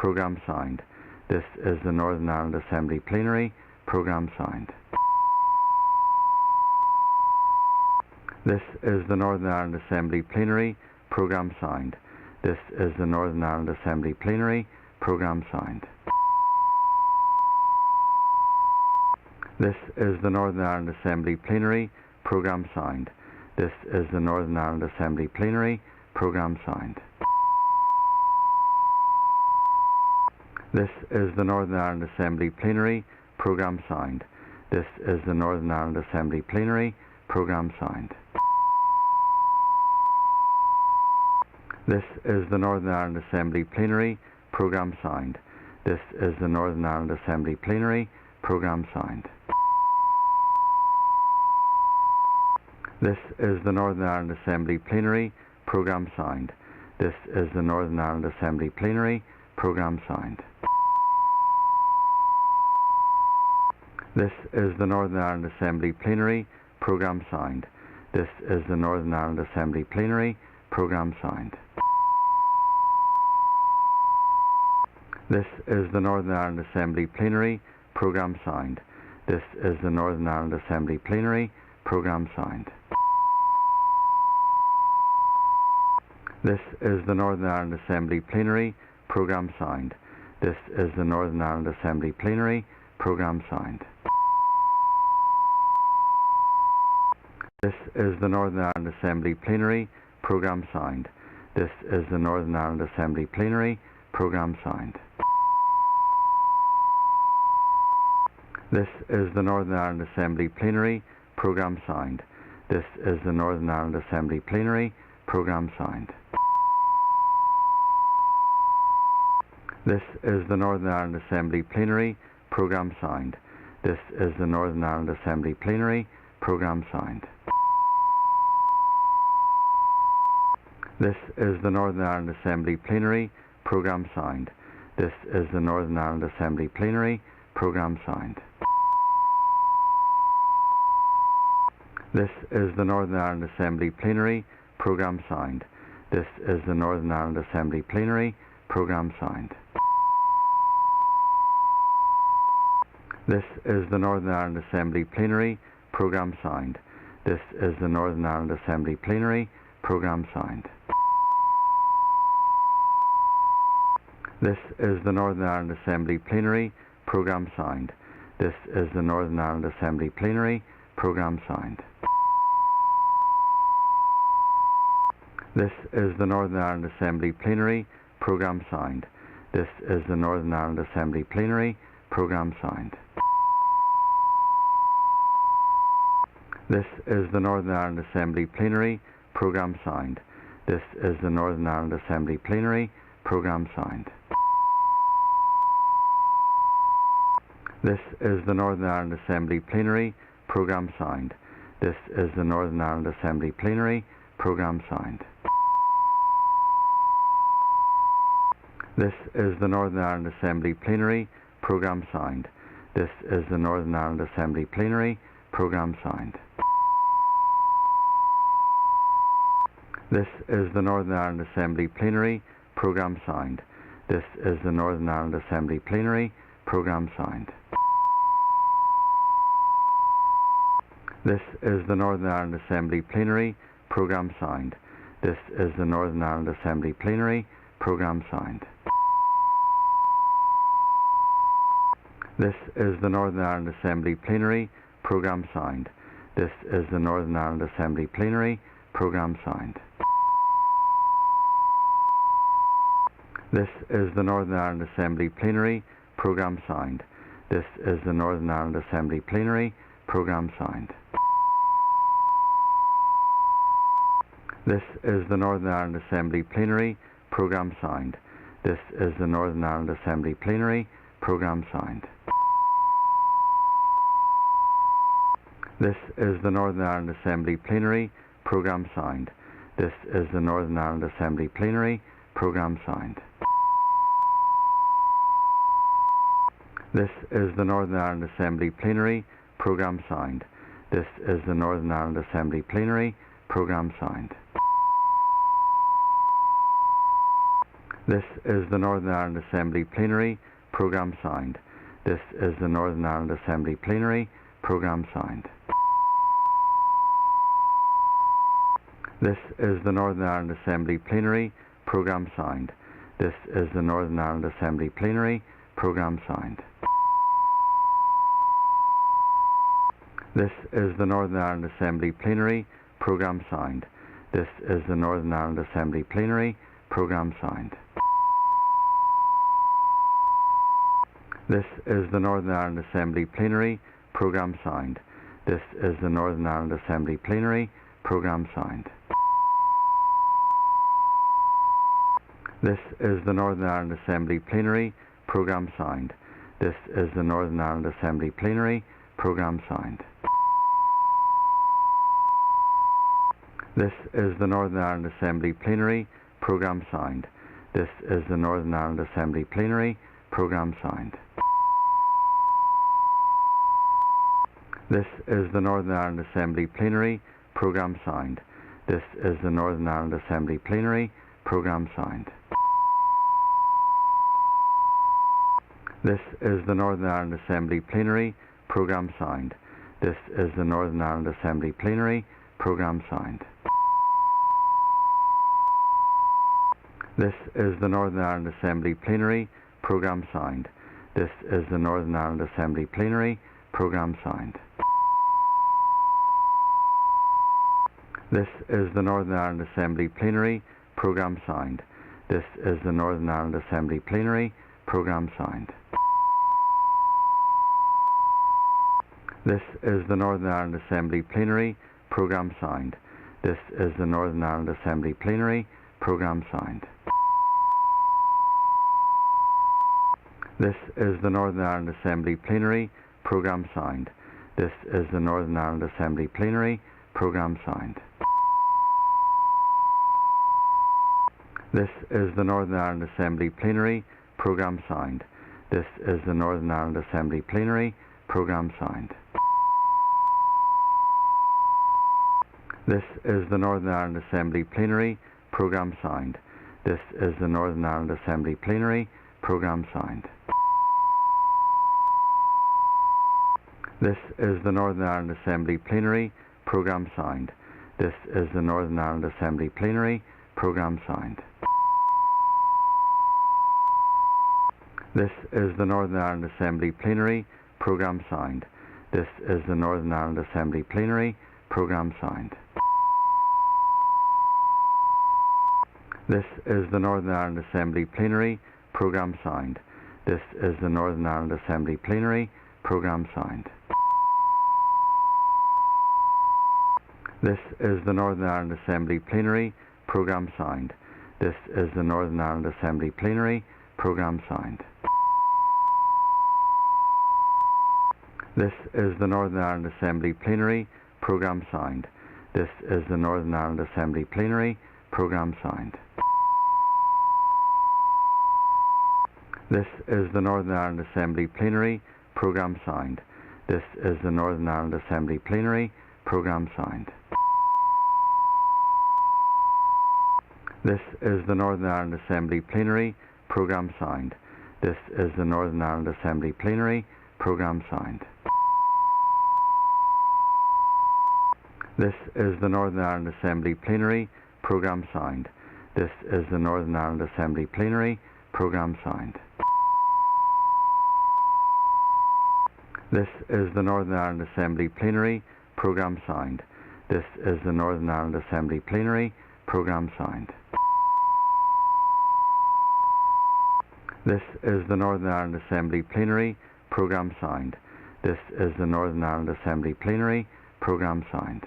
Programme signed. This is the Northern Ireland Assembly Plenary. Programme signed. This is the Northern Ireland Assembly Plenary. Programme signed. This is the Northern Ireland Assembly Plenary. Programme signed. This is the Northern Ireland Assembly Plenary. Programme signed. This is the Northern Ireland Assembly Plenary. Programme signed. This is the Northern Ireland Assembly Plenary. Programme signed. This is the Northern Ireland Assembly Plenary. Programme signed. This is the Northern Ireland Assembly Plenary. Programme signed. This is the Northern Ireland Assembly Plenary. Programme signed. This is the Northern Ireland Assembly Plenary. Programme signed. This is the Northern Ireland Assembly Plenary. Programme signed. This is the Northern Ireland Assembly Plenary. Programme signed. This is the Northern Ireland Assembly Plenary. Programme signed. This is the Northern Ireland Assembly Plenary. Programme signed. This is the Northern Ireland Assembly Plenary. Programme signed. This is the Northern Ireland Assembly Plenary. Programme signed. This is the Northern Ireland Assembly Plenary. Programme signed. This is the Northern Ireland Assembly Plenary. Programme signed. This is the Northern Ireland Assembly Plenary. Programme signed. This is the Northern Ireland Assembly Plenary. Programme signed. This is the Northern Ireland Assembly Plenary. Programme signed. This is the Northern Ireland Assembly Plenary. Programme signed. This is the Northern Ireland Assembly Plenary. Programme signed. This is the Northern Ireland Assembly Plenary. Programme signed. This is the Northern Ireland Assembly Plenary. Programme signed. This is the Northern Ireland Assembly Plenary. Programme signed. This is the Northern Ireland Assembly Plenary. Programme signed. This is the Northern Ireland Assembly Plenary. Programme signed. This is the Northern Ireland Assembly Plenary. Programme signed. This is the Northern Ireland Assembly Plenary. Programme signed. This is the Northern Ireland Assembly Plenary. Programme signed. This is the Northern Ireland Assembly Plenary. Programme signed. This is the Northern Ireland Assembly Plenary. Programme signed. This is the Northern Ireland Assembly Plenary. Programme signed. This is the Northern Ireland Assembly Plenary. Programme signed. This is the Northern Ireland Assembly Plenary. Programme signed. This is the Northern Ireland Assembly Plenary. Programme signed. This is the Northern Ireland Assembly Plenary. Programme signed. This is the Northern Ireland Assembly Plenary. Programme signed. This is the Northern Ireland Assembly Plenary. Programme signed. This is the Northern Ireland Assembly Plenary. Programme signed. This is the Northern Ireland Assembly Plenary. Programme signed. This is the Northern Ireland Assembly Plenary. Programme signed. This is the Northern Ireland Assembly Plenary. Programme signed. This is the Northern Ireland Assembly Plenary. Programme signed. This is the Northern Ireland Assembly Plenary. Programme signed. This is the Northern Ireland Assembly Plenary. Programme signed. This is the Northern Ireland Assembly Plenary. Programme signed. This is the Northern Ireland Assembly Plenary. Programme signed. This is the Northern Ireland Assembly Plenary. Programme signed. This is the Northern Ireland Assembly Plenary. Programme signed. This is the Northern Ireland Assembly Plenary. Programme signed. This is the Northern Ireland Assembly Plenary. Programme signed. This is the Northern Ireland Assembly Plenary Programme Signed. This is the Northern Ireland Assembly Plenary Programme Signed. This is the Northern Ireland Assembly Plenary Programme Signed. This is the Northern Ireland Assembly Plenary Programme Signed. This is the Northern Ireland Assembly Plenary Programme Signed. This is the Northern Ireland Assembly Plenary Programme Signed. This is the Northern Ireland Assembly Plenary Programme Signed. This is the Northern Ireland Assembly Plenary Programme Signed. This is the Northern Ireland Assembly Plenary Programme Signed. This is the Northern Ireland Assembly Plenary Programme Signed. This is the Northern Ireland Assembly Plenary Programme Signed. This is the Northern Ireland Assembly Plenary Programme Signed. This is the Northern Ireland Assembly Plenary Programme Signed. This is the Northern Ireland Assembly Plenary Programme Signed. This is the Northern Ireland Assembly Plenary Programme Signed. This is the Northern Ireland Assembly Plenary Programme Signed. This is the Northern Ireland Assembly Plenary Programme Signed. This is the Northern Ireland Assembly Plenary Programme Signed. This is the Northern Ireland Assembly Plenary Programme Signed. This is the Northern Ireland Assembly Plenary Programme Signed. This is the Northern Ireland Assembly Plenary Programme Signed. This is the Northern Ireland Assembly Plenary Programme Signed. This is the Northern Ireland Assembly Plenary Programme Signed. This is the Northern Ireland Assembly Plenary Programme Signed. This is the Northern Ireland Assembly Plenary Programme Signed. This is the Northern Ireland Assembly Plenary Programme Signed. This is the Northern Ireland Assembly Plenary Programme Signed. This is the Northern Ireland Assembly Plenary Programme Signed. This is the Northern Ireland Assembly Plenary Programme Signed. This is the Northern Ireland Assembly Plenary Programme Signed. This is the Northern Ireland Assembly Plenary Programme Signed. This is the Northern Ireland Assembly Plenary Programme Signed. This is the Northern Ireland Assembly Plenary Programme Signed. This is the Northern Ireland Assembly Plenary Programme Signed. This is the Northern Ireland Assembly Plenary Programme Signed. This is the Northern Ireland Assembly Plenary Programme Signed. This is the Northern Ireland Assembly Plenary Programme Signed. This is the Northern Ireland Assembly Plenary Programme Signed. This is the Northern Ireland Assembly Plenary Programme Signed. This is the Northern Ireland Assembly Plenary Programme Signed. This is the Northern Ireland Assembly Plenary Programme Signed. This is the Northern Ireland Assembly Plenary Programme Signed. This is the Northern Ireland Assembly Plenary Programme Signed. This is the Northern Ireland Assembly Plenary Programme Signed. This is the Northern Ireland Assembly Plenary Programme Signed. This is the Northern Ireland Assembly Plenary Programme Signed. This is the Northern Ireland Assembly Plenary Programme Signed. This is the Northern Ireland Assembly Plenary Programme Signed.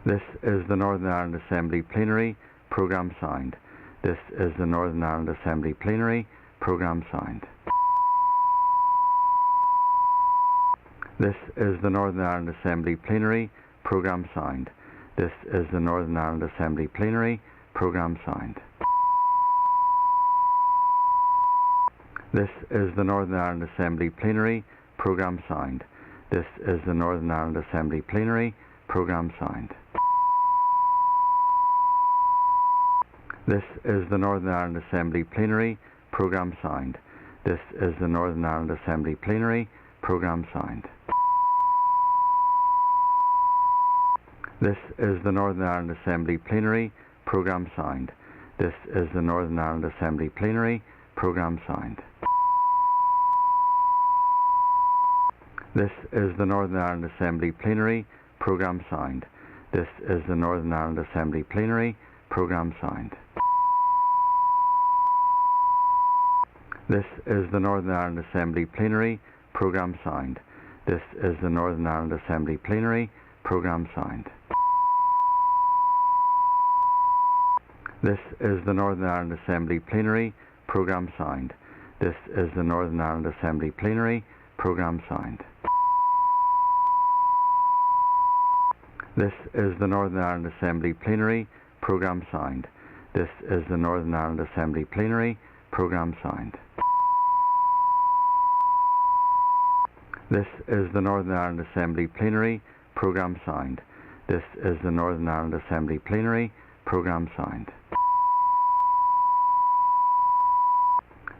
This is the Northern Ireland Assembly Plenary Programme Signed. This is the Northern Ireland Assembly Plenary Programme Signed. This is the Northern Ireland Assembly Plenary Programme Signed. This is the Northern Ireland Assembly Plenary Programme Signed. This is the Northern Ireland Assembly Plenary Programme Signed. This is the Northern Ireland Assembly Plenary Programme Signed. This is the Northern Ireland Assembly Plenary Programme Signed. This is the Northern Ireland Assembly Plenary Programme Signed. This is the Northern Ireland Assembly Plenary Programme Signed. This is the Northern Ireland Assembly Plenary Programme Signed. This is the Northern Ireland Assembly Plenary Programme Signed. This is the Northern Ireland Assembly Plenary Programme Signed. This is the Northern Ireland Assembly Plenary Programme Signed. This is the Northern Ireland Assembly Plenary Programme Signed. This is the Northern Ireland Assembly Plenary Programme Signed. This is the Northern Ireland Assembly Plenary Programme Signed. This is the Northern Ireland Assembly Plenary Programme Signed. This is the Northern Ireland Assembly Plenary Programme Signed. This is the Northern Ireland Assembly Plenary Programme Signed. This is the Northern Ireland Assembly Plenary Programme Signed.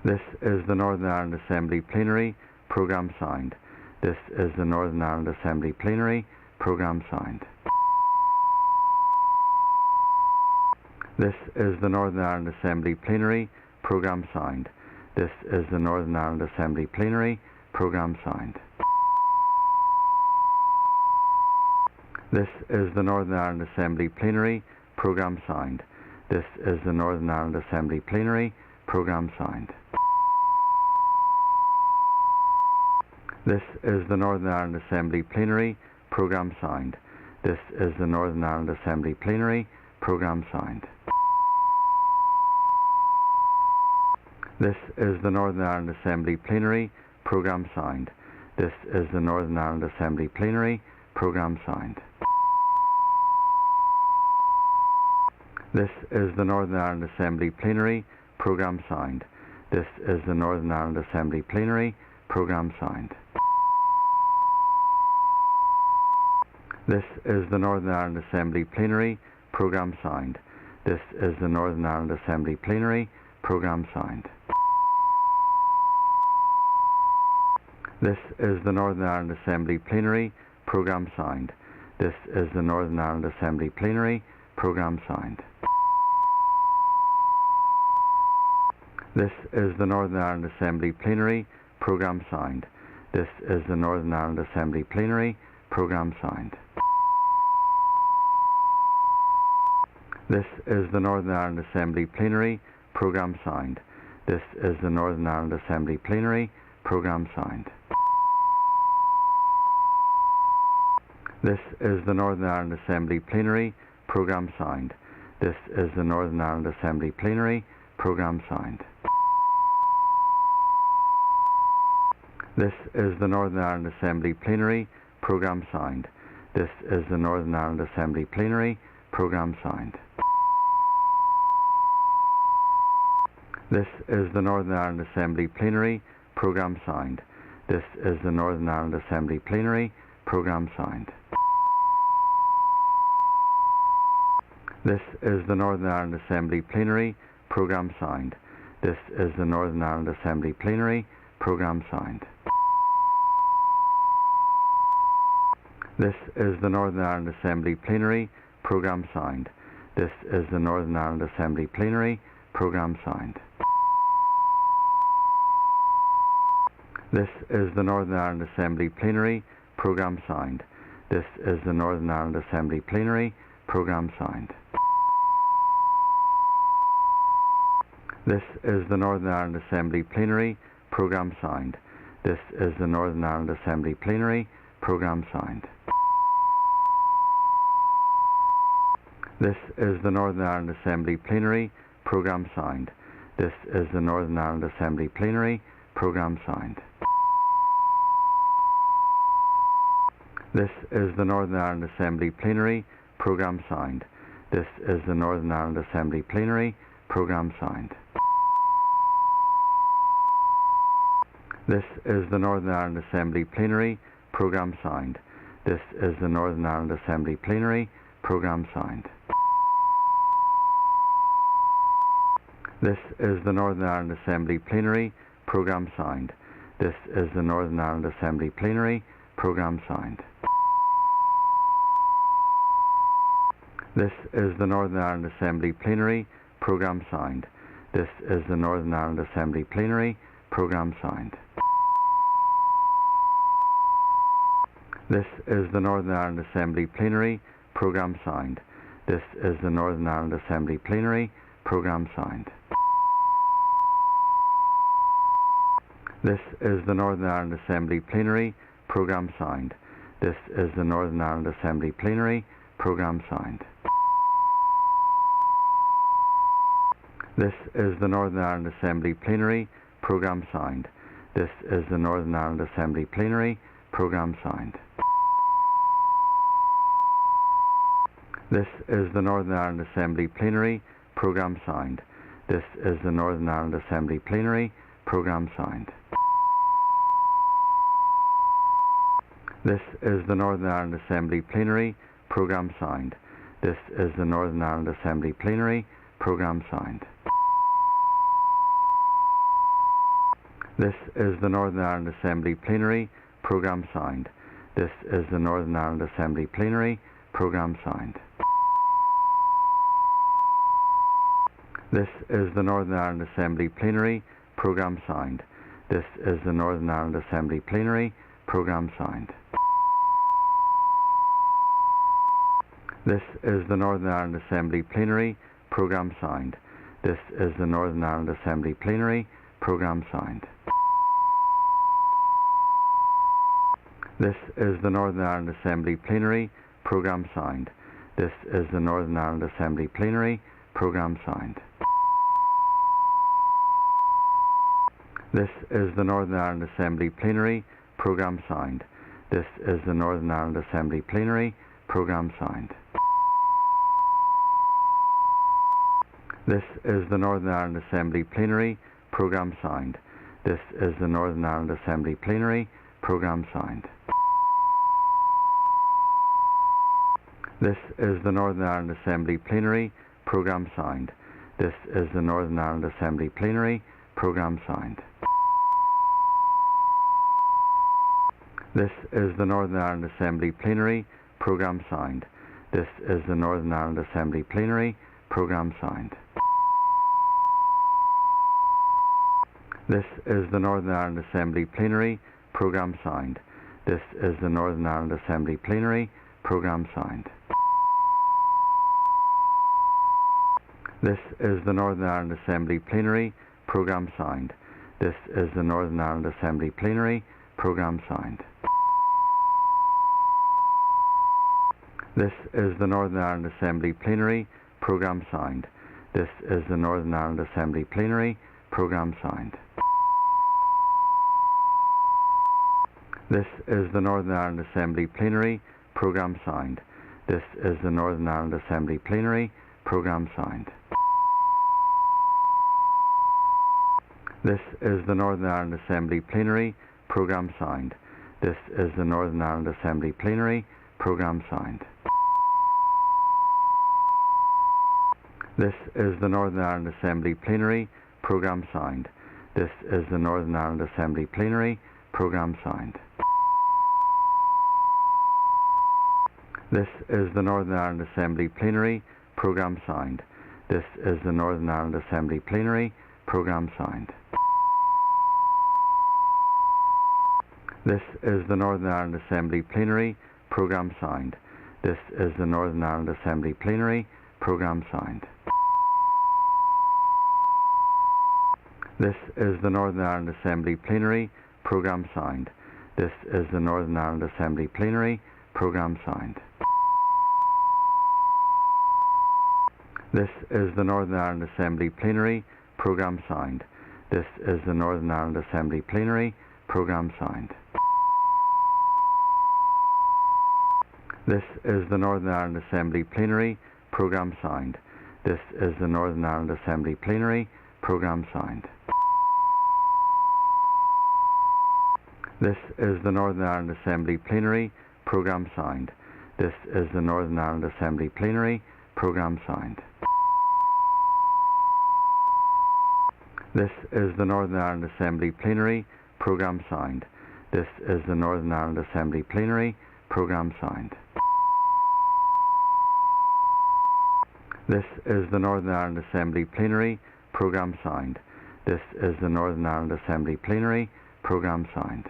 This is the Northern Ireland Assembly Plenary Programme Signed. This is the Northern Ireland Assembly Plenary Programme Signed. This is the Northern Ireland Assembly Plenary Programme Signed. This is the Northern Ireland Assembly Plenary Programme Signed. This is the Northern Ireland Assembly Plenary Programme Signed. This is the Northern Ireland Assembly Plenary Programme Signed. This is the Northern Ireland Assembly Plenary Programme Signed. This is the Northern Ireland Assembly Plenary Programme Signed. This is the Northern Ireland Assembly Plenary Programme Signed. This is the Northern Ireland Assembly Plenary Programme Signed. This is the Northern Ireland Assembly Plenary Programme Signed. This is the Northern Ireland Assembly Plenary Programme Signed. This is the Northern Ireland Assembly Plenary Programme Signed. This is the Northern Ireland Assembly Plenary Programme Signed. This is the Northern Ireland Assembly Plenary Programme Signed. This is the Northern Ireland Assembly Plenary Programme Signed. This is the Northern Ireland Assembly Plenary Programme Signed. This is the Northern Ireland Assembly Plenary Programme Signed. This is the Northern Ireland Assembly Plenary Programme Signed. This is the Northern Ireland Assembly Plenary Programme Signed. This is the Northern Ireland Assembly Plenary Programme Signed. This is the Northern Ireland Assembly Plenary Programme Signed. This is the Northern Ireland Assembly Plenary Programme Signed. This is the Northern Ireland Assembly Plenary Programme Signed. This is the Northern Ireland Assembly Plenary Programme Signed. This is the Northern Ireland Assembly Plenary Programme Signed. This is the Northern Ireland Assembly Plenary Programme Signed. This is the Northern Ireland Assembly Plenary Programme Signed. This is the Northern Ireland Assembly Plenary Programme Signed. This is the Northern Ireland Assembly Plenary Programme Signed. This is the Northern Ireland Assembly Plenary Programme Signed. This is the Northern Ireland Assembly Plenary Programme Signed. This is the Northern Ireland Assembly Plenary Programme Signed. This is the Northern Ireland Assembly Plenary Programme Signed. This is the Northern Ireland Assembly Plenary Programme Signed. This is the Northern Ireland Assembly Plenary Programme Signed. This is the Northern Ireland Assembly Plenary Programme Signed. This is the Northern Ireland Assembly Plenary Programme Signed. This is the Northern Ireland Assembly Plenary Programme Signed. This is the Northern Ireland Assembly Plenary Programme Signed. This is the Northern Ireland Assembly Plenary Programme Signed. This is the Northern Ireland Assembly Plenary Programme Signed. This is the Northern Ireland Assembly Plenary Programme Signed. This is the Northern Ireland Assembly Plenary Programme Signed. This is the Northern Ireland Assembly Plenary Programme Signed. This is the Northern Ireland Assembly Plenary Programme Signed. This is the Northern Ireland Assembly Plenary Programme Signed. This is the Northern Ireland Assembly Plenary Programme Signed. This is the Northern Ireland Assembly Plenary Programme Signed. This is the Northern Ireland Assembly Plenary Programme Signed. This is the Northern Ireland Assembly Plenary Programme Signed. This is the Northern Ireland Assembly Plenary Programme Signed. This is the Northern Ireland Assembly Plenary Programme Signed. This is the Northern Ireland Assembly Plenary Programme Signed. This is the Northern Ireland Assembly Plenary Programme Signed. This is the Northern Ireland Assembly Plenary Programme Signed. This is the Northern Ireland Assembly Plenary Programme Signed. This is the Northern Ireland Assembly Plenary Programme Signed. This is the Northern Ireland Assembly Plenary Programme Signed. This is the Northern Ireland Assembly Plenary Programme Signed. This is the Northern Ireland Assembly Plenary Programme Signed. This is the Northern Ireland Assembly Plenary Programme Signed. This is the Northern Ireland Assembly Plenary Programme Signed. This is the Northern Ireland Assembly Plenary Programme Signed. This is the Northern Ireland Assembly Plenary Programme Signed. This is the Northern Ireland Assembly Plenary Programme Signed. This is the Northern Ireland Assembly Plenary Programme Signed. This is the Northern Ireland Assembly Plenary Programme Signed. This is the Northern Ireland Assembly Plenary Programme Signed. This is the Northern Ireland Assembly Plenary Programme Signed. This is the Northern Ireland Assembly Plenary Programme Signed. This is the Northern Ireland Assembly Plenary Programme Signed. This is the Northern Ireland Assembly Plenary Programme Signed. This is the Northern Ireland Assembly Plenary Programme Signed. This is the Northern Ireland Assembly Plenary Programme Signed. This is the Northern Ireland Assembly Plenary Programme Signed. This is the Northern Ireland Assembly Plenary Programme Signed. This is the Northern Ireland Assembly Plenary Programme Signed. This is the Northern Ireland Assembly Plenary Programme Signed. This is the Northern Ireland Assembly Plenary Programme Signed. This is the Northern Ireland Assembly Plenary Programme Signed. This is the Northern Ireland Assembly Plenary Programme Signed. This is the Northern Ireland Assembly Plenary Programme Signed. This is the Northern Ireland Assembly Plenary Programme Signed. This is the Northern Ireland Assembly Plenary Programme Signed. This is the Northern Ireland Assembly Plenary Programme Signed. This is the Northern Ireland Assembly Plenary Programme Signed. This is the Northern Ireland Assembly Plenary Programme Signed. This is the Northern Ireland Assembly Plenary Programme Signed. This is the Northern Ireland Assembly Plenary Programme Signed. This is the Northern Ireland Assembly Plenary Programme Signed. This is the Northern Ireland Assembly Plenary Programme Signed. This is the Northern Ireland Assembly Plenary Programme Signed. This is the Northern Ireland Assembly Plenary Programme Signed. This is the Northern Ireland Assembly Plenary Programme Sound. This is the Northern Ireland Assembly Plenary Programme Sound. This is the Northern Ireland Assembly Plenary Programme Sound. This is the Northern Ireland Assembly Plenary Programme Sound.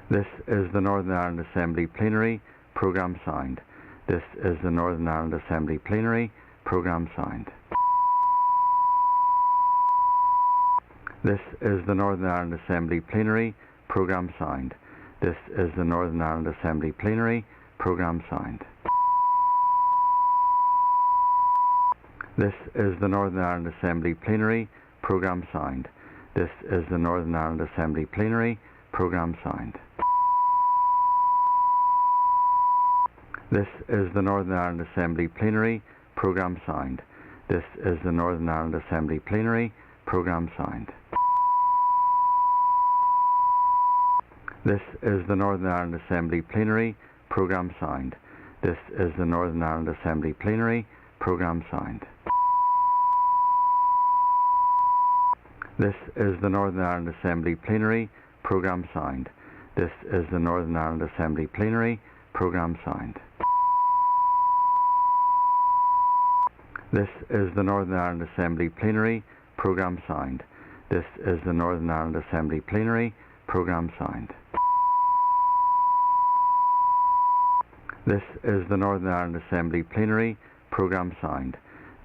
This is the Northern Ireland Assembly Plenary Programme Sound. This is the Northern Ireland Assembly Plenary Programme Sound. This is the Northern Ireland Assembly Plenary Programme Sound. This is the Northern Ireland Assembly Plenary Programme Sound. This is the Northern Ireland Assembly Plenary Programme Sound. This is the Northern Ireland Assembly Plenary Programme Sound. This is the Northern Ireland Assembly Plenary Programme Sound. This is the Northern Ireland Assembly Plenary Programme Sound. This is the Northern Ireland Assembly Plenary Programme Sound. This is the Northern Ireland Assembly Plenary Programme Sound. This is the Northern Ireland Assembly Plenary Programme Sound. This is the Northern Ireland Assembly Plenary Programme Sound. This is the Northern Ireland Assembly Plenary Programme Sound. This is the Northern Ireland Assembly Plenary Programme Sound. This is the Northern Ireland Assembly Plenary Programme Sound.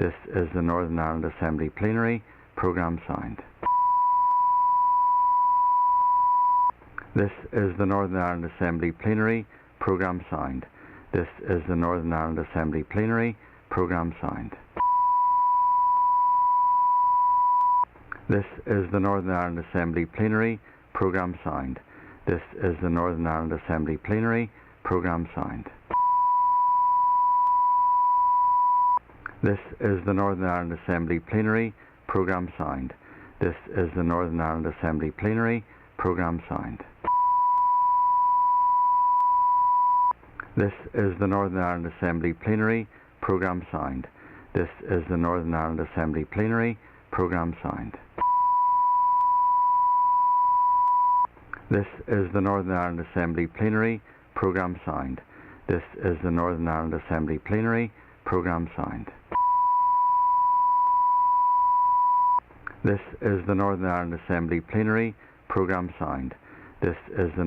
This is the Northern Ireland Assembly Plenary Programme Sound. This is the Northern Ireland Assembly Plenary Programme Sound. This is the Northern Ireland Assembly Plenary Programme Sound. This is the Northern Ireland Assembly Plenary Programme Sound. This is the Northern Ireland Assembly Plenary Programme Sound. This is the Northern Ireland Assembly Plenary Programme Sound. This is the Northern Ireland Assembly Plenary Programme Sound. This is the Northern Ireland Assembly Plenary Programme Sound. This is the Northern Ireland Assembly Plenary Programme Sound. This is the Northern Ireland Assembly Plenary Programme Sound. This is the Northern Ireland Assembly Plenary Programme Sound. This is the Northern Ireland Assembly Plenary Programme Sound.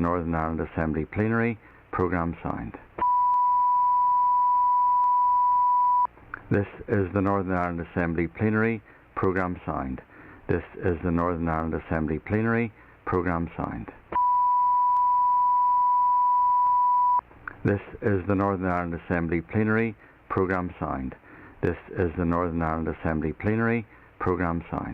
This is the Northern Ireland Assembly Plenary Programme Sound. This is the Northern Ireland Assembly Plenary Programme Sound. This is the Northern Ireland Assembly Plenary Programme Sound. This is the Northern Ireland Assembly Plenary Programme Sound. This is the Northern Ireland Assembly Plenary Programme Sound. This is the Northern Ireland Assembly Plenary Programme Sound.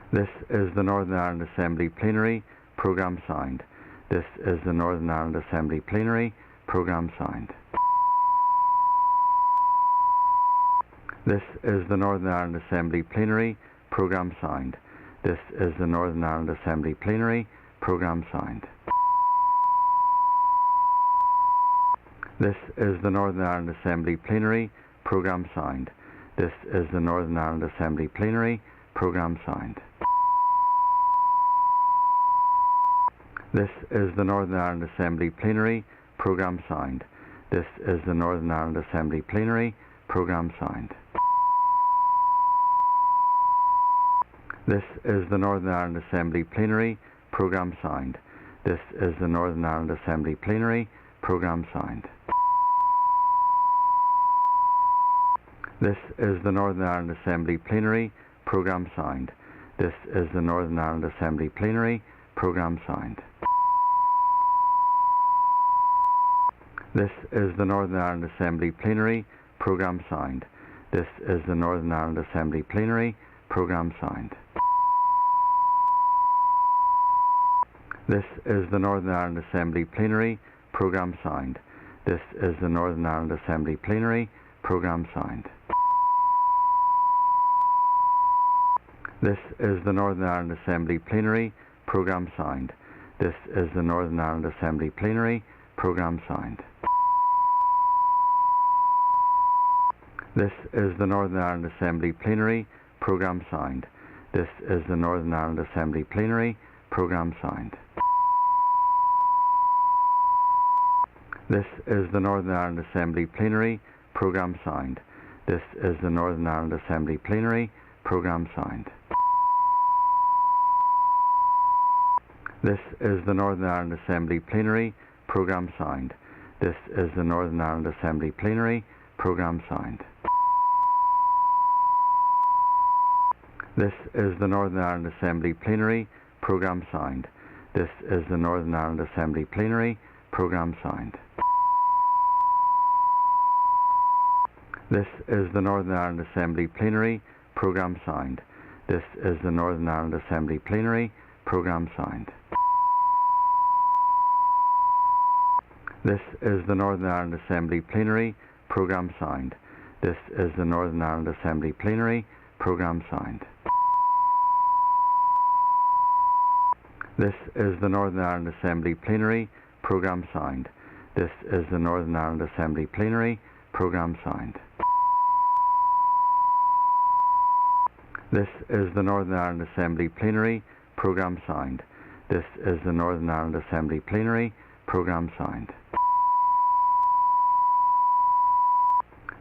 This is the Northern Ireland Assembly Plenary Programme Sound. This is the Northern Ireland Assembly Plenary Programme Sound. This is the Northern Ireland Assembly Plenary Programme Sound. This is the Northern Ireland Assembly Plenary Programme Sound. This is the Northern Ireland Assembly Plenary Programme Sound. This is the Northern Ireland Assembly Plenary Programme Sound. This is the Northern Ireland Assembly Plenary Programme Sound. This is the Northern Ireland Assembly Plenary Programme Sound. This is the Northern Ireland Assembly Plenary Programme Sound. This is the Northern Ireland Assembly Plenary Programme Sound. This is the Northern Ireland Assembly Plenary Programme Sound. This is the Northern Ireland Assembly Plenary Programme Sound. This is the Northern Ireland Assembly Plenary Programme Sound. This is the Northern Ireland Assembly Plenary Programme Sound. This is the Northern Ireland Assembly Plenary Programme Sound. This is the Northern Ireland Assembly Plenary Programme Sound. This is the Northern Ireland Assembly Plenary Programme Sound. This is the Northern Ireland Assembly Plenary Programme Signed. This is the Northern Ireland Assembly Plenary Programme Signed. This is the Northern Ireland Assembly Plenary Programme Signed. This is the Northern Ireland Assembly Plenary Programme Signed. This is the Northern Ireland Assembly Plenary Programme Signed. This is the Northern Ireland Assembly Plenary Programme Signed. This is the Northern Ireland Assembly Plenary Programme Signed. This is the Northern Ireland Assembly Plenary Programme Signed. This is the Northern Ireland Assembly Plenary Programme Signed. This is the Northern Ireland Assembly Plenary Programme Signed. This is the Northern Ireland Assembly Plenary Programme Signed. This is the Northern Ireland Assembly Plenary Programme Signed. This is the Northern Ireland Assembly Plenary Programme Signed. This is the Northern Ireland Assembly Plenary Programme Signed. This is the Northern Ireland Assembly Plenary Programme Signed. This is the Northern Ireland Assembly Plenary Programme Signed.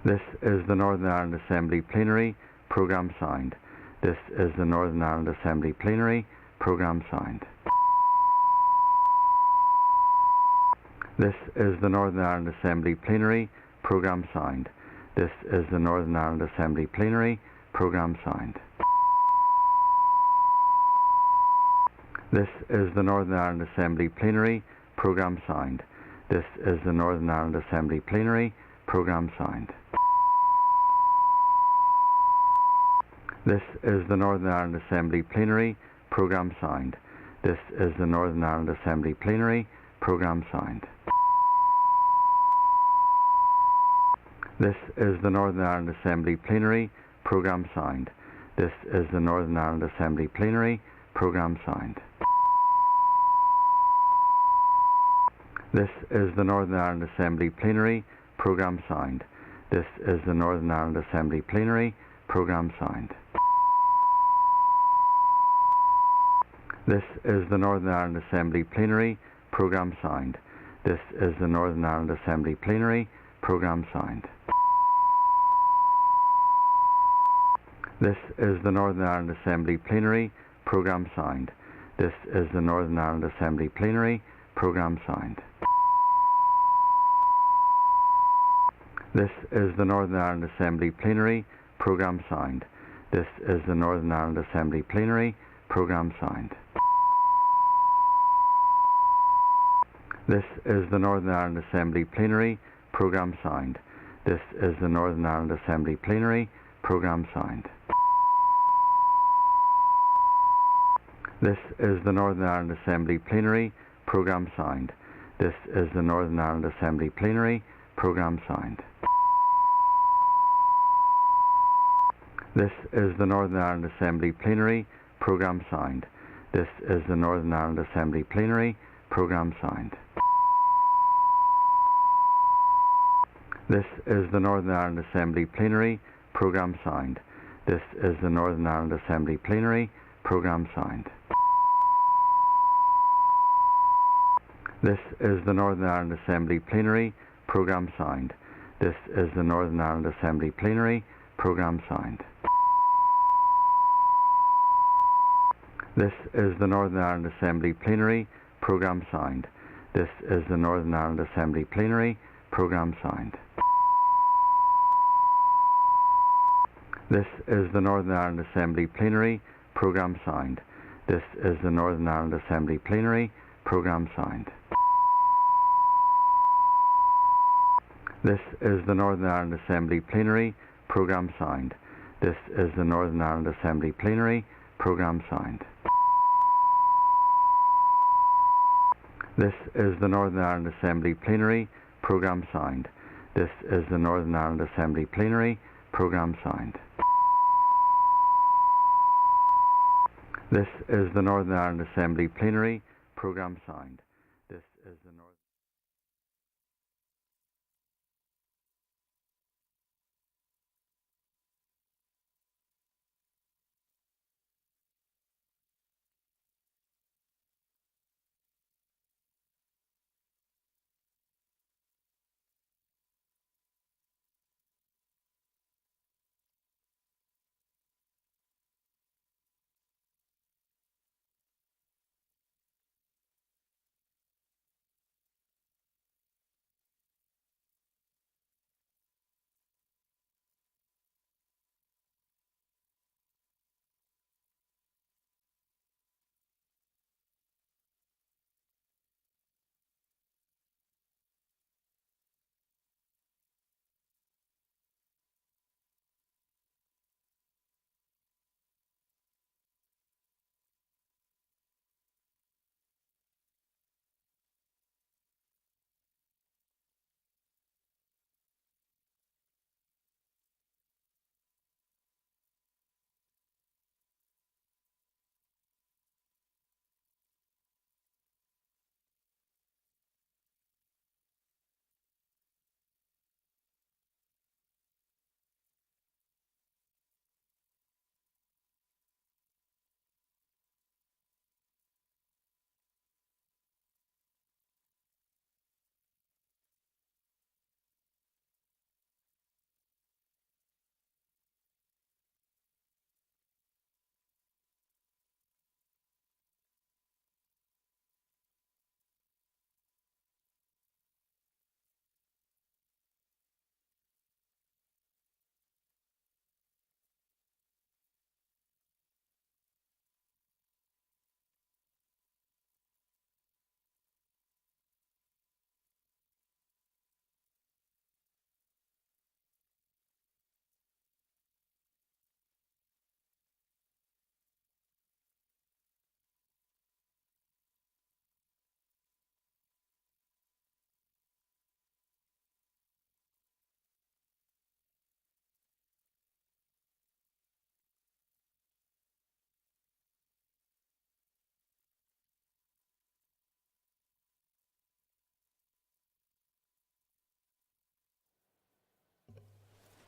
This is the Northern Ireland Assembly Plenary Programme Signed. This is the Northern Ireland Assembly Plenary Programme Signed. This is the Northern Ireland Assembly Plenary Programme Signed. This is the Northern Ireland Assembly Plenary Programme Signed. This is the Northern Ireland Assembly Plenary Programme Signed. This is the Northern Ireland Assembly Plenary Programme Signed. This is the Northern Ireland Assembly Plenary Programme Signed. This is the Northern Ireland Assembly Plenary Programme Signed. This is the Northern Ireland Assembly Plenary Programme Signed. This is the Northern Ireland Assembly Plenary Programme Signed. This is the Northern Ireland Assembly Plenary Programme Signed. This is the Northern Ireland Assembly Plenary Programme Signed. This is the Northern Ireland Assembly Plenary Programme Signed. This is the Northern Ireland Assembly Plenary Programme Signed. This is the Northern Ireland Assembly Plenary Programme Signed. This is the Northern Ireland Assembly Plenary Programme Signed. This is the Northern Ireland Assembly Plenary Programme Signed. This is the Northern Ireland Assembly Plenary Programme Signed. This is the Northern Ireland Assembly Plenary Programme Signed. This is the Northern Ireland Assembly Plenary Programme Signed. This is the Northern Ireland Assembly Plenary Programme Signed. This is the Northern Ireland Assembly Plenary Programme Signed. This is the Northern Ireland Assembly Plenary Programme Signed. This is the Northern Ireland Assembly Plenary Programme Signed. This is the Northern Ireland Assembly Plenary Programme Signed. This is the Northern Ireland Assembly Plenary Programme Signed. This is the Northern Ireland Assembly Plenary Programme Signed. This is the Northern Ireland Assembly Plenary Programme Signed. This is the Northern Ireland Assembly Plenary Programme Signed. This is the Northern Ireland Assembly Plenary Programme Signed. This is the Northern Ireland Assembly Plenary Programme Signed. This is the Northern Ireland Assembly Plenary Programme Signed. This is the Northern Ireland Assembly Plenary Programme Signed. This is the Northern Ireland Assembly Plenary Programme Signed. This is the Northern Ireland Assembly Plenary Programme Signed. This is the Northern Ireland Assembly Plenary Programme Signed. This is the Northern Ireland Assembly Plenary Programme Signed. This is the Northern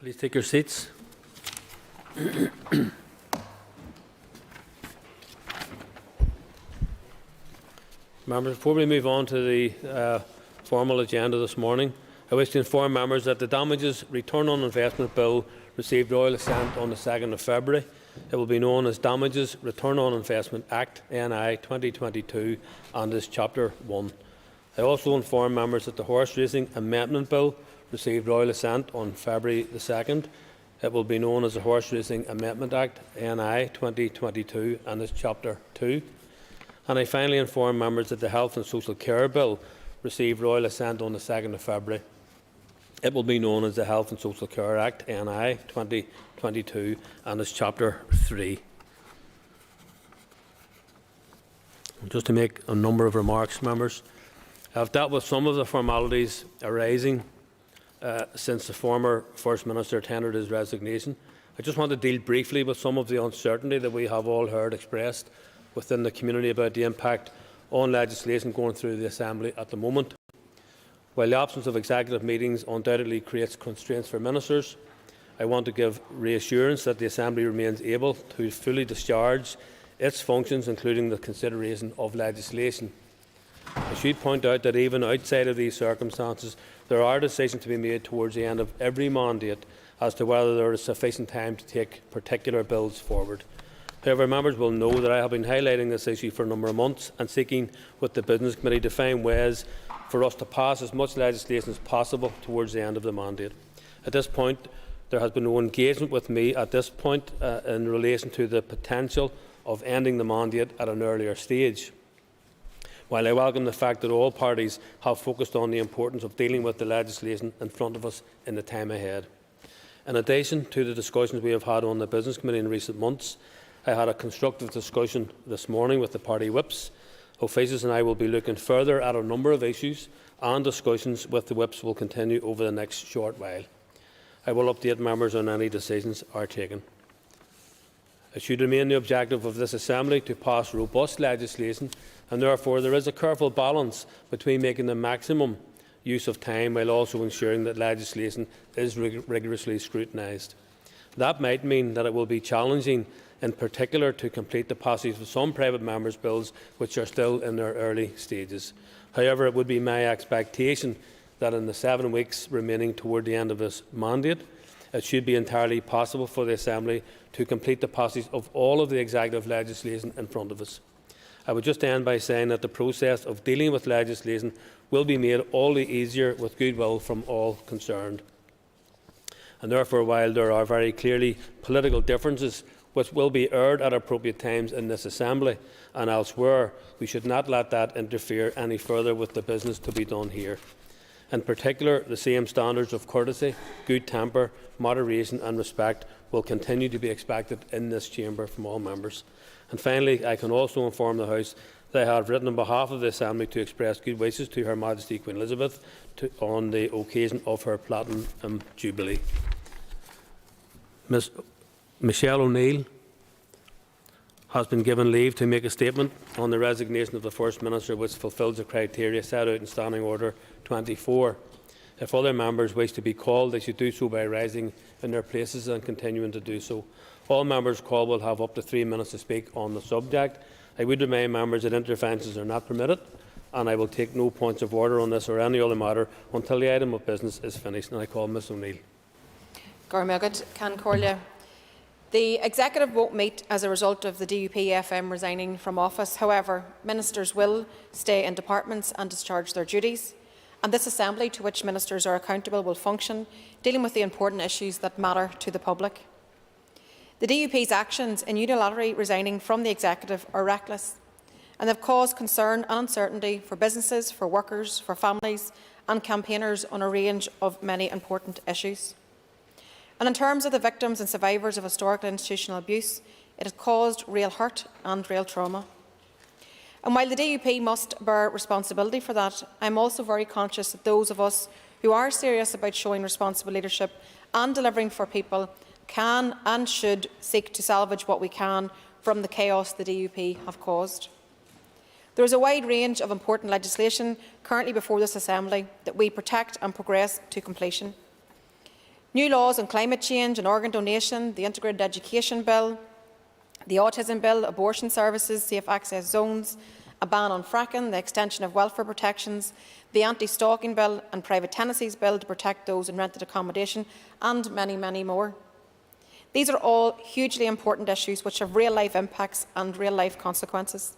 Please take your seats. Members, before we move on to the formal agenda this morning, I wish to inform members that the Damages Return on Investment Bill received royal assent on the 2nd of February. It will be known as Damages Return on Investment Act NI 2022 and is Chapter 1. I also inform members that the Horse Racing Amendment Bill received royal assent on February the 2nd. It will be known as the Horse Racing Amendment Act NI 2022 and is Chapter 2. And I finally inform members that the Health and Social Care Bill received royal assent on the 2nd of February. It will be known as the Health and Social Care Act NI 2022 and is Chapter 3. Just to make a number of remarks, members, I have dealt with some of the formalities arising since the former First Minister tendered his resignation. I just want to deal briefly with some of the uncertainty that we have all heard expressed within the community about the impact on legislation going through the Assembly at the moment. While the absence of executive meetings undoubtedly creates constraints for ministers, I want to give reassurance that the Assembly remains able to fully discharge its functions, including the consideration of legislation. I should point out that even outside of these circumstances, there are decisions to be made towards the end of every mandate as to whether there is sufficient time to take particular bills forward. However, members will know that I have been highlighting this issue for a number of months and seeking with the Business Committee to find ways for us to pass as much legislation as possible towards the end of the mandate. At this point, there has been no engagement with me at this point in relation to the potential of ending the mandate at an earlier stage. While I welcome the fact that all parties have focused on the importance of dealing with the legislation in front of us in the time ahead. In addition to the discussions we have had on the Business Committee in recent months, I had a constructive discussion this morning with the party whips. Officials and I will be looking further at a number of issues, and discussions with the whips will continue over the next short while. I will update members on any decisions are taken. It should remain the objective of this Assembly to pass robust legislation, and therefore there is a careful balance between making the maximum use of time while also ensuring that legislation is rigorously scrutinised. That might mean that it will be challenging, in particular, to complete the passage of some private members' bills which are still in their early stages. However, it would be my expectation that in the 7 weeks remaining toward the end of this mandate, it should be entirely possible for the Assembly to complete the passage of all of the executive legislation in front of us. I would just end by saying that the process of dealing with legislation will be made all the easier with goodwill from all concerned. And therefore, while there are very clearly political differences which will be aired at appropriate times in this Assembly and elsewhere, we should not let that interfere any further with the business to be done here. In particular, the same standards of courtesy, good temper, moderation and respect will continue to be expected in this chamber from all members. And finally, I can also inform the House that I have written on behalf of the Assembly to express good wishes to Her Majesty Queen Elizabeth on the occasion of her Platinum Jubilee. Ms Michelle O'Neill has been given leave to make a statement on the resignation of the First Minister which fulfils the criteria set out in Standing Order 24. If other members wish to be called, they should do so by rising in their places and continuing to do so. All members called will have up to 3 minutes to speak on the subject. I would remind members that interventions are not permitted, and I will take no points of order on this or any other matter until the item of business is finished. And I call Ms O'Neill. The Executive won't meet as a result of the DUP-FM resigning from office. However, ministers will stay in departments and discharge their duties, and this Assembly, to which ministers are accountable, will function, dealing with the important issues that matter to the public. The DUP's actions in unilaterally resigning from the Executive are reckless, and have caused concern and uncertainty for businesses, for workers, for families and campaigners on a range of many important issues. And in terms of the victims and survivors of historical institutional abuse, it has caused real hurt and real trauma. And while the DUP must bear responsibility for that, I am also very conscious that those of us who are serious about showing responsible leadership and delivering for people can and should seek to salvage what we can from the chaos the DUP have caused. There is a wide range of important legislation currently before this Assembly that we protect and progress to completion. New laws on climate change and organ donation, the Integrated Education Bill, the Autism Bill, abortion services, safe access zones, a ban on fracking, the extension of welfare protections, the Anti-Stalking Bill and Private Tenancies Bill to protect those in rented accommodation, and many, many more. These are all hugely important issues which have real-life impacts and real-life consequences.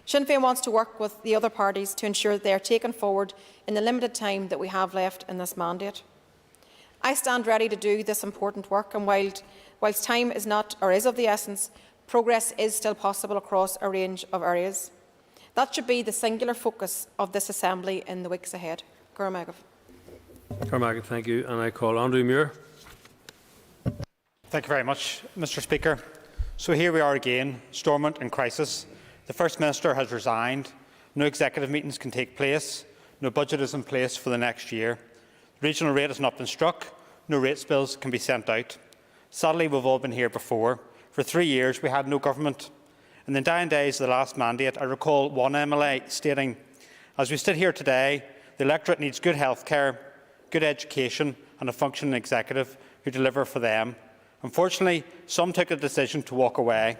Sinn Féin wants to work with the other parties to ensure that they are taken forward in the limited time that we have left in this mandate. I stand ready to do this important work, and whilst time is not or is of the essence, progress is still possible across a range of areas. That should be the singular focus of this Assembly in the weeks ahead. Gurmagov. Thank you. And I call Andrew Muir. Thank you very much, Mr. Speaker. So here we are again, Stormont in crisis. The First Minister has resigned. No executive meetings can take place. No budget is in place for the next year. The regional rate has not been struck. No rates bills can be sent out. Sadly, we've all been here before. For 3 years, we had no government. In the dying days of the last mandate, I recall one MLA stating, "As we sit here today, the electorate needs good healthcare, good education and a functioning executive who deliver for them." Unfortunately, some took a decision to walk away.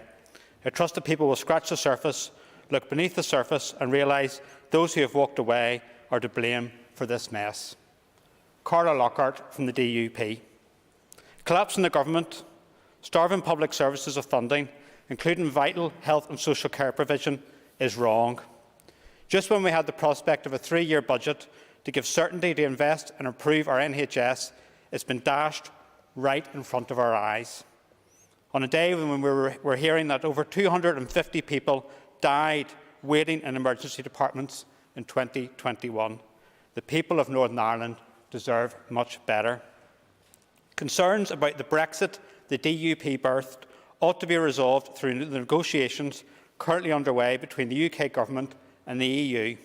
I trust that people will scratch the surface, look beneath the surface and realise those who have walked away are to blame for this mess. Carla Lockhart from the DUP. Collapsing the government, starving public services of funding, including vital health and social care provision, is wrong. Just when we had the prospect of a 3-year budget to give certainty to invest and improve our NHS, it's been dashed right in front of our eyes. On a day when we're hearing that over 250 people died waiting in emergency departments in 2021, the people of Northern Ireland deserve much better. Concerns about the Brexit the DUP birthed ought to be resolved through the negotiations currently underway between the UK Government and the EU,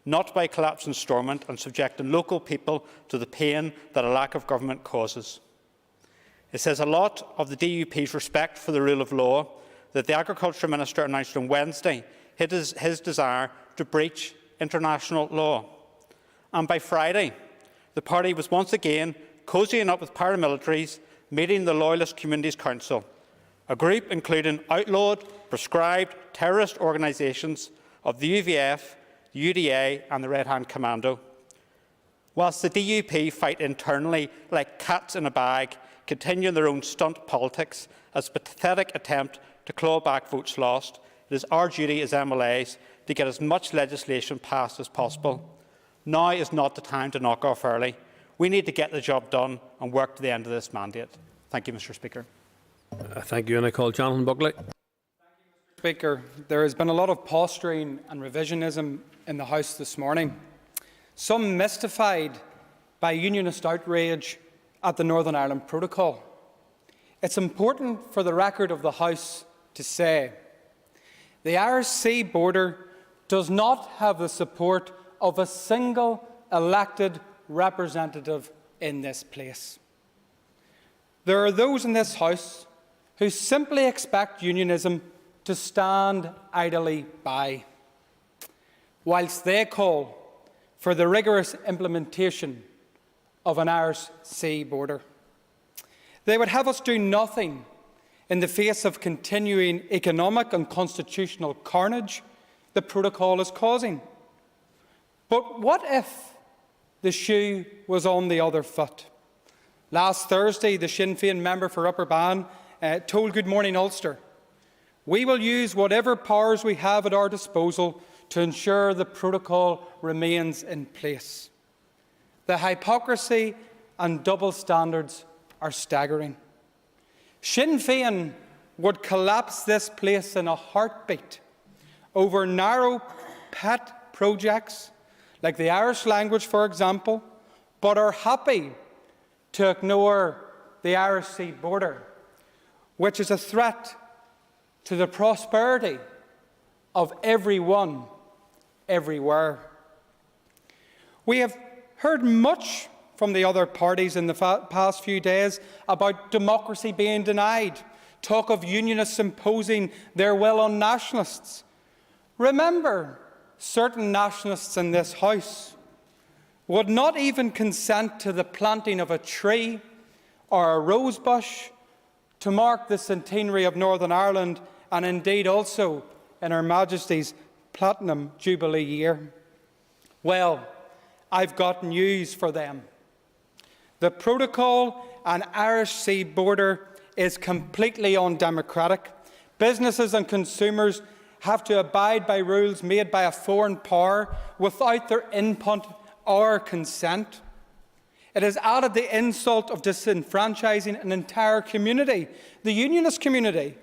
not by collapsing Stormont and subjecting local people to the pain that a lack of government causes. It says a lot of the DUP's respect for the rule of law that the Agriculture Minister announced on Wednesday his desire to breach international law. And by Friday, the party was once again cozying up with paramilitaries, meeting the Loyalist Communities Council, a group including outlawed, prescribed terrorist organisations of the UVF, the UDA and the Red Hand Commando. Whilst the DUP fight internally like cats in a bag, continuing their own stunt politics as a pathetic attempt to claw back votes lost, it is our duty as MLAs to get as much legislation passed as possible. Now is not the time to knock off early. We need to get the job done and work to the end of this mandate. Thank you, Mr. Speaker. Thank you. And I call Jonathan Buckley. Speaker, there has been a lot of posturing and revisionism in the House this morning, some mystified by unionist outrage at the Northern Ireland Protocol. It's important for the record of the House to say the Irish Sea border does not have the support of a single elected representative in this place. There are those in this House who simply expect unionism to stand idly by, whilst they call for the rigorous implementation of an Irish sea border. They would have us do nothing in the face of continuing economic and constitutional carnage the protocol is causing. But what if the shoe was on the other foot? Last Thursday, the Sinn Féin member for Upper Bann told Good Morning Ulster, "We will use whatever powers we have at our disposal to ensure the protocol remains in place." The hypocrisy and double standards are staggering. Sinn Féin would collapse this place in a heartbeat over narrow pet projects like the Irish language, for example, but are happy to ignore the Irish Sea border, which is a threat to the prosperity of everyone, everywhere. We have heard much from the other parties in the past few days about democracy being denied, talk of unionists imposing their will on nationalists. Remember, certain nationalists in this House would not even consent to the planting of a tree or a rose bush to mark the centenary of Northern Ireland, and indeed also in Her Majesty's Platinum Jubilee year? Well, I've got news for them. The protocol on Irish Sea border is completely undemocratic. Businesses and consumers have to abide by rules made by a foreign power without their input or consent. It has added the insult of disenfranchising an entire community, the Unionist community.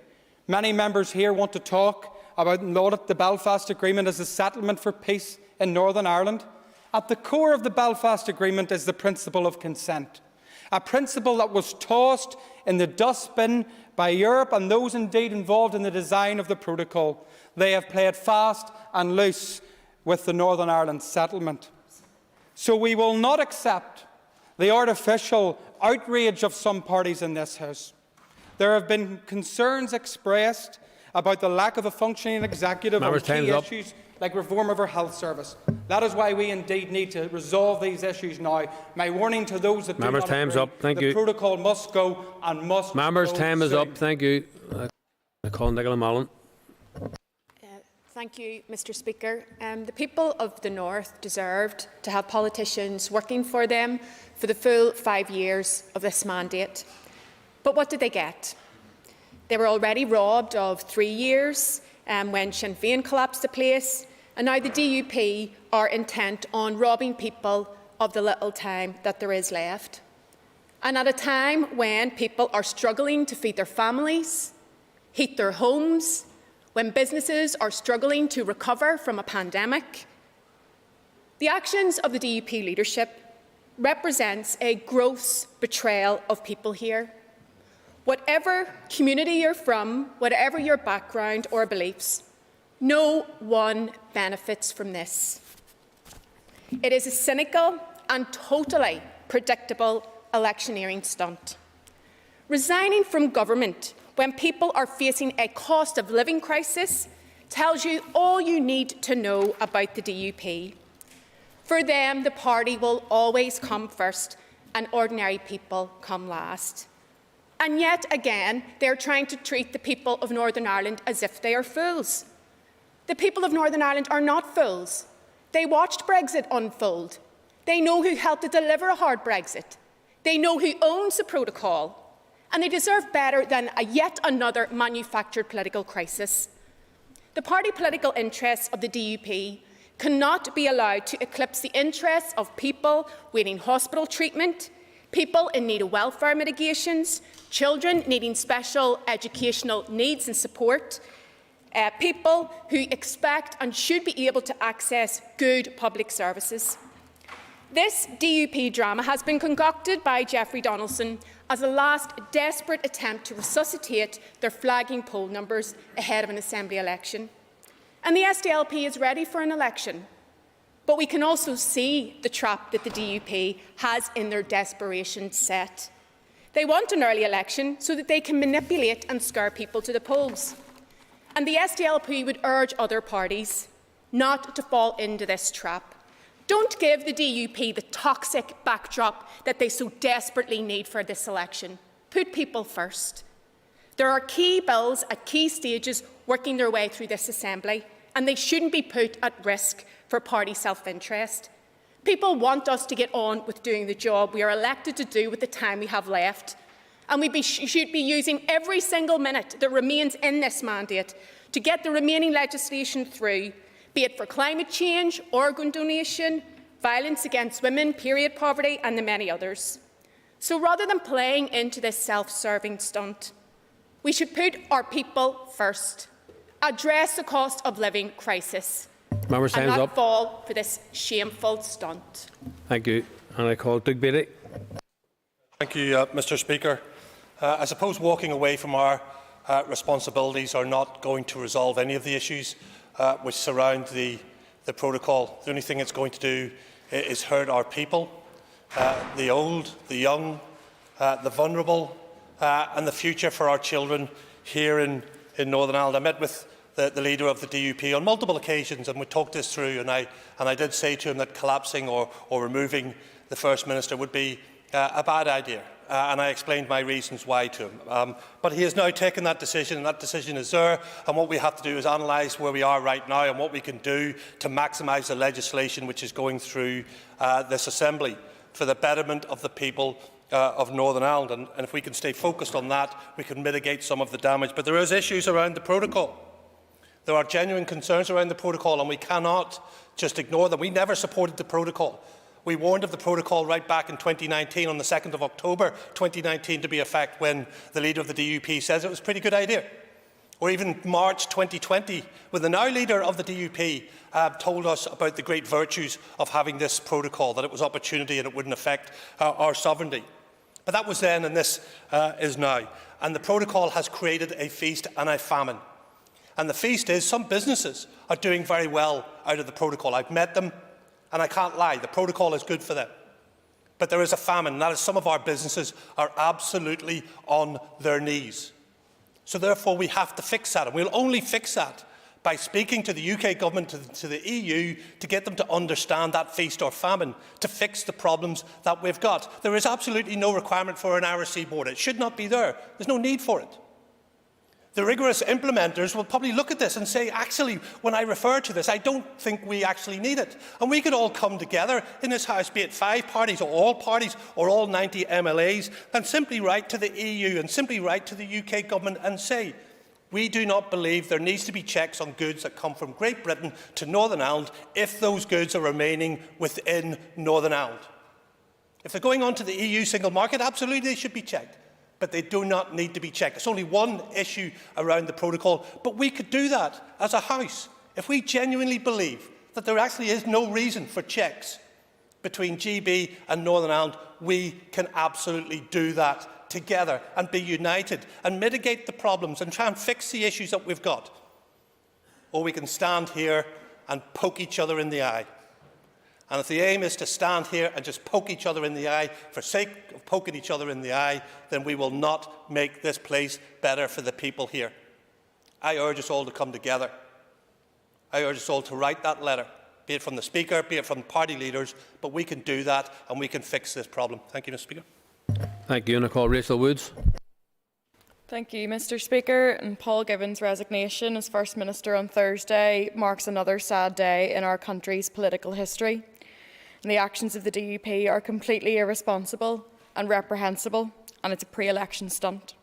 Many members here want to talk about and laud the Belfast Agreement as a settlement for peace in Northern Ireland. At the core of the Belfast Agreement is the principle of consent, a principle that was tossed in the dustbin by Europe and those indeed involved in the design of the protocol. They have played fast and loose with the Northern Ireland settlement. So we will not accept the artificial outrage of some parties in this House. There have been concerns expressed about the lack of a functioning executive on key issues like reform of our health service. That is why we indeed need to resolve these issues now. My warning to those that do not agree, the protocol must go and must go Members, time is soon. up. Thank you. I call Nicola Mullen. Thank you, Mr Speaker. The people of the North deserved to have politicians working for them for the full 5 years of this mandate. But what did they get? They were already robbed of 3 years when Sinn Féin collapsed the place, and now the DUP are intent on robbing people of the little time that there is left. And at a time when people are struggling to feed their families, heat their homes, when businesses are struggling to recover from a pandemic, the actions of the DUP leadership represents a gross betrayal of people here. Whatever community you're from, whatever your background or beliefs, no one benefits from this. It is a cynical and totally predictable electioneering stunt. Resigning from government when people are facing a cost of living crisis tells you all you need to know about the DUP. For them, the party will always come first and ordinary people come last. And yet again, they're trying to treat the people of Northern Ireland as if they are fools. The people of Northern Ireland are not fools. They watched Brexit unfold. They know who helped to deliver a hard Brexit. They know who owns the protocol. And they deserve better than yet another manufactured political crisis. The party political interests of the DUP cannot be allowed to eclipse the interests of people waiting hospital treatment, people in need of welfare mitigations, children needing special educational needs and support, people who expect and should be able to access good public services. This DUP drama has been concocted by Jeffrey Donaldson as a last desperate attempt to resuscitate their flagging poll numbers ahead of an Assembly election. And the SDLP is ready for an election. But we can also see the trap that the DUP has in their desperation set. They want an early election so that they can manipulate and scare people to the polls. And the SDLP would urge other parties not to fall into this trap. Don't give the DUP the toxic backdrop that they so desperately need for this election. Put people first. There are key bills at key stages working their way through this Assembly, and they shouldn't be put at risk for party self-interest. People want us to get on with doing the job we are elected to do with the time we have left. And we should be using every single minute that remains in this mandate to get the remaining legislation through, be it for climate change, organ donation, violence against women, period poverty, and the many others. So rather than playing into this self-serving stunt, we should put our people first, address the cost of living crisis, Members, and time's not up. fall for this shameful stunt. Thank you. And I call Doug Beattie. Thank you, Mr Speaker. I suppose walking away from our responsibilities are not going to resolve any of the issues which surround the protocol. The only thing it's going to do is hurt our people, the old, the young, the vulnerable, and the future for our children here in Northern Ireland. I met with the leader of the DUP on multiple occasions, and we talked this through, and I did say to him that collapsing or removing the First Minister would be a bad idea. and I explained my reasons why to him. But he has now taken that decision, and that decision is there, and what we have to do is analyse where we are right now and what we can do to maximise the legislation which is going through this Assembly for the betterment of the people of Northern Ireland. And if we can stay focused on that, we can mitigate some of the damage. But there is issues around the protocol. There are genuine concerns around the protocol, and we cannot just ignore them. We never supported the protocol. We warned of the protocol right back in 2019, on the 2nd of October 2019 to be effect, when the leader of the DUP says it was a pretty good idea. Or even March 2020, when the now leader of the DUP told us about the great virtues of having this protocol, that it was opportunity and it wouldn't affect our sovereignty. But that was then, and this is now. And the protocol has created a feast and a famine. And the feast is some businesses are doing very well out of the protocol. I've met them. And I can't lie, the protocol is good for them. But there is a famine, and that is some of our businesses are absolutely on their knees. So therefore we have to fix that, and we'll only fix that by speaking to the UK government, to the EU, to get them to understand that feast or famine, to fix the problems that we've got. There is absolutely no requirement for an Irish seaboard. It should not be there. There's no need for it. The rigorous implementers will probably look at this and say, actually, when I refer to this, I don't think we actually need it. And we could all come together in this House, be it 5 parties or all 90 MLAs, and simply write to the EU and simply write to the UK government and say, we do not believe there needs to be checks on goods that come from Great Britain to Northern Ireland if those goods are remaining within Northern Ireland. If they're going on to the EU single market, absolutely they should be checked. But they do not need to be checked. It's only one issue around the protocol, but we could do that as a House. If we genuinely believe that there actually is no reason for checks between GB and Northern Ireland, we can absolutely do that together and be united and mitigate the problems and try and fix the issues that we've got. Or we can stand here and poke each other in the eye. And if the aim is to stand here and just poke each other in the eye for sake of poking each other in the eye, then we will not make this place better for the people here. I urge us all to come together. I urge us all to write that letter, be it from the Speaker, be it from party leaders, but we can do that and we can fix this problem. Thank you, Mr. Speaker. Thank you. And I call Rachel Woods. Thank you, Mr. Speaker. And Paul Gibbons' resignation as First Minister on Thursday marks another sad day in our country's political history. And the actions of the DUP are completely irresponsible and reprehensible, and it's a pre-election stunt.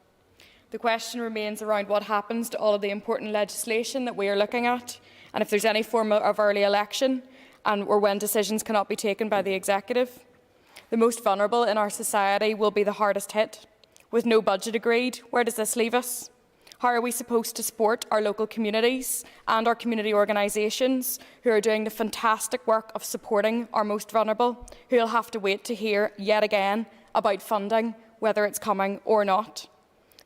The question remains around what happens to all of the important legislation that we are looking at, and if there's any form of early election, or when decisions cannot be taken by the executive. The most vulnerable in our society will be the hardest hit. With no budget agreed, where does this leave us? How are we supposed to support our local communities and our community organisations who are doing the fantastic work of supporting our most vulnerable, who will have to wait to hear yet again about funding, whether it's coming or not?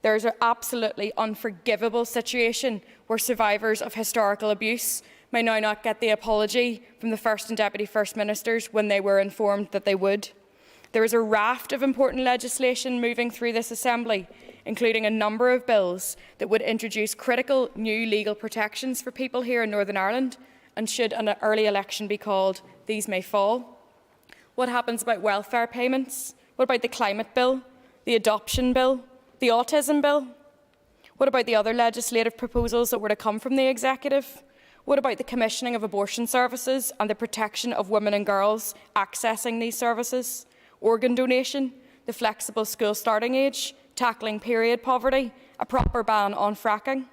There is an absolutely unforgivable situation where survivors of historical abuse may now not get the apology from the First and Deputy First Ministers when they were informed that they would. There is a raft of important legislation moving through this Assembly, including a number of bills that would introduce critical new legal protections for people here in Northern Ireland, and should an early election be called, these may fall. What happens about welfare payments? What about the climate bill, the adoption bill, the autism bill? What about the other legislative proposals that were to come from the executive? What about the commissioning of abortion services and the protection of women and girls accessing these services? Organ donation, the flexible school starting age, tackling period poverty, a proper ban on fracking.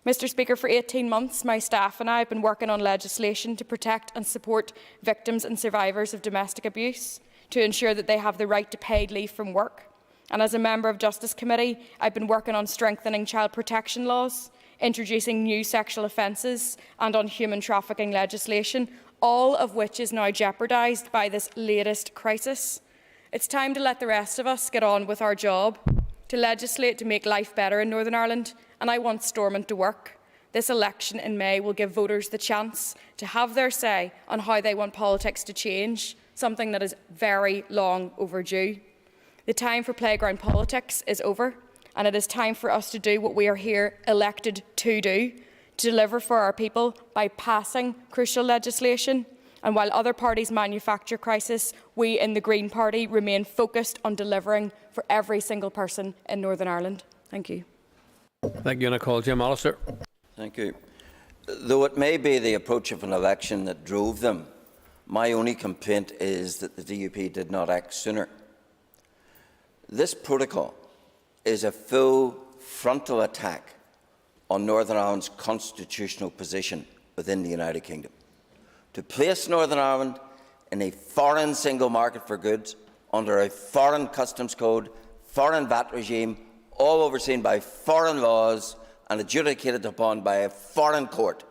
Mr. Speaker, for 18 months, my staff and I have been working on legislation to protect and support victims and survivors of domestic abuse, to ensure that they have the right to paid leave from work. And as a member of Justice Committee, I've been working on strengthening child protection laws, introducing new sexual offences and on human trafficking legislation, all of which is now jeopardised by this latest crisis. It's time to let the rest of us get on with our job, to legislate to make life better in Northern Ireland, and I want Stormont to work. This election in May will give voters the chance to have their say on how they want politics to change, something that is very long overdue. The time for playground politics is over, and it is time for us to do what we are here elected to do, to deliver for our people by passing crucial legislation And while other parties manufacture crisis, we in the Green Party remain focused on delivering for every single person in Northern Ireland. Thank you. Thank you. And I call Jim Allister. Thank you. Though it may be the approach of an election that drove them, my only complaint is that the DUP did not act sooner. This protocol is a full frontal attack on Northern Ireland's constitutional position within the United Kingdom. To place Northern Ireland in a foreign single market for goods, under a foreign customs code, foreign VAT regime, all overseen by foreign laws and adjudicated upon by a foreign court,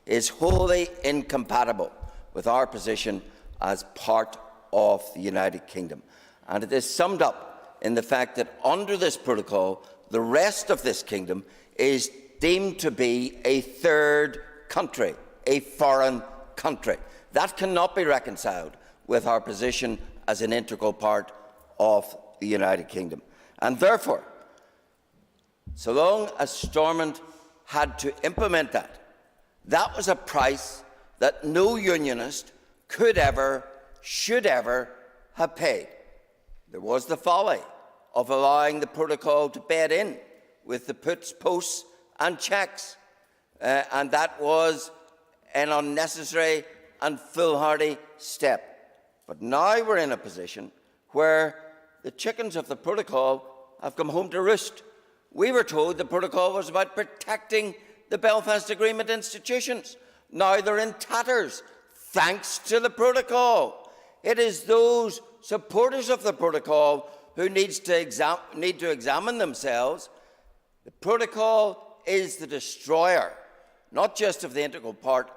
is wholly incompatible with our position as part of the United Kingdom. And it is summed up in the fact that under this protocol, the rest of this kingdom is deemed to be a third country, a foreign country. That cannot be reconciled with our position as an integral part of the United Kingdom. And therefore, so long as Stormont had to implement that, that was a price that no unionist could ever, should ever have paid. There was the folly of allowing the protocol to bed in with the puts, posts and checks, and that was an unnecessary and foolhardy step. But now we're in a position where the chickens of the protocol have come home to roost. We were told the protocol was about protecting the Belfast Agreement institutions. Now they're in tatters, thanks to the protocol. It is those supporters of the protocol who need to examine themselves. The protocol is the destroyer, not just of the integral part,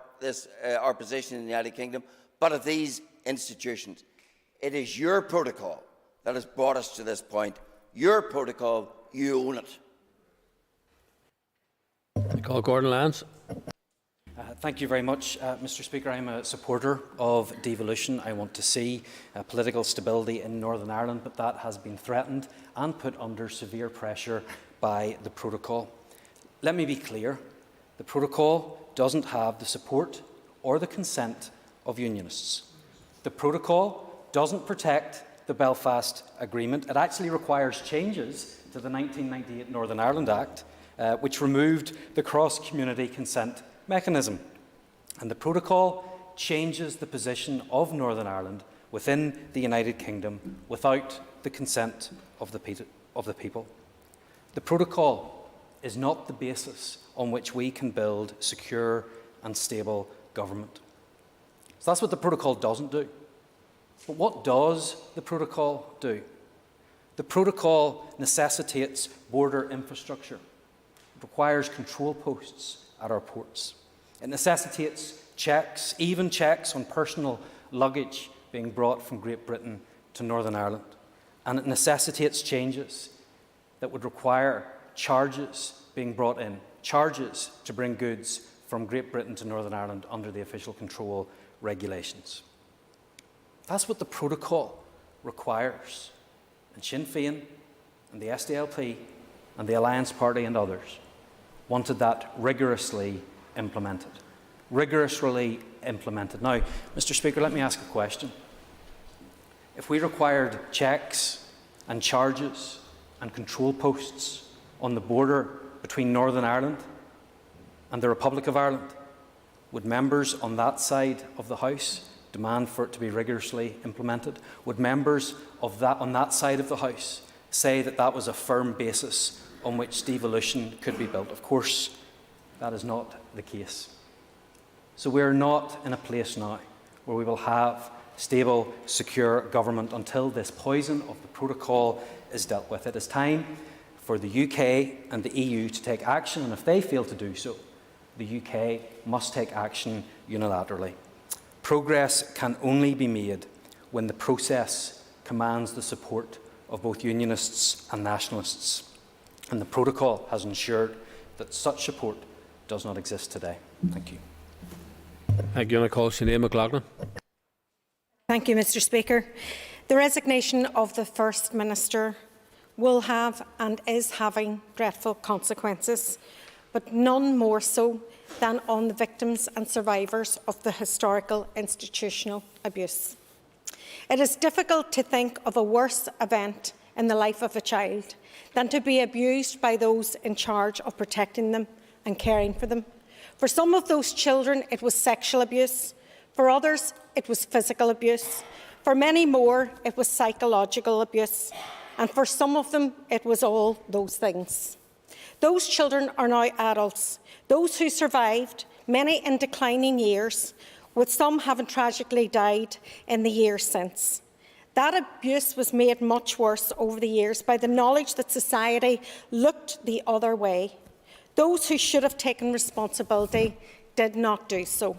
our position in the United Kingdom, but of these institutions. It is your protocol that has brought us to this point. Your protocol, you own it. I call Gordon Lyons. Thank you very much, Mr. Speaker. I'm a supporter of devolution. I want to see political stability in Northern Ireland, but that has been threatened and put under severe pressure by the protocol. Let me be clear. The protocol doesn't have the support or the consent of unionists. The protocol doesn't protect the Belfast Agreement. It actually requires changes to the 1998 Northern Ireland Act, which removed the cross-community consent mechanism. And the protocol changes the position of Northern Ireland within the United Kingdom without the consent of the people. The protocol is not the basis on which we can build secure and stable government. So that's what the protocol doesn't do. But what does the protocol do? The protocol necessitates border infrastructure. It requires control posts at our ports. It necessitates checks, even checks on personal luggage being brought from Great Britain to Northern Ireland. And it necessitates changes that would require charges being brought in, charges to bring goods from Great Britain to Northern Ireland under the official control regulations. That's what the protocol requires. And Sinn Féin and the SDLP and the Alliance Party and others wanted that rigorously implemented. Rigorously implemented. Now, Mr. Speaker, let me ask a question. If we required checks and charges and control posts on the border between Northern Ireland and the Republic of Ireland, would members on that side of the House demand for it to be rigorously implemented? Would members on that side of the House say that that was a firm basis on which devolution could be built? Of course, that is not the case. So we are not in a place now where we will have stable, secure government until this poison of the protocol is dealt with. It is time for the UK and the EU to take action, and if they fail to do so, the UK must take action unilaterally. Progress can only be made when the process commands the support of both unionists and nationalists, and the protocol has ensured that such support does not exist today. Thank you. Thank you. And I call Sinead McLaughlin. Thank you, Mr. Speaker. The resignation of the First Minister will have and is having dreadful consequences, but none more so than on the victims and survivors of the historical institutional abuse. It is difficult to think of a worse event in the life of a child than to be abused by those in charge of protecting them and caring for them. For some of those children, it was sexual abuse. For others, it was physical abuse. For many more, it was psychological abuse. And for some of them, it was all those things. Those children are now adults, those who survived, many in declining years, with some having tragically died in the years since. That abuse was made much worse over the years by the knowledge that society looked the other way. Those who should have taken responsibility did not do so.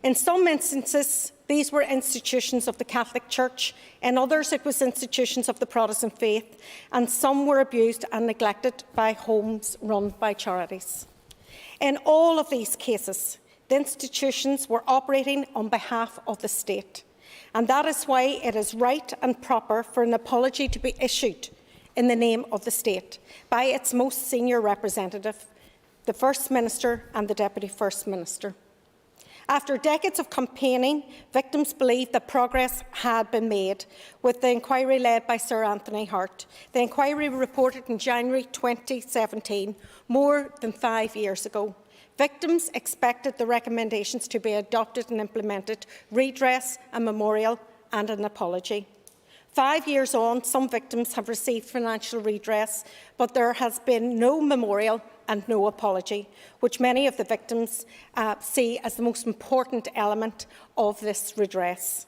In some instances, these were institutions of the Catholic Church. In others, it was institutions of the Protestant faith, and some were abused and neglected by homes run by charities. In all of these cases, the institutions were operating on behalf of the state, and that is why it is right and proper for an apology to be issued in the name of the state by its most senior representative, the First Minister and the Deputy First Minister. After decades of campaigning, victims believed that progress had been made with the inquiry led by Sir Anthony Hart. The inquiry reported in January 2017, more than 5 years ago. Victims expected the recommendations to be adopted and implemented, redress, a memorial and an apology. 5 years on, some victims have received financial redress, but there has been no memorial and no apology, which many of the victims see as the most important element of this redress.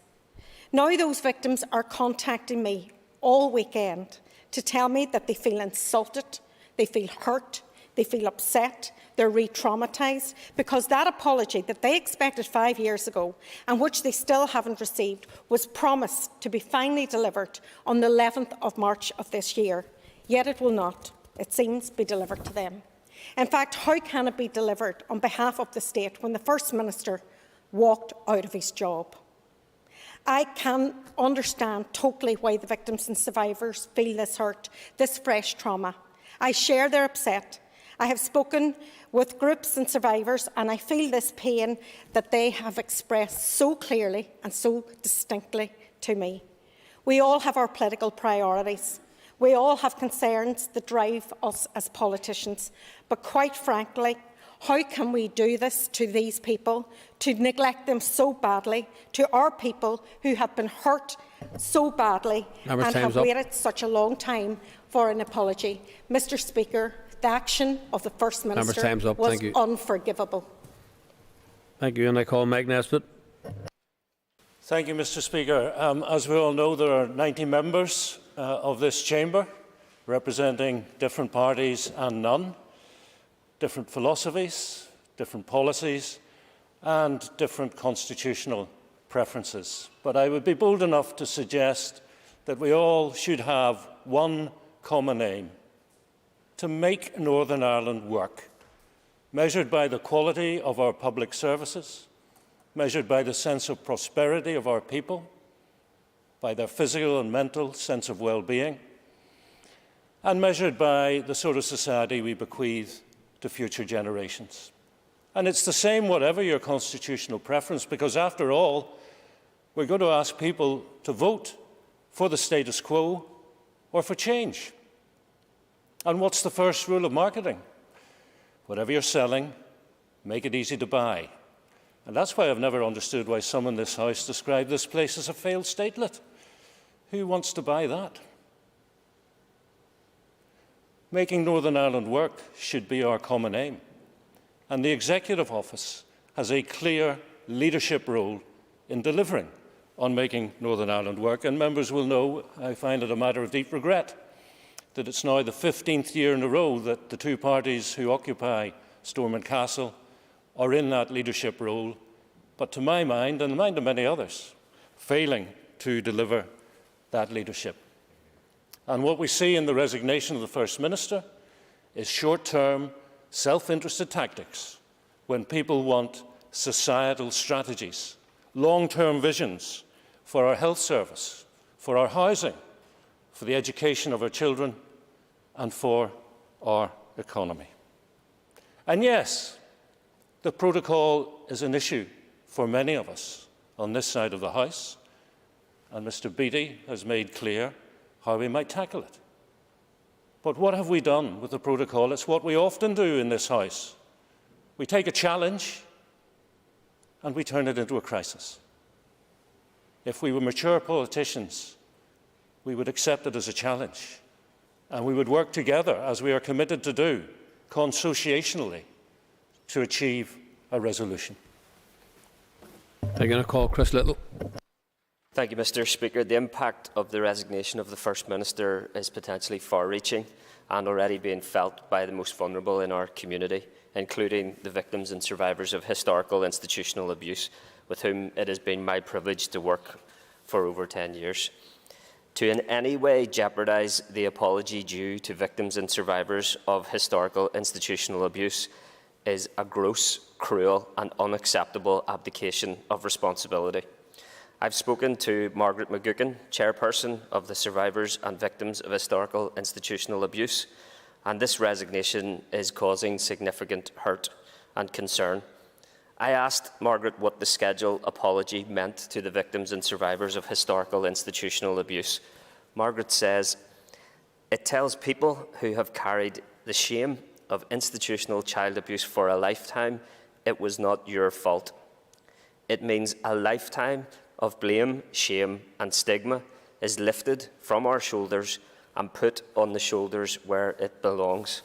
Now those victims are contacting me all weekend to tell me that they feel insulted, they feel hurt, they feel upset, they're re-traumatised, because that apology that they expected 5 years ago and which they still haven't received was promised to be finally delivered on the 11th of March of this year. Yet it will not, it seems, be delivered to them. In fact, how can it be delivered on behalf of the state when the First Minister walked out of his job? I can understand totally why the victims and survivors feel this hurt, this fresh trauma. I share their upset. I have spoken with groups and survivors, and I feel this pain that they have expressed so clearly and so distinctly to me. We all have our political priorities. We all have concerns that drive us as politicians. But quite frankly, how can we do this to these people, to neglect them so badly, to our people who have been hurt so badly and have waited such a long time for an apology? Mr. Speaker, the action of the First Minister was unforgivable. Thank you. And I call Meg Nesbitt. Thank you, Mr. Speaker. As we all know, there are 90 members of this chamber representing different parties and none, different philosophies, different policies and different constitutional preferences. But I would be bold enough to suggest that we all should have one common aim: to make Northern Ireland work, measured by the quality of our public services, measured by the sense of prosperity of our people, by their physical and mental sense of well-being, and measured by the sort of society we bequeath to future generations. And it's the same whatever your constitutional preference, because after all, we're going to ask people to vote for the status quo or for change. And what's the first rule of marketing? Whatever you're selling, make it easy to buy. And that's why I've never understood why some in this House describe this place as a failed statelet. Who wants to buy that? Making Northern Ireland work should be our common aim. And the Executive Office has a clear leadership role in delivering on making Northern Ireland work. And members will know, I find it a matter of deep regret, that it's now the 15th year in a row that the two parties who occupy Stormont Castle are in that leadership role, but to my mind, and the mind of many others, failing to deliver that leadership. And what we see in the resignation of the First Minister is short-term, self-interested tactics when people want societal strategies, long-term visions for our health service, for our housing, for the education of our children, and for our economy. And yes, The protocol is an issue for many of us on this side of the House, and Mr Beattie has made clear how we might tackle it. But what have we done with the protocol? It's what we often do in this House. We take a challenge and we turn it into a crisis. If we were mature politicians, we would accept it as a challenge, and we would work together, as we are committed to do, consociationally, to achieve a resolution. I'm going to call Chris Little. Thank you, Mr Speaker. The impact of the resignation of the First Minister is potentially far-reaching and already being felt by the most vulnerable in our community, including the victims and survivors of historical institutional abuse, with whom it has been my privilege to work for over 10 years. To in any way jeopardise the apology due to victims and survivors of historical institutional abuse is a gross, cruel and unacceptable abdication of responsibility. I've spoken to Margaret McGuckin, chairperson of the Survivors and Victims of Historical Institutional Abuse, and this resignation is causing significant hurt and concern. I asked Margaret what the scheduled apology meant to the victims and survivors of historical institutional abuse. Margaret says, "It tells people who have carried the shame of institutional child abuse for a lifetime, it was not your fault. It means a lifetime of blame, shame and stigma is lifted from our shoulders and put on the shoulders where it belongs.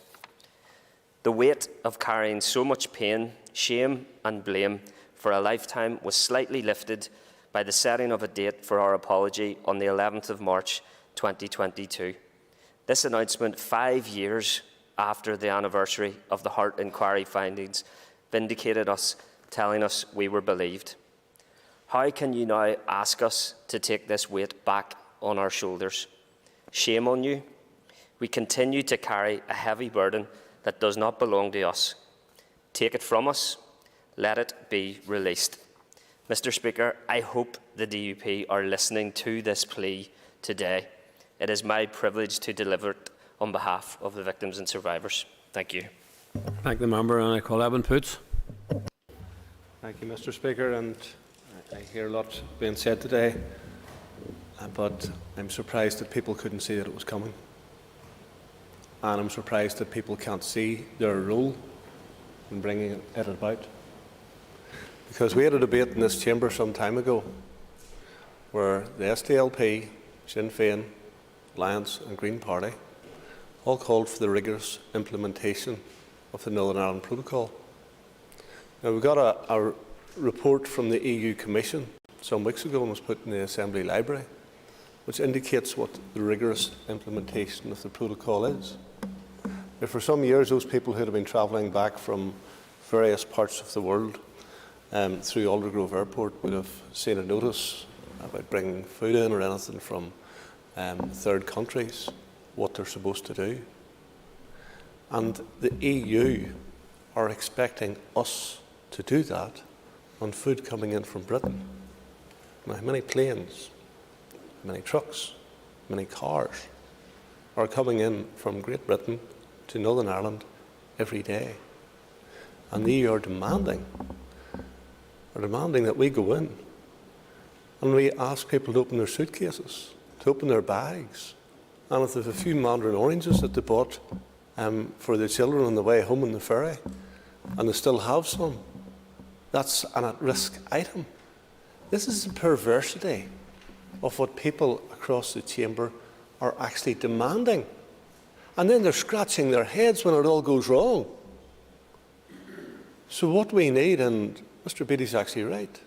The weight of carrying so much pain, shame and blame for a lifetime was slightly lifted by the setting of a date for our apology on the 11th of March 2022. This announcement, 5 years after the anniversary of the Hart Inquiry findings, vindicated us, telling us we were believed. How can you now ask us to take this weight back on our shoulders? Shame on you. We continue to carry a heavy burden that does not belong to us. Take it from us. Let it be released." Mr Speaker, I hope the DUP are listening to this plea today. It is my privilege to deliver it on behalf of the victims and survivors. Thank you. Thank the member, and I call Evan Poots. Thank you, Mr Speaker. And I hear a lot being said today, but I'm surprised that people couldn't see that it was coming. And I'm surprised that people can't see their role in bringing it about. Because we had a debate in this chamber some time ago where the SDLP, Sinn Féin, Alliance and Green Party all called for the rigorous implementation of the Northern Ireland Protocol. Now, we got a report from the EU Commission some weeks ago and was put in the Assembly Library, which indicates what the rigorous implementation of the protocol is. Now, for some years, those people who have been travelling back from various parts of the world through Aldergrove Airport would have seen a notice about bringing food in or anything from third countries, what they're supposed to do. And the EU are expecting us to do that on food coming in from Britain. Now, how many planes, how many trucks, how many cars are coming in from Great Britain to Northern Ireland every day? And the EU are demanding that we go in and we ask people to open their suitcases, to open their bags, and if there's a few mandarin oranges that they bought for the children on the way home on the ferry, and they still have some, that's an at-risk item. This is the perversity of what people across the chamber are actually demanding. And then they're scratching their heads when it all goes wrong. So what we need, and Mr Beattie's actually right,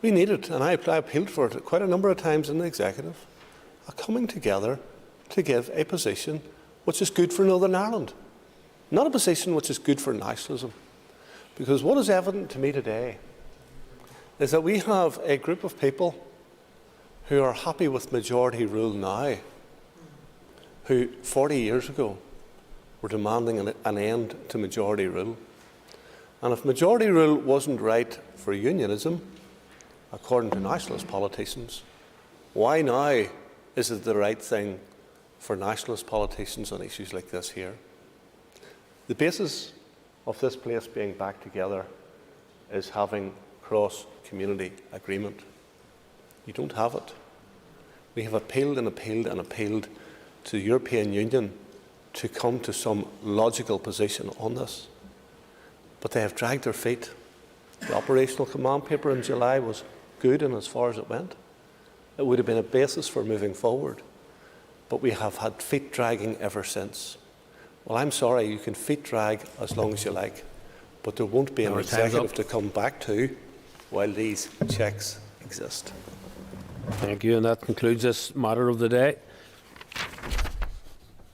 we need it, and I appealed for it quite a number of times in the Executive, a coming together to give a position which is good for Northern Ireland, not a position which is good for nationalism. Because what is evident to me today is that we have a group of people who are happy with majority rule now, who 40 years ago were demanding an end to majority rule. And if majority rule wasn't right for unionism, according to nationalist politicians, why now is it the right thing for nationalist politicians on issues like this here? The basis of this place being back together is having cross-community agreement. You don't have it. We have appealed and appealed and appealed to the European Union to come to some logical position on this. But they have dragged their feet. The operational command paper in July was good in as far as it went. It would have been a basis for moving forward. But we have had feet dragging ever since. Well, I'm sorry, you can feet drag as long as you like, but there won't be an executive to come back to while these checks exist. Thank you, and that concludes this matter of the day.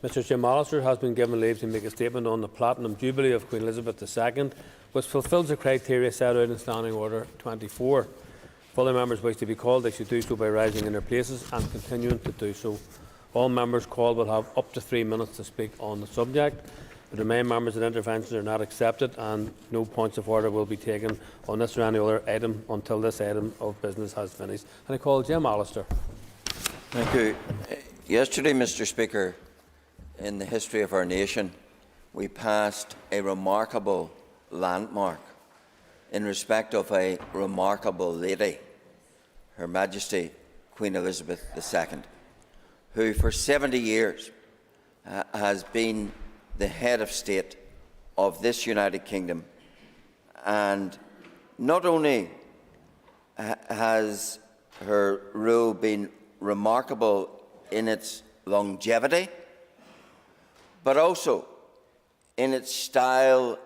Mr. Jim Allister has been given leave to make a statement on the Platinum Jubilee of Queen Elizabeth II, which fulfils the criteria set out in Standing Order 24. If other members wish to be called, they should do so by rising in their places and continuing to do so. All members called will have up to 3 minutes to speak on the subject. The remain members and interventions are not accepted, and no points of order will be taken on this or any other item until this item of business has finished. And I call Jim Allister. Thank you. Yesterday, Mr. Speaker, in the history of our nation, we passed a remarkable landmark in respect of a remarkable lady, Her Majesty Queen Elizabeth II, who for 70 years has been the head of state of this United Kingdom. And not only has her rule been remarkable in its longevity, but also in its style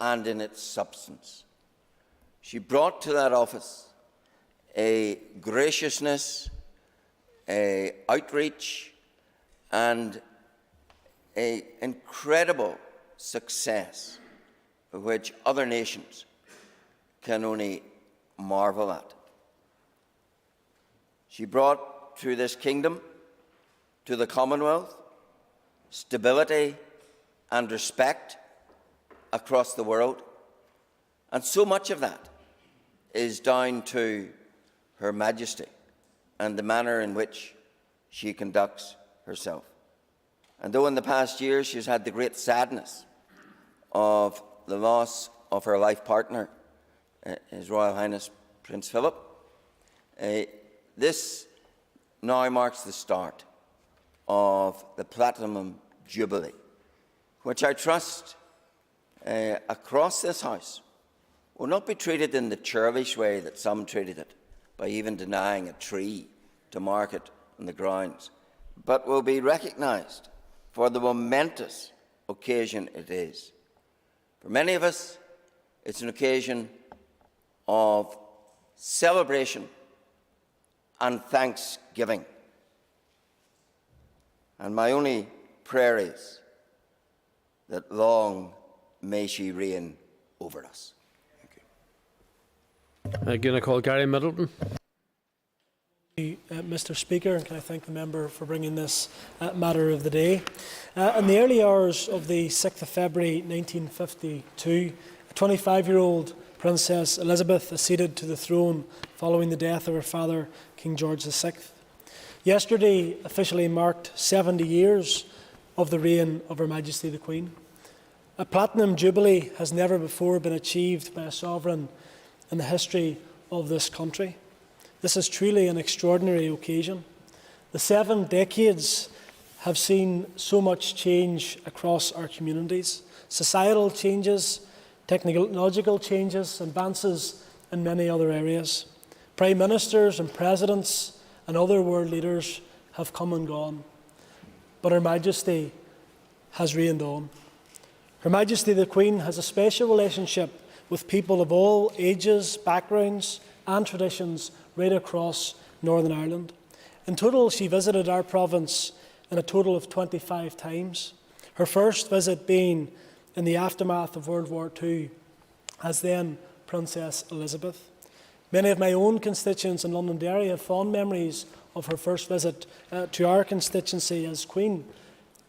and in its substance. She brought to that office a graciousness, an outreach, and an incredible success which other nations can only marvel at. She brought to this kingdom, to the Commonwealth, stability and respect across the world, and so much of that is down to Her Majesty and the manner in which she conducts herself. And though in the past years she's had the great sadness of the loss of her life partner, His Royal Highness Prince Philip, this now marks the start of the Platinum Jubilee, which I trust across this House will not be treated in the churlish way that some treated it, by even denying a tree to mark it on the grounds, but will be recognised for the momentous occasion it is. For many of us, it's an occasion of celebration and thanksgiving. And my only prayer is that long may she reign over us. Thank you. I call Gary Middleton. Mr. Speaker, and can I thank the member for bringing this matter of the day. In the early hours of the 6th of February 1952, a 25-year-old Princess Elizabeth acceded to the throne following the death of her father, King George VI. Yesterday officially marked 70 years of the reign of Her Majesty the Queen. A Platinum Jubilee has never before been achieved by a sovereign in the history of this country. This is truly an extraordinary occasion. The 7 decades have seen so much change across our communities. Societal changes, technological changes, advances in many other areas. Prime Ministers and Presidents and other world leaders have come and gone. But Her Majesty has reigned on. Her Majesty the Queen has a special relationship with people of all ages, backgrounds and traditions right across Northern Ireland. In total, she visited our province in a total of 25 times, her first visit being in the aftermath of World War II as then Princess Elizabeth. Many of my own constituents in Londonderry have fond memories of her first visit to our constituency as Queen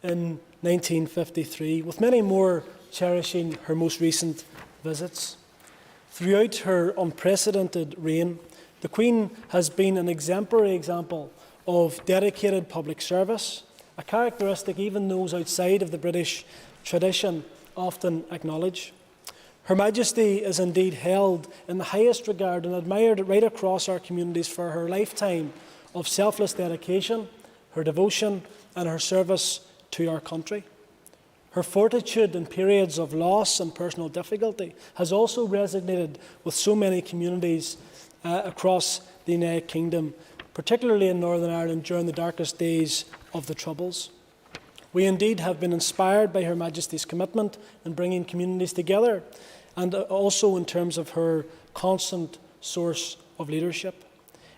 in 1953, with many more cherishing her most recent visits. Throughout her unprecedented reign, the Queen has been an exemplary example of dedicated public service, a characteristic even those outside of the British tradition often acknowledge. Her Majesty is indeed held in the highest regard and admired right across our communities for her lifetime of selfless dedication, her devotion and her service to our country. Her fortitude in periods of loss and personal difficulty has also resonated with so many communities across the United Kingdom, particularly in Northern Ireland during the darkest days of the Troubles. We indeed have been inspired by Her Majesty's commitment in bringing communities together, and also in terms of her constant source of leadership.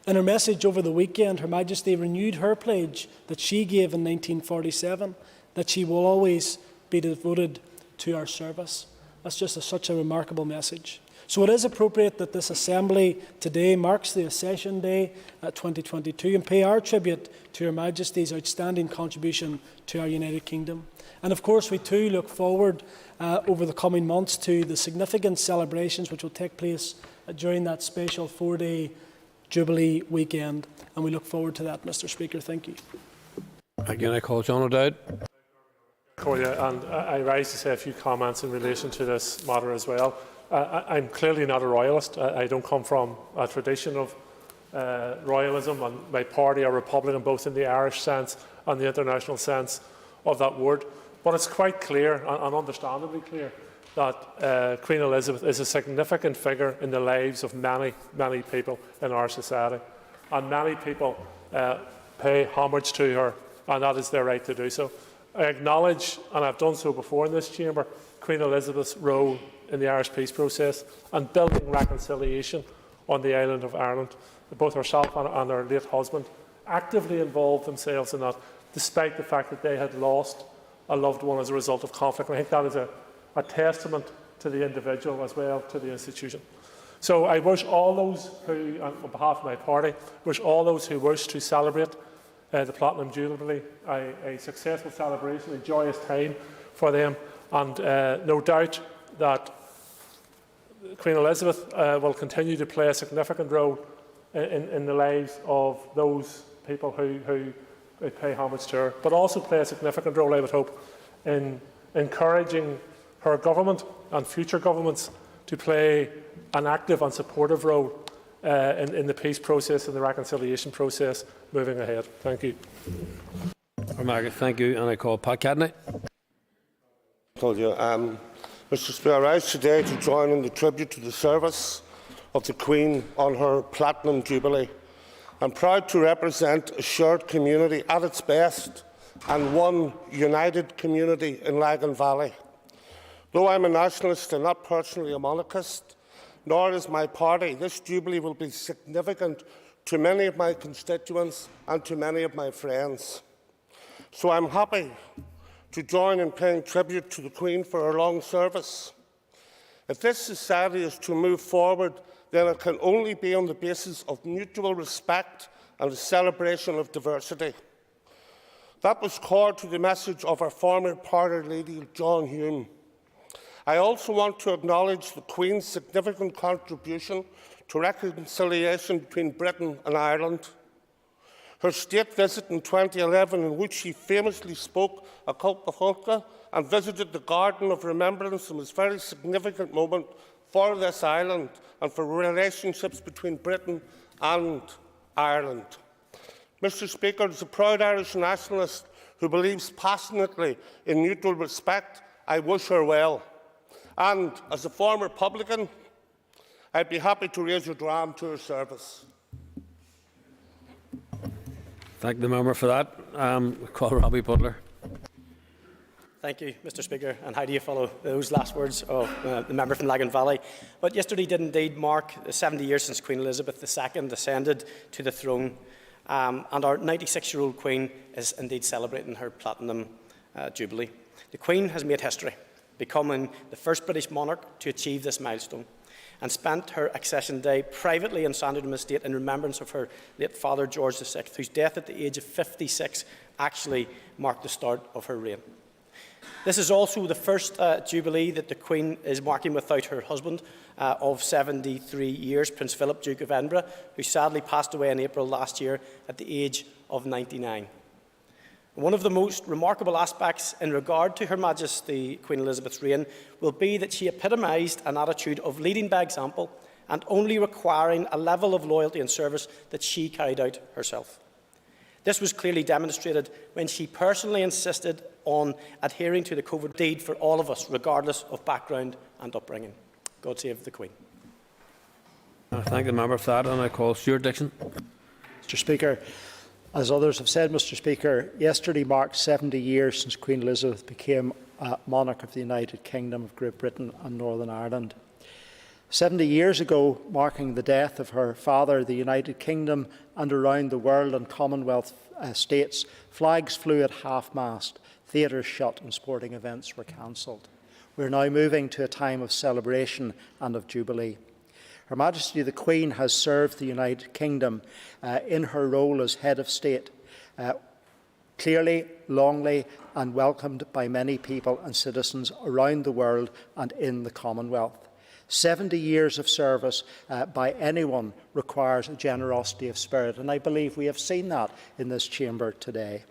In her message over the weekend, Her Majesty renewed her pledge that she gave in 1947, that she will always be devoted to our service. That's just such a remarkable message. So it is appropriate that this Assembly today marks the Accession Day 2022 and pay our tribute to Her Majesty's outstanding contribution to our United Kingdom. And of course we too look forward over the coming months to the significant celebrations which will take place during that special 4-day Jubilee weekend, and we look forward to that, Mr. Speaker. Thank you. Again, I call John O'Dowd. And I rise to say a few comments in relation to this matter as well. I'm clearly not a royalist. I don't come from a tradition of royalism, and my party are Republican, both in the Irish sense and the international sense of that word. But it's quite clear, and understandably clear, that Queen Elizabeth is a significant figure in the lives of many, many people in our society. And many people pay homage to her, and that is their right to do so. I acknowledge, and I've done so before in this chamber, Queen Elizabeth's role in the Irish peace process and building reconciliation on the island of Ireland. Both herself and her late husband actively involved themselves in that, despite the fact that they had lost a loved one as a result of conflict. And I think that is a testament to the individual as well, to the institution. So I wish all those who, on behalf of my party, wish all those who wish to celebrate the Platinum Jubilee a successful celebration, a joyous time for them, and no doubt that Queen Elizabeth will continue to play a significant role in the lives of those people who pay homage to her, but also play a significant role, I would hope, in encouraging her government and future governments to play an active and supportive role in the peace process and the reconciliation process moving ahead. Thank you. Thank you, and I call Pat Cadney. Mr. Speaker, I rise today to join in the tribute to the service of the Queen on her Platinum Jubilee. I'm proud to represent a shared community at its best and one united community in Lagan Valley. Though I'm a nationalist and not personally a monarchist, nor is my party, this Jubilee will be significant to many of my constituents and to many of my friends. So I'm happy to join in paying tribute to the Queen for her long service. If this society is to move forward, then it can only be on the basis of mutual respect and the celebration of diversity. That was core to the message of our former party leader, John Hume. I also want to acknowledge the Queen's significant contribution to reconciliation between Britain and Ireland. Her state visit in 2011, in which she famously spoke at Compulsory and visited the Garden of Remembrance, was a very significant moment for this island and for relationships between Britain and Ireland. Mr. Speaker, as a proud Irish nationalist who believes passionately in mutual respect, I wish her well. And as a former publican, I'd be happy to raise your dram to her service. Thank the member for that. Call Robbie Butler. Thank you, Mr. Speaker. And how do you follow those last words of the member from Lagan Valley? But yesterday did indeed mark 70 years since Queen Elizabeth II ascended to the throne, and our 96-year-old Queen is indeed celebrating her Platinum Jubilee. The Queen has made history, becoming the first British monarch to achieve this milestone, and spent her accession day privately in Sandringham Estate in remembrance of her late father, George VI, whose death at the age of 56 actually marked the start of her reign. This is also the first Jubilee that the Queen is marking without her husband of 73 years, Prince Philip, Duke of Edinburgh, who sadly passed away in April last year at the age of 99. One of the most remarkable aspects in regard to Her Majesty Queen Elizabeth's reign will be that she epitomised an attitude of leading by example and only requiring a level of loyalty and service that she carried out herself. This was clearly demonstrated when she personally insisted on adhering to the COVID deed for all of us, regardless of background and upbringing. God save the Queen. I thank the member for that, and I call Stuart Dixon. Mr. Speaker, as others have said, Mr. Speaker, yesterday marked 70 years since Queen Elizabeth became monarch of the United Kingdom of Great Britain and Northern Ireland. 70 years ago, marking the death of her father, the United Kingdom and around the world and Commonwealth states, flags flew at half-mast, theatres shut and sporting events were cancelled. We are now moving to a time of celebration and of jubilee. Her Majesty the Queen has served the United Kingdom in her role as head of state, clearly, longly and welcomed by many people and citizens around the world and in the Commonwealth. 70 years of service by anyone requires a generosity of spirit, and I believe we have seen that in this chamber today.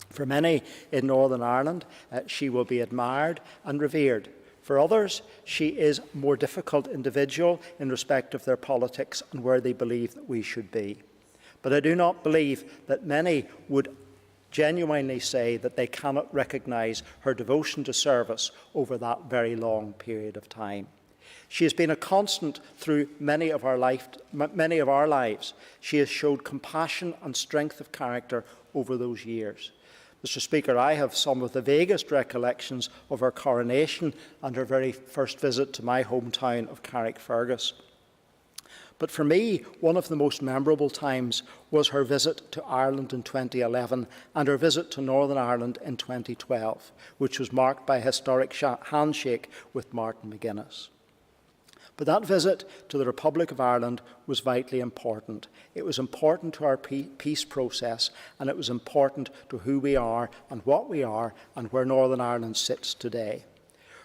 For many in Northern Ireland, she will be admired and revered. For others, she is a more difficult individual in respect of their politics and where they believe that we should be. But I do not believe that many would genuinely say that they cannot recognise her devotion to service over that very long period of time. She has been a constant through many of our lives. She has showed compassion and strength of character over those years. Mr. Speaker, I have some of the vaguest recollections of her coronation and her very first visit to my hometown of Carrickfergus. But for me, one of the most memorable times was her visit to Ireland in 2011 and her visit to Northern Ireland in 2012, which was marked by a historic handshake with Martin McGuinness. But that visit to the Republic of Ireland was vitally important. It was important to our peace process, and it was important to who we are and what we are and where Northern Ireland sits today.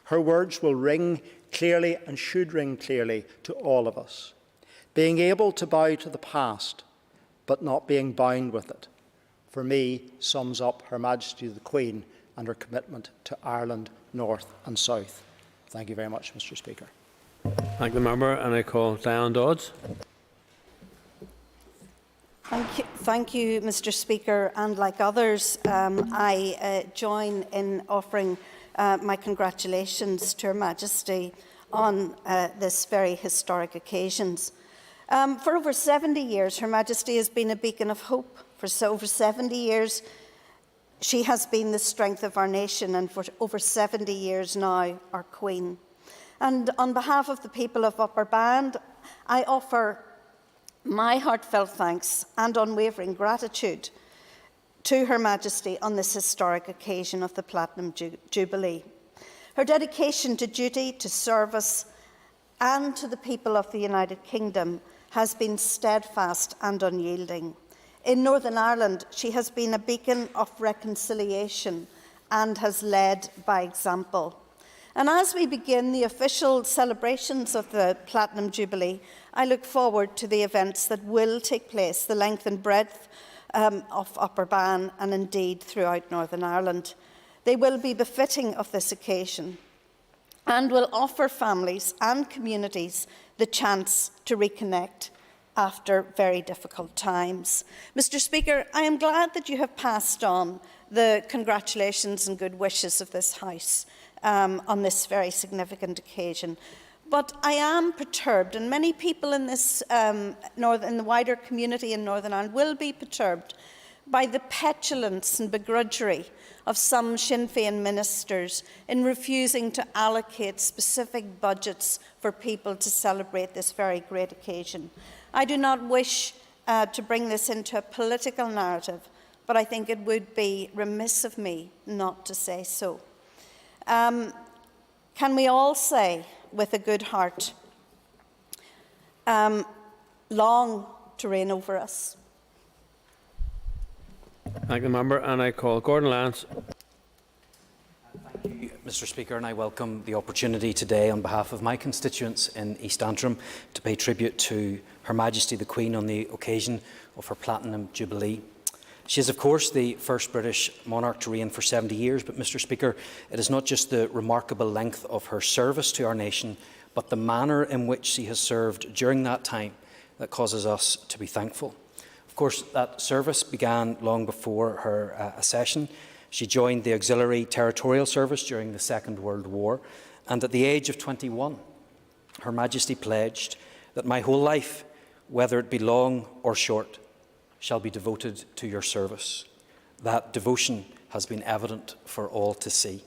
Her words will ring clearly and should ring clearly to all of us. Being able to bow to the past, but not being bound with it, for me, sums up Her Majesty the Queen and her commitment to Ireland, North and South. Thank you very much, Mr. Speaker. Thank the member, and I call Diane Dodds. Thank you, Mr. Speaker. And like others, I join in offering my congratulations to Her Majesty on this very historic occasion. For over 70 years, Her Majesty has been a beacon of hope. For over 70 years, she has been the strength of our nation, and for over 70 years now, our Queen. And on behalf of the people of Upper Band, I offer my heartfelt thanks and unwavering gratitude to Her Majesty on this historic occasion of the Platinum Jubilee. Her dedication to duty, to service, and to the people of the United Kingdom has been steadfast and unyielding. In Northern Ireland, she has been a beacon of reconciliation and has led by example. And as we begin the official celebrations of the Platinum Jubilee, I look forward to the events that will take place, the length and breadth of Upper Ban and indeed throughout Northern Ireland. They will be befitting of this occasion and will offer families and communities the chance to reconnect after very difficult times. Mr. Speaker, I am glad that you have passed on the congratulations and good wishes of this House on this very significant occasion. But I am perturbed, and many people in this in the wider community in Northern Ireland will be perturbed by the petulance and begrudgery of some Sinn Féin ministers in refusing to allocate specific budgets for people to celebrate this very great occasion. I do not wish to bring this into a political narrative, but I think it would be remiss of me not to say so. Can we all say with a good heart, long to reign over us? Thank the member, and I call Gordon Lance. Thank you, Mr. Speaker, and I welcome the opportunity today on behalf of my constituents in East Antrim to pay tribute to Her Majesty the Queen on the occasion of her Platinum Jubilee. She is, of course, the first British monarch to reign for 70 years, but, Mr. Speaker, it is not just the remarkable length of her service to our nation, but the manner in which she has served during that time that causes us to be thankful. Of course, that service began long before her accession. She joined the Auxiliary Territorial Service during the Second World War, and at the age of 21, Her Majesty pledged that my whole life, whether it be long or short, shall be devoted to your service. That devotion has been evident for all to see.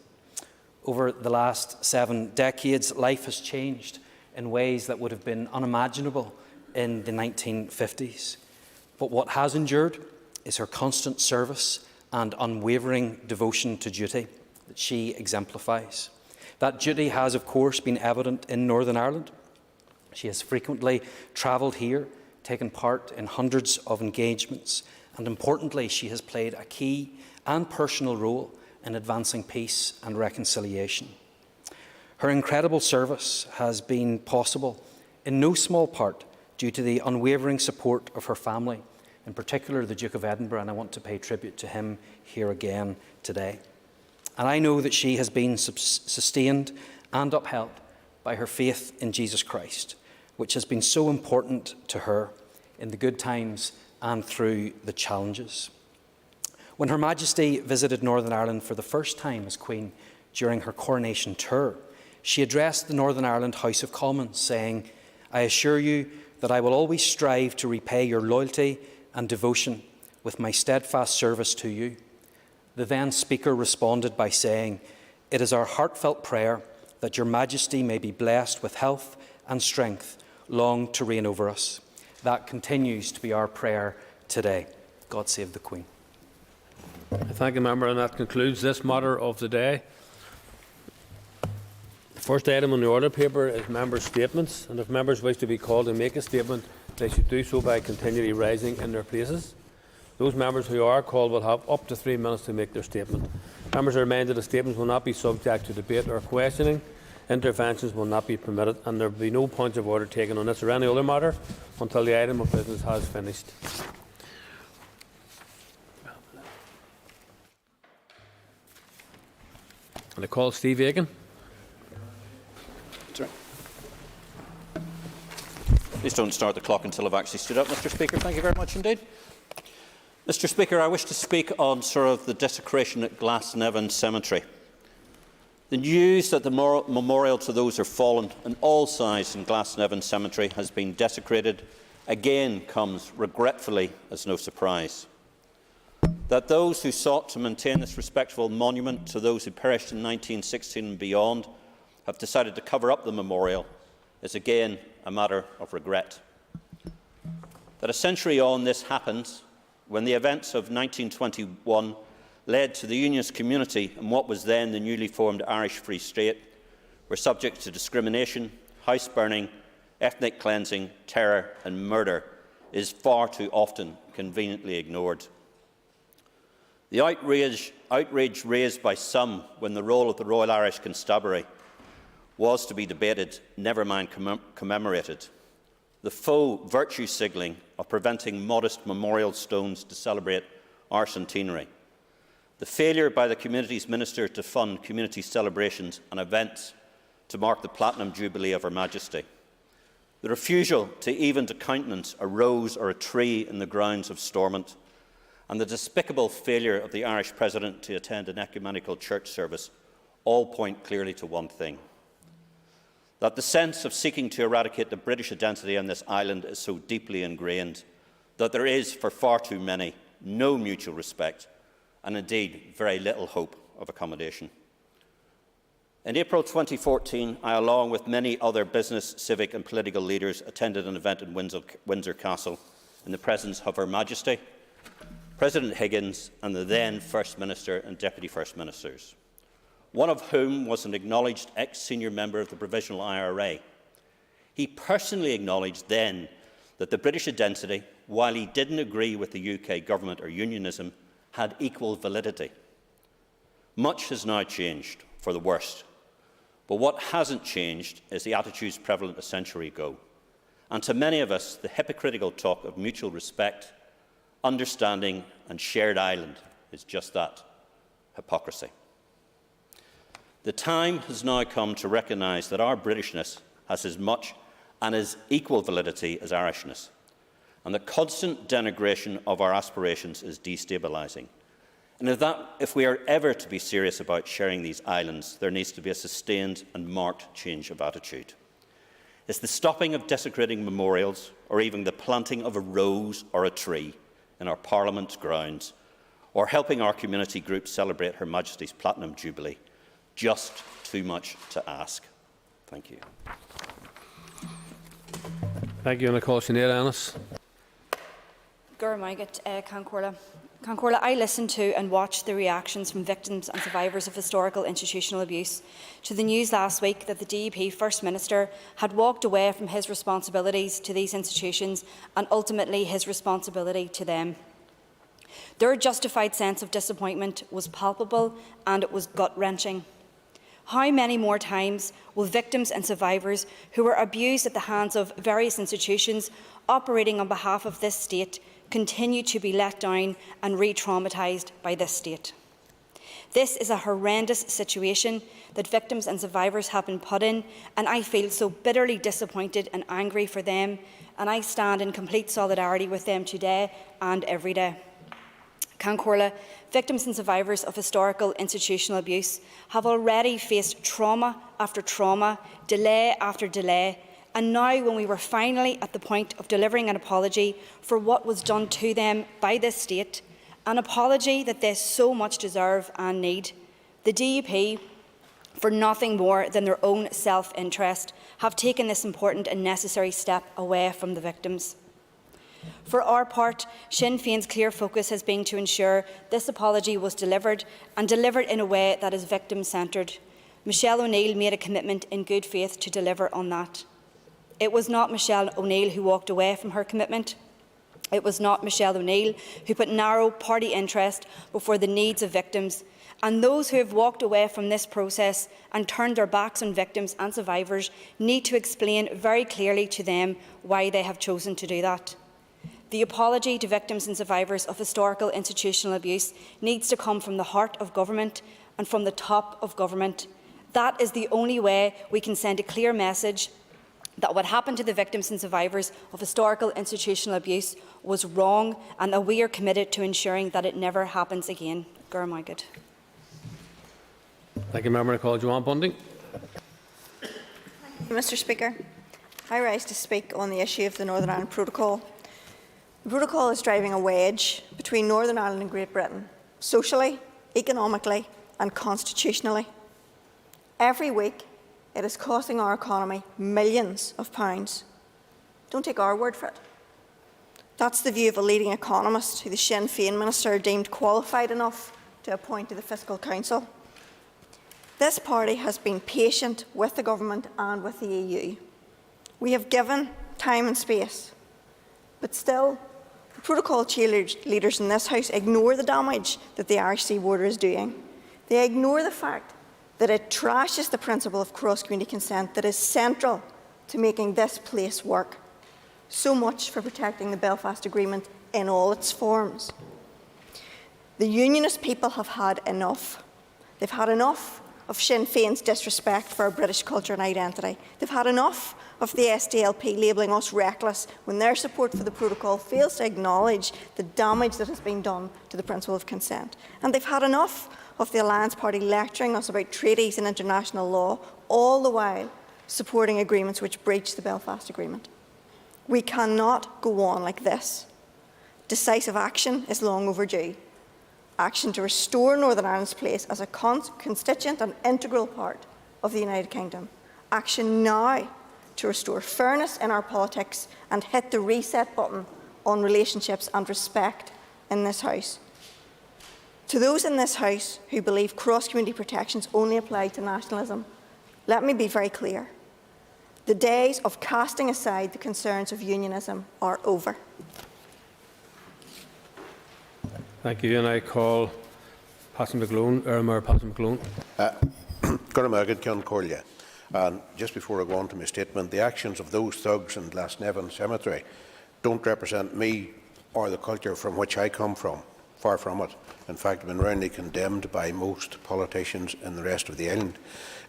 Over the last 7 decades, life has changed in ways that would have been unimaginable in the 1950s. But what has endured is her constant service and unwavering devotion to duty that she exemplifies. That duty has, of course, been evident in Northern Ireland. She has frequently travelled here, taken part in hundreds of engagements, and importantly, she has played a key and personal role in advancing peace and reconciliation. Her incredible service has been possible in no small part due to the unwavering support of her family, in particular the Duke of Edinburgh, and I want to pay tribute to him here again today. And I know that she has been sustained and upheld by her faith in Jesus Christ, which has been so important to her in the good times and through the challenges. When Her Majesty visited Northern Ireland for the first time as Queen during her coronation tour, she addressed the Northern Ireland House of Commons saying, "I assure you that I will always strive to repay your loyalty and devotion with my steadfast service to you." The then Speaker responded by saying, "It is our heartfelt prayer that your Majesty may be blessed with health and strength long to reign over us." That continues to be our prayer today. God save the Queen. I thank the member, and that concludes this matter of the day. The first item on the order paper is members' statements, and if members wish to be called to make a statement, they should do so by continually rising in their places. Those members who are called will have up to 3 minutes to make their statement. Members are reminded that statements will not be subject to debate or questioning. Interventions will not be permitted, and there will be no points of order taken on this or any other matter until the item of business has finished. And I call Steve Aiken. Please don't start the clock until I've actually stood up, Mr. Speaker. Thank you very much indeed. Mr. Speaker, I wish to speak on the desecration at Nevin Cemetery. The news that the memorial to those who have fallen on all sides in Nevin Cemetery has been desecrated again comes regretfully as no surprise. That those who sought to maintain this respectful monument to those who perished in 1916 and beyond have decided to cover up the memorial is again a matter of regret. That a century on this happens when the events of 1921 led to the Unionist community in what was then the newly formed Irish Free State were subject to discrimination, house burning, ethnic cleansing, terror and murder is far too often conveniently ignored. The outrage raised by some when the role of the Royal Irish Constabulary was to be debated, never mind commemorated. The faux virtue signalling of preventing modest memorial stones to celebrate our centenary. The failure by the Communities Minister to fund community celebrations and events to mark the Platinum Jubilee of Her Majesty. The refusal to even to countenance a rose or a tree in the grounds of Stormont, and the despicable failure of the Irish President to attend an ecumenical church service all point clearly to one thing: that the sense of seeking to eradicate the British identity on this island is so deeply ingrained that there is, for far too many, no mutual respect and indeed very little hope of accommodation. In April 2014, I, along with many other business, civic and political leaders, attended an event in Windsor Castle in the presence of Her Majesty, President Higgins and the then First Minister and Deputy First Ministers, one of whom was an acknowledged ex-senior member of the Provisional IRA. He personally acknowledged then that the British identity, while he didn't agree with the UK government or unionism, had equal validity. Much has now changed for the worst, but what hasn't changed is the attitudes prevalent a century ago, and to many of us the hypocritical talk of mutual respect understanding and shared island is just that, hypocrisy. The time has now come to recognise that our Britishness has as much and as equal validity as Irishness, and the constant denigration of our aspirations is destabilising. And if we are ever to be serious about sharing these islands, there needs to be a sustained and marked change of attitude. It's the stopping of desecrating memorials, or even the planting of a rose or a tree in our Parliament's grounds, or helping our community group celebrate Her Majesty's Platinum Jubilee, just too much to ask. Thank you. Thank you, and I call Sinead Annis. Concorla, I listened to and watched the reactions from victims and survivors of historical institutional abuse to the news last week that the DUP First Minister had walked away from his responsibilities to these institutions and ultimately his responsibility to them. Their justified sense of disappointment was palpable and it was gut-wrenching. How many more times will victims and survivors who were abused at the hands of various institutions operating on behalf of this state continue to be let down and re-traumatised by this state? This is a horrendous situation that victims and survivors have been put in, and I feel so bitterly disappointed and angry for them, and I stand in complete solidarity with them today and every day. Concorla, victims and survivors of historical institutional abuse have already faced trauma after trauma, delay after delay, and now when we were finally at the point of delivering an apology for what was done to them by this state, an apology that they so much deserve and need, the DUP, for nothing more than their own self-interest, have taken this important and necessary step away from the victims. For our part, Sinn Féin's clear focus has been to ensure this apology was delivered, and delivered in a way that is victim-centred. Michelle O'Neill made a commitment in good faith to deliver on that. It was not Michelle O'Neill who walked away from her commitment. It was not Michelle O'Neill who put narrow party interest before the needs of victims. And those who have walked away from this process and turned their backs on victims and survivors need to explain very clearly to them why they have chosen to do that. The apology to victims and survivors of historical institutional abuse needs to come from the heart of government and from the top of government. That is the only way we can send a clear message that what happened to the victims and survivors of historical institutional abuse was wrong, and that we are committed to ensuring that it never happens again. Gurmaigad. Thank you, Member. I call Joanne Bunting. Mr. Speaker, I rise to speak on the issue of the Northern Ireland Protocol. The Protocol is driving a wedge between Northern Ireland and Great Britain, socially, economically and constitutionally. Every week, it is costing our economy millions of pounds. Don't take our word for it. That's the view of a leading economist who the Sinn Féin minister deemed qualified enough to appoint to the Fiscal Council. This party has been patient with the government and with the EU. We have given time and space, but still, the Protocol leaders in this House ignore the damage that the Irish Sea border is doing. They ignore the fact that it trashes the principle of cross-community consent that is central to making this place work. So much for protecting the Belfast Agreement in all its forms. The Unionist people have had enough. They've had enough of Sinn Féin's disrespect for our British culture and identity. They've had enough of the SDLP labelling us reckless when their support for the Protocol fails to acknowledge the damage that has been done to the principle of consent. And they've had enough of the Alliance Party lecturing us about treaties and international law, all the while supporting agreements which breach the Belfast Agreement. We cannot go on like this. Decisive action is long overdue. Action to restore Northern Ireland's place as a constituent and integral part of the United Kingdom. Action now to restore fairness in our politics and hit the reset button on relationships and respect in this House. To those in this House who believe cross-community protections only apply to nationalism, let me be very clear. The days of casting aside the concerns of unionism are over. Thank you, and I call Passon McGlone, Ermar Passon McGlone. Gurmaigad Concordia. And just before I go on to my statement, the actions of those thugs in Nevin Cemetery don't represent me or the culture from which I come from. Far from it. In fact, I've been roundly condemned by most politicians in the rest of the island.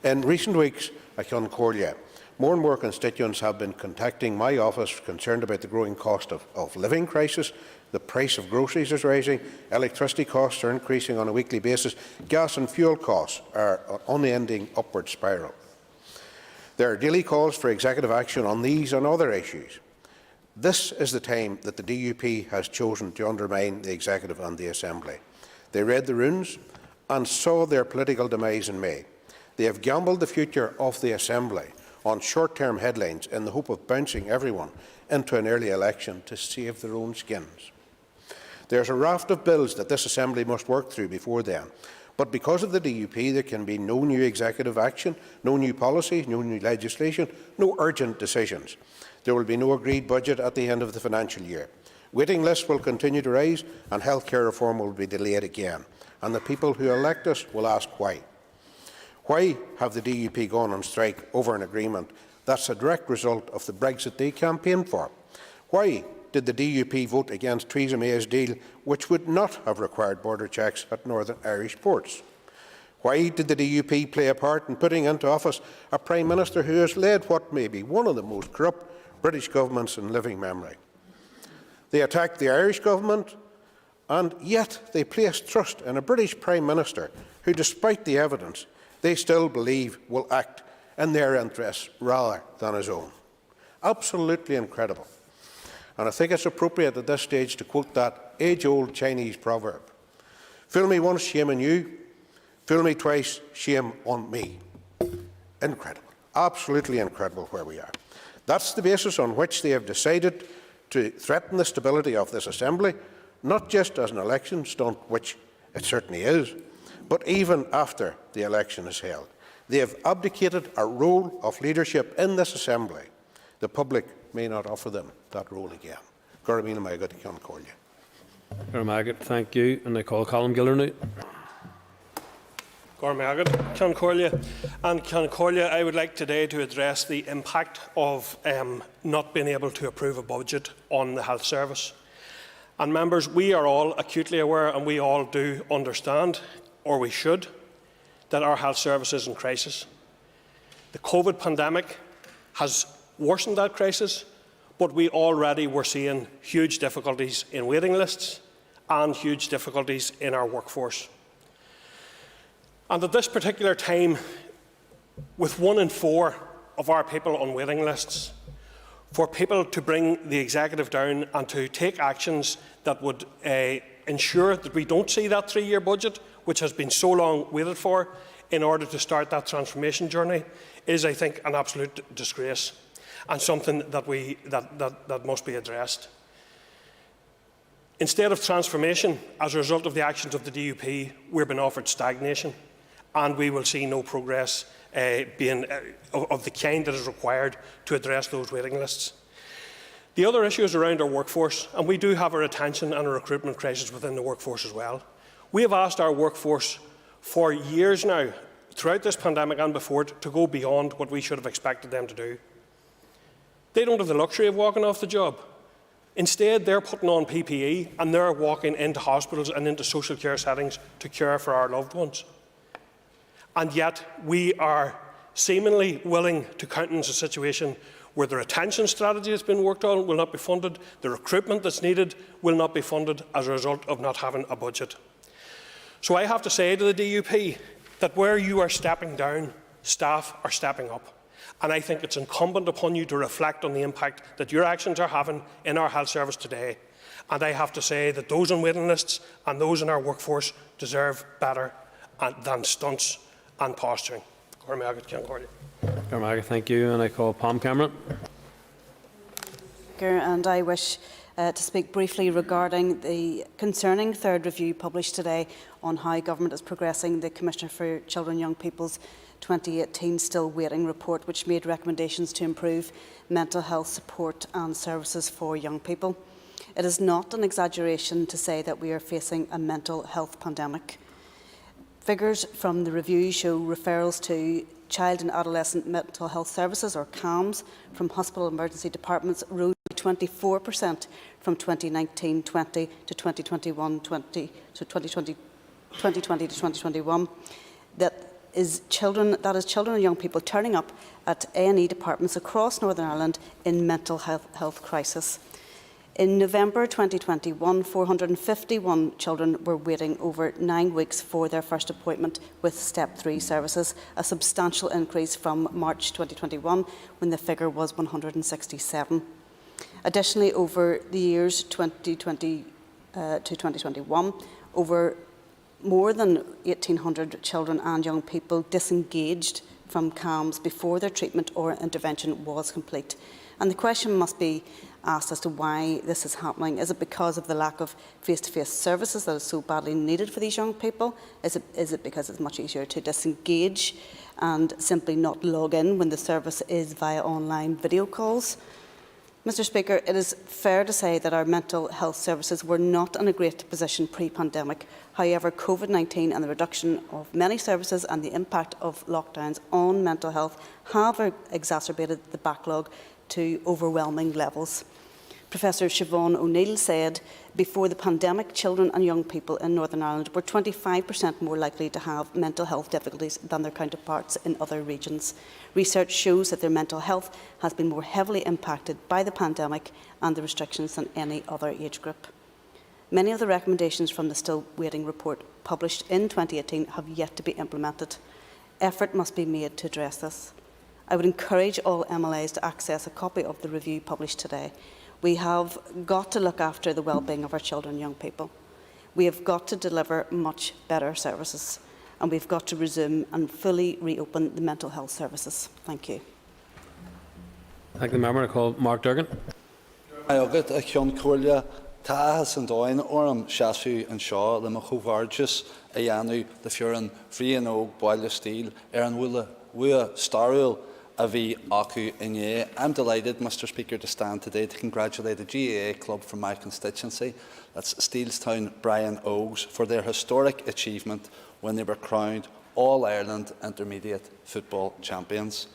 In recent weeks, I can call you, more and more constituents have been contacting my office concerned about the growing cost of living crisis. The price of groceries is rising, electricity costs are increasing on a weekly basis, gas and fuel costs are on an unending upward spiral. There are daily calls for executive action on these and other issues. This is the time that the DUP has chosen to undermine the Executive and the Assembly. They read the runes and saw their political demise in May. They have gambled the future of the Assembly on short-term headlines in the hope of bouncing everyone into an early election to save their own skins. There's a raft of bills that this Assembly must work through before then. But because of the DUP, there can be no new executive action, no new policy, no new legislation, no urgent decisions. There will be no agreed budget at the end of the financial year. Waiting lists will continue to rise and healthcare reform will be delayed again. And the people who elect us will ask why. Why have the DUP gone on strike over an agreement that's a direct result of the Brexit they campaigned for? Why did the DUP vote against Theresa May's deal, which would not have required border checks at Northern Irish ports? Why did the DUP play a part in putting into office a Prime Minister who has led what may be one of the most corrupt British governments in living memory? They attacked the Irish government, and yet they placed trust in a British Prime Minister who, despite the evidence, they still believe will act in their interests rather than his own. Absolutely incredible. And I think it's appropriate at this stage to quote that age-old Chinese proverb, "Fool me once, shame on you. Fool me twice, shame on me." Incredible. Absolutely incredible where we are. That's the basis on which they have decided to threaten the stability of this Assembly, not just as an election stunt, which it certainly is, but even after the election is held. They have abdicated a role of leadership in this Assembly. The public may not offer them that role again. Thank you. And I call Colin Gildernew. And Concordia, I would like today to address the impact of not being able to approve a budget on the health service. And members, we are all acutely aware, and we all do understand, or we should, that our health service is in crisis. The COVID pandemic has worsened that crisis, but we already were seeing huge difficulties in waiting lists and huge difficulties in our workforce. And at this particular time, with 1 in 4 of our people on waiting lists, for people to bring the executive down and to take actions that would ensure that we don't see that 3-year budget, which has been so long waited for, in order to start that transformation journey, is, I think, an absolute disgrace and something that must be addressed. Instead of transformation, as a result of the actions of the DUP, we're being offered stagnation, and we will see no progress of the kind that is required to address those waiting lists. The other issue is around our workforce, and we do have a retention and a recruitment crisis within the workforce as well. We have asked our workforce for years now, throughout this pandemic and before it, to go beyond what we should have expected them to do. They don't have the luxury of walking off the job. Instead, they're putting on PPE and they're walking into hospitals and into social care settings to care for our loved ones. And yet, we are seemingly willing to countenance a situation where the retention strategy that's been worked on will not be funded, the recruitment that's needed will not be funded as a result of not having a budget. So I have to say to the DUP that where you are stepping down, staff are stepping up. And I think it's incumbent upon you to reflect on the impact that your actions are having in our health service today. And I have to say that those on waiting lists and those in our workforce deserve better than stunts and posturing. Thank you. And I call Pam Cameron. And I wish to speak briefly regarding the concerning third review published today on how government is progressing the Commissioner for Children and Young People's 2018 Still Waiting report, which made recommendations to improve mental health support and services for young people. It is not an exaggeration to say that we are facing a mental health pandemic. Figures from the review show referrals to Child and Adolescent Mental Health Services, or CAMS, from hospital emergency departments rose 20% 24% from 2019-20 to 2021-20 to 2020 to 2021. That is children and young people turning up at A&E departments across Northern Ireland in mental health crisis. In November 2021, 451 children were waiting over 9 weeks for their first appointment with Step 3 services, a substantial increase from March 2021, when the figure was 167. Additionally, over the years 2020 to 2021, over more than 1,800 children and young people disengaged from CAMHS before their treatment or intervention was complete. And the question must be asked as to why this is happening. Is it because of the lack of face-to-face services that is so badly needed for these young people? Is it because it's much easier to disengage and simply not log in when the service is via online video calls? Mr. Speaker, it is fair to say that our mental health services were not in a great position pre-pandemic. However, COVID-19 and the reduction of many services and the impact of lockdowns on mental health have exacerbated the backlog to overwhelming levels. Professor Siobhan O'Neill said, before the pandemic, children and young people in Northern Ireland were 25% more likely to have mental health difficulties than their counterparts in other regions. Research shows that their mental health has been more heavily impacted by the pandemic and the restrictions than any other age group. Many of the recommendations from the Still Waiting report published in 2018 have yet to be implemented. Effort must be made to address this. I would encourage all MLAs to access a copy of the review published today. We have got to look after the well-being of our children and young people. We have got to deliver much better services, and we've got to resume and fully reopen the mental health services. Thank you. Thank the member. I call Mark Durgan. Táthas an dáin orm seaú an seo le mo chomhhardas a dhéanú de fiúran phríon óg baile stíl an bhfuil starúil a bhí acu inné. I'm delighted, Mr. Speaker, to stand today to congratulate the GAA club from my constituency, that's Steelstown Brian Oaks, for their historic achievement when they were crowned All-Ireland Intermediate Football Champions.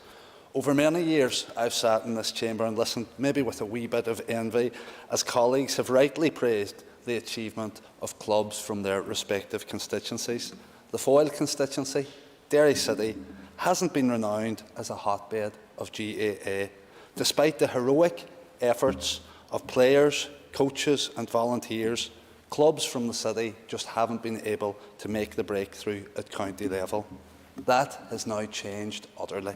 Over many years, I've sat in this chamber and listened, maybe with a wee bit of envy, as colleagues have rightly praised the achievement of clubs from their respective constituencies. The Foyle constituency, Derry City, hasn't been renowned as a hotbed of GAA, despite the heroic efforts of players, coaches and volunteers. Clubs from the city just haven't been able to make the breakthrough at county level. That has now changed utterly.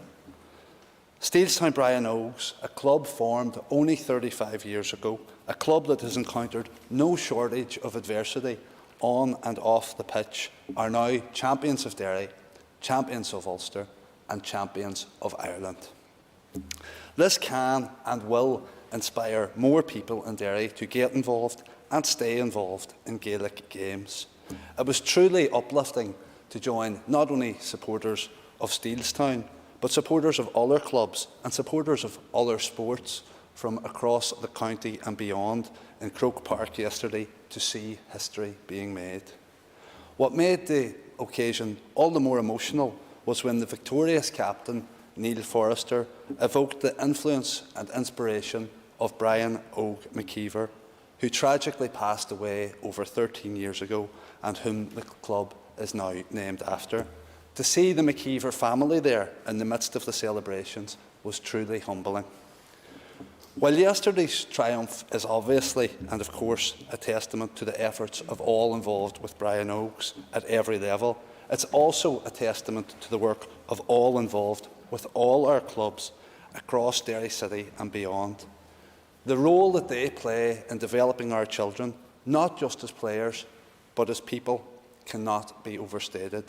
Steelstown Brian Oaks, a club formed only 35 years ago, a club that has encountered no shortage of adversity on and off the pitch, are now champions of Derry, champions of Ulster and champions of Ireland. This can and will inspire more people in Derry to get involved and stay involved in Gaelic games. It was truly uplifting to join not only supporters of Steelstown, but supporters of other clubs and supporters of other sports from across the county and beyond in Croke Park yesterday to see history being made. What made the occasion all the more emotional was when the victorious captain, Neil Forrester, evoked the influence and inspiration of Brian Og McKeever, who tragically passed away over 13 years ago and whom the club is now named after. To see the McKeever family there in the midst of the celebrations was truly humbling. While yesterday's triumph is obviously and of course a testament to the efforts of all involved with Brian Oaks at every level, it's also a testament to the work of all involved with all our clubs across Derry City and beyond. The role that they play in developing our children, not just as players, but as people, cannot be overstated.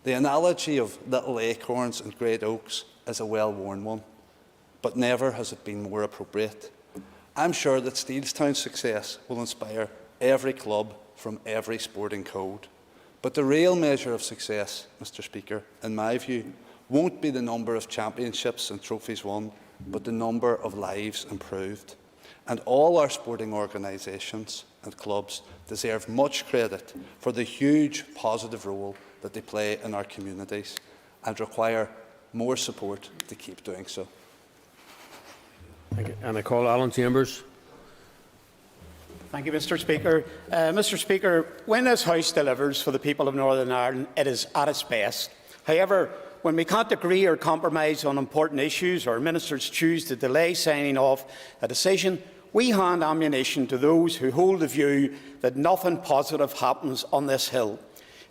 The analogy of little acorns and great oaks is a well-worn one, but never has it been more appropriate. I'm sure that Steelstown's success will inspire every club from every sporting code. But the real measure of success, Mr. Speaker, in my view, won't be the number of championships and trophies won, but the number of lives improved. And all our sporting organisations and clubs deserve much credit for the huge positive role that they play in our communities and require more support to keep doing so. Thank you. And I call Alan Chambers. Thank you, Mr. Speaker. Mr. Speaker, when this House delivers for the people of Northern Ireland, it is at its best. However, when we can't agree or compromise on important issues, or ministers choose to delay signing off a decision, we hand ammunition to those who hold the view that nothing positive happens on this hill.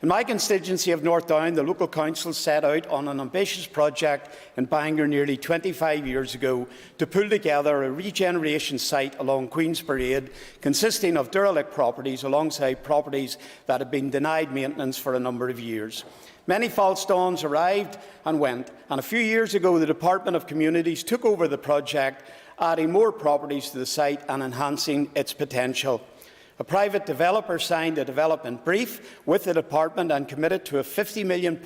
In my constituency of North Down, the local council set out on an ambitious project in Bangor nearly 25 years ago to pull together a regeneration site along Queen's Parade, consisting of derelict properties alongside properties that had been denied maintenance for a number of years. Many false dawns arrived and went, and a few years ago the Department of Communities took over the project, adding more properties to the site and enhancing its potential. A private developer signed a development brief with the department and committed to a £50 million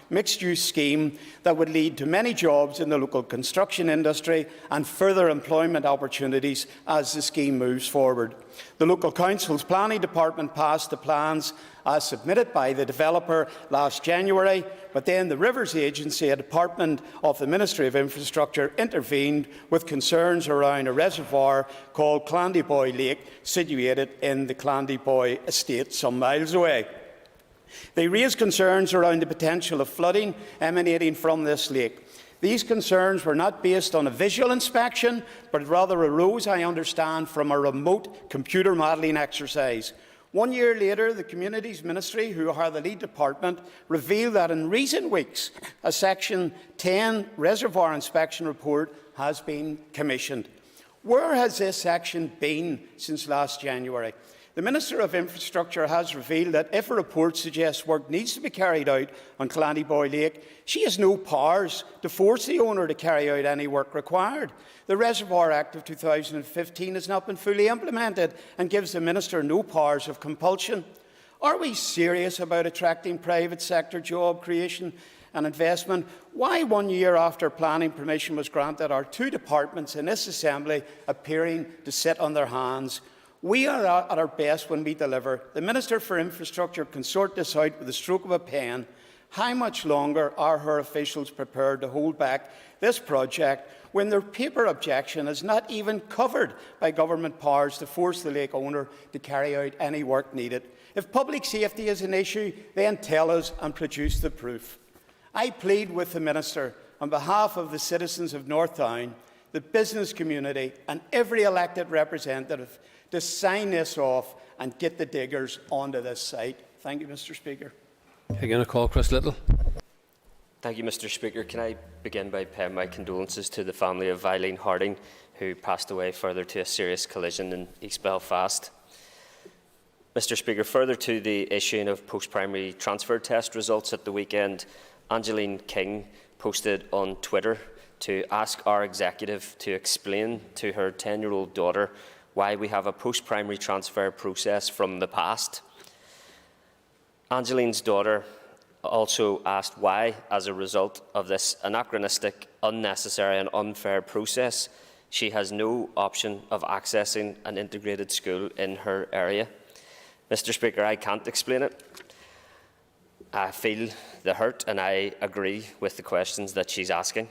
mixed-use scheme that would lead to many jobs in the local construction industry and further employment opportunities as the scheme moves forward. The local council's planning department passed the plans as submitted by the developer last January, but then the Rivers Agency, a department of the Ministry of Infrastructure, intervened with concerns around a reservoir called Clandyboy Lake, situated in the Clandyboy estate some miles away. They raised concerns around the potential of flooding emanating from this lake. These concerns were not based on a visual inspection, but rather arose, I understand, from a remote computer modelling exercise. 1 year later, the Communities Ministry, who are the lead department, revealed that in recent weeks a Section 10 reservoir inspection report has been commissioned. Where has this section been since last January? The Minister of Infrastructure has revealed that if a report suggests work needs to be carried out on Clandyboy Lake, she has no powers to force the owner to carry out any work required. The Reservoir Act of 2015 has not been fully implemented and gives the Minister no powers of compulsion. Are we serious about attracting private sector job creation and investment? Why 1 year after planning permission was granted are two departments in this Assembly appearing to sit on their hands? We are at our best when we deliver. The Minister for Infrastructure can sort this out with the stroke of a pen. How much longer are her officials prepared to hold back this project when their paper objection is not even covered by government powers to force the lake owner to carry out any work needed? If public safety is an issue, then tell us and produce the proof. I plead with the Minister on behalf of the citizens of North Down, the business community and every elected representative to sign this off and get the diggers onto this site. Thank you, Mr. Speaker. Again, a call, Chris Little. Thank you, Mr. Speaker. Can I begin by paying my condolences to the family of Eileen Harding, who passed away further to a serious collision in East Belfast. Mr. Speaker, further to the issuing of post-primary transfer test results at the weekend, Angeline King posted on Twitter to ask our executive to explain to her 10-year-old daughter why we have a post-primary transfer process from the past. Angeline's daughter also asked why, as a result of this anachronistic, unnecessary and unfair process, she has no option of accessing an integrated school in her area. Mr. Speaker, I can't explain it. I feel the hurt and I agree with the questions that she's asking.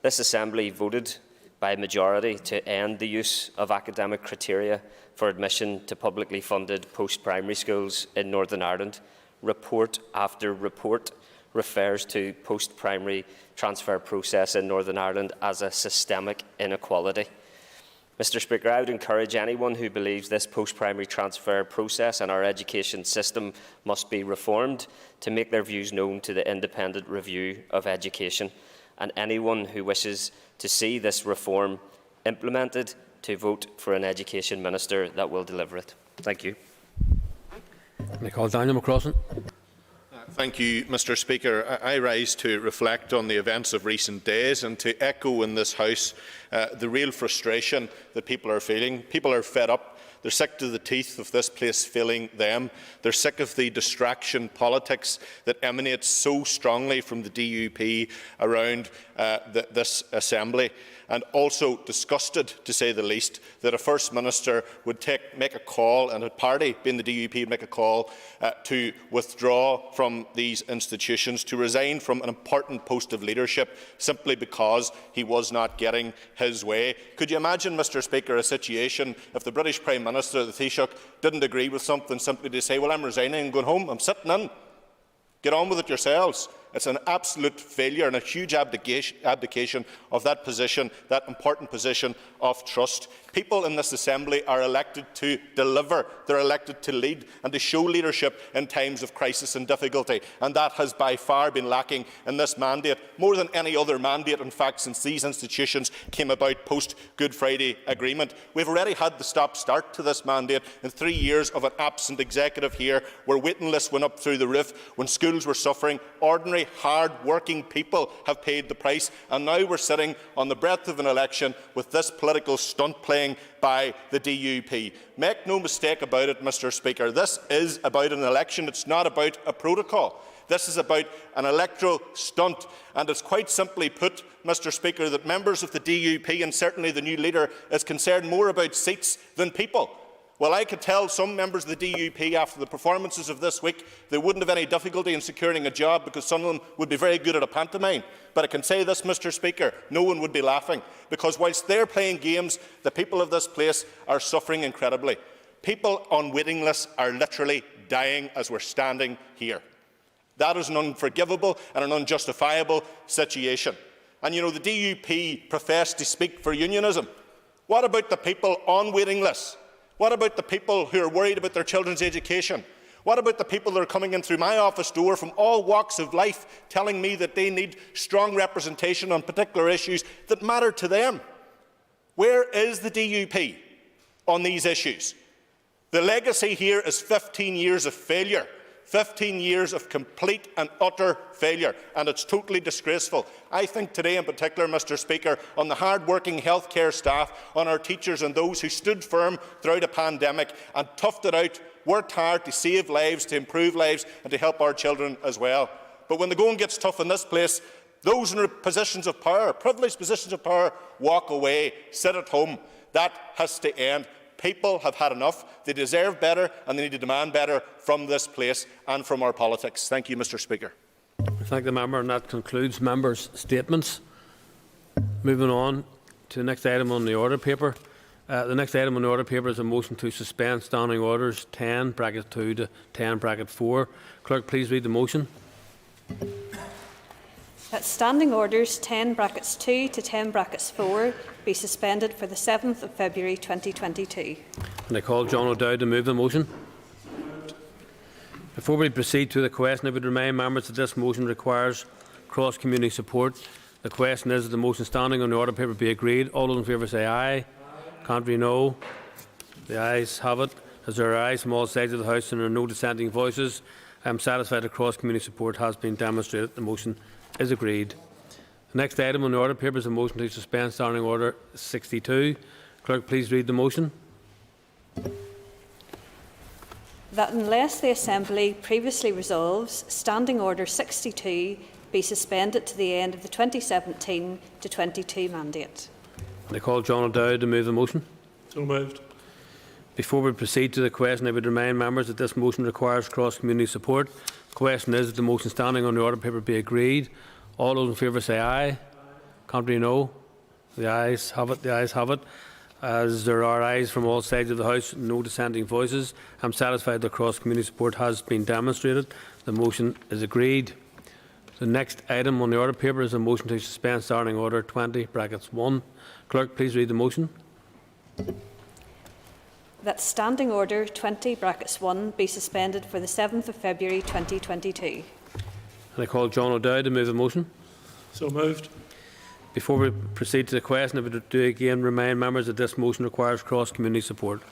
This Assembly voted by majority to end the use of academic criteria for admission to publicly funded post-primary schools in Northern Ireland. Report after report refers to post-primary transfer process in Northern Ireland as a systemic inequality. Mr. Speaker, I would encourage anyone who believes this post-primary transfer process and our education system must be reformed to make their views known to the Independent Review of Education, and anyone who wishes to see this reform implemented to vote for an Education Minister that will deliver it. Thank you. Daniel McCrossan. Thank you, Mr. Speaker. I rise to reflect on the events of recent days and to echo in this House the real frustration that people are feeling. People are fed up. They're sick to the teeth of this place failing them. They're sick of the distraction politics that emanates so strongly from the DUP around this Assembly, and also disgusted, to say the least, that a First Minister would make a call, and a party, being the DUP, would make a call to withdraw from these institutions, to resign from an important post of leadership simply because he was not getting his way. Could you imagine, Mr. Speaker, a situation if the British Prime Minister, the Taoiseach, didn't agree with something simply to say, well, I'm resigning and going home, I'm sitting in. Get on with it yourselves. It's an absolute failure and a huge abdication of that position, that important position of trust. People in this Assembly are elected to deliver. They're elected to lead and to show leadership in times of crisis and difficulty. And that has by far been lacking in this mandate, more than any other mandate, in fact, since these institutions came about post-Good Friday Agreement. We've already had the stop-start to this mandate in 3 years of an absent executive here, where waiting lists went up through the roof, when schools were suffering. Ordinary, hard-working people have paid the price, and now we're sitting on the breadth of an election with this political stunt playing by the DUP. Make no mistake about it, Mr. Speaker, this is about an election. It's not about a protocol. This is about an electoral stunt, and it's quite simply put, Mr. Speaker, that members of the DUP, and certainly the new leader, is concerned more about seats than people. Well, I could tell some members of the DUP after the performances of this week they wouldn't have any difficulty in securing a job because some of them would be very good at a pantomime. But I can say this, Mr. Speaker, no one would be laughing, because whilst they're playing games, the people of this place are suffering incredibly. People on waiting lists are literally dying as we're standing here. That is an unforgivable and an unjustifiable situation. And you know, the DUP profess to speak for unionism. What about the people on waiting lists? What about the people who are worried about their children's education? What about the people that are coming in through my office door from all walks of life telling me that they need strong representation on particular issues that matter to them? Where is the DUP on these issues? The legacy here is 15 years of failure. 15 years of complete and utter failure, and it's totally disgraceful. I think today in particular, Mr. Speaker, on the hard-working healthcare staff, on our teachers and those who stood firm throughout a pandemic and toughed it out, worked hard to save lives, to improve lives and to help our children as well. But when the going gets tough in this place, those in positions of power, privileged positions of power, walk away, sit at home. That has to end. People have had enough. They deserve better, and they need to demand better from this place and from our politics. Thank you, Mr. Speaker. I thank the member, and that concludes members' statements. Moving on to the next item on the order paper. The next item on the order paper is a motion to suspend standing orders 10(2) to 10(4). Clerk, please read the motion. That standing orders 10(2) to 10(4) be suspended for the 7th of February 2022. And I call John O'Dowd to move the motion. Before we proceed to the question, I would remind members that this motion requires cross-community support. The question is that the motion standing on the order paper be agreed. All those in favour say aye. Contrary, no. The ayes have it. As there are ayes from all sides of the House and there are no dissenting voices, I am satisfied that cross-community support has been demonstrated. The motion is agreed. The next item on the order paper is a motion to suspend standing order 62. Clerk, please read the motion. That unless the Assembly previously resolves, standing order 62 be suspended to the end of the 2017 to 22 mandate. And I call John O'Dowd to move the motion. So moved. Before we proceed to the question, I would remind members that this motion requires cross-community support. The question is that the motion standing on the order paper be agreed. All those in favour say aye. Contrary, no. The ayes have it. The ayes have it. As there are ayes from all sides of the House, no dissenting voices, I am satisfied that cross-community support has been demonstrated. The motion is agreed. The next item on the order paper is a motion to suspend standing order 20(1). Clerk, please read the motion. That standing order 20(1) be suspended for the 7th of February 2022. And I call John O'Dowd to move the motion. So moved. Before we proceed to the question, I would again remind members that this motion requires cross-community support.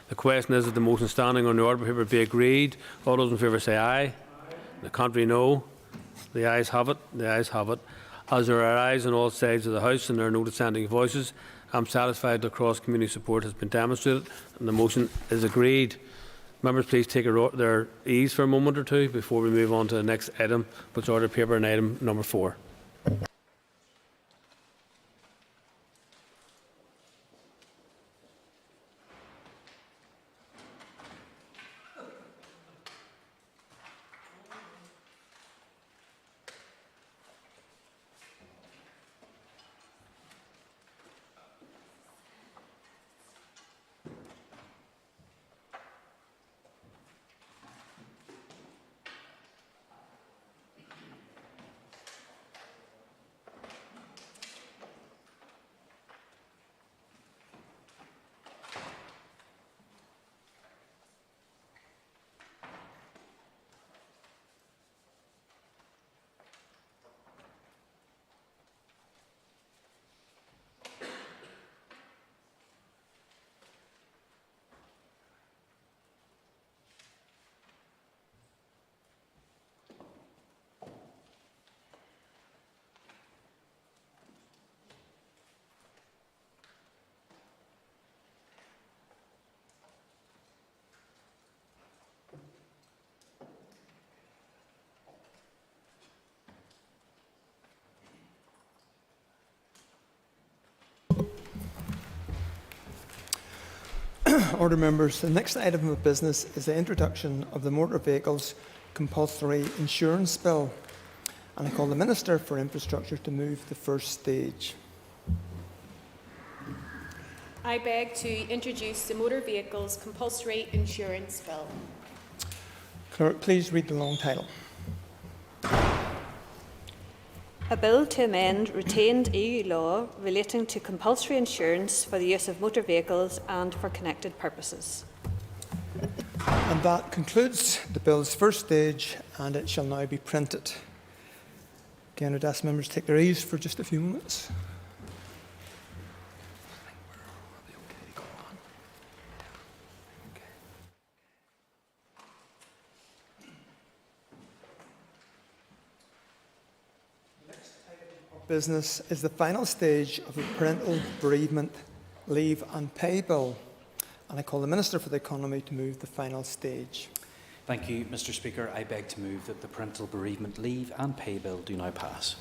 The question is that the motion standing on the order paper be agreed. All those in favour say aye. The contrary, no. The ayes have it. The ayes have it. As there are ayes on all sides of the House and there are no dissenting voices, I am satisfied that cross-community support has been demonstrated and the motion is agreed. Members, please take their ease for a moment or two before we move on to the next item, which is order paper and item number 4. Order members, the next item of business is the introduction of the Motor Vehicles Compulsory Insurance Bill, and I call the Minister for Infrastructure to move the first stage. I beg to introduce the Motor Vehicles Compulsory Insurance Bill. Clerk, please read the long title. A bill to amend retained EU law relating to compulsory insurance for the use of motor vehicles and for connected purposes. And that concludes the bill's first stage, and it shall now be printed. Again, I'd ask members to take their ease for just a few moments. Business is the final stage of the Parental Bereavement Leave and Pay Bill, and I call the Minister for the Economy to move the final stage. Thank you, Mr. Speaker. I beg to move that the Parental Bereavement Leave and Pay Bill do now pass.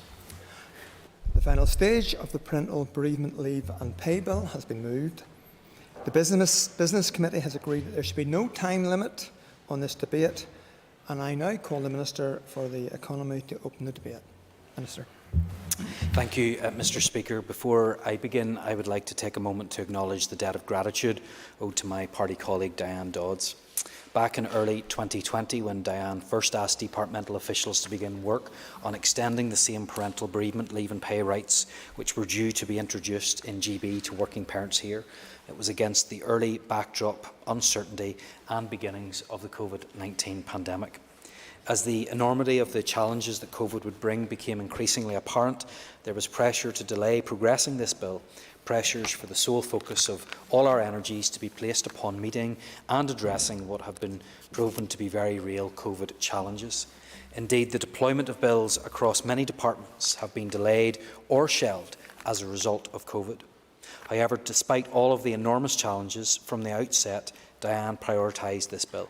The final stage of the Parental Bereavement Leave and Pay Bill has been moved. The Business Committee has agreed that there should be no time limit on this debate, and I now call the Minister for the Economy to open the debate. Minister. Thank you, Mr. Speaker. Before I begin, I would like to take a moment to acknowledge the debt of gratitude owed to my party colleague Diane Dodds. Back in early 2020, when Diane first asked departmental officials to begin work on extending the same parental bereavement leave and pay rights which were due to be introduced in GB to working parents here, it was against the early backdrop, uncertainty and beginnings of the COVID-19 pandemic. As the enormity of the challenges that COVID would bring became increasingly apparent, there was pressure to delay progressing this bill, pressures for the sole focus of all our energies to be placed upon meeting and addressing what have been proven to be very real COVID challenges. Indeed, the deployment of bills across many departments have been delayed or shelved as a result of COVID. However, despite all of the enormous challenges, from the outset, Diane prioritised this bill.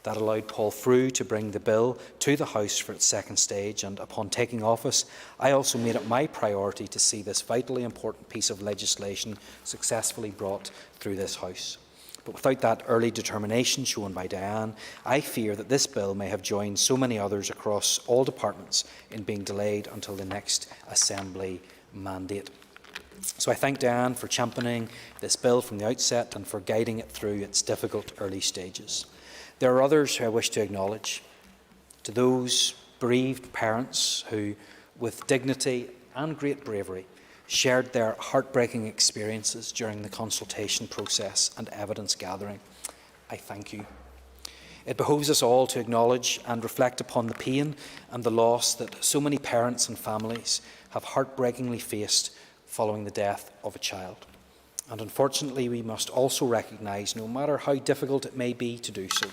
That allowed Paul Frew to bring the bill to the House for its second stage, and upon taking office, I also made it my priority to see this vitally important piece of legislation successfully brought through this House. But without that early determination shown by Diane, I fear that this bill may have joined so many others across all departments in being delayed until the next Assembly mandate. So I thank Diane for championing this bill from the outset and for guiding it through its difficult early stages. There are others who I wish to acknowledge. To those bereaved parents who, with dignity and great bravery, shared their heartbreaking experiences during the consultation process and evidence gathering, I thank you. It behoves us all to acknowledge and reflect upon the pain and the loss that so many parents and families have heartbreakingly faced following the death of a child. And unfortunately, we must also recognise, no matter how difficult it may be to do so,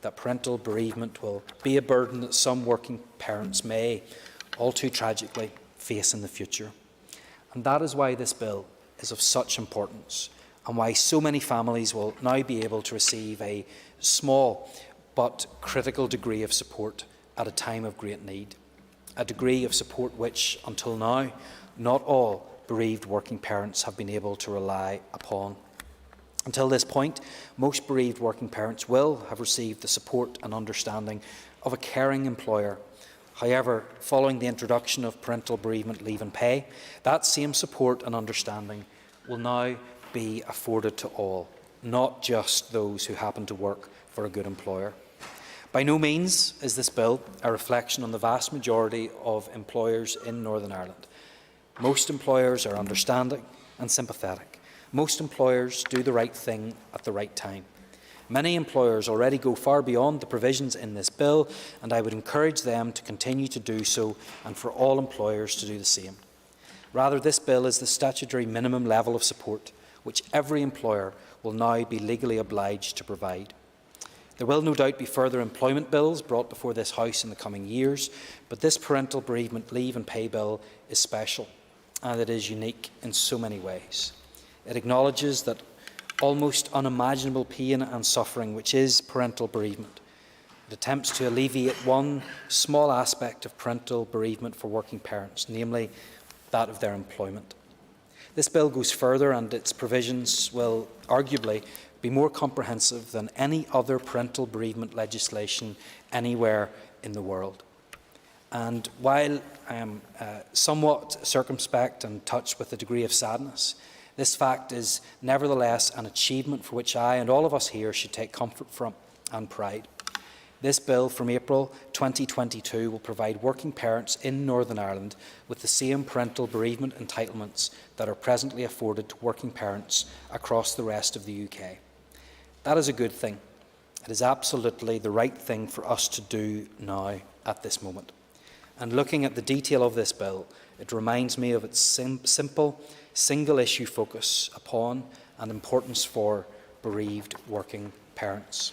that parental bereavement will be a burden that some working parents may, all too tragically, face in the future. And that is why this bill is of such importance, and why so many families will now be able to receive a small but critical degree of support at a time of great need. A degree of support which, until now, not all bereaved working parents have been able to rely upon. Until this point, most bereaved working parents will have received the support and understanding of a caring employer. However, following the introduction of parental bereavement leave and pay, that same support and understanding will now be afforded to all, not just those who happen to work for a good employer. By no means is this bill a reflection on the vast majority of employers in Northern Ireland. Most employers are understanding and sympathetic. Most employers do the right thing at the right time. Many employers already go far beyond the provisions in this bill, and I would encourage them to continue to do so, and for all employers to do the same. Rather, this bill is the statutory minimum level of support which every employer will now be legally obliged to provide. There will no doubt be further employment bills brought before this House in the coming years, but this parental bereavement leave and pay bill is special, and it is unique in so many ways. It acknowledges that almost unimaginable pain and suffering which is parental bereavement. It attempts to alleviate one small aspect of parental bereavement for working parents, namely that of their employment. This bill goes further, and its provisions will arguably be more comprehensive than any other parental bereavement legislation anywhere in the world. And while I am somewhat circumspect and touched with a degree of sadness, this fact is nevertheless an achievement for which I and all of us here should take comfort from and pride. This bill from April 2022 will provide working parents in Northern Ireland with the same parental bereavement entitlements that are presently afforded to working parents across the rest of the UK. That is a good thing. It is absolutely the right thing for us to do now at this moment. And looking at the detail of this bill, it reminds me of its simple, single-issue focus upon and importance for bereaved working parents.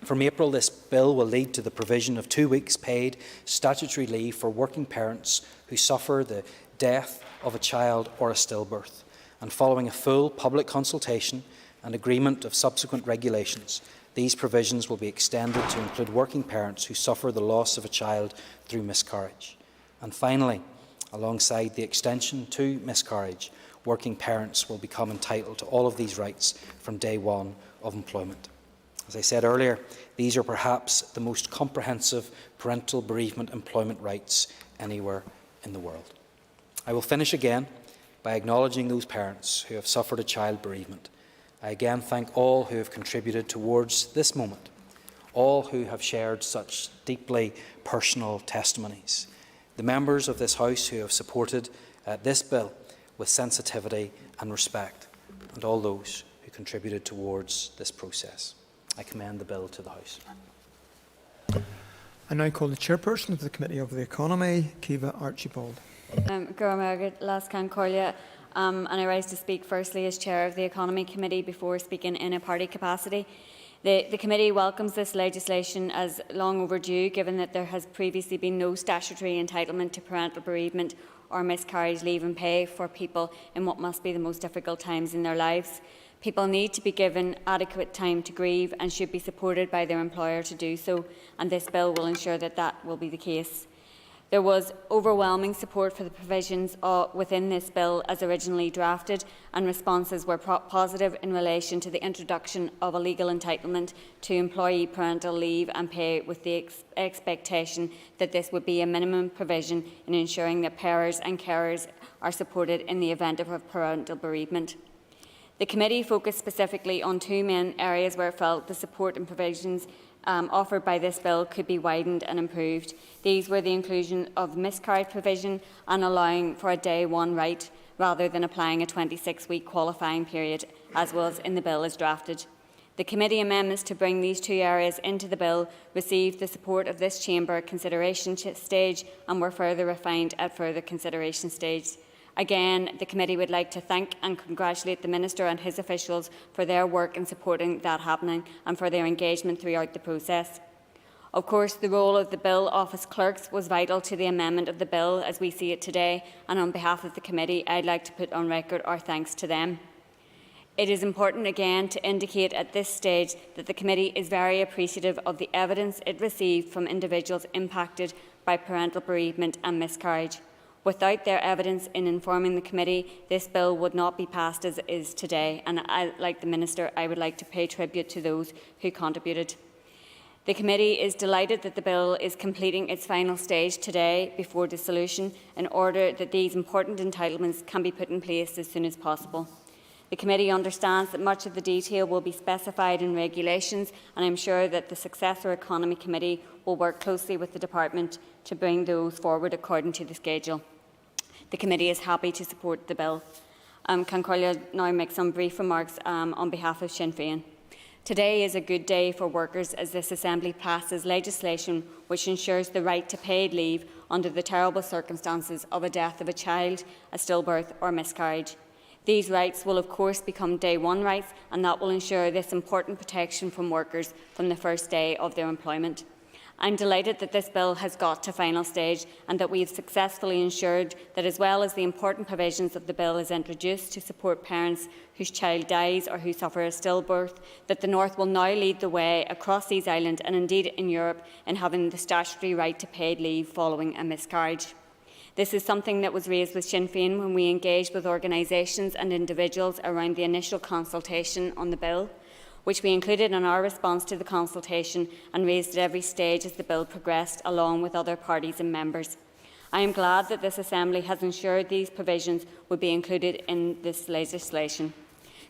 From April, this bill will lead to the provision of 2 weeks paid statutory leave for working parents who suffer the death of a child or a stillbirth. And following a full public consultation and agreement of subsequent regulations, these provisions will be extended to include working parents who suffer the loss of a child through miscarriage. And finally, alongside the extension to miscarriage, working parents will become entitled to all of these rights from day one of employment. As I said earlier, these are perhaps the most comprehensive parental bereavement employment rights anywhere in the world. I will finish again by acknowledging those parents who have suffered a child bereavement. I again thank all who have contributed towards this moment, all who have shared such deeply personal testimonies, the members of this House who have supported this bill with sensitivity and respect, and all those who contributed towards this process. I commend the bill to the House. I now call the chairperson of the Committee of the Economy, Kiva Archibald. And I rise to speak firstly as Chair of the Economy Committee before speaking in a party capacity. The committee welcomes this legislation as long overdue, given that there has previously been no statutory entitlement to parental bereavement or miscarriage leave and pay for people in what must be the most difficult times in their lives. People need to be given adequate time to grieve and should be supported by their employer to do so, and this bill will ensure that that will be the case. There was overwhelming support for the provisions within this bill as originally drafted, and responses were positive in relation to the introduction of a legal entitlement to employee parental leave and pay, with the expectation that this would be a minimum provision in ensuring that parents and carers are supported in the event of a parental bereavement. The committee focused specifically on two main areas where it felt the support and provisions offered by this bill could be widened and improved. These were the inclusion of miscarriage provision and allowing for a day one right rather than applying a 26-week qualifying period, as was in the bill as drafted. The committee amendments to bring these two areas into the bill received the support of this chamber at consideration stage and were further refined at further consideration stage. Again, the committee would like to thank and congratulate the Minister and his officials for their work in supporting that happening and for their engagement throughout the process. Of course, the role of the Bill Office clerks was vital to the amendment of the bill as we see it today, and on behalf of the committee, I'd like to put on record our thanks to them. It is important again to indicate at this stage that the committee is very appreciative of the evidence it received from individuals impacted by parental bereavement and miscarriage. Without their evidence in informing the committee, this bill would not be passed as it is today, and like the Minister, I would like to pay tribute to those who contributed. The committee is delighted that the bill is completing its final stage today before dissolution in order that these important entitlements can be put in place as soon as possible. The committee understands that much of the detail will be specified in regulations, and I am sure that the successor Economy Committee will work closely with the Department to bring those forward according to the schedule. The committee is happy to support the bill. Can Corlia now make some brief remarks on behalf of Sinn Féin? Today is a good day for workers as this Assembly passes legislation which ensures the right to paid leave under the terrible circumstances of a death of a child, a stillbirth or miscarriage. These rights will of course become day one rights, and that will ensure this important protection from workers from the first day of their employment. I am delighted that this bill has got to final stage and that we have successfully ensured that, as well as the important provisions of the bill as introduced to support parents whose child dies or who suffer a stillbirth, that the North will now lead the way across these islands and indeed in Europe in having the statutory right to paid leave following a miscarriage. This is something that was raised with Sinn Féin when we engaged with organisations and individuals around the initial consultation on the bill. which we included in our response to the consultation and raised at every stage as the bill progressed, along with other parties and members. I am glad that this Assembly has ensured these provisions would be included in this legislation.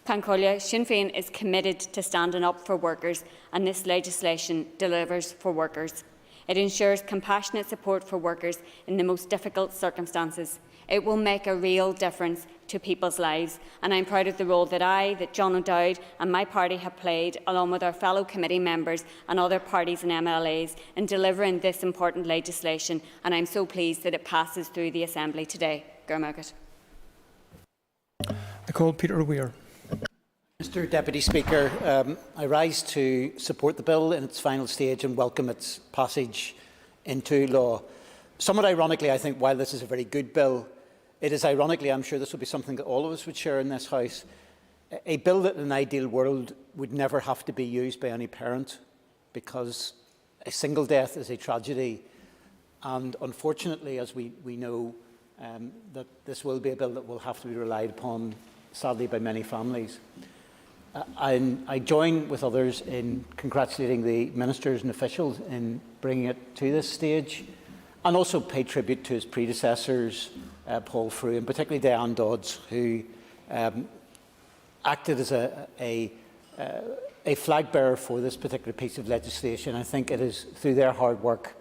Concordia, Sinn Féin is committed to standing up for workers, and this legislation delivers for workers. It ensures compassionate support for workers in the most difficult circumstances. It will make a real difference to people's lives, and I am proud of the role that John O'Dowd and my party have played, along with our fellow committee members and other parties and MLAs, in delivering this important legislation, and I am so pleased that it passes through the Assembly today. Gurmagad. Nicole Peter Weir. Mr Deputy Speaker, I rise to support the bill in its final stage and welcome its passage into law. Somewhat ironically, I think, while this is a very good bill, it is ironically, I'm sure this would be something that all of us would share in this House, a bill that in an ideal world would never have to be used by any parent, because a single death is a tragedy, and unfortunately, as we know, that this will be a bill that will have to be relied upon, sadly, by many families. I join with others in congratulating the ministers and officials in bringing it to this stage, and also pay tribute to his predecessors, Paul Frew, and particularly Diane Dodds, who acted as a flag bearer for this particular piece of legislation. I think it is through their hard work,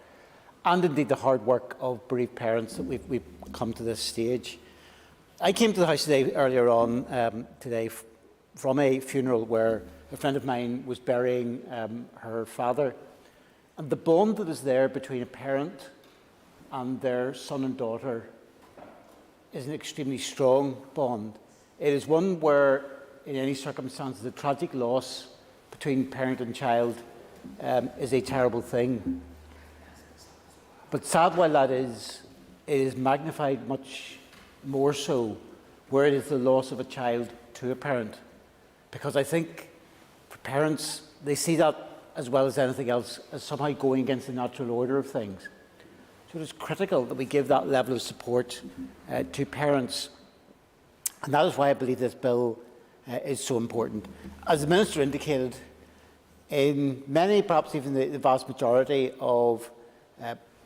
and indeed the hard work of bereaved parents, that we've come to this stage. I came to the House earlier on today from a funeral where a friend of mine was burying her father. And the bond that is there between a parent and their son and daughter is an extremely strong bond. It is one where, in any circumstance, the tragic loss between parent and child is a terrible thing. But sad while that is, it is magnified much more so where it is the loss of a child to a parent. Because I think for parents, they see that as well as anything else as somehow going against the natural order of things. So it is critical that we give that level of support to parents. And that is why I believe this bill is so important. As the Minister indicated, in many, perhaps even the vast majority of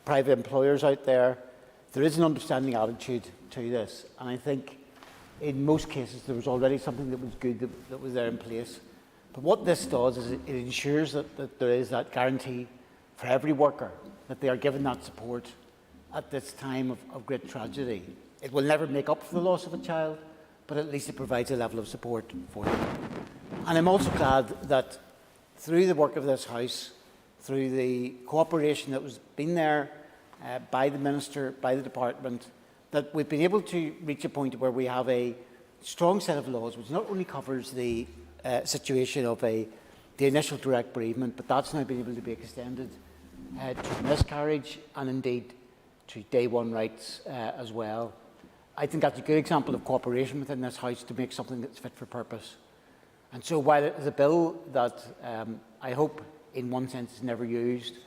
private employers out there, there is an understanding attitude to this. And I think in most cases, there was already something that was good that was there in place. But what this does is it ensures that there is that guarantee for every worker, that they are given that support at this time of great tragedy. It will never make up for the loss of a child, but at least it provides a level of support for them. And I'm also glad that through the work of this House, through the cooperation that was been there by the Minister, by the Department, that we've been able to reach a point where we have a strong set of laws which not only covers the situation of the initial direct bereavement, but that's now been able to be extended to miscarriage and indeed to day one rights as well. I think that's a good example of cooperation within this House to make something that's fit for purpose. And so while it is a bill that I hope in one sense is never used,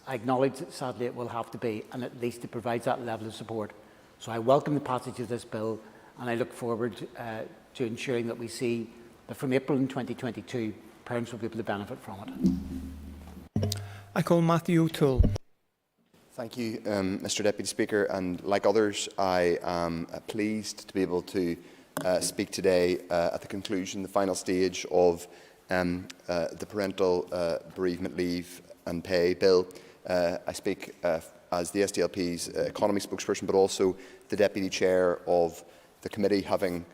I acknowledge that sadly it will have to be, and at least it provides that level of support. So I welcome the passage of this bill, and I look forward to ensuring that we see that from April in 2022, parents will be able to benefit from it. I call Matthew O'Toole. Thank you, Mr Deputy Speaker. And like others, I am pleased to be able to speak today at the conclusion, the final stage of the Parental Bereavement Leave and Pay Bill. I speak as the SDLP's economy spokesperson, but also the Deputy Chair of the committee, having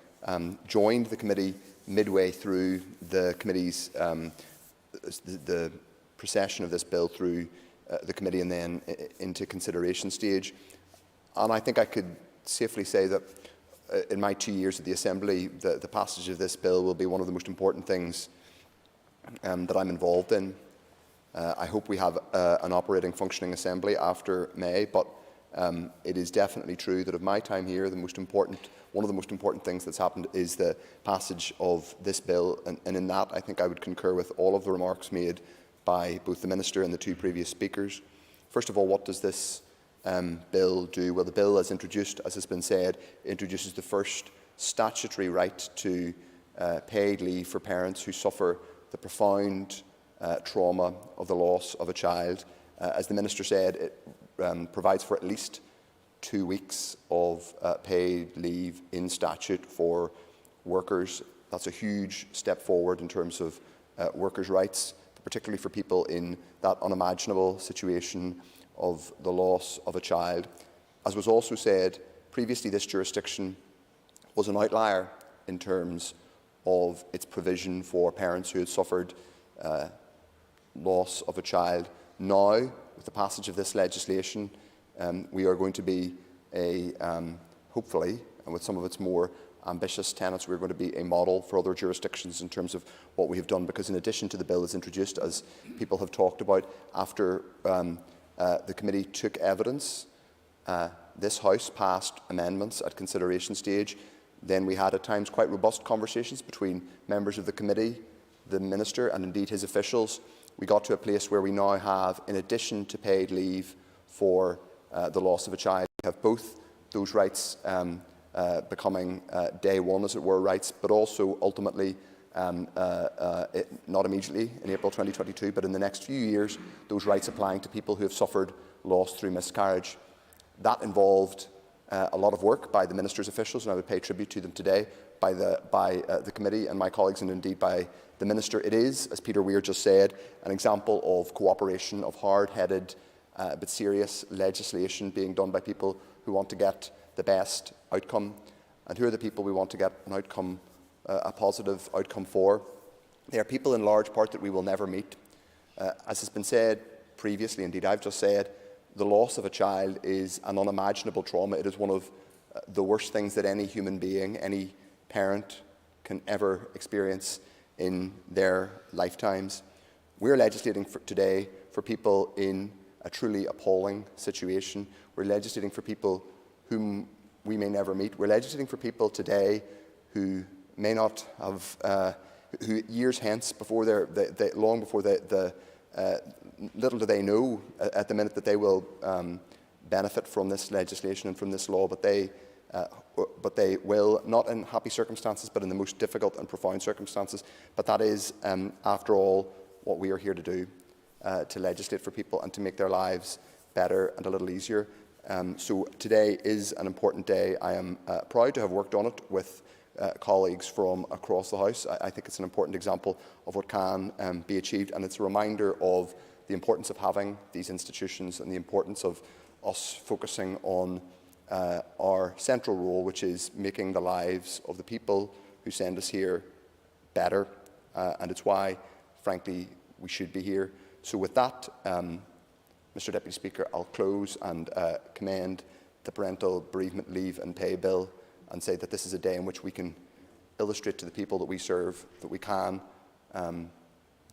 joined the committee midway through the committee's the procession of this bill through the committee and then into consideration stage. And I think I could safely say that in my 2 years at the Assembly, the passage of this bill will be one of the most important things that I'm involved in. I hope we have an operating, functioning Assembly after May, but it is definitely true that of my time here, one of the most important things that's happened is the passage of this bill, and in that I think I would concur with all of the remarks made by both the Minister and the two previous speakers. First of all, what does this bill do? Well, the bill, as introduced, as has been said, introduces the first statutory right to paid leave for parents who suffer the profound trauma of the loss of a child. As the Minister said, it provides for at least 2 weeks of paid leave in statute for workers. That's a huge step forward in terms of workers' rights, particularly for people in that unimaginable situation of the loss of a child. As was also said, previously this jurisdiction was an outlier in terms of its provision for parents who had suffered loss of a child. Now, with the passage of this legislation, we are going to be hopefully, and with some of its more ambitious tenets, we're going to be a model for other jurisdictions in terms of what we have done, because in addition to the bill as introduced, as people have talked about, after the committee took evidence, this House passed amendments at consideration stage. Then we had at times quite robust conversations between members of the committee, the Minister and indeed his officials. We got to a place where we now have, in addition to paid leave for the loss of a child, we have both those rights becoming day one, as it were, rights, but also ultimately, not immediately in April 2022, but in the next few years, those rights applying to people who have suffered loss through miscarriage. That involved a lot of work by the Minister's officials, and I would pay tribute to them today, by the committee and my colleagues, and indeed by the Minister. It is, as Peter Weir just said, an example of cooperation, of hard-headed but serious legislation being done by people who want to get the best outcome. And who are the people we want to get an outcome, a positive outcome for? They are people in large part that we will never meet. As has been said previously, indeed I've just said, the loss of a child is an unimaginable trauma. It is one of the worst things that any human being, any parent can ever experience in their lifetimes. We're legislating today for people in a truly appalling situation. We're legislating for people whom we may never meet. We're legislating for people today who may not have, who years hence, long before little do they know at the minute that they will benefit from this legislation and from this law, but they will, not in happy circumstances, but in the most difficult and profound circumstances. But that is, after all, what we are here to do, to legislate for people and to make their lives better and a little easier. So today is an important day. I am proud to have worked on it with colleagues from across the House. I think it's an important example of what can be achieved, and it's a reminder of the importance of having these institutions and the importance of us focusing on our central role, which is making the lives of the people who send us here better. And it's why, frankly, we should be here. So with that, Mr. Deputy Speaker, I'll close and commend the Parental Bereavement Leave and Pay Bill and say that this is a day in which we can illustrate to the people that we serve that we can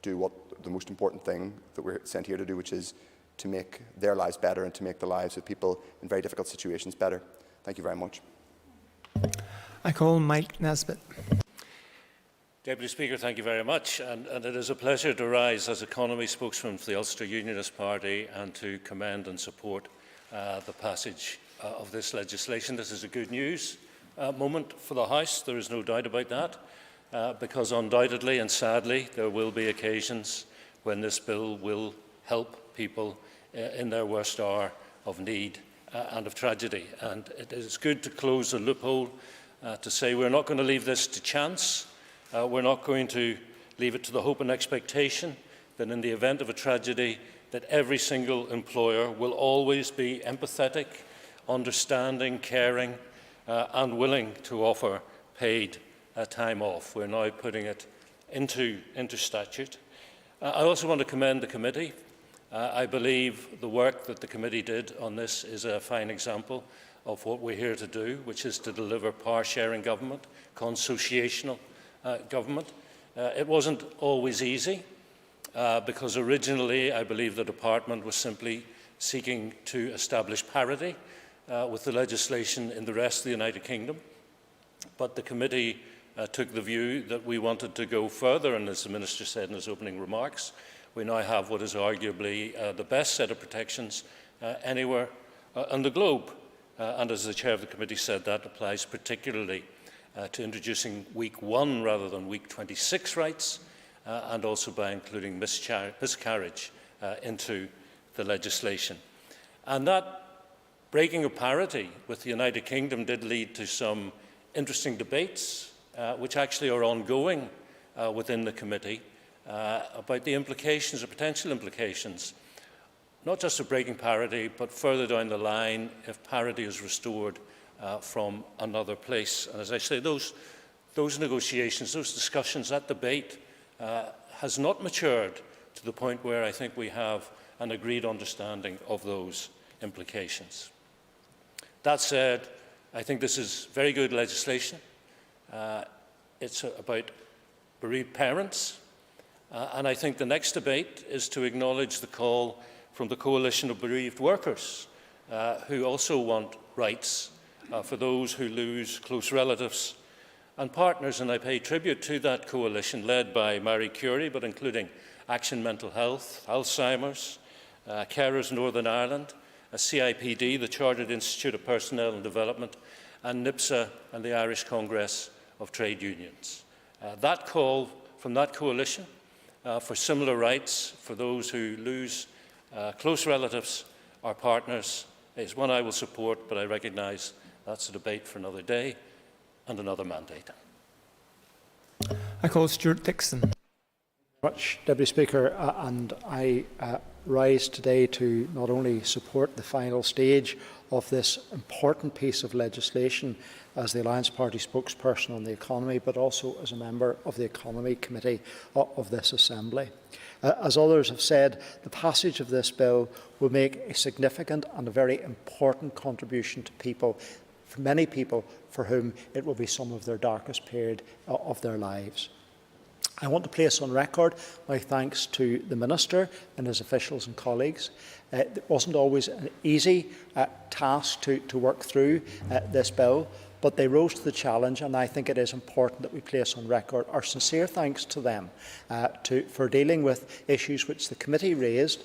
do what the most important thing that we're sent here to do, which is to make their lives better and to make the lives of people in very difficult situations better. Thank you very much. I call Mike Nesbitt. Deputy Speaker, thank you very much. And it is a pleasure to rise as economy spokesman for the Ulster Unionist Party and to commend and support the passage of this legislation. This is a good news moment for the House, there is no doubt about that, because undoubtedly and sadly there will be occasions when this bill will help people in their worst hour of need and of tragedy. And it is good to close the loophole to say we're not going to leave this to chance. We're not going to leave it to the hope and expectation that in the event of a tragedy that every single employer will always be empathetic, understanding, caring and willing to offer paid time off. We're now putting it into statute. I also want to commend the committee. I believe the work that the committee did on this is a fine example of what we're here to do, which is to deliver power-sharing government, consociational government. It wasn't always easy, because originally I believe the department was simply seeking to establish parity with the legislation in the rest of the United Kingdom. But the committee took the view that we wanted to go further, and as the Minister said in his opening remarks, we now have what is arguably the best set of protections anywhere on the globe. And as the Chair of the committee said, that applies particularly to introducing week 1 rather than week 26 rights, and also by including miscarriage into the legislation. And that breaking of parity with the United Kingdom did lead to some interesting debates, which actually are ongoing within the committee, about the implications or potential implications, not just of breaking parity, but further down the line if parity is restored from another place. And as I say, those negotiations, those discussions, that debate has not matured to the point where I think we have an agreed understanding of those implications. That said, I think this is very good legislation. It's about bereaved parents, and I think the next debate is to acknowledge the call from the Coalition of Bereaved Workers, who also want rights for those who lose close relatives and partners, and I pay tribute to that coalition led by Marie Curie, but including Action Mental Health, Alzheimer's, Carers Northern Ireland, CIPD, the Chartered Institute of Personnel and Development, and NIPSA and the Irish Congress of Trade Unions. That call from that coalition for similar rights for those who lose close relatives or partners is one I will support, but I recognise that's a debate for another day and another mandate. I call Stuart Dixon. Much, Deputy Speaker, and I rise today to not only support the final stage of this important piece of legislation as the Alliance Party spokesperson on the economy, but also as a member of the Economy Committee of this Assembly. As others have said, the passage of this bill will make a significant and a very important contribution to people, for many people for whom it will be some of their darkest period of their lives. I want to place on record my thanks to the Minister and his officials and colleagues. It wasn't always an easy task to work through this bill, but they rose to the challenge, and I think it is important that we place on record our sincere thanks to them for dealing with issues which the committee raised,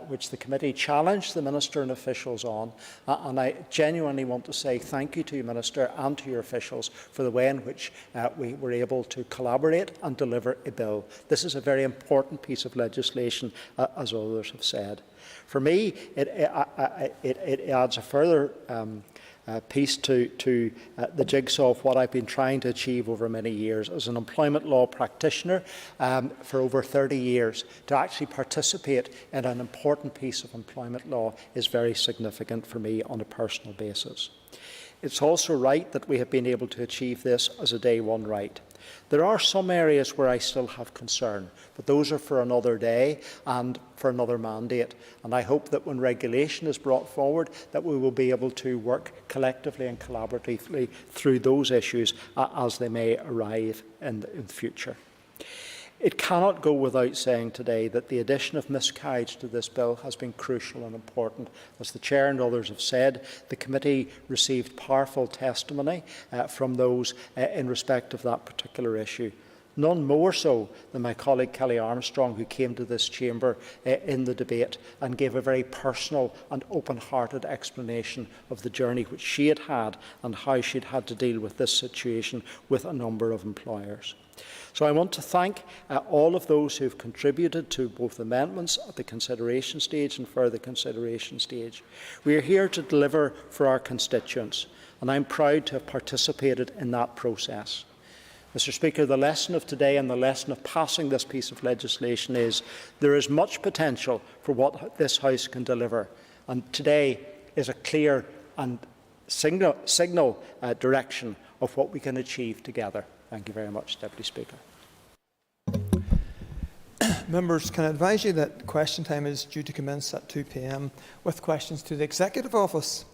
which the committee challenged the Minister and officials on, and I genuinely want to say thank you to you, Minister, and to your officials for the way in which we were able to collaborate and deliver a bill. This is a very important piece of legislation, as others have said. For me, it adds a further piece to the jigsaw of what I've been trying to achieve over many years as an employment law practitioner for over 30 years. To actually participate in an important piece of employment law is very significant for me on a personal basis. It's also right that we have been able to achieve this as a day one right. There are some areas where I still have concern, but those are for another day and for another mandate. And I hope that when regulation is brought forward, that we will be able to work collectively and collaboratively through those issues as they may arrive in the future. It cannot go without saying today that the addition of miscarriage to this bill has been crucial and important. As the Chair and others have said, the committee received powerful testimony from those in respect of that particular issue. None more so than my colleague Kelly Armstrong, who came to this chamber in the debate and gave a very personal and open-hearted explanation of the journey which she had had and how she'd had to deal with this situation with a number of employers. So I want to thank all of those who have contributed to both amendments at the consideration stage and further consideration stage. We are here to deliver for our constituents, and I'm proud to have participated in that process. Mr. Speaker, the lesson of today and the lesson of passing this piece of legislation is there is much potential for what this House can deliver, and today is a clear and signal direction of what we can achieve together. Thank you very much, Deputy Speaker. Members, can I advise you that question time is due to commence at 2 p.m. with questions to the Executive Office.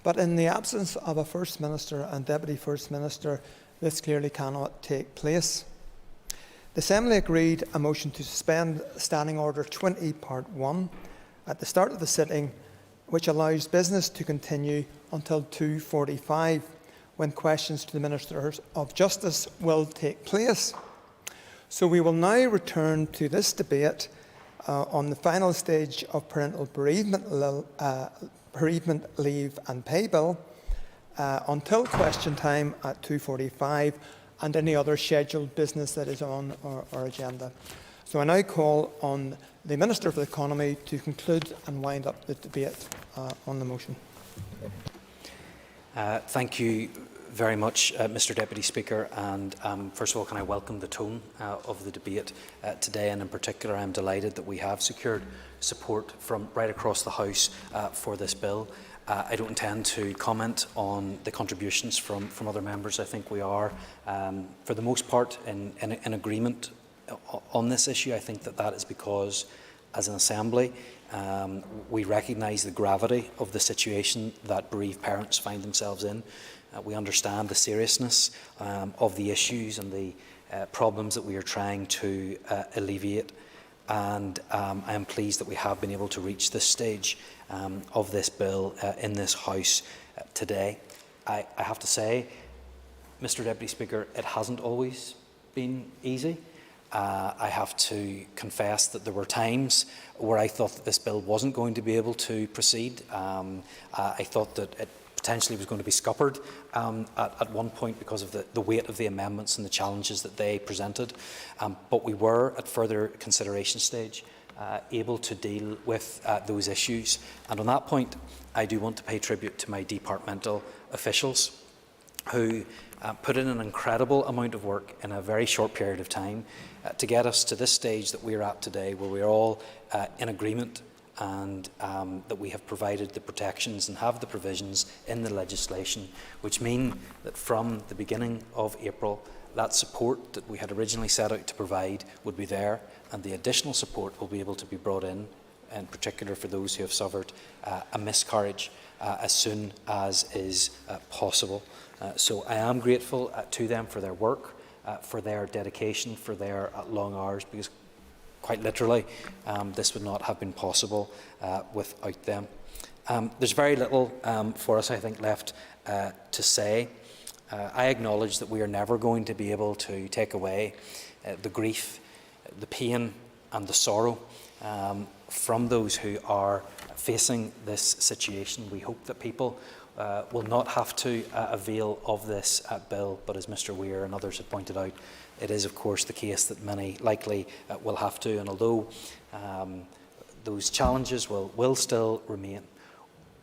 But in the absence of a First Minister and Deputy First Minister, this clearly cannot take place. The Assembly agreed a motion to suspend Standing Order 20, Part 1 at the start of the sitting, which allows business to continue until 2:45. When questions to the Ministers of Justice will take place. So we will now return to this debate on the final stage of parental bereavement leave and pay bill until question time at 2:45, and any other scheduled business that is on our agenda. So I now call on the Minister for the Economy to conclude and wind up the debate on the motion. Thank you very much, Mr Deputy Speaker, and first of all, can I welcome the tone of the debate today, and in particular I'm delighted that we have secured support from right across the House for this bill. I don't intend to comment on the contributions from other members. I think we are, for the most part, in agreement on this issue. I think that is because, as an Assembly, we recognise the gravity of the situation that bereaved parents find themselves in. We understand the seriousness of the issues and the problems that we are trying to alleviate, and I am pleased that we have been able to reach this stage of this bill in this House today. I have to say, Mr Deputy Speaker, it hasn't always been easy. I have to confess that there were times where I thought that this bill wasn't going to be able to proceed. I thought that it potentially was going to be scuppered at one point because of the weight of the amendments and the challenges that they presented. But we were, at further consideration stage, able to deal with those issues. And on that point, I do want to pay tribute to my departmental officials who put in an incredible amount of work in a very short period of time to get us to this stage that we are at today, where we are all in agreement, and that we have provided the protections and have the provisions in the legislation, which mean that from the beginning of April, that support that we had originally set out to provide would be there, and the additional support will be able to be brought in particular for those who have suffered a miscarriage, as soon as is possible. So I am grateful to them for their work, for their dedication, for their long hours, because quite literally this would not have been possible without them. There's very little for us, I think, left to say. I acknowledge that we are never going to be able to take away the grief, the pain and the sorrow from those who are facing this situation. We hope that people will not have to avail of this bill, but as Mr Weir and others have pointed out, it is of course the case that many likely will have to, and although those challenges will still remain,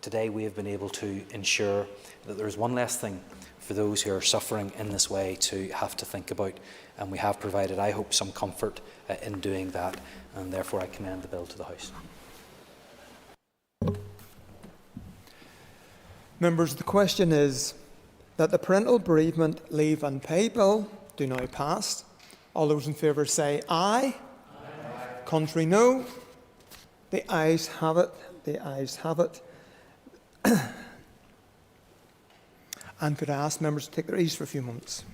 today we have been able to ensure that there is one less thing for those who are suffering in this way to have to think about, and we have provided, I hope, some comfort in doing that, and therefore I commend the bill to the House. Members, the question is that the Parental Bereavement Leave and Pay Bill do now pass. All those in favour say aye. Aye. Contrary, no. The ayes have it. The ayes have it. And could I ask members to take their ease for a few moments?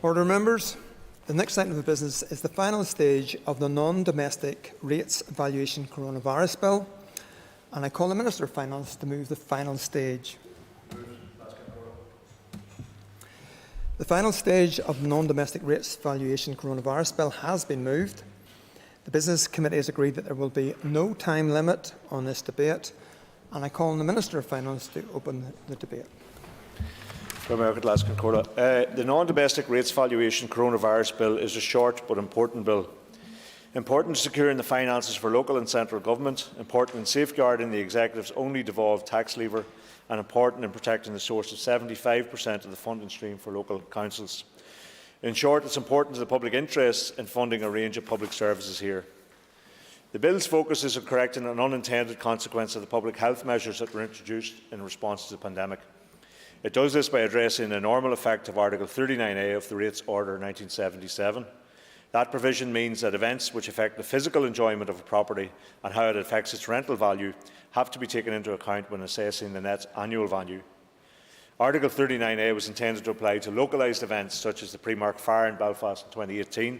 Order members. The next item of business is the final stage of the non-domestic rates valuation coronavirus bill, and I call the Minister of Finance to move the final stage. The final stage of the non-domestic rates valuation coronavirus bill has been moved. The Business Committee has agreed that there will be no time limit on this debate, and I call on the Minister of Finance to open the debate. The non-domestic rates valuation coronavirus bill is a short but important bill. Important in securing the finances for local and central government, important in safeguarding the Executive's only devolved tax lever, and important in protecting the source of 75% of the funding stream for local councils. In short, it's important to the public interest in funding a range of public services here. The bill's focus is on correcting an unintended consequence of the public health measures that were introduced in response to the pandemic. It does this by addressing the normal effect of Article 39A of the Rates Order 1977. That provision means that events which affect the physical enjoyment of a property and how it affects its rental value have to be taken into account when assessing the net annual value. Article 39A was intended to apply to localised events such as the Primark fire in Belfast in 2018,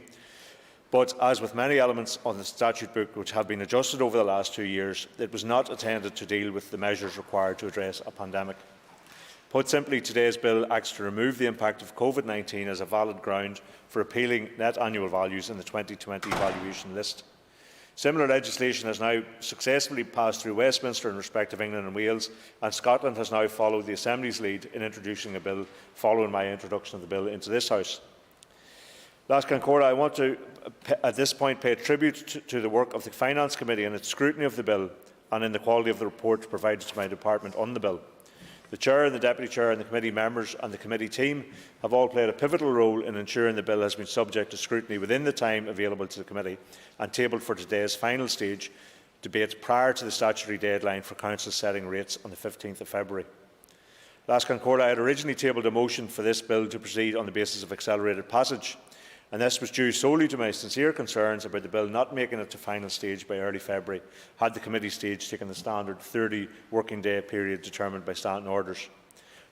but as with many elements on the statute book which have been adjusted over the last 2 years, it was not intended to deal with the measures required to address a pandemic. Put simply, today's bill acts to remove the impact of COVID-19 as a valid ground for appealing net annual values in the 2020 valuation list. Similar legislation has now successfully passed through Westminster in respect of England and Wales, and Scotland has now followed the Assembly's lead in introducing a bill following my introduction of the bill into this House. Last Concordia, I want to, at this point, pay tribute to the work of the Finance Committee and its scrutiny of the bill and in the quality of the report provided to my department on the bill. The Chair and the Deputy Chair and the committee members and the committee team have all played a pivotal role in ensuring the bill has been subject to scrutiny within the time available to the committee and tabled for today's final stage debate prior to the statutory deadline for Council setting rates on the 15th of February. Last Concordia, I had originally tabled a motion for this bill to proceed on the basis of accelerated passage, and this was due solely to my sincere concerns about the bill not making it to final stage by early February, had the committee stage taken the standard 30 working day period determined by standing orders.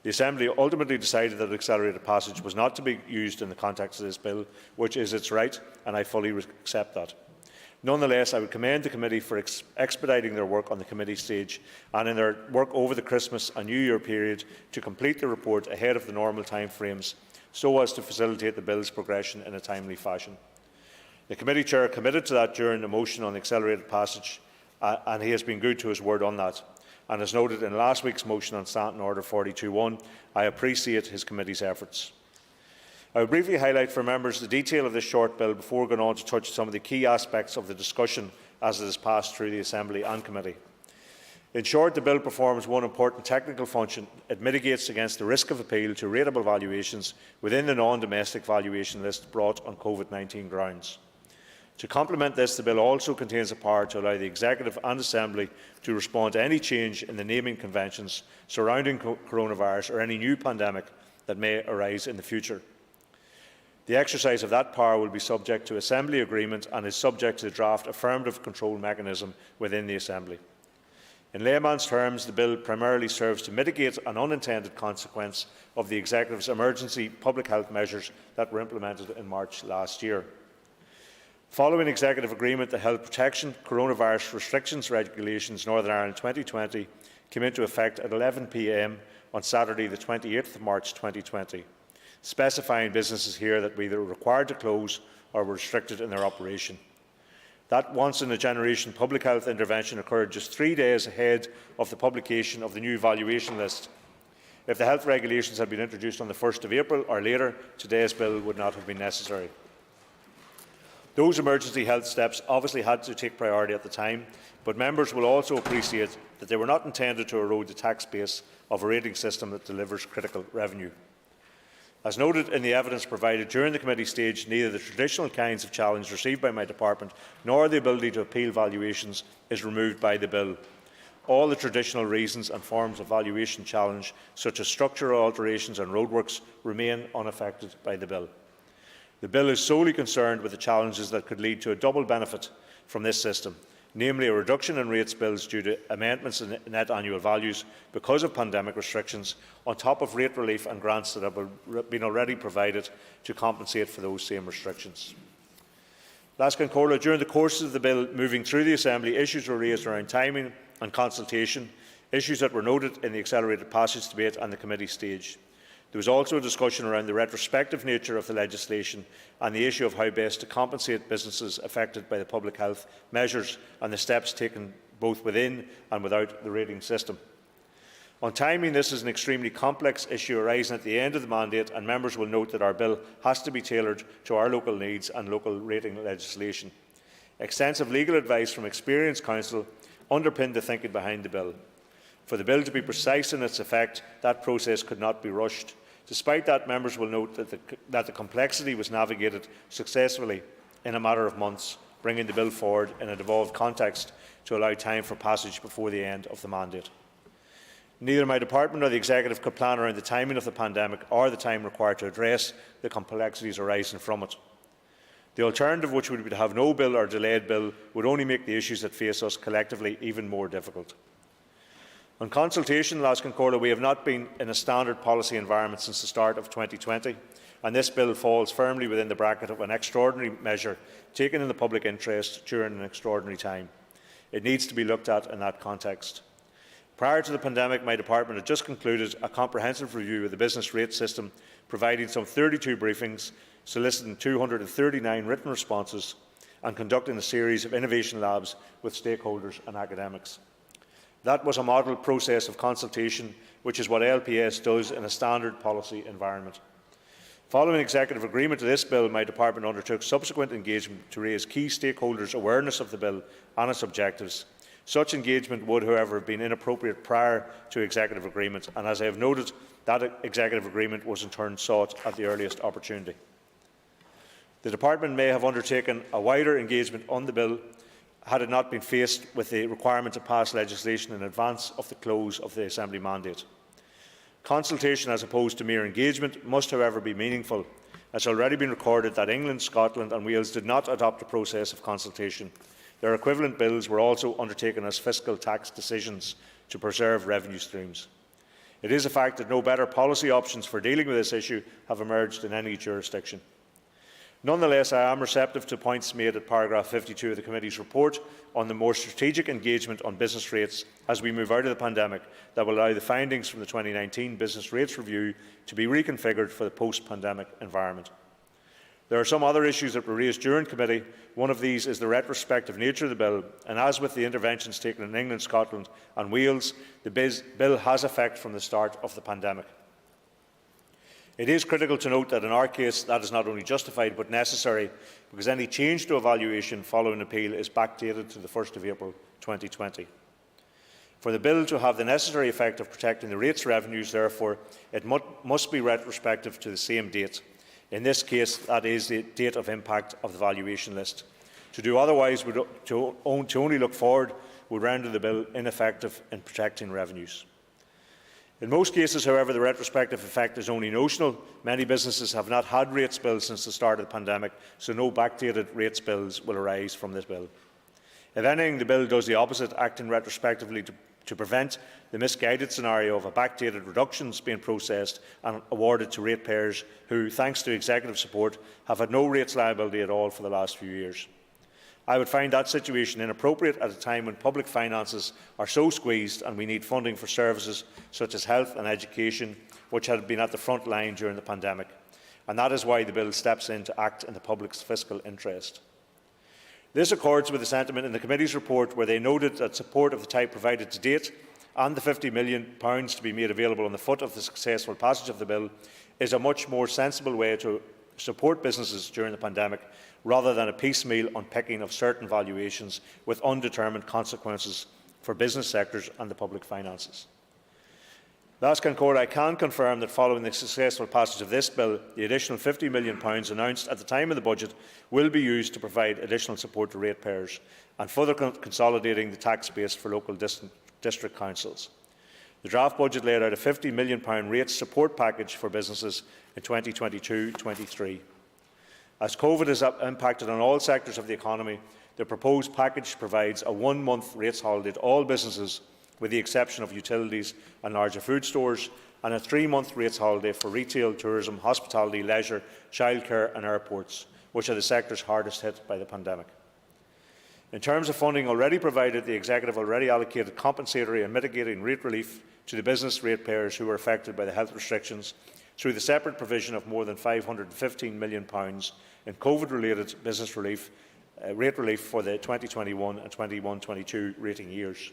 The Assembly ultimately decided that accelerated passage was not to be used in the context of this bill, which is its right, and I fully accept that. Nonetheless, I would commend the committee for expediting their work on the committee stage and in their work over the Christmas and New Year period to complete the report ahead of the normal timeframes, so as to facilitate the bill's progression in a timely fashion. The committee chair committed to that during the motion on accelerated passage, and he has been good to his word on that. And as noted in last week's motion on Standing Order 42.1, I appreciate his committee's efforts. I will briefly highlight for members the detail of this short bill before going on to touch some of the key aspects of the discussion as it has passed through the Assembly and Committee. In short, the bill performs one important technical function. It mitigates against the risk of appeal to rateable valuations within the non-domestic valuation list brought on COVID-19 grounds. To complement this, the bill also contains a power to allow the Executive and Assembly to respond to any change in the naming conventions surrounding coronavirus or any new pandemic that may arise in the future. The exercise of that power will be subject to Assembly agreement and is subject to the draft affirmative control mechanism within the Assembly. In layman's terms, the bill primarily serves to mitigate an unintended consequence of the Executive's emergency public health measures that were implemented in March last year. Following Executive agreement, the Health Protection Coronavirus Restrictions Regulations Northern Ireland 2020 came into effect at 11 p.m. on Saturday the 28th of March 2020, specifying businesses here that were either required to close or were restricted in their operation. That once-in-a-generation public health intervention occurred just 3 days ahead of the publication of the new valuation list. If the health regulations had been introduced on the 1st of April or later, today's bill would not have been necessary. Those emergency health steps obviously had to take priority at the time, but members will also appreciate that they were not intended to erode the tax base of a rating system that delivers critical revenue. As noted in the evidence provided during the committee stage, neither the traditional kinds of challenge received by my department nor the ability to appeal valuations is removed by the bill. All the traditional reasons and forms of valuation challenge, such as structural alterations and roadworks, remain unaffected by the bill. The bill is solely concerned with the challenges that could lead to a double benefit from this system. namely a reduction in rates bills due to amendments in net annual values because of pandemic restrictions, on top of rate relief and grants that have been already provided to compensate for those same restrictions. During the course of the bill moving through the Assembly, issues were raised around timing and consultation, issues that were noted in the accelerated passage debate and the committee stage. There was also a discussion around the retrospective nature of the legislation and the issue of how best to compensate businesses affected by the public health measures and the steps taken both within and without the rating system. On timing, this is an extremely complex issue arising at the end of the mandate, and members will note that our bill has to be tailored to our local needs and local rating legislation. Extensive legal advice from experienced counsel underpinned the thinking behind the bill. For the bill to be precise in its effect, that process could not be rushed. Despite that, members will note that the complexity was navigated successfully in a matter of months, bringing the bill forward in a devolved context to allow time for passage before the end of the mandate. Neither my department nor the Executive could plan around the timing of the pandemic or the time required to address the complexities arising from it. The alternative, which would be to have no bill or delayed bill, would only make the issues that face us collectively even more difficult. On consultation, we have not been in a standard policy environment since the start of 2020, and this bill falls firmly within the bracket of an extraordinary measure taken in the public interest during an extraordinary time. It needs to be looked at in that context. Prior to the pandemic, my department had just concluded a comprehensive review of the business rate system, providing some 32 briefings, soliciting 239 written responses, and conducting a series of innovation labs with stakeholders and academics. That was a model process of consultation, which is what LPS does in a standard policy environment. Following executive agreement to this bill, my department undertook subsequent engagement to raise key stakeholders' awareness of the bill and its objectives. Such engagement would, however, have been inappropriate prior to executive agreement, and as I have noted, that executive agreement was in turn sought at the earliest opportunity. The department may have undertaken a wider engagement on the bill had it not been faced with the requirement to pass legislation in advance of the close of the Assembly mandate. Consultation, as opposed to mere engagement, must, however, be meaningful. It has already been recorded that England, Scotland and Wales did not adopt a process of consultation. Their equivalent bills were also undertaken as fiscal tax decisions to preserve revenue streams. It is a fact that no better policy options for dealing with this issue have emerged in any jurisdiction. Nonetheless, I am receptive to points made at paragraph 52 of the committee's report on the more strategic engagement on business rates as we move out of the pandemic that will allow the findings from the 2019 Business Rates Review to be reconfigured for the post-pandemic environment. There are some other issues that were raised during committee. One of these is the retrospective nature of the bill, and as with the interventions taken in England, Scotland and Wales, the bill has effect from the start of the pandemic. It is critical to note that in our case that is not only justified but necessary, because any change to evaluation following appeal is backdated to the 1st of April 2020. For the bill to have the necessary effect of protecting the rates revenues, therefore, it must be retrospective to the same date. In this case, that is the date of impact of the valuation list. To do otherwise, to only look forward, would render the bill ineffective in protecting revenues. In most cases, however, the retrospective effect is only notional. Many businesses have not had rates bills since the start of the pandemic, so no backdated rates bills will arise from this bill. If anything, the bill does the opposite, acting retrospectively to prevent the misguided scenario of a backdated reductions being processed and awarded to ratepayers who, thanks to executive support, have had no rates liability at all for the last few years. I would find that situation inappropriate at a time when public finances are so squeezed and we need funding for services such as health and education, which had been at the front line during the pandemic. And that is why the bill steps in to act in the public's fiscal interest. This accords with the sentiment in the committee's report, where they noted that support of the type provided to date and the £50 million to be made available on the foot of the successful passage of the bill is a much more sensible way to support businesses during the pandemic, rather than a piecemeal unpicking of certain valuations with undetermined consequences for business sectors and the public finances. Last Concord, I can confirm that following the successful passage of this bill, the additional £50 million announced at the time of the budget will be used to provide additional support to ratepayers and further consolidating the tax base for local district councils. The draft budget laid out a £50 million rates support package for businesses in 2022-23. As COVID has impacted on all sectors of the economy, The proposed package provides a one-month rates holiday to all businesses, with the exception of utilities and larger food stores, and a 3-month rates holiday for retail, tourism, hospitality, leisure, childcare and airports, which are the sectors hardest hit by the pandemic. In terms of funding already provided, the Executive already allocated compensatory and mitigating rate relief to the business ratepayers who were affected by the health restrictions through the separate provision of more than £515 million in COVID-related business relief, rate relief for the 2021 and 21-22 rating years.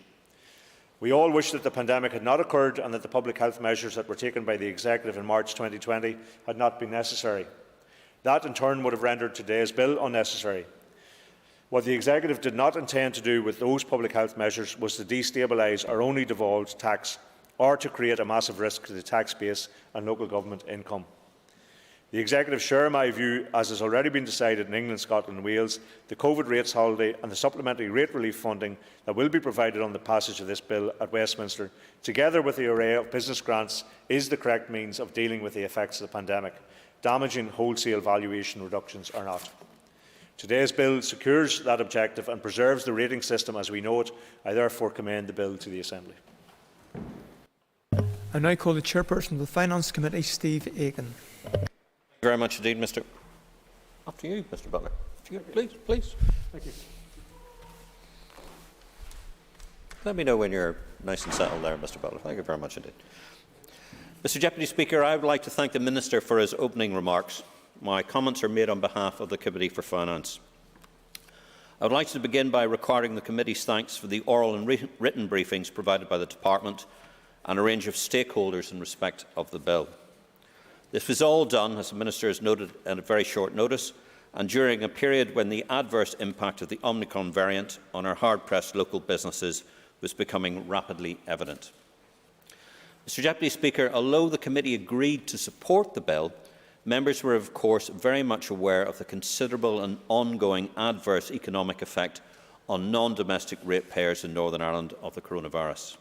We all wish that the pandemic had not occurred and that the public health measures that were taken by the Executive in March 2020 had not been necessary. That in turn would have rendered today's bill unnecessary. What the Executive did not intend to do with those public health measures was to destabilise our only devolved tax or to create a massive risk to the tax base and local government income. The Executive share my view, as has already been decided in England, Scotland and Wales. The COVID rates holiday and the supplementary rate relief funding that will be provided on the passage of this bill at Westminster, together with the array of business grants, is the correct means of dealing with the effects of the pandemic, damaging wholesale valuation reductions or not. Today's bill secures that objective and preserves the rating system as we know it. I therefore commend the bill to the Assembly. I now call the Chairperson of the Finance Committee, Steve Aiken. Thank you very much indeed, Mr. After you, Mr. Butler. Please. Thank you. Let me know when you're nice and settled there, Mr. Butler. Thank you very much indeed. Mr. Deputy Speaker, I would like to thank the Minister for his opening remarks. My comments are made on behalf of the Committee for Finance. I would like to begin by recording the Committee's thanks for the oral and written briefings provided by the Department and a range of stakeholders in respect of the bill. This was all done, as the Minister has noted, at a very short notice and during a period when the adverse impact of the Omicron variant on our hard-pressed local businesses was becoming rapidly evident. Mr. Deputy Speaker, although the Committee agreed to support the bill, members were of course very much aware of the considerable and ongoing adverse economic effect on non-domestic ratepayers in Northern Ireland of the coronavirus.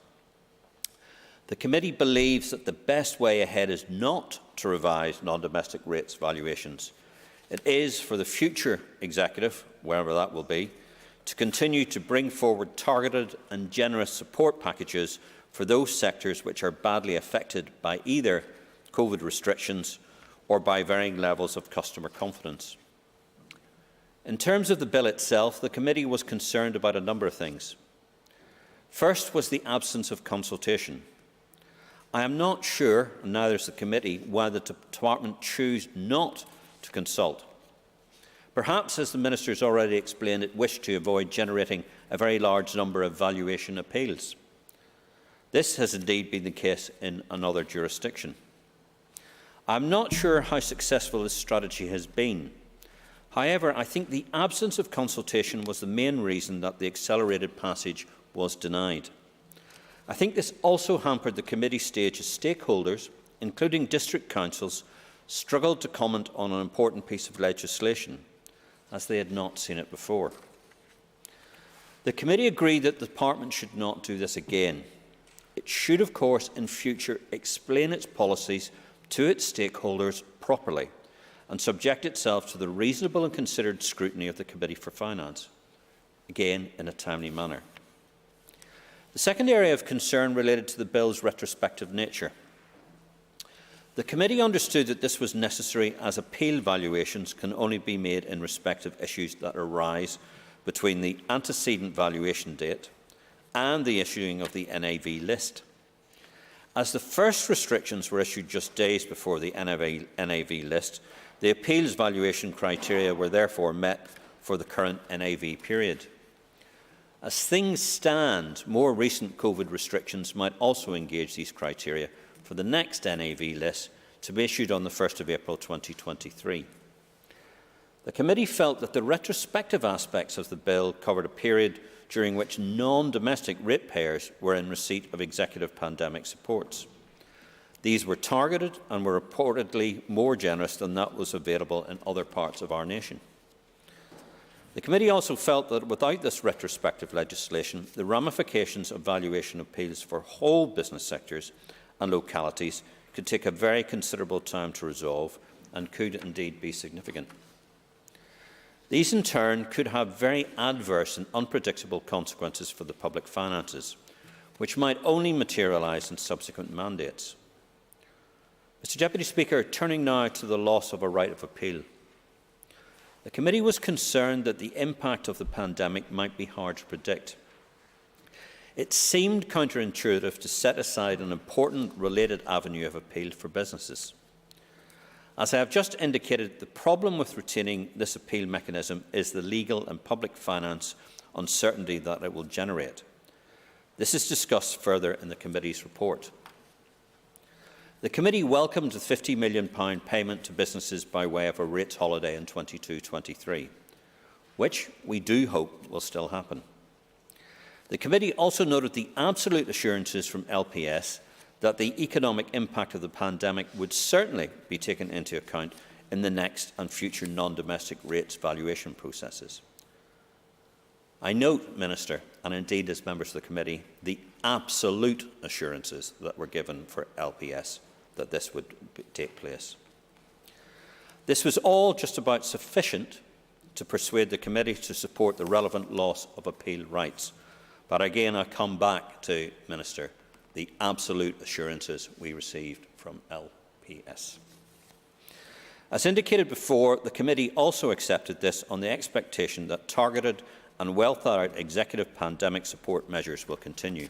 The Committee believes that the best way ahead is not to revise non-domestic rates valuations. It is for the future Executive, wherever that will be, to continue to bring forward targeted and generous support packages for those sectors which are badly affected by either COVID restrictions or by varying levels of customer confidence. In terms of the bill itself, the Committee was concerned about a number of things. First was the absence of consultation. I am not sure, and neither is the Committee, why the Department chose not to consult. Perhaps, as the Minister has already explained, it wished to avoid generating a very large number of valuation appeals. This has indeed been the case in another jurisdiction. I am not sure how successful this strategy has been. However, I think the absence of consultation was the main reason that the accelerated passage was denied. I think this also hampered the Committee stage as stakeholders, including district councils, struggled to comment on an important piece of legislation, as they had not seen it before. The Committee agreed that the Department should not do this again. It should, of course, in future explain its policies to its stakeholders properly and subject itself to the reasonable and considered scrutiny of the Committee for Finance, again in a timely manner. The second area of concern related to the bill's retrospective nature. The Committee understood that this was necessary as appeal valuations can only be made in respect of issues that arise between the antecedent valuation date and the issuing of the NAV list. As the first restrictions were issued just days before the NAV list, the appeals valuation criteria were therefore met for the current NAV period. As things stand, more recent COVID restrictions might also engage these criteria for the next NAV list to be issued on the 1st of April 2023. The Committee felt that the retrospective aspects of the bill covered a period during which non-domestic ratepayers were in receipt of executive pandemic supports. These were targeted and were reportedly more generous than that was available in other parts of our nation. The Committee also felt that without this retrospective legislation, the ramifications of valuation appeals for whole business sectors and localities could take a very considerable time to resolve and could indeed be significant. These in turn could have very adverse and unpredictable consequences for the public finances, which might only materialise in subsequent mandates. Mr Deputy Speaker, turning now to the loss of a right of appeal. The committee was concerned that the impact of the pandemic might be hard to predict. It seemed counterintuitive to set aside an important related avenue of appeal for businesses. As I have just indicated, the problem with retaining this appeal mechanism is the legal and public finance uncertainty that it will generate. This is discussed further in the committee's report. The committee welcomed the £50 million payment to businesses by way of a rates holiday in 22-23, which we do hope will still happen. The committee also noted the absolute assurances from LPS that the economic impact of the pandemic would certainly be taken into account in the next and future non-domestic rates valuation processes. I note, Minister, and indeed as members of the committee, the absolute assurances that were given for LPS that this would take place. This was all just about sufficient to persuade the committee to support the relevant loss of appeal rights. But again, I come back to, Minister, the absolute assurances we received from LPS. As indicated before, the committee also accepted this on the expectation that targeted and well-thought-out executive pandemic support measures will continue.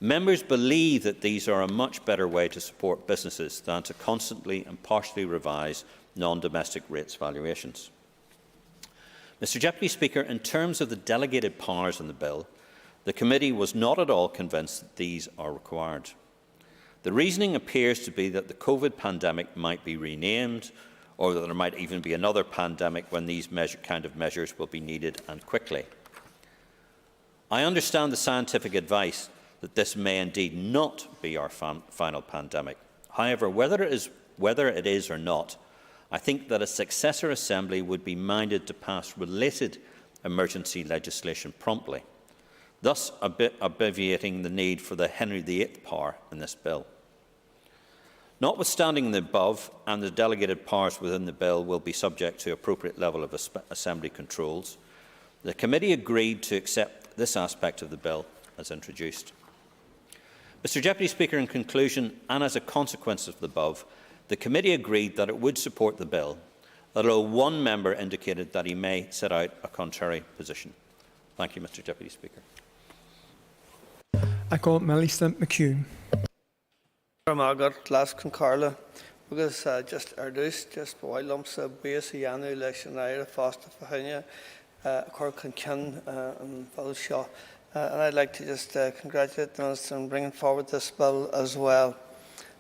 Members believe that these are a much better way to support businesses than to constantly and partially revise non-domestic rates valuations. Mr Deputy Speaker, in terms of the delegated powers in the bill, the committee was not at all convinced that these are required. The reasoning appears to be that the COVID pandemic might be renamed, or that there might even be another pandemic when these kind of measures will be needed and quickly. I understand the scientific advice that this may indeed not be our final pandemic. However, whether it is or not, I think that a successor assembly would be minded to pass related emergency legislation promptly, thus obviating the need for the Henry VIII power in this bill. Notwithstanding the above, and the delegated powers within the bill will be subject to appropriate level of assembly controls, the committee agreed to accept this aspect of the bill as introduced. Mr Deputy Speaker, in conclusion, and as a consequence of the above, the committee agreed that it would support the bill, although one member indicated that he may set out a contrary position. Thank you, Mr Deputy Speaker. I call Melissa McHugh. Margaret Glasgow Carla, because just reduced just by lumps of base Yanu election area Foster Fahinia, Cork and Kin and Falshaw. And I'd like to just congratulate the Minister on bringing forward this bill as well.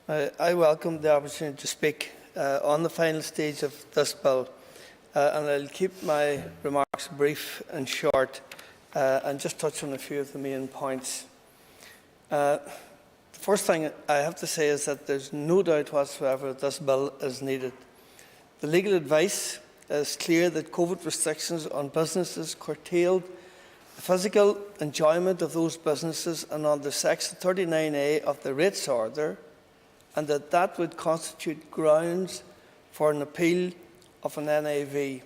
I welcome the opportunity to speak on the final stage of this bill, and I'll keep my remarks brief and short and just touch on a few of the main points. The first thing I have to say is that there's no doubt whatsoever that this bill is needed. The legal advice is clear that COVID restrictions on businesses curtailed the physical enjoyment of those businesses and under Section 39A of the Rates Order, and that would constitute grounds for an appeal of an NAV.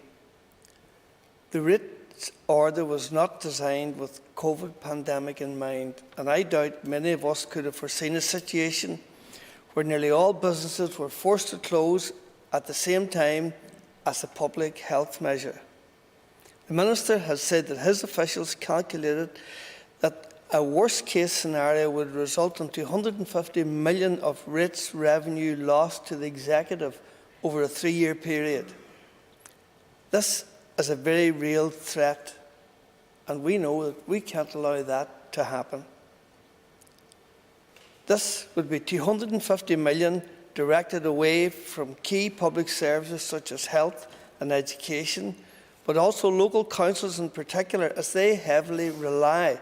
The Rates Order was not designed with COVID pandemic in mind, and I doubt many of us could have foreseen a situation where nearly all businesses were forced to close at the same time as a public health measure. The Minister has said that his officials calculated that a worst-case scenario would result in £250 million of rates revenue lost to the Executive over a 3-year period. This is a very real threat, and we know that we can't allow that to happen. This would be £250 million directed away from key public services such as health and education, but also local councils in particular, as they heavily rely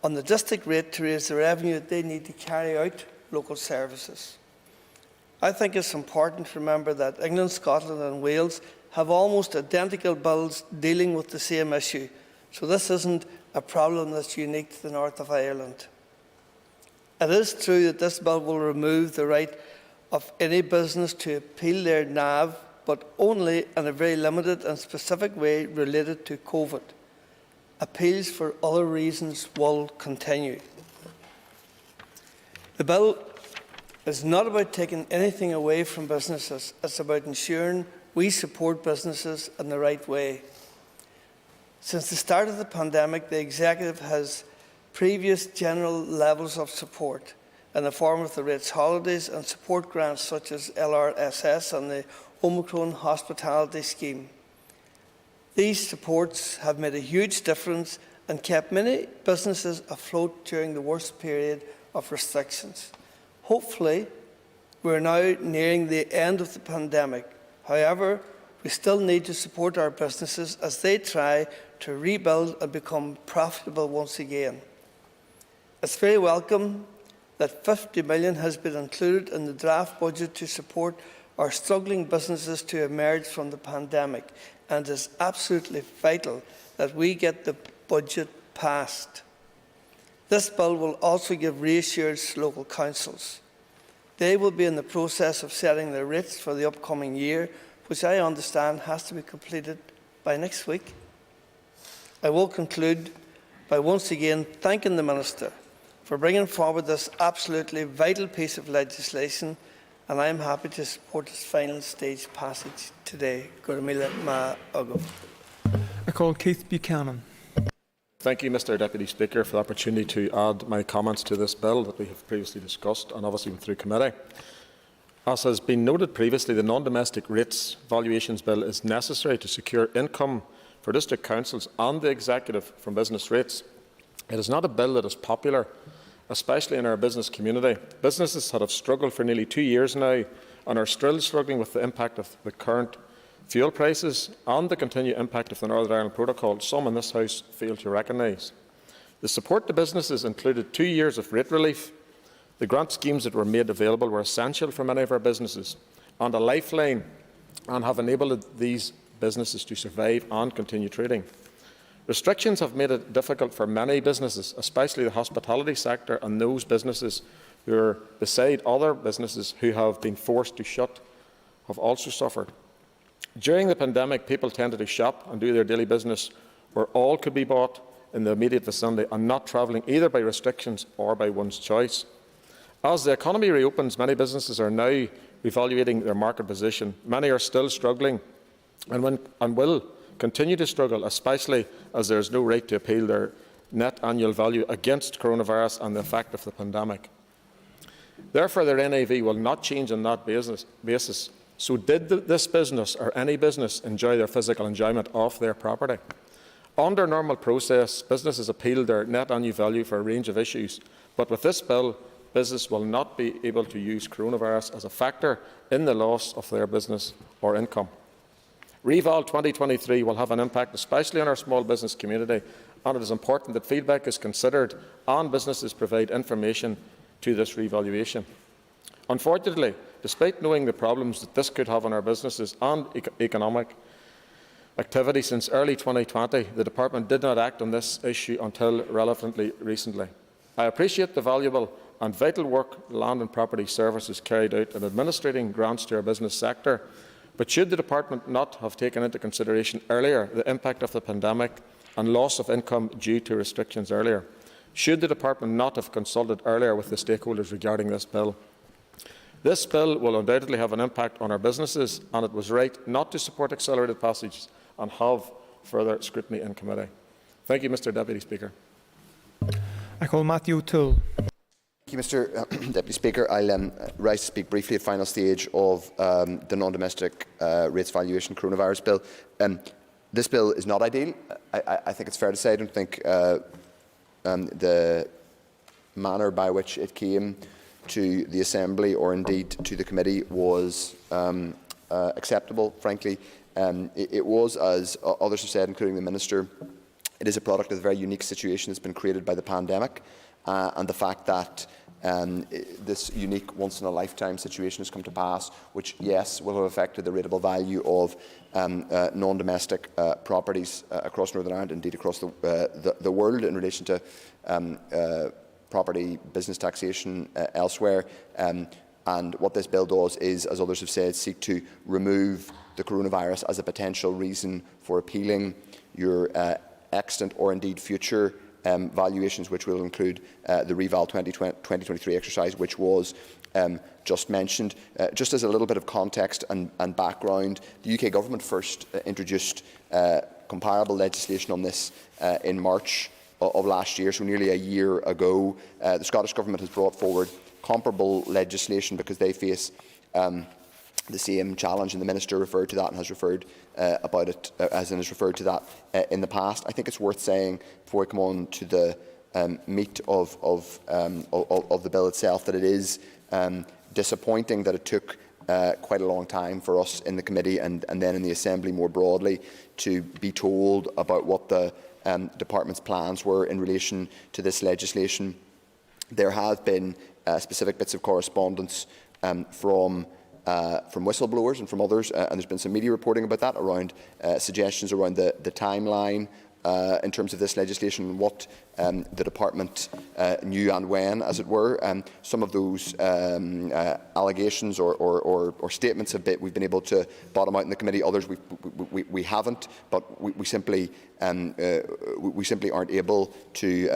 on the district rate to raise the revenue that they need to carry out local services. I think it's important to remember that England, Scotland and Wales have almost identical bills dealing with the same issue, so this isn't a problem that's unique to the north of Ireland. It is true that this bill will remove the right of any business to appeal their NAV but only in a very limited and specific way related to COVID. Appeals for other reasons will continue. The bill is not about taking anything away from businesses. It's about ensuring we support businesses in the right way. Since the start of the pandemic, the Executive has previous general levels of support in the form of the rates holidays and support grants such as LRSS and the Omicron Hospitality Scheme. These supports have made a huge difference and kept many businesses afloat during the worst period of restrictions. Hopefully, we're now nearing the end of the pandemic. However, we still need to support our businesses as they try to rebuild and become profitable once again. It's very welcome that $50 million has been included in the draft budget to support our struggling businesses to emerge from the pandemic, and it is absolutely vital that we get the budget passed. This bill will also give reassurance to local councils. They will be in the process of setting their rates for the upcoming year, which I understand has to be completed by next week. I will conclude by once again thanking the Minister for bringing forward this absolutely vital piece of legislation, and I am happy to support its final stage passage today. I call Keith Buchanan. Thank you, Mr Deputy Speaker, for the opportunity to add my comments to this bill that we have previously discussed and obviously went through committee. As has been noted previously, the Non-Domestic Rates Valuations Bill is necessary to secure income for district councils and the Executive from business rates. It is not a bill that is popular, especially in our business community. Businesses that have struggled for nearly 2 years now and are still struggling with the impact of the current fuel prices and the continued impact of the Northern Ireland Protocol, some in this House fail to recognise. The support to businesses included 2 years of rate relief. The grant schemes that were made available were essential for many of our businesses and a lifeline, and have enabled these businesses to survive and continue trading. Restrictions have made it difficult for many businesses, especially the hospitality sector, and those businesses who are beside other businesses who have been forced to shut have also suffered. During the pandemic, people tended to shop and do their daily business where all could be bought in the immediate vicinity and not travelling either by restrictions or by one's choice. As the economy reopens, many businesses are now evaluating their market position. Many are still struggling and will continue to struggle, especially as there is no right to appeal their net annual value against coronavirus and the effect of the pandemic. Therefore, their NAV will not change on that basis. So did this business or any business enjoy their physical enjoyment of their property? Under normal process, businesses appeal their net annual value for a range of issues, but with this bill, business will not be able to use coronavirus as a factor in the loss of their business or income. Reval 2023 will have an impact especially on our small business community, and it is important that feedback is considered and businesses provide information to this revaluation. Unfortunately, despite knowing the problems that this could have on our businesses and economic activity since early 2020, the Department did not act on this issue until relatively recently. I appreciate the valuable and vital work Land and Property Services carried out in administrating grants to our business sector, but should the Department not have taken into consideration earlier the impact of the pandemic and loss of income due to restrictions earlier? Should the Department not have consulted earlier with the stakeholders regarding this bill? This bill will undoubtedly have an impact on our businesses, and it was right not to support accelerated passage and have further scrutiny in committee. Thank you, Mr Deputy Speaker. I call Matthew O'Toole. Thank you, Mr Deputy Speaker. I'll rise to speak briefly at the final stage of the Non-Domestic Rates Valuation Coronavirus Bill. This bill is not ideal. I think it's fair to say. I don't think the manner by which it came to the Assembly or indeed to the committee was acceptable, frankly. It was, as others have said, including the Minister, it is a product of the very unique situation that's been created by the pandemic and the fact that this unique once-in-a-lifetime situation has come to pass, which, yes, will have affected the rateable value of non-domestic properties across Northern Ireland, indeed across the world in relation to property business taxation elsewhere. And what this bill does is, as others have said, seek to remove the coronavirus as a potential reason for appealing your extant or indeed future valuations, which will include the Reval 2023 exercise, which was just mentioned. Just as a little bit of context and background, the UK Government first introduced comparable legislation on this in March of last year, so nearly a year ago. The Scottish Government has brought forward comparable legislation because they face the same challenge, and the Minister referred to that and has referred about it, as in has referred to that in the past. I think it's worth saying, before we come on to the meat of the bill itself, that it is disappointing that it took quite a long time for us in the committee and then in the Assembly more broadly to be told about what the Department's plans were in relation to this legislation. There have been specific bits of correspondence from whistleblowers and from others, and there's been some media reporting about that, around suggestions around the timeline in terms of this legislation and what the Department knew and when, as it were. Some of those allegations or statements we've been able to bottom out in the committee. Others we haven't, but we simply aren't able to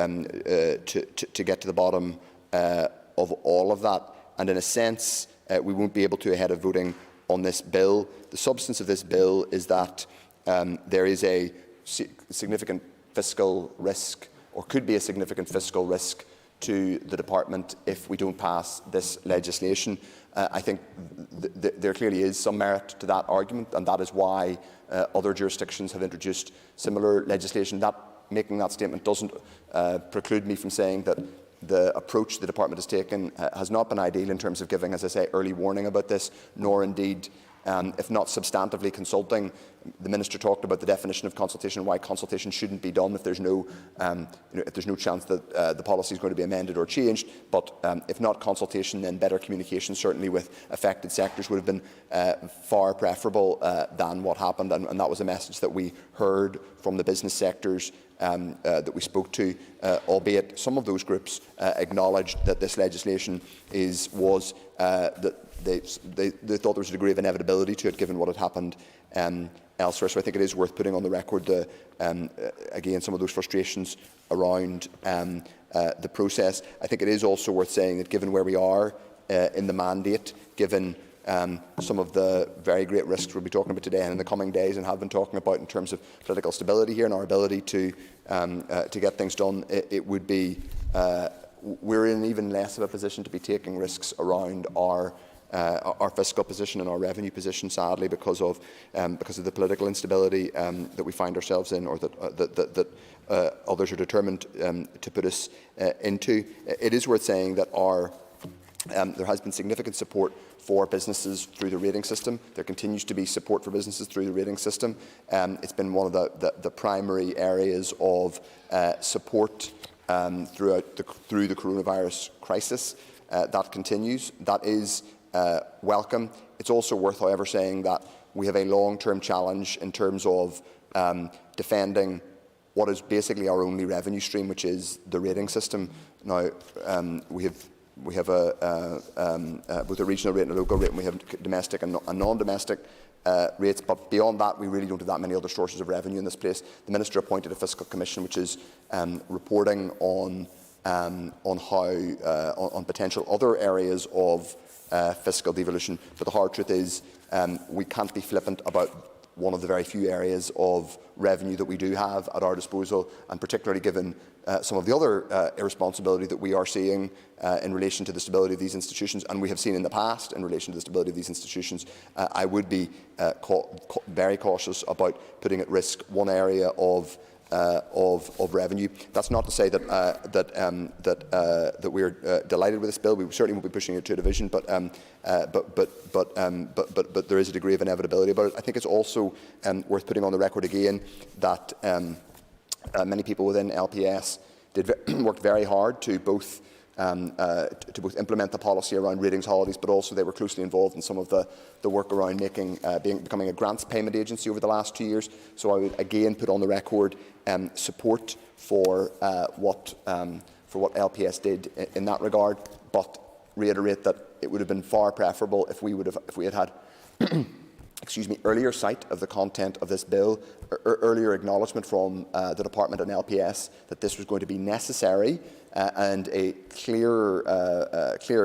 get to the bottom of all of that. And in a sense, we won't be able to ahead of voting on this bill. The substance of this bill is that there is a significant fiscal risk, or could be a significant fiscal risk, to the Department if we don't pass this legislation. I think there clearly is some merit to that argument, and that is why other jurisdictions have introduced similar legislation. Making that statement doesn't preclude me from saying that the approach the Department has taken has not been ideal in terms of giving, as I say, early warning about this, nor indeed, if not substantively consulting. The Minister talked about the definition of consultation, why consultation shouldn't be done if there's no chance that the policy is going to be amended or changed. But if not consultation, then better communication, certainly with affected sectors, would have been far preferable than what happened. And that was a message that we heard from the business sectors that we spoke to, albeit some of those groups acknowledged that this legislation was that they thought there was a degree of inevitability to it, given what had happened elsewhere. So I think it is worth putting on the record again some of those frustrations around the process. I think it is also worth saying that, given where we are in the mandate, given some of the very great risks we'll be talking about today and in the coming days, and have been talking about in terms of political stability here and our ability to get things done, it would be we're in even less of a position to be taking risks around our fiscal position and our revenue position, sadly, because of the political instability that we find ourselves in, or that others are determined to put us into. It is worth saying that there has been significant support for businesses through the rating system. There continues to be support for businesses through the rating system. It's been one of the primary areas of support through the coronavirus crisis. That continues. That is welcome. It's also worth, however, saying that we have a long-term challenge in terms of defending what is basically our only revenue stream, which is the rating system. Now, we have both a regional rate and a local rate, and we have domestic and non-domestic rates, but beyond that we really don't have that many other sources of revenue in this place. The Minister appointed a fiscal commission which is reporting on potential other areas of fiscal devolution, but the hard truth is we can't be flippant about one of the very few areas of revenue that we do have at our disposal, and particularly given some of the other irresponsibility that we are seeing in relation to the stability of these institutions, and we have seen in the past in relation to the stability of these institutions. I would be very cautious about putting at risk one area of revenue. That's not to say that we're delighted with this bill. We certainly won't be pushing it to a division, but there is a degree of inevitability about it. I think it's also worth putting on the record again that many people within LPS worked very hard to both implement the policy around ratings holidays, but also they were closely involved in some of the work around becoming a grants payment agency over the last 2 years. So I would again put on the record support for what LPS did in that regard, but reiterate that it would have been far preferable if we had had excuse me, earlier sight of the content of this bill, earlier acknowledgement from the Department and LPS that this was going to be necessary, and a clear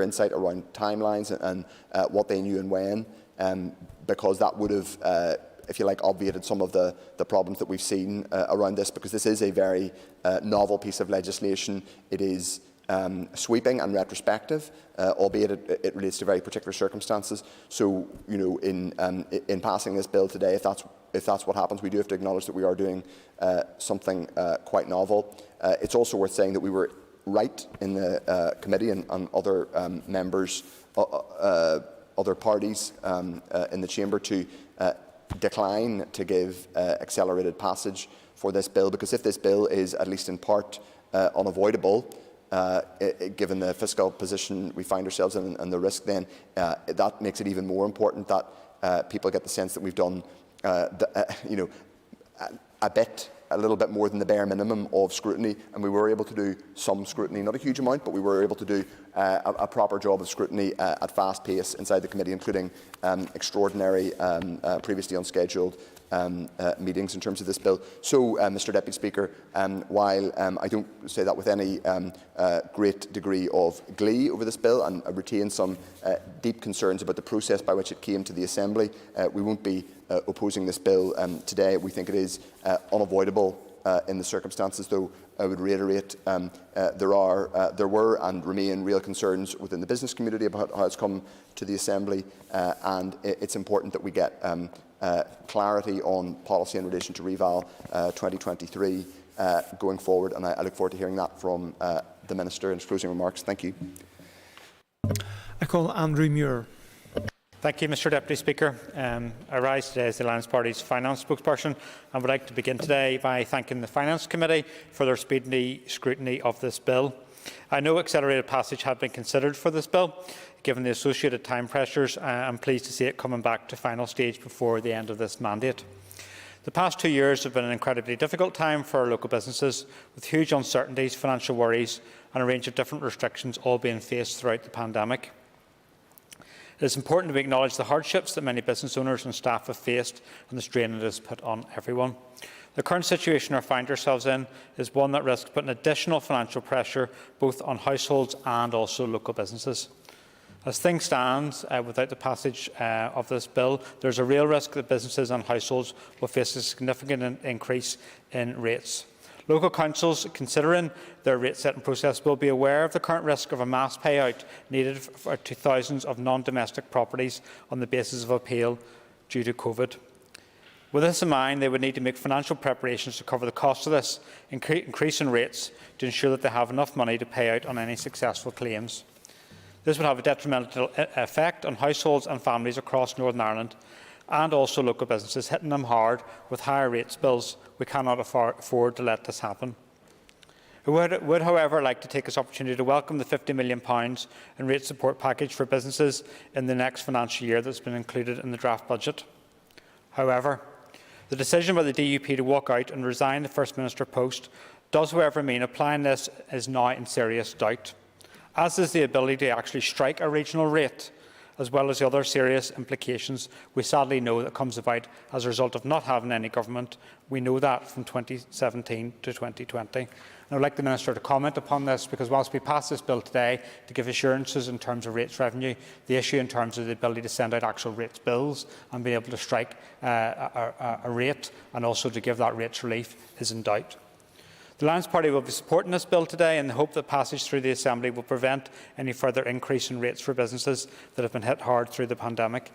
insight around timelines and what they knew and when, because that would have, if you like, obviated some of the problems that we've seen around this, because this is a very novel piece of legislation. It is sweeping and retrospective, albeit it relates to very particular circumstances. So, you know, in passing this bill today, if that's what happens, we do have to acknowledge that we are doing something quite novel. It's also worth saying that we were right in the committee and other members, other parties in the chamber to decline to give accelerated passage for this bill, because if this bill is at least in part unavoidable, given the fiscal position we find ourselves in and the risk, then that makes it even more important that people get the sense that we've done, you know, a little bit more than the bare minimum of scrutiny, and we were able to do some scrutiny, not a huge amount, but we were able to do a proper job of scrutiny at fast pace inside the committee, including extraordinary, previously unscheduled meetings in terms of this bill. So, Mr Deputy Speaker, while I don't say that with any great degree of glee over this bill, and I retain some deep concerns about the process by which it came to the Assembly, we won't be opposing this bill today. We think it is unavoidable in the circumstances, though I would reiterate there were and remain real concerns within the business community about how it's come to the Assembly, and it's important that we get clarity on policy in relation to Reval 2023 going forward, and I look forward to hearing that from the Minister in his closing remarks. Thank you. I call Andrew Muir. Thank you, Mr Deputy Speaker. I rise today as the Alliance Party's finance spokesperson and would like to begin today by thanking the Finance Committee for their speedy scrutiny of this bill. I know accelerated passage had been considered for this bill. Given the associated time pressures, I'm pleased to see it coming back to final stage before the end of this mandate. The past 2 years have been an incredibly difficult time for our local businesses, with huge uncertainties, financial worries and a range of different restrictions all being faced throughout the pandemic. It is important to acknowledge the hardships that many business owners and staff have faced and the strain it has put on everyone. The current situation we find ourselves in is one that risks putting additional financial pressure both on households and also local businesses. As things stand, without the passage of this bill, there is a real risk that businesses and households will face a significant increase in rates. Local councils, considering their rate-setting process, will be aware of the current risk of a mass payout needed to thousands of non-domestic properties on the basis of appeal due to COVID. With this in mind, they would need to make financial preparations to cover the cost of this increase in rates to ensure that they have enough money to pay out on any successful claims. This would have a detrimental effect on households and families across Northern Ireland, and also local businesses, hitting them hard with higher rates bills. We cannot afford to let this happen. I would, however, like to take this opportunity to welcome the £50 million in rate support package for businesses in the next financial year that has been included in the draft budget. However, the decision by the DUP to walk out and resign the First Minister post does, however, mean applying this is now in serious doubt, as is the ability to actually strike a regional rate, as well as the other serious implications we sadly know that comes about as a result of not having any government. We know that from 2017 to 2020. And I would like the Minister to comment upon this, because whilst we pass this bill today to give assurances in terms of rates revenue, the issue in terms of the ability to send out actual rates bills and be able to strike a rate and also to give that rates relief is in doubt. The Alliance Party will be supporting this bill today in the hope that passage through the Assembly will prevent any further increase in rates for businesses that have been hit hard through the pandemic.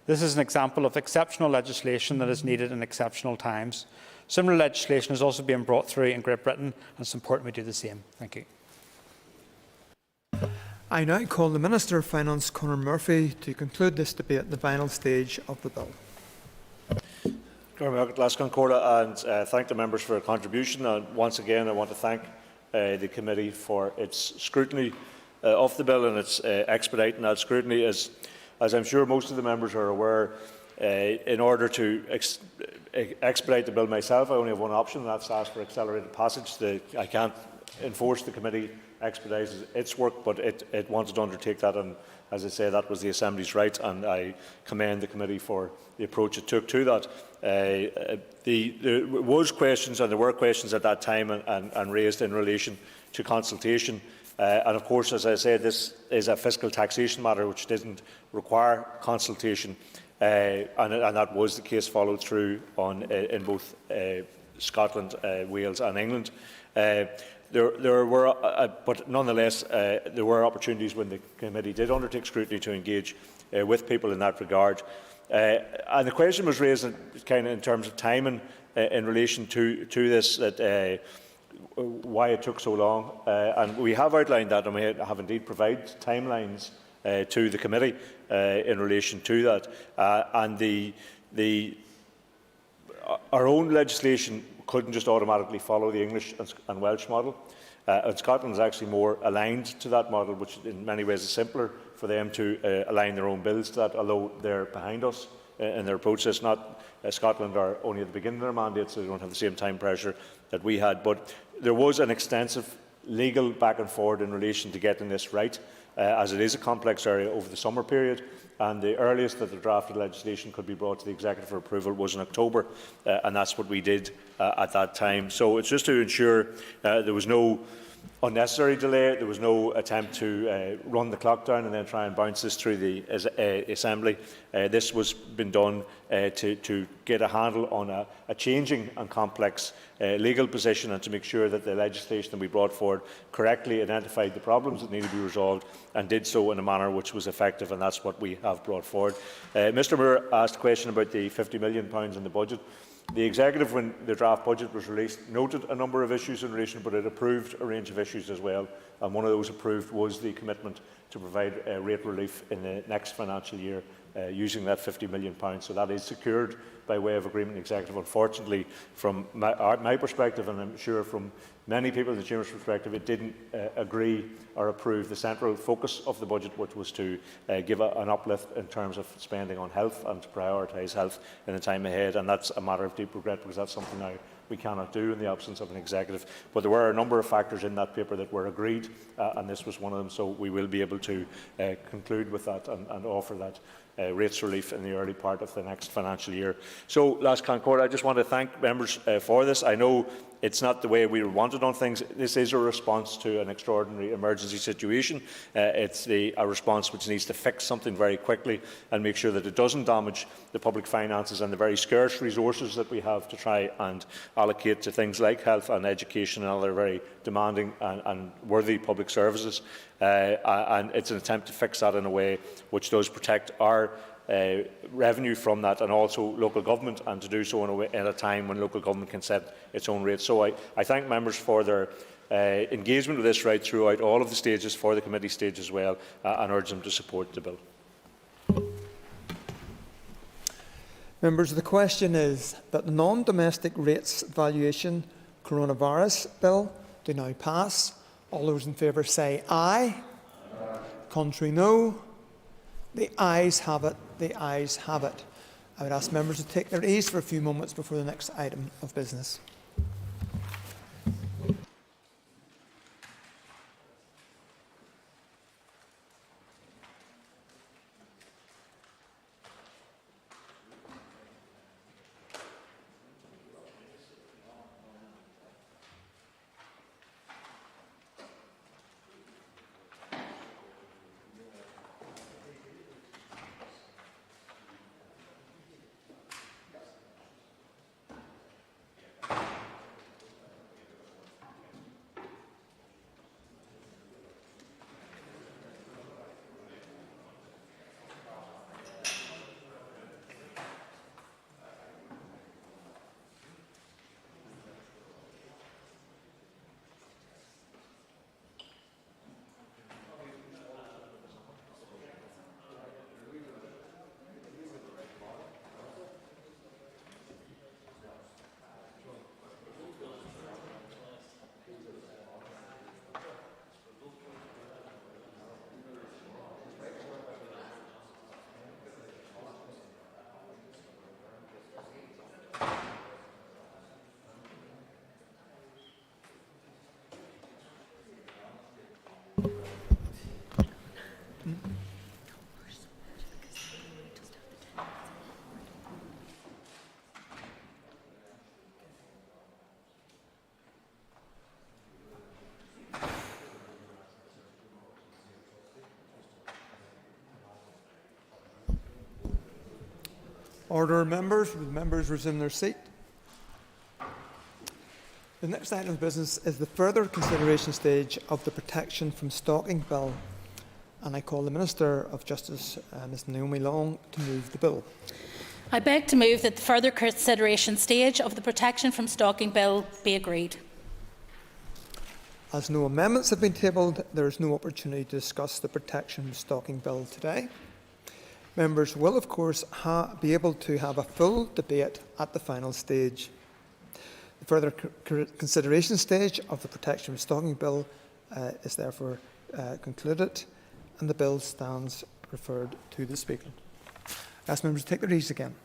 This is an example of exceptional legislation that is needed in exceptional times. Similar legislation is also being brought through in Great Britain, and it's important we do the same. Thank you. I now call the Minister of Finance, Conor Murphy, to conclude this debate at the final stage of the bill. And thank the members for their contribution. And once again, I want to thank the committee for its scrutiny of the bill and its expediting that scrutiny. As I'm sure most of the members are aware, in order to expedite the bill myself, I only have one option, and that's to ask for accelerated passage. I can't enforced the committee expedited its work, but it wanted to undertake that, and as I say, that was the Assembly's right, and I commend the committee for the approach it took to that. There was questions, and there were questions at that time and raised in relation to consultation. And of course, as I said, this is a fiscal taxation matter which didn't require consultation, and that was the case followed through in both Scotland, Wales and England. There were, but nonetheless, there were opportunities when the committee did undertake scrutiny to engage with people in that regard. And the question was raised in terms of timing in relation to this, that why it took so long. And we have outlined that, and we have indeed provided timelines to the committee in relation to that. And our own legislation couldn't just automatically follow the English and Welsh model. And Scotland is actually more aligned to that model, which in many ways is simpler for them to align their own bills to that, although they're behind us in their process. Scotland are only at the beginning of their mandate, so they don't have the same time pressure that we had. But there was an extensive legal back and forward in relation to getting this right, as it is a complex area over the summer period. And the earliest that the drafted legislation could be brought to the Executive for approval was in October, and that's what we did at that time. So it's just to ensure there was no unnecessary delay, there was no attempt to run the clock down and then try and bounce this through the Assembly. This was been done to get a handle on a changing and complex legal position, and to make sure that the legislation that we brought forward correctly identified the problems that needed to be resolved and did so in a manner which was effective, and that's what we have brought forward. Mr Moore asked a question about the £50 million in the budget. The Executive, when the draft budget was released, noted a number of issues in relation, but it approved a range of issues as well. And one of those approved was the commitment to provide rate relief in the next financial year using that £50 million. So that is secured by way of agreement Executive. Unfortunately, from my perspective, and I'm sure from many people in the Chamber's perspective, it didn't agree or approve the central focus of the budget, which was to give an uplift in terms of spending on health and to prioritise health in the time ahead. And that's a matter of deep regret, because that's something now we cannot do in the absence of an Executive. But there were a number of factors in that paper that were agreed, and this was one of them. So we will be able to conclude with that and offer that rates relief in the early part of the next financial year. So, last Concord, I just want to thank members for this. I know it's not the way we wanted on things. This is a response to an extraordinary emergency situation. It's a response which needs to fix something very quickly and make sure that it doesn't damage the public finances and the very scarce resources that we have to try and allocate to things like health and education and other very demanding and worthy public services. And it's an attempt to fix that in a way which does protect our revenue from that, and also local government, and to do so in a way, at a time when local government can set its own rates. So I thank members for their engagement with this right throughout all of the stages, for the committee stage as well, and urge them to support the bill. Members, the question is that the non-domestic rates valuation coronavirus bill do now pass. All those in favour say aye. Aye. Contrary, no. The ayes have it. The ayes have it. I would ask members to take their ease for a few moments before the next item of business. Order, members. Will members resume their seat? The next item of business is the further consideration stage of the Protection from Stalking Bill, and I call the Minister of Justice, Ms Naomi Long, to move the bill. I beg to move that the further consideration stage of the Protection from Stalking Bill be agreed. As no amendments have been tabled, there is no opportunity to discuss the Protection from Stalking Bill today. Members will, of course, be able to have a full debate at the final stage. The further consideration stage of the Protection from Stalking Bill is therefore concluded, and the bill stands referred to the Speaker. I ask members to take their seats again.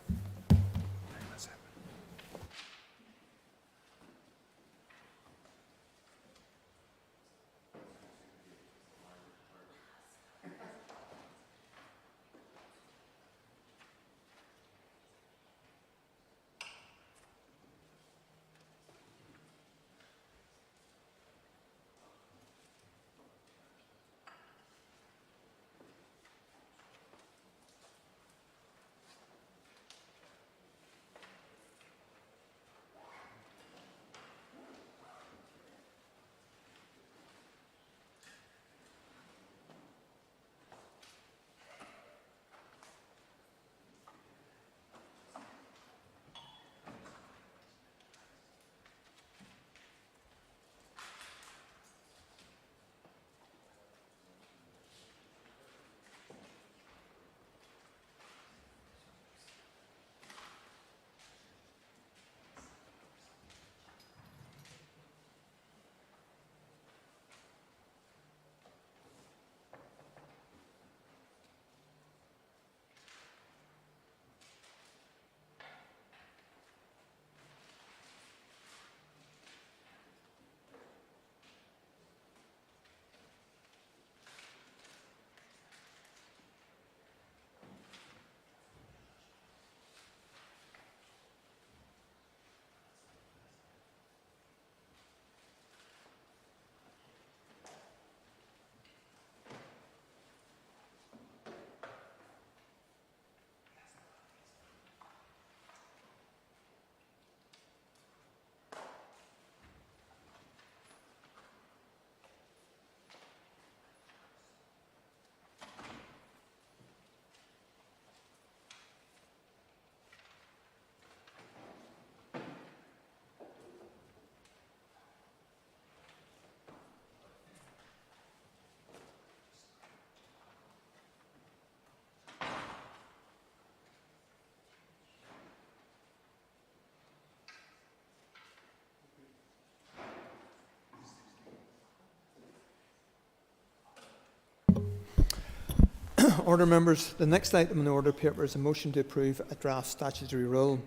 Order, members. The next item on the order paper is a motion to approve a draft statutory rule.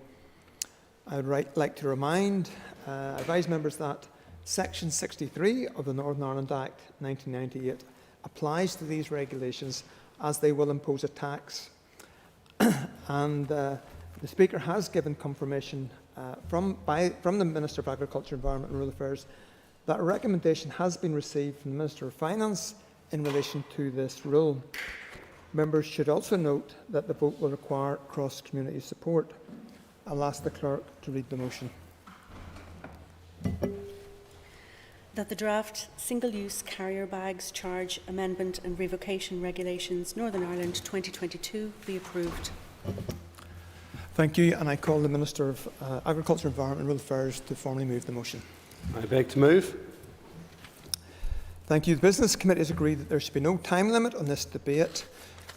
I would like to advise members that Section 63 of the Northern Ireland Act 1998 applies to these regulations, as they will impose a tax. And the Speaker has given confirmation from the Minister of Agriculture, Environment and Rural Affairs that a recommendation has been received from the Minister of Finance in relation to this rule. Members should also note that the vote will require cross-community support. I'll ask the Clerk to read the motion. That the draft Single-Use Carrier Bags Charge Amendment and Revocation Regulations Northern Ireland 2022 be approved. Thank you, and I call the Minister of Agriculture, Environment and Rural Affairs to formally move the motion. I beg to move. Thank you. The Business Committee has agreed that there should be no time limit on this debate.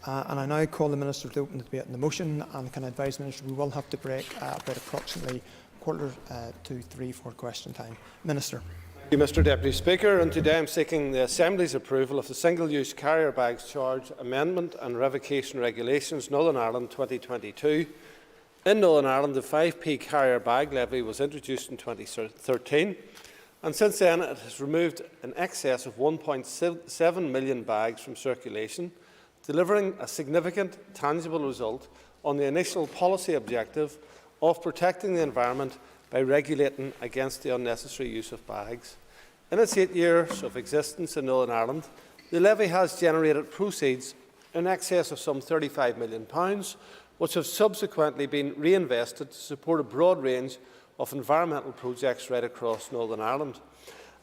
And I now call the Minister to open the debate on the motion, and can advise the Minister we will have to break about approximately 2:45 for question time. Minister. Thank you, Mr Deputy Speaker. And today I am seeking the Assembly's approval of the Single-Use Carrier Bags Charge Amendment and Revocation Regulations Northern Ireland 2022. In Northern Ireland, the 5p carrier bag levy was introduced in 2013. And since then, it has removed in excess of 1.7 million bags from circulation, delivering a significant tangible result on the initial policy objective of protecting the environment by regulating against the unnecessary use of bags. In its 8 years of existence in Northern Ireland, the levy has generated proceeds in excess of some £35 million, which have subsequently been reinvested to support a broad range of environmental projects right across Northern Ireland.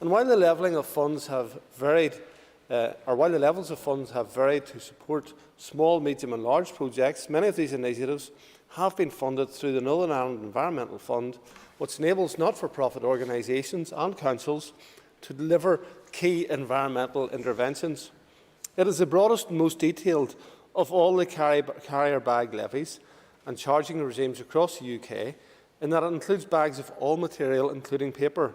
And while the levelling of funds have varied, while the levels of funds have varied to support small, medium and large projects, many of these initiatives have been funded through the Northern Ireland Environmental Fund, which enables not-for-profit organisations and councils to deliver key environmental interventions. It is the broadest and most detailed of all the carrier bag levies and charging regimes across the UK, in that it includes bags of all material, including paper.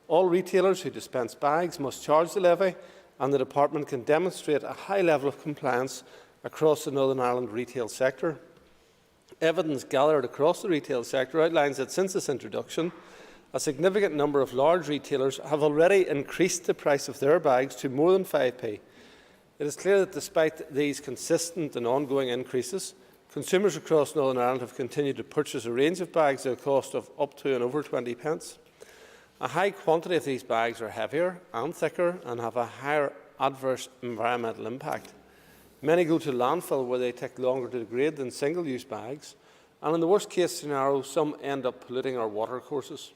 All retailers who dispense bags must charge the levy, and the Department can demonstrate a high level of compliance across the Northern Ireland retail sector. Evidence gathered across the retail sector outlines that since its introduction, a significant number of large retailers have already increased the price of their bags to more than 5p. It is clear that despite these consistent and ongoing increases, consumers across Northern Ireland have continued to purchase a range of bags at a cost of up to and over 20 pence. A high quantity of these bags are heavier and thicker and have a higher adverse environmental impact. Many go to landfill, where they take longer to degrade than single-use bags, and in the worst-case scenario, some end up polluting our watercourses.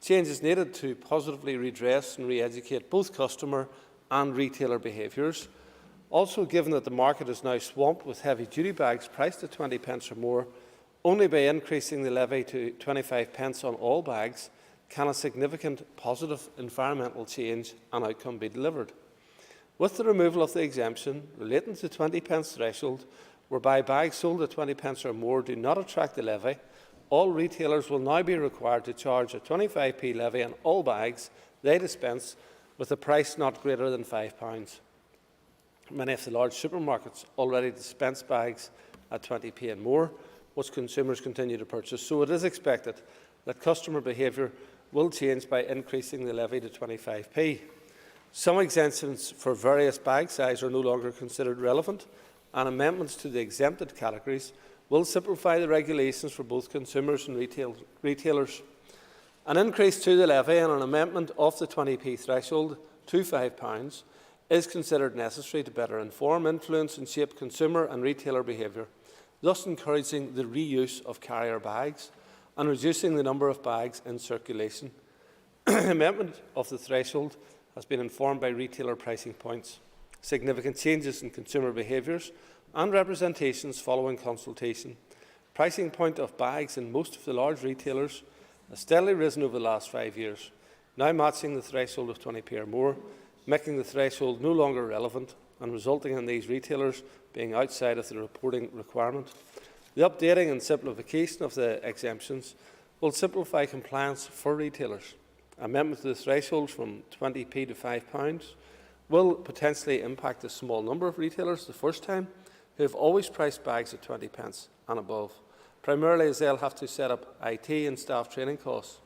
Change is needed to positively redress and re-educate both customer and retailer behaviours. Also, given that the market is now swamped with heavy-duty bags priced at 20 pence or more, only by increasing the levy to 25 pence on all bags can a significant positive environmental change and outcome be delivered. With the removal of the exemption relating to the 20 pence threshold, whereby bags sold at 20 pence or more do not attract the levy, all retailers will now be required to charge a 25p levy on all bags they dispense, with a price not greater than £5. Many of the large supermarkets already dispense bags at 20p and more, which consumers continue to purchase, so it is expected that customer behaviour will change by increasing the levy to 25p. Some exemptions for various bag sizes are no longer considered relevant, and amendments to the exempted categories will simplify the regulations for both consumers and retailers. An increase to the levy and an amendment of the 20p threshold to £5 is considered necessary to better inform, influence and shape consumer and retailer behaviour, thus encouraging the reuse of carrier bags and reducing the number of bags in circulation. Amendment of the threshold has been informed by retailer pricing points, significant changes in consumer behaviours and representations following consultation. Pricing point of bags in most of the large retailers has steadily risen over the last 5 years, now matching the threshold of 20p or more, making the threshold no longer relevant and resulting in these retailers being outside of the reporting requirement. The updating and simplification of the exemptions will simplify compliance for retailers. Amendment to the threshold from 20p to £5 will potentially impact a small number of retailers the first time who have always priced bags at 20 pence and above, primarily as they'll have to set up IT and staff training costs.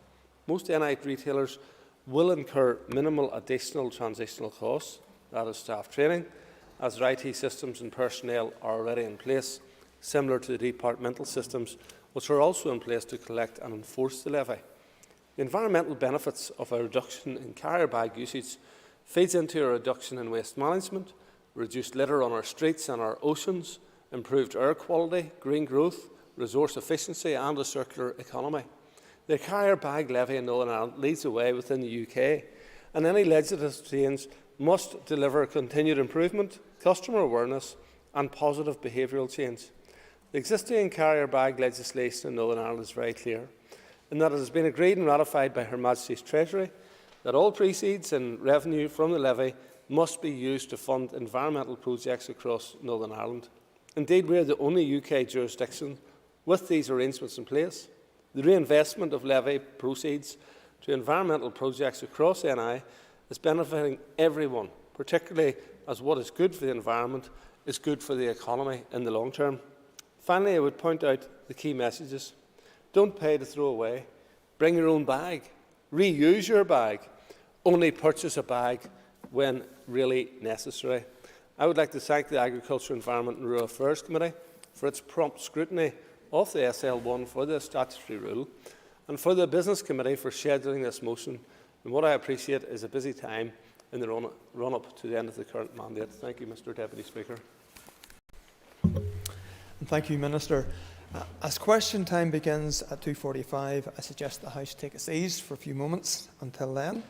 Most NI retailers will incur minimal additional transitional costs, that is staff training, as their IT systems and personnel are already in place, similar to the departmental systems which are also in place to collect and enforce the levy. The environmental benefits of a reduction in carrier bag usage feeds into a reduction in waste management, reduced litter on our streets and our oceans, improved air quality, green growth, resource efficiency and a circular economy. The carrier bag levy in Northern Ireland leads the way within the UK, and any legislative change must deliver continued improvement, customer awareness and positive behavioural change. The existing carrier bag legislation in Northern Ireland is very clear, in that it has been agreed and ratified by Her Majesty's Treasury that all proceeds and revenue from the levy must be used to fund environmental projects across Northern Ireland. Indeed, we are the only UK jurisdiction with these arrangements in place. The reinvestment of levy proceeds to environmental projects across NI is benefiting everyone, particularly as what is good for the environment is good for the economy in the long term. Finally, I would point out the key messages. Don't pay to throw away. Bring your own bag. Reuse your bag. only purchase a bag when really necessary. I would like to thank the Agriculture, Environment and Rural Affairs Committee for its prompt scrutiny of the SL1 for the statutory rule, and for the Business Committee for scheduling this motion in what I appreciate is a busy time in the run-up to the end of the current mandate. Thank you, Mr Deputy Speaker. And thank you, Minister. As question time begins at 2:45, I suggest the House take its ease for a few moments until then.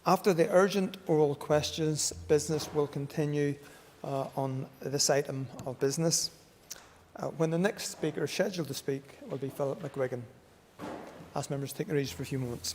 After the urgent oral questions, business will continue on this item of business. When the next speaker scheduled to speak will be Philip McGuigan. Ask members to take their ease for a few moments.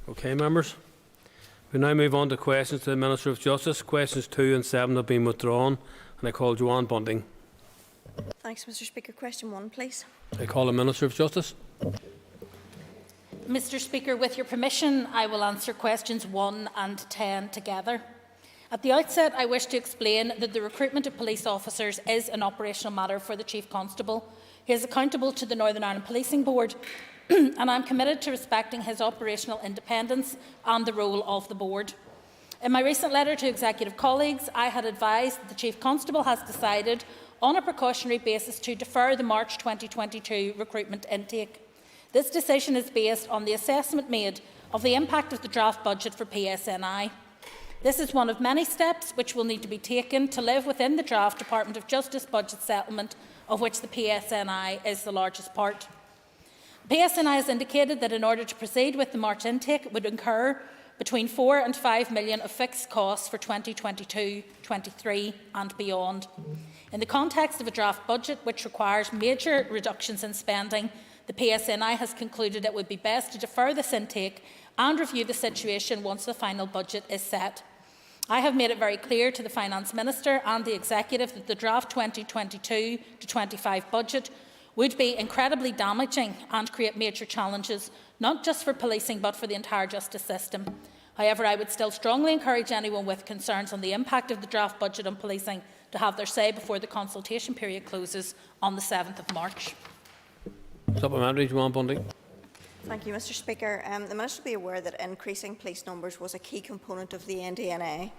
Okay, members. We now move on to questions to the Minister of Justice. Questions 2 and 7 have been withdrawn, and I call Joanne Bunting. Thanks, Mr Speaker. Question 1, please. I call the Minister of Justice. Mr Speaker, with your permission, I will answer questions 1 and 10 together. At the outset, I wish to explain that the recruitment of police officers is an operational matter for the Chief Constable. He is accountable to the Northern Ireland Policing Board, and I am committed to respecting his operational independence and the role of the board. In my recent letter to executive colleagues, I had advised that the Chief Constable has decided on a precautionary basis to defer the March 2022 recruitment intake. This decision is based on the assessment made of the impact of the draft budget for PSNI. This is one of many steps which will need to be taken to live within the draft Department of Justice budget settlement, of which the PSNI is the largest part. PSNI has indicated that in order to proceed with the March intake, it would incur between 4 and 5 million of fixed costs for 2022-23 and beyond. In the context of a draft budget which requires major reductions in spending, the PSNI has concluded it would be best to defer this intake and review the situation once the final budget is set. I have made it very clear to the Finance Minister and the Executive that the draft 2022-25 budget would be incredibly damaging and create major challenges, not just for policing but for the entire justice system. However, I would still strongly encourage anyone with concerns on the impact of the draft budget on policing to have their say before the consultation period closes on the 7th of March. Supplementary, Joanne Bunting. Thank you, Mr Speaker. The Minister will be aware that increasing police numbers was a key component of the NDNA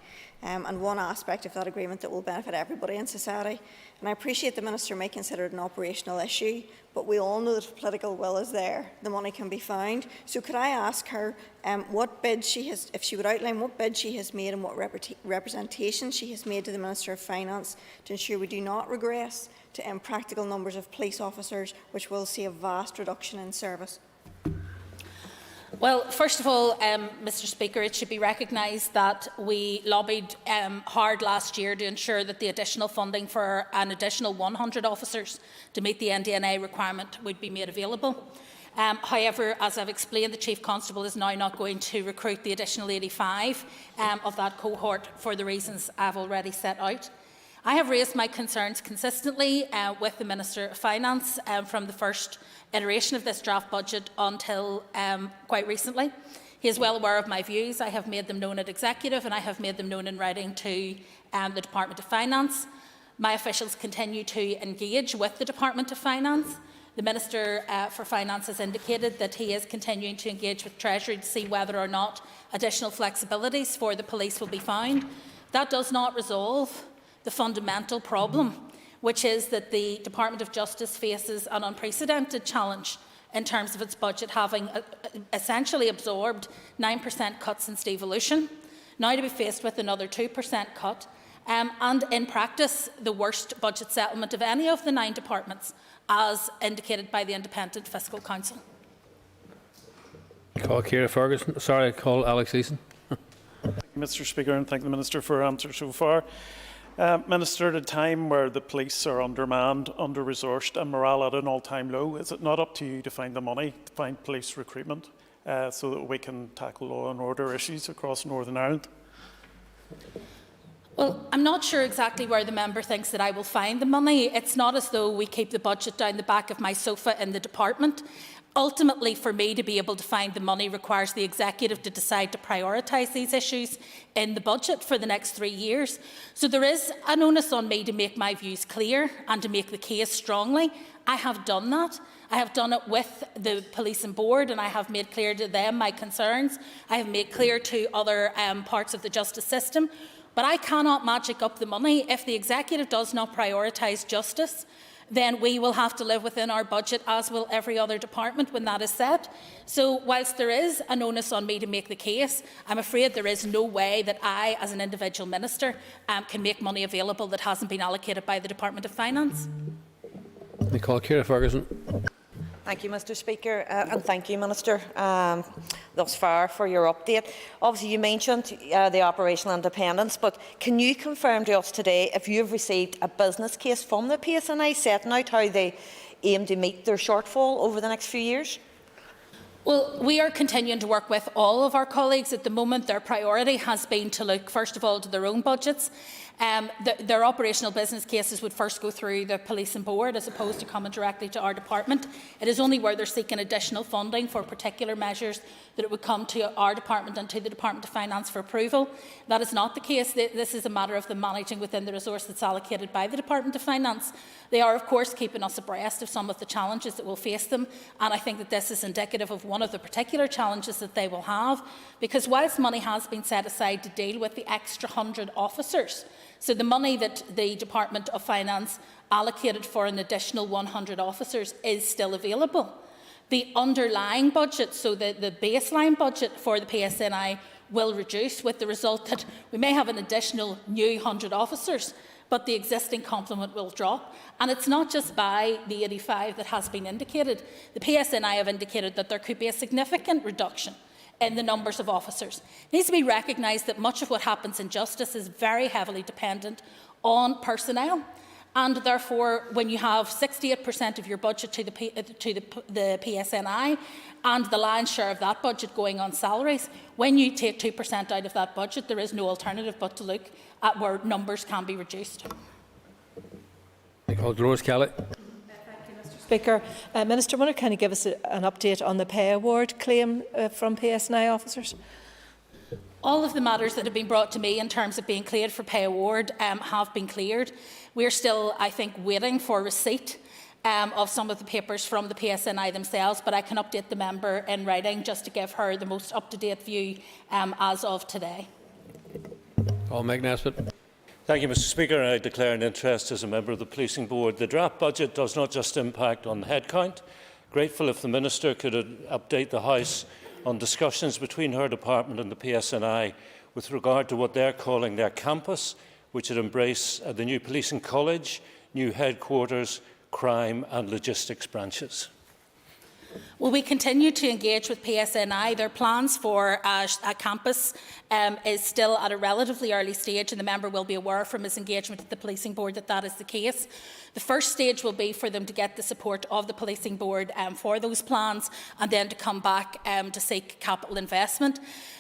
and one aspect of that agreement that will benefit everybody in society. And I appreciate the Minister may consider it an operational issue, but we all know that if political will is there, the money can be found. So could I ask her what bid she has, if she would outline what bid she has made and what representation she has made to the Minister of Finance to ensure we do not regress to impractical numbers of police officers, which will see a vast reduction in service? Well, first of all, Mr Speaker, it should be recognised that we lobbied hard last year to ensure that the additional funding for an additional 100 officers to meet the NDNA requirement would be made available. However, as I've explained, the Chief Constable is now not going to recruit the additional 85 of that cohort for the reasons I've already set out. I have raised my concerns consistently with the Minister of Finance from the first iteration of this draft budget until quite recently. He is well aware of my views. I have made them known at Executive and I have made them known in writing to the Department of Finance. My officials continue to engage with the Department of Finance. The Minister for Finance has indicated that he is continuing to engage with Treasury to see whether or not additional flexibilities for the police will be found. That does not resolve the fundamental problem, which is that the Department of Justice faces an unprecedented challenge in terms of its budget, having essentially absorbed 9% cuts since devolution, now to be faced with another 2% cut, and in practice the worst budget settlement of any of the 9 departments, as indicated by the Independent Fiscal Council. Call Ciara Ferguson. Sorry, I call Alex Eason. Thank you, Mr Speaker, and thank the Minister for her answer so far. Minister, at a time where the police are undermanned, under-resourced and morale at an all-time low, is it not up to you to find the money to find police recruitment so that we can tackle law and order issues across Northern Ireland? Well, I'm not sure exactly where the member thinks that I will find the money. It's not as though we keep the budget down the back of my sofa in the department. Ultimately, for me to be able to find the money requires the Executive to decide to prioritise these issues in the budget for the next 3 years. So there is an onus on me to make my views clear and to make the case strongly. I have done that. I have done it with the Policing Board and I have made clear to them my concerns. I have made clear to other parts of the justice system. But I cannot magic up the money. If the Executive does not prioritise justice, then we will have to live within our budget, as will every other department when that is set. So whilst there is an onus on me to make the case, I'm afraid there is no way that I, as an individual minister, can make money available that hasn't been allocated by the Department of Finance. I call Ciara Ferguson. Thank you, Mr Speaker, and thank you, Minister, thus far for your update. Obviously, you mentioned the operational independence, but can you confirm to us today if you have received a business case from the PSNI setting out how they aim to meet their shortfall over the next few years? Well, we are continuing to work with all of our colleagues. At the moment, their priority has been to look, first of all, to their own budgets. Their operational business cases would first go through the Policing Board as opposed to coming directly to our department. It is only where they're seeking additional funding for particular measures that it would come to our department and to the Department of Finance for approval. That is not the case. This is a matter of them managing within the resource that's allocated by the Department of Finance. They are, of course, keeping us abreast of some of the challenges that will face them, and I think that this is indicative of one of the particular challenges that they will have, because whilst money has been set aside to deal with the extra 100 officers, so the money that the Department of Finance allocated for an additional 100 officers is still available. The underlying budget, so the baseline budget for the PSNI, will reduce, with the result that we may have an additional new 100 officers, but the existing complement will drop. And it's not just by the 85 that has been indicated. The PSNI have indicated that there could be a significant reduction in the numbers of officers. It needs to be recognised that much of what happens in justice is very heavily dependent on personnel. And therefore, when you have 68% of your budget to the PSNI and the lion's share of that budget going on salaries, when you take 2% out of that budget, there is no alternative but to look at where numbers can be reduced. I call Rose Kelly. Speaker, Minister, can you give us an update on the pay award claim from PSNI officers? All of the matters that have been brought to me in terms of being cleared for pay award have been cleared. We're still, I think, waiting for receipt of some of the papers from the PSNI themselves, but I can update the member in writing just to give her the most up-to-date view as of today. Paul McNesbitt. Thank you, Mr. Speaker. I declare an interest as a member of the Policing Board. The draft budget does not just impact on headcount. Grateful if the Minister could update the House on discussions between her department and the PSNI with regard to what they're calling their campus, which would embrace the new policing college, new headquarters, crime and logistics branches. Well, we continue to engage with PSNI. Their plans for a campus is still at a relatively early stage, and the member will be aware from his engagement with the Policing Board that that is the case. The first stage will be for them to get the support of the Policing Board for those plans, and then to come back to seek capital investment.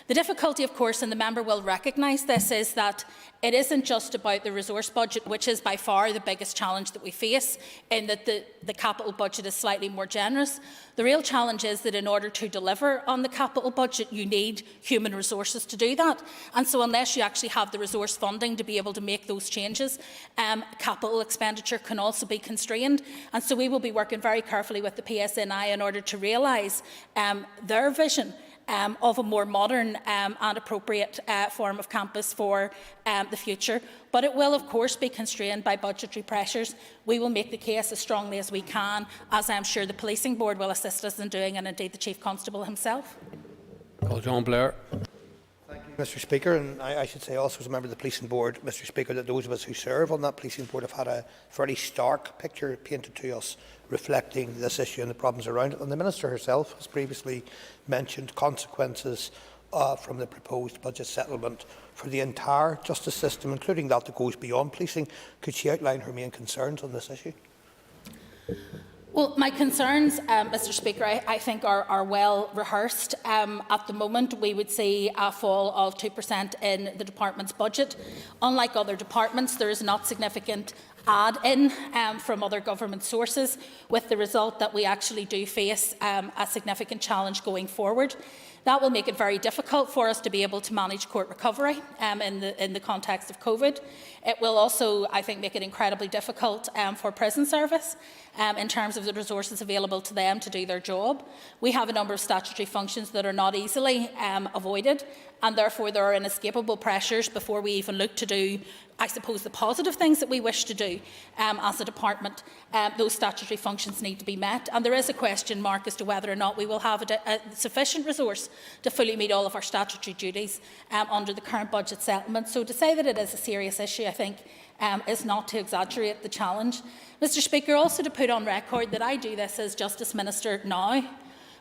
The difficulty, of course, and the member will recognise this, is that it isn't just about the resource budget, which is by far the biggest challenge that we face, in that the capital budget is slightly more generous. The real challenge is that in order to deliver on the capital budget, you need human resources to do that. And so unless you actually have the resource funding to be able to make those changes, capital expenditure can also be constrained. And so we will be working very carefully with the PSNI in order to realise their vision of a more modern and appropriate form of campus for the future. But it will, of course, be constrained by budgetary pressures. We will make the case as strongly as we can, as I am sure the Policing Board will assist us in doing, and indeed the Chief Constable himself. John Blair. Mr. Speaker, and I should say also as a member of the Policing Board, Mr. Speaker, that those of us who serve on that Policing Board have had a fairly stark picture painted to us reflecting this issue and the problems around it. And the Minister herself has previously mentioned consequences from the proposed budget settlement for the entire justice system, including that goes beyond policing. Could she outline her main concerns on this issue? Well, my concerns, Mr. Speaker, I think are well rehearsed. At the moment, we would see a fall of 2% in the department's budget. Unlike other departments, there is not significant add-in from other government sources, with the result that we actually do face a significant challenge going forward. That will make it very difficult for us to be able to manage court recovery in the context of COVID. It will also, I think, make it incredibly difficult for prison service in terms of the resources available to them to do their job. We have a number of statutory functions that are not easily avoided, and therefore there are inescapable pressures before we even look to do, I suppose, the positive things that we wish to do as a department. Those statutory functions need to be met, and there is a question mark as to whether or not we will have a sufficient resource to fully meet all of our statutory duties under the current budget settlement. So to say that it is a serious issue, I think, is not to exaggerate the challenge. Mr. Speaker, also to put on record that I do this as Justice Minister now,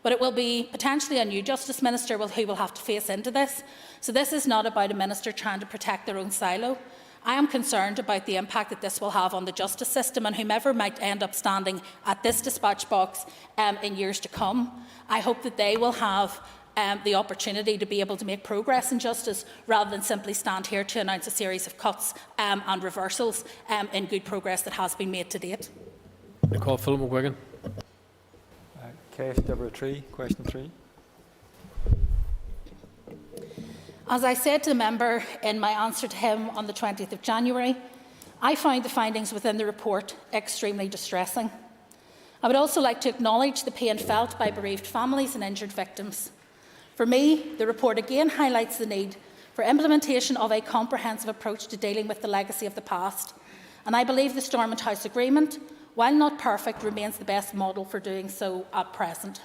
but it will be potentially a new Justice Minister who will have to face into this. So this is not about a minister trying to protect their own silo. I am concerned about the impact that this will have on the justice system and whomever might end up standing at this dispatch box in years to come. I hope that they will have the opportunity to be able to make progress in justice rather than simply stand here to announce a series of cuts and reversals in good progress that has been made to date. I call Philip McGuigan. Case number 3, question 3. As I said to the member in my answer to him on the 20th of January, I found the findings within the report extremely distressing. I would also like to acknowledge the pain felt by bereaved families and injured victims. For me, the report again highlights the need for implementation of a comprehensive approach to dealing with the legacy of the past, and I believe the Stormont House Agreement, while not perfect, remains the best model for doing so at present.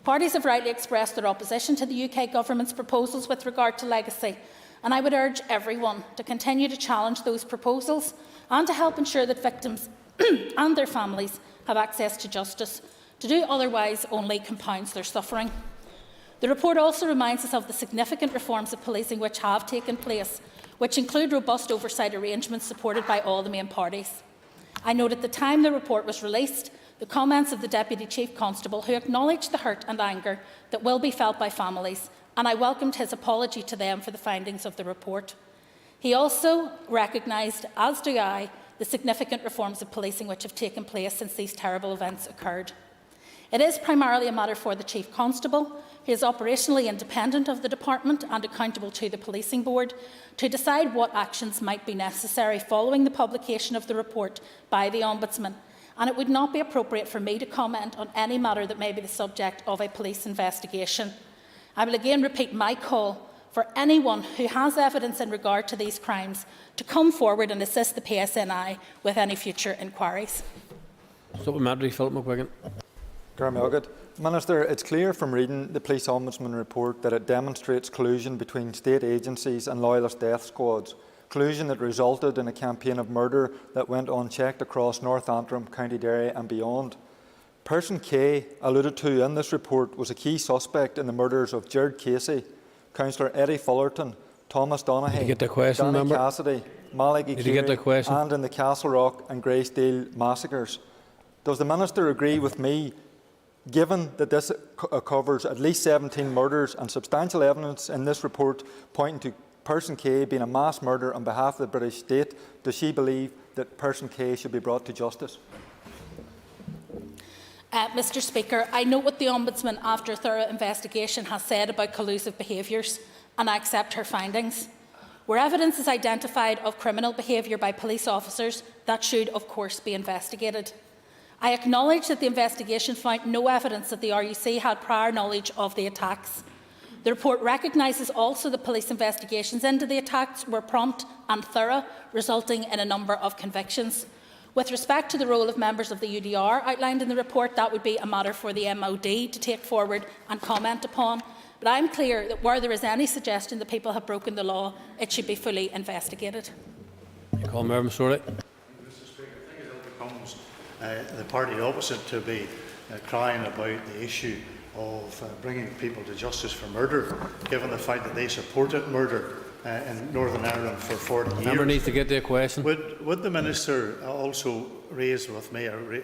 Parties have rightly expressed their opposition to the UK Government's proposals with regard to legacy, and I would urge everyone to continue to challenge those proposals and to help ensure that victims and their families have access to justice. To do otherwise only compounds their suffering. The report also reminds us of the significant reforms of policing which have taken place, which include robust oversight arrangements supported by all the main parties. I note at the time the report was released the comments of the Deputy Chief Constable, who acknowledged the hurt and anger that will be felt by families, and I welcomed his apology to them for the findings of the report. He also recognised, as do I, the significant reforms of policing which have taken place since these terrible events occurred. It is primarily a matter for the Chief Constable, who is operationally independent of the Department and accountable to the Policing Board, to decide what actions might be necessary following the publication of the report by the Ombudsman. and it would not be appropriate for me to comment on any matter that may be the subject of a police investigation. I will again repeat my call for anyone who has evidence in regard to these crimes to come forward and assist the PSNI with any future inquiries. Supplementary, Philip McGuigan. Minister, it's clear from reading the Police Ombudsman report that it demonstrates collusion between state agencies and loyalist death squads, collusion that resulted in a campaign of murder that went unchecked across North Antrim, County Derry and beyond. Person K, alluded to in this report, was a key suspect in the murders of Gerard Casey, Councillor Eddie Fullerton, Thomas Donaghy, Danny Cassidy, Malik Ikiri, and in the Castle Rock and Greysdale massacres. Does the Minister agree with me, given that this covers at least 17 murders and substantial evidence in this report pointing to Person K being a mass murder on behalf of the British state, does she believe that Person K should be brought to justice? Mr Speaker, I know what the Ombudsman, after a thorough investigation, has said about collusive behaviours, and I accept her findings. Where evidence is identified of criminal behaviour by police officers, that should, of course, be investigated. I acknowledge that the investigation found no evidence that the RUC had prior knowledge of the attacks. The report recognises also that police investigations into the attacks were prompt and thorough, resulting in a number of convictions. With respect to the role of members of the UDR outlined in the report, that would be a matter for the MOD to take forward and comment upon. But I am clear that where there is any suggestion that people have broken the law, it should be fully investigated. Call Mervyn Sorley. The party opposite to be crying about the issue of bringing people to justice for murder, given the fact that they supported murder in Northern Ireland for 40 years. Member needs to get their question. Would the Minister also raise with me, or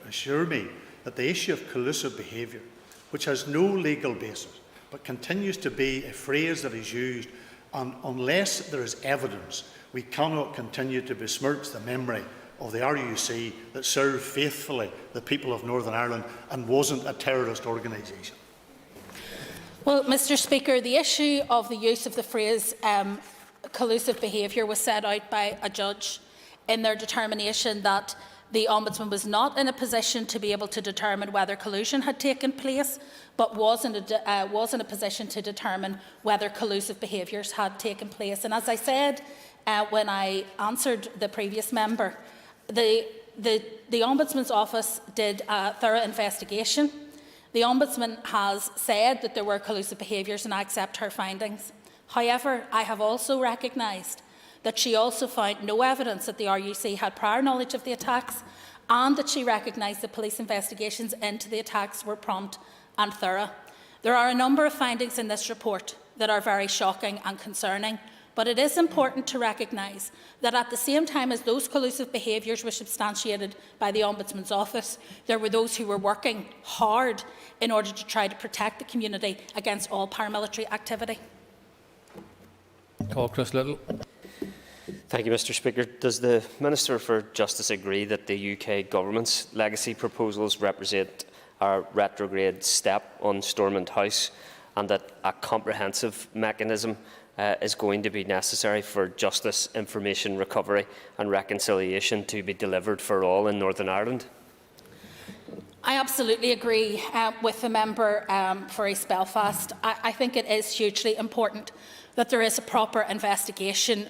assure me, that the issue of collusive behaviour, which has no legal basis, but continues to be a phrase that is used, and unless there is evidence, we cannot continue to besmirch the memory of the RUC that served faithfully the people of Northern Ireland and wasn't a terrorist organisation? Well, Mr Speaker, the issue of the use of the phrase collusive behaviour was set out by a judge in their determination that the Ombudsman was not in a position to be able to determine whether collusion had taken place, but was in a position to determine whether collusive behaviours had taken place. And as I said when I answered the previous member, the Ombudsman's office did a thorough investigation. The Ombudsman has said that there were collusive behaviours, and I accept her findings. However, I have also recognised that she also found no evidence that the RUC had prior knowledge of the attacks, and that she recognised that police investigations into the attacks were prompt and thorough. There are a number of findings in this report that are very shocking and concerning, but it is important to recognise that at the same time as those collusive behaviours were substantiated by the Ombudsman's office, there were those who were working hard in order to try to protect the community against all paramilitary activity. Call Chris Little. Thank you, Mr Speaker. Does the Minister for Justice agree that the UK Government's legacy proposals represent a retrograde step on Stormont House, and that a comprehensive mechanism is going to be necessary for justice, information recovery and reconciliation to be delivered for all in Northern Ireland? I absolutely agree with the member for East Belfast. I think it is hugely important that there is a proper investigation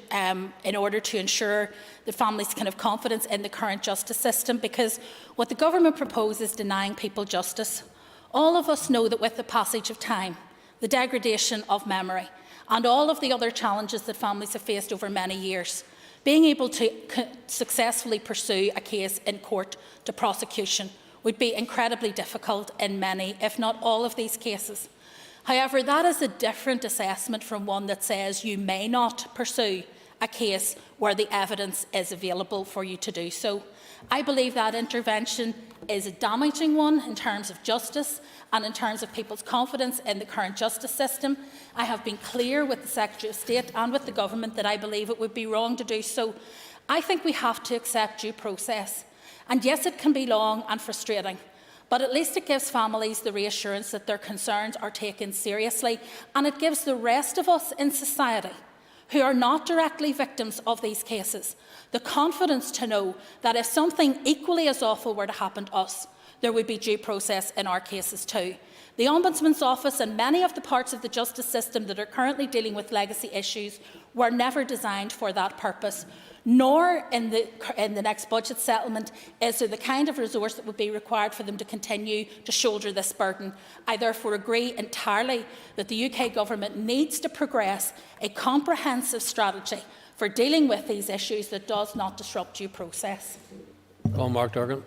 in order to ensure that families can have confidence in the current justice system, because what the government proposes is denying people justice. All of us know that with the passage of time, the degradation of memory, and all of the other challenges that families have faced over many years, being able to successfully pursue a case in court to prosecution would be incredibly difficult in many, if not all, of these cases. However, that is a different assessment from one that says you may not pursue a case where the evidence is available for you to do so. I believe that intervention is a damaging one in terms of justice and in terms of people's confidence in the current justice system. I have been clear with the Secretary of State and with the Government that I believe it would be wrong to do so. I think we have to accept due process. And yes, it can be long and frustrating, but at least it gives families the reassurance that their concerns are taken seriously, and it gives the rest of us in society who are not directly victims of these cases the confidence to know that if something equally as awful were to happen to us, there would be due process in our cases too. The Ombudsman's Office and many of the parts of the justice system that are currently dealing with legacy issues were never designed for that purpose, nor in the next budget settlement is there the kind of resource that would be required for them to continue to shoulder this burden. I therefore agree entirely that the UK Government needs to progress a comprehensive strategy for dealing with these issues that does not disrupt due process. Mark Durgan.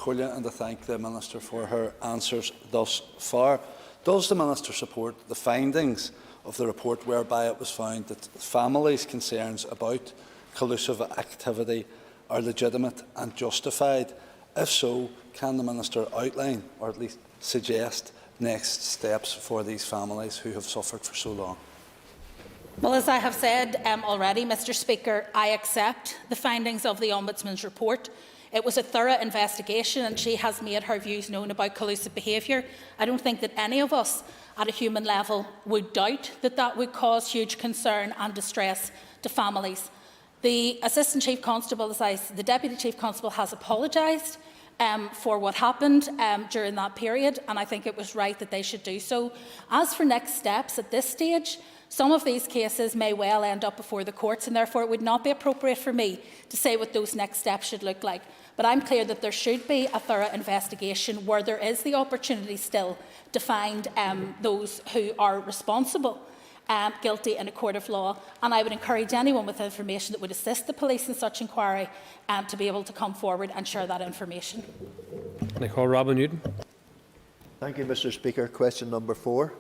And to thank the Minister for her answers thus far. Does the Minister support the findings of the report whereby it was found that families' concerns about collusive activity are legitimate and justified? If so, can the Minister outline, or at least suggest, next steps for these families who have suffered for so long? Well, as I have said already, Mr Speaker, I accept the findings of the Ombudsman's report. It was a thorough investigation and she has made her views known about collusive behaviour. I don't think that any of us at a human level would doubt that that would cause huge concern and distress to families. The Assistant Chief Constable, the Deputy Chief Constable, has apologised for what happened during that period, and I think it was right that they should do so. As for next steps at this stage, some of these cases may well end up before the courts, and therefore it would not be appropriate for me to say what those next steps should look like. But I'm clear that there should be a thorough investigation where there is the opportunity still to find those who are responsible guilty in a court of law, and I would encourage anyone with information that would assist the police in such inquiry to be able to come forward and share that information. I call Robin Newton. Thank you, Mr Speaker. Question number 4.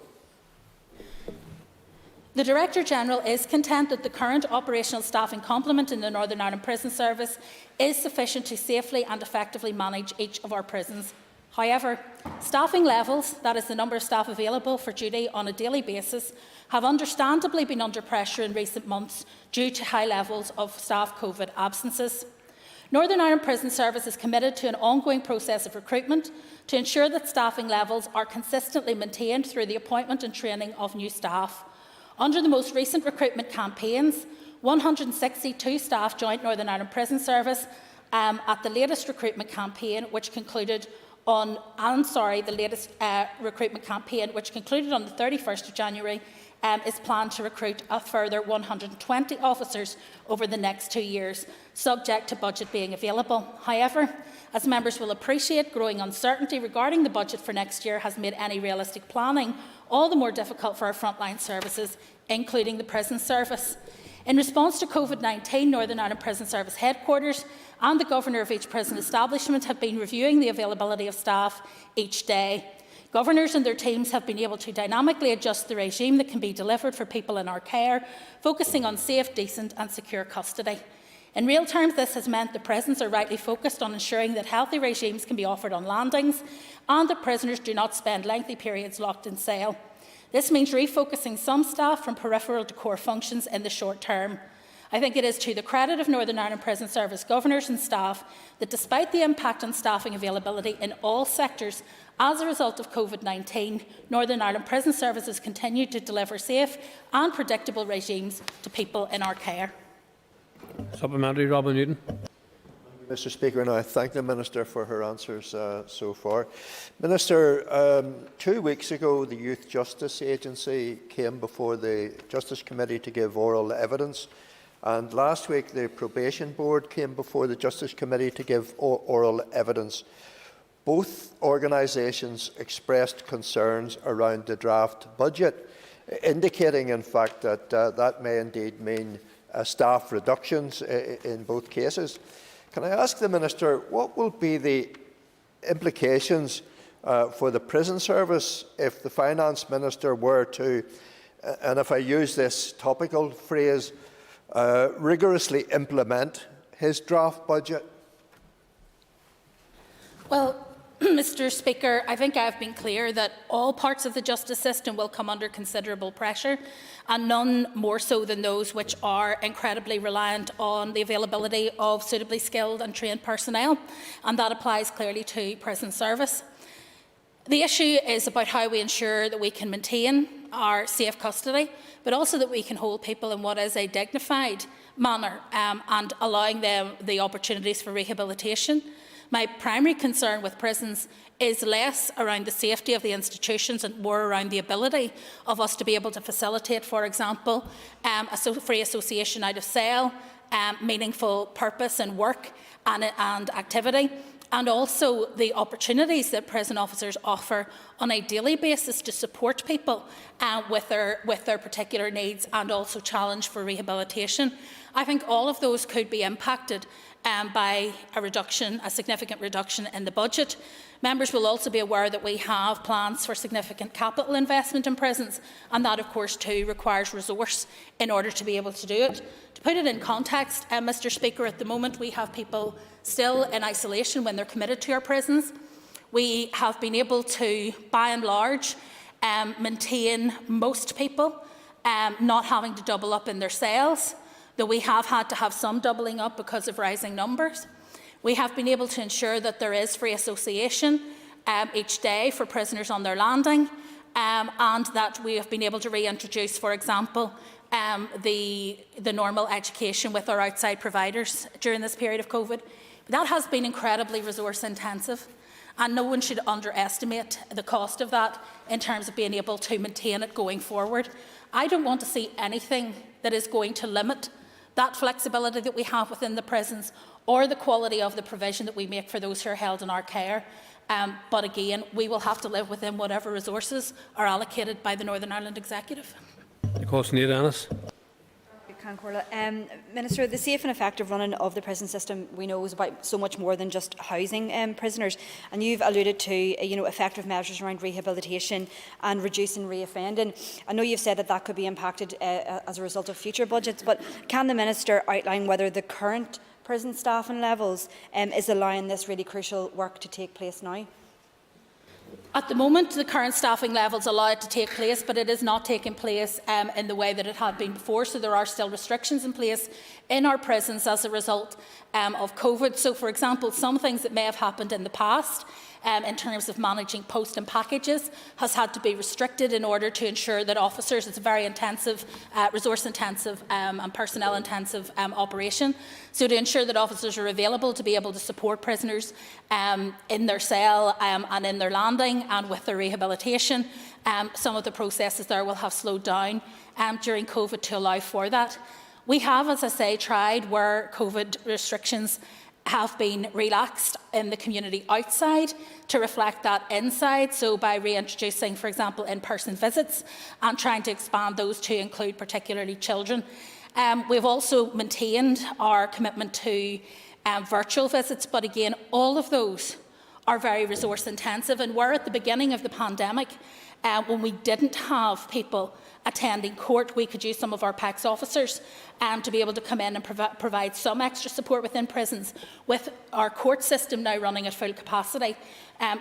The Director-General is content that the current operational staffing complement in the Northern Ireland Prison Service is sufficient to safely and effectively manage each of our prisons. However, staffing levels, that is the number of staff available for duty on a daily basis, have understandably been under pressure in recent months due to high levels of staff COVID absences. Northern Ireland Prison Service is committed to an ongoing process of recruitment to ensure that staffing levels are consistently maintained through the appointment and training of new staff. Under the most recent recruitment campaigns, 162 staff joined Northern Ireland Prison Service at the latest recruitment campaign, which concluded on the latest recruitment campaign, which concluded on the 31st of January, is planned to recruit a further 120 officers over the next 2 years, subject to budget being available. However, as members will appreciate, growing uncertainty regarding the budget for next year has made any realistic planning all the more difficult for our frontline services, including the prison service. In response to COVID-19, Northern Ireland Prison Service headquarters and the governor of each prison establishment have been reviewing the availability of staff each day. Governors and their teams have been able to dynamically adjust the regime that can be delivered for people in our care, focusing on safe, decent and secure custody. In real terms, this has meant the prisons are rightly focused on ensuring that healthy regimes can be offered on landings and that prisoners do not spend lengthy periods locked in cell. This means refocusing some staff from peripheral to core functions in the short term. I think it is to the credit of Northern Ireland Prison Service governors and staff that despite the impact on staffing availability in all sectors as a result of COVID-19, Northern Ireland Prison Service has continued to deliver safe and predictable regimes to people in our care. Supplementary, Robin Newton. Mr Speaker, and I thank the Minister for her answers so far. Minister, 2 weeks ago the Youth Justice Agency came before the Justice Committee to give oral evidence, and last week the Probation Board came before the Justice Committee to give oral evidence. Both organisations expressed concerns around the draft budget, indicating in fact that that may indeed mean staff reductions in both cases. Can I ask the Minister, what will be the implications for the prison service if the Finance Minister were to, and if I use this topical phrase, rigorously implement his draft budget? Well, Mr Speaker, I think I have been clear that all parts of the justice system will come under considerable pressure, and none more so than those which are incredibly reliant on the availability of suitably skilled and trained personnel, and that applies clearly to prison service. The issue is about how we ensure that we can maintain our safe custody, but also that we can hold people in what is a dignified manner and allowing them the opportunities for rehabilitation. My primary concern with prisons is less around the safety of the institutions and more around the ability of us to be able to facilitate, for example, free association out of cell, meaningful purpose and work and activity, and also the opportunities that prison officers offer on a daily basis to support people with their particular needs and also challenge for rehabilitation. I think all of those could be impacted by a significant reduction in the budget. Members will also be aware that we have plans for significant capital investment in prisons, and that, of course, too requires resource in order to be able to do it. To put it in context, Mr. Speaker, at the moment we have people still in isolation when they're committed to our prisons. We have been able to, by and large, maintain most people not having to double up in their cells, though we have had to have some doubling up because of rising numbers. We have been able to ensure that there is free association each day for prisoners on their landing, and that we have been able to reintroduce, for example, the normal education with our outside providers during this period of COVID. That has been incredibly resource intensive, and no one should underestimate the cost of that in terms of being able to maintain it going forward. I don't want to see anything that is going to limit that flexibility that we have within the prisons or the quality of the provision that we make for those who are held in our care. But again, we will have to live within whatever resources are allocated by the Northern Ireland Executive. Minister, the safe and effective running of the prison system we know is about so much more than just housing prisoners, and you've alluded to effective measures around rehabilitation and reducing reoffending. I know you've said that could be impacted as a result of future budgets, but can the Minister outline whether the current prison staffing levels is allowing this really crucial work to take place now? At the moment, the current staffing levels allow it to take place, but it is not taking place in the way that it had been before, so there are still restrictions in place in our prisons as a result of COVID. So, for example, some things that may have happened in the past in terms of managing post and packages has had to be restricted in order to ensure that officers, it's a very intensive, resource intensive and personnel intensive operation. So to ensure that officers are available to be able to support prisoners in their cell and in their landing and with their rehabilitation, some of the processes there will have slowed down during COVID to allow for that. We have, as I say, tried where COVID restrictions have been relaxed in the community outside to reflect that inside, so by reintroducing, for example, in-person visits and trying to expand those to include particularly children. We've also maintained our commitment to virtual visits, but again, all of those are very resource intensive, and we're at the beginning of the pandemic when we didn't have people attending court, we could use some of our PACS officers to be able to come in and provide some extra support within prisons. With our court system now running at full capacity,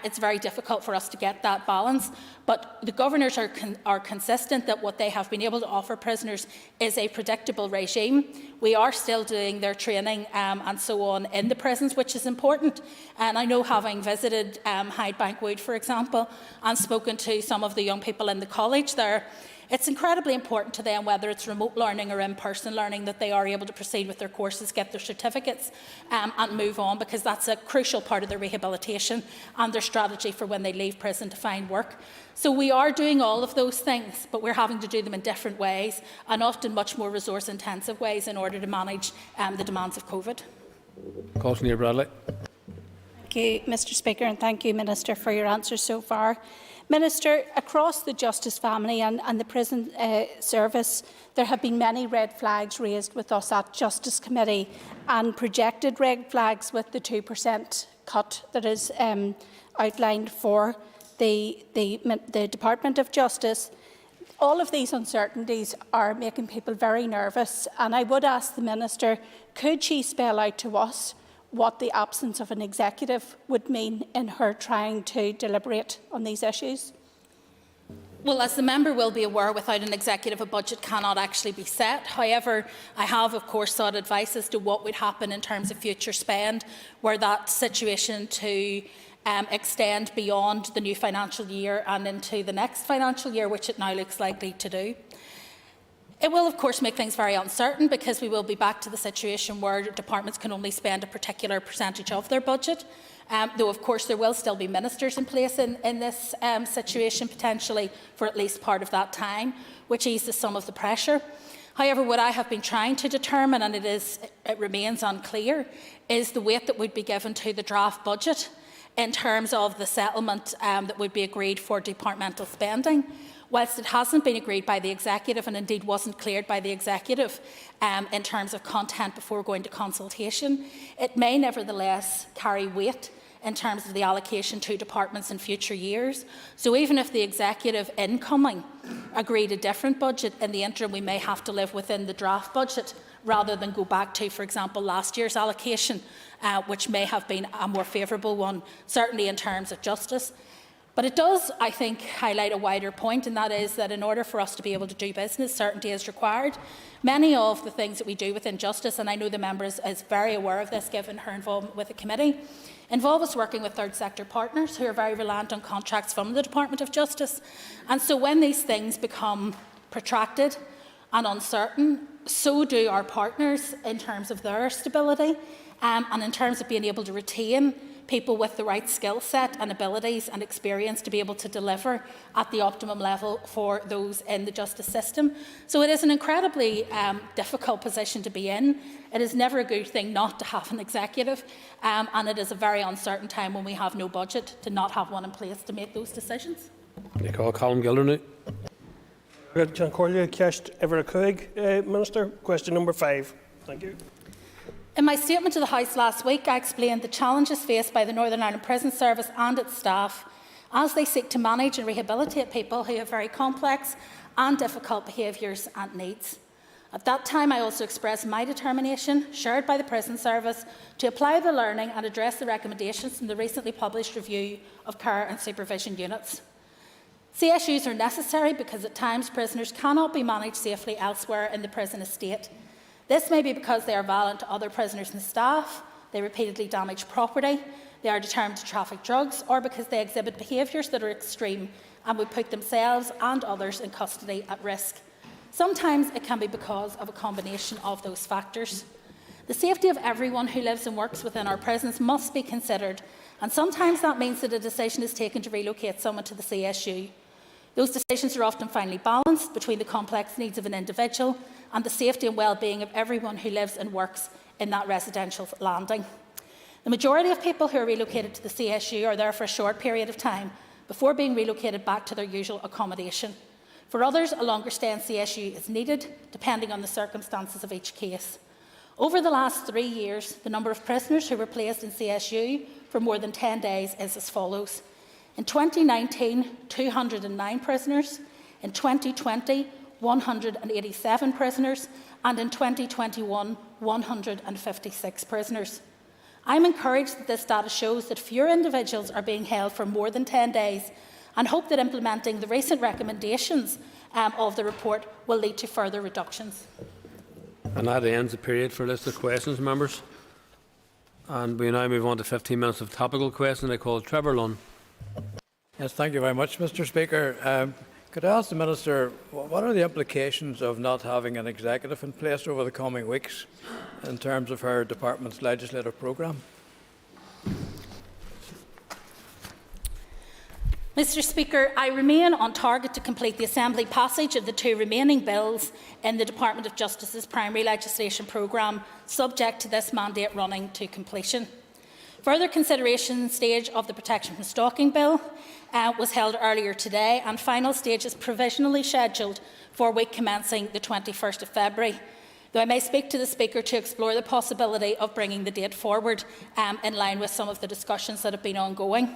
it's very difficult for us to get that balance. But the governors are consistent that what they have been able to offer prisoners is a predictable regime. We are still doing their training and so on in the prisons, which is important. And I know, having visited Hyde Bank Wood, for example, and spoken to some of the young people in the college there, it's incredibly important to them, whether it's remote learning or in-person learning, that they are able to proceed with their courses, get their certificates and move on, because that's a crucial part of their rehabilitation and their strategy for when they leave prison to find work. So we are doing all of those things, but we're having to do them in different ways and often much more resource-intensive ways in order to manage the demands of COVID. Bradley. Thank you, Mr. Speaker, and thank you, Minister, for your answers so far. Minister, across the Justice family and the prison service, there have been many red flags raised with us at Justice Committee, and projected red flags with the 2% cut that is outlined for the Department of Justice. All of these uncertainties are making people very nervous, and I would ask the Minister, could she spell out to us what the absence of an executive would mean in her trying to deliberate on these issues? Well, as the member will be aware, without an executive, a budget cannot actually be set. However, I have, of course, sought advice as to what would happen in terms of future spend, were that situation to extend beyond the new financial year and into the next financial year, which it now looks likely to do. It will, of course, make things very uncertain, because we will be back to the situation where departments can only spend a particular percentage of their budget. Though, of course, there will still be ministers in place in this situation, potentially for at least part of that time, which eases some of the pressure. However, what I have been trying to determine, and it remains unclear, is the weight that would be given to the draft budget in terms of the settlement that would be agreed for departmental spending. Whilst it hasn't been agreed by the Executive, and indeed wasn't cleared by the Executive in terms of content before going to consultation, it may nevertheless carry weight in terms of the allocation to departments in future years. So even if the Executive incoming agreed a different budget, in the interim we may have to live within the draft budget rather than go back to, for example, last year's allocation, which may have been a more favourable one, certainly in terms of justice. But it does, I think, highlight a wider point, and that is that in order for us to be able to do business, certainty is required. Many of the things that we do within justice, and I know the member is very aware of this given her involvement with the committee, involve us working with third sector partners who are very reliant on contracts from the Department of Justice. And so when these things become protracted and uncertain, so do our partners in terms of their stability and in terms of being able to retain people with the right skill set and abilities and experience to be able to deliver at the optimum level for those in the justice system. So it is an incredibly difficult position to be in. It is never a good thing not to have an executive, and it is a very uncertain time when we have no budget to not have one in place to make those decisions. Colin Gildernew. John Corley, Ceist Everacug, Minister. Question number 5. Thank you. In my statement to the House last week, I explained the challenges faced by the Northern Ireland Prison Service and its staff as they seek to manage and rehabilitate people who have very complex and difficult behaviours and needs. At that time, I also expressed my determination, shared by the Prison Service, to apply the learning and address the recommendations from the recently published review of care and supervision units. CSUs are necessary because at times prisoners cannot be managed safely elsewhere in the prison estate. This may be because they are violent to other prisoners and staff, they repeatedly damage property, they are determined to traffic drugs, or because they exhibit behaviours that are extreme and would put themselves and others in custody at risk. Sometimes it can be because of a combination of those factors. The safety of everyone who lives and works within our prisons must be considered, and sometimes that means that a decision is taken to relocate someone to the CSU. Those decisions are often finely balanced between the complex needs of an individual and the safety and well-being of everyone who lives and works in that residential landing. The majority of people who are relocated to the CSU are there for a short period of time before being relocated back to their usual accommodation. For others, a longer stay in CSU is needed, depending on the circumstances of each case. Over the last 3 years, the number of prisoners who were placed in CSU for more than 10 days is as follows. In 2019, 209 prisoners. In 2020, 187 prisoners. And in 2021, 156 prisoners. I'm encouraged that this data shows that fewer individuals are being held for more than 10 days and hope that implementing the recent recommendations of the report will lead to further reductions. And that ends the period for a list of questions, members. And we now move on to 15 minutes of topical questions. I call Trevor Lunn. Yes, thank you very much, Mr. Speaker. Could I ask the Minister, what are the implications of not having an executive in place over the coming weeks in terms of her department's legislative programme? Mr. Speaker, I remain on target to complete the Assembly passage of the 2 remaining bills in the Department of Justice's primary legislation programme, subject to this mandate running to completion. Further consideration stage of the Protection from Stalking Bill was held earlier today, and final stage is provisionally scheduled for week commencing the 21st of February. Though I may speak to the Speaker to explore the possibility of bringing the date forward in line with some of the discussions that have been ongoing.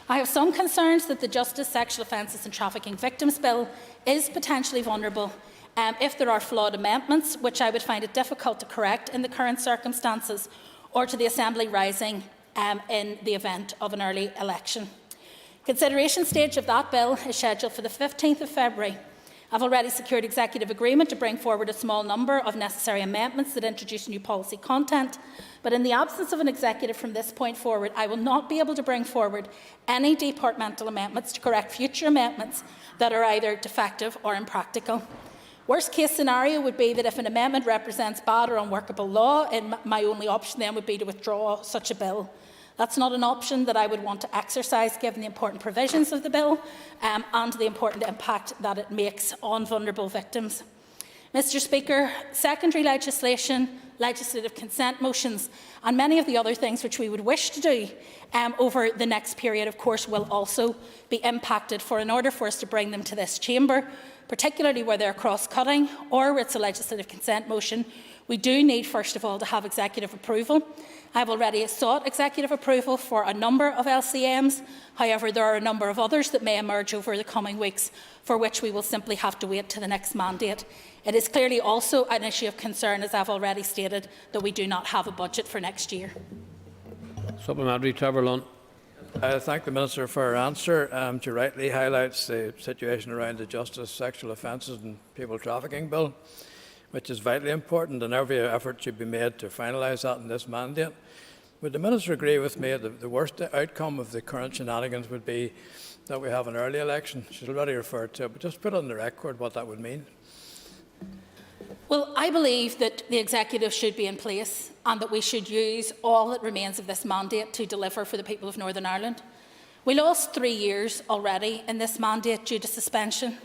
I have some concerns that the Justice Sexual Offences and Trafficking Victims Bill is potentially vulnerable if there are flawed amendments, which I would find it difficult to correct in the current circumstances, or to the Assembly rising in the event of an early election. Consideration stage of that bill is scheduled for the 15th of February. I've already secured executive agreement to bring forward a small number of necessary amendments that introduce new policy content, but in the absence of an executive from this point forward, I will not be able to bring forward any departmental amendments to correct future amendments that are either defective or impractical. Worst case scenario would be that if an amendment represents bad or unworkable law, my only option then would be to withdraw such a bill. That's not an option that I would want to exercise, given the important provisions of the bill and the important impact that it makes on vulnerable victims. Mr. Speaker, secondary legislation, legislative consent motions and many of the other things which we would wish to do over the next period, of course, will also be impacted in order for us to bring them to this chamber, particularly where they're cross-cutting or where it's a legislative consent motion. We do need, first of all, to have executive approval. I've already sought executive approval for a number of LCMs. However, there are a number of others that may emerge over the coming weeks, for which we will simply have to wait to the next mandate. It is clearly also an issue of concern, as I've already stated, that we do not have a budget for next year. Supplementary, Trevor Lunn. I thank the Minister for her answer. She rightly highlights the situation around the Justice Sexual Offences and People Trafficking Bill, which is vitally important, and every effort should be made to finalise that in this mandate. Would the Minister agree with me that the worst outcome of the current shenanigans would be that we have an early election? She's already referred to it, but just put on the record what that would mean. Well, I believe that the executive should be in place and that we should use all that remains of this mandate to deliver for the people of Northern Ireland. We lost 3 years already in this mandate due to suspension.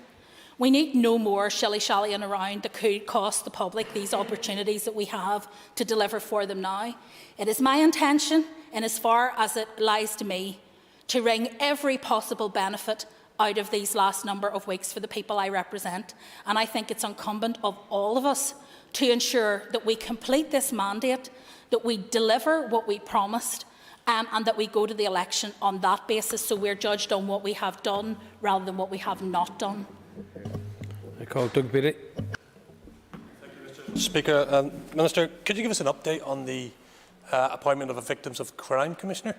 We need no more shilly-shallying around that could cost the public these opportunities that we have to deliver for them now. It is my intention, in as far as it lies to me, to wring every possible benefit out of these last number of weeks for the people I represent. And I think it's incumbent of all of us to ensure that we complete this mandate, that we deliver what we promised, and that we go to the election on that basis, so we're judged on what we have done rather than what we have not done. I call Doug Beattie. Speaker, Minister, could you give us an update on the appointment of a Victims of Crime Commissioner?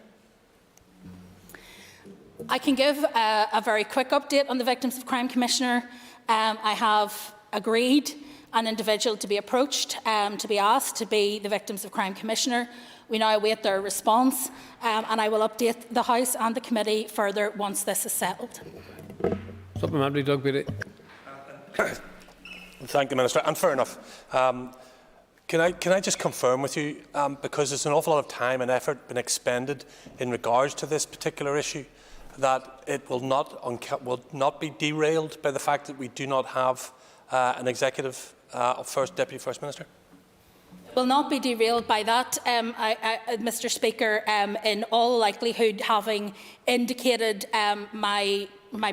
I can give a very quick update on the Victims of Crime Commissioner. I have agreed an individual to be approached, to be asked to be the Victims of Crime Commissioner. We now await their response, and I will update the House and the committee further once this is settled. Supplementary, Doug Beattie. Thank the Minister, and fair enough. Can I just confirm with you, because there's an awful lot of time and effort been expended in regards to this particular issue, that it will not be derailed by the fact that we do not have an executive Deputy First Minister? Will not be derailed by that, Mr. Speaker. In all likelihood, having indicated my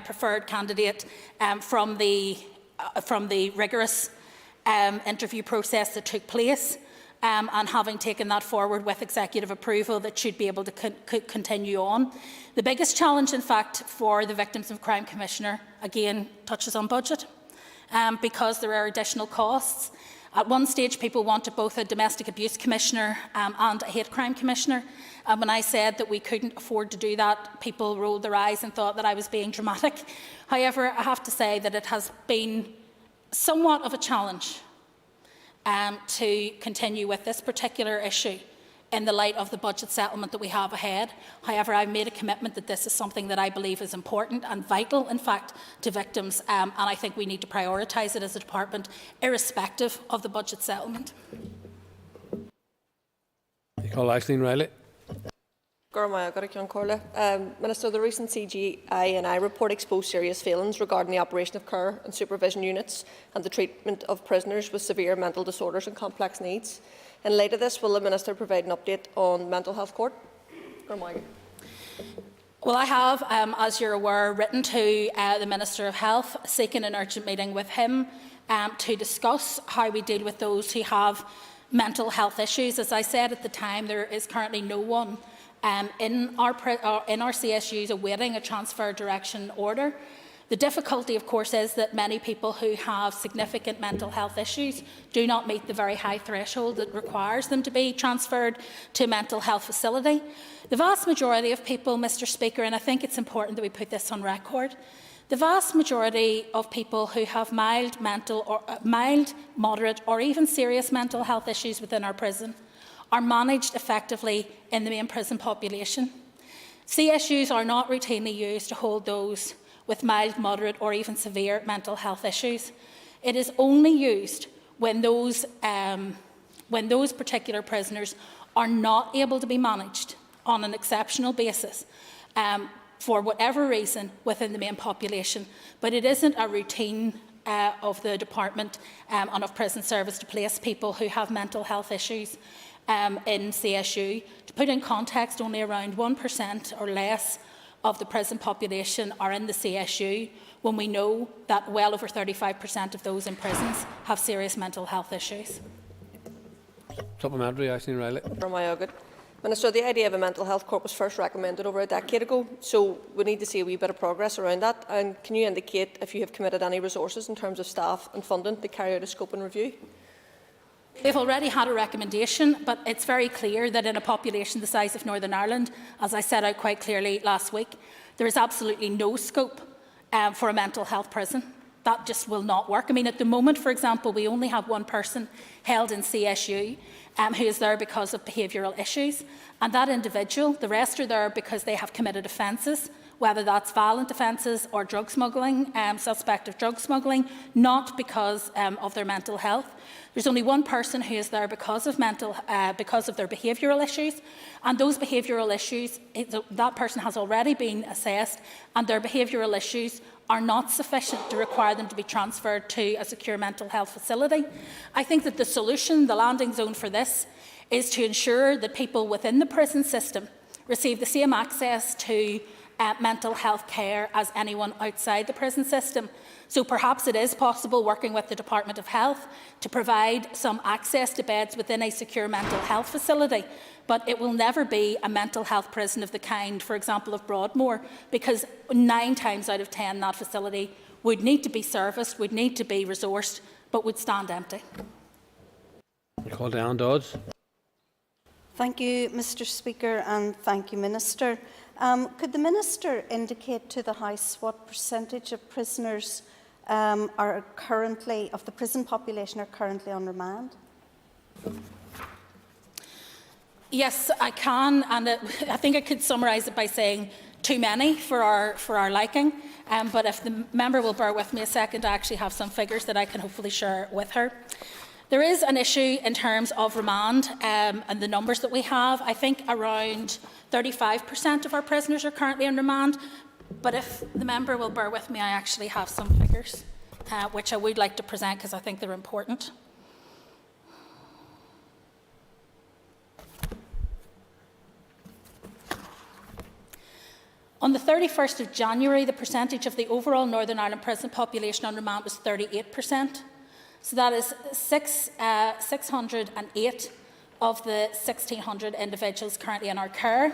preferred candidate from the rigorous interview process that took place, and having taken that forward with executive approval, that should be able to continue on. The biggest challenge, in fact, for the Victims of Crime Commissioner, again, touches on budget, because there are additional costs. At one stage, people wanted both a domestic abuse commissioner and a hate crime commissioner. And when I said that we couldn't afford to do that, people rolled their eyes and thought that I was being dramatic. However, I have to say that it has been somewhat of a challenge to continue with this particular issue in the light of the budget settlement that we have ahead. However, I've made a commitment that this is something that I believe is important and vital, in fact, to victims, and I think we need to prioritise it as a department, irrespective of the budget settlement. You call Aisling Riley. Minister, the recent CGI report exposed serious failings regarding the operation of care and supervision units and the treatment of prisoners with severe mental disorders and complex needs. In light of this, will the Minister provide an update on mental health court? Well, I have, as you're aware, written to the Minister of Health, seeking an urgent meeting with him to discuss how we deal with those who have mental health issues. As I said at the time, there is currently no one in our CSUs awaiting a transfer direction order. The difficulty, of course, is that many people who have significant mental health issues do not meet the very high threshold that requires them to be transferred to a mental health facility. The vast majority of people, Mr. Speaker, and I think it's important that we put this on record, the vast majority of people who have mild, moderate or even serious mental health issues within our prison are managed effectively in the main prison population. CSUs are not routinely used to hold those with mild, moderate or even severe mental health issues. It is only used when those particular prisoners are not able to be managed on an exceptional basis for whatever reason within the main population. But it isn't a routine of the Department and of Prison Service to place people who have mental health issues in CSU. To put in context, only around 1% or less of the prison population are in the CSU, when we know that well over 35% of those in prisons have serious mental health issues. Supplementary, Aisling Riley. Minister, the idea of a mental health court was first recommended over a decade ago, so we need to see a wee bit of progress around that. And can you indicate if you have committed any resources in terms of staff and funding to carry out a scope and review? They've already had a recommendation, but it's very clear that in a population the size of Northern Ireland, as I set out quite clearly last week, there is absolutely no scope for a mental health prison. That just will not work. I mean, at the moment, for example, we only have one person held in CSU who is there because of behavioural issues, and that individual, the rest are there because they have committed offences, whether that's violent offences or drug smuggling, suspect of drug smuggling, not because of their mental health. There's only one person who is there because of their behavioural issues, and those behavioural issues, that person has already been assessed, and their behavioural issues are not sufficient to require them to be transferred to a secure mental health facility. I think that the solution, the landing zone for this, is to ensure that people within the prison system receive the same access to mental health care as anyone outside the prison system. So perhaps it is possible, working with the Department of Health, to provide some access to beds within a secure mental health facility. But it will never be a mental health prison of the kind, for example, of Broadmoor, because 9 times out of 10 that facility would need to be serviced, would need to be resourced, but would stand empty. Call down Dodds. Thank you, Mr. Speaker, and thank you, Minister. Could the Minister indicate to the House what percentage of prisoners are currently, of the prison population, are currently on remand? Yes, I can, and I think I could summarise it by saying too many for our liking. But if the member will bear with me a second, I actually have some figures that I can hopefully share with her. There is an issue in terms of remand and the numbers that we have. I think around 35% of our prisoners are currently on remand. But if the member will bear with me, I actually have some figures which I would like to present because I think they're important. On the 31st of January, the percentage of the overall Northern Ireland prison population on remand was 38%. So that is 608 of the 1,600 individuals currently in our care.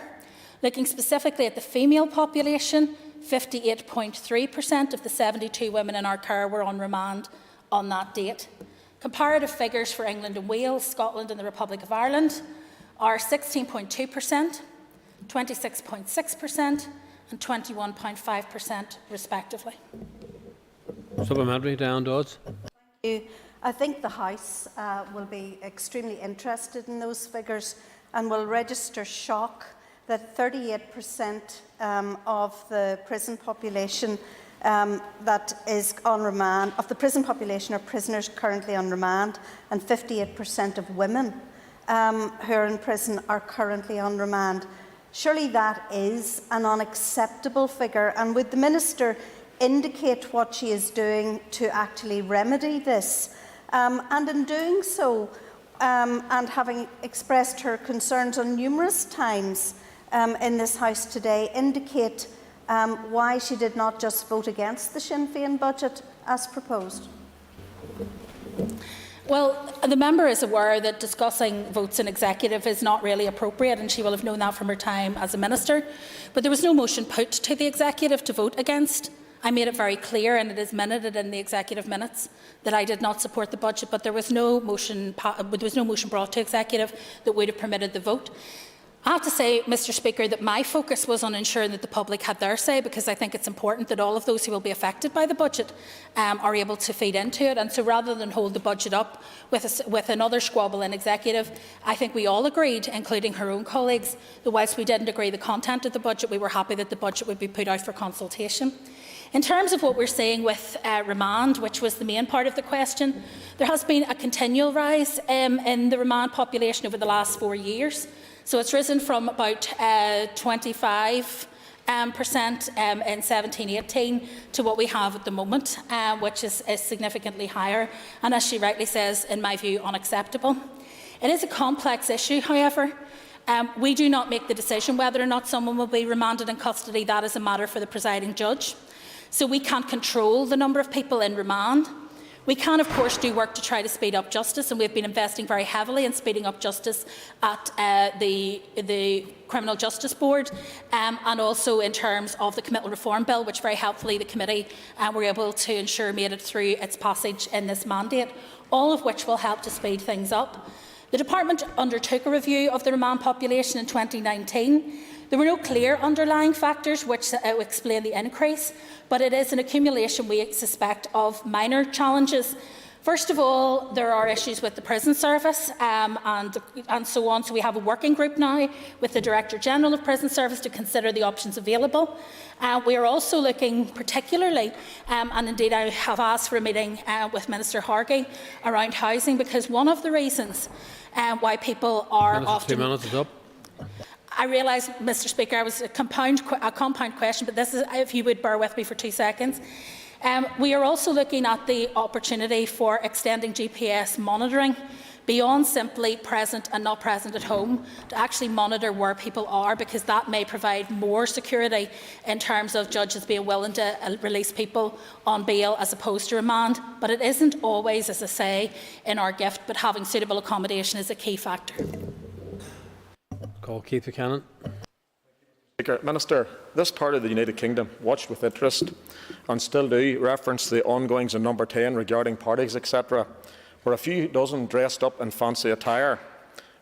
Looking specifically at the female population, 58.3% of the 72 women in our care were on remand on that date. Comparative figures for England and Wales, Scotland and the Republic of Ireland are 16.2%, 26.6% and 21.5% respectively. Supplementary, Down Dodds. I think the House will be extremely interested in those figures and will register shock that 38% of the prison population that is on remand, of the prison population are prisoners currently on remand, and 58% of women who are in prison are currently on remand. Surely that is an unacceptable figure, and would the Minister indicate what she is doing to actually remedy this? And in doing so, and having expressed her concerns on numerous times in this House today, indicate why she did not just vote against the Sinn Féin budget as proposed? Well, the member is aware that discussing votes in executive is not really appropriate, and she will have known that from her time as a minister. But there was no motion put to the executive to vote against I made it very clear, and it is minuted in the executive minutes, that I did not support the budget, but there was no motion brought to executive that would have permitted the vote. I have to say, Mr Speaker, that my focus was on ensuring that the public had their say, because I think it's important that all of those who will be affected by the budget are able to feed into it. And so rather than hold the budget up with another squabble in executive, I think we all agreed, including her own colleagues, that whilst we didn't agree the content of the budget, we were happy that the budget would be put out for consultation. In terms of what we're saying with remand, which was the main part of the question, there has been a continual rise in the remand population over the last 4 years. So it's risen from about 25% in 17-18 to what we have at the moment, which is significantly higher, and as she rightly says, in my view, unacceptable. It is a complex issue, however. We do not make the decision whether or not someone will be remanded in custody. That is a matter for the presiding judge. So we can't control the number of people in remand. We can, of course, do work to try to speed up justice, and we've been investing very heavily in speeding up justice at the Criminal Justice Board, and also in terms of the Committal Reform Bill, which very helpfully the committee were able to ensure made it through its passage in this mandate, all of which will help to speed things up. The Department undertook a review of the remand population in 2019. There were no clear underlying factors which explain the increase, but it is an accumulation, we suspect, of minor challenges. First of all, there are issues with the prison service and so on. So we have a working group now with the Director General of Prison Service to consider the options available. We are also looking particularly, and indeed I have asked for a meeting with Minister Hargey around housing, because one of the reasons why people are often... 2 minutes is up. I realise, Mr Speaker, it was a compound question, but this is, if you would bear with me for 2 seconds. We are also looking at the opportunity for extending GPS monitoring beyond simply present and not present at home, to actually monitor where people are, because that may provide more security in terms of judges being willing to release people on bail as opposed to remand. But it isn't always, as I say, in our gift, but having suitable accommodation is a key factor. Call Keith Buchanan. Speaker, Minister, this part of the United Kingdom watched with interest and still do reference the ongoings in Number 10 regarding parties, etc., where a few dozen dressed up in fancy attire,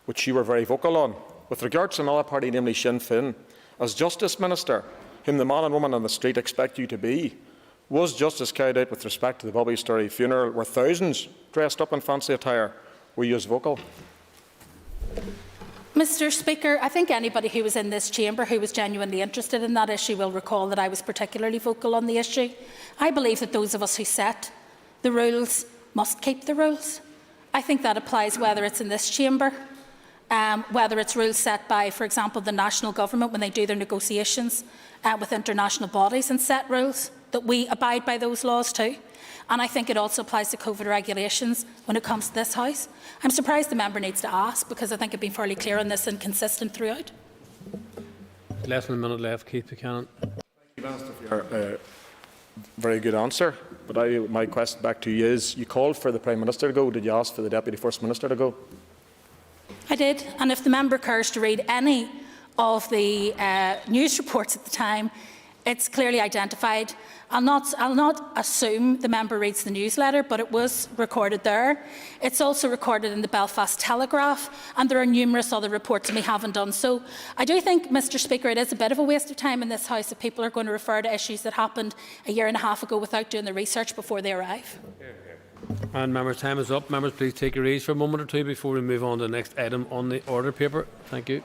which you were very vocal on. With regards to another party, namely Sinn Féin, as Justice Minister, whom the man and woman on the street expect you to be, was justice carried out with respect to the Bobby Story funeral, where thousands dressed up in fancy attire were used vocal? Mr Speaker, I think anybody who was in this chamber who was genuinely interested in that issue will recall that I was particularly vocal on the issue. I believe that those of us who set the rules must keep the rules. I think that applies whether it's in this chamber, whether it's rules set by, for example, the national government when they do their negotiations with international bodies and set rules, that we abide by those laws too. And I think it also applies to COVID regulations when it comes to this House. I'm surprised the member needs to ask, because I think I've been fairly clear on this and consistent throughout. Less than a minute left, Keith Buchanan. Thank you, Minister, for your very good answer. But my question back to you is, you called for the Prime Minister to go. Did you ask for the Deputy First Minister to go? I did, and if the member cares to read any of the news reports at the time, it's clearly identified. I'll not assume the member reads the newsletter, but it was recorded there. It's also recorded in the Belfast Telegraph, and there are numerous other reports, and we haven't done so. I do think, Mr Speaker, it is a bit of a waste of time in this House if people are going to refer to issues that happened a year and a half ago without doing the research before they arrive. And members' time is up. Members, please take your ease for a moment or two before we move on to the next item on the order paper. Thank you.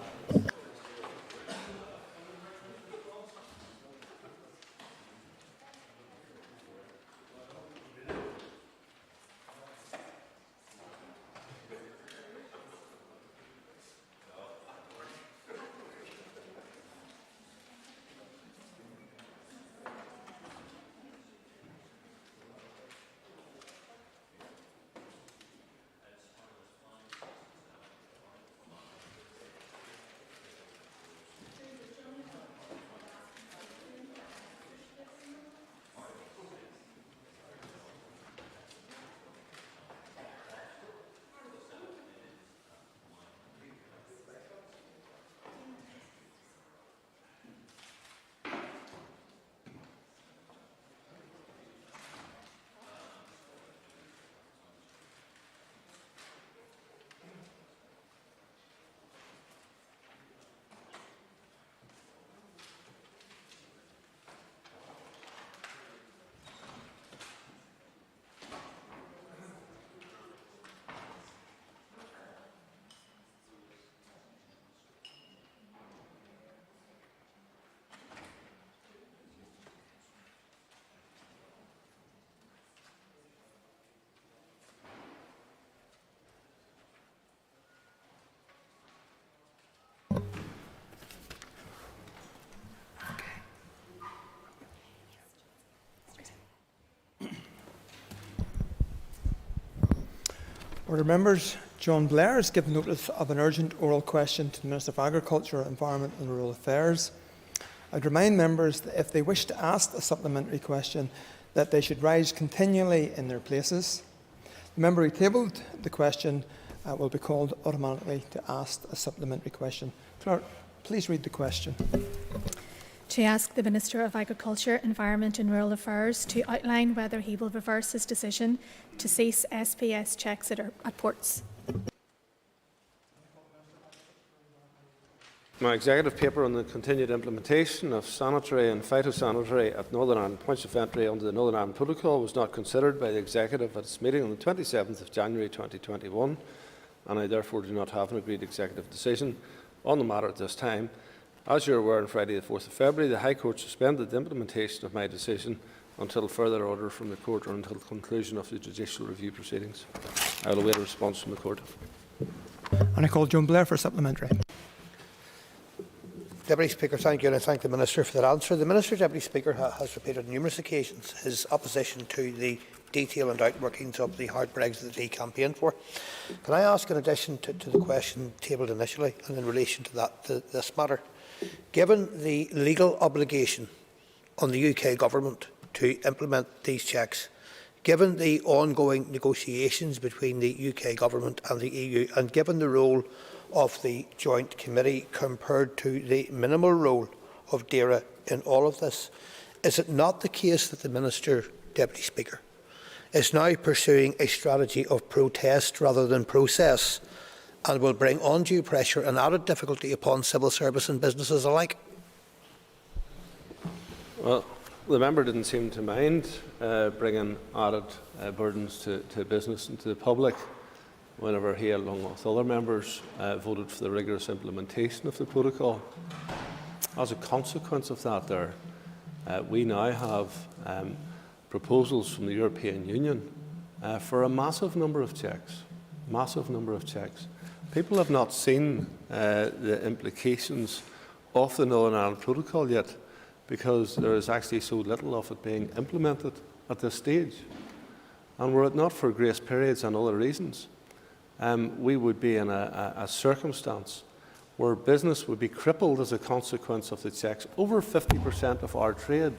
Order members, John Blair has given notice of an urgent oral question to the Minister of Agriculture, Environment and Rural Affairs. I'd remind members that if they wish to ask a supplementary question, that they should rise continually in their places. The member who tabled the question will be called automatically to ask a supplementary question. Clerk, please read the question. To ask the Minister of Agriculture, Environment and Rural Affairs to outline whether he will reverse his decision to cease SPS checks at ports. My executive paper on the continued implementation of sanitary and phytosanitary at Northern Ireland points of entry under the Northern Ireland Protocol was not considered by the executive at its meeting on the 27th of January 2021, and I therefore do not have an agreed executive decision on the matter at this time. As you are aware, on Friday the 4th of February, the High Court suspended the implementation of my decision until further order from the Court or until the conclusion of the judicial review proceedings. I will await a response from the Court. And I call John Blair for supplementary. Deputy Speaker, thank you, and I thank the Minister for that answer. The Minister, Deputy Speaker, has repeated on numerous occasions his opposition to the detail and outworkings of the hard Brexit that he campaigned for. Can I ask, in addition to the question tabled initially, and in relation to that, this matter, given the legal obligation on the UK Government to implement these checks, given the ongoing negotiations between the UK Government and the EU, and given the role of the Joint Committee compared to the minimal role of DAERA in all of this, is it not the case that the Minister, Deputy Speaker, is now pursuing a strategy of protest rather than process, and will bring undue pressure and added difficulty upon civil service and businesses alike? Well, the member didn't seem to mind bringing added burdens to business and to the public whenever he, along with other members, voted for the rigorous implementation of the protocol. As a consequence of that, we now have proposals from the European Union for a massive number of checks. Massive number of checks. People have not seen the implications of the Northern Ireland Protocol yet, because there is actually so little of it being implemented at this stage. And were it not for grace periods and other reasons, we would be in a circumstance where business would be crippled as a consequence of the checks. Over 50% of our trade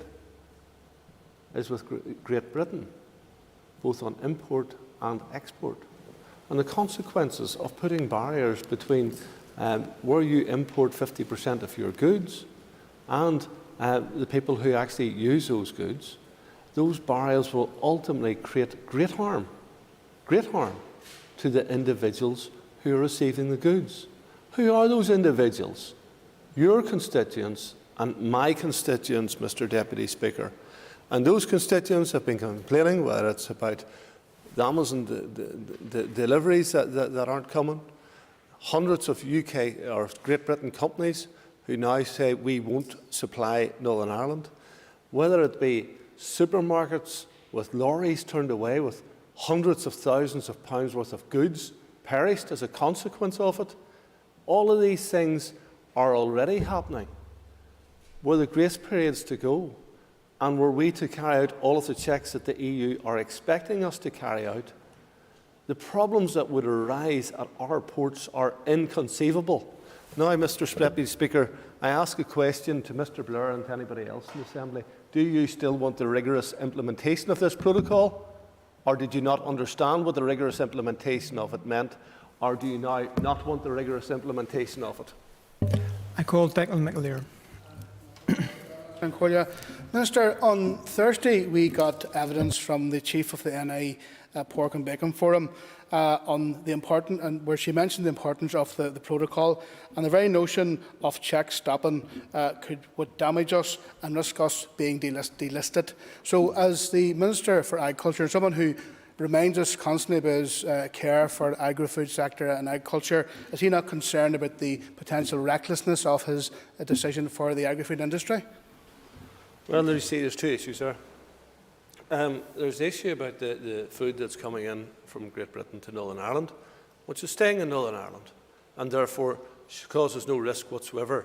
is with Great Britain, both on import and export. And the consequences of putting barriers between where you import 50% of your goods and the people who actually use those goods, those barriers will ultimately create great harm to the individuals who are receiving the goods. Who are those individuals? Your constituents and my constituents, Mr. Deputy Speaker. And those constituents have been complaining, whether it's about the Amazon deliveries that aren't coming, hundreds of UK or Great Britain companies who now say we won't supply Northern Ireland, whether it be supermarkets with lorries turned away with hundreds of thousands of pounds worth of goods perished as a consequence of it. All of these things are already happening. Were the grace periods to go, and were we to carry out all of the checks that the EU are expecting us to carry out, the problems that would arise at our ports are inconceivable. Now, Mr. Deputy Speaker, I ask a question to Mr. Blair and to anybody else in the Assembly. Do you still want the rigorous implementation of this protocol? Or did you not understand what the rigorous implementation of it meant? Or do you now not want the rigorous implementation of it? I call Declan McAleer. Minister, on Thursday we got evidence from the chief of the NI Pork and Bacon Forum on the important, and where she mentioned the importance of the protocol, and the very notion of checks stopping would damage us and risk us being delisted. So, as the Minister for Agriculture and someone who reminds us constantly about his care for the agri-food sector and agriculture, is he not concerned about the potential recklessness of his decision for the agri-food industry? Well, there's two issues there. There's the issue about the food that's coming in from Great Britain to Northern Ireland, which is staying in Northern Ireland, and therefore causes no risk whatsoever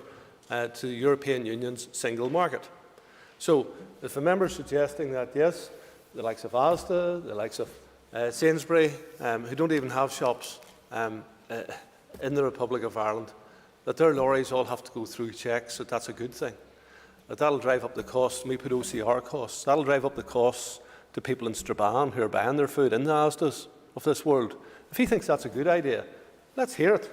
to the European Union's single market. So, if a member is suggesting that, yes, the likes of Asda, the likes of Sainsbury, who don't even have shops in the Republic of Ireland, that their lorries all have to go through checks, so that's a good thing. That'll drive up the costs, we put OCR costs, that'll drive up the costs to people in Strabane who are buying their food in the Asdas of this world. If he thinks that's a good idea, let's hear it.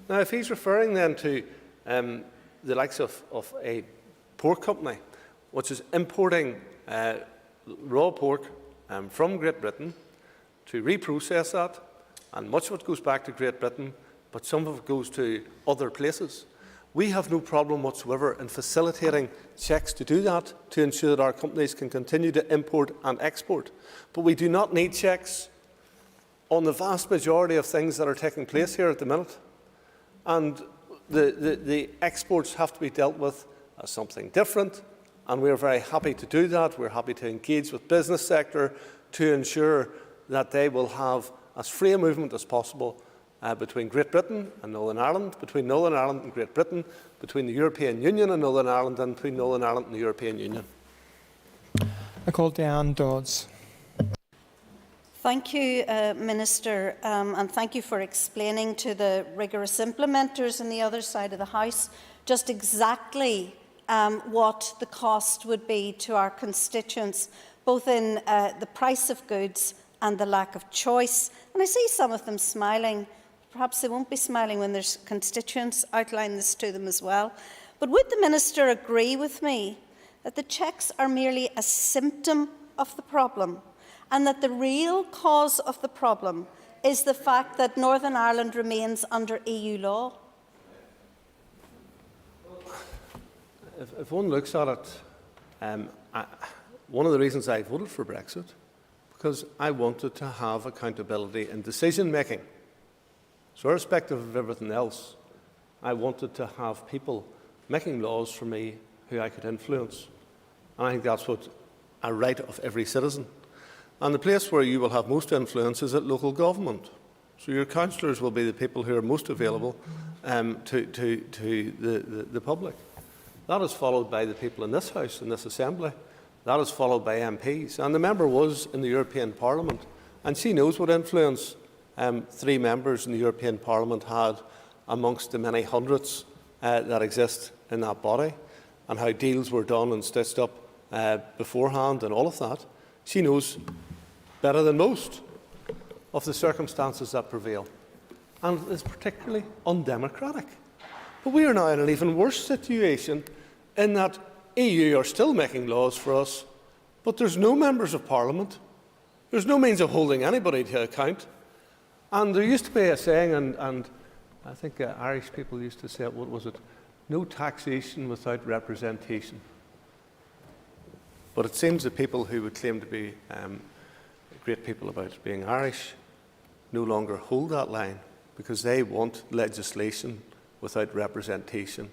Now, if he's referring then to the likes of a pork company, which is importing raw pork from Great Britain to reprocess that, and much of it goes back to Great Britain, but some of it goes to other places. We have no problem whatsoever in facilitating checks to do that, to ensure that our companies can continue to import and export. But we do not need checks on the vast majority of things that are taking place here at the minute. And the exports have to be dealt with as something different, and we are very happy to do that. We're happy to engage with the business sector to ensure that they will have as free a movement as possible between Great Britain and Northern Ireland, between Northern Ireland and Great Britain, between the European Union and Northern Ireland, and between Northern Ireland and the European Union. I call Diane Dodds. Thank you, Minister, and thank you for explaining to the rigorous implementers on the other side of the House just exactly what the cost would be to our constituents, both in the price of goods and the lack of choice. And I see some of them smiling. Perhaps they won't be smiling when their constituents outline this to them as well. But would the Minister agree with me that the checks are merely a symptom of the problem, and that the real cause of the problem is the fact that Northern Ireland remains under EU law? If one looks at it, one of the reasons I voted for Brexit, because I wanted to have accountability in decision-making. So irrespective of everything else, I wanted to have people making laws for me who I could influence. And I think that's what a right of every citizen. And the place where you will have most influence is at local government. So your councillors will be the people who are most available to the public. That is followed by the people in this House, in this Assembly. That is followed by MPs. And the member was in the European Parliament, and she knows what influence 3 members in the European Parliament had amongst the many hundreds that exist in that body, and how deals were done and stitched up beforehand and all of that. She knows better than most of the circumstances that prevail, and it's particularly undemocratic. But we are now in an even worse situation in that EU are still making laws for us, but there's no members of Parliament. There's no means of holding anybody to account. And there used to be a saying, and I think Irish people used to say it, what was it? No taxation without representation. But it seems that people who would claim to be great people about being Irish no longer hold that line, because they want legislation without representation.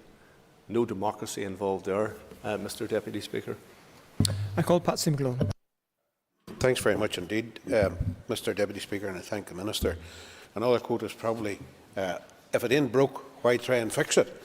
No democracy involved there, Mr. Deputy Speaker. I call Patsy McGlone. Thanks very much indeed, Mr. Deputy Speaker, and I thank the Minister. Another quote is probably, if it ain't broke, why try and fix it?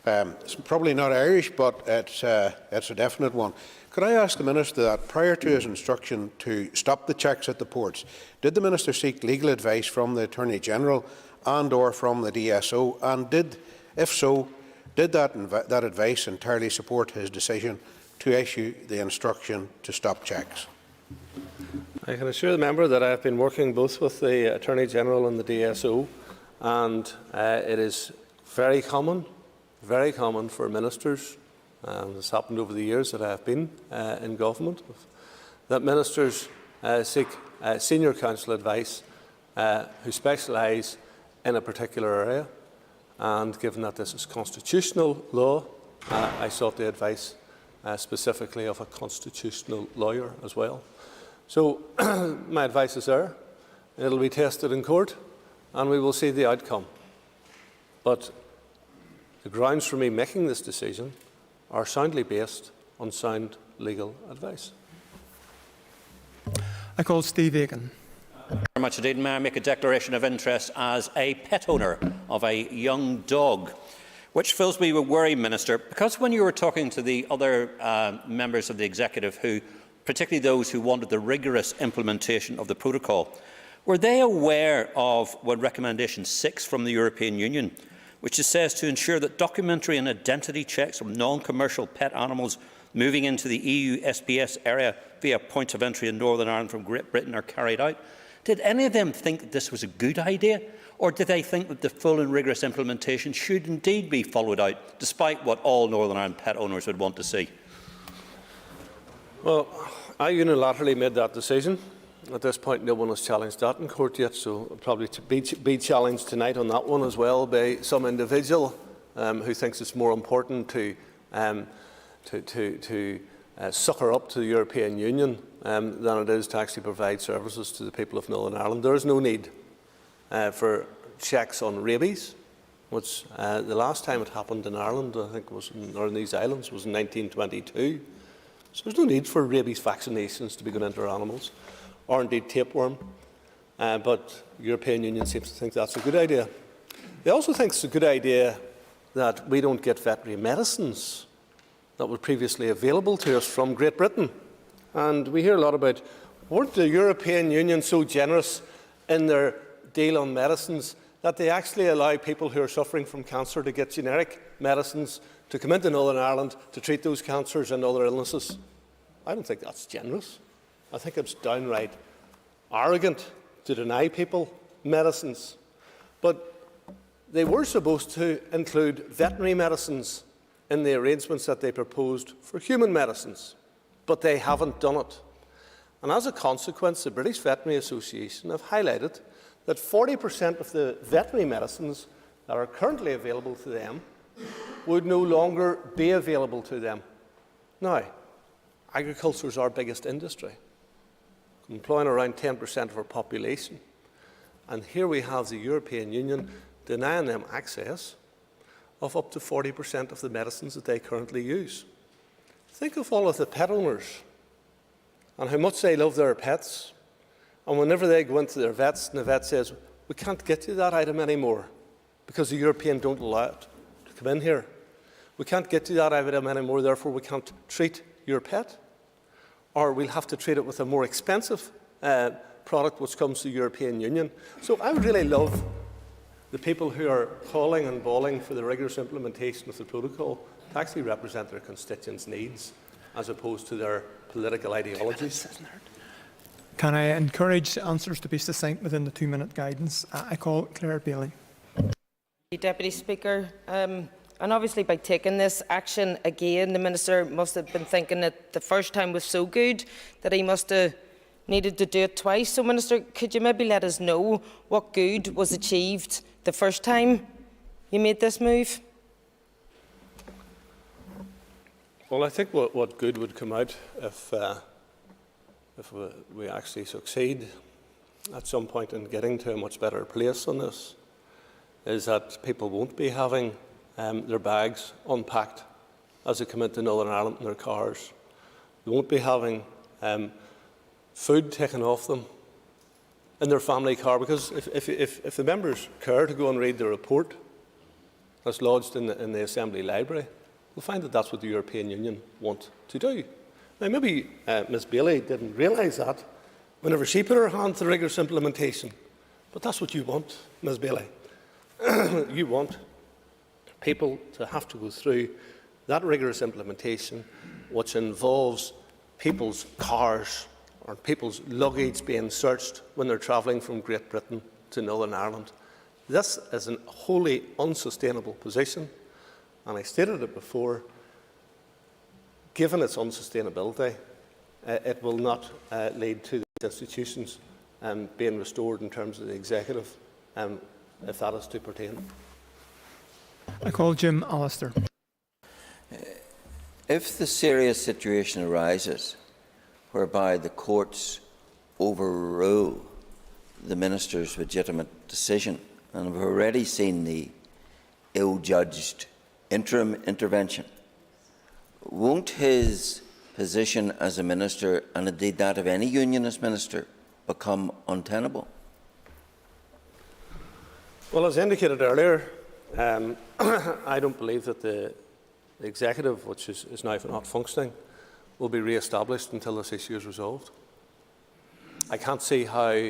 It's probably not Irish, but it's a definite one. Could I ask the Minister that prior to his instruction to stop the checks at the ports, did the Minister seek legal advice from the Attorney-General and or from the DSO, and if so, did that advice entirely support his decision to issue the instruction to stop checks? I can assure the member that I have been working both with the Attorney-General and the DSO, and it is very common for ministers, and it's happened over the years that I have been in government, that ministers seek senior counsel advice who specialise in a particular area. And given that this is constitutional law, I sought the advice specifically of a constitutional lawyer as well. So my advice is there. It will be tested in court, and we will see the outcome. But the grounds for me making this decision are soundly based on sound legal advice. I call Steve Aiken. Very much indeed. May I make a declaration of interest as a pet owner of a young dog, which fills me with worry, Minister, because when you were talking to the other members of the Executive, particularly those who wanted the rigorous implementation of the protocol, Were they aware of recommendation 6 from the European Union, which says to ensure that documentary and identity checks of non-commercial pet animals moving into the EU SPS area via points of entry in Northern Ireland from Great Britain are carried out? Did any of them think that this was a good idea, or did they think that the full and rigorous implementation should indeed be followed out, despite what all Northern Ireland pet owners would want to see? Well, I unilaterally made that decision. At this point, no one has challenged that in court yet, so it'll probably be challenged tonight on that one as well by some individual who thinks it's more important to sucker up to the European Union than it is to actually provide services to the people of Northern Ireland. There is no need for checks on rabies, which the last time it happened in Ireland, I think, or in these islands, was in 1922. So there's no need for rabies vaccinations to be going into our animals, or indeed tapeworm. But the European Union seems to think that's a good idea. They also think it's a good idea that we don't get veterinary medicines that were previously available to us from Great Britain. And we hear a lot about, weren't the European Union so generous in their deal on medicines that they actually allow people who are suffering from cancer to get generic medicines to come into Northern Ireland to treat those cancers and other illnesses? I don't think that's generous. I think it's downright arrogant to deny people medicines. But they were supposed to include veterinary medicines in the arrangements that they proposed for human medicines, but they haven't done it. And as a consequence, the British Veterinary Association have highlighted that 40% of the veterinary medicines that are currently available to them would no longer be available to them. Now, agriculture is our biggest industry, employing around 10% of our population. And here we have the European Union denying them access of up to 40% of the medicines that they currently use. Think of all of the pet owners and how much they love their pets. And whenever they go into their vets and the vet says, we can't get you that item anymore because the European don't allow it to come in here. We can't get you that item anymore, therefore we can't treat your pet. Or we'll have to treat it with a more expensive product which comes to the European Union. So I would really love the people who are calling and bawling for the rigorous implementation of the protocol to actually represent their constituents' needs as opposed to their political ideologies. Can I encourage answers to be succinct within the 2-minute guidance? I call Claire Bailey. Deputy Speaker. And obviously by taking this action again, the Minister must have been thinking that the first time was so good that he must have needed to do it twice. So, Minister, could you maybe let us know what good was achieved the first time you made this move? Well, I think what good would come out if we actually succeed at some point in getting to a much better place on this is that people won't be having their bags unpacked as they come into Northern Ireland in their cars. They won't be having food taken off them in their family car, because if the members care to go and read the report that's lodged in the Assembly Library, we'll find that that's what the European Union want to do. Now, maybe Ms Bailey didn't realise that whenever she put her hand to rigorous implementation, but that's what you want, Ms Bailey. You want people to have to go through that rigorous implementation, which involves people's cars or people's luggage being searched when they're travelling from Great Britain to Northern Ireland. This is a wholly unsustainable position, and I stated it before. Given its unsustainability, it will not lead to the institutions being restored in terms of the executive, if that is to pertain. I call Jim Allister. If the serious situation arises whereby the courts overrule the Minister's legitimate decision, and we've already seen the ill-judged interim intervention, won't his position as a minister, and indeed that of any unionist minister, become untenable? Well, as indicated earlier, I don't believe that the executive, which is now not functioning, will be re-established until this issue is resolved. I can't see how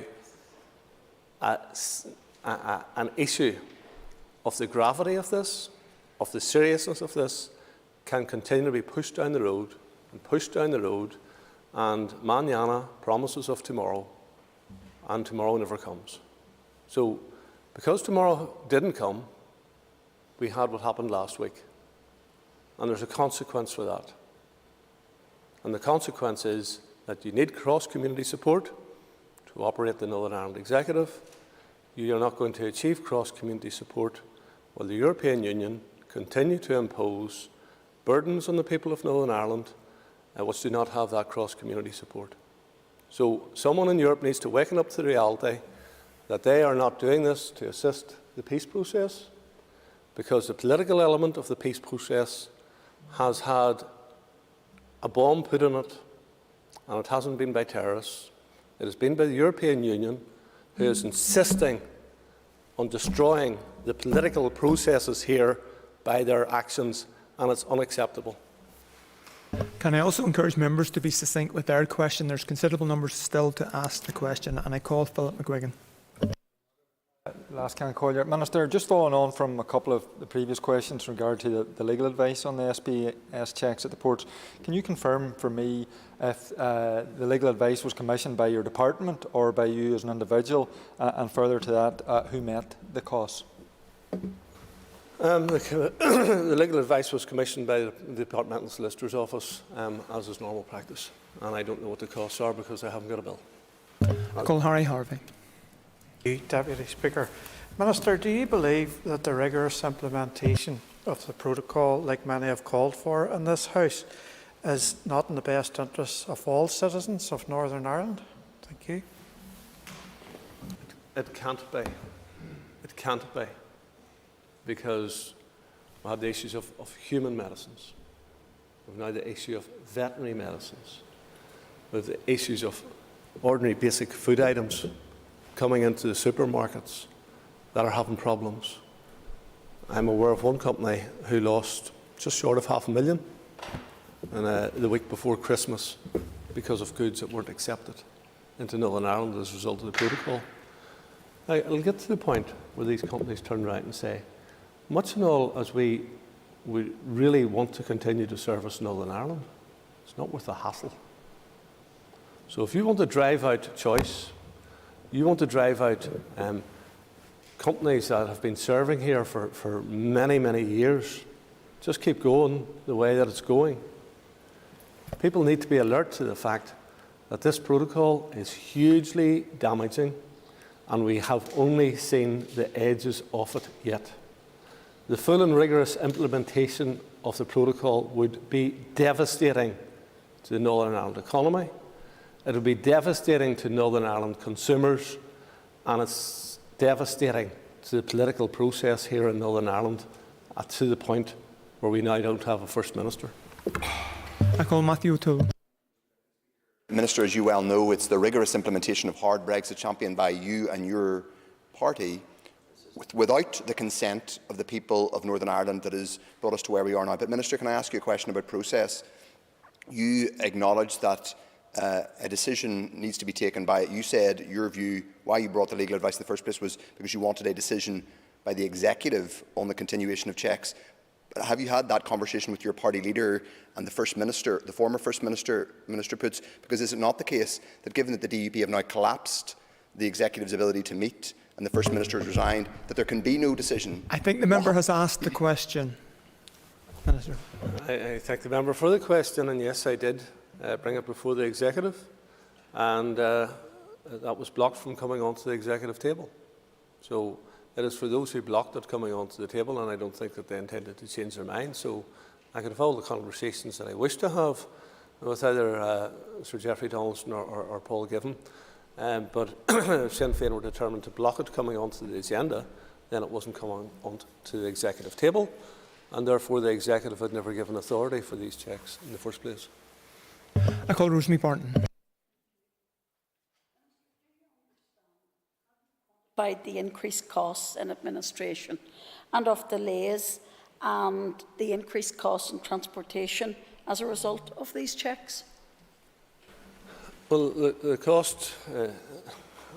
an issue of the gravity of this, of the seriousness of this, can continue to be pushed down the road and pushed down the road, and mañana promises of tomorrow, and tomorrow never comes. So, because tomorrow didn't come, we had what happened last week. And there's a consequence for that. And the consequence is that you need cross-community support to operate the Northern Ireland Executive. You are not going to achieve cross-community support while the European Union continue to impose burdens on the people of Northern Ireland which do not have that cross-community support. So someone in Europe needs to waken up to the reality that they are not doing this to assist the peace process, because the political element of the peace process has had a bomb put in it, and it hasn't been by terrorists. It has been by the European Union, who is insisting on destroying the political processes here by their actions, and it's unacceptable. Can I also encourage members to be succinct with their question? There's considerable numbers still to ask the question, and I call Philip McGuigan. Last Collier. Minister, just following on from a couple of the previous questions in regard to the legal advice on the SPS checks at the ports, can you confirm for me if the legal advice was commissioned by your department or by you as an individual, and further to that, who met the costs? The legal advice was commissioned by the Departmental Solicitor's Office, as is normal practice, and I don't know what the costs are because I haven't got a bill. I call Harry Harvey. Deputy Speaker. Minister, do you believe that the rigorous implementation of the protocol, like many have called for in this House, is not in the best interests of all citizens of Northern Ireland? Thank you. It can't be. It can't be. Because we had the issues of human medicines. We have now the issue of veterinary medicines. We have the issues of ordinary basic food items coming into the supermarkets that are having problems. I'm aware of one company who lost just short of $500,000 in the week before Christmas because of goods that weren't accepted into Northern Ireland as a result of the protocol. Now, it'll get to the point where these companies turn around and say, much and all as we really want to continue to service Northern Ireland, it's not worth the hassle. So if you want to drive out choice, you want to drive out companies that have been serving here for many, many years, just keep going the way that it's going. People need to be alert to the fact that this protocol is hugely damaging, and we have only seen the edges of it yet. The full and rigorous implementation of the protocol would be devastating to the Northern Ireland economy. It would be devastating to Northern Ireland consumers, and it's devastating to the political process here in Northern Ireland, to the point where we now don't have a First Minister. I call Matthew O'Toole. Minister, as you well know, it's the rigorous implementation of hard Brexit championed by you and your party without the consent of the people of Northern Ireland that has brought us to where we are now. But Minister, can I ask you a question about process? You acknowledge that a decision needs to be taken by, you said your view, why you brought the legal advice in the first place was because you wanted a decision by the Executive on the continuation of checks. But have you had that conversation with your party leader and the First Minister, the former First Minister, Minister Poots? Because is it not the case that given that the DUP have now collapsed the Executive's ability to meet and the First Minister has resigned, that there can be no decision? I think the member has asked the question. Minister. I thank the member for the question, and yes, I did bring it before the Executive, and that was blocked from coming onto the Executive table. So it is for those who blocked it coming onto the table, and I don't think that they intended to change their mind. So I could have all the conversations that I wish to have with either Sir Geoffrey Donaldson or Paul Givan. But if Sinn Féin were determined to block it coming onto the agenda, then it wasn't coming onto the Executive table, and therefore the Executive had never given authority for these checks in the first place. I call Rosemary Barton. By the increased costs in administration and of delays and the increased costs in transportation as a result of these checks? Well, the cost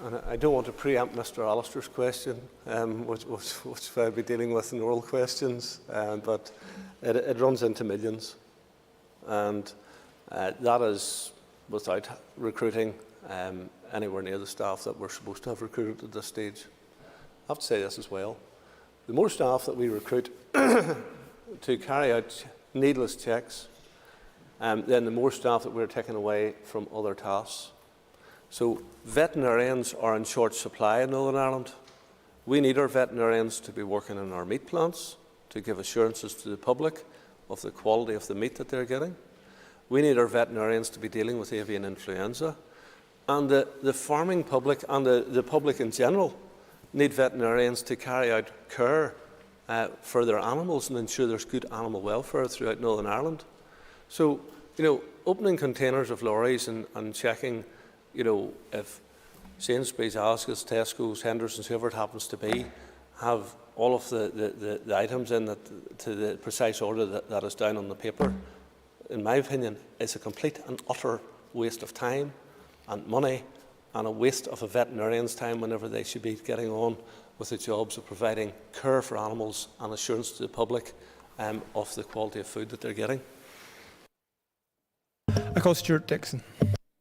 And I don't want to preempt Mr. Allister's question, which I'll be dealing with in oral questions, but it runs into millions. And that is without recruiting anywhere near the staff that we're supposed to have recruited at this stage. I have to say this as well. The more staff that we recruit to carry out needless checks, then the more staff that we're taking away from other tasks. So veterinarians are in short supply in Northern Ireland. We need our veterinarians to be working in our meat plants to give assurances to the public of the quality of the meat that they're getting. We need our veterinarians to be dealing with avian influenza. And the farming public and the public in general need veterinarians to carry out care for their animals and ensure there's good animal welfare throughout Northern Ireland. So, opening containers of lorries and checking, if Sainsbury's, Asda's, Tesco's, Henderson's, whoever it happens to be, have all of the items in to the precise order that is down on the paper, in my opinion, is a complete and utter waste of time and money, and a waste of a veterinarian's time whenever they should be getting on with the jobs of providing care for animals and assurance to the public of the quality of food that they're getting. I call Stuart Dixon.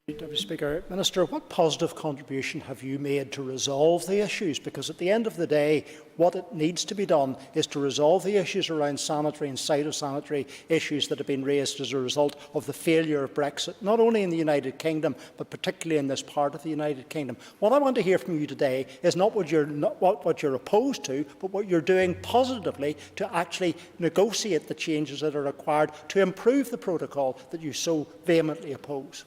Deputy Speaker, Minister, what positive contribution have you made to resolve the issues? Because at the end of the day, what it needs to be done is to resolve the issues around sanitary and phytosanitary issues that have been raised as a result of the failure of Brexit, not only in the United Kingdom, but particularly in this part of the United Kingdom. What I want to hear from you today is not what you're opposed to, but what you're doing positively to actually negotiate the changes that are required to improve the protocol that you so vehemently oppose.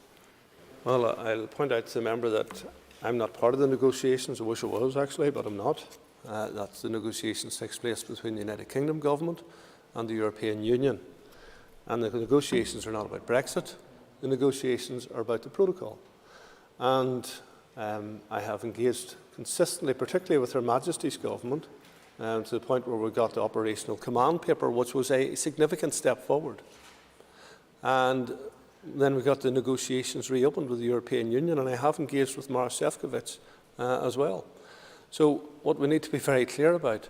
Well, I'll point out to the member that I'm not part of the negotiations. I wish I was, actually, but I'm not. That's the negotiations takes place between the United Kingdom government and the European Union. And the negotiations are not about Brexit. The negotiations are about the protocol. And I have engaged consistently, particularly with Her Majesty's government, to the point where we got the operational command paper, which was a significant step forward. And then we got the negotiations reopened with the European Union, and I have engaged with Maros Šefčovič as well. So what we need to be very clear about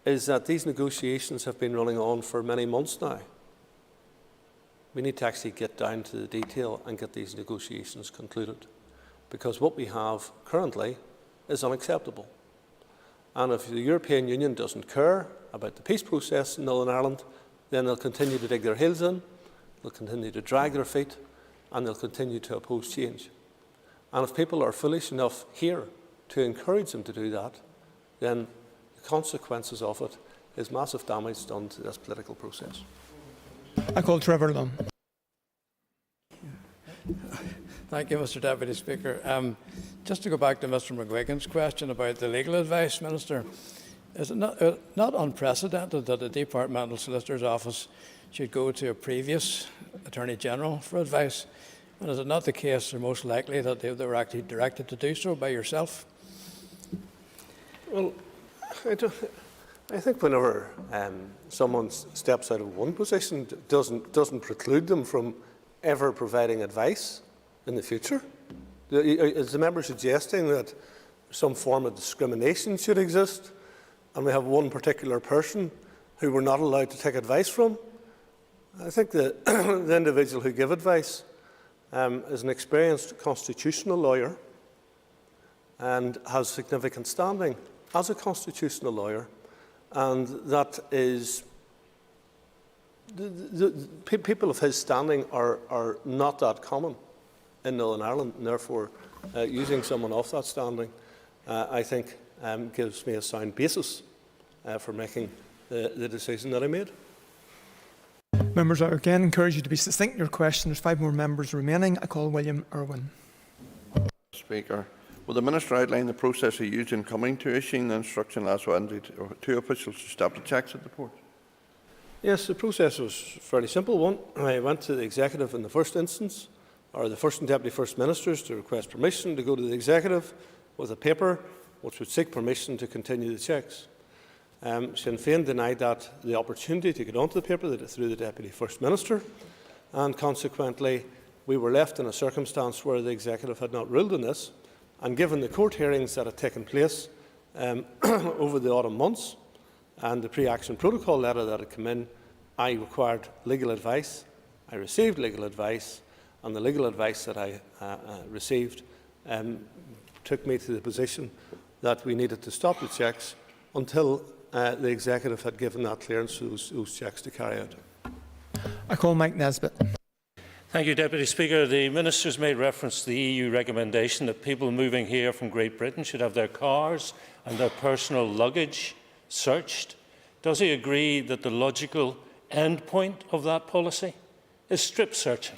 is that these negotiations have been running on for many months now. We need to actually get down to the detail and get these negotiations concluded, because what we have currently is unacceptable. And if the European Union doesn't care about the peace process in Northern Ireland, then they'll continue to dig their heels in, they'll continue to drag their feet, and they'll continue to oppose change. And if people are foolish enough here to encourage them to do that, then the consequences of it is massive damage done to this political process. I call Trevor Lunn. Thank you, Mr Deputy Speaker. Just to go back to Mr McGuigan's question about the legal advice, Minister, is it not unprecedented that the Departmental Solicitor's Office should go to a previous Attorney General for advice? And is it not the case, or most likely, that they were actually directed to do so by yourself? Well, I think whenever someone steps out of one position, doesn't preclude them from ever providing advice in the future. Is the member suggesting that some form of discrimination should exist, and we have one particular person who we're not allowed to take advice from? I think the individual who gave advice is an experienced constitutional lawyer and has significant standing as a constitutional lawyer, and that is people of his standing are not that common in Northern Ireland, and therefore using someone of that standing, I think, gives me a sound basis for making the decision that I made. Members, I again encourage you to be succinct in your question. There's 5 more members remaining. I call William Irwin. Speaker, will the Minister outline the process he used in coming to issuing the instruction last Wednesday to officials to stop the checks at the port? Yes, the process was a fairly simple one. I went to the Executive in the first instance, or the First and Deputy First Ministers, to request permission to go to the Executive with a paper which would seek permission to continue the checks. Sinn Féin denied that the opportunity to get onto the paper through the Deputy First Minister, and consequently we were left in a circumstance where the Executive had not ruled on this, And given the court hearings that have taken place over the autumn months and the pre-action protocol letter that had come in, I required legal advice. I received legal advice, and the legal advice that I received took me to the position that we needed to stop the checks until the executive had given that clearance to those checks to carry out. I call Mike Nesbitt. Thank you, Deputy Speaker. The Minister's made reference to the EU recommendation that people moving here from Great Britain should have their cars and their personal luggage searched. Does he agree that the logical end point of that policy is strip searching?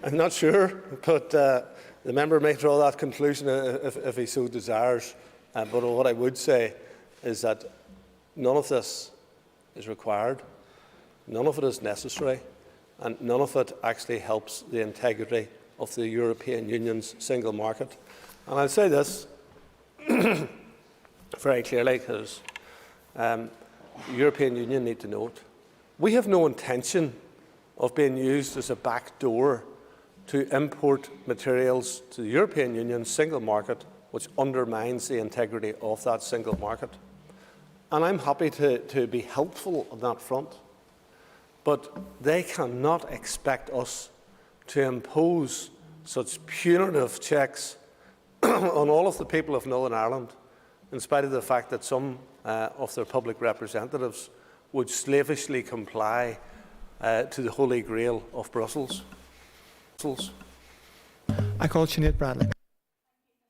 I'm not sure, but the member may draw that conclusion if he so desires. But what I would say is that none of this is required, none of it is necessary, and none of it actually helps the integrity of the European Union's single market. And I'll say this very clearly, because the European Union need to know it. We have no intention of being used as a back door to import materials to the European Union's single market, which undermines the integrity of that single market. And I'm happy to be helpful on that front, but they cannot expect us to impose such punitive checks on all of the people of Northern Ireland, in spite of the fact that some of their public representatives would slavishly comply to the holy grail of Brussels. I call Sinead Bradley.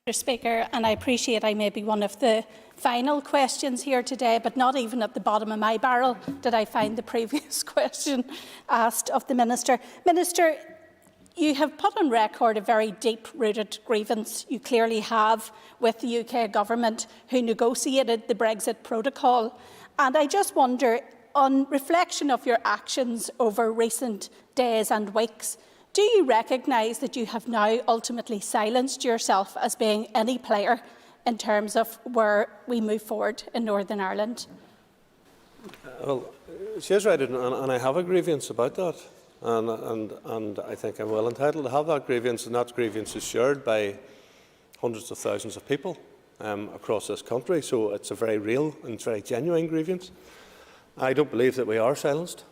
Mr. Speaker, and I appreciate I may be one of the final questions here today, but not even at the bottom of my barrel did I find the previous question asked of the Minister. Minister, you have put on record a very deep-rooted grievance you clearly have with the UK Government, who negotiated the Brexit protocol. And I just wonder, on reflection of your actions over recent days and weeks, do you recognise that you have now ultimately silenced yourself as being any player in terms of where we move forward in Northern Ireland? Well, she is right, and I have a grievance about that. And I think I'm well entitled to have that grievance, and that grievance is shared by hundreds of thousands of people across this country. So it's a very real and very genuine grievance. I don't believe that we are silenced,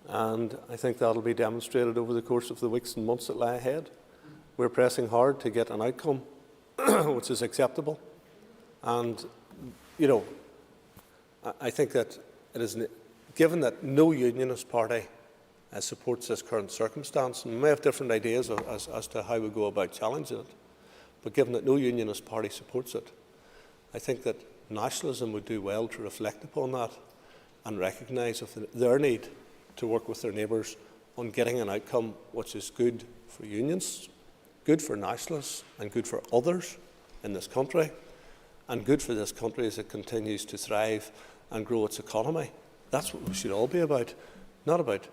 and I think that will be demonstrated over the course of the weeks and months that lie ahead. We're pressing hard to get an outcome which is acceptable. And, you know, I think that it is, given that no unionist party supports this current circumstance, and we may have different ideas as to how we go about challenging it, but given that no unionist party supports it, I think that nationalism would do well to reflect upon that and recognise their need to work with their neighbours on getting an outcome which is good for unions, good for nationalists and good for others in this country, and good for this country as it continues to thrive and grow its economy. That's what we should all be about, not about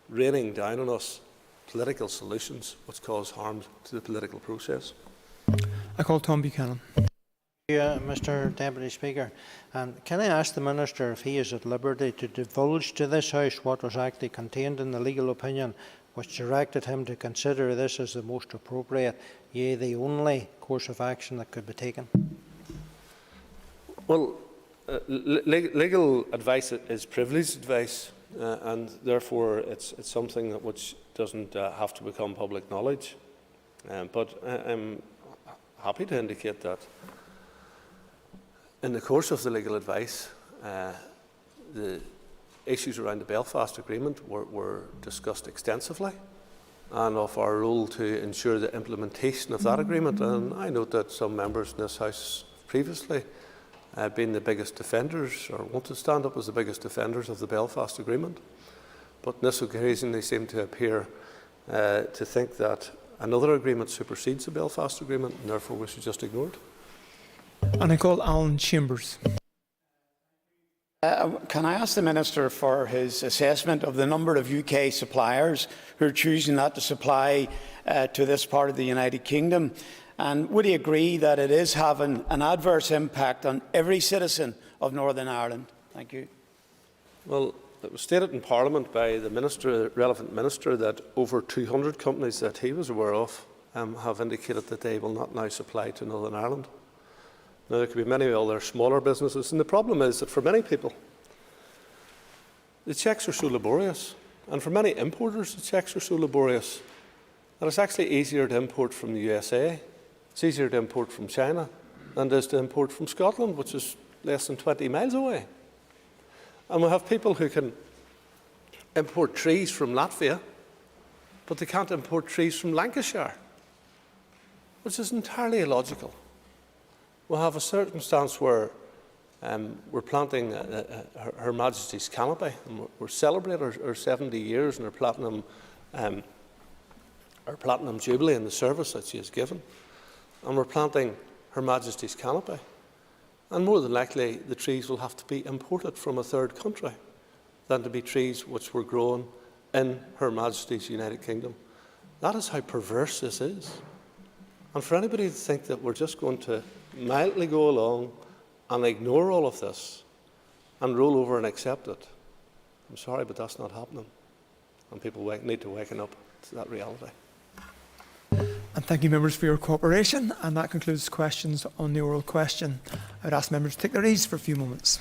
raining down on us political solutions which cause harm to the political process. I call Tom Buchanan. Mr Deputy Speaker. Can I ask the Minister if he is at liberty to divulge to this House what was actually contained in the legal opinion which directed him to consider this as the most appropriate, yea, the only course of action that could be taken? Well, legal advice is privileged advice, and therefore it's something which doesn't have to become public knowledge. But I'm happy to indicate that in the course of the legal advice, the issues around the Belfast Agreement were discussed extensively, and of our role to ensure the implementation of that agreement. And I note that some members in this House previously been the biggest defenders, or want to stand up as the biggest defenders of the Belfast Agreement. But on this occasion they seem to appear to think that another agreement supersedes the Belfast Agreement, and therefore we should just ignore it. And I call Alan Chambers. Can I ask the Minister for his assessment of the number of UK suppliers who are choosing not to supply to this part of the United Kingdom? And would he agree that it is having an adverse impact on every citizen of Northern Ireland? Thank you. Well, it was stated in Parliament by the relevant minister, that over 200 companies that he was aware of have indicated that they will not now supply to Northern Ireland. Now, there could be many other smaller businesses, and the problem is that for many people, the checks are so laborious, and for many importers, the checks are so laborious that it's actually easier to import from the USA, it's easier to import from China than it is to import from Scotland, which is less than 20 miles away. And we have people who can import trees from Latvia, but they can't import trees from Lancashire, which is entirely illogical. We'll have a circumstance where we're planting Her Majesty's canopy, and we're celebrating our 70 years and our platinum jubilee in the service that she has given, and we're planting Her Majesty's canopy. And more than likely, the trees will have to be imported from a third country than to be trees which were grown in Her Majesty's United Kingdom. That is how perverse this is. And for anybody to think that we're just going to mildly go along and ignore all of this and roll over and accept it, I'm sorry, but that's not happening. And people need to waken up to that reality. And thank you, members, for your cooperation. And that concludes questions on the oral question. I would ask members to take their ease for a few moments.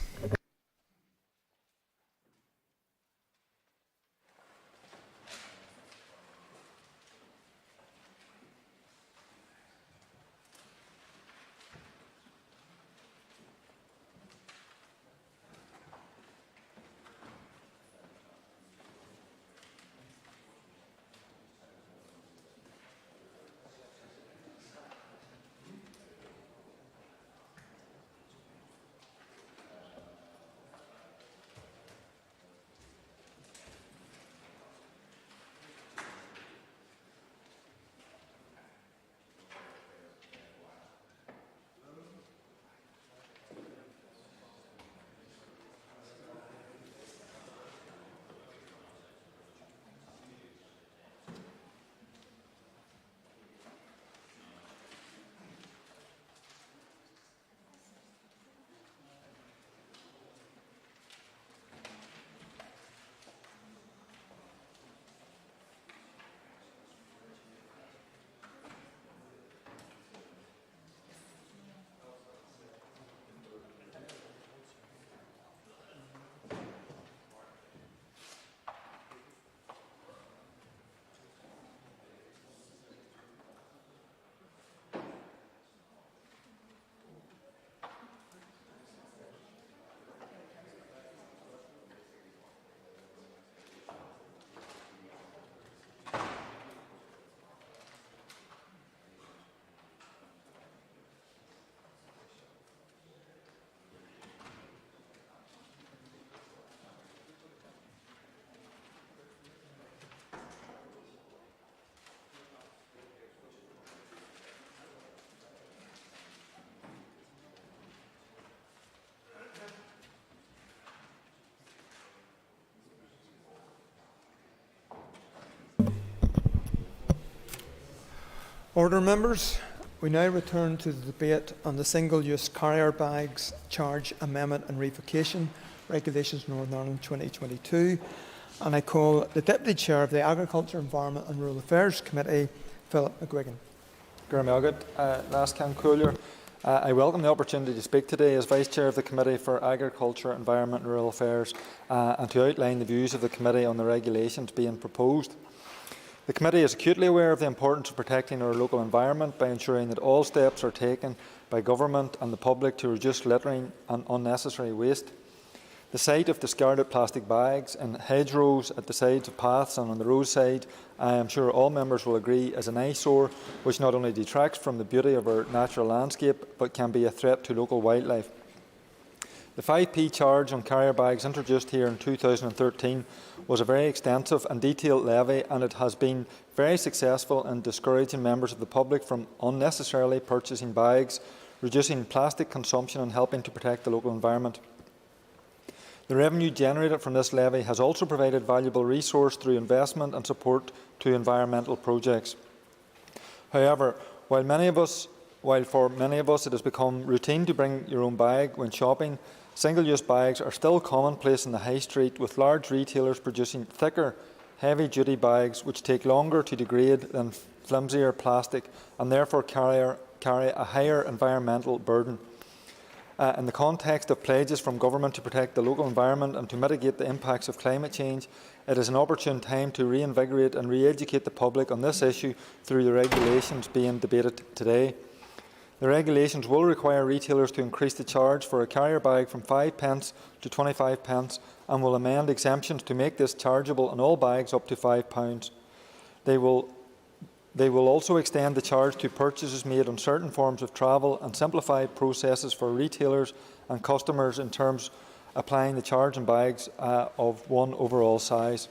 Order, members. We now return to the debate on the single-use carrier bags charge amendment and revocation regulations Northern Ireland 2022. And I call the Deputy Chair of the Agriculture, Environment and Rural Affairs Committee, Philip McGuigan. I welcome the opportunity to speak today as Vice Chair of the Committee for Agriculture, Environment and Rural Affairs and to outline the views of the Committee on the regulations being proposed. The Committee is acutely aware of the importance of protecting our local environment by ensuring that all steps are taken by government and the public to reduce littering and unnecessary waste. The sight of discarded plastic bags in hedgerows, at the sides of paths and on the roadside, I am sure all members will agree, is an eyesore which not only detracts from the beauty of our natural landscape but can be a threat to local wildlife. The 5p charge on carrier bags introduced here in 2013 was a very extensive and detailed levy, and it has been very successful in discouraging members of the public from unnecessarily purchasing bags, reducing plastic consumption and helping to protect the local environment. The revenue generated from this levy has also provided valuable resource through investment and support to environmental projects. However, while for many of us it has become routine to bring your own bag when shopping, Single-use bags are still commonplace in the high street, with large retailers producing thicker, heavy-duty bags which take longer to degrade than flimsier plastic and therefore carry a higher environmental burden. In the context of pledges from government to protect the local environment and to mitigate the impacts of climate change, it is an opportune time to reinvigorate and re-educate the public on this issue through the regulations being debated today. The regulations will require retailers to increase the charge for a carrier bag from 5p to 25p and will amend exemptions to make this chargeable on all bags up to £5. They will also extend the charge to purchases made on certain forms of travel and simplify processes for retailers and customers in terms of applying the charge on bags of one overall size.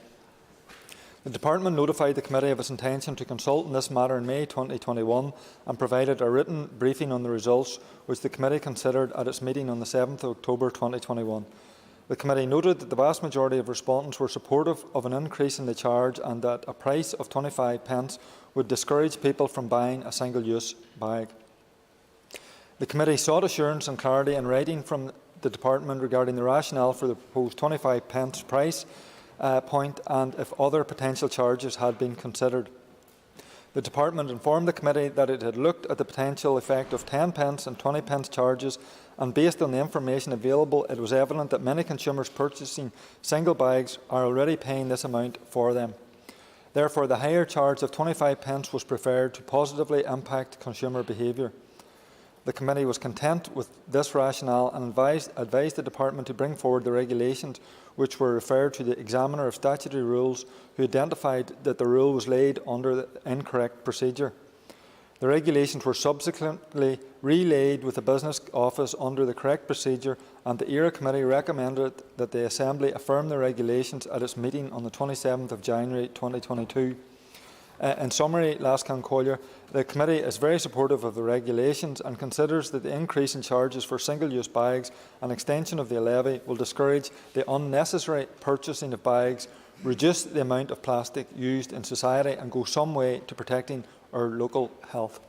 The Department notified the Committee of its intention to consult on this matter in May 2021 and provided a written briefing on the results, which the Committee considered at its meeting on the 7th of October 2021. The Committee noted that the vast majority of respondents were supportive of an increase in the charge and that a price of 25p would discourage people from buying a single-use bag. The Committee sought assurance and clarity in writing from the Department regarding the rationale for the proposed 25p price point and if other potential charges had been considered. The Department informed the Committee that it had looked at the potential effect of 10p and 20p charges, and based on the information available, it was evident that many consumers purchasing single bags are already paying this amount for them. Therefore, the higher charge of 25p was preferred to positively impact consumer behaviour. The Committee was content with this rationale and advised the Department to bring forward the regulations, which were referred to the Examiner of Statutory Rules, who identified that the rule was laid under the incorrect procedure. The regulations were subsequently relayed with the Business Office under the correct procedure, and the ERA Committee recommended that the Assembly affirm the regulations at its meeting on the 27th of January 2022. In summary, Lascan Collier, the Committee is very supportive of the regulations and considers that the increase in charges for single-use bags and extension of the levy will discourage the unnecessary purchasing of bags, reduce the amount of plastic used in society and go some way to protecting our local health.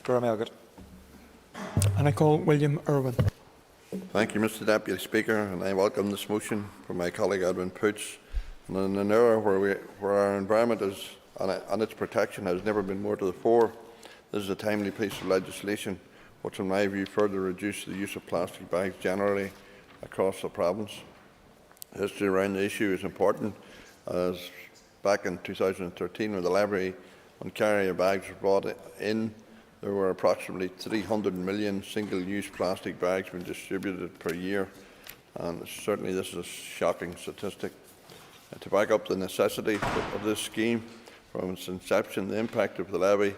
And I call William Irwin. Thank you, Mr Deputy Speaker, and I welcome this motion from my colleague Edwin Poots. And in an era where our environment is and its protection has never been more to the fore, this is a timely piece of legislation which, in my view, further reduces the use of plastic bags generally across the province. The history around the issue is important, as back in 2013, when the levy on carrier bags was brought in, there were approximately 300 million single-use plastic bags being distributed per year, and certainly this is a shocking statistic. To back up the necessity of this scheme, from its inception, the impact of the levy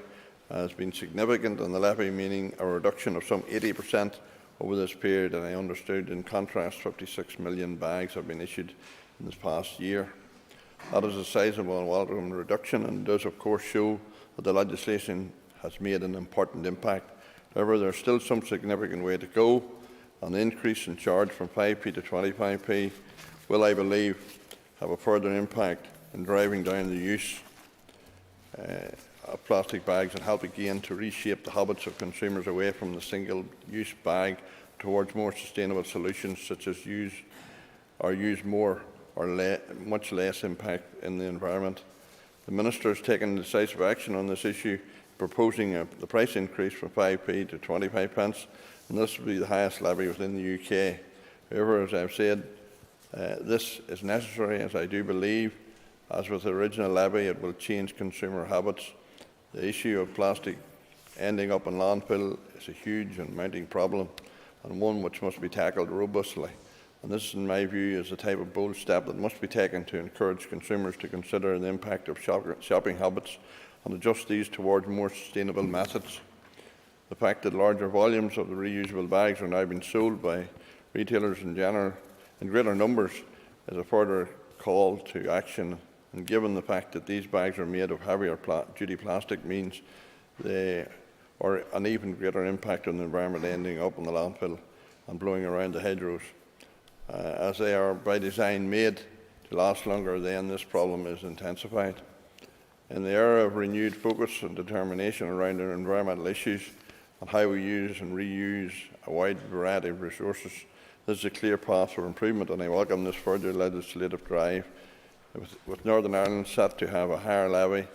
has been significant, and the levy meaning a reduction of some 80% over this period, and I understood, in contrast, 56 million bags have been issued in this past year. That is a sizable and welcome reduction, and does of course show that the legislation has made an important impact. However, there is still some significant way to go. An increase in charge from 5p to 25p will, I believe, have a further impact in driving down the use of plastic bags and help again to reshape the habits of consumers away from the single-use bag towards more sustainable solutions, such as use more or much less impact in the environment. The Minister has taken decisive action on this issue, proposing the price increase from 5p to 25p, and this will be the highest levy within the UK. However, as I have said, this is necessary, as I do believe, as with the original levy, it will change consumer habits. The issue of plastic ending up in landfill is a huge and mounting problem, and one which must be tackled robustly. And this, in my view, is the type of bold step that must be taken to encourage consumers to consider the impact of shopping habits and adjust these towards more sustainable methods. The fact that larger volumes of the reusable bags are now being sold by retailers in greater numbers is a further call to action, and given the fact that these bags are made of heavier duty plastic, means they are an even greater impact on the environment, ending up in the landfill and blowing around the hedgerows. As they are by design made to last longer, then this problem is intensified. In the era of renewed focus and determination around our environmental issues and how we use and reuse a wide variety of resources, This is a clear path for improvement, and I welcome this further legislative drive. With Northern Ireland set to have a higher levy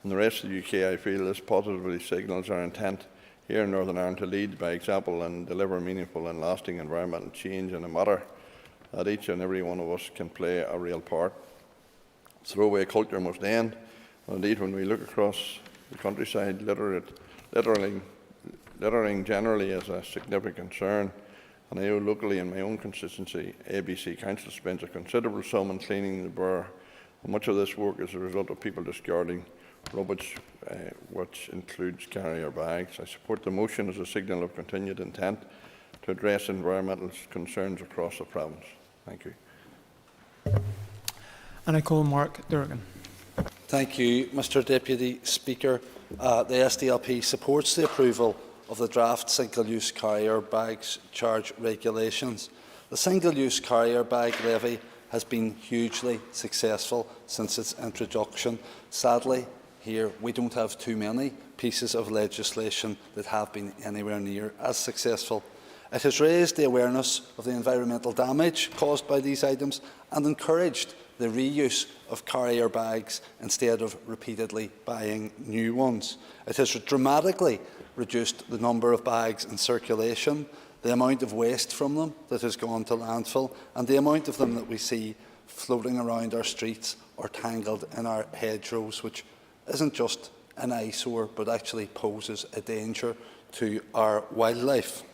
than the rest of the UK, I feel this positively signals our intent here in Northern Ireland to lead by example and deliver meaningful and lasting environmental change in a matter that each and every one of us can play a real part. Throwaway culture must end. Indeed, when we look across the countryside, littering generally is a significant concern. And I know locally in my own constituency, ABC Council spends a considerable sum on cleaning the borough. And much of this work is a result of people discarding rubbish, which includes carrier bags. I support the motion as a signal of continued intent to address environmental concerns across the province. Thank you. And I call Mark Durgan. Thank you, Mr Deputy Speaker. The SDLP supports the approval of the draft single-use carrier bags charge regulations. The single-use carrier bag levy has been hugely successful since its introduction. Sadly, here we don't have too many pieces of legislation that have been anywhere near as successful. It has raised the awareness of the environmental damage caused by these items and encouraged the reuse of carrier bags instead of repeatedly buying new ones. It has dramatically reduced the number of bags in circulation, the amount of waste from them that has gone to landfill, and the amount of them that we see floating around our streets or tangled in our hedgerows, which isn't just an eyesore but actually poses a danger to our wildlife.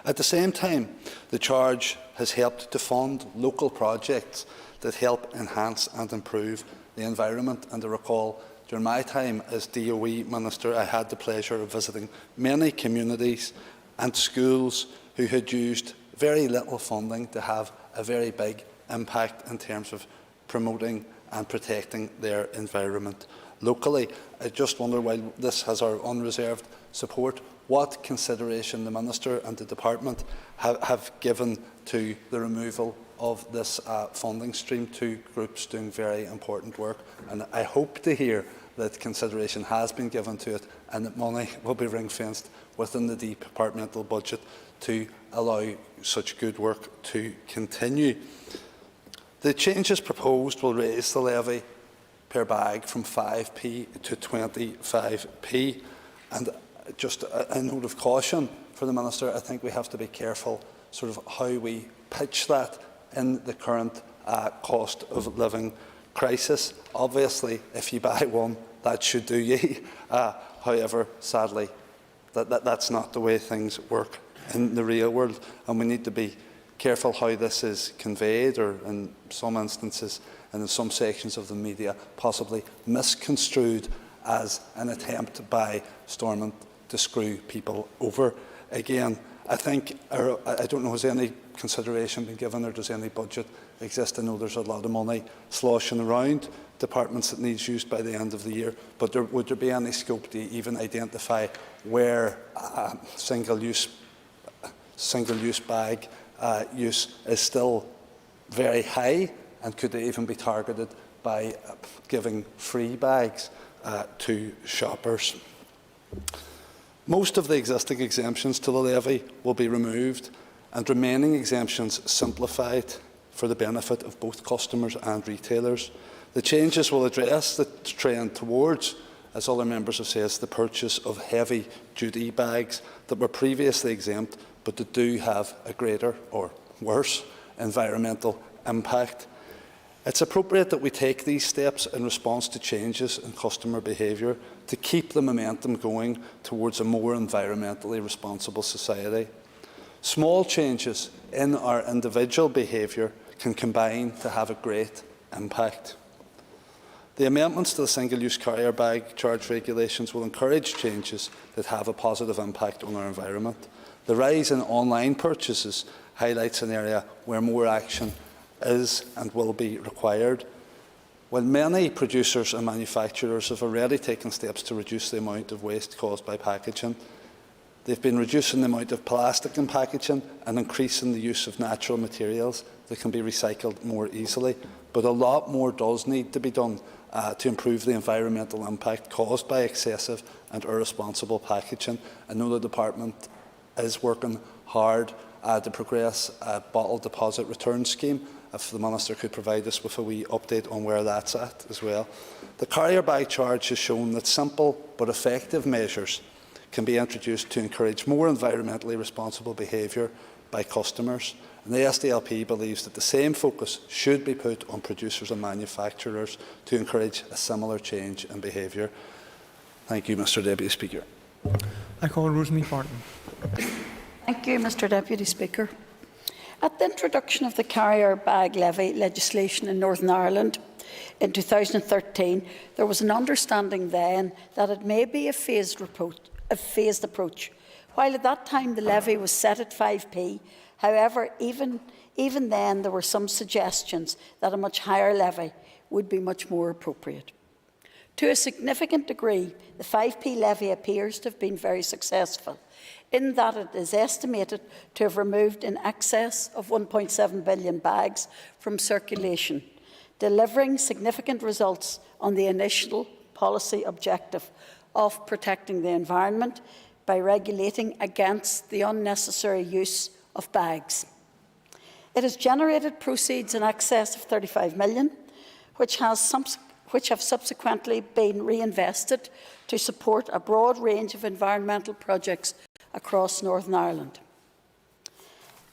At the same time, the charge has helped to fund local projects that help enhance and improve the environment. And I recall during my time as DOE Minister, I had the pleasure of visiting many communities and schools who had used very little funding to have a very big impact in terms of promoting and protecting their environment locally. I just wonder, while this has our unreserved support, what consideration the Minister and the Department have given to the removal of this funding stream to groups doing very important work. And I hope to hear that consideration has been given to it and that money will be ring-fenced within the departmental budget to allow such good work to continue. The changes proposed will raise the levy per bag from 5p to 25p. And just a note of caution for the Minister, I think we have to be careful sort of how we pitch that in the current cost of living crisis. Obviously, if you buy one, that should do you. However, sadly, that's not the way things work in the real world, and we need to be careful how this is conveyed, or in some instances and in some sections of the media, possibly misconstrued as an attempt by Stormont to screw people over. Again, I think, I don't know, has any consideration been given, or does any budget exist? I know there's a lot of money sloshing around departments that needs used by the end of the year, but would there be any scope to even identify where single-use bag use is still very high, and could they even be targeted by giving free bags to shoppers? Most of the existing exemptions to the levy will be removed and remaining exemptions simplified for the benefit of both customers and retailers. The changes will address the trend towards, as other members have said, the purchase of heavy-duty bags that were previously exempt but that do have a greater or worse environmental impact. It's appropriate that we take these steps in response to changes in customer behaviour to keep the momentum going towards a more environmentally responsible society. Small changes in our individual behaviour can combine to have a great impact. The amendments to the single-use carrier bag charge regulations will encourage changes that have a positive impact on our environment. The rise in online purchases highlights an area where more action is and will be required. While many producers and manufacturers have already taken steps to reduce the amount of waste caused by packaging, they've been reducing the amount of plastic in packaging and increasing the use of natural materials that can be recycled more easily. But a lot more does need to be done to improve the environmental impact caused by excessive and irresponsible packaging. I know the Department is working hard to progress a bottle deposit return scheme. If the Minister could provide us with a wee update on where that's at as well. The carrier bag charge has shown that simple but effective measures can be introduced to encourage more environmentally responsible behaviour by customers. And the SDLP believes that the same focus should be put on producers and manufacturers to encourage a similar change in behaviour. Thank you, Mr Deputy Speaker. I call Rosemary Barton. Thank you, Mr Deputy Speaker. At the introduction of the carrier bag levy legislation in Northern Ireland in 2013, there was an understanding then that it may be a phased approach. While at that time the levy was set at 5p, however, even then there were some suggestions that a much higher levy would be much more appropriate. To a significant degree, the 5p levy appears to have been very successful, in that it is estimated to have removed in excess of 1.7 billion bags from circulation, delivering significant results on the initial policy objective of protecting the environment by regulating against the unnecessary use of bags. It has generated proceeds in excess of 35 million, which have subsequently been reinvested to support a broad range of environmental projects across Northern Ireland.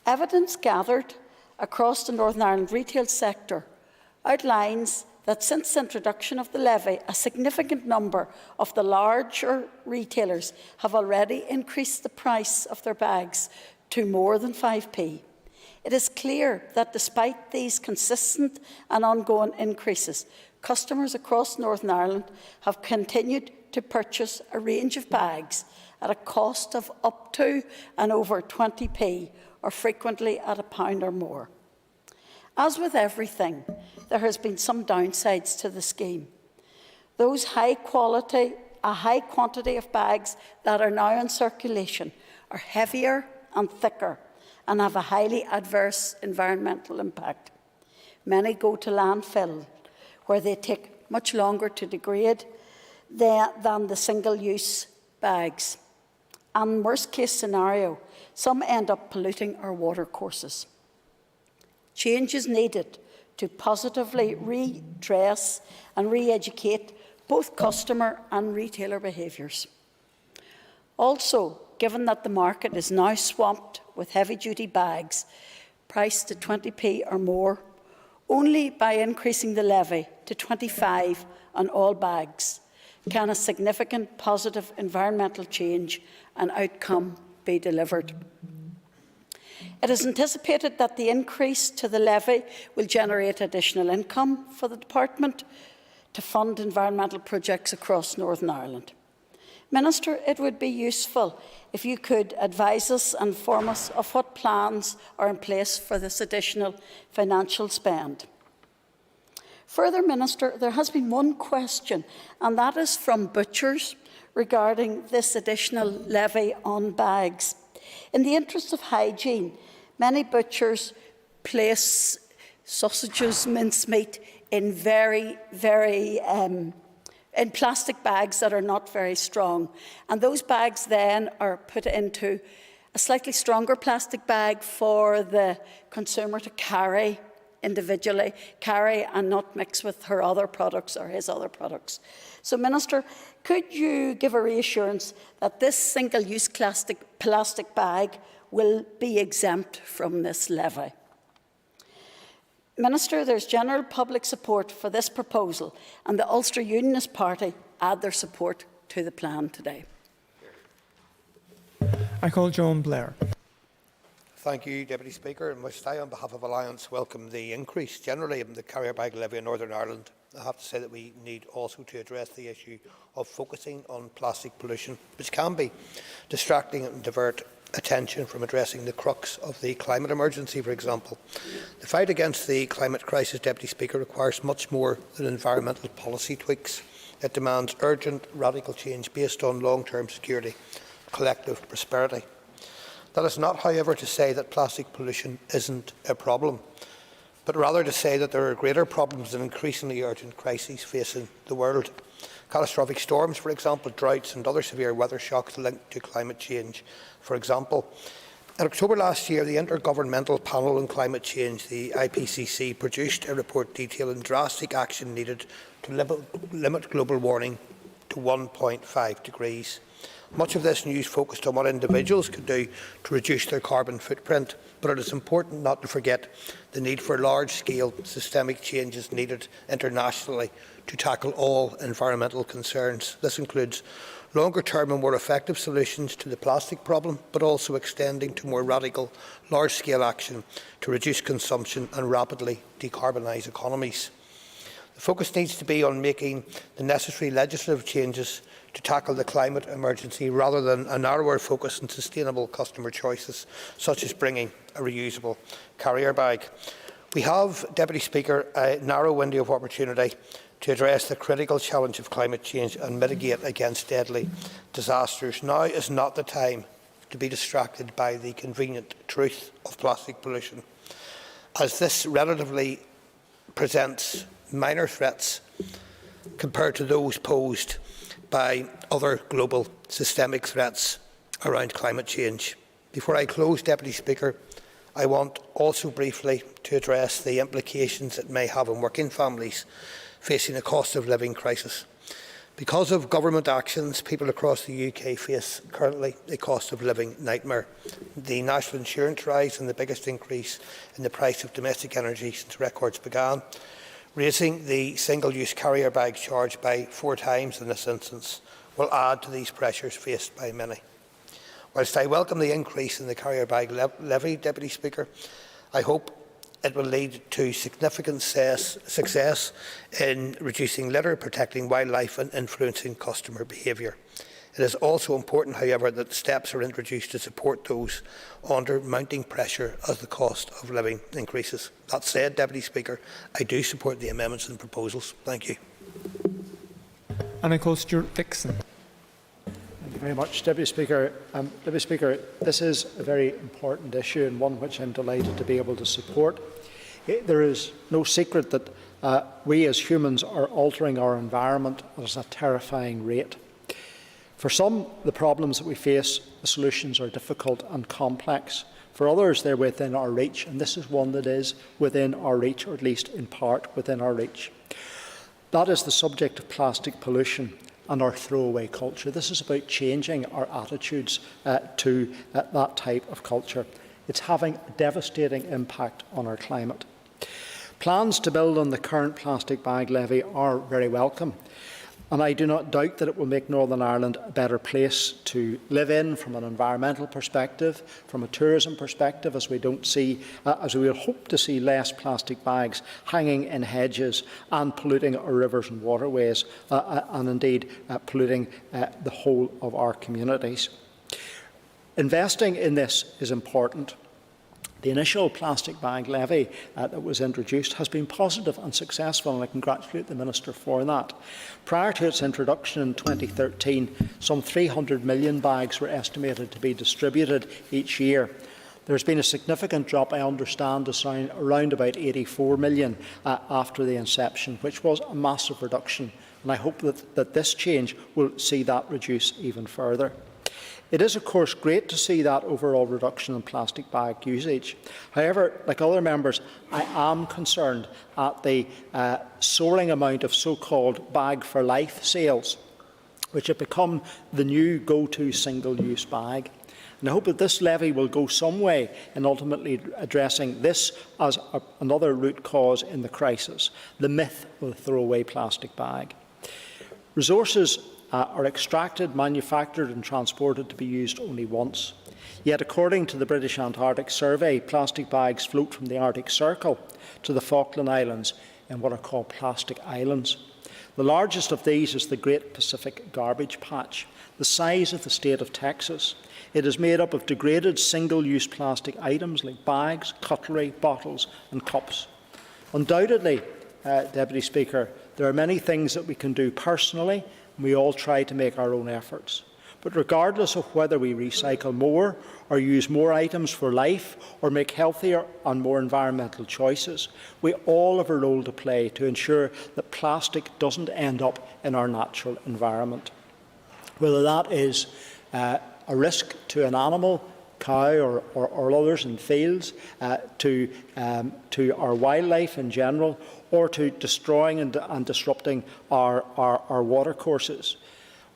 Evidence gathered across the Northern Ireland retail sector outlines that since the introduction of the levy, a significant number of the larger retailers have already increased the price of their bags to more than 5p. It is clear that despite these consistent and ongoing increases, customers across Northern Ireland have continued to purchase a range of bags at a cost of up to and over 20p, or frequently at £1 or more. As with everything, there has been some downsides to the scheme. A high quantity of bags that are now in circulation are heavier and thicker and have a highly adverse environmental impact. Many go to landfill, where they take much longer to degrade than the single-use bags. And worst case scenario, some end up polluting our watercourses. Change is needed to positively redress and re-educate both customer and retailer behaviours. Also, given that the market is now swamped with heavy-duty bags priced at 20p or more, only by increasing the levy to 25 on all bags can a significant positive environmental change and outcome be delivered. It is anticipated that the increase to the levy will generate additional income for the Department to fund environmental projects across Northern Ireland. Minister, it would be useful if you could advise us and inform us of what plans are in place for this additional financial spend. Further, Minister, there has been one question, and that is from butchers regarding this additional levy on bags. In the interest of hygiene, many butchers place sausages, mincemeat in in plastic bags that are not very strong. And those bags then are put into a slightly stronger plastic bag for the consumer to carry individually, and not mix with her other products or his other products. So, Minister, could you give a reassurance that this single-use plastic bag will be exempt from this levy? Minister, there is general public support for this proposal, and the Ulster Unionist Party add their support to the plan today. I call John Blair. Thank you, Deputy Speaker. And must I, on behalf of Alliance, welcome the increase generally in the carrier bag levy in Northern Ireland. I have to say that we need also to address the issue of focusing on plastic pollution, which can be distracting and divert attention from addressing the crux of the climate emergency, for example. The fight against the climate crisis, Deputy Speaker, requires much more than environmental policy tweaks. It demands urgent, radical change based on long-term security, collective prosperity. That is not, however, to say that plastic pollution isn't a problem, but rather to say that there are greater problems and increasingly urgent crises facing the world. Catastrophic storms, for example, droughts and other severe weather shocks linked to climate change. For example, In October last year, the Intergovernmental Panel on Climate Change, the IPCC, produced a report detailing drastic action needed to limit global warming to 1.5 degrees. Much of this news focused on what individuals could do to reduce their carbon footprint, but it is important not to forget the need for large-scale systemic changes needed internationally to tackle all environmental concerns. This includes longer-term and more effective solutions to the plastic problem, but also extending to more radical, large-scale action to reduce consumption and rapidly decarbonise economies. The focus needs to be on making the necessary legislative changes to tackle the climate emergency rather than a narrower focus on sustainable customer choices, such as bringing a reusable carrier bag. We have, Deputy Speaker, a narrow window of opportunity to address the critical challenge of climate change and mitigate against deadly disasters. Now is not the time to be distracted by the convenient truth of plastic pollution, as this relatively presents minor threats compared to those posed by other global systemic threats around climate change. Before I close, Deputy Speaker, I want also briefly to address the implications it may have on working families facing a cost of living crisis. Because of government actions, people across the UK face currently a cost of living nightmare. The national insurance rise and the biggest increase in the price of domestic energy since records began, raising the single-use carrier bag charge by 4 times in this instance, will add to these pressures faced by many. Whilst I welcome the increase in the carrier bag levy, Deputy Speaker, I hope it will lead to significant success in reducing litter, protecting wildlife and influencing customer behaviour. It is also important, however, that steps are introduced to support those under mounting pressure as the cost of living increases. That said, Deputy Speaker, I do support the amendments and proposals. Thank you. And I call Stuart Dixon. Thank you very much, Deputy Speaker. Deputy Speaker, this is a very important issue and one which I'm delighted to be able to support. There is no secret that we as humans are altering our environment at a terrifying rate. For some, the problems that we face, the solutions are difficult and complex. For others, they're within our reach, and this is one that is within our reach, or at least in part within our reach. That is the subject of plastic pollution and our throwaway culture. This is about changing our attitudes to that type of culture. It's having a devastating impact on our climate. Plans to build on the current plastic bag levy are very welcome, and I do not doubt that it will make Northern Ireland a better place to live in from an environmental perspective, from a tourism perspective, as we will hope to see less plastic bags hanging in hedges and polluting our rivers and waterways, and indeed polluting the whole of our communities. Investing in this is important. The initial plastic bag levy that was introduced has been positive and successful, and I congratulate the Minister for that. Prior to its introduction in 2013, some 300 million bags were estimated to be distributed each year. There has been a significant drop, I understand, to around about 84 million after the inception, which was a massive reduction, and I hope that this change will see that reduce even further. It is, of course, great to see that overall reduction in plastic bag usage. However, like other members, I am concerned at the soaring amount of so-called bag for life sales, which have become the new go-to single-use bag. And I hope that this levy will go some way in ultimately addressing this as another root cause in the crisis, the myth of the throwaway plastic bag. Resources are extracted, manufactured and transported to be used only once. Yet, according to the British Antarctic Survey, plastic bags float from the Arctic Circle to the Falkland Islands in what are called plastic islands. The largest of these is the Great Pacific Garbage Patch, the size of the state of Texas. It is made up of degraded single-use plastic items like bags, cutlery, bottles and cups. Undoubtedly, Deputy Speaker, there are many things that we can do personally. We all try to make our own efforts. But regardless of whether we recycle more or use more items for life or make healthier and more environmental choices, we all have a role to play to ensure that plastic doesn't end up in our natural environment. Whether that is a risk to an animal cow or others in fields, to our wildlife in general, or to destroying and disrupting our watercourses.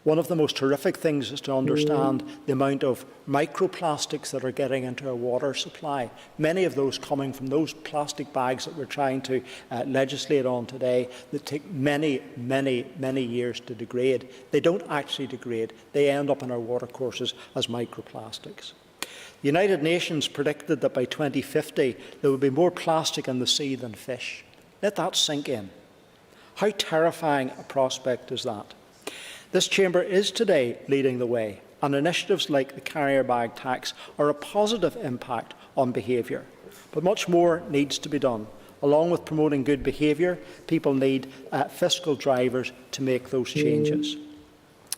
One of the most horrific things is to understand the amount of microplastics that are getting into our water supply. Many of those coming from those plastic bags that we're trying to legislate on today that take many, many, many years to degrade. They don't actually degrade. They end up in our watercourses as microplastics. The United Nations predicted that by 2050 there would be more plastic in the sea than fish. Let that sink in. How terrifying a prospect is that? This chamber is today leading the way, and initiatives like the carrier bag tax are a positive impact on behaviour. But much more needs to be done. Along with promoting good behaviour, people need fiscal drivers to make those changes.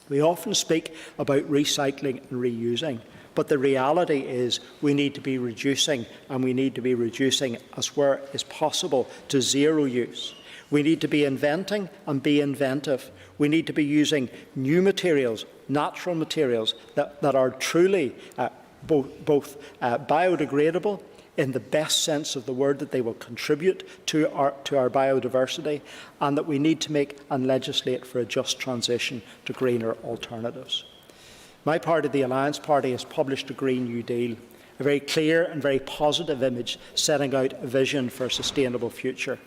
We often speak about recycling and reusing, but the reality is we need to be reducing, and we need to be reducing as where is possible to zero use. We need to be inventing and be inventive. We need to be using new materials, natural materials that are truly both biodegradable in the best sense of the word, that they will contribute to our biodiversity, and that we need to make and legislate for a just transition to greener alternatives. My party, the Alliance Party, has published a Green New Deal, a very clear and very positive image setting out a vision for a sustainable future.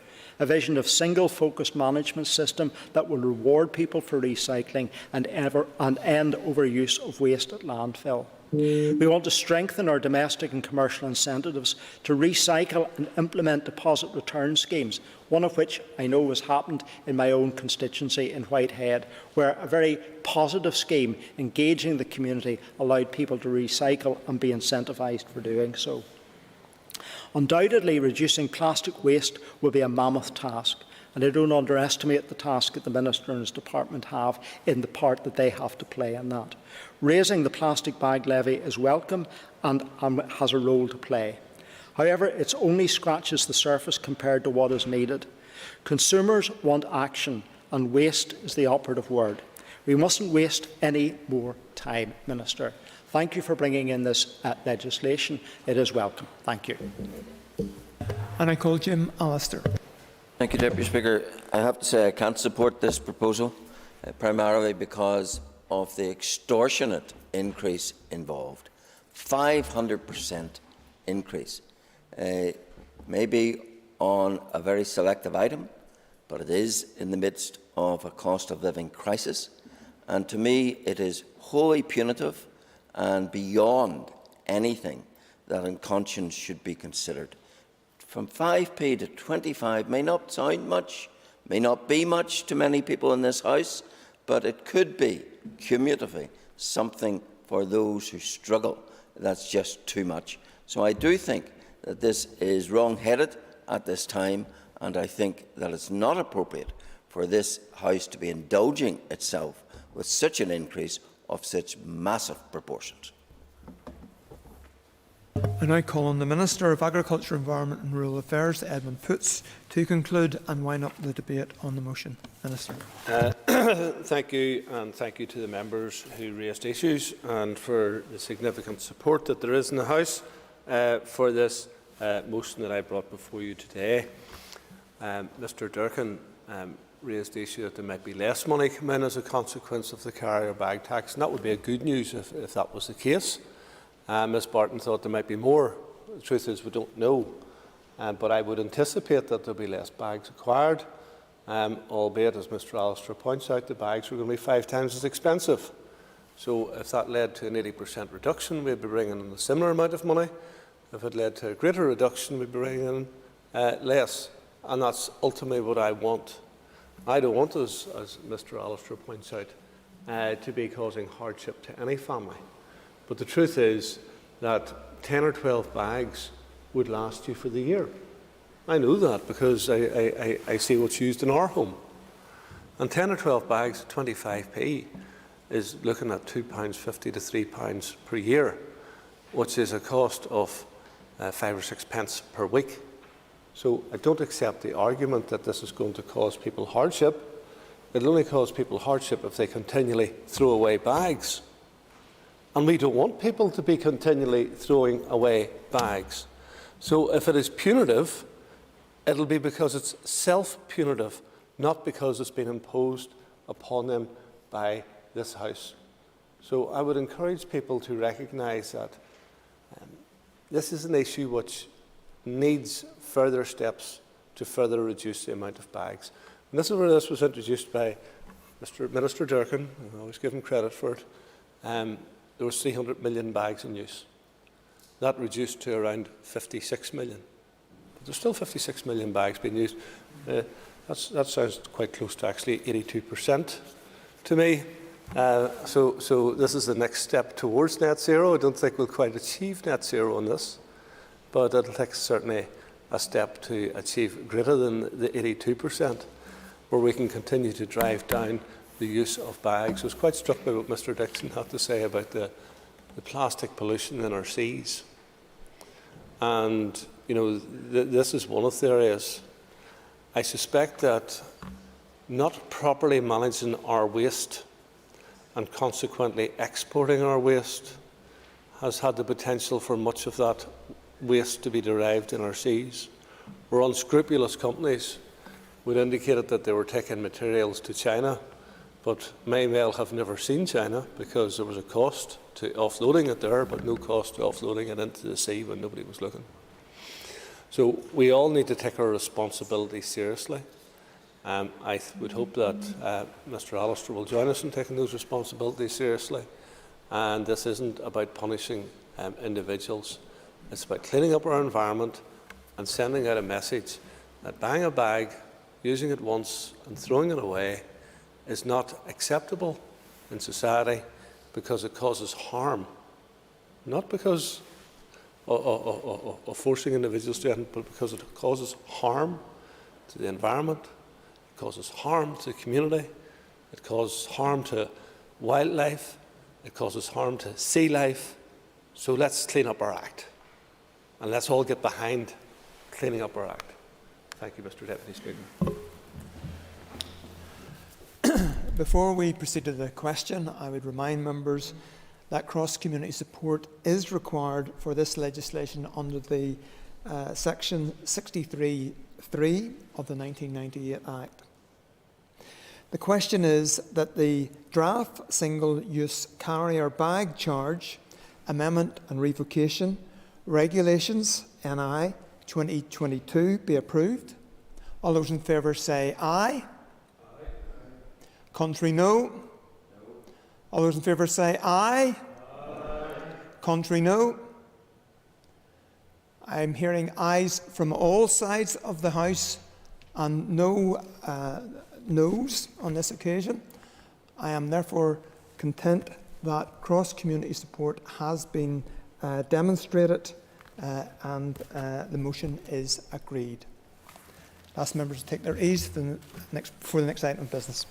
A vision of single-focused management system that will reward people for recycling and end overuse of waste at landfill. We want to strengthen our domestic and commercial incentives to recycle and implement deposit return schemes, one of which I know has happened in my own constituency in Whitehead, where a very positive scheme engaging the community allowed people to recycle and be incentivised for doing so. Undoubtedly, reducing plastic waste will be a mammoth task, and I don't underestimate the task that the Minister and his department have in the part that they have to play in that. Raising the plastic bag levy is welcome and has a role to play. However, it only scratches the surface compared to what is needed. Consumers want action, and waste is the operative word. We mustn't waste any more time, Minister. Thank you for bringing in this legislation. It is welcome. Thank you. And I call Jim Allister. Thank you, Deputy Speaker. I have to say I can't support this proposal, primarily because of the extortionate increase involved. 500% increase. Maybe on a very selective item, but it is in the midst of a cost of living crisis. And to me, it is wholly punitive and beyond anything that in conscience should be considered. From 5p to 25 may not sound much, may not be much to many people in this House, but it could be, cumulatively, something for those who struggle. That's just too much. So I do think that this is wrong-headed at this time, and I think that it's not appropriate for this House to be indulging itself with such an increase of such massive proportions. I now call on the Minister of Agriculture, Environment and Rural Affairs, Edmund Poots, to conclude and wind up the debate on the motion. Minister. Thank you, and thank you to the members who raised issues and for the significant support that there is in the House for this motion that I brought before you today. Mr Durkin raised the issue that there might be less money come in as a consequence of the carrier bag tax, and that would be a good news if that was the case. Ms Barton thought there might be more. The truth is we don't know, but I would anticipate that there will be less bags acquired, albeit, as Mr Allister points out, the bags are going to be 5 times as expensive. So if that led to an 80% reduction, we'd be bringing in a similar amount of money. If it led to a greater reduction, we'd be bringing in less. And that's ultimately what I want. I don't want, as Mr Allister points out, to be causing hardship to any family. But the truth is that 10 or 12 bags would last you for the year. I know that because I see what's used in our home. And 10 or 12 bags at 25p is looking at £2.50 to £3 per year, which is a cost of 5 or 6 pence per week. So I don't accept the argument that this is going to cause people hardship. It'll only cause people hardship if they continually throw away bags. And we don't want people to be continually throwing away bags. So if it is punitive, it'll be because it's self-punitive, not because it's been imposed upon them by this House. So I would encourage people to recognise that this is an issue which needs further steps to further reduce the amount of bags. And this is where this was introduced by Minister Durkan, I always give him credit for it. There was 300 million bags in use. That reduced to around 56 million. But there's still 56 million bags being used. That sounds quite close to actually 82% to me. So this is the next step towards net zero. I don't think we'll quite achieve net zero on this, but it'll take certainly a step to achieve greater than the 82%, where we can continue to drive down the use of bags. I was quite struck by what Mr Dixon had to say about the plastic pollution in our seas. And, you know, this is one of the areas. I suspect that not properly managing our waste and consequently exporting our waste has had the potential for much of that waste to be derived in our seas, where unscrupulous companies would indicate that they were taking materials to China, but may well have never seen China because there was a cost to offloading it there, but no cost to offloading it into the sea when nobody was looking. So we all need to take our responsibility seriously. I would hope that Mr Allister will join us in taking those responsibilities seriously. And this isn't about punishing individuals. It's about cleaning up our environment and sending out a message that buying a bag, using it once and throwing it away is not acceptable in society because it causes harm. Not because of forcing individuals to it, but because it causes harm to the environment, it causes harm to the community, it causes harm to wildlife, it causes harm to sea life. So let's clean up our act. And let's all get behind cleaning up our act. Thank you, Mr Deputy Speaker. Before we proceed to the question, I would remind members that cross-community support is required for this legislation under the Section 63(3) of the 1998 Act. The question is that the draft single-use carrier bag charge amendment and revocation regulations NI 2022 be approved. All those in favour say aye. Contrary, no. All those in favour say aye. Contrary, no. I'm hearing ayes from all sides of the House and no noes on this occasion. I am therefore content that cross-community support has been demonstrated and the motion is agreed. Ask members to take their ease for the next item of business.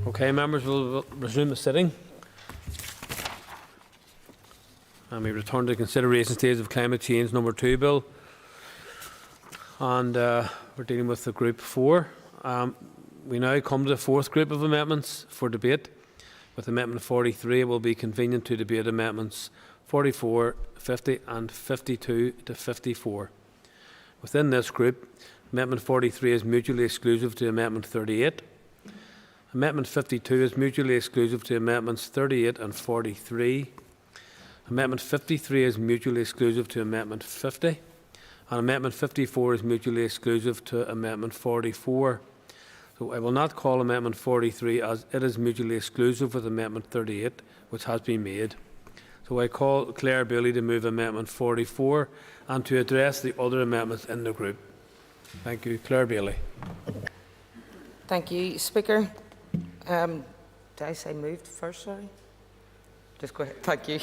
Okay, members will resume the sitting. And we return to the consideration stage of Climate Change Number 2 Bill. And we're dealing with the Group 4. We now come to the fourth group of amendments for debate. With Amendment 43, it will be convenient to debate Amendments 44, 50 and 52 to 54. Within this group, Amendment 43 is mutually exclusive to Amendment 38. Amendment 52 is mutually exclusive to Amendments 38 and 43. Amendment 53 is mutually exclusive to Amendment 50. And Amendment 54 is mutually exclusive to Amendment 44. So I will not call Amendment 43 as it is mutually exclusive with Amendment 38, which has been made. So I call Claire Bailey to move Amendment 44 and to address the other amendments in the group. Thank you. Claire Bailey. Thank you, Speaker. Did I say moved first? Sorry. Just go ahead. Thank you.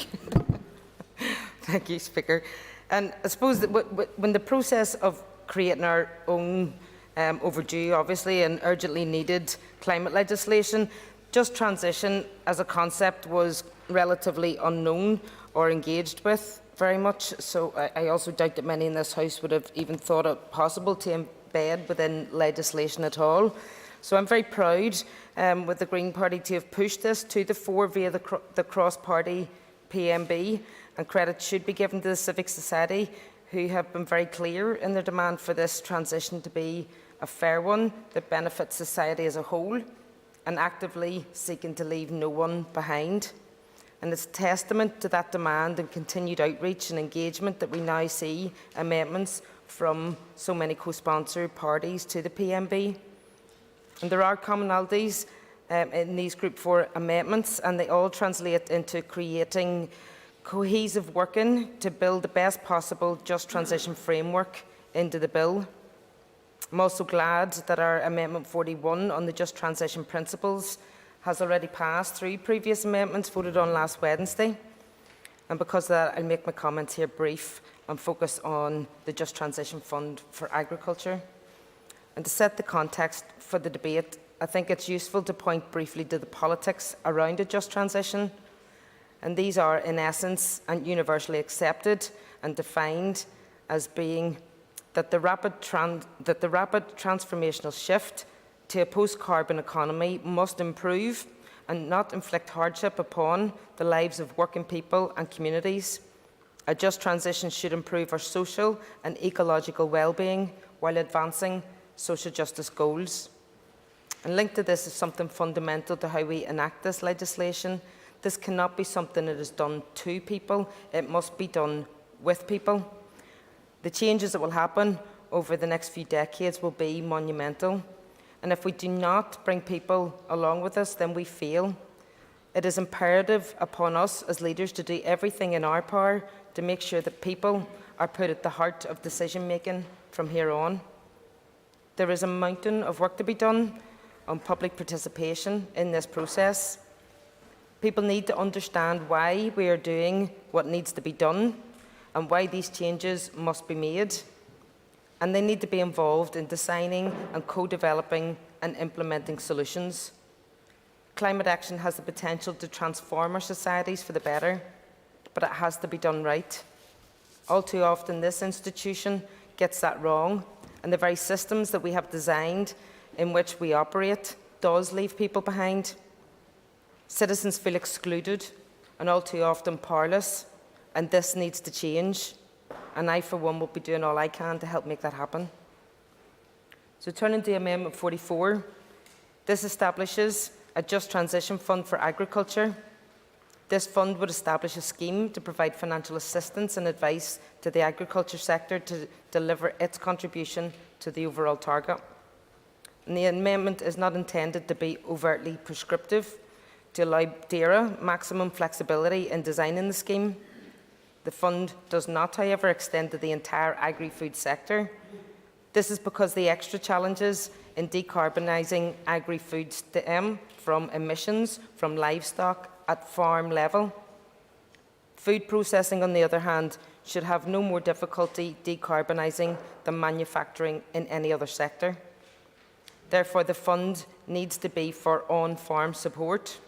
Thank you, Speaker. And I suppose that when the process of creating our own overdue, obviously, and urgently needed climate legislation, just transition as a concept was relatively unknown or engaged with very much. So I also doubt that many in this House would have even thought it possible to embed within legislation at all. So I'm very proud with the Green Party to have pushed this to the fore via the cross-party PMB, and credit should be given to the civic society who have been very clear in their demand for this transition to be a fair one that benefits society as a whole and actively seeking to leave no one behind. And it's testament to that demand and continued outreach and engagement that we now see amendments from so many co-sponsor parties to the PMB. And there are commonalities in these Group 4 amendments, and they all translate into creating cohesive working to build the best possible just transition framework into the bill. I'm also glad that our Amendment 41 on the just transition principles has already passed through previous amendments voted on last Wednesday. And because of that, I'll make my comments here brief and focus on the Just Transition Fund for Agriculture. And to set the context for the debate, I think it's useful to point briefly to the politics around a just transition. And these are, in essence, and universally accepted and defined as being that the rapid transformational shift to a post-carbon economy must improve and not inflict hardship upon the lives of working people and communities. A just transition should improve our social and ecological well-being while advancing social justice goals. And linked to this is something fundamental to how we enact this legislation. This cannot be something that is done to people, it must be done with people. The changes that will happen over the next few decades will be monumental. And if we do not bring people along with us, then we fail. It is imperative upon us as leaders to do everything in our power to make sure that people are put at the heart of decision making from here on. There is a mountain of work to be done on public participation in this process. People need to understand why we are doing what needs to be done and why these changes must be made. And they need to be involved in designing and co-developing and implementing solutions. Climate action has the potential to transform our societies for the better, but it has to be done right. All too often, this institution gets that wrong, and the very systems that we have designed in which we operate does leave people behind. Citizens feel excluded and all too often powerless, and this needs to change. And I, for one, will be doing all I can to help make that happen. So turning to Amendment 44, this establishes a Just Transition Fund for Agriculture. This fund would establish a scheme to provide financial assistance and advice to the agriculture sector to deliver its contribution to the overall target. And the amendment is not intended to be overtly prescriptive, to allow DAERA maximum flexibility in designing the scheme. The fund does not, however, extend to the entire agri-food sector. This is because the extra challenges in decarbonising agri-food stem from emissions from livestock at farm level. Food processing, on the other hand, should have no more difficulty decarbonising than manufacturing in any other sector. Therefore, the fund needs to be for on-farm support.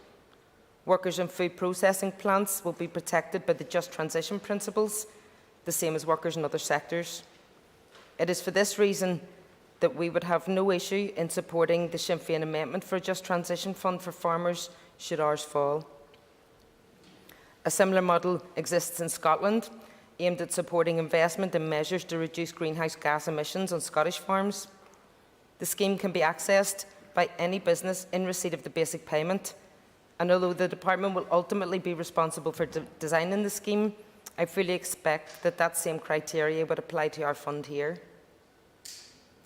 Workers in food processing plants will be protected by the Just Transition principles, the same as workers in other sectors. It is for this reason that we would have no issue in supporting the Sinn Féin amendment for a Just Transition Fund for farmers should ours fall. A similar model exists in Scotland, aimed at supporting investment in measures to reduce greenhouse gas emissions on Scottish farms. The scheme can be accessed by any business in receipt of the basic payment, and although the Department will ultimately be responsible for designing the scheme, I fully expect that that same criteria would apply to our fund here.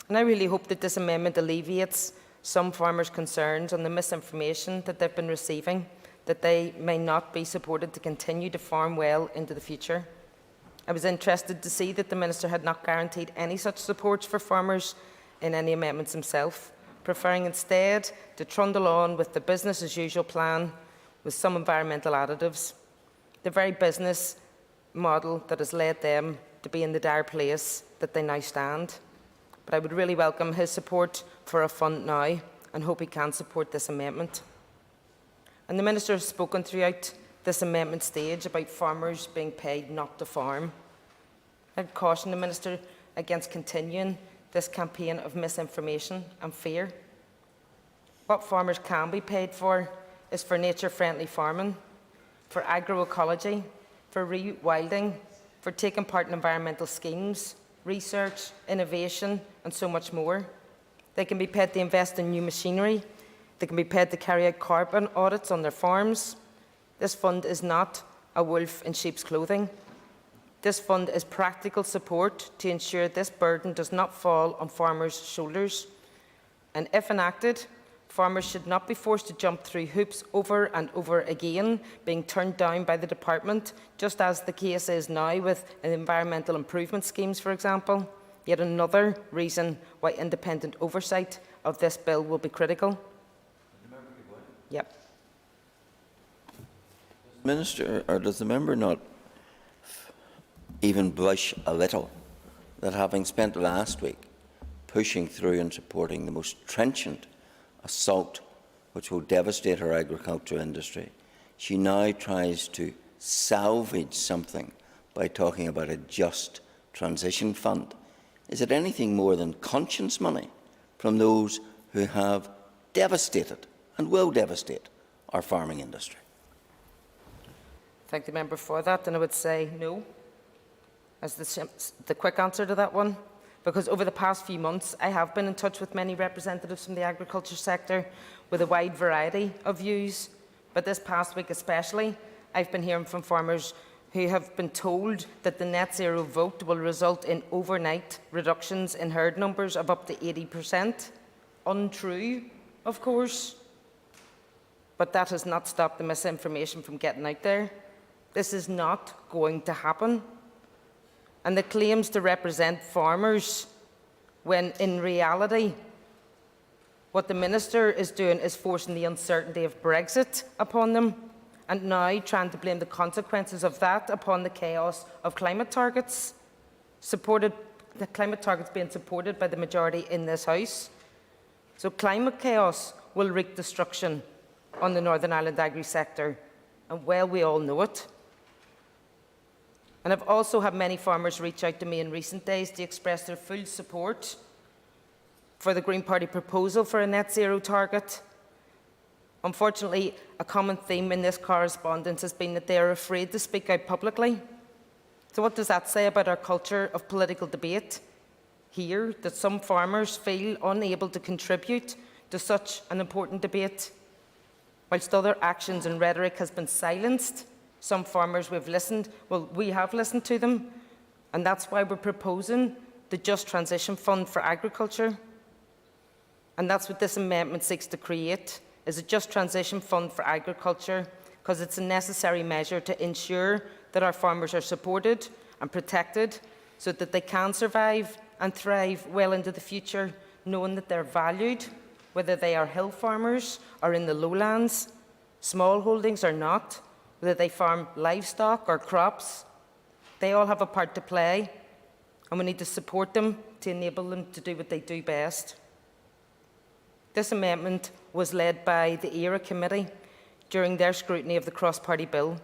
And I really hope that this amendment alleviates some farmers' concerns on the misinformation that they've been receiving, that they may not be supported to continue to farm well into the future. I was interested to see that the Minister had not guaranteed any such support for farmers in any amendments himself, preferring instead to trundle on with the business-as-usual plan with some environmental additives, the very business model that has led them to be in the dire place that they now stand. But I would really welcome his support for a fund now and hope he can support this amendment. And the Minister has spoken throughout this amendment stage about farmers being paid not to farm. I'd caution the Minister against continuing this campaign of misinformation and fear. What farmers can be paid for is for nature-friendly farming, for agroecology, for rewilding, for taking part in environmental schemes, research, innovation, and so much more. They can be paid to invest in new machinery. They can be paid to carry out carbon audits on their farms. This fund is not a wolf in sheep's clothing. This fund is practical support to ensure this burden does not fall on farmers' shoulders. And if enacted, farmers should not be forced to jump through hoops over and over again, being turned down by the Department, just as the case is now with environmental improvement schemes, for example. Yet another reason why independent oversight of this bill will be critical. Yep. Minister, or does the member not even blush a little that having spent last week pushing through and supporting the most trenchant assault which will devastate our agriculture industry, she now tries to salvage something by talking about a just transition fund? Is it anything more than conscience money from those who have devastated and will devastate our farming industry? Thank the member for that, and I would say no, as the quick answer to that one. Because over the past few months, I have been in touch with many representatives from the agriculture sector with a wide variety of views. But this past week especially, I've been hearing from farmers who have been told that the net zero vote will result in overnight reductions in herd numbers of up to 80%. Untrue, of course. But that has not stopped the misinformation from getting out there. This is not going to happen. And the claims to represent farmers, when in reality what the Minister is doing is forcing the uncertainty of Brexit upon them, and now trying to blame the consequences of that upon the chaos of climate targets, the climate targets being supported by the majority in this House. So climate chaos will wreak destruction on the Northern Ireland agri-sector, and well, we all know it. And I've also had many farmers reach out to me in recent days to express their full support for the Green Party proposal for a net zero target. Unfortunately, a common theme in this correspondence has been that they are afraid to speak out publicly. So what does that say about our culture of political debate here, that some farmers feel unable to contribute to such an important debate, whilst other actions and rhetoric has been silenced? Some farmers we have listened to them, and that's why we're proposing the Just Transition Fund for Agriculture. And that's what this amendment seeks to create, is a Just Transition Fund for Agriculture, because it's a necessary measure to ensure that our farmers are supported and protected so that they can survive and thrive well into the future, knowing that they're valued, whether they are hill farmers or in the lowlands, small holdings or not, whether they farm livestock or crops. They all have a part to play, and we need to support them to enable them to do what they do best. This amendment was led by the ERA Committee during their scrutiny of the cross-party bill,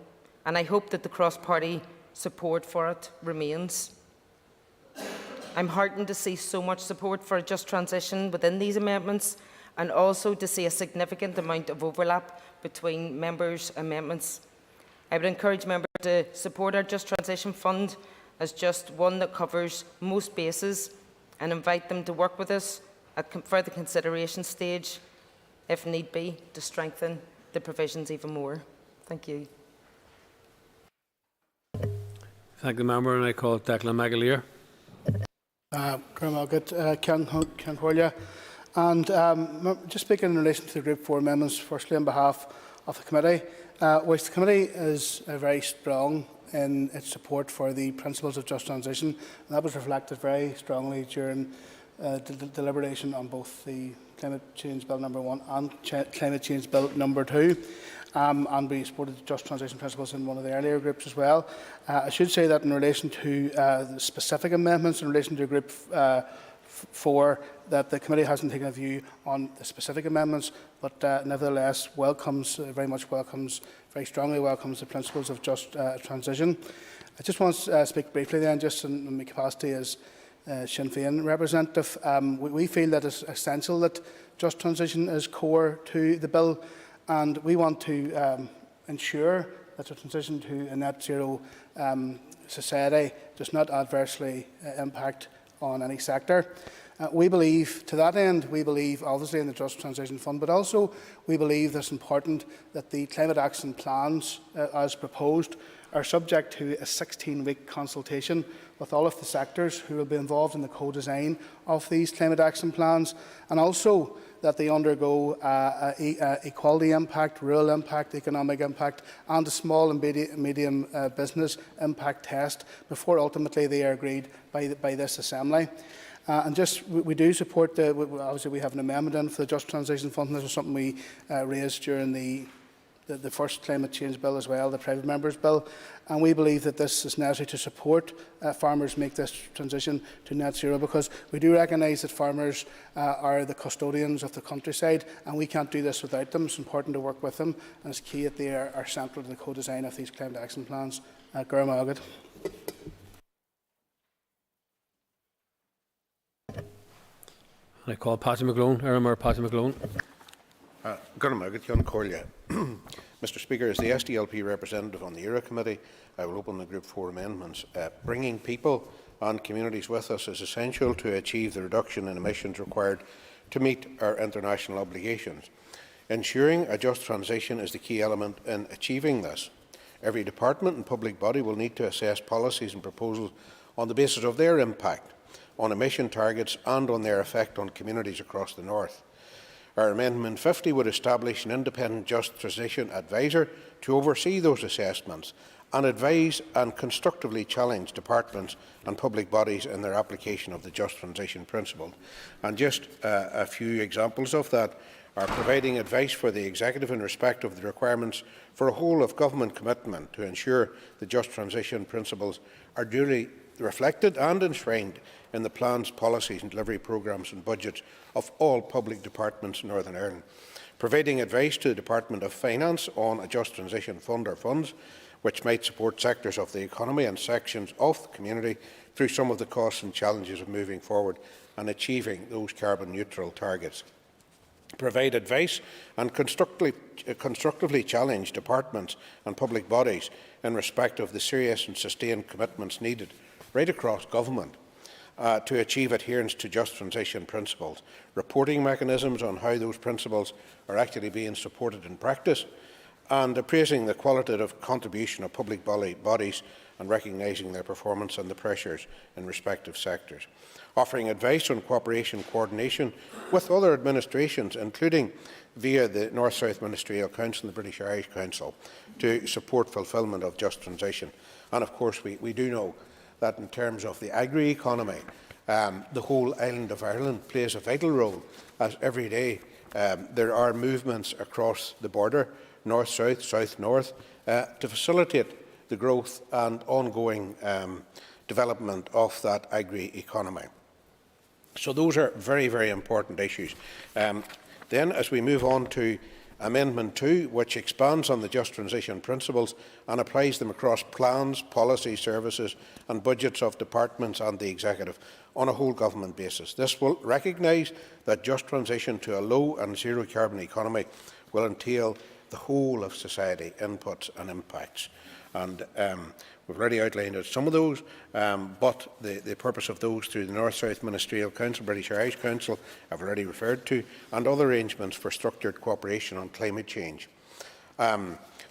and I hope that the cross-party support for it remains. I'm heartened to see so much support for a just transition within these amendments, and also to see a significant amount of overlap between members' amendments. I would encourage members to support our Just Transition Fund as just one that covers most bases, and invite them to work with us at further consideration stage, if need be, to strengthen the provisions even more. Thank you. Thank the member, and I call Declan McAleer. And just speaking in relation to the Group 4 amendments, firstly on behalf of the committee, which the committee is very strong in its support for the principles of just transition, and that was reflected very strongly during deliberation on both the Climate Change Bill number 1 and Climate Change Bill number 2. And we supported the just transition principles in one of the earlier groups as well. I should say that in relation to the specific amendments in relation to Group 4, that the committee hasn't taken a view on the specific amendments, but nevertheless very strongly welcomes the principles of just transition. I just want to speak briefly then, just in my capacity as Sinn Féin representative. We feel that it's essential that just transition is core to the bill, and we want to ensure that the transition to a net zero society does not adversely impact on any sector. We believe, to that end, obviously in the Just Transition Fund, but also we believe that it's important that the climate action plans, as proposed, are subject to a 16-week consultation with all of the sectors who will be involved in the co-design of these climate action plans, and also that they undergo equality impact, rural impact, economic impact, and a small and medium business impact test before ultimately they are agreed by this Assembly. We do support obviously we have an amendment in for the Just Transition Fund, and this was something we raised during the first Climate Change Bill as well, the Private Members Bill, and we believe that this is necessary to support farmers make this transition to net zero, because we do recognise that farmers are the custodians of the countryside, and we can't do this without them. It's important to work with them, and it's key that they are central to the co-design of these climate action plans. Gurmagad. I call Patty McGlone. Patty McGlone. Mr. Speaker, as the SDLP representative on the ERA Committee, I will open the Group 4 amendments. Bringing people and communities with us is essential to achieve the reduction in emissions required to meet our international obligations. Ensuring a just transition is the key element in achieving this. Every department and public body will need to assess policies and proposals on the basis of their impact on emission targets and on their effect on communities across the North. Our Amendment 50 would establish an independent Just Transition Advisor to oversee those assessments and advise and constructively challenge departments and public bodies in their application of the Just Transition principle. And just a few examples of that are providing advice for the Executive in respect of the requirements for a whole-of-government commitment to ensure the Just Transition principles are duly reflected and enshrined in the plans, policies and delivery programmes and budgets of all public departments in Northern Ireland. Providing advice to the Department of Finance on a Just Transition Fund or funds which might support sectors of the economy and sections of the community through some of the costs and challenges of moving forward and achieving those carbon neutral targets. Provide advice and constructively challenge departments and public bodies in respect of the serious and sustained commitments needed right across government to achieve adherence to just transition principles, reporting mechanisms on how those principles are actually being supported in practice, and appraising the qualitative contribution of public bodies and recognising their performance and the pressures in respective sectors. Offering advice on cooperation and coordination with other administrations, including via the North-South Ministerial Council and the British Irish Council, to support fulfilment of just transition. And of course, we do know that in terms of the agri-economy, the whole island of Ireland plays a vital role, as every day there are movements across the border, north-south, south-north, to facilitate the growth and ongoing development of that agri-economy. So those are very, very important issues. Then, as we move on to Amendment 2, which expands on the Just Transition principles and applies them across plans, policy, services and budgets of departments and the Executive on a whole government basis. This will recognise that just transition to a low and zero carbon economy will entail the whole of society inputs and impacts. And we've already outlined some of those, but the purpose of those through the North-South Ministerial Council, British Irish Council, I've already referred to, and other arrangements for structured cooperation on climate change.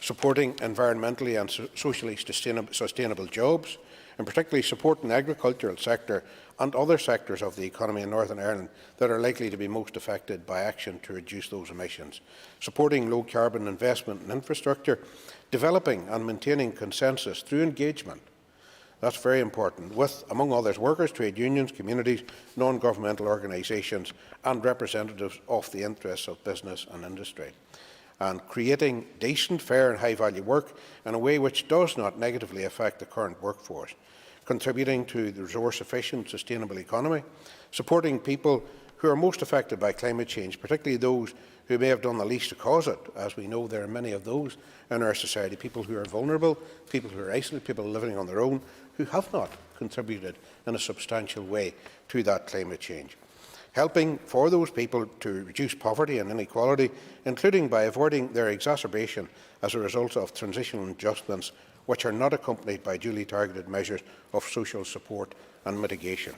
Supporting environmentally and socially sustainable jobs, and particularly supporting the agricultural sector and other sectors of the economy in Northern Ireland that are likely to be most affected by action to reduce those emissions. Supporting low-carbon investment in infrastructure, developing and maintaining consensus through engagement. That's very important, with, among others, workers, trade unions, communities, non-governmental organisations and representatives of the interests of business and industry. And creating decent, fair and high-value work in a way which does not negatively affect the current workforce. Contributing to the resource-efficient, sustainable economy. Supporting people who are most affected by climate change, particularly those who may have done the least to cause it. As we know, there are many of those in our society, people who are vulnerable, people who are isolated, people living on their own, who have not contributed in a substantial way to that climate change. Helping for those people to reduce poverty and inequality, including by avoiding their exacerbation as a result of transitional adjustments which are not accompanied by duly targeted measures of social support and mitigation.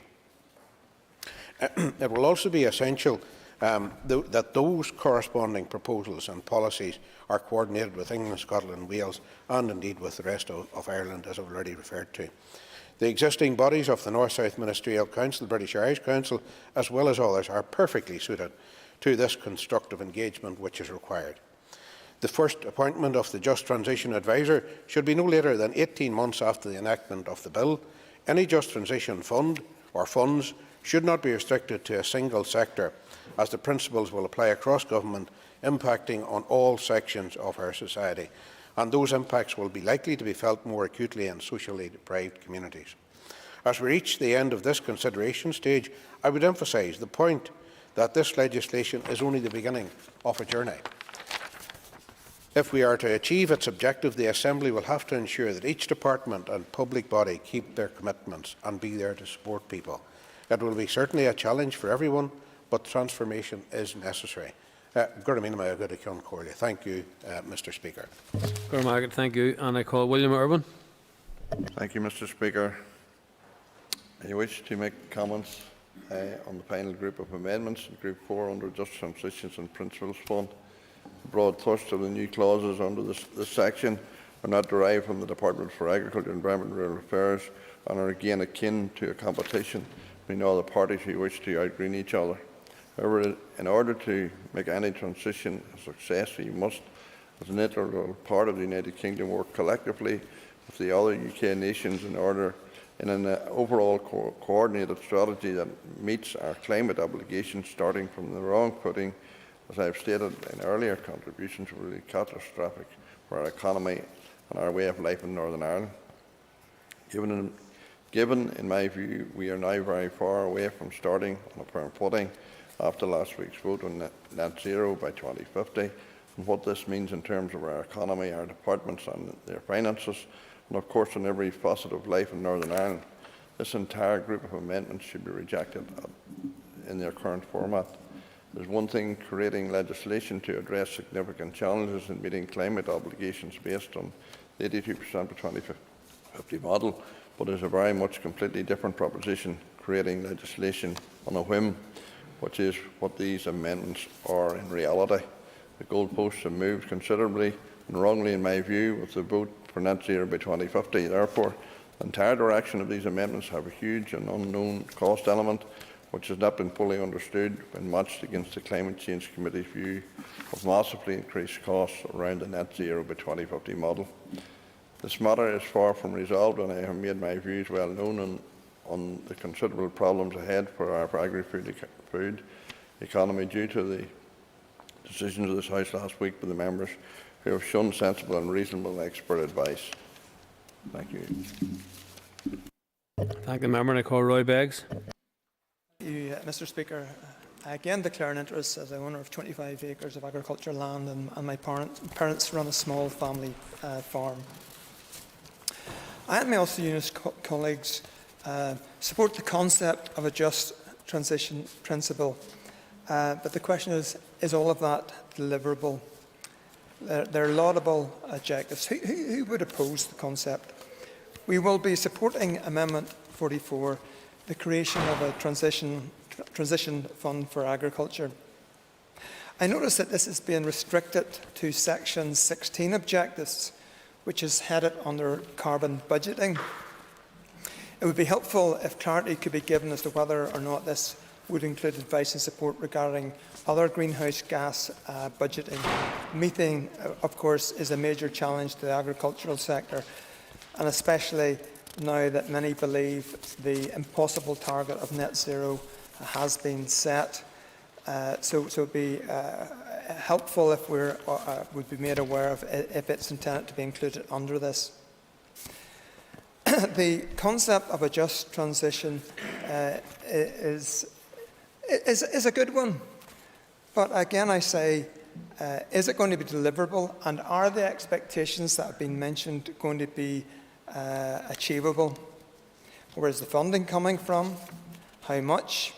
It will also be essential that those corresponding proposals and policies are coordinated with England, Scotland and Wales, and indeed with the rest of Ireland, as I've already referred to. The existing bodies of the North-South Ministerial Council, the British Irish Council, as well as others, are perfectly suited to this constructive engagement which is required. The first appointment of the Just Transition Advisor should be no later than 18 months after the enactment of the bill. Any Just Transition Fund or funds should not be restricted to a single sector, as the principles will apply across government, impacting on all sections of our society, and those impacts will be likely to be felt more acutely in socially deprived communities. As we reach the end of this consideration stage, I would emphasise the point that this legislation is only the beginning of a journey. If we are to achieve its objective, the Assembly will have to ensure that each department and public body keep their commitments and be there to support people. It will be certainly a challenge for everyone, but transformation is necessary. Thank you, Mr. Speaker. Thank you. And I call William Irwin. Thank you, Mr. Speaker. I wish to make comments on the final group of amendments in Group 4 under Just Transitions and Principles Fund. The broad thrust of the new clauses under this section are not derived from the Department for Agriculture, Environment and Rural Affairs and are again akin to a competition between all the parties who wish to outgreen each other. However, in order to make any transition a success, we must, as an integral part of the United Kingdom, work collectively with the other UK nations in an overall coordinated strategy that meets our climate obligations, starting from the wrong footing, as I have stated in earlier contributions, will be catastrophic for our economy and our way of life in Northern Ireland. Given, in my view, we are now very far away from starting on a firm footing after last week's vote on net zero by 2050, and what this means in terms of our economy, our departments and their finances, and of course on every facet of life in Northern Ireland, this entire group of amendments should be rejected in their current format. There's one thing creating legislation to address significant challenges in meeting climate obligations based on the 82% by 2050 model, but there's a very much completely different proposition creating legislation on a whim, which is what these amendments are in reality. The goalposts have moved considerably and wrongly, in my view, with the vote for net zero by 2050. Therefore, the entire direction of these amendments have a huge and unknown cost element, which has not been fully understood when matched against the Climate Change Committee's view of massively increased costs around the net zero by 2050 model. This matter is far from resolved, and I have made my views well known on the considerable problems ahead for our agri-food economy due to the decisions of this House last week by the members who have shown sensible and reasonable expert advice. Thank you. Thank the member. And I call Roy Beggs. Thank you, Mr. Speaker. I again declare an interest as the owner of 25 acres of agricultural land, and my parents run a small family farm. I and my Ulster Unionist colleagues support the concept of a just transition principle, but the question is all of that deliverable? They're laudable objectives. Who would oppose the concept? We will be supporting Amendment 44, the creation of a transition fund for agriculture. I notice that this is being restricted to Section 16 objectives, which is headed under carbon budgeting. It would be helpful if clarity could be given as to whether or not this would include advice and support regarding other greenhouse gas budgeting. Methane, of course, is a major challenge to the agricultural sector, and especially now that many believe the impossible target of net zero has been set. So it would be helpful if we would be made aware of if it's intended to be included under this. The concept of a just transition is a good one, but again I say, is it going to be deliverable, and are the expectations that have been mentioned going to be achievable? Where is the funding coming from? How much?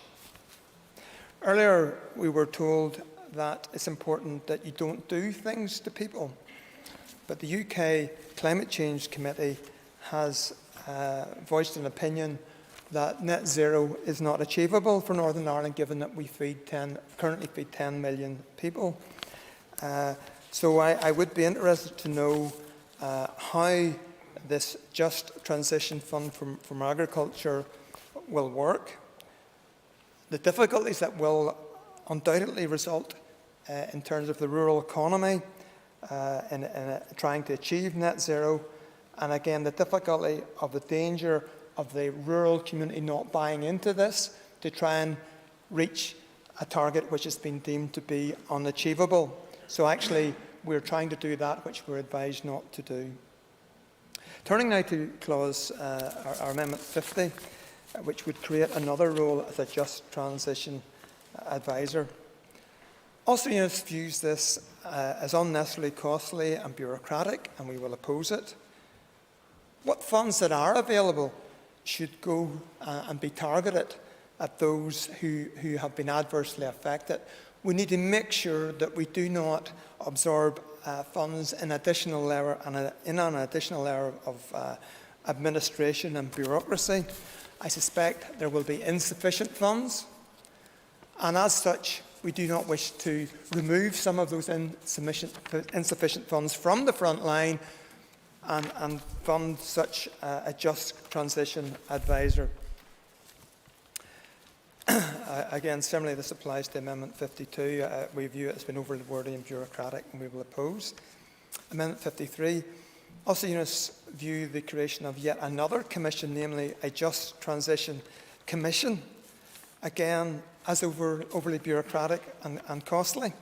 Earlier we were told that it's important that you don't do things to people, but the UK Climate Change Committee has voiced an opinion that net zero is not achievable for Northern Ireland, given that we currently feed 10 million people. So I would be interested to know how this just transition fund from agriculture will work, the difficulties that will undoubtedly result in terms of the rural economy in trying to achieve net zero, and again the difficulty of the danger of the rural community not buying into this to try and reach a target which has been deemed to be unachievable. So actually we're trying to do that which we're advised not to do. Turning now to clause our Amendment 50, which would create another role as a just transition advisor. Ulster Unionist views this as unnecessarily costly and bureaucratic, and we will oppose it. What funds that are available should go and be targeted at those who have been adversely affected. We need to make sure that we do not absorb funds in an additional layer of administration and bureaucracy. I suspect there will be insufficient funds, and as such, we do not wish to remove some of those insufficient funds from the front line and fund such a just transition advisor. Again, similarly, this applies to Amendment 52. We view it as being overly wordy and bureaucratic, and we will oppose. Amendment 53. Also, Unionists view the creation of yet another commission, namely a Just Transition Commission, again, as overly bureaucratic and costly.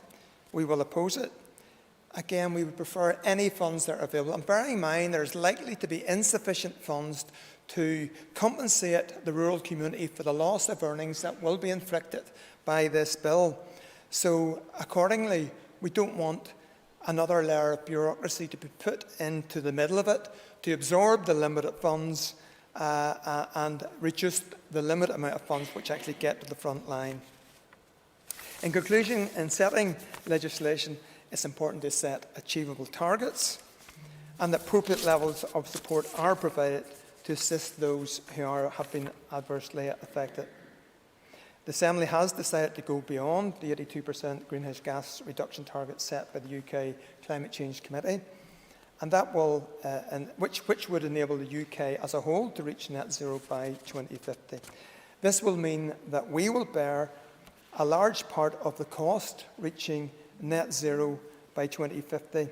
We will oppose it. Again, we would prefer any funds that are available. And bearing in mind there is likely to be insufficient funds to compensate the rural community for the loss of earnings that will be inflicted by this bill. So accordingly, we don't want another layer of bureaucracy to be put into the middle of it to absorb the limited funds and reduce the limited amount of funds which actually get to the front line. In conclusion, in setting legislation, it's important to set achievable targets and that appropriate levels of support are provided to assist those who have been adversely affected. The Assembly has decided to go beyond the 82% greenhouse gas reduction target set by the UK Climate Change Committee, and that will, which would enable the UK as a whole to reach net zero by 2050. This will mean that we will bear a large part of the cost reaching net zero by 2050,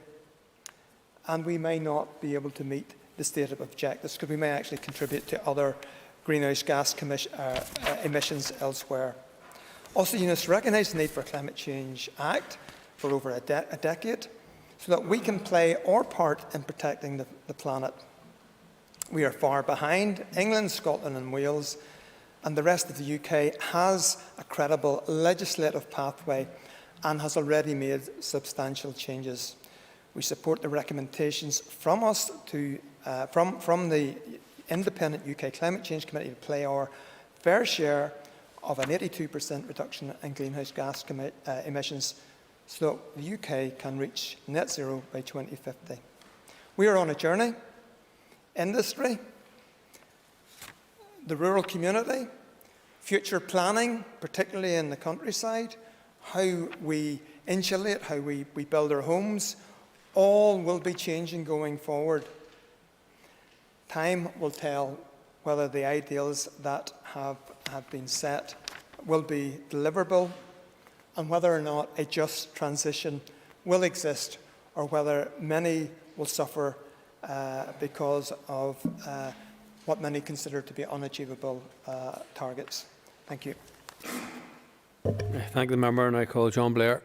and we may not be able to meet the stated objectives because we may actually contribute to other greenhouse gas emissions elsewhere. Also, Unionists recognise the need for a Climate Change Act for over a decade so that we can play our part in protecting the planet. We are far behind England, Scotland and Wales, and the rest of the UK has a credible legislative pathway and has already made substantial changes. We support the recommendations from us from the Independent UK Climate Change Committee to play our fair share of an 82% reduction in greenhouse gas emissions so that the UK can reach net zero by 2050. We are on a journey. Industry, the rural community, future planning, particularly in the countryside, how we insulate, how we build our homes, all will be changing going forward. Time will tell whether the ideals that have been set will be deliverable and whether or not a just transition will exist or whether many will suffer because of what many consider to be unachievable targets. Thank you. I thank the member, and I call John Blair.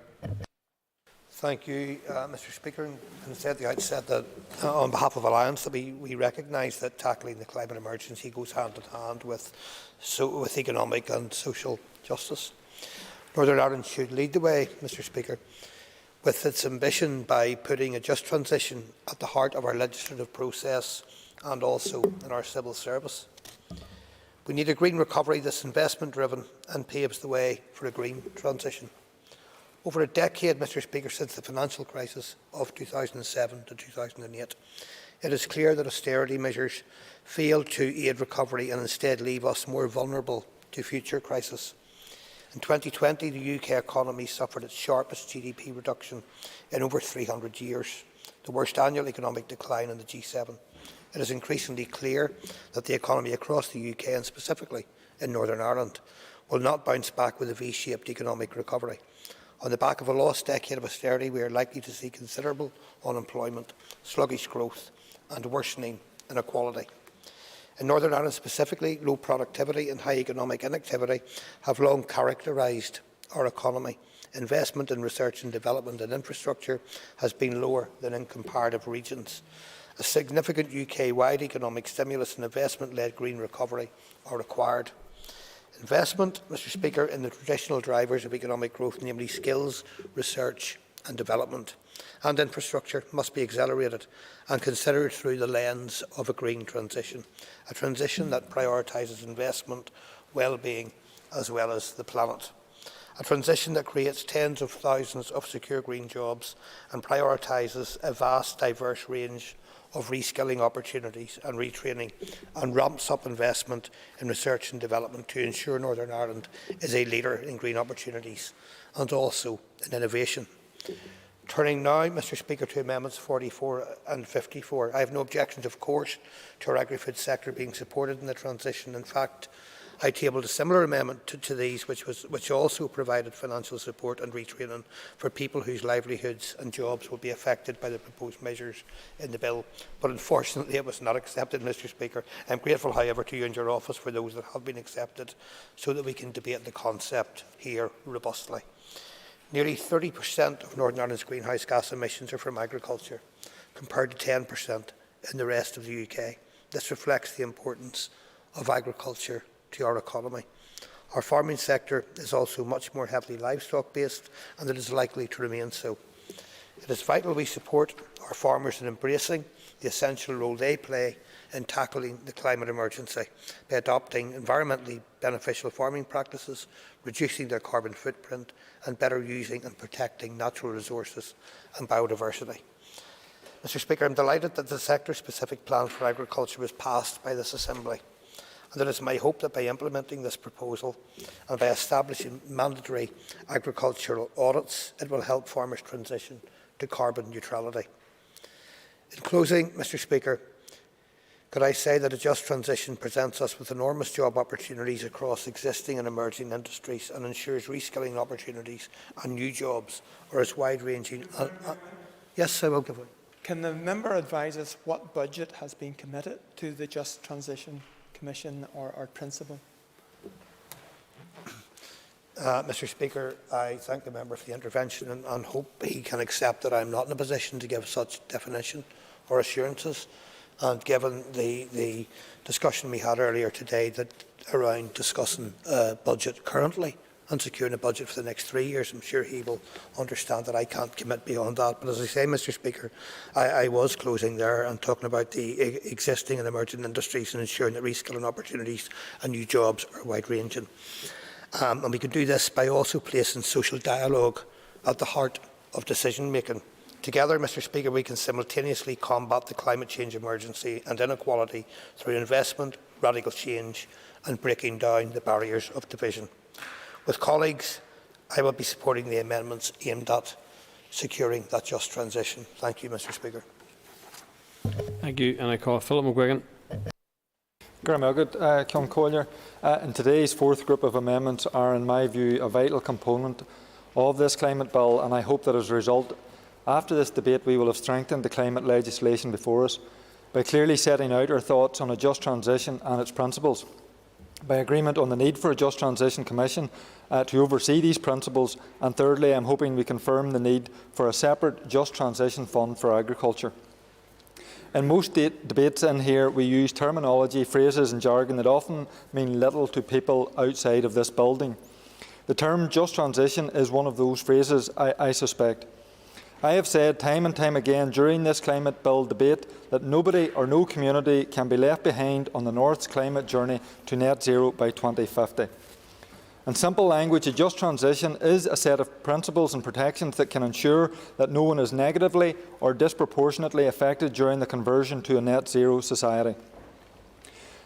Thank you, Mr. Speaker. And I said at the outset that on behalf of Alliance that we recognise that tackling the climate emergency goes hand in hand with economic and social justice. Northern Ireland should lead the way, Mr. Speaker, with its ambition by putting a just transition at the heart of our legislative process and also in our civil service. We need a green recovery that's investment-driven and paves the way for a green transition. Over a decade, Mr. Speaker, since the financial crisis of 2007 to 2008, it is clear that austerity measures failed to aid recovery and instead leave us more vulnerable to future crises. In 2020, the UK economy suffered its sharpest GDP reduction in over 300 years, the worst annual economic decline in the G7. It is increasingly clear that the economy across the UK, and specifically in Northern Ireland, will not bounce back with a V-shaped economic recovery. On the back of a lost decade of austerity, we are likely to see considerable unemployment, sluggish growth and worsening inequality. In Northern Ireland specifically, low productivity and high economic inactivity have long characterised our economy. Investment in research and development and infrastructure has been lower than in comparative regions. A significant UK-wide economic stimulus and investment-led green recovery are required. Investment, Mr. Speaker, in the traditional drivers of economic growth, namely skills, research and development and infrastructure, must be accelerated and considered through the lens of a green transition, a transition that prioritises investment, well-being as well as the planet. A transition that creates tens of thousands of secure green jobs and prioritises a vast, diverse range of reskilling opportunities and retraining, and ramps up investment in research and development to ensure Northern Ireland is a leader in green opportunities and also in innovation. Turning now, Mr. Speaker, to Amendments 44 and 54. I have no objections, of course, to our agri-food sector being supported in the transition. In fact, I tabled a similar amendment to these, which also provided financial support and retraining for people whose livelihoods and jobs will be affected by the proposed measures in the bill. But unfortunately, it was not accepted, Mr. Speaker. I am grateful, however, to you and your office for those that have been accepted, so that we can debate the concept here robustly. Nearly 30% of Northern Ireland's greenhouse gas emissions are from agriculture, compared to 10% in the rest of the UK. This reflects the importance of agriculture to our economy. Our farming sector is also much more heavily livestock-based, and it is likely to remain so. It is vital we support our farmers in embracing the essential role they play in tackling the climate emergency by adopting environmentally beneficial farming practices, reducing their carbon footprint, and better using and protecting natural resources and biodiversity. Mr. Speaker, I am delighted that the sector-specific plan for agriculture was passed by this Assembly. And it is my hope that by implementing this proposal and by establishing mandatory agricultural audits, it will help farmers transition to carbon neutrality. In closing, Mr. Speaker, could I say that a just transition presents us with enormous job opportunities across existing and emerging industries and ensures reskilling opportunities and new jobs are as wide-ranging. Yes, I will give it. Can the member advise us what budget has been committed to the Just Transition Commission or principle? Mr. Speaker, I thank the member for the intervention and hope he can accept that I am not in a position to give such definition or assurances. And given the discussion we had earlier today around discussing budget currently and securing a budget for the next 3 years, I'm sure he will understand that I can't commit beyond that. But as I say, Mr. Speaker, I was closing there and talking about the existing and emerging industries and ensuring that reskilling opportunities and new jobs are wide-ranging. And we can do this by also placing social dialogue at the heart of decision-making. Together, Mr. Speaker, we can simultaneously combat the climate change emergency and inequality through investment, radical change and breaking down the barriers of division. With colleagues, I will be supporting the amendments aimed at securing that just transition. Thank you, Mr. Speaker. Thank you. And I call Philip McGuigan. And today's fourth group of amendments are, in my view, a vital component of this climate bill, and I hope that as a result, after this debate, we will have strengthened the climate legislation before us by clearly setting out our thoughts on a just transition and its principles, by agreement on the need for a Just Transition Commission to oversee these principles, and thirdly, I am hoping we confirm the need for a separate Just Transition Fund for agriculture. In most debates in here, we use terminology, phrases and jargon that often mean little to people outside of this building. The term Just Transition is one of those phrases, I suspect. I have said time and time again during this climate bill debate that nobody or no community can be left behind on the North's climate journey to net zero by 2050. In simple language, a just transition is a set of principles and protections that can ensure that no one is negatively or disproportionately affected during the conversion to a net zero society.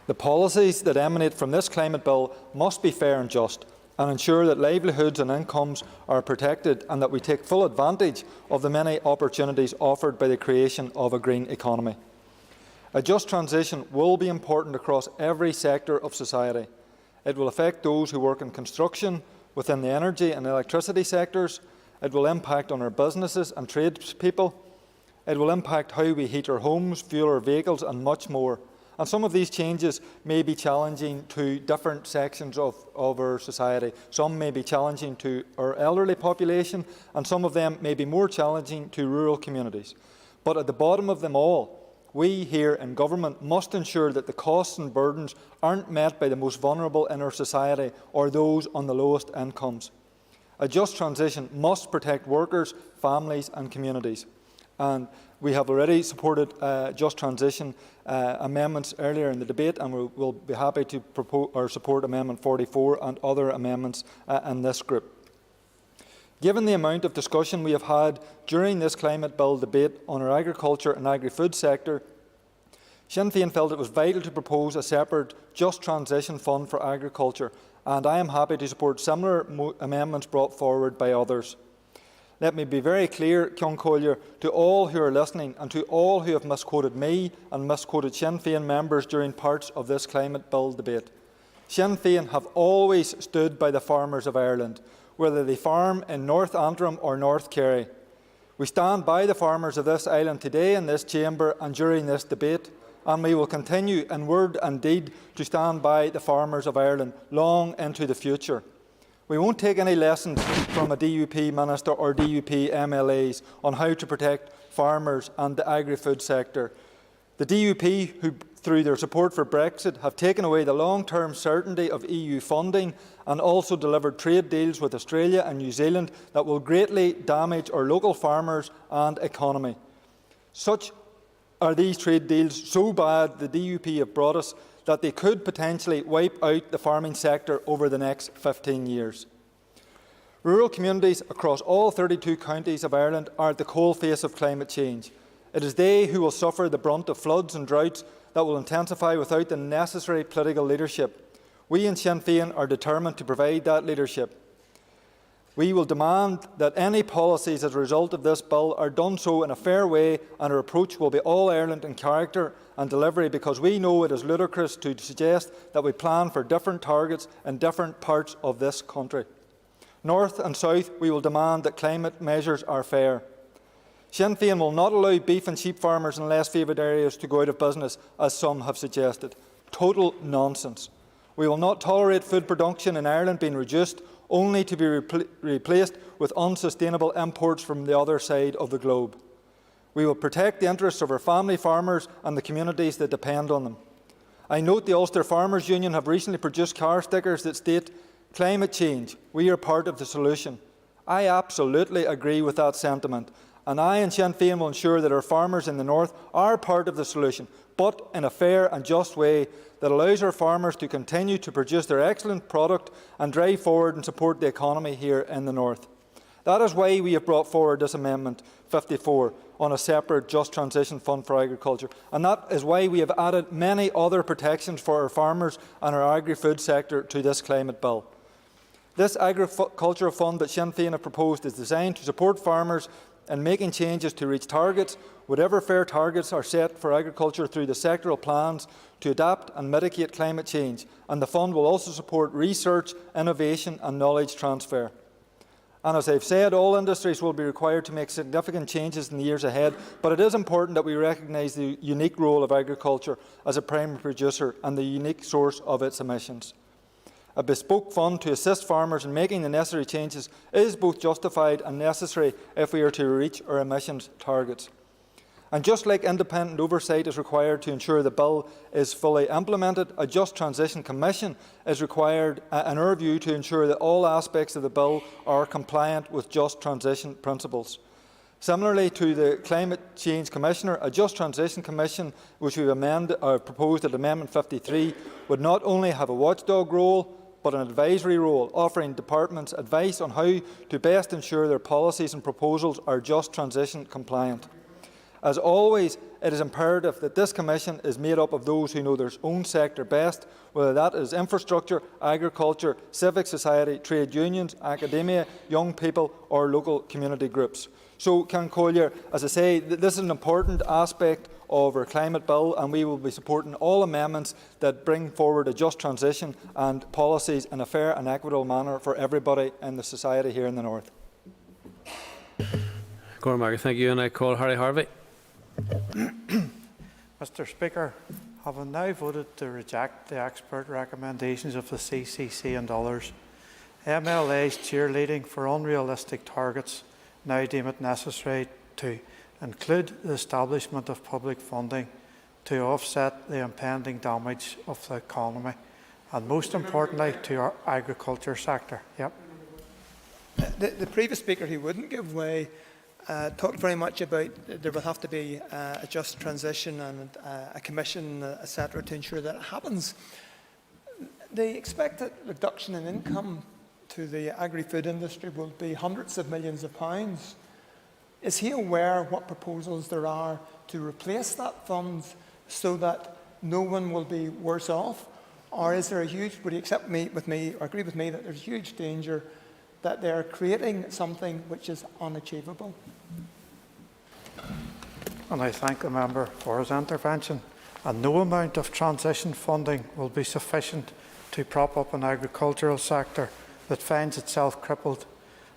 The policies that emanate from this climate bill must be fair and just, and ensure that livelihoods and incomes are protected and that we take full advantage of the many opportunities offered by the creation of a green economy. A just transition will be important across every sector of society. It will affect those who work in construction, within the energy and electricity sectors. It will impact on our businesses and tradespeople. It will impact how we heat our homes, fuel our vehicles and much more. And some of these changes may be challenging to different sections of our society. Some may be challenging to our elderly population, and some of them may be more challenging to rural communities. But at the bottom of them all, we here in government must ensure that the costs and burdens aren't met by the most vulnerable in our society or those on the lowest incomes. A just transition must protect workers, families and communities. And we have already supported just transition amendments earlier in the debate, and we will be happy to propose or support Amendment 44 and other amendments in this group. Given the amount of discussion we have had during this climate bill debate on our agriculture and agri-food sector, Sinn Féin felt it was vital to propose a separate Just Transition Fund for agriculture, and I am happy to support similar amendments brought forward by others. Let me be very clear, Ceann Comhairle, to all who are listening and to all who have misquoted me and misquoted Sinn Féin members during parts of this climate bill debate. Sinn Féin have always stood by the farmers of Ireland, whether they farm in North Antrim or North Kerry. We stand by the farmers of this island today in this chamber and during this debate, and we will continue in word and deed to stand by the farmers of Ireland long into the future. We won't take any lessons from a DUP minister or DUP MLAs on how to protect farmers and the agri-food sector. The DUP, who through their support for Brexit have taken away the long-term certainty of EU funding and also delivered trade deals with Australia and New Zealand that will greatly damage our local farmers and economy. Such are these trade deals so bad the DUP have brought us that they could potentially wipe out the farming sector over the next 15 years. Rural communities across all 32 counties of Ireland are at the coalface of climate change. It is they who will suffer the brunt of floods and droughts that will intensify without the necessary political leadership. We in Sinn Féin are determined to provide that leadership. We will demand that any policies as a result of this bill are done so in a fair way, and our approach will be all Ireland in character and delivery, because we know it is ludicrous to suggest that we plan for different targets in different parts of this country. North and south, we will demand that climate measures are fair. Sinn Féin will not allow beef and sheep farmers in less favoured areas to go out of business, as some have suggested. Total nonsense. We will not tolerate food production in Ireland being reduced only to be replaced with unsustainable imports from the other side of the globe. We will protect the interests of our family farmers and the communities that depend on them. I note the Ulster Farmers Union have recently produced car stickers that state, "Climate change, we are part of the solution." I absolutely agree with that sentiment, and I and Sinn Féin will ensure that our farmers in the north are part of the solution, but in a fair and just way that allows our farmers to continue to produce their excellent product and drive forward and support the economy here in the north. That is why we have brought forward this Amendment 54 on a separate Just Transition Fund for Agriculture, and that is why we have added many other protections for our farmers and our agri-food sector to this climate bill. This agricultural fund that Sinn Féin have proposed is designed to support farmers in making changes to reach targets, whatever fair targets are set for agriculture through the sectoral plans to adapt and mitigate climate change, and the fund will also support research, innovation and knowledge transfer. And as I've said, all industries will be required to make significant changes in the years ahead, but it is important that we recognise the unique role of agriculture as a primary producer and the unique source of its emissions. A bespoke fund to assist farmers in making the necessary changes is both justified and necessary if we are to reach our emissions targets. And just like independent oversight is required to ensure the bill is fully implemented, a Just Transition Commission is required, in our view, to ensure that all aspects of the bill are compliant with Just Transition principles. Similarly to the Climate Change Commissioner, a Just Transition Commission, which we have proposed at Amendment 53, would not only have a watchdog role, but an advisory role, offering departments advice on how to best ensure their policies and proposals are Just Transition compliant. As always, it is imperative that this Commission is made up of those who know their own sector best, whether that is infrastructure, agriculture, civic society, trade unions, academia, young people or local community groups. So, Can Collier, as I say, this is an important aspect of our climate bill, and we will be supporting all amendments that bring forward a just transition and policies in a fair and equitable manner for everybody in the society here in the north. Cormac, thank you, and I call Harry Harvey. Mr Speaker, having now voted to reject the expert recommendations of the CCC and others, MLAs cheerleading for unrealistic targets now deem it necessary to include the establishment of public funding to offset the impending damage of the economy and, most importantly, to our agriculture sector. Yep. The previous speaker, who wouldn't give way, talked very much about there will have to be a just transition and a commission, etc., to ensure that it happens. The expected reduction in income to the agri-food industry will be hundreds of millions of pounds. Is he aware what proposals there are to replace that fund so that no one will be worse off? Or is there a huge, would he accept with me or agree with me that there's huge danger that they're creating something which is unachievable? And I thank the member for his intervention. And no amount of transition funding will be sufficient to prop up an agricultural sector that finds itself crippled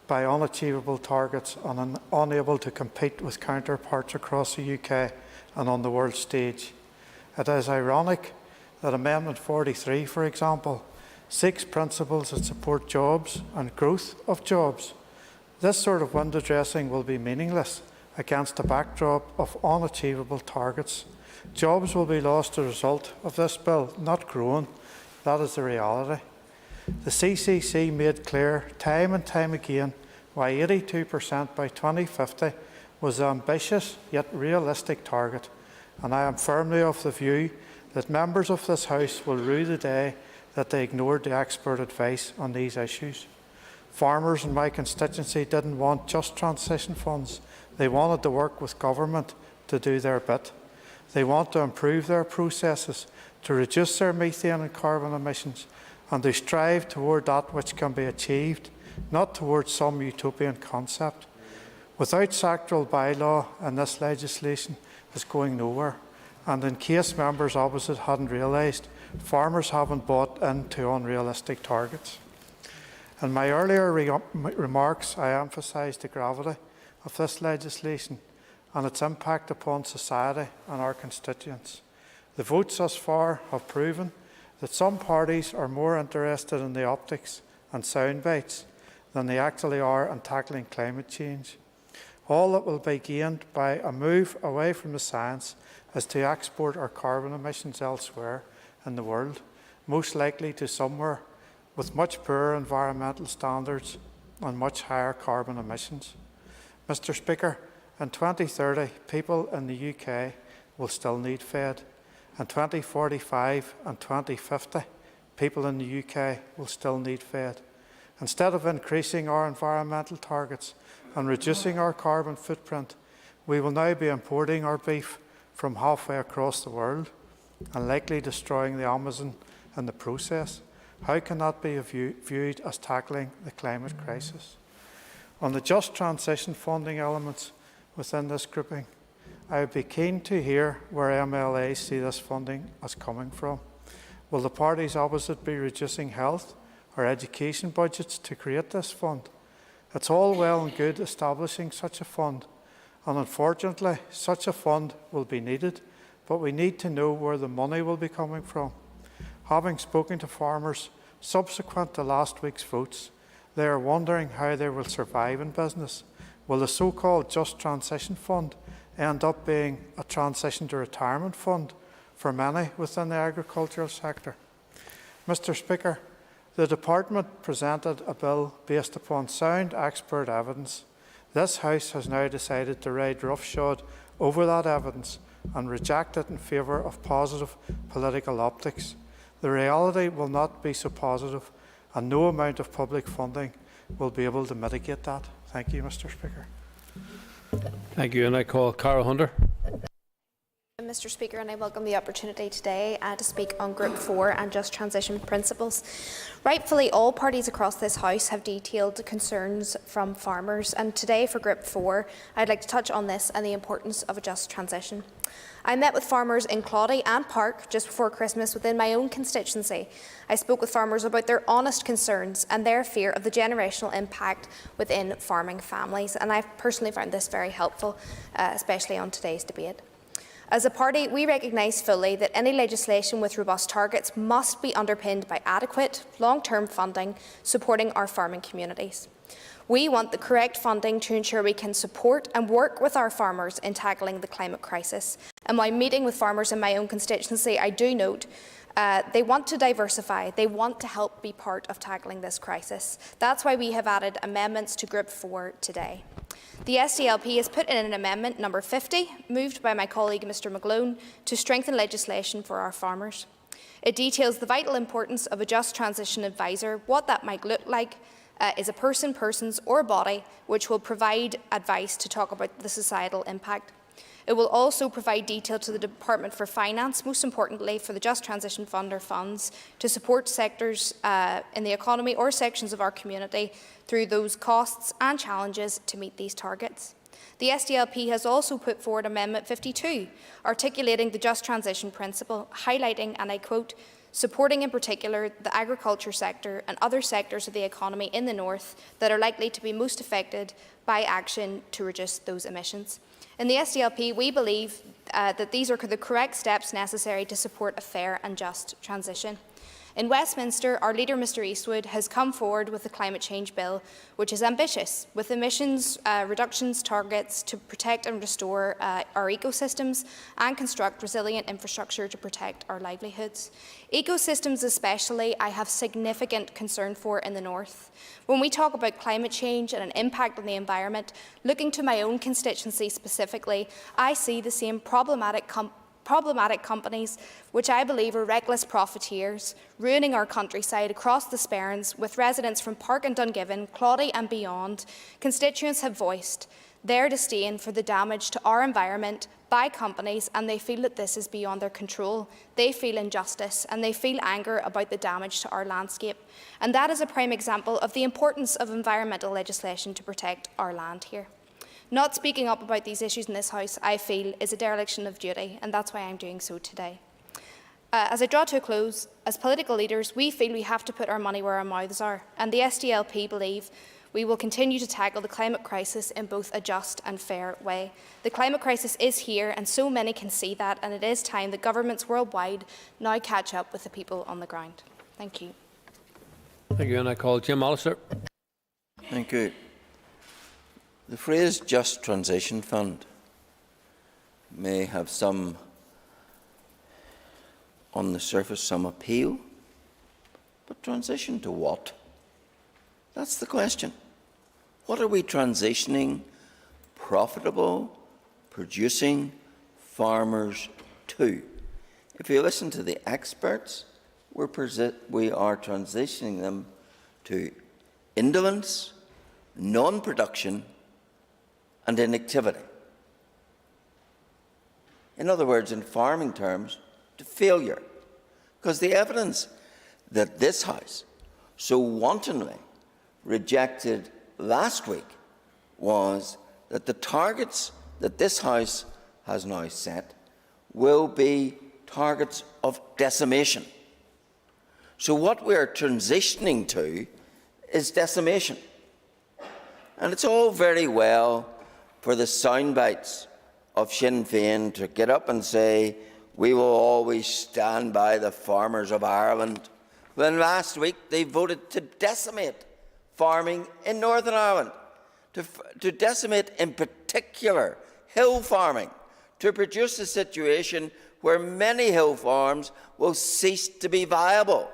by unachievable targets and unable to compete with counterparts across the UK and on the world stage. It is ironic that Amendment 43, for example, seeks principles that support jobs and growth of jobs. This sort of window dressing will be meaningless against a backdrop of unachievable targets. Jobs will be lost as a result of this bill, not growing. That is the reality. The CCC made clear time and time again why 82% by 2050 was an ambitious yet realistic target, and I am firmly of the view that members of this House will rue the day that they ignored the expert advice on these issues. Farmers in my constituency didn't want just transition funds. They wanted to work with government to do their bit. They want to improve their processes, to reduce their methane and carbon emissions, and they strive toward that which can be achieved, not towards some utopian concept. Without sectoral bylaw, and this legislation is going nowhere. And in case members opposite hadn't realised, farmers haven't bought into unrealistic targets. In my earlier remarks, I emphasised the gravity of this legislation and its impact upon society and our constituents. The votes thus far have proven that some parties are more interested in the optics and sound bites than they actually are in tackling climate change. All that will be gained by a move away from the science is to export our carbon emissions elsewhere in the world, most likely to somewhere with much poorer environmental standards and much higher carbon emissions. Mr. Speaker, in 2030, people in the UK will still need fed. In 2045 and 2050, people in the UK will still need fed. Instead of increasing our environmental targets and reducing our carbon footprint, we will now be importing our beef from halfway across the world and likely destroying the Amazon in the process. How can that be viewed as tackling the climate crisis? On the just transition funding elements within this grouping, I would be keen to hear where MLAs see this funding as coming from. Will the parties opposite be reducing health or education budgets to create this fund? It's all well and good establishing such a fund, and unfortunately such a fund will be needed, but we need to know where the money will be coming from. Having spoken to farmers subsequent to last week's votes, they are wondering how they will survive in business. Will the so-called Just Transition Fund end up being a transition to retirement fund for many within the agricultural sector? Mr. Speaker, the Department presented a bill based upon sound expert evidence. This House has now decided to ride roughshod over that evidence and reject it in favour of positive political optics. The reality will not be so positive, and no amount of public funding will be able to mitigate that. Thank you, Mr. Speaker. Thank you, and I call Cara Hunter. Mr. Speaker, and I welcome the opportunity today to speak on Group 4 and just transition principles. Rightfully, all parties across this House have detailed concerns from farmers, and today for Group 4, I'd like to touch on this and the importance of a just transition. I met with farmers in Claudy and Park just before Christmas within my own constituency. I spoke with farmers about their honest concerns and their fear of the generational impact within farming families, and I've personally found this very helpful, especially on today's debate. As a party, we recognise fully that any legislation with robust targets must be underpinned by adequate, long-term funding supporting our farming communities. We want the correct funding to ensure we can support and work with our farmers in tackling the climate crisis. And while meeting with farmers in my own constituency, I do note they want to diversify. They want to help be part of tackling this crisis. That's why we have added amendments to Group 4 today. The SDLP has put in an amendment number 50, moved by my colleague Mr McGlone, to strengthen legislation for our farmers. It details the vital importance of a just transition advisor, what that might look like, is a person, persons or body which will provide advice to talk about the societal impact. It will also provide detail to the Department for Finance, most importantly for the Just Transition Fund or funds, to support sectors in the economy or sections of our community through those costs and challenges to meet these targets. The SDLP has also put forward Amendment 52, articulating the Just Transition principle, highlighting, and I quote, supporting in particular the agriculture sector and other sectors of the economy in the north that are likely to be most affected by action to reduce those emissions. In the SDLP, we believe that these are the correct steps necessary to support a fair and just transition. In Westminster, our leader, Mr Eastwood, has come forward with a climate change bill which is ambitious, with emissions reductions targets to protect and restore our ecosystems and construct resilient infrastructure to protect our livelihoods. Ecosystems especially, I have significant concern for in the north. When we talk about climate change and an impact on the environment, looking to my own constituency specifically, I see the same problematic companies, which I believe are reckless profiteers, ruining our countryside across the Sperrins, with residents from Park and Dungiven, Claudy and beyond. Constituents have voiced their disdain for the damage to our environment by companies, and they feel that this is beyond their control. They feel injustice and they feel anger about the damage to our landscape. And that is a prime example of the importance of environmental legislation to protect our land here. Not speaking up about these issues in this House, I feel, is a dereliction of duty, and that's why I'm doing so today. As I draw to a close, as political leaders, we feel we have to put our money where our mouths are, and the SDLP believe we will continue to tackle the climate crisis in both a just and fair way. The climate crisis is here, and so many can see that, and it is time that governments worldwide now catch up with the people on the ground. Thank you. Thank you, and I call Jim Allister. Thank you. The phrase Just Transition Fund may have some, on the surface, some appeal, but transition to what? That's the question. What are we transitioning profitable, producing farmers to? If you listen to the experts, we are transitioning them to indolence, non-production and inactivity. In other words, in farming terms, to failure. Because the evidence that this House so wantonly rejected last week was that the targets that this House has now set will be targets of decimation. So what we are transitioning to is decimation. And it's all very well for the soundbites of Sinn Féin to get up and say, we will always stand by the farmers of Ireland, when last week they voted to decimate farming in Northern Ireland, to decimate in particular hill farming, to produce a situation where many hill farms will cease to be viable.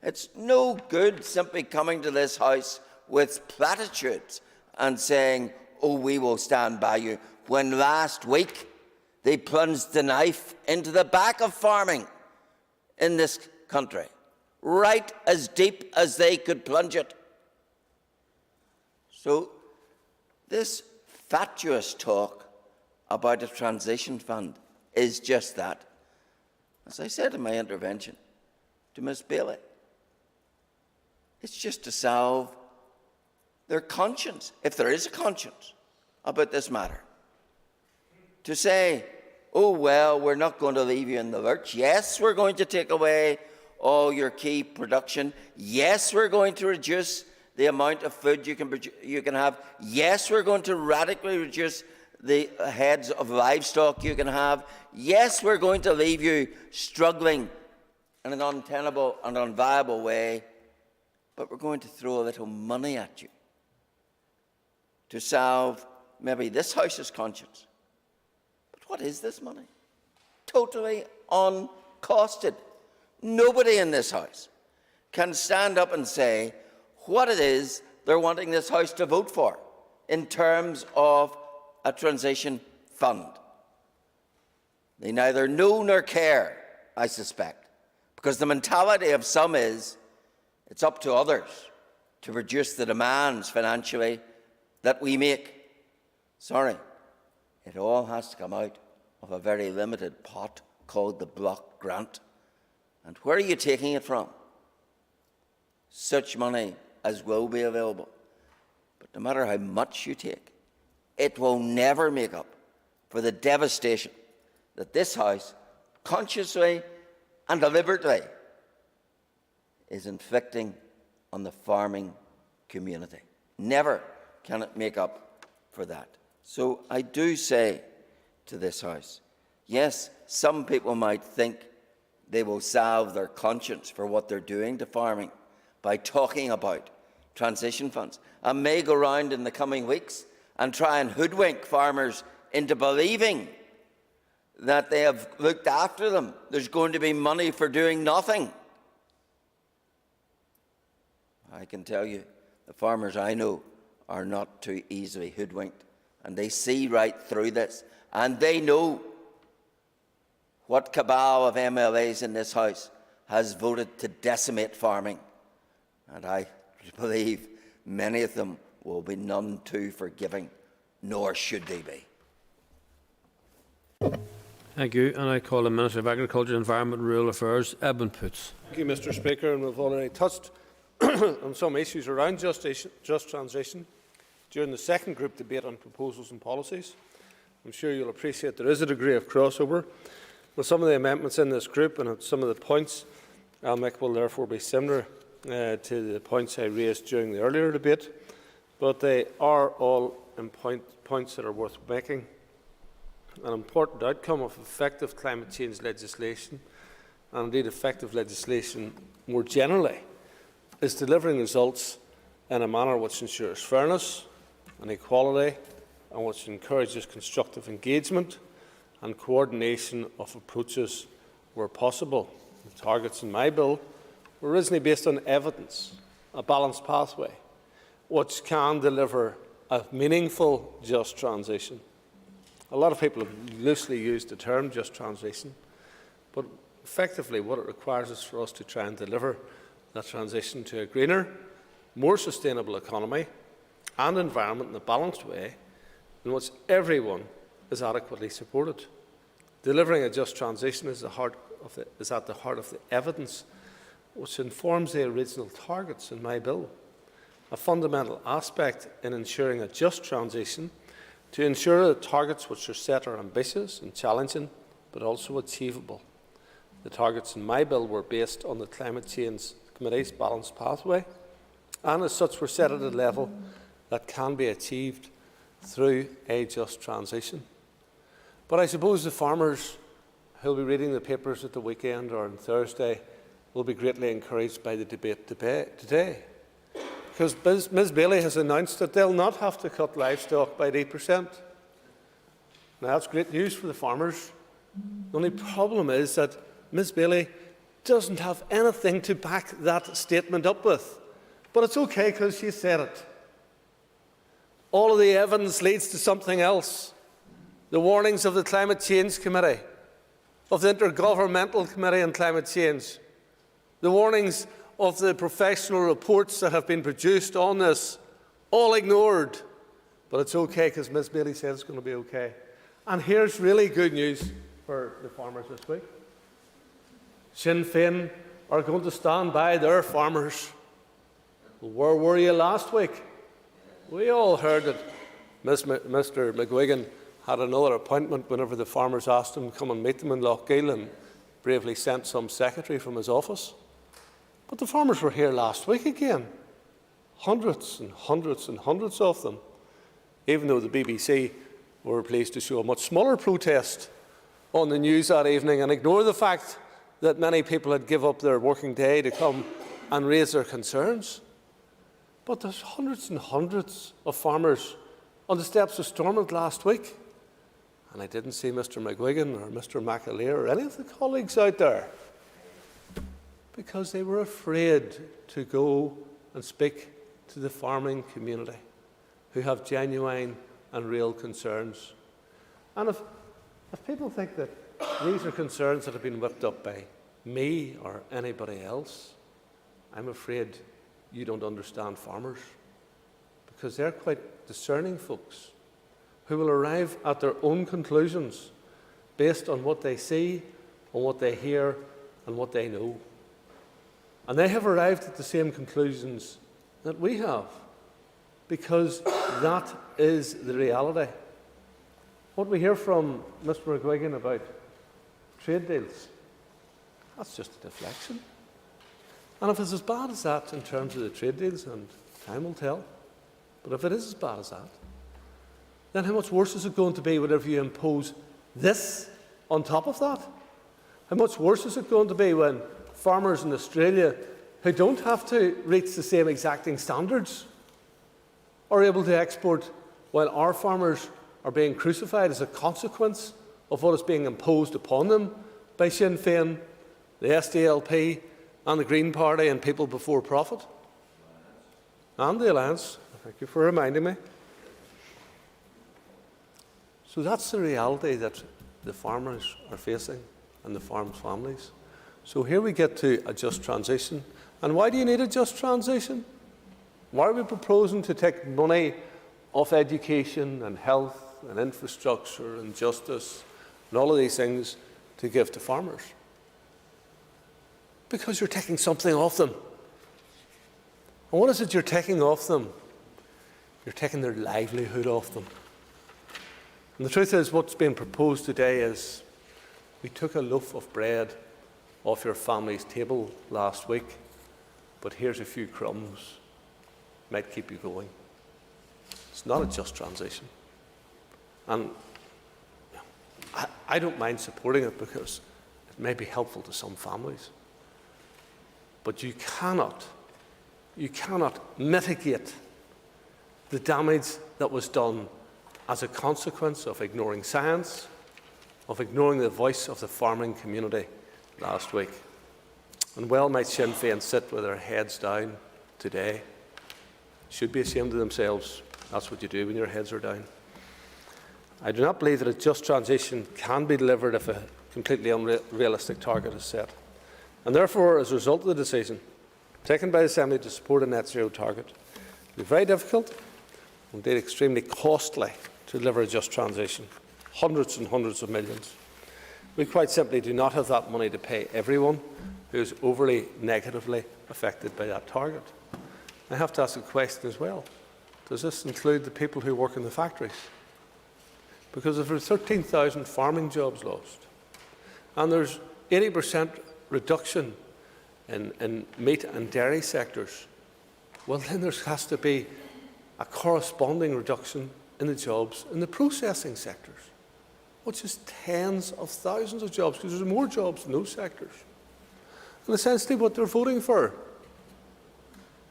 It's no good simply coming to this House with platitudes and saying, oh, we will stand by you, when last week they plunged the knife into the back of farming in this country, right as deep as they could plunge it. So this fatuous talk about a transition fund is just that. As I said in my intervention to Ms. Bailey, it's just to salve their conscience, if there is a conscience, about this matter. To say, oh, well, we're not going to leave you in the lurch. Yes, we're going to take away all your key production. Yes, we're going to reduce the amount of food you can have. Yes, we're going to radically reduce the heads of livestock you can have. Yes, we're going to leave you struggling in an untenable and unviable way, but we're going to throw a little money at you to salve maybe this House's conscience. But what is this money? Totally uncosted. Nobody in this House can stand up and say what it is they're wanting this House to vote for in terms of a transition fund. They neither know nor care, I suspect, because the mentality of some is it's up to others to reduce the demands financially that we make. Sorry, it all has to come out of a very limited pot called the block grant. And where are you taking it from? Such money as will be available. But no matter how much you take, it will never make up for the devastation that this House consciously and deliberately is inflicting on the farming community. Never can it make up for that. So I do say to this House, yes, some people might think they will salve their conscience for what they're doing to farming by talking about transition funds, and may go round in the coming weeks and try and hoodwink farmers into believing that they have looked after them. There's going to be money for doing nothing. I can tell you, the farmers I know are not too easily hoodwinked, and they see right through this, and they know what cabal of MLAs in this House has voted to decimate farming, and I believe many of them will be none too forgiving, nor should they be. Thank you. And I call the Minister of Agriculture, Environment and Rural Affairs, Edmund Poots. Thank you, Mr. Speaker. And we've already touched on some issues around just transition during the second group debate on proposals and policies. I'm sure you'll appreciate there is a degree of crossover with some of the amendments in this group, and some of the points I'll make will therefore be similar to the points I raised during the earlier debate, but they are all points that are worth making. An important outcome of effective climate change legislation, and indeed effective legislation more generally, is delivering results in a manner which ensures fairness, and equality, and which encourages constructive engagement and coordination of approaches where possible. The targets in my bill were originally based on evidence, a balanced pathway, which can deliver a meaningful just transition. A lot of people have loosely used the term just transition, but effectively what it requires is for us to try and deliver that transition to a greener, more sustainable economy and environment in a balanced way in which everyone is adequately supported. Delivering a just transition is at the heart of the evidence which informs the original targets in my bill. A fundamental aspect in ensuring a just transition to ensure that targets which are set are ambitious and challenging, but also achievable. The targets in my bill were based on the Climate Change Committee's balanced pathway, and as such were set at a level that can be achieved through a just transition. But I suppose the farmers who will be reading the papers at the weekend or on Thursday will be greatly encouraged by the debate today, because Ms Bailey has announced that they'll not have to cut livestock by 8%. Now that's great news for the farmers. The only problem is that Ms Bailey doesn't have anything to back that statement up with. But it's okay because she said it. All of the evidence leads to something else. The warnings of the Climate Change Committee, of the Intergovernmental Committee on Climate Change, the warnings of the professional reports that have been produced on this, all ignored. But it's okay because Ms Bailey said it's going to be okay. And here's really good news for the farmers this week. Sinn Féin are going to stand by their farmers. Where were you last week? We all heard that Mr McGuigan had another appointment whenever the farmers asked him to come and meet them in Lochgiel, and bravely sent some secretary from his office. But the farmers were here last week again. Hundreds and hundreds and hundreds of them. Even though the BBC were pleased to show a much smaller protest on the news that evening and ignore the fact that many people had given up their working day to come and raise their concerns. But there's hundreds and hundreds of farmers on the steps of Stormont last week. And I didn't see Mr McGuigan or Mr McAleer or any of the colleagues out there because they were afraid to go and speak to the farming community who have genuine and real concerns. And if people think that these are concerns that have been whipped up by me or anybody else, I'm afraid you don't understand farmers, because they're quite discerning folks who will arrive at their own conclusions based on what they see, on what they hear, and what they know. And they have arrived at the same conclusions that we have, because that is the reality. What we hear from Mr McGuigan about trade deals, that's just a deflection. And if it's as bad as that in terms of the trade deals, and time will tell, but if it is as bad as that, then how much worse is it going to be whenever you impose this on top of that? How much worse is it going to be when farmers in Australia who don't have to reach the same exacting standards are able to export, while our farmers are being crucified as a consequence of what is being imposed upon them by Sinn Féin, the SDLP and the Green Party and People Before Profit? And the Alliance. Thank you for reminding me. So that's the reality that the farmers are facing and the farm families. So here we get to a just transition. And why do you need a just transition? Why are we proposing to take money off education and health and infrastructure and justice and all of these things to give to farmers? Because you're taking something off them. And what is it you're taking off them? You're taking their livelihood off them. And the truth is, what's being proposed today is, we took a loaf of bread off your family's table last week, but here's a few crumbs. Might keep you going. It's not a just transition. And I don't mind supporting it because it may be helpful to some families. But you cannot mitigate the damage that was done as a consequence of ignoring science, of ignoring the voice of the farming community last week. And well might Sinn Féin sit with their heads down today. Should be ashamed of themselves. That's what you do when your heads are down. I do not believe that a just transition can be delivered if a completely unrealistic target is set. And therefore, as a result of the decision taken by the Assembly to support a net zero target, it will be very difficult, indeed extremely costly, to deliver a just transition. Hundreds and hundreds of millions. We quite simply do not have that money to pay everyone who is overly negatively affected by that target. I have to ask a question as well. Does this include the people who work in the factories? Because if there are 13,000 farming jobs lost, and there's 80% reduction in meat and dairy sectors, well then there has to be a corresponding reduction in the jobs in the processing sectors, which is tens of thousands of jobs, because there's more jobs in those sectors. And essentially what they're voting for,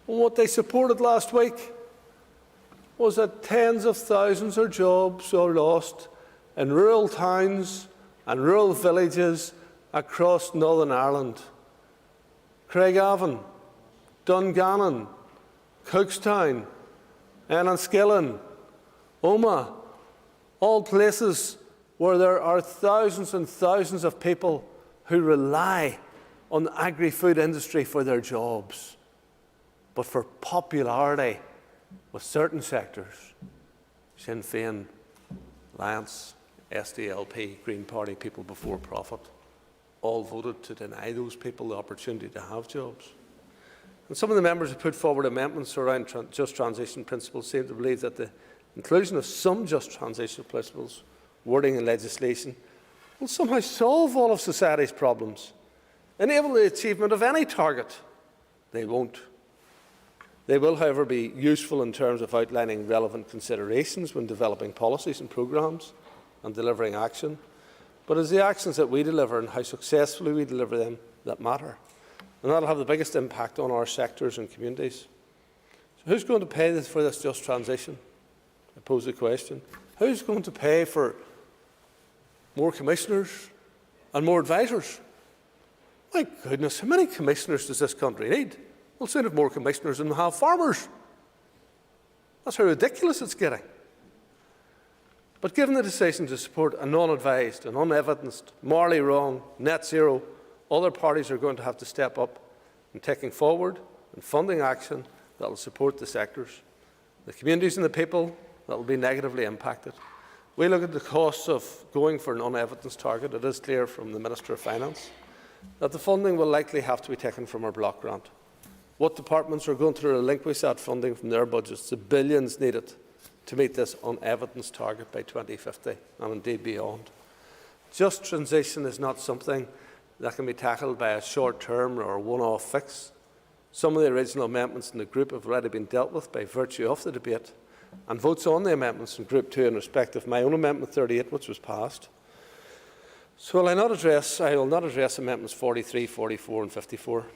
and what they supported last week, was that tens of thousands of jobs are lost in rural towns and rural villages across Northern Ireland. Craigavon, Dungannon, Cookstown, Enniskillen, Omagh, all places where there are thousands and thousands of people who rely on the agri-food industry for their jobs. But for popularity with certain sectors, Sinn Féin, Alliance, SDLP, Green Party, People Before Profit, all voted to deny those people the opportunity to have jobs. And some of the members who put forward amendments around just transition principles seem to believe that the inclusion of some just transition principles wording in legislation will somehow solve all of society's problems, enable the achievement of any target. They won't. They will, however, be useful in terms of outlining relevant considerations when developing policies and programmes and delivering action. But it's the actions that we deliver and how successfully we deliver them that matter. And that will have the biggest impact on our sectors and communities. So who's going to pay for this just transition? I pose the question. Who's going to pay for more commissioners and more advisors? My goodness, how many commissioners does this country need? We'll soon have more commissioners than we have farmers. That's how ridiculous it's getting. But given the decision to support a non-advised and unevidenced, morally wrong net zero, other parties are going to have to step up in taking forward and funding action that will support the sectors, the communities and the people that will be negatively impacted. We look at the costs of going for an unevidenced target. It is clear from the Minister of Finance that the funding will likely have to be taken from our block grant. What departments are going to relinquish that funding from their budgets, the billions needed to meet this unevidenced target by 2050 and indeed beyond. Just transition is not something that can be tackled by a short-term or one-off fix. Some of the original amendments in the group have already been dealt with by virtue of the debate, and votes on the amendments in Group 2 in respect of my own Amendment 38, which was passed. So I will not address Amendments 43, 44 and 54.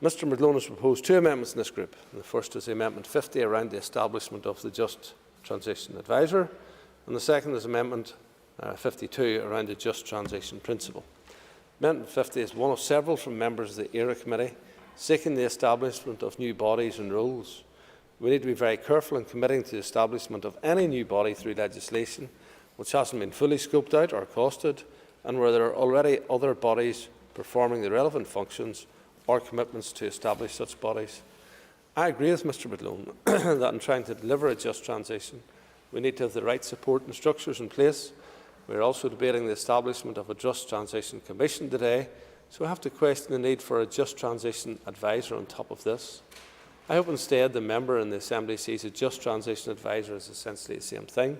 Mr Maclone has proposed two amendments in this group. The first is Amendment 50 around the establishment of the Just Transition Advisor, and the second is Amendment 52 around the Just Transition Principle. Amendment 50 is one of several from members of the ERA Committee seeking the establishment of new bodies and rules. We need to be very careful in committing to the establishment of any new body through legislation which hasn't been fully scoped out or costed, and where there are already other bodies performing the relevant functions or commitments to establish such bodies. I agree with Mr Maclone that in trying to deliver a just transition, we need to have the right support and structures in place. We are also debating the establishment of a Just Transition Commission today, so we have to question the need for a Just Transition Advisor on top of this. I hope instead the member in the Assembly sees a Just Transition Advisor as essentially the same thing.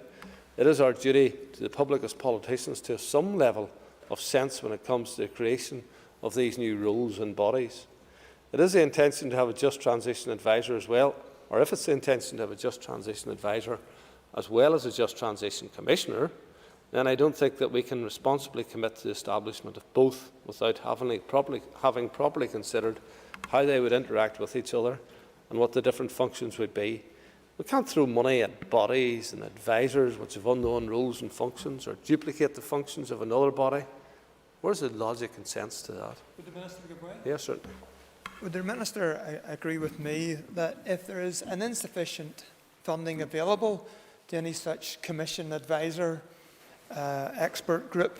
It is our duty to the public as politicians to have some level of sense when it comes to the creation of these new rules and bodies. It is the intention to have a Just Transition Advisor as well, or if it's the intention to have a Just Transition Advisor as well as a Just Transition Commissioner, then I don't think that we can responsibly commit to the establishment of both without having properly considered how they would interact with each other and what the different functions would be. We can't throw money at bodies and advisors which have unknown roles and functions, or duplicate the functions of another body. Where's the logic and sense to that? Would the Minister give way? Yes, certainly. Would the Minister agree with me that if there is an insufficient funding available to any such commission, advisor, expert group,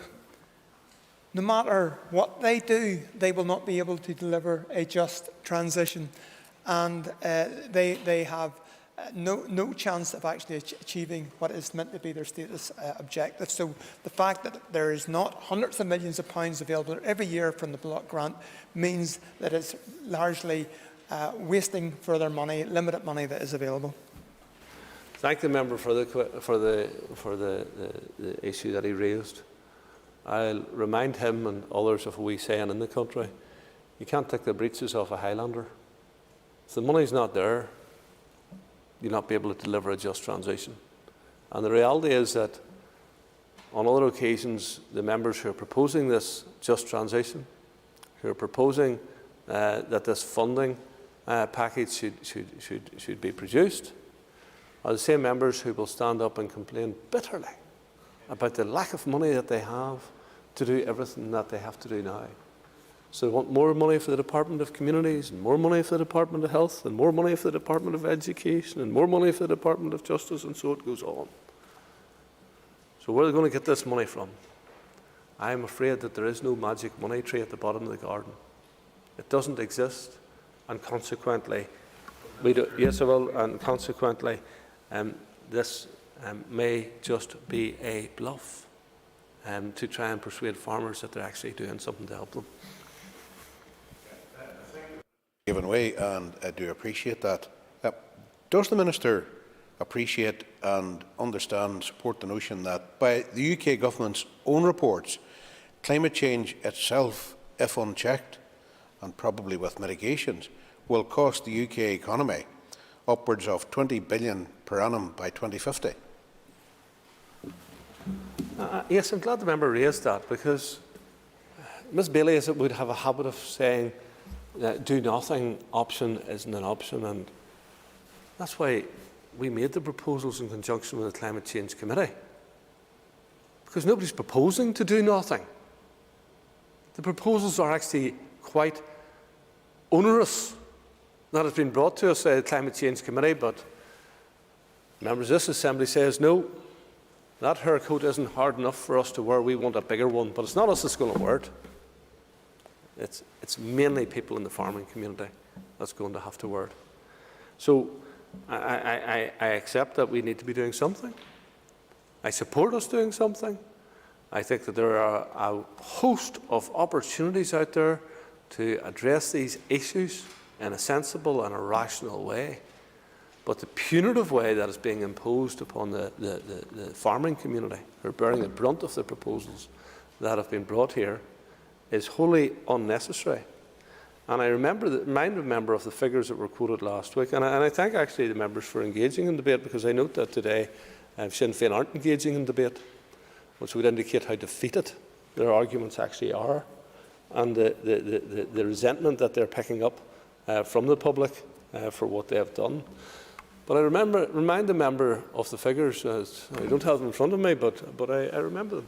no matter what they do, they will not be able to deliver a just transition, and they have no chance of actually achieving what is meant to be their status objective. So the fact that there is not hundreds of millions of pounds available every year from the block grant means that it's largely wasting further money, limited money that is available. Thank the member for the issue that he raised. I'll remind him and others of a wee saying in the country: you can't take the breeches off a Highlander. If the money's not there, you'll not be able to deliver a just transition. And the reality is that on other occasions, the members who are proposing this just transition, who are proposing that this funding package should be produced, are the same members who will stand up and complain bitterly about the lack of money that they have to do everything that they have to do now. So they want more money for the Department of Communities, and more money for the Department of Health, and more money for the Department of Education, and more money for the Department of Justice, and so it goes on. So where are they going to get this money from? I am afraid that there is no magic money tree at the bottom of the garden. It doesn't exist, and consequently, this may just be a bluff to try and persuade farmers that they're actually doing something to help them. Given way, and I do appreciate that. Does the Minister appreciate and understand and support the notion that by the UK Government's own reports, climate change itself, if unchecked, and probably with mitigations, will cost the UK economy upwards of £20 billion per annum by 2050? Yes, I'm glad the member raised that, because Ms Bailey would have a habit of saying do nothing option isn't an option, and that's why we made the proposals in conjunction with the Climate Change Committee, because nobody's proposing to do nothing. The proposals are actually quite onerous. That has been brought to us by the Climate Change Committee, but members of this Assembly says no, that haircoat isn't hard enough for us to wear, we want a bigger one, but it's not us that's going to wear it. It's mainly people in the farming community that's going to have to wear it. So I accept that we need to be doing something. I support us doing something. I think that there are a host of opportunities out there to address these issues in a sensible and a rational way. But the punitive way that is being imposed upon the farming community, who are bearing the brunt of the proposals that have been brought here, is wholly unnecessary. And I remind the member of the figures that were quoted last week, and I thank actually the members for engaging in debate, because I note that today Sinn Féin aren't engaging in debate, which would indicate how defeated their arguments actually are, and the resentment that they're picking up from the public for what they have done. But I remind the member of the figures, I don't have them in front of me, but I remember them.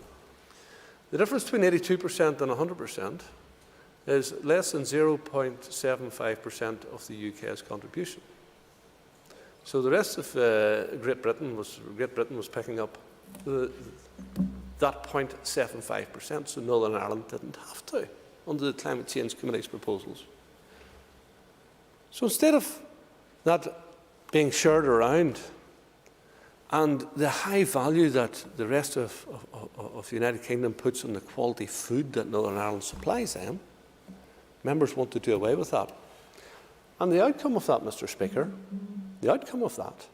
The difference between 82% and 100% is less than 0.75% of the UK's contribution. So the rest of Great Britain was picking up that 0.75%, so Northern Ireland didn't have to under the Climate Change Committee's proposals. So instead of that being shared around, and the high value that the rest of the United Kingdom puts on the quality food that Northern Ireland supplies them, members want to do away with that. And the outcome of that, Mr. Speaker, the outcome of that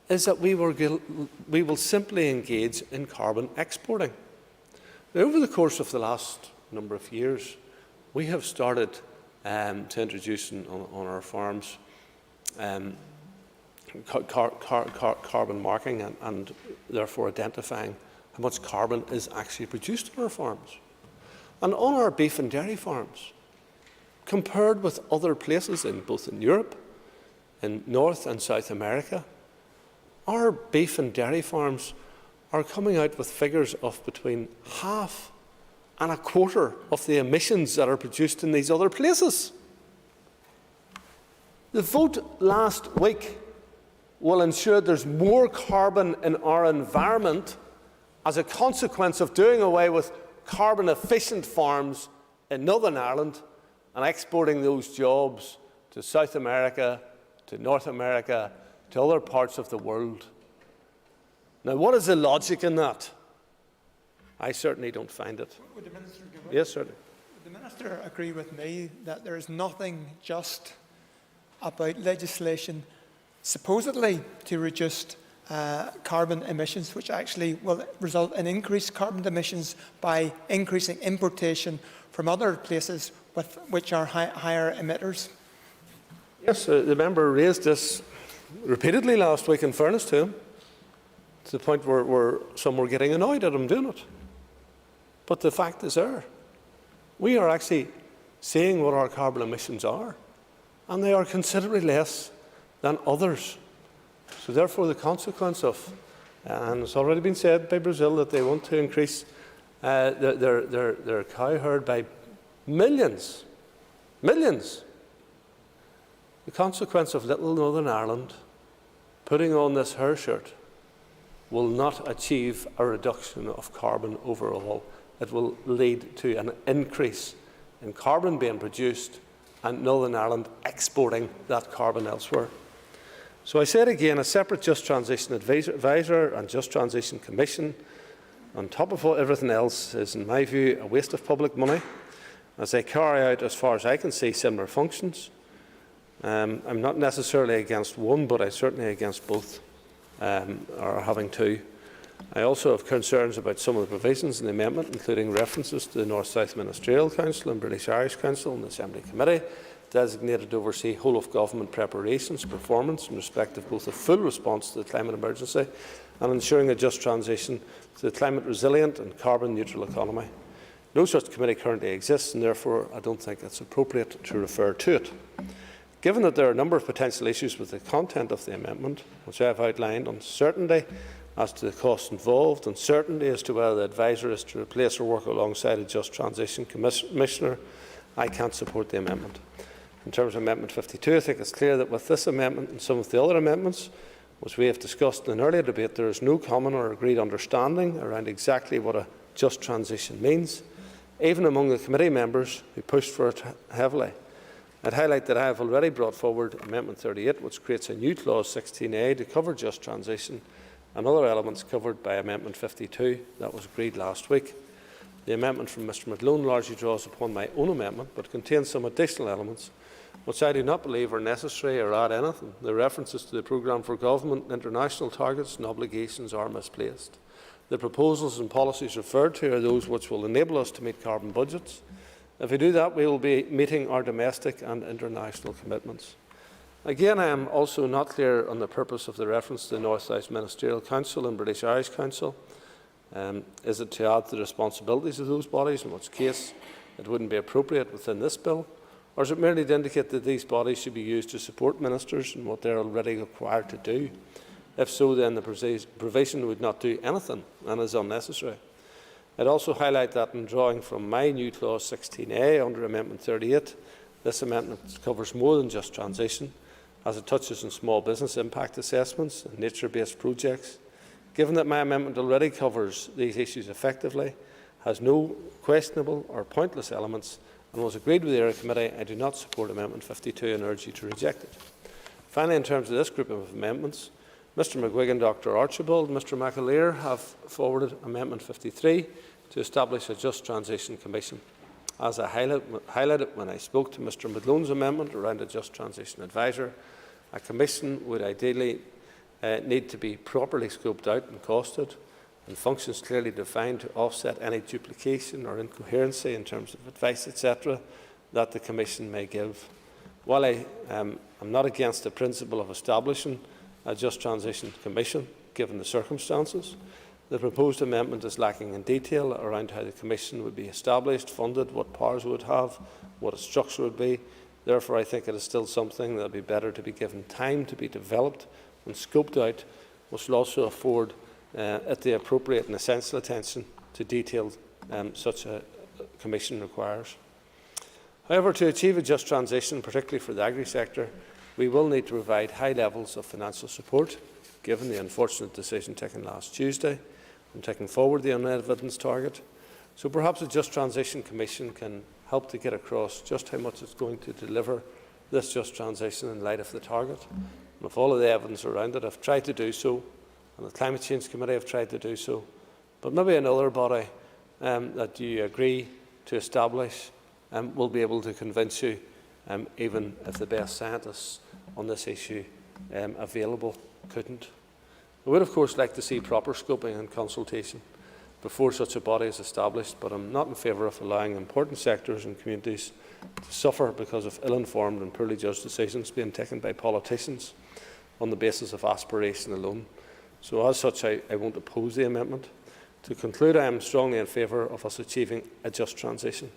is that we will simply engage in carbon exporting. Now, over the course of the last number of years, we have started to introduce on our farms carbon marking and therefore identifying how much carbon is actually produced on our farms. And on our beef and dairy farms, compared with other places both in Europe, in North and South America, our beef and dairy farms are coming out with figures of between half and a quarter of the emissions that are produced in these other places. The vote last week will ensure there's more carbon in our environment as a consequence of doing away with carbon-efficient farms in Northern Ireland and exporting those jobs to South America, to North America, to other parts of the world. Now, what is the logic in that? I certainly don't find it. Would the Minister Yes, certainly. Would the Minister agree with me that there is nothing just about legislation supposedly to reduce carbon emissions, which actually will result in increased carbon emissions by increasing importation from other places which are higher emitters? Yes, the member raised this repeatedly last week, in fairness to him, to the point where some were getting annoyed at him doing it. But the fact is there. We are actually seeing what our carbon emissions are, and they are considerably less than others. So therefore the consequence of, and it's already been said by Brazil that they want to increase their cow herd by millions. The consequence of little Northern Ireland putting on this hair shirt will not achieve a reduction of carbon overall. It will lead to an increase in carbon being produced and Northern Ireland exporting that carbon elsewhere. So I say it again, a separate Just Transition Advisor and Just Transition Commission on top of everything else is, in my view, a waste of public money, as they carry out, as far as I can see, similar functions. I'm not necessarily against one, but I'm certainly against both, or having two. I also have concerns about some of the provisions in the amendment, including references to the North-South Ministerial Council and British Irish Council and the Assembly Committee, designated to oversee whole-of-government preparations, performance in respect of both a full response to the climate emergency and ensuring a just transition to the climate-resilient and carbon-neutral economy. No such committee currently exists, and therefore I don't think it's appropriate to refer to it. Given that there are a number of potential issues with the content of the amendment, which I have outlined, uncertainty as to the costs involved, uncertainty as to whether the advisor is to replace or work alongside a Just Transition Commissioner, I can't support the amendment. In terms of Amendment 52, I think it's clear that with this amendment and some of the other amendments, which we have discussed in an earlier debate, there is no common or agreed understanding around exactly what a just transition means, even among the committee members who pushed for it heavily. I'd highlight that I have already brought forward Amendment 38, which creates a new clause 16A to cover just transition and other elements covered by Amendment 52 that was agreed last week. The amendment from Mr McLone largely draws upon my own amendment, but contains some additional elements which I do not believe are necessary or add anything. The references to the programme for government, international targets and obligations are misplaced. The proposals and policies referred to are those which will enable us to meet carbon budgets. If we do that, we will be meeting our domestic and international commitments. Again, I am also not clear on the purpose of the reference to the North-South Ministerial Council and British Irish Council. Is it to add to the responsibilities of those bodies, in which case it wouldn't be appropriate within this bill? Or is it merely to indicate that these bodies should be used to support ministers in what they are already required to do? If so, then the provision would not do anything and is unnecessary. I'd also highlight that in drawing from my new clause 16A under Amendment 38, this amendment covers more than just transition, as it touches on small business impact assessments and nature-based projects. Given that my amendment already covers these issues effectively, has no questionable or pointless elements, and was agreed with the Area Committee, I do not support Amendment 52 and urge you to reject it. Finally, in terms of this group of amendments, Mr McGuigan, Dr Archibald and Mr McAleer have forwarded Amendment 53 to establish a Just Transition Commission. As I highlighted when I spoke to Mr McLone's amendment around a Just Transition Advisor, a commission would ideally need to be properly scoped out and costed, and functions clearly defined to offset any duplication or incoherency in terms of advice, etc., that the Commission may give. While I am not against the principle of establishing a Just Transition Commission, given the circumstances, the proposed amendment is lacking in detail around how the Commission would be established, funded, what powers it would have, what its structure would be. Therefore, I think it is still something that would be better to be given time to be developed and scoped out must also afford at the appropriate and essential attention to detail such a commission requires. However, to achieve a just transition, particularly for the agri-sector, we will need to provide high levels of financial support, given the unfortunate decision taken last Tuesday on taking forward the unevidenced target. So perhaps a Just Transition Commission can help to get across just how much it's going to deliver this just transition in light of the target. And if all of the evidence around it, I've tried to do so, and the Climate Change Committee have tried to do so, but maybe another body that you agree to establish will be able to convince you, even if the best scientists on this issue available couldn't. I would, of course, like to see proper scoping and consultation before such a body is established, but I'm not in favour of allowing important sectors and communities to suffer because of ill-informed and poorly judged decisions being taken by politicians on the basis of aspiration alone. So as such, I won't oppose the amendment. To conclude, I am strongly in favour of us achieving a just transition.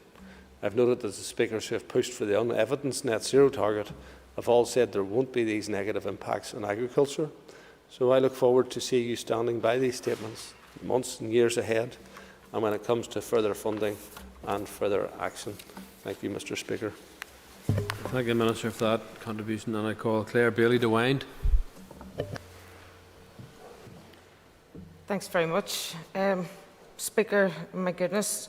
I've noted that the speakers who have pushed for the unevidenced net zero target have all said there won't be these negative impacts on agriculture. So I look forward to see you standing by these statements months and years ahead, and when it comes to further funding and further action. Thank you, Mr. Speaker. Thank you, Minister, for that contribution. And I call Claire Bailey to wind. Thanks very much. Speaker, my goodness,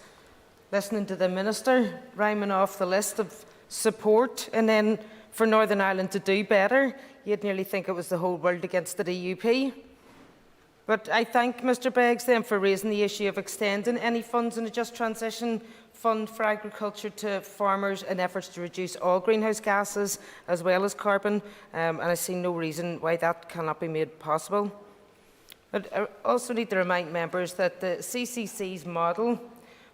listening to the Minister rhyming off the list of support, and then for Northern Ireland to do better, you'd nearly think it was the whole world against the DUP. But I thank Mr Beggs then for raising the issue of extending any funds in a Just Transition Fund for agriculture to farmers in efforts to reduce all greenhouse gases as well as carbon, and I see no reason why that cannot be made possible. But I also need to remind members that the CCC's model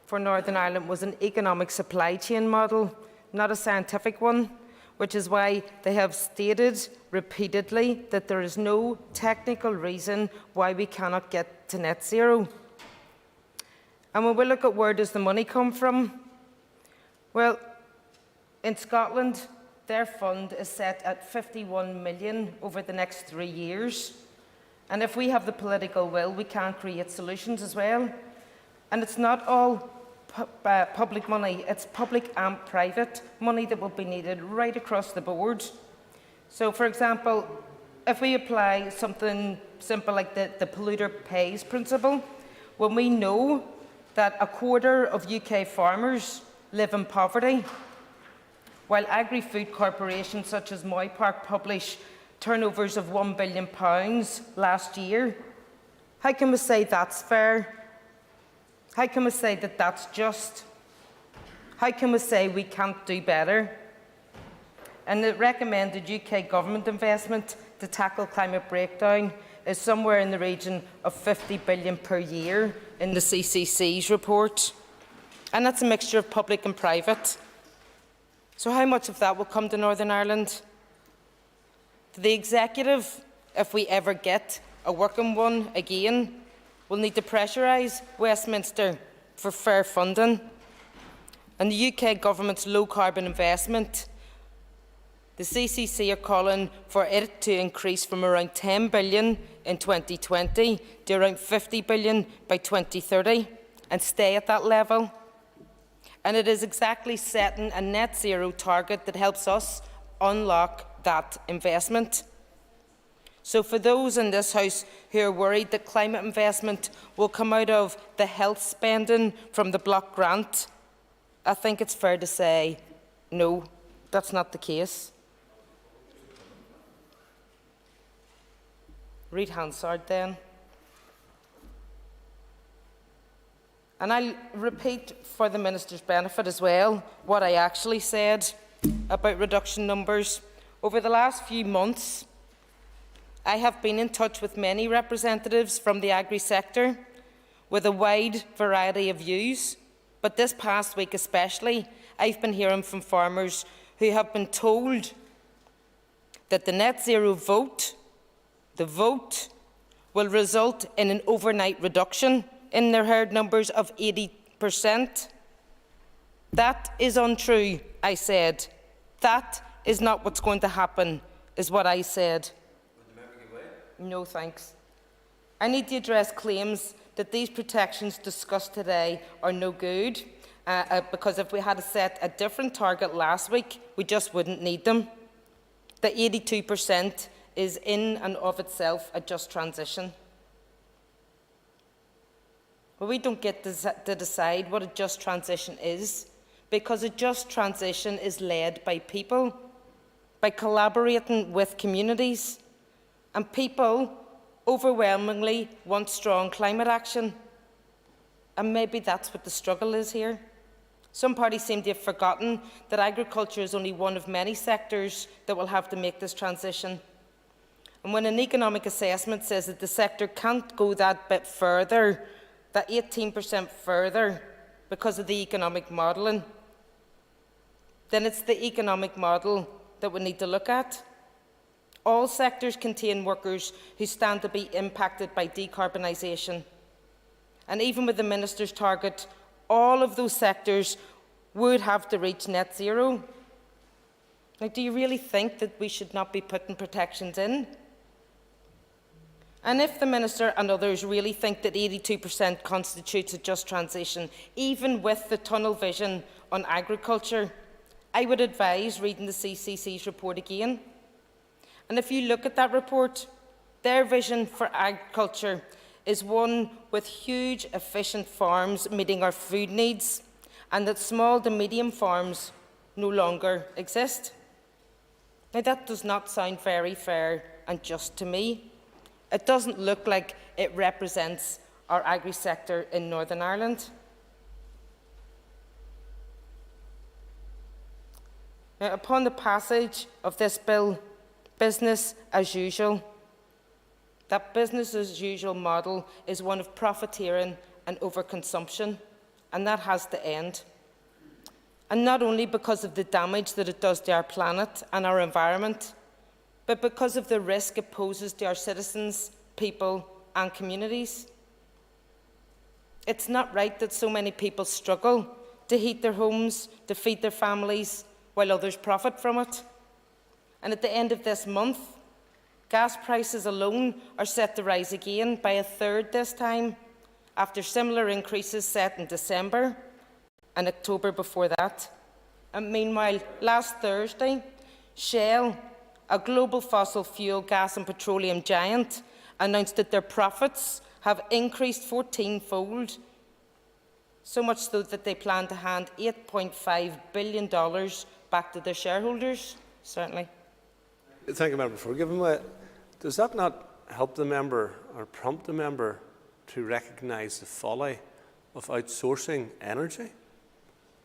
for Northern Ireland was an economic supply chain model, not a scientific one, which is why they have stated repeatedly that there is no technical reason why we cannot get to net zero. And when we look at where does the money come from, well, in Scotland, their fund is set at 51 million over the next 3 years. And if we have the political will, we can create solutions as well. And it's not all public money, it's public and private money that will be needed right across the board. So, for example, if we apply something simple like the polluter pays principle, when we know that a quarter of UK farmers live in poverty, while agri-food corporations such as Moy Park publish turnovers of £1 billion last year, how can we say that's fair? How can we say that that's just? How can we say we can't do better? And the recommended UK government investment to tackle climate breakdown is somewhere in the region of 50 billion per year in the CCC's report. And that's a mixture of public and private. So how much of that will come to Northern Ireland? The executive, if we ever get a working one again, will need to pressurise Westminster for fair funding. And the UK government's low-carbon investment, the CCC are calling for it to increase from around 10 billion in 2020 to around 50 billion by 2030 and stay at that level. And it is exactly setting a net zero target that helps us unlock that investment. So for those in this House who are worried that climate investment will come out of the health spending from the block grant, I think it's fair to say, no, that's not the case. Read Hansard then. And I'll repeat for the Minister's benefit as well what I actually said about reduction numbers. Over the last few months, I have been in touch with many representatives from the agri-sector with a wide variety of views, but this past week especially, I've been hearing from farmers who have been told that the net zero vote, the vote, will result in an overnight reduction in their herd numbers of 80%. That is untrue, I said. That is not what's going to happen, is what I said. No, thanks. I need to address claims that these protections discussed today are no good, because if we had set a different target last week, we just wouldn't need them. The 82% is in and of itself a just transition. But we don't get to decide what a just transition is, because a just transition is led by people, by collaborating with communities, and people overwhelmingly want strong climate action. And maybe that's what the struggle is here. Some parties seem to have forgotten that agriculture is only one of many sectors that will have to make this transition. And when an economic assessment says that the sector can't go that bit further, that 18% further, because of the economic modelling, then it's the economic model that we need to look at. All sectors contain workers who stand to be impacted by decarbonisation. And even with the Minister's target, all of those sectors would have to reach net zero. Now, do you really think that we should not be putting protections in? And if the Minister and others really think that 82% constitutes a just transition, even with the tunnel vision on agriculture, I would advise reading the CCC's report again. And if you look at that report, their vision for agriculture is one with huge, efficient farms meeting our food needs, and that small to medium farms no longer exist. Now, that does not sound very fair and just to me. It doesn't look like it represents our agri-sector in Northern Ireland. Now, upon the passage of this bill, business as usual, that business as usual model is one of profiteering and overconsumption, and that has to end. And not only because of the damage that it does to our planet and our environment, but because of the risk it poses to our citizens, people and communities. It's not right that so many people struggle to heat their homes, to feed their families, while others profit from it. And at the end of this month, gas prices alone are set to rise again by a third this time, after similar increases set in December and October before that. And meanwhile, last Thursday, Shell, a global fossil fuel, gas and petroleum giant, announced that their profits have increased 14-fold, so much so that they plan to hand $8.5 billion back to their shareholders. Certainly. Thank you, Member, for giving me. Does that not help the member or prompt the member to recognise the folly of outsourcing energy,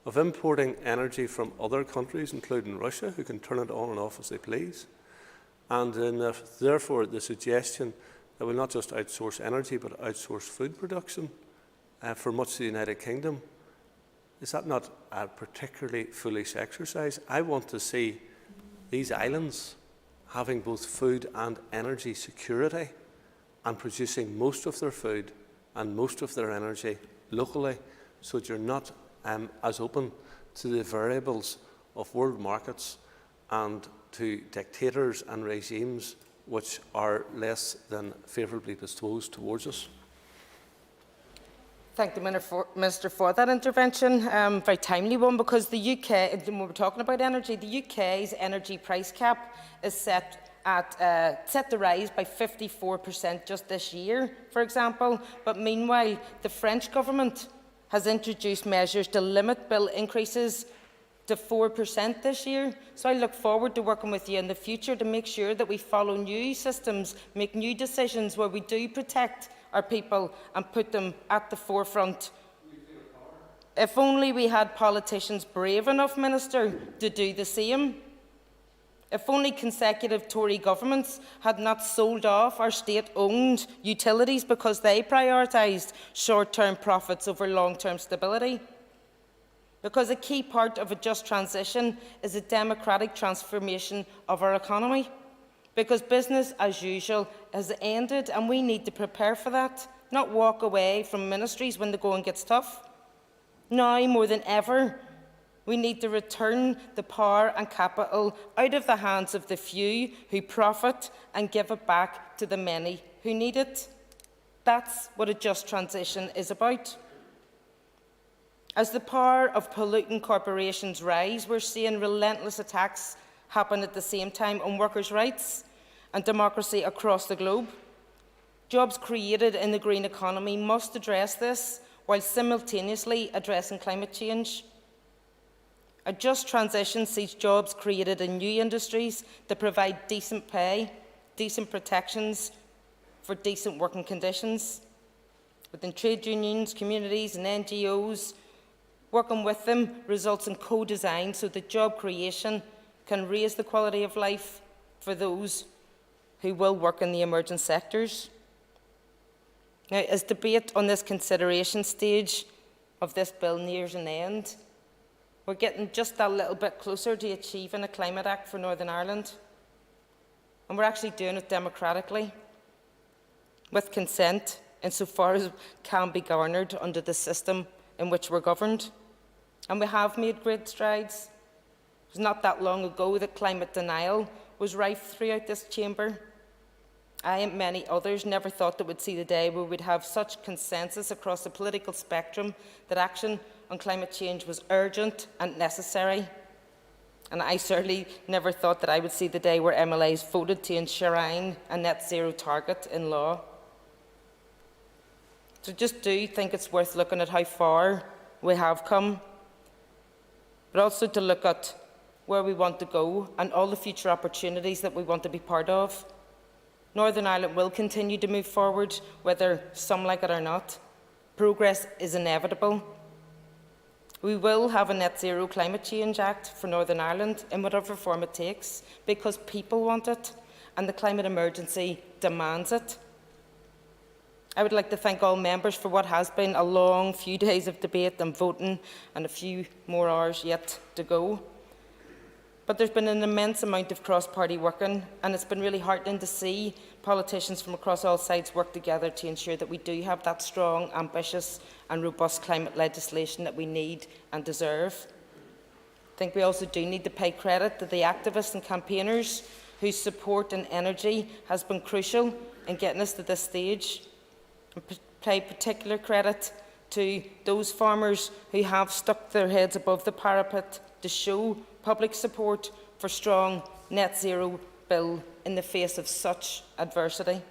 of importing energy from other countries, including Russia, who can turn it on and off as they please, and therefore the suggestion that we'll not just outsource energy but outsource food production for much of the United Kingdom? Is that not a particularly foolish exercise? I want to see these islands having both food and energy security and producing most of their food and most of their energy locally, so that you're not as open to the variables of world markets and to dictators and regimes which are less than favourably disposed towards us. Thank the Minister for that intervention. Very timely one, because the UK, when we're talking about energy, the UK's energy price cap is set to rise by 54% just this year, for example. But meanwhile, the French government has introduced measures to limit bill increases to 4% this year. So I look forward to working with you in the future to make sure that we follow new systems, make new decisions where we do protect our people and put them at the forefront. If only we had politicians brave enough, Minister, to do the same. If only consecutive Tory governments had not sold off our state-owned utilities because they prioritised short-term profits over long-term stability. Because a key part of a just transition is a democratic transformation of our economy. Because business as usual has ended, and we need to prepare for that, not walk away from ministries when the going gets tough. Now, more than ever, we need to return the power and capital out of the hands of the few who profit and give it back to the many who need it. That's what a just transition is about. As the power of polluting corporations rise, we're seeing relentless attacks happen at the same time on workers' rights and democracy across the globe. Jobs created in the green economy must address this while simultaneously addressing climate change. A just transition sees jobs created in new industries that provide decent pay, decent protections for decent working conditions. Within trade unions, communities and NGOs, working with them results in co-design so that job creation can raise the quality of life for those who will work in the emerging sectors. Now, as debate on this consideration stage of this bill nears an end, we're getting just a little bit closer to achieving a Climate Act for Northern Ireland. And we're actually doing it democratically, with consent, insofar as can be garnered under the system in which we're governed. And we have made great strides. It was not that long ago that climate denial was rife throughout this chamber. I and many others never thought that we'd see the day where we'd have such consensus across the political spectrum that action on climate change was urgent and necessary. And I certainly never thought that I would see the day where MLAs voted to enshrine a net zero target in law. So just do think it's worth looking at how far we have come, but also to look at where we want to go and all the future opportunities that we want to be part of. Northern Ireland will continue to move forward, whether some like it or not. Progress is inevitable. We will have a Net Zero Climate Change Act for Northern Ireland in whatever form it takes, because people want it and the climate emergency demands it. I would like to thank all members for what has been a long few days of debate and voting and a few more hours yet to go. But there's been an immense amount of cross-party working, and it's been really heartening to see politicians from across all sides work together to ensure that we do have that strong, ambitious and robust climate legislation that we need and deserve. I think we also do need to pay credit to the activists and campaigners whose support and energy has been crucial in getting us to this stage. And pay particular credit to those farmers who have stuck their heads above the parapet to show public support for strong net zero bill in the face of such adversity.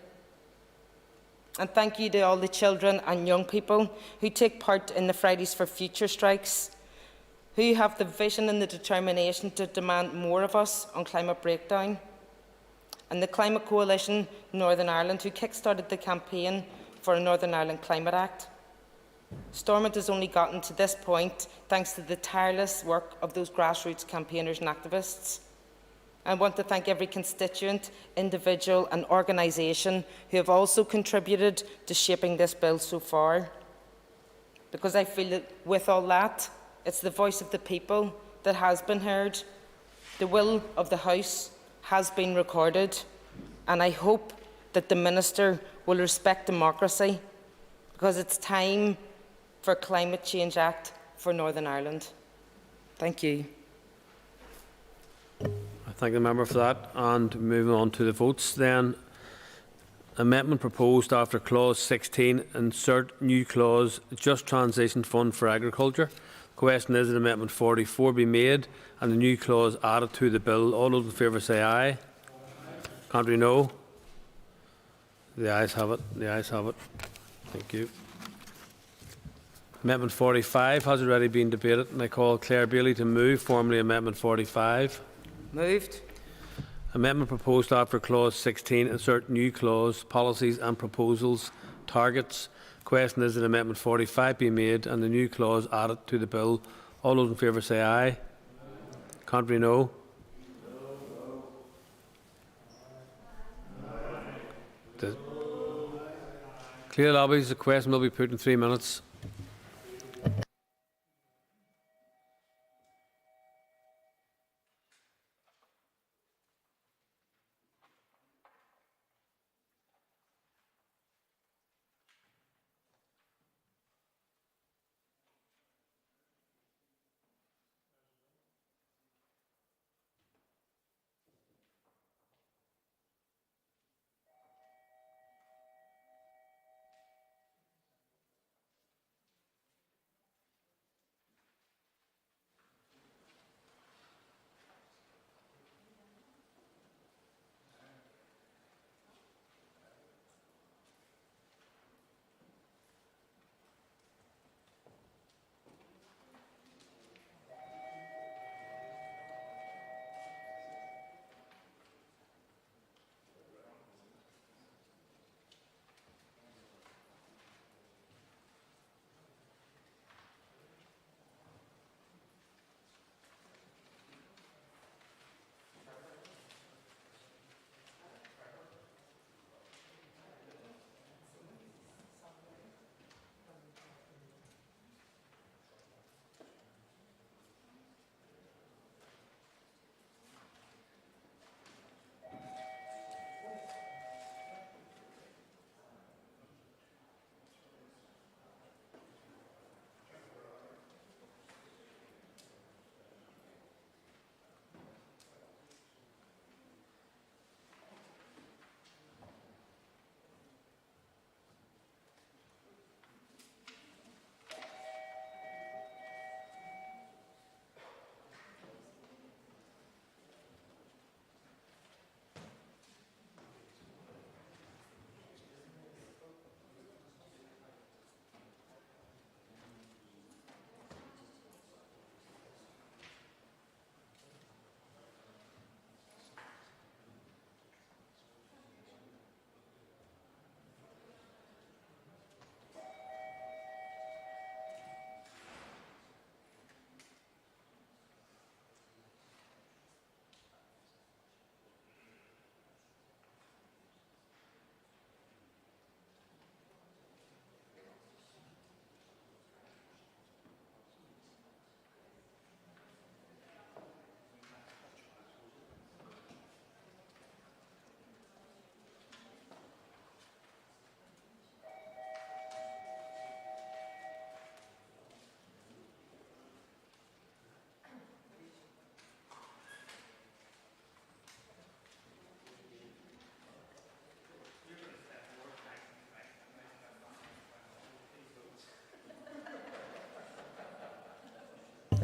And thank you to all the children and young people who take part in the Fridays for Future strikes, who have the vision and the determination to demand more of us on climate breakdown, and the Climate Coalition Northern Ireland, who kick-started the campaign for a Northern Ireland Climate Act. Stormont has only gotten to this point thanks to the tireless work of those grassroots campaigners and activists. I want to thank every constituent, individual and organisation who have also contributed to shaping this bill so far. Because I feel that with all that, it's the voice of the people that has been heard. The will of the House has been recorded, and I hope that the Minister will respect democracy, because it's time for a Climate Change Act for Northern Ireland. Thank you. I thank the member for that. And moving on to the votes then. Amendment proposed after clause 16, insert new clause, Just Transition Fund for Agriculture. The question is that Amendment 44 be made and the new clause added to the bill. All those in favour say aye. Contrary, no. The ayes have it. The ayes have it. Thank you. Amendment 45 has already been debated, and I call Claire Bailey to move formally Amendment 45. Moved. Amendment proposed after clause 16, insert new clause, policies and proposals, targets. Question is that Amendment 45 be made and the new clause added to the bill. All those in favour say aye. Contrary, no. Clear lobbies. The question will be put in 3 minutes.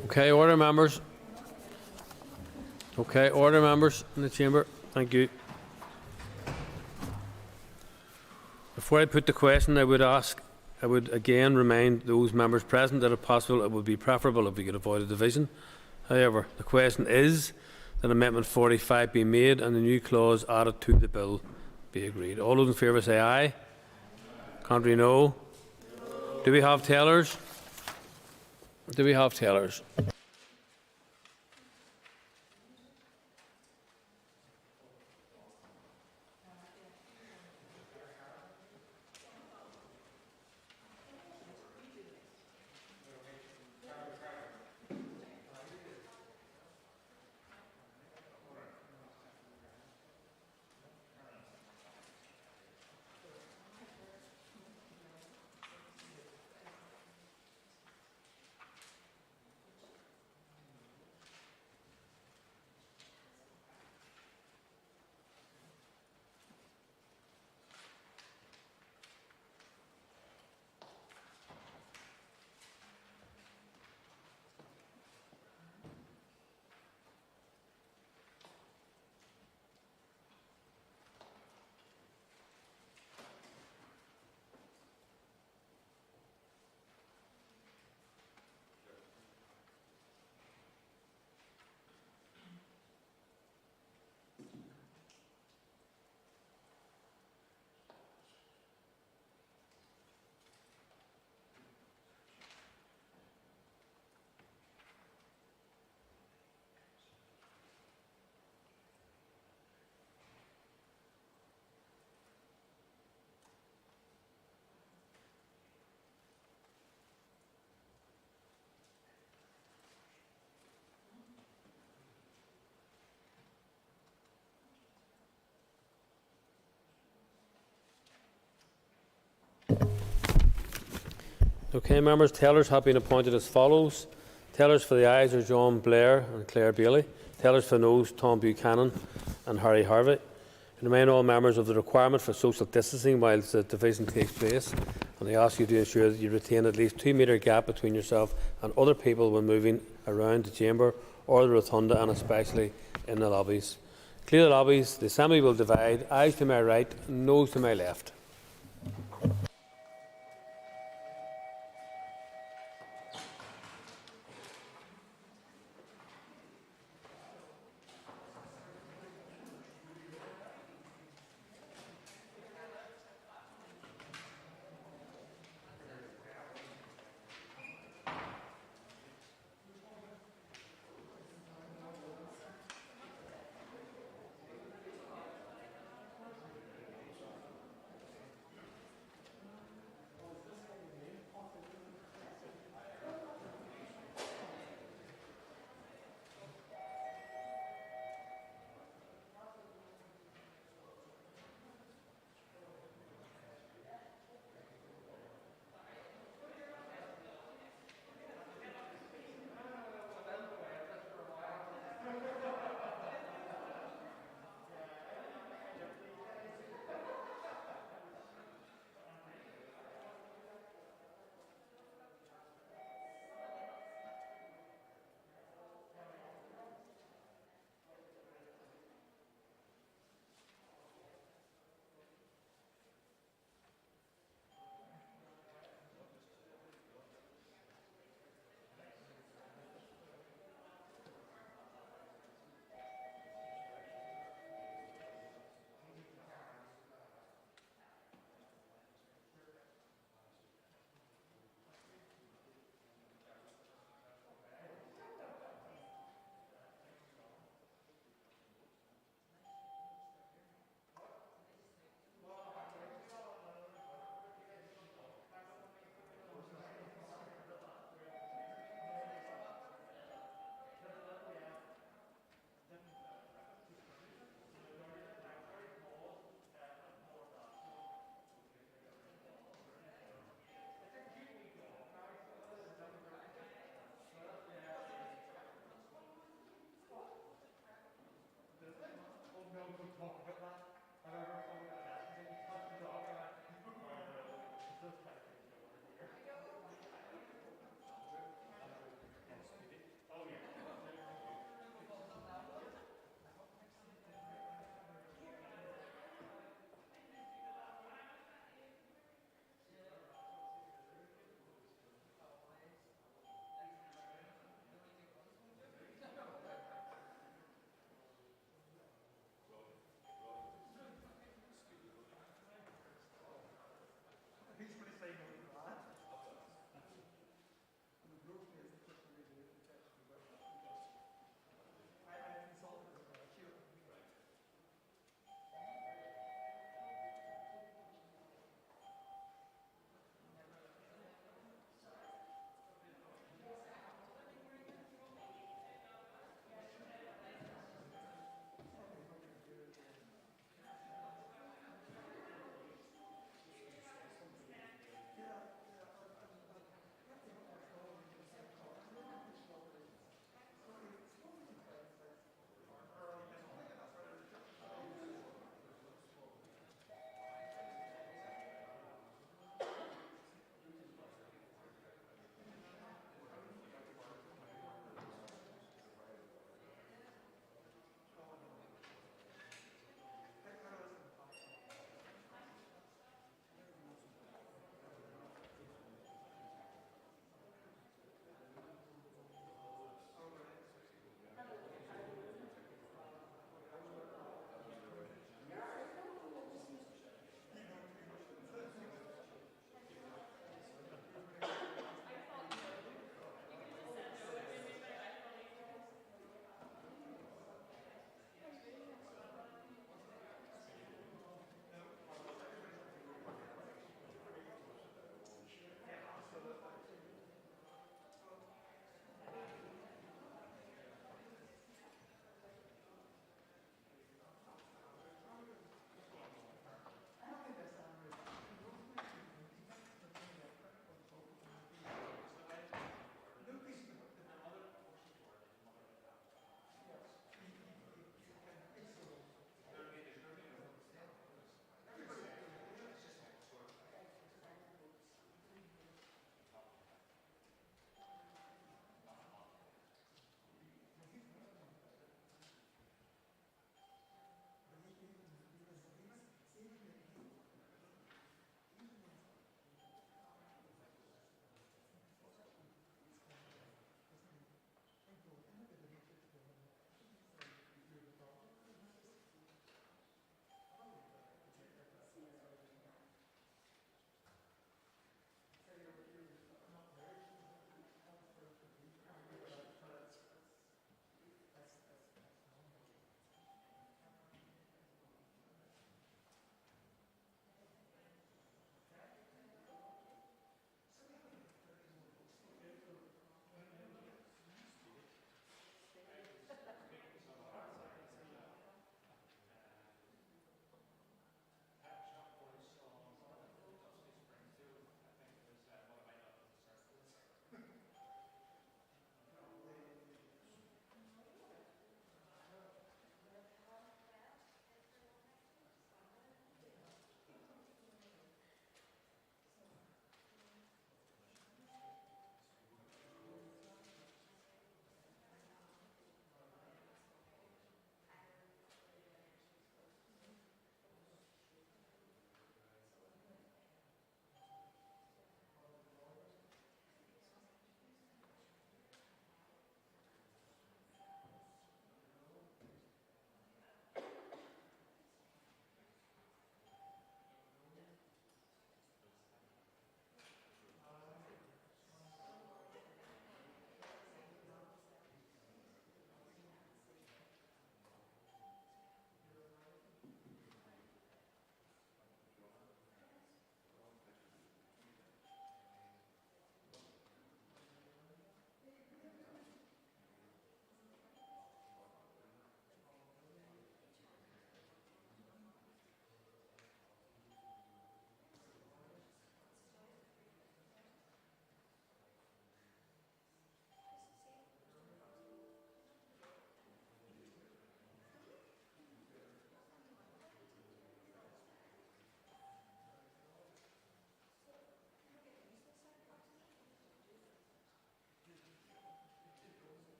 Okay, order, members. Okay, order, members in the chamber. Thank you. Before I put the question, I would again remind those members present that if possible, it would be preferable if we could avoid a division. However, the question is that Amendment 45 be made and the new clause added to the bill be agreed. All those in favour say aye. Contrary, no. Do we have tellers? Do we have tellers? Okay, members, tellers have been appointed as follows. Tellers for the ayes are John Blair and Claire Bailey. Tellers for noes, Tom Buchanan and Harry Harvey. And remind all members of the requirement for social distancing whilst the division takes place. And I ask you to ensure that you retain at least 2 metre gap between yourself and other people when moving around the chamber or the rotunda, and especially in the lobbies. Clear the lobbies. The assembly will divide. Ayes to my right, noes to my left.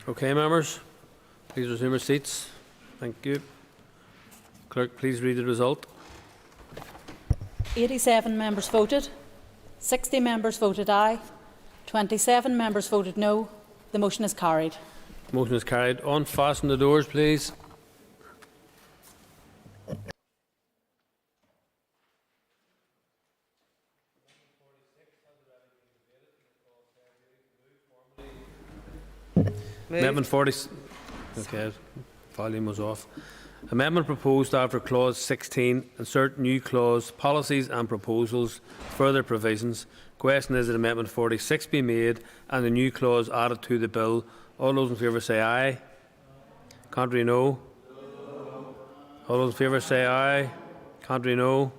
Okay, members, please resume your seats. Thank you. Clerk, please read the result. 87 members voted. 60 members voted aye. 27 members voted no. The motion is carried. Motion is carried. Unfasten the doors, please. Amendment 40. Okay, volume was off. Amendment proposed after clause 16. Insert new clause, policies and proposals, further provisions. Question is that amendment 46 be made and the new clause added to the bill. All those in favour say aye. Contrary, no. All those in favour say aye. Contrary, no.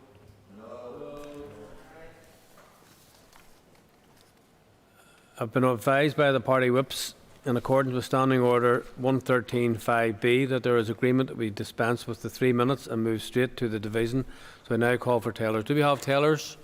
I've been advised by the party whips, in accordance with Standing Order 113(5)(b), that there is agreement that we dispense with the 3 minutes and move straight to the division. So I now call for tellers. Do we have tellers?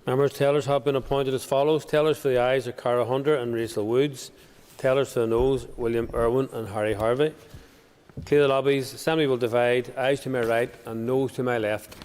Members, tellers have been appointed as follows. Tellers for the ayes are Cara Hunter and Rachel Woods. Tellers for the noes, William Irwin and Harry Harvey. Clear the lobbies. Assembly will divide. Ayes to my right and noes to my left.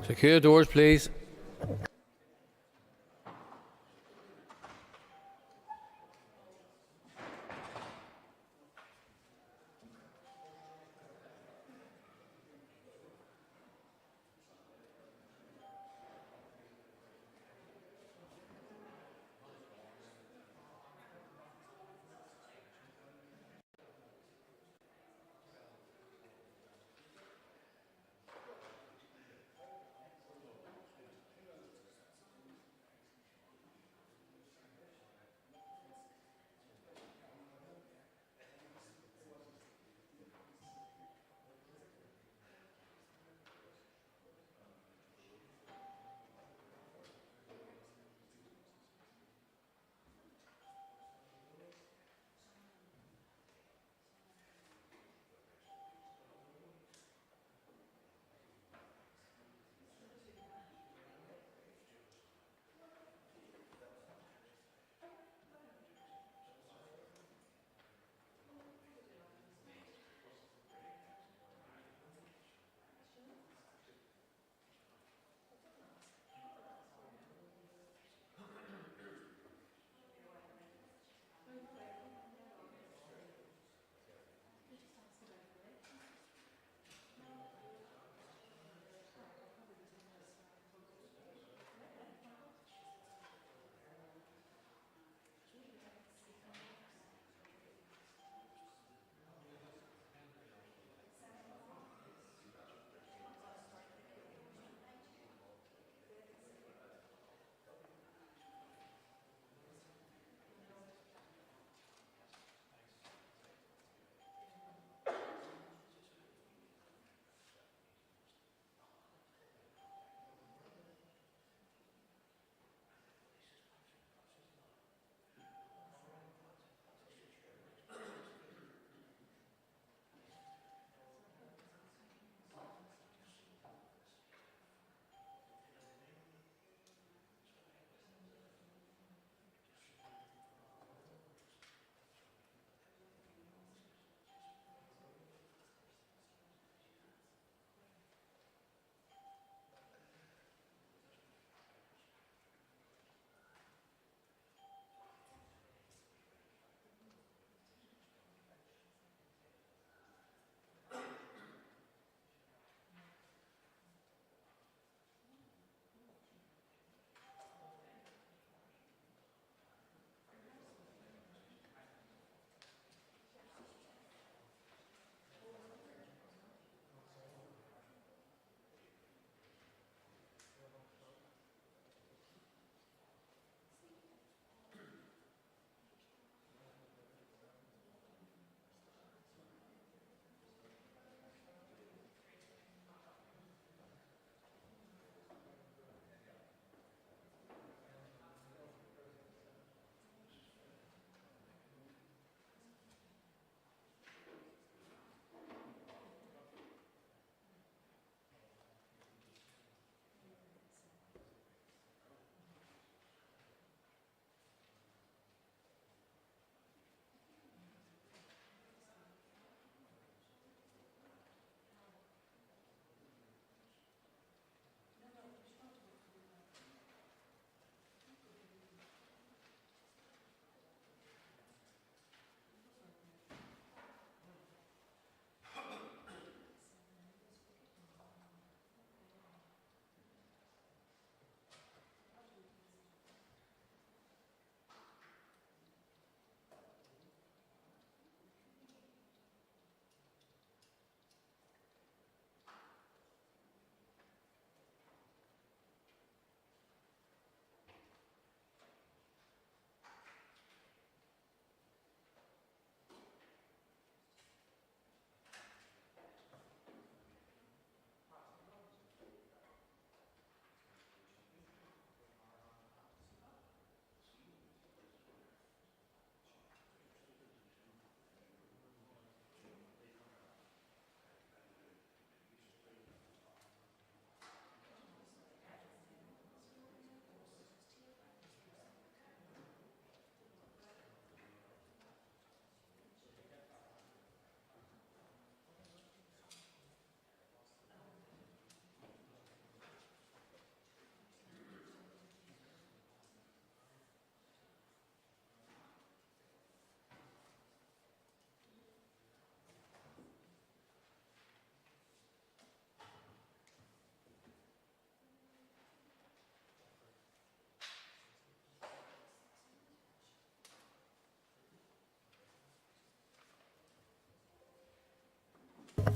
Secure doors, please.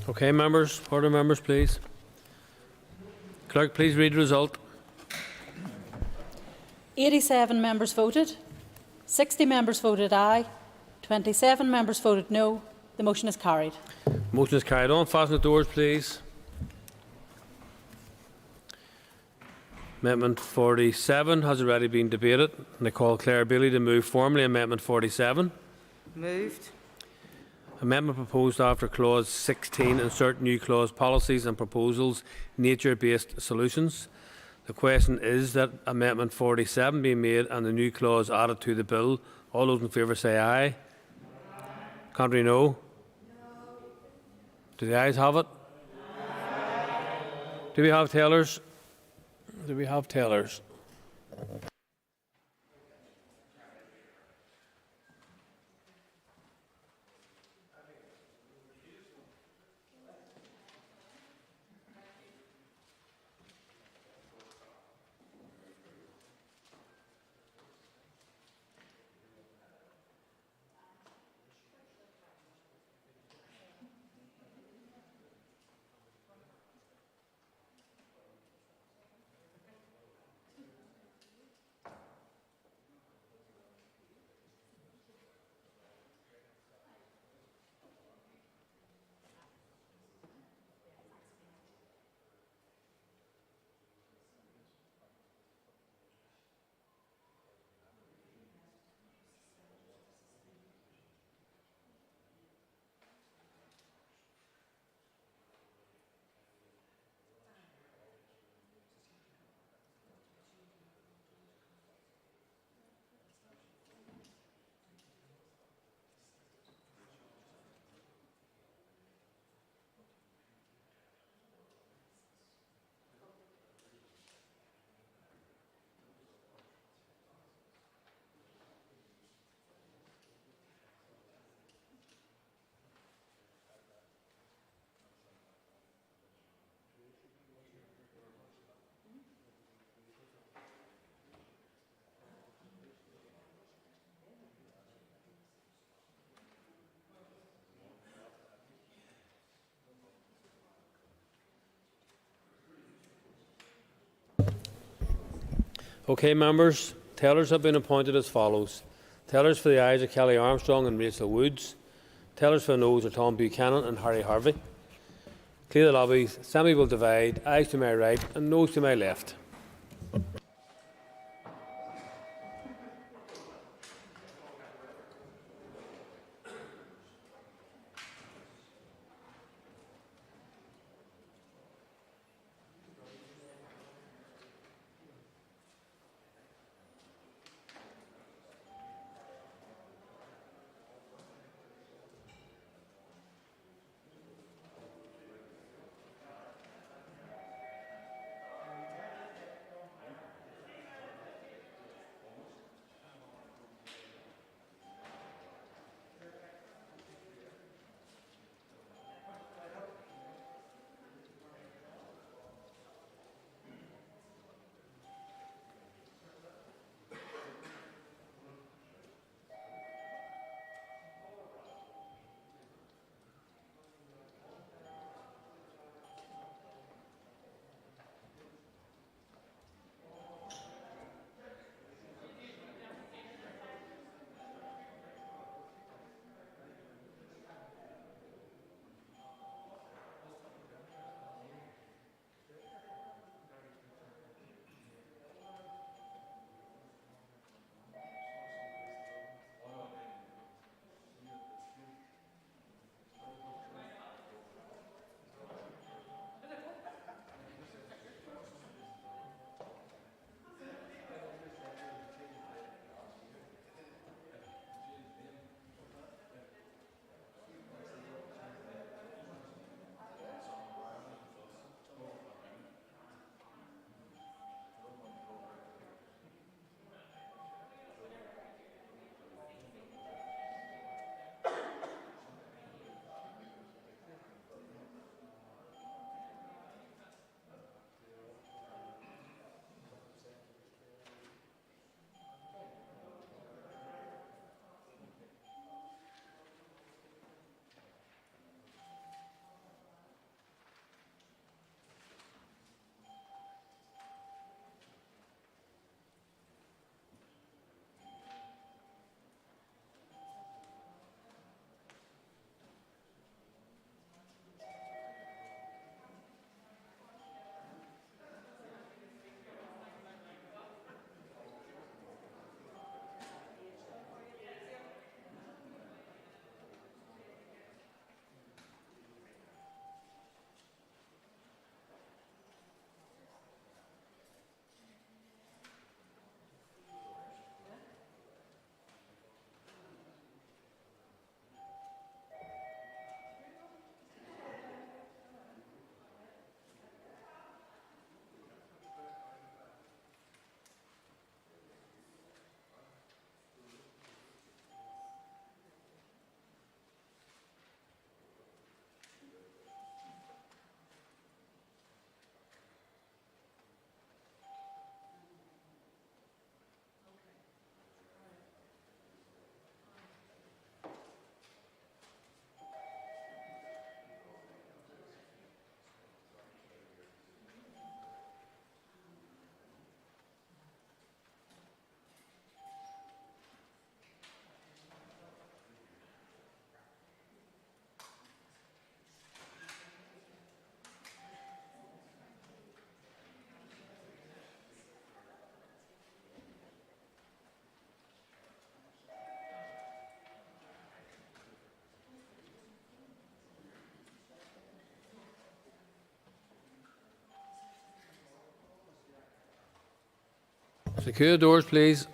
Okay, members. Order, members, please. Clerk, please read the result. 87 members voted. 60 members voted aye. 27 members voted no. The motion is carried. Motion is carried on. Fasten the doors, please. Amendment 47 has already been debated. And I call Claire Bailey to move formally Amendment 47. Moved. Amendment proposed after clause 16, insert new clause policies and proposals, nature-based solutions. The question is that Amendment 47 be made and the new clause added to the bill. All those in favour say aye. Contrary, no. Do the ayes have it? Do we have tellers? Do we have tellers? Okay, members. Tellers have been appointed as follows. Tellers for the ayes are Kelly Armstrong and Rachel Woods. Tellers for the noes are Tom Buchanan and Harry Harvey. Clear the lobbies. Assembly will divide. Ayes to my right and noes to my left. Secure the doors, please.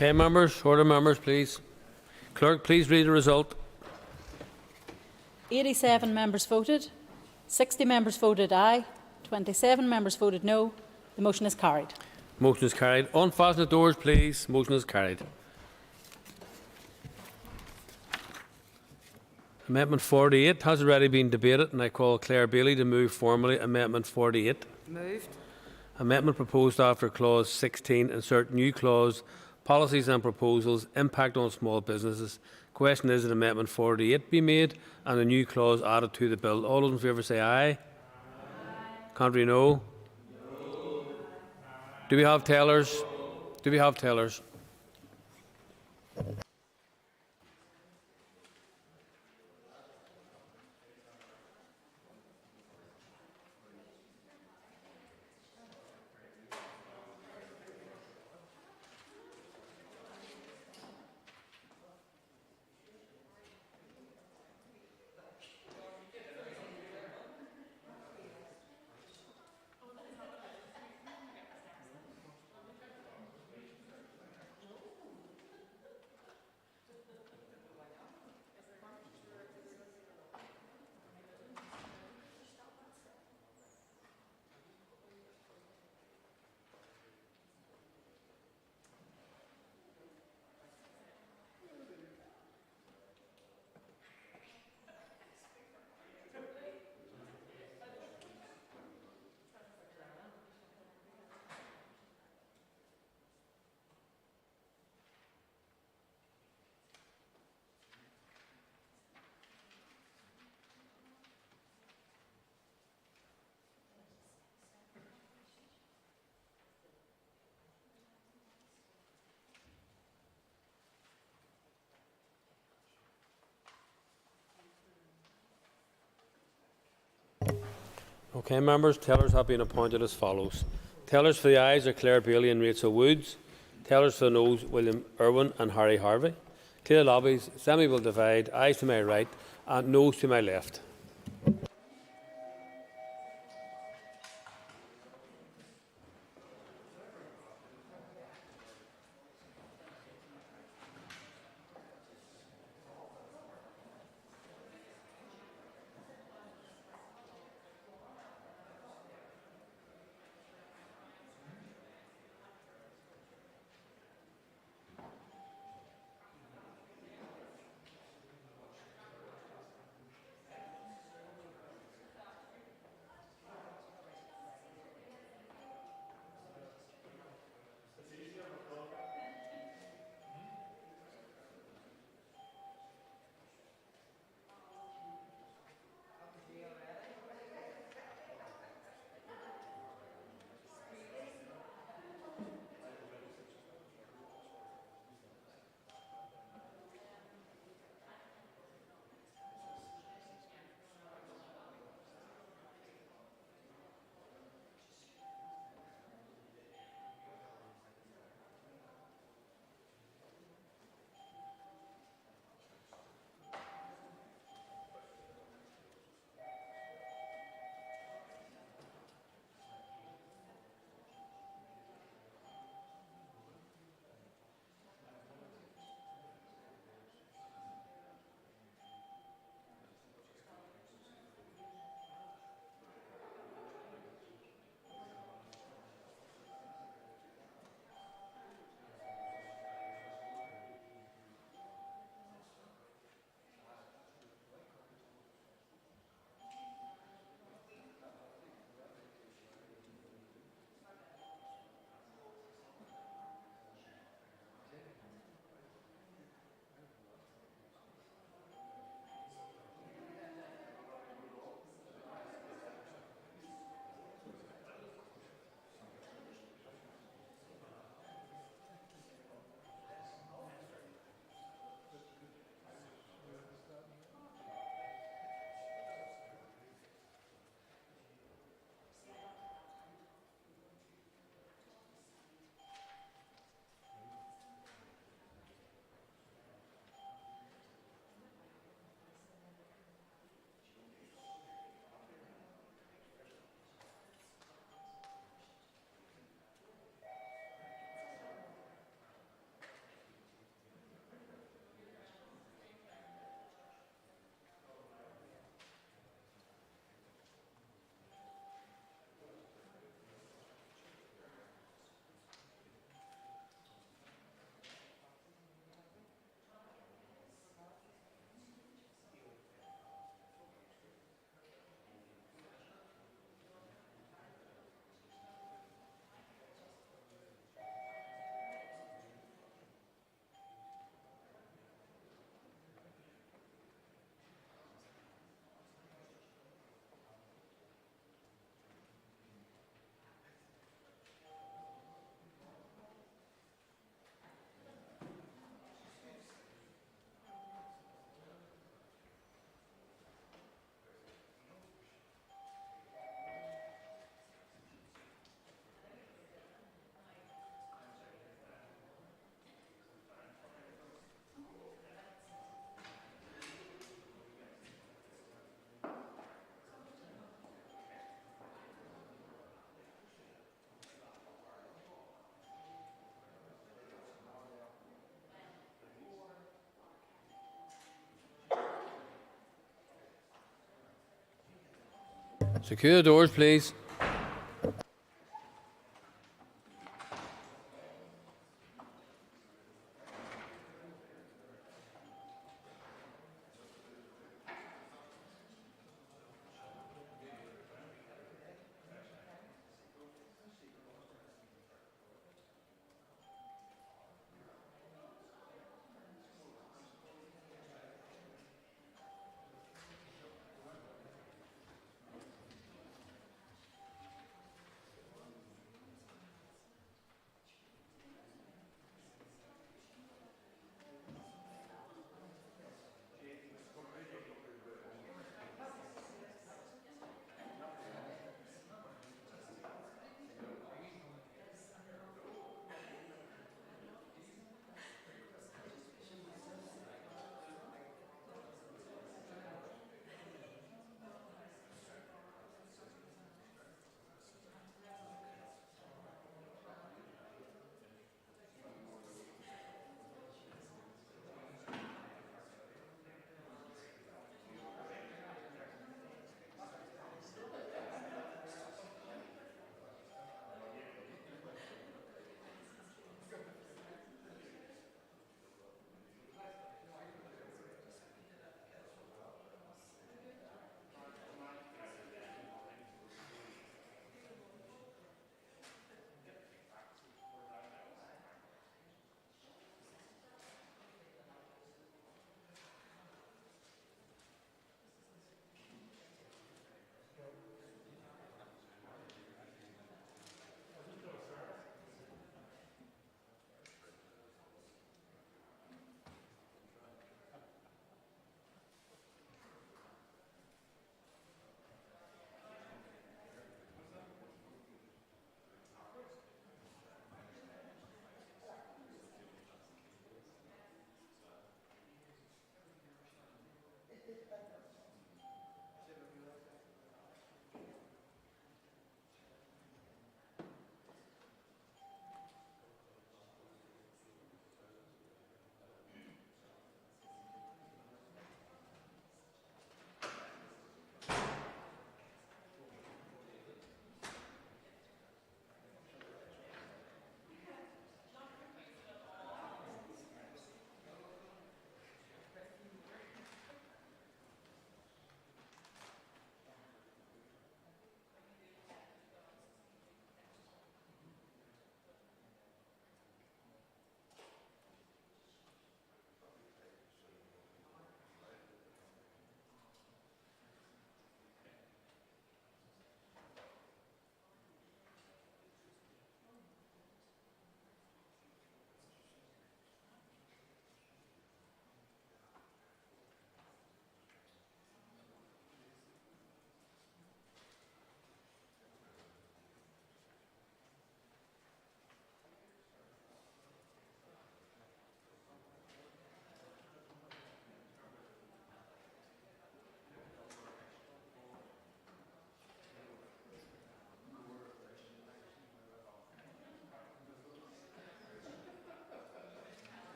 Okay, members. Order, members, please. Clerk, please read the result. 87 members voted. 60 members voted aye. 27 members voted no. The motion is carried. Motion is carried. Unfasten the doors, please. Motion is carried. Amendment 48 has already been debated, and I call Claire Bailey to move formally Amendment 48. Moved. Amendment proposed after Clause 16. Insert new clause, policies and proposals, impact on small businesses. Question is that Amendment 48 be made and a new clause added to the bill. All those in favour say aye. Aye. Contrary, no. No. Do we have tellers? Do we have tellers? Okay, members, tellers have been appointed as follows. Tellers for the ayes are Claire Bailey and Rachel Woods. Tellers for the noes, William Irwin and Harry Harvey. Clear lobbies, semi will divide, ayes to my right and noes to my left. Secure the doors, please.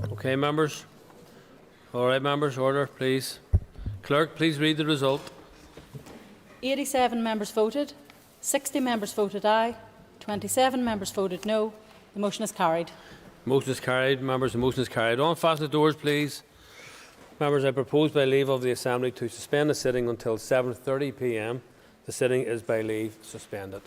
Okay, members. All right, members, order, please. Clerk, please read the result. 87 members voted, 60 members voted aye, 27 members voted no. The motion is carried. Motion is carried. Members, the motion is carried on. Fasten the doors, please. Members, I propose by leave of the Assembly to suspend the sitting until 7:30 p.m. The sitting is by leave suspended.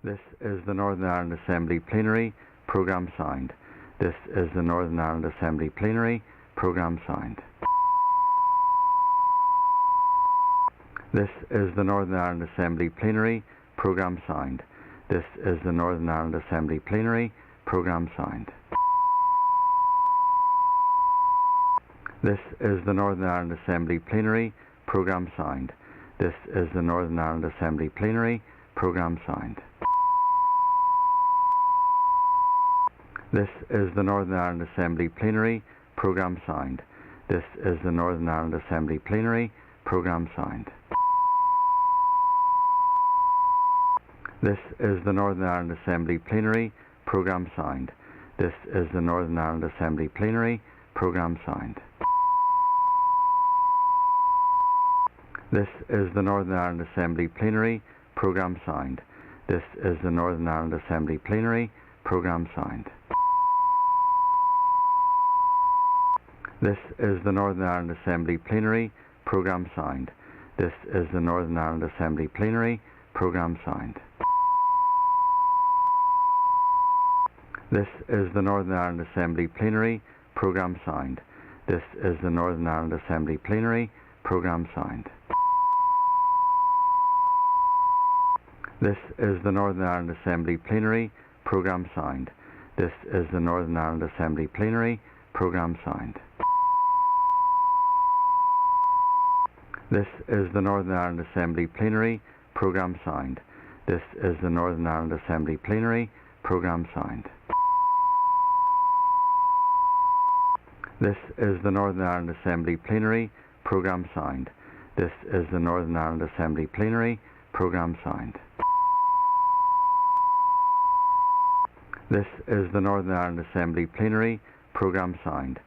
This is the Northern Ireland Assembly Plenary. Programme signed. This is the Northern Ireland Assembly Plenary. Programme signed. This is the Northern Ireland Assembly Plenary. Programme signed. This is the Northern Ireland Assembly Plenary. Programme signed. This is the Northern Ireland Assembly Plenary. Programme signed. This is the Northern Ireland Assembly Plenary. Programme signed. This is the Northern Ireland Assembly Plenary. Programme signed. This is the Northern Ireland Assembly Plenary. Programme signed. This is the Northern Ireland Assembly Plenary. Programme signed. This is the Northern Ireland Assembly Plenary. Programme signed. This is the Northern Ireland Assembly Plenary. Programme signed. This is the Northern Ireland Assembly Plenary. Programme signed. This is the Northern Ireland Assembly Plenary. Programme signed. This is the Northern Ireland Assembly Plenary. Programme signed. This is the Northern Ireland Assembly Plenary. Programme signed. This is the Northern Ireland Assembly Plenary. Programme signed. This is the Northern Ireland Assembly Plenary. Programme signed. This is the Northern Ireland Assembly Plenary. Programme signed. This is the Northern Ireland Assembly Plenary. Programme signed. This is the Northern Ireland Assembly Plenary. Programme signed. This is the Northern Ireland Assembly Plenary. Programme signed. This is the Northern Ireland Assembly Plenary. Programme signed. This is the Northern Ireland Assembly Plenary. Programme signed. This is the Northern Ireland Assembly Plenary. Programme signed.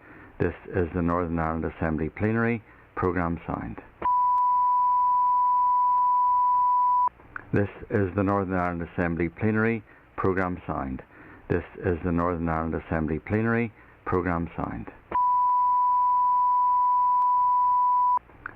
This is the Northern Ireland Assembly Plenary. Programme signed. This is the Northern Ireland Assembly Plenary. Programme signed. This is the Northern Ireland Assembly Plenary. Programme signed.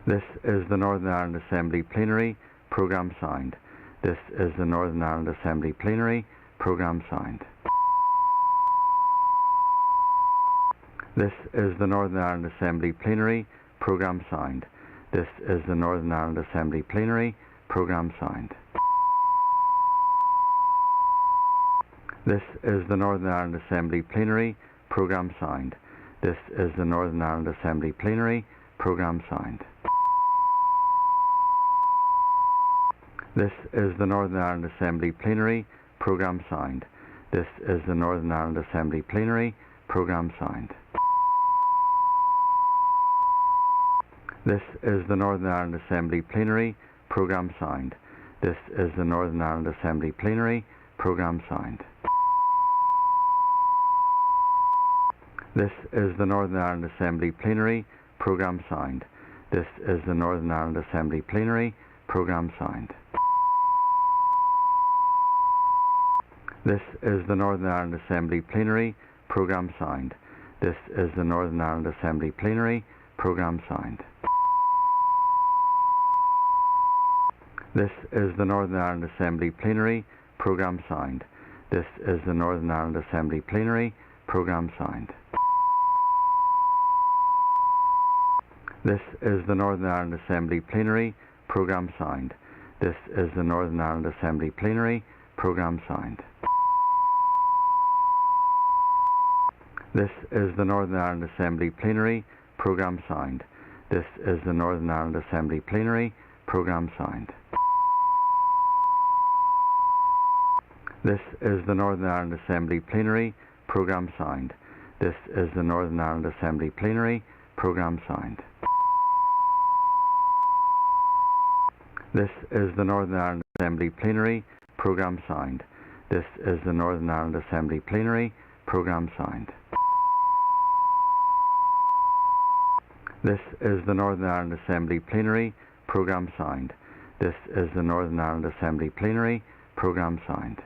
This is the Northern Ireland Assembly Plenary. Programme signed. This is the Northern Ireland Assembly Plenary. Programme signed. This is the Northern Ireland Assembly Plenary. Programme signed. This is the Northern Ireland Assembly Plenary. Programme signed. This is the Northern Ireland Assembly Plenary. Programme signed. This is the Northern Ireland Assembly Plenary. Programme signed. This is the Northern Ireland Assembly Plenary. Programme signed. This is the Northern Ireland Assembly Plenary. Programme signed. This is the Northern Ireland Assembly Plenary. Programme signed. This is the Northern Ireland Assembly Plenary. Programme signed. This is the Northern Ireland Assembly Plenary. Programme signed. This is the Northern Ireland Assembly Plenary. Programme signed. This is the Northern Ireland Assembly Plenary. Programme signed. This is the Northern Ireland Assembly Plenary. Programme signed. This is the Northern Ireland Assembly Plenary. Programme signed. This is the Northern Ireland Assembly Plenary. Programme signed. This is the Northern Ireland Assembly Plenary. Programme signed. This is the Northern Ireland Assembly Plenary. Programme signed. This is the Northern Ireland Assembly Plenary. Programme signed. This is the Northern Ireland Assembly Plenary Programme Signed. This is the Northern Ireland Assembly Plenary Programme Signed. This is the Northern Ireland Assembly Plenary Programme Signed. This is the Northern Ireland Assembly Plenary Programme Signed. This is the Northern Ireland Assembly Plenary Programme Signed. This is the Northern Ireland Assembly Plenary Programme Signed.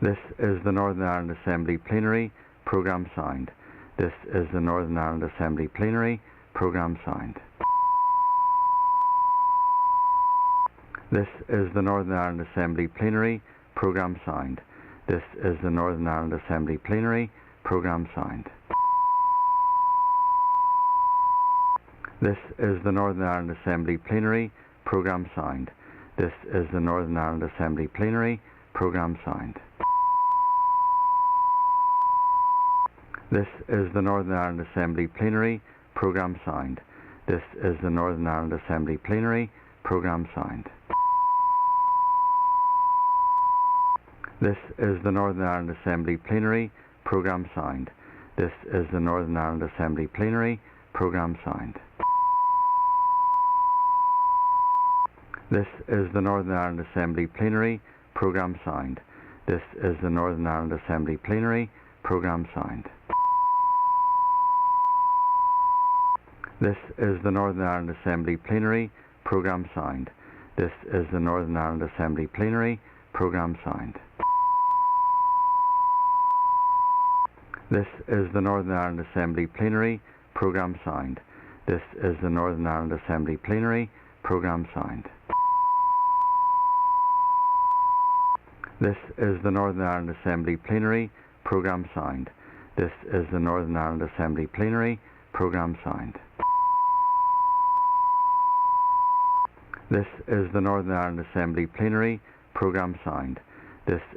This is the Northern Ireland Assembly Plenary Programme Signed. This is the Northern Ireland Assembly Plenary Programme Signed. This is the Northern Ireland Assembly Plenary Programme Signed. This is the Northern Ireland Assembly Plenary Programme Signed. This is the Northern Ireland Assembly Plenary Programme Signed. This is the Northern Ireland Assembly Plenary Programme Signed. This is the Northern Ireland Assembly Plenary Programme Signed. This is the Northern Ireland Assembly Plenary Programme Signed. This is the Northern Ireland Assembly Plenary Programme Signed. This is the Northern Ireland Assembly Plenary Programme Signed. This is the Northern Ireland Assembly Plenary Programme Signed. This is the Northern Ireland Assembly Plenary Programme Signed. This is the Northern Ireland Assembly Plenary Programme Signed. This is the Northern Ireland Assembly Plenary Programme Signed. This is the Northern Ireland Assembly Plenary Programme Signed. This is the Northern Ireland Assembly Plenary Programme Signed. This is the Northern Ireland Assembly Plenary Programme Signed. This is the Northern Ireland Assembly Plenary Programme Signed. This is the Northern Ireland Assembly Plenary Programme Signed. This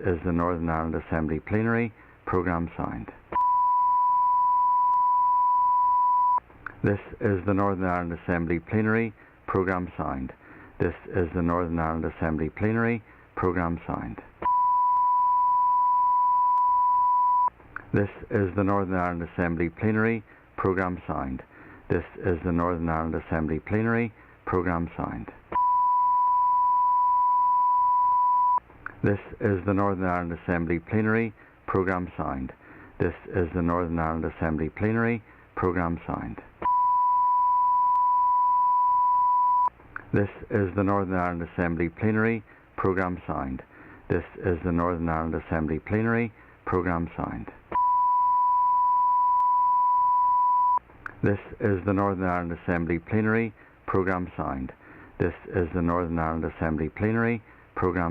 is the Northern Ireland Assembly Plenary Programme Signed. This is the Northern Ireland Assembly Plenary Programme Signed. This is the Northern Ireland Assembly Plenary Programme Signed. This is the Northern Ireland Assembly Plenary Programme Signed. This is the Northern Ireland Assembly Plenary Programme Signed. This is the Northern Ireland Assembly Plenary Programme Signed. This is the Northern Ireland Assembly Plenary Programme Signed. This is the Northern Ireland Assembly Plenary Programme Signed. This is the Northern Ireland Assembly Plenary Programme Signed. This is the Northern Ireland Assembly Plenary Programme Signed. This is the Northern Ireland Assembly Plenary Programme Signed.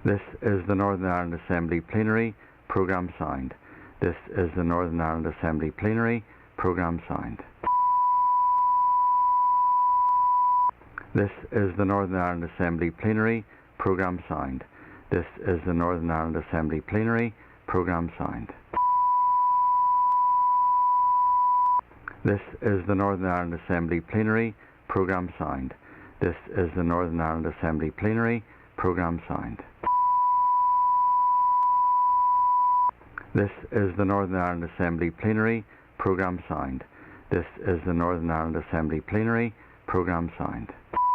This is the Northern Ireland Assembly Plenary Programme Signed. This is the Northern Ireland Assembly Plenary Programme Signed. This is the Northern Ireland Assembly Plenary Programme Signed. This is the Northern Ireland Assembly Plenary Programme Signed. This is the Northern Ireland Assembly Plenary Programme Signed. This is the Northern Ireland Assembly Plenary Programme Signed. This is the Northern Ireland Assembly Plenary Programme Signed. This is the Northern Ireland Assembly Plenary Programme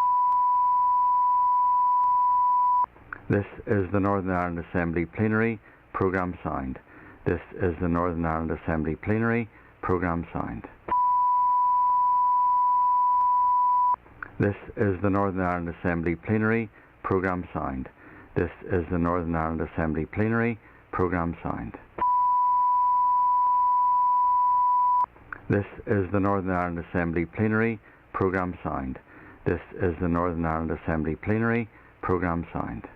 Signed. This is the Northern Ireland Assembly Plenary Programme Signed. This is the Northern Ireland Assembly Plenary Programme Signed. This is the Northern Ireland Assembly Plenary Programme Signed. This is the Northern Ireland Assembly Plenary Programme Signed. This is the Northern Ireland Assembly Plenary Programme Signed. This is the Northern Ireland Assembly Plenary Programme Signed.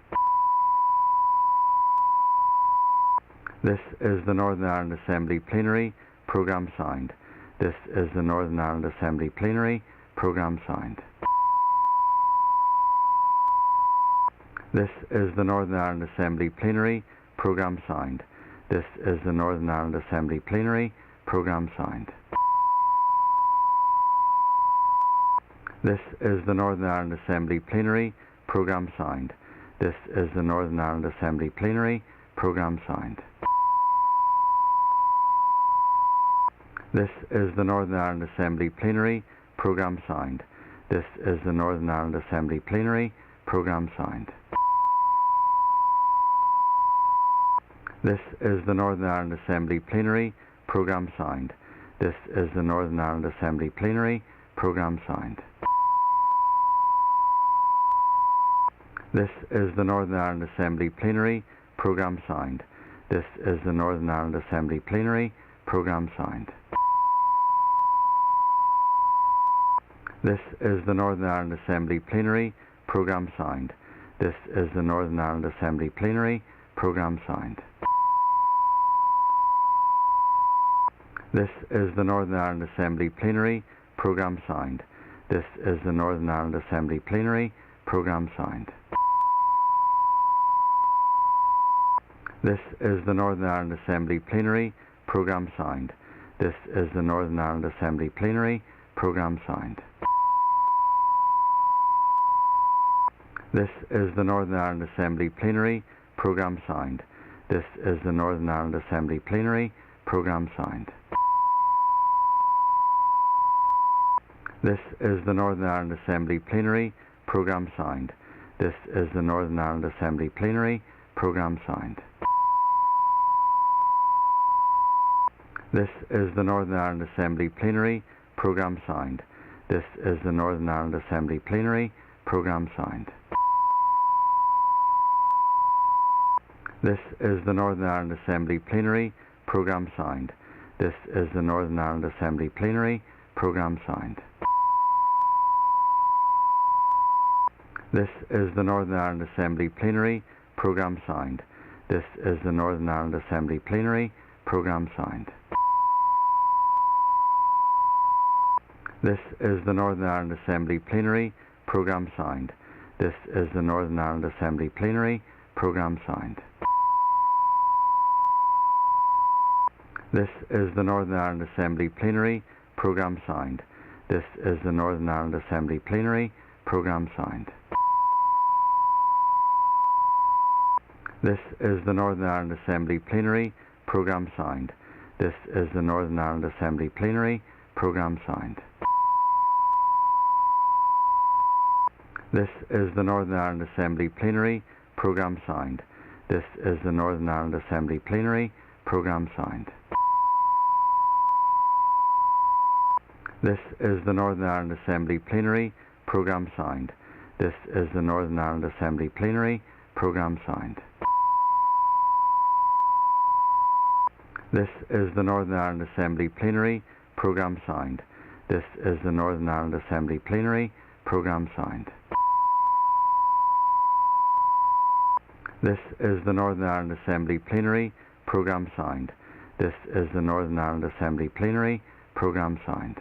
This is the Northern Ireland Assembly Plenary Programme Signed. This is the Northern Ireland Assembly Plenary Programme Signed. This is the Northern Ireland Assembly Plenary Programme Signed. This is the Northern Ireland Assembly Plenary Programme Signed. This is the Northern Ireland Assembly Plenary Programme Sound. This is the Northern Ireland Assembly Plenary Programme Sound. This is the Northern Ireland Assembly Plenary Programme Sound. This is the Northern Ireland Assembly Plenary Programme Sound. This is the Northern Ireland Assembly Plenary Programme Sound. This is the Northern Ireland Assembly Plenary Programme Sound. This is the Northern Ireland Assembly Plenary Programme Sound. This is the Northern Ireland Assembly Plenary Programme Sound. This is the Northern Ireland Assembly Plenary Programme Sound. This is the Northern Ireland Assembly Plenary Programme Sound. This is the Northern Ireland Assembly Plenary Programme Sound. This is the Northern Ireland Assembly Plenary Programme Sound. This is the Northern Ireland Assembly Plenary Programme Sound. This is the Northern Ireland Assembly Plenary Programme Sound. This is the Northern Ireland Assembly Plenary Programme Sound. This is the Northern Ireland Assembly Plenary Programme Sound. This is the Northern Ireland Assembly Plenary Programme Sound. This is the Northern Ireland Assembly Plenary Programme Sound. This is the Northern Ireland Assembly Plenary Programme Sound. This is the Northern Ireland Assembly Plenary Programme Sound. This is the Northern Ireland Assembly Plenary Programme Sound. This is the Northern Ireland Assembly Plenary Programme Sound. This is the Northern Ireland Assembly Plenary Programme Sound. This is the Northern Ireland Assembly Plenary Programme Sound. This is the Northern Ireland Assembly Plenary Programme Sound. This is the Northern Ireland Assembly Plenary Programme Sound. This is the Northern Ireland Assembly Plenary Programme Sound. This is the Northern Ireland Assembly Plenary Programme Sound. This is the Northern Ireland Assembly Plenary Programme Sound. This is the Northern Ireland Assembly Plenary Programme Sound. This is the Northern Ireland Assembly Plenary Programme Sound. This is the Northern Ireland Assembly Plenary Programme Sound. This is the Northern Ireland Assembly Plenary Programme Sound. This is the Northern Ireland Assembly Plenary Programme Sound. This is the Northern Ireland Assembly Plenary Programme Sound. This is the Northern Ireland Assembly Plenary Programme Sound. This is the Northern Ireland Assembly Plenary Programme Sound. This is the Northern Ireland Assembly Plenary Programme Sound.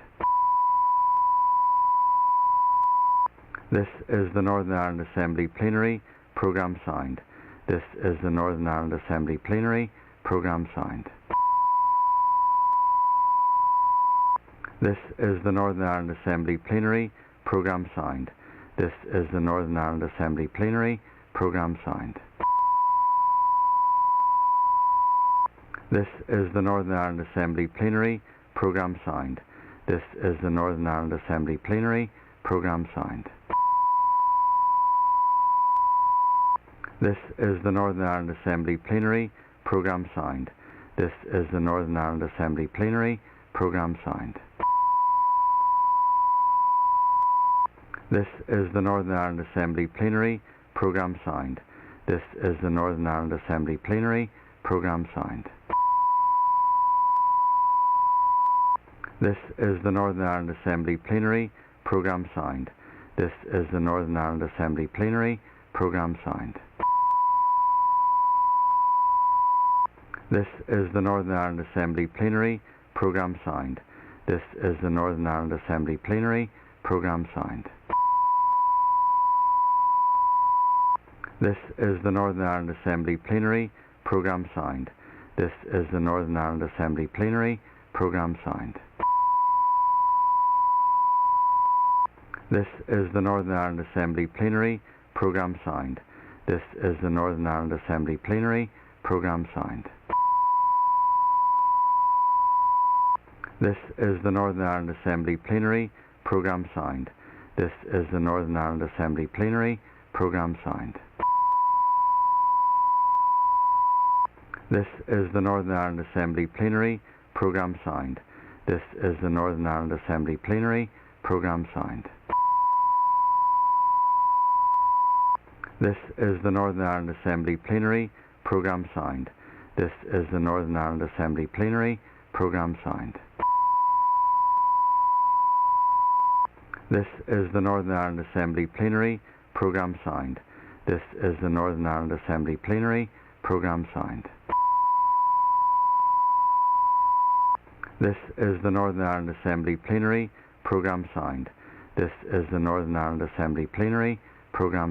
This is the Northern Ireland Assembly Plenary Programme Sound. This is the Northern Ireland Assembly Plenary Programme Sound. This is the Northern Ireland Assembly Plenary Programme Sound. This is the Northern Ireland Assembly Plenary Programme Sound. This is the Northern Ireland Assembly Plenary Programme Sound. This is the Northern Ireland Assembly Plenary Programme Sound. This is the Northern Ireland Assembly Plenary Programme Sound. This is the Northern Ireland Assembly Plenary Programme Sound. This is the Northern Ireland Assembly Plenary Programme Sound. This is the Northern Ireland Assembly Plenary Programme Sound. This is the Northern Ireland Assembly Plenary Programme Sound. This is the Northern Ireland Assembly Plenary Programme Sound. This is the Northern Ireland Assembly Plenary Programme Sound. This is the Northern Ireland Assembly Plenary Programme Sound. This is the Northern Ireland Assembly Plenary Programme Sound. This is the Northern Ireland Assembly Plenary Programme Sound. This is the Northern Ireland Assembly Plenary Programme Signed. This is the Northern Ireland Assembly Plenary Programme Signed. This is the Northern Ireland Assembly Plenary Programme Signed. This is the Northern Ireland Assembly Plenary Programme Signed. This is the Northern Ireland Assembly Plenary Programme Signed. This is the Northern Ireland Assembly Plenary Programme Signed. This is the Northern Ireland Assembly Plenary Programme Signed. This is the Northern Ireland Assembly Plenary Programme Signed. This is the Northern Ireland Assembly Plenary Programme Signed. This is the Northern Ireland Assembly Plenary Programme Signed. This is the Northern Ireland Assembly Plenary Programme Signed. This is the Northern Ireland Assembly Plenary Programme Signed.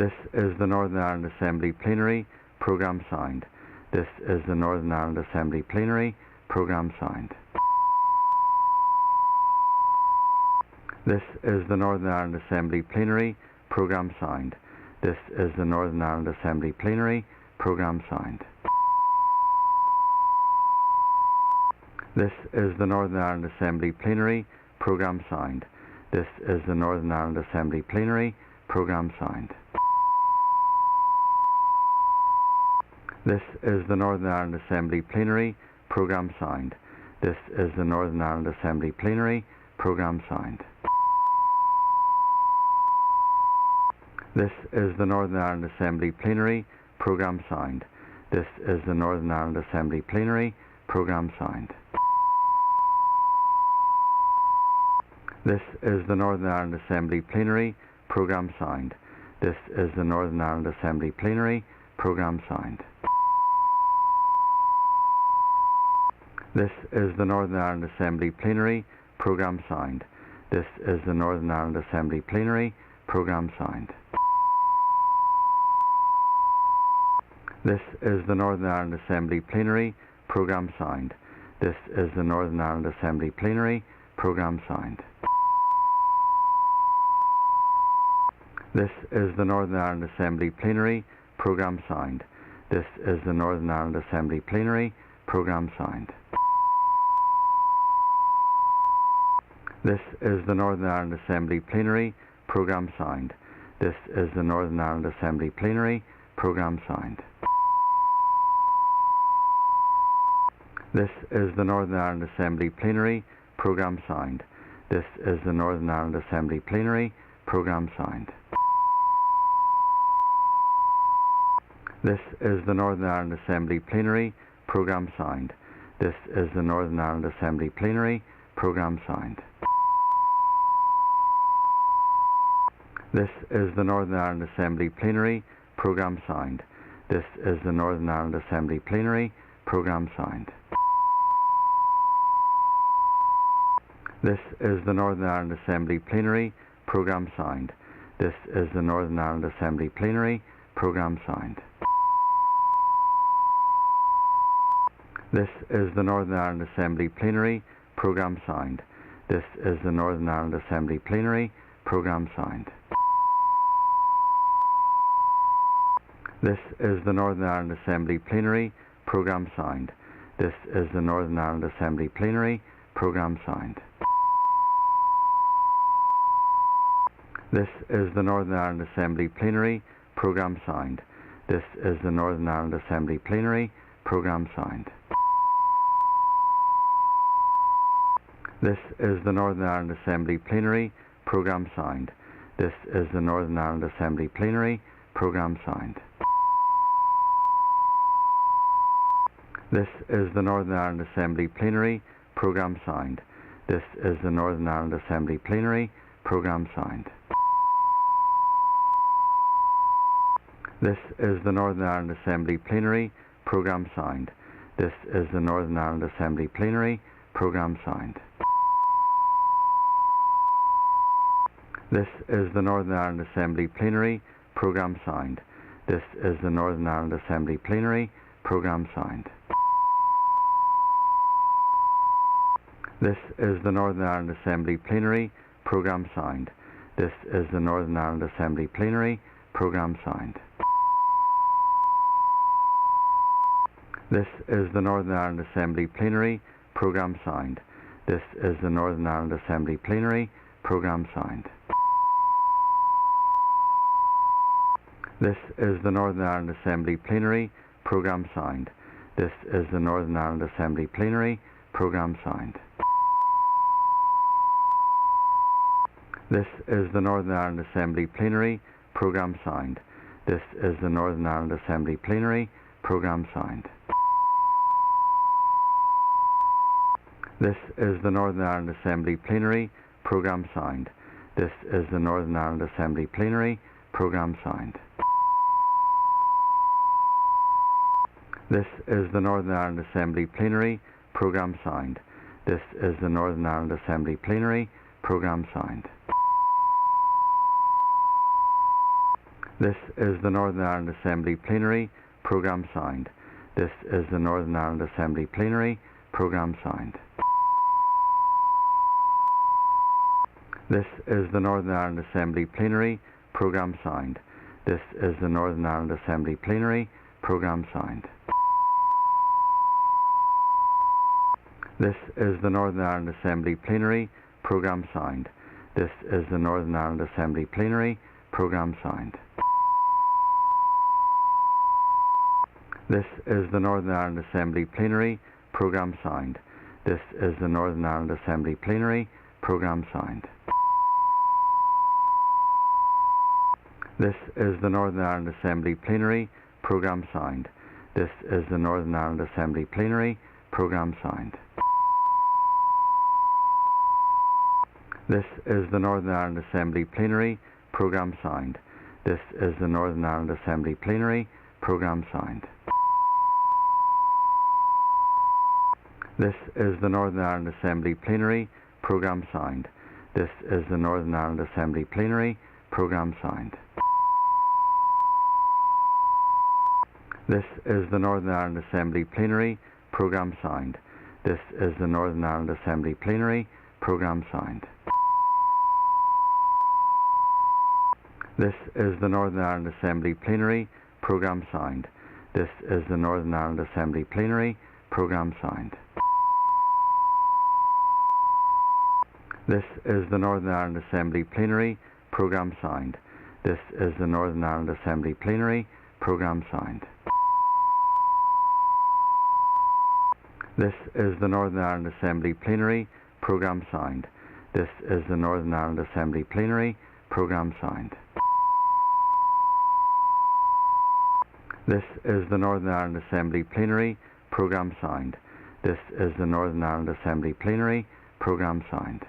This is the Northern Ireland Assembly Plenary Programme Signed. This is the Northern Ireland Assembly Plenary Programme Signed. This is the Northern Ireland Assembly Plenary Programme Signed. This is the Northern Ireland Assembly Plenary Programme Signed. This is the Northern Ireland Assembly Plenary Programme Signed. This is the Northern Ireland Assembly Plenary Programme Signed. This is the Northern Ireland Assembly Plenary Programme Signed. This is the Northern Ireland Assembly Plenary Programme Signed. This is the Northern Ireland Assembly Plenary Programme Signed. This is the Northern Ireland Assembly Plenary Programme Signed. This is the Northern Ireland Assembly Plenary Programme Signed. This is the Northern Ireland Assembly Plenary Programme Signed. This is the Northern Ireland Assembly Plenary Programme Signed. This is the Northern Ireland Assembly Plenary Programme Signed. This is the Northern Ireland Assembly Plenary Programme Signed. This is the Northern Ireland Assembly Plenary Programme Signed. This is the Northern Ireland Assembly Plenary Programme Signed. This is the Northern Ireland Assembly Plenary Programme Signed. This is the Northern Ireland Assembly Plenary Programme Signed. This is the Northern Ireland Assembly Plenary Programme Signed. This is the Northern Ireland Assembly Plenary Programme Signed. This is the Northern Ireland Assembly Plenary Programme Signed. This is the Northern Ireland Assembly Plenary Programme Signed. This is the Northern Ireland Assembly Plenary Programme Signed. This is the Northern Ireland Assembly Plenary Programme Signed. This is the Northern Ireland Assembly Plenary Programme Signed. This is the Northern Ireland Assembly Plenary Programme Signed. This is the Northern Ireland Assembly Plenary Programme Signed. This is the Northern Ireland Assembly Plenary Programme Signed. This is the Northern Ireland Assembly Plenary Programme Signed. This is the Northern Ireland Assembly Plenary Programme Signed. This is the Northern Ireland Assembly Plenary Programme Signed. This is the Northern Ireland Assembly Plenary Programme Signed. This is the Northern Ireland Assembly Plenary Programme Signed. This is the Northern Ireland Assembly Plenary Programme Signed. This is the Northern Ireland Assembly Plenary Programme Signed. This is the Northern Ireland Assembly Plenary Programme Signed. This is the Northern Ireland Assembly Plenary Programme Signed. This is the Northern Ireland Assembly Plenary Programme Signed. This is the Northern Ireland Assembly Plenary Programme Signed. This is the Northern Ireland Assembly Plenary Programme Signed. This is the Northern Ireland Assembly Plenary Programme Signed. This is the Northern Ireland Assembly Plenary Programme Sound. This is the Northern Ireland Assembly Plenary Programme Sound. This is the Northern Ireland Assembly Plenary Programme Sound. This is the Northern Ireland Assembly Plenary Programme Sound. This is the Northern Ireland Assembly Plenary Programme Sound. This is the Northern Ireland Assembly Plenary Programme Sound. This is the Northern Ireland Assembly Plenary Programme Sound. This is the Northern Ireland Assembly Plenary Programme Sound. This is the Northern Ireland Assembly Plenary Programme Sound. This is the Northern Ireland Assembly Plenary Programme Sound. This is the Northern Ireland Assembly Plenary Programme Sound. This is the Northern Ireland Assembly Plenary Programme Sound. This is the Northern Ireland Assembly Plenary Programme Sound. This is the Northern Ireland Assembly Plenary Programme Sound. This is the Northern Ireland Assembly Plenary Programme Sound. This is the Northern Ireland Assembly Plenary Programme Sound. This is the Northern Ireland Assembly Plenary Programme Sound. This is the Northern Ireland Assembly Plenary Programme Sound. This is the Northern Ireland Assembly Plenary Programme Sound. This is the Northern Ireland Assembly Plenary Programme Sound. This is the Northern Ireland Assembly Plenary Programme Sound. This is the Northern Ireland Assembly Plenary Programme Sound. This is the Northern Ireland Assembly Plenary Programme Sound. This is the Northern Ireland Assembly Plenary Programme Sound. This is the Northern Ireland Assembly Plenary Programme Sound. This is the Northern Ireland Assembly Plenary Programme Sound. This is the Northern Ireland Assembly Plenary Programme Sound. This is the Northern Ireland Assembly Plenary Programme Sound. This is the Northern Ireland Assembly Plenary Programme Sound. This is the Northern Ireland Assembly Plenary Programme Sound. This is the Northern Ireland Assembly Plenary Programme Sound. This is the Northern Ireland Assembly Plenary Programme Sound. This is the Northern Ireland Assembly Plenary Programme Sound. This is the Northern Ireland Assembly Plenary Programme Sound. This is the Northern Ireland Assembly Plenary Programme Sound. This is the Northern Ireland Assembly Plenary Programme Sound.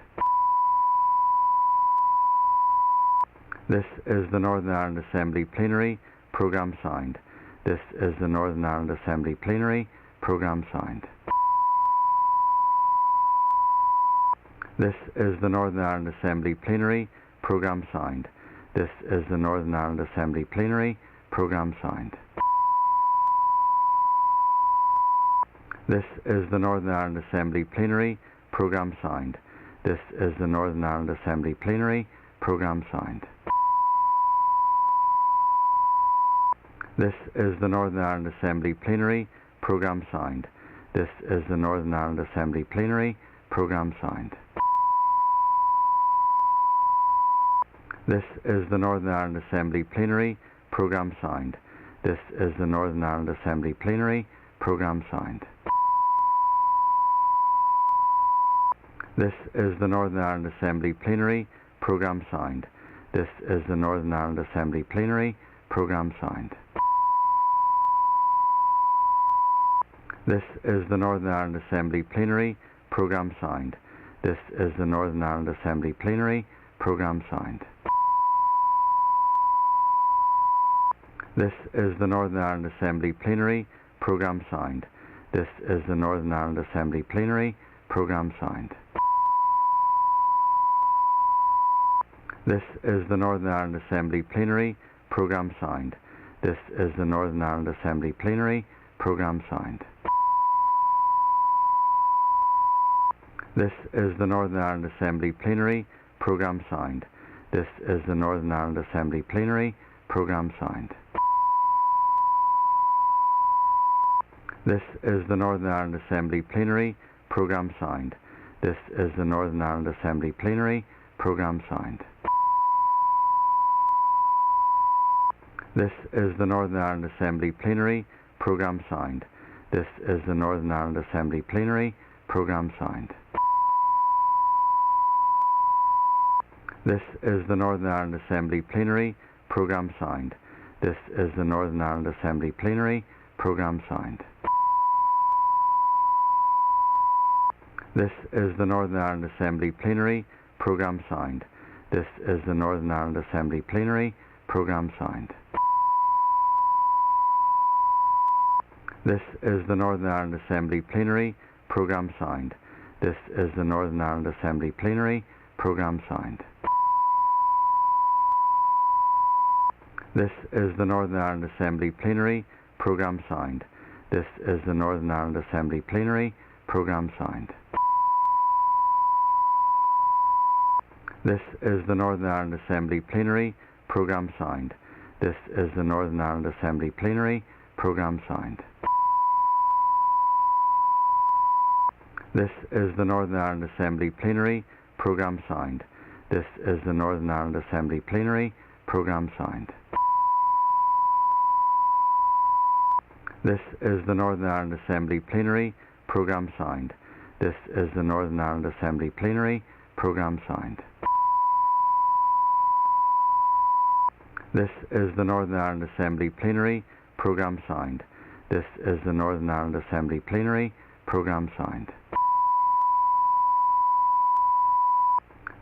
This is the Northern Ireland Assembly Plenary Programme Sound. This is the Northern Ireland Assembly Plenary Programme Sound. This is the Northern Ireland Assembly Plenary Programme Sound. This is the Northern Ireland Assembly Plenary Programme Sound. This is the Northern Ireland Assembly Plenary Programme Sound. This is the Northern Ireland Assembly Plenary Programme Sound. This is the Northern Ireland Assembly Plenary Programme Sound. This is the Northern Ireland Assembly Plenary Programme Sound. This is the Northern Ireland Assembly Plenary Programme Sound. This is the Northern Ireland Assembly Plenary Programme Sound. This is the Northern Ireland Assembly Plenary Programme Sound. This is the Northern Ireland Assembly Plenary Programme Sound. This is the Northern Ireland Assembly Plenary Programme Sound. This is the Northern Ireland Assembly Plenary Programme Sound. This is the Northern Ireland Assembly Plenary Programme Sound. This is the Northern Ireland Assembly Plenary Programme Sound. This is the Northern Ireland Assembly Plenary Programme Sound. This is the Northern Ireland Assembly Plenary Programme Sound. This is the Northern Ireland Assembly Plenary Programme Sound. This is the Northern Ireland Assembly Plenary Programme Sound. This is the Northern Ireland Assembly Plenary Programme Sound. This is the Northern Ireland Assembly Plenary Programme Sound. This is the Northern Ireland Assembly Plenary Programme Sound. This is the Northern Ireland Assembly Plenary Programme Sound. This is the Northern Ireland Assembly Plenary Programme Sound. This is the Northern Ireland Assembly Plenary Programme Sound. This is the Northern Ireland Assembly Plenary Programme Sound. This is the Northern Ireland Assembly Plenary Programme Sound. This is the Northern Ireland Assembly Plenary Programme Sound. This is the Northern Ireland Assembly Plenary Programme Sound. This is the Northern Ireland Assembly Plenary Programme Sound. This is the Northern Ireland Assembly Plenary Programme Sound. This is the Northern Ireland Assembly Plenary Programme Sound. This is the Northern Ireland Assembly Plenary Programme Sound. This is the Northern Ireland Assembly Plenary Programme Sound. This is the Northern Ireland Assembly Plenary Programme Sound. This is the Northern Ireland Assembly Plenary Programme Sound. This is the Northern Ireland Assembly Plenary Programme Sound. This is the Northern Ireland Assembly Plenary Programme Sound. This is the Northern Ireland Assembly Plenary Programme Sound.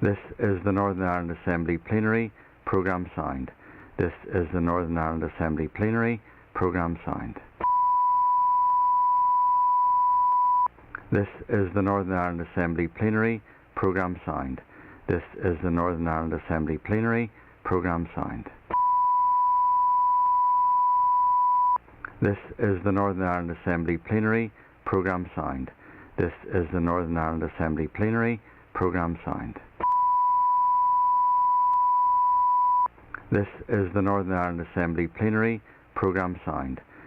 This is the Northern Ireland Assembly Plenary Programme Sound. This is the Northern Ireland Assembly Plenary Programme Sound. This is the Northern Ireland Assembly Plenary Programme Sound. This is the Northern Ireland Assembly Plenary Programme Sound. This is the Northern Ireland Assembly Plenary Programme Sound. This is the Northern Ireland Assembly Plenary Programme Sound. This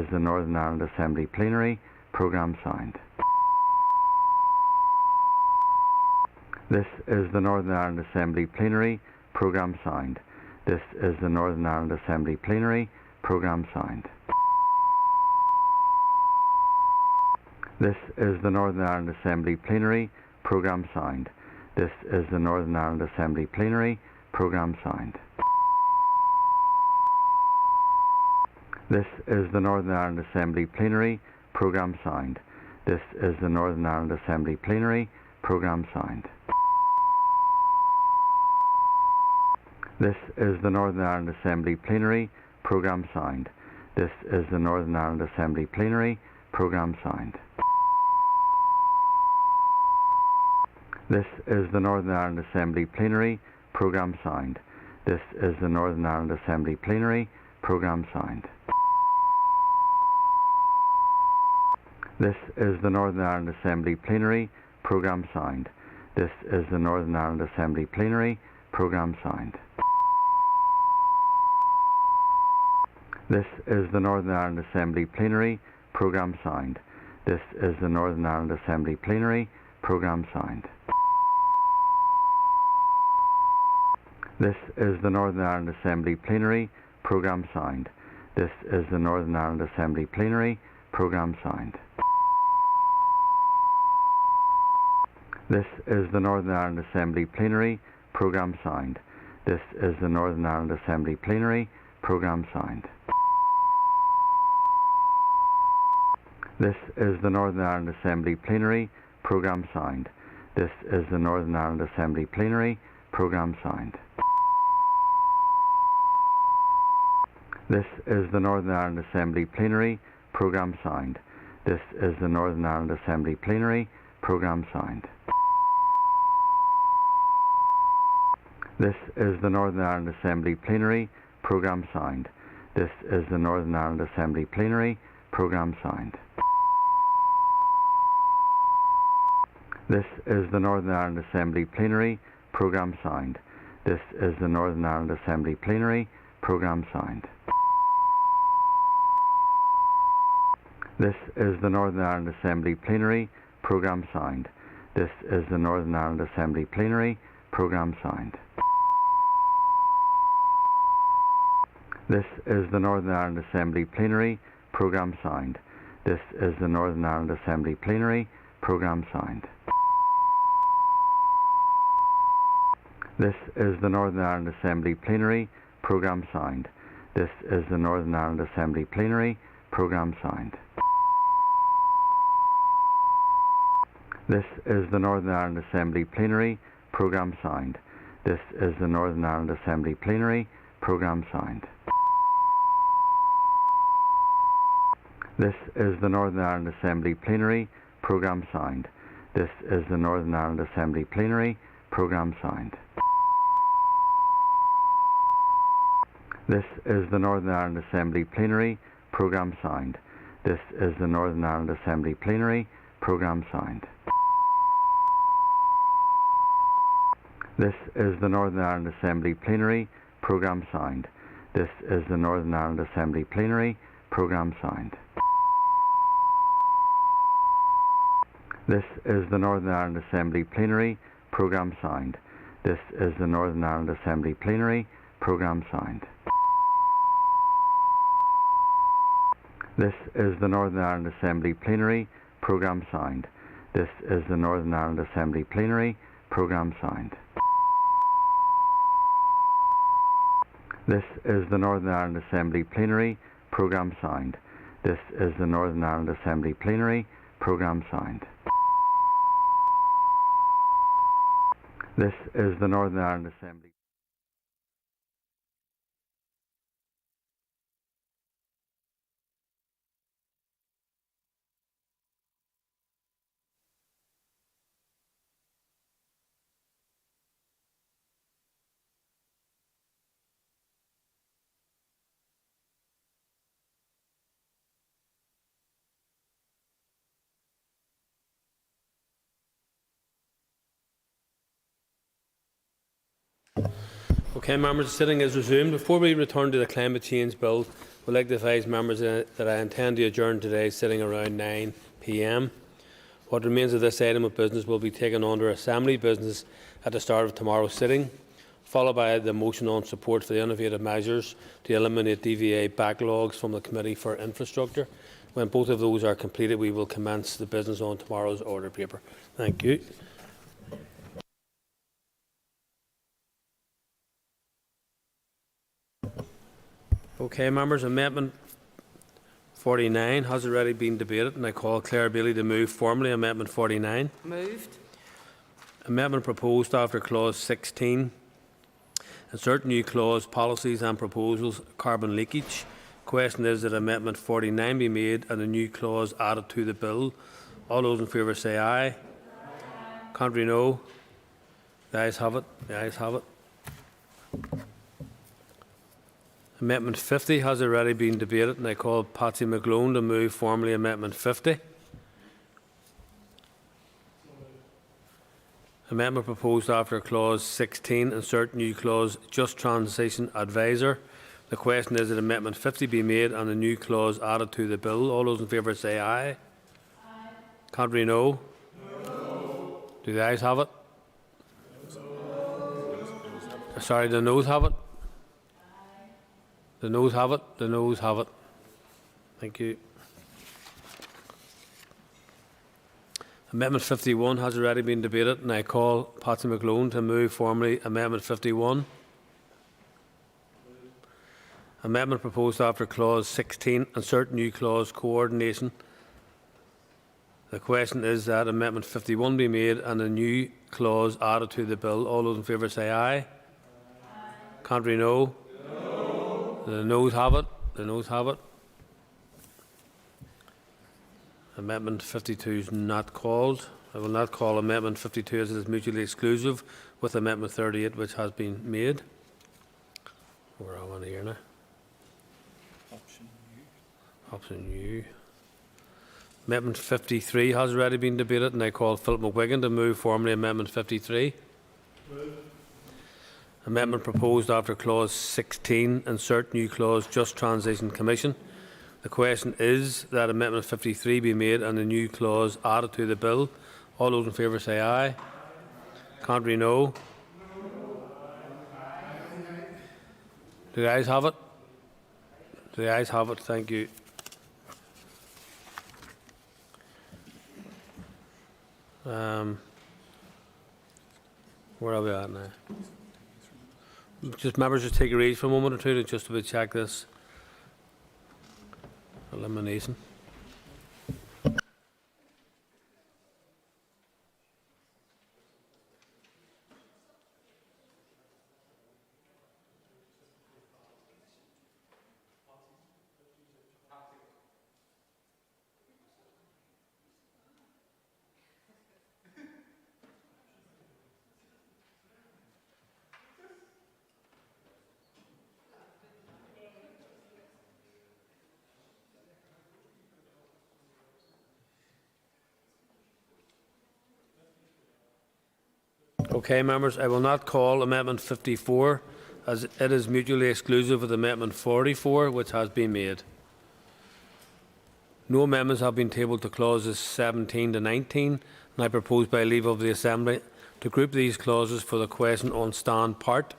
is the Northern Ireland Assembly Plenary Programme Sound. This is the Northern Ireland Assembly Plenary Programme Sound. This is the Northern Ireland Assembly Plenary Programme Sound. This is the Northern Ireland Assembly Plenary Programme Sound. This is the Northern Ireland Assembly Plenary Programme Sound. This is the Northern Ireland Assembly Plenary Programme Sound. This is the Northern Ireland Assembly Plenary Programme Sound. This is the Northern Ireland Assembly Plenary Programme Sound. This is the Northern Ireland Assembly Plenary Programme Sound. This is the Northern Ireland Assembly Plenary Programme Sound. This is the Northern Ireland Assembly Plenary Programme Sound. This is the Northern Ireland Assembly Plenary Programme Sound. This is the Northern Ireland Assembly Plenary Programme Sound. This is the Northern Ireland Assembly Plenary Programme Sound. This is the Northern Ireland Assembly Plenary Programme Sound. This is the Northern Ireland Assembly Plenary Programme Sound. This is the Northern Ireland Assembly Plenary Programme Sound. This is the Northern Ireland Assembly Plenary Programme Sound. This is the Northern Ireland Assembly Plenary Programme Sound. This is the Northern Ireland Assembly Plenary Programme Sound. This is the Northern Ireland Assembly Plenary Programme Sound. This is the Northern Ireland Assembly Plenary Programme Sound. This is the Northern Ireland Assembly Plenary Programme Sound. This is the Northern Ireland Assembly Plenary Programme Sound. This is the Northern Ireland Assembly Plenary Programme Sound. This is the Northern Ireland Assembly Plenary Programme Sound. This is the Northern Ireland Assembly Plenary Programme Sound. This is the Northern Ireland Assembly Plenary Programme Sound. This is the Northern Ireland Assembly Plenary Programme Sound. This is the Northern Ireland Assembly Plenary Programme Sound. This is the Northern Ireland Assembly Plenary Programme Sound. This is the Northern Ireland Assembly Plenary Programme Sound. This is the Northern Ireland Assembly Plenary Programme Sound. This is the Northern Ireland Assembly Plenary Programme Sound. This is the Northern Ireland Assembly Plenary Programme Sound. This is the Northern Ireland Assembly Plenary Programme Sound. This is the Northern Ireland Assembly Plenary Programme Sound. This is the Northern Ireland Assembly Plenary Programme Sound. This is the Northern Ireland Assembly Plenary Programme Sound. This is the Northern Ireland Assembly Plenary Programme Sound. This is the Northern Ireland Assembly Plenary Programme Sound. This is the Northern Ireland Assembly Plenary Programme Sound. This is the Northern Ireland Assembly Plenary Programme Sound. This is the Northern Ireland Assembly Plenary Programme Sound. This is the Northern Ireland Assembly Plenary Programme Sound. This is the Northern Ireland Assembly Plenary Programme Sound. This is the Northern Ireland Assembly Plenary Programme Sound. This is the Northern Ireland Assembly Plenary Programme Sound. This is the Northern Ireland Assembly. Okay, members, the sitting is resumed. Before we return to the climate change bill, we'd like to advise members that I intend to adjourn today's sitting around 9 p.m. What remains of this item of business will be taken under Assembly business at the start of tomorrow's sitting, followed by the motion on support for the innovative measures to eliminate DVA backlogs from the Committee for Infrastructure. When both of those are completed, we will commence the business on tomorrow's order paper. Thank you. Okay, members, Amendment 49 has already been debated, and I call Claire Bailey to move formally Amendment 49. Moved. Amendment proposed after Clause 16. Insert new clause, policies and proposals, carbon leakage. Question is that Amendment 49 be made and a new clause added to the bill. All those in favour say aye. Aye. Contrary, no. The ayes have it. The ayes have it. Amendment 50 has already been debated, and I call Patsy McGlone to move formally Amendment 50. Amendment proposed after Clause 16, insert new clause, Just Transition Advisor. The question is that Amendment 50 be made and a new clause added to the bill. All those in favour say aye. Aye. Contrary, no. No. Do the ayes have it? No. Sorry, the noes have it? The noes have it. The noes have it. Thank you. Amendment 51 has already been debated, and I call Patsy McGlone to move formally Amendment 51. Amendment proposed after Clause 16, insert new clause, Coordination. The question is that Amendment 51 be made and a new clause added to the bill. All those in favour say aye. Aye. Contrary, no. The noes have it. The noes have it. Amendment 52 is not called. I will not call Amendment 52 as it is mutually exclusive with Amendment 38, which has been made. Where are we here now? Option U. Amendment 53 has already been debated, and I call Philip McGuigan to move formally Amendment 53. Amendment proposed after clause 16, insert new clause, Just Transition Commission. The question is that Amendment 53 be made and a new clause added to the bill. All those in favour say aye. Contrary, no. Do the ayes have it? Do the ayes have it? Thank you. Where are we at now? Just members, just take a read for a moment or two just to check this elimination. Okay, members, I will not call Amendment 54 as it is mutually exclusive with Amendment 44, which has been made. No amendments have been tabled to clauses 17 to 19, and I propose by leave of the Assembly to group these clauses for the question on stand part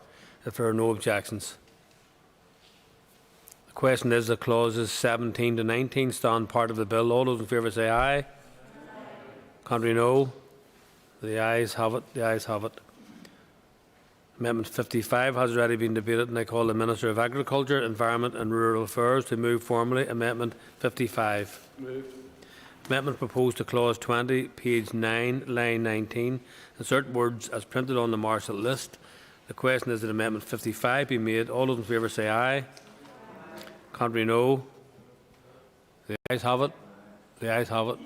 if there are no objections. The question is that clauses 17 to 19 stand part of the bill. All those in favour say aye. Aye. Contrary, no. The ayes have it. The ayes have it. Amendment 55 has already been debated, and I call the Minister of Agriculture, Environment and Rural Affairs to move formally Amendment 55. Moved. Amendment proposed to clause 20, page 9, line 19. Insert words as printed on the Marshall list. The question is that Amendment 55 be made. All those in favour say aye. Contrary, no. The ayes have it. The ayes have it.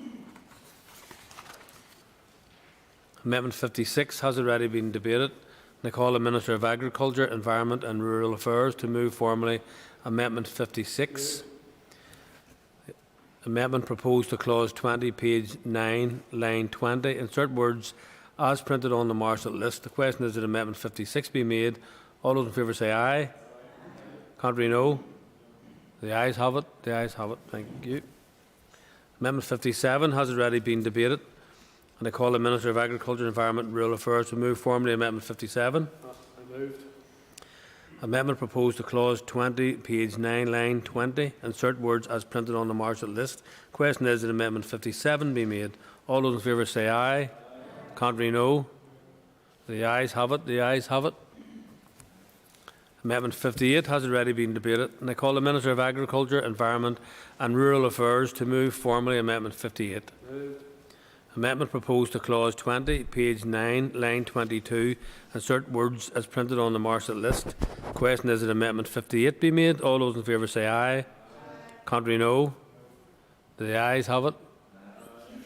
Amendment 56 has already been debated, and I call the Minister of Agriculture, Environment and Rural Affairs to move formally Amendment 56. Amendment proposed to clause 20, page 9, line 20. Insert words as printed on the Marshall list. The question is that Amendment 56 be made. All those in favour say aye. Contrary, no. The ayes have it. The ayes have it. Thank you. Amendment 57 has already been debated, and I call the Minister of Agriculture, Environment and Rural Affairs to move formally Amendment 57. I moved. Amendment proposed to clause 20, page 9, line 20. Insert words as printed on the Marshall list. Question is that Amendment 57 be made. All those in favour say aye. Aye. Contrary, no. The ayes have it. The ayes have it. Amendment 58 has already been debated, and I call the Minister of Agriculture, Environment and Rural Affairs to move formally Amendment 58. Moved. Amendment proposed to clause 20, page 9, line 22. Insert words as printed on the Marshall list. Question is that Amendment 58 be made. All those in favour say aye. Aye. Contrary, no. The ayes have it.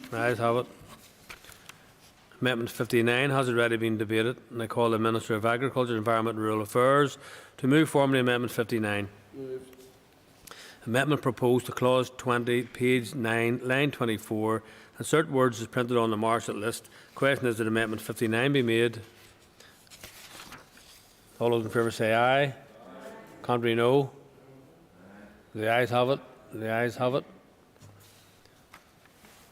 The ayes have it. Amendment 59 has already been debated, and I call the Minister of Agriculture, Environment and Rural Affairs to move formally Amendment 59. Moved. Amendment proposed to clause 20, page 9, line 24. Insert words as printed on the Marshall list. Question is that Amendment 59 be made. All those in favour say aye. Aye. Contrary, no. The ayes have it. The ayes have it.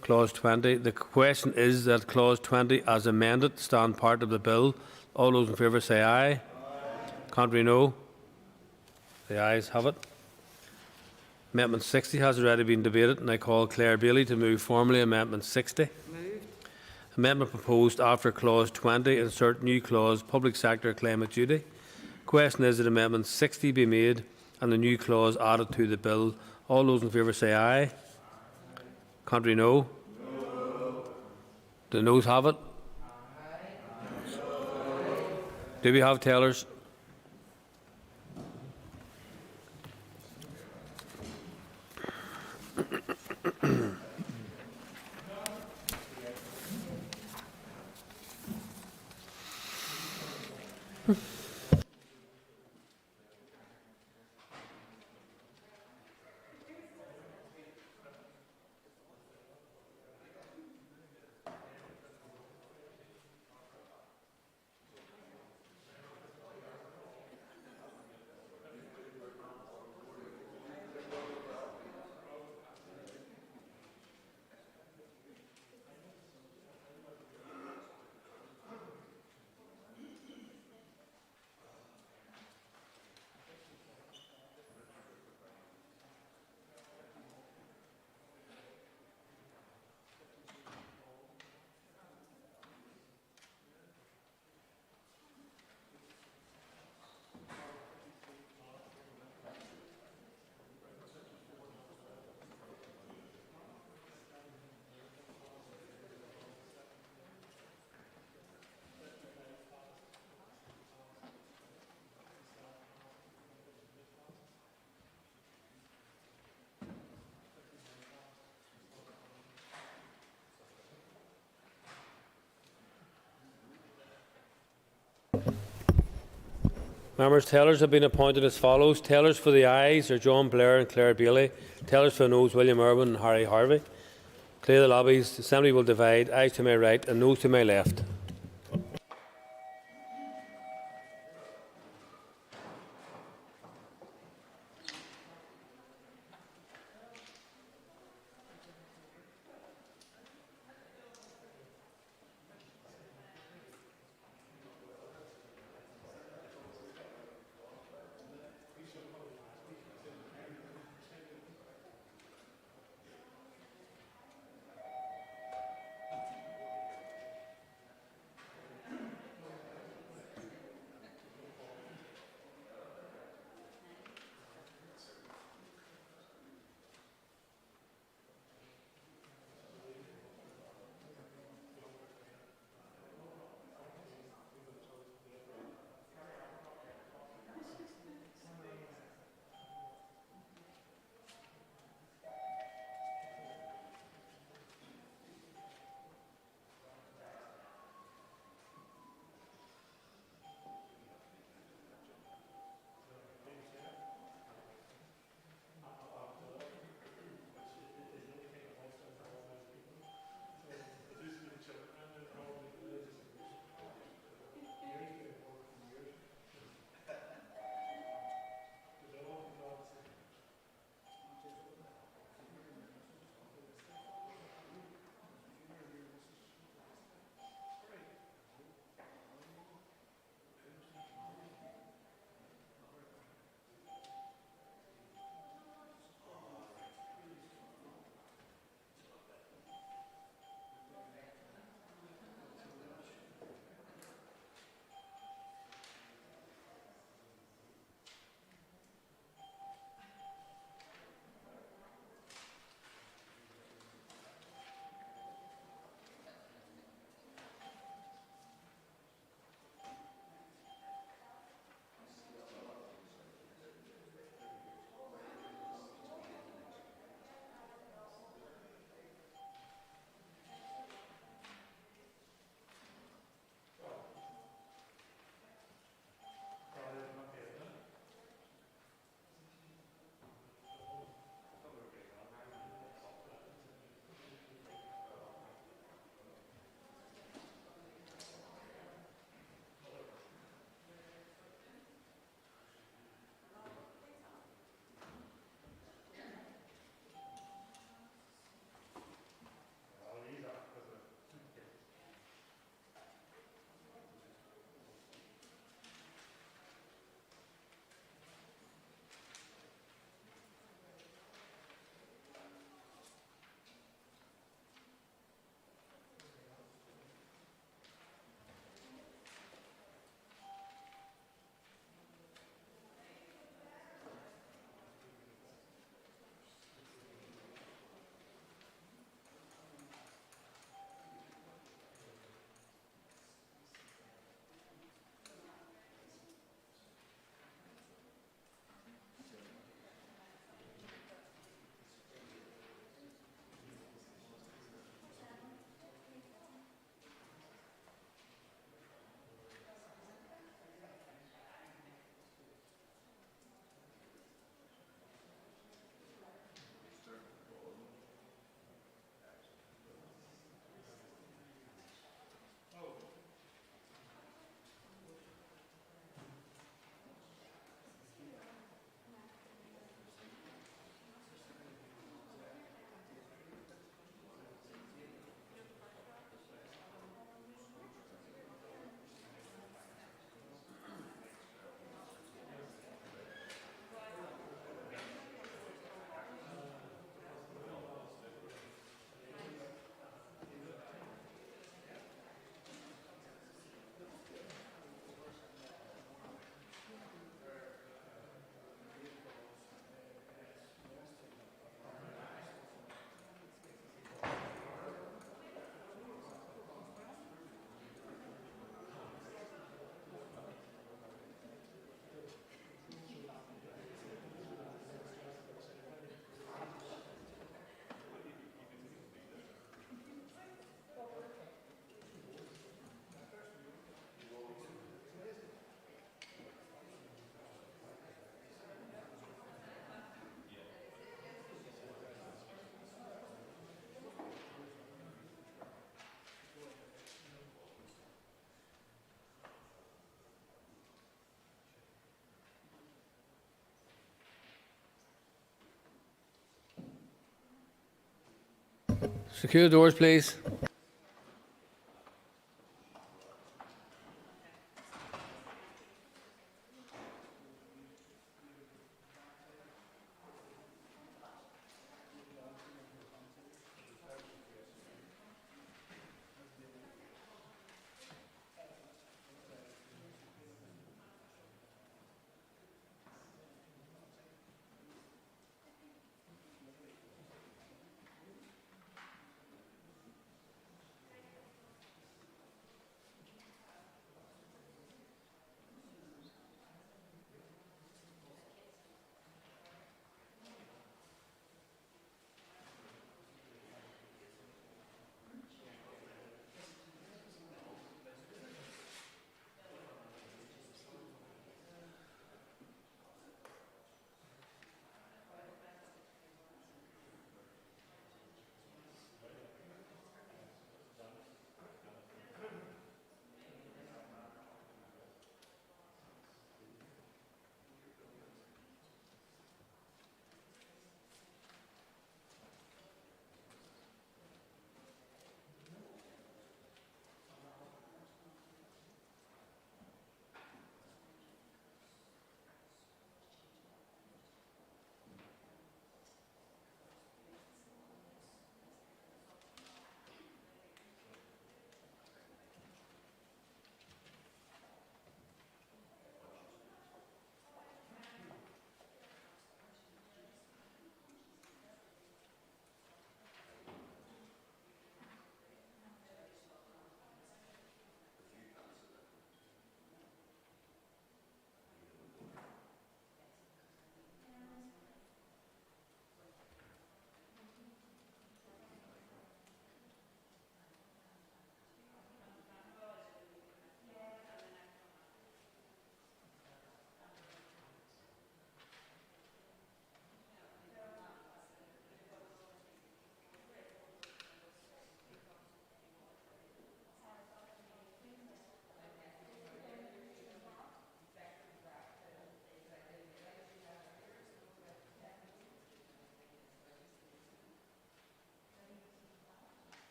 Clause 20. The question is that Clause 20 as amended stand part of the bill. All those in favour say aye. Aye. Contrary, no. The ayes have it. Amendment 60 has already been debated, and I call Claire Bailey to move formally Amendment 60. Moved. Amendment proposed after Clause 20, insert new clause, Public Sector Climate Duty. Question is that Amendment 60 be made and a new clause added to the bill. All those in favour say aye. Aye. Contrary, no. No. The noes have it. Aye. Do we have tellers? Members, tellers have been appointed as follows. Tellers for the ayes are John Blair and Claire Bailey. Tellers for the noes, William Irwin and Harry Harvey. Clear the lobbies. The Assembly will divide. Ayes to my right and noes to my left. Secure the doors, please.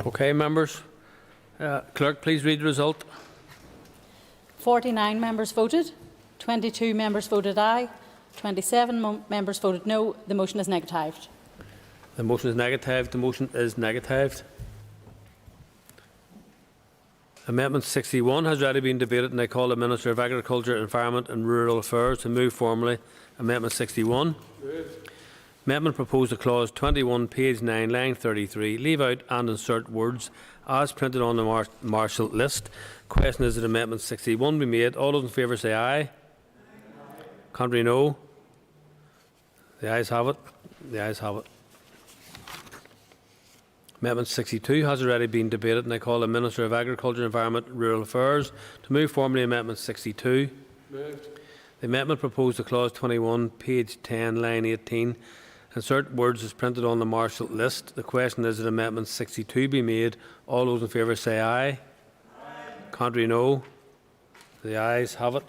Okay, members. Clerk, please read the result. 49 members voted, 22 members voted aye, 27 members voted no. The motion is negatived. The motion is negatived. The motion is negatived. Amendment 61 has already been debated, and I call the Minister of Agriculture, Environment and Rural Affairs to move formally Amendment 61. Moved. Amendment proposed to clause 21, page 9, line 33, leave out and insert words as printed on the Marshall list. Question is that Amendment 61 be made. All those in favour say aye. Aye. Contrary, no. The ayes have it. The ayes have it. Amendment 62 has already been debated, and I call the Minister of Agriculture, Environment and Rural Affairs to move formally Amendment 62. Moved. The amendment proposed to clause 21, page 10, line 18, insert words as printed on the Marshall list. The question is that Amendment 62 be made. All those in favour say aye. Aye. Contrary, no. The ayes have it.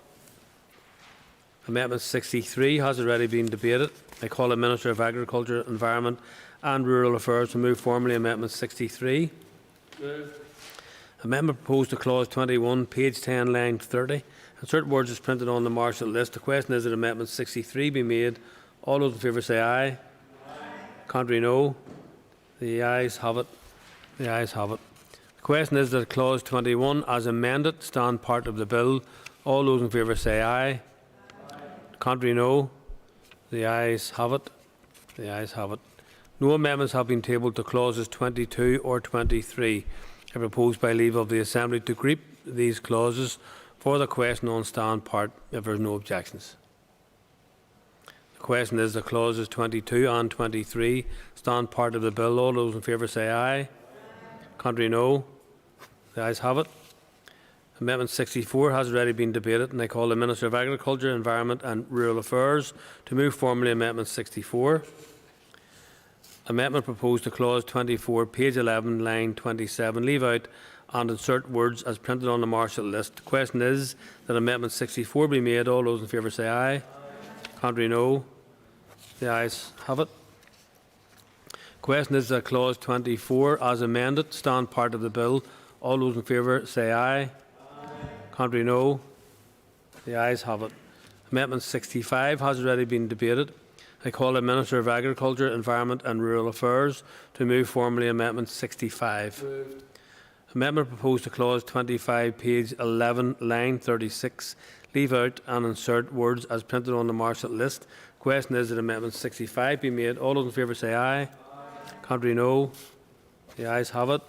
Amendment 63 has already been debated. I call the Minister of Agriculture, Environment and Rural Affairs to move formally Amendment 63. Moved. Amendment proposed to clause 21, page 10, line 30. Insert words as printed on the Marshall list. The question is that Amendment 63 be made. All those in favour say aye. Aye. Contrary, no. The ayes have it. The ayes have it. The question is that clause 21 as amended stand part of the bill. All those in favour say aye. Aye. Contrary, no. The ayes have it. The ayes have it. No amendments have been tabled to clauses 22 or 23. I propose by leave of the Assembly to group these clauses for the question on stand part if there are no objections. The question is that clauses 22 and 23 stand part of the bill. All those in favour say aye. Aye. Contrary, no. The ayes have it. Amendment 64 has already been debated, and I call the Minister of Agriculture, Environment and Rural Affairs to move formally Amendment 64. Amendment proposed to clause 24, page 11, line 27, leave out and insert words as printed on the Marshall list. The question is that Amendment 64 be made. All those in favour say aye. Aye. Contrary, no. The ayes have it. The question is that clause 24 as amended stand part of the bill. All those in favour say aye. Aye. Contrary, no. The ayes have it. Amendment 65 has already been debated. I call the Minister of Agriculture, Environment and Rural Affairs to move formally Amendment 65. Moved. Amendment proposed to clause 25, page 11, line 36, leave out and insert words as printed on the Marshall list. Question is that Amendment 65 be made. All those in favour say aye. Aye. Contrary, no. The ayes have it.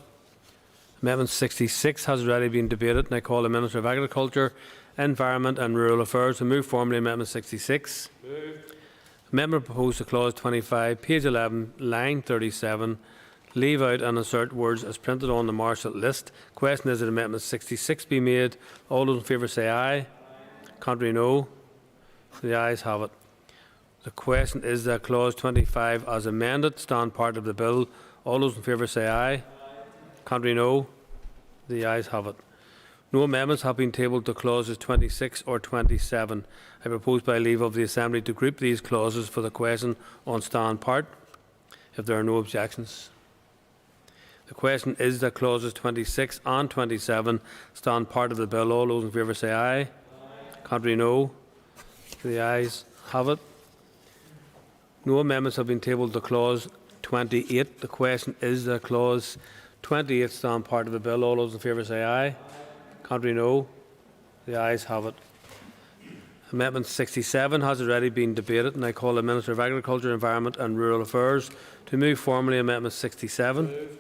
Amendment 66 has already been debated, and I call the Minister of Agriculture, Environment and Rural Affairs to move formally Amendment 66. Moved. Amendment proposed to clause 25, page 11, line 37, leave out and insert words as printed on the Marshall list. Question is that Amendment 66 be made. All those in favour say aye. Aye. Contrary, no. The ayes have it. The question is that clause 25 as amended stand part of the bill. All those in favour say aye. Aye. Contrary, no. The ayes have it. No amendments have been tabled to clauses 26 or 27. I propose by leave of the Assembly to group these clauses for the question on stand part if there are no objections. The question is that clauses 26 and 27 stand part of the bill. All those in favour say aye. Aye. Contrary, no. The ayes have it. No amendments have been tabled to clause 28. The question is that clause 28 stand part of the bill. All those in favour say aye. Aye. Contrary, no. The ayes have it. Amendment 67 has already been debated, and I call the Minister of Agriculture, Environment and Rural Affairs to move formally Amendment 67. Moved.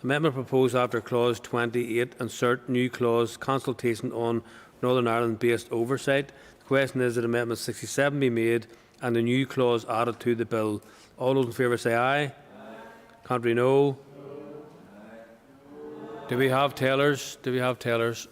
Amendment proposed after clause 28, insert new clause, consultation on Northern Ireland-based oversight. The question is that Amendment 67 be made and a new clause added to the bill. All those in favour say aye. Aye. Contrary, no. Do we have tailors? Do we have tailors?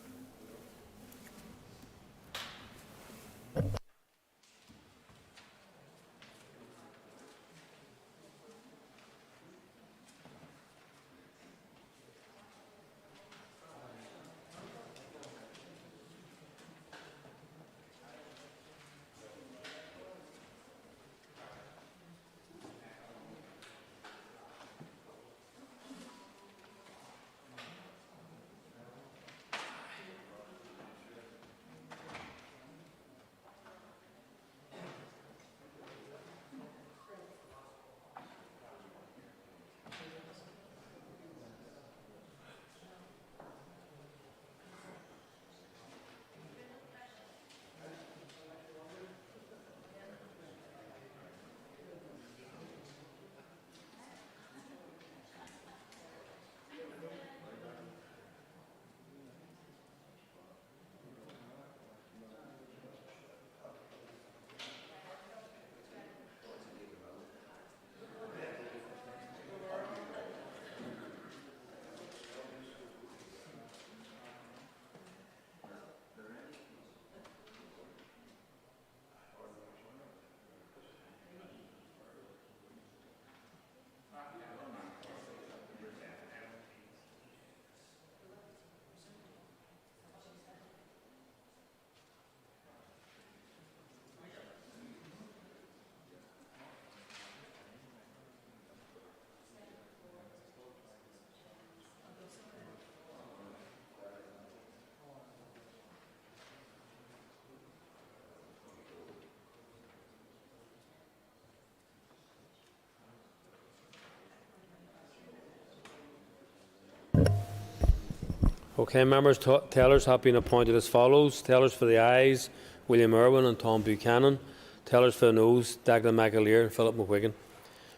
Okay, members, tellers have been appointed as follows. Tellers for the ayes, William Irwin and Tom Buchanan. Tellers for the noes, Declan McAleer and Philip McWigan.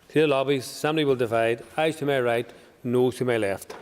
To the lobbies, Assembly will divide. Ayes to my right, noes to my left.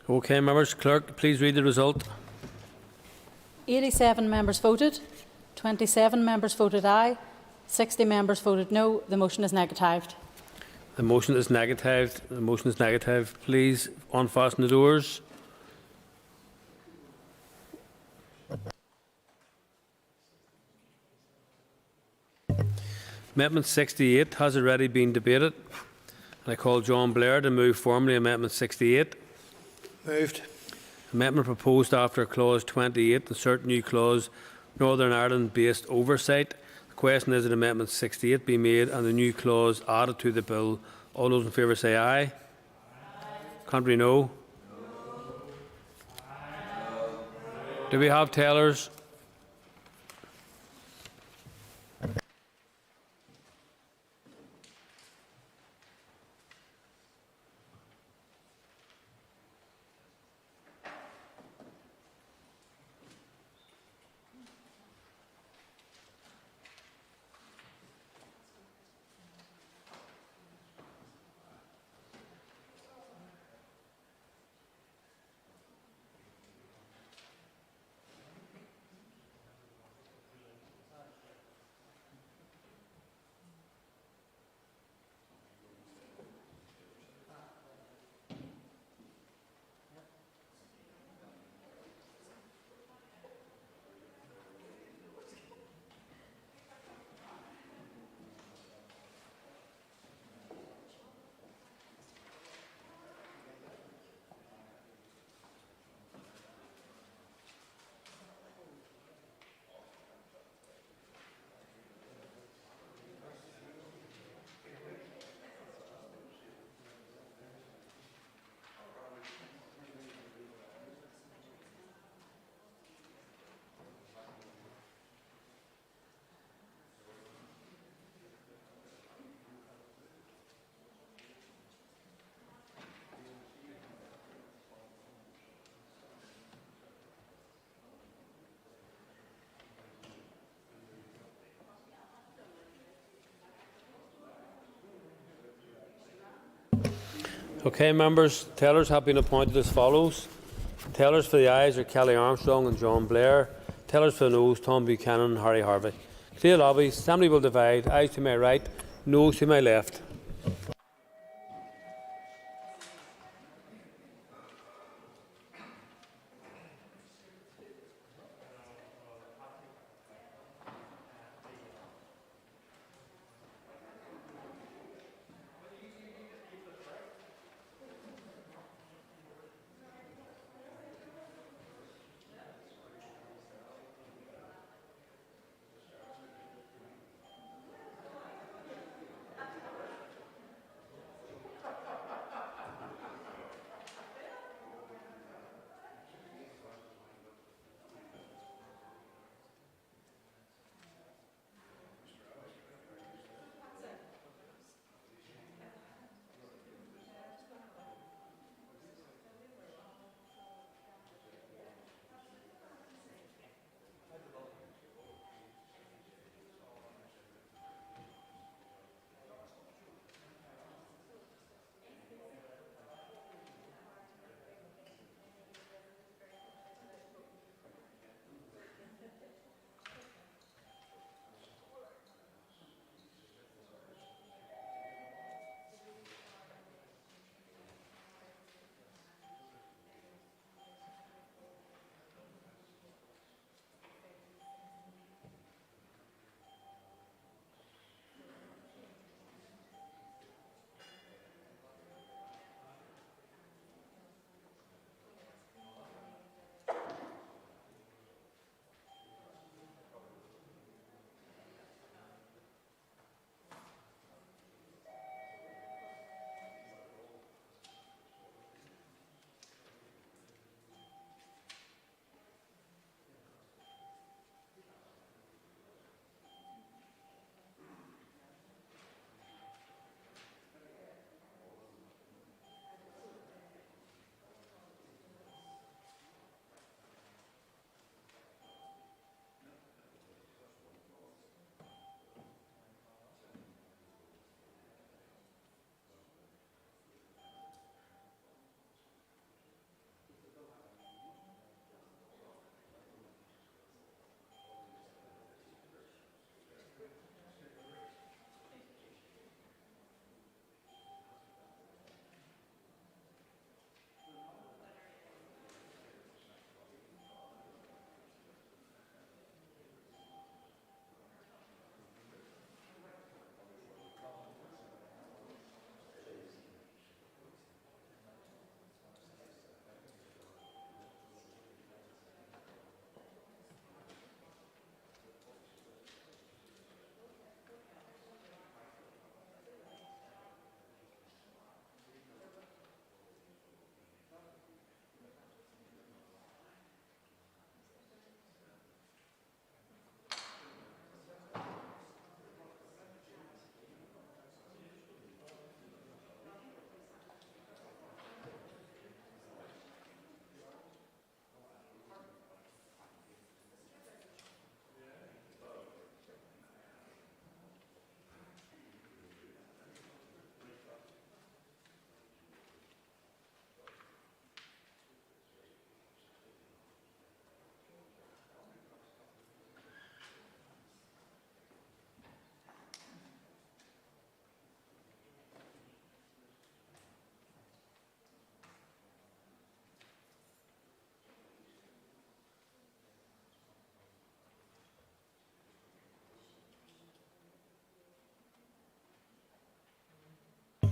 Okay, members. Clerk, please read the result. 87 members voted, 27 members voted aye, 60 members voted no. The motion is negatived. The motion is negatived. The motion is negative. Please unfasten the doors. Amendment 68 has already been debated. And I call John Blair to move formally Amendment 68. Moved. Amendment proposed after clause 28, insert new clause, Northern Ireland based oversight. The question is that Amendment 68 be made and the new clause added to the bill. All those in favour say aye. Aye. Contrary, no. No. Do we have tellers? Okay, members. Tellers have been appointed as follows. Tellers for the ayes are Kelly Armstrong and John Blair. Tellers for the noes, Tom Buchanan and Harry Harvey. Clear lobbies. Assembly will divide. Ayes to my right, noes to my left.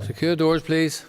Secure doors, please.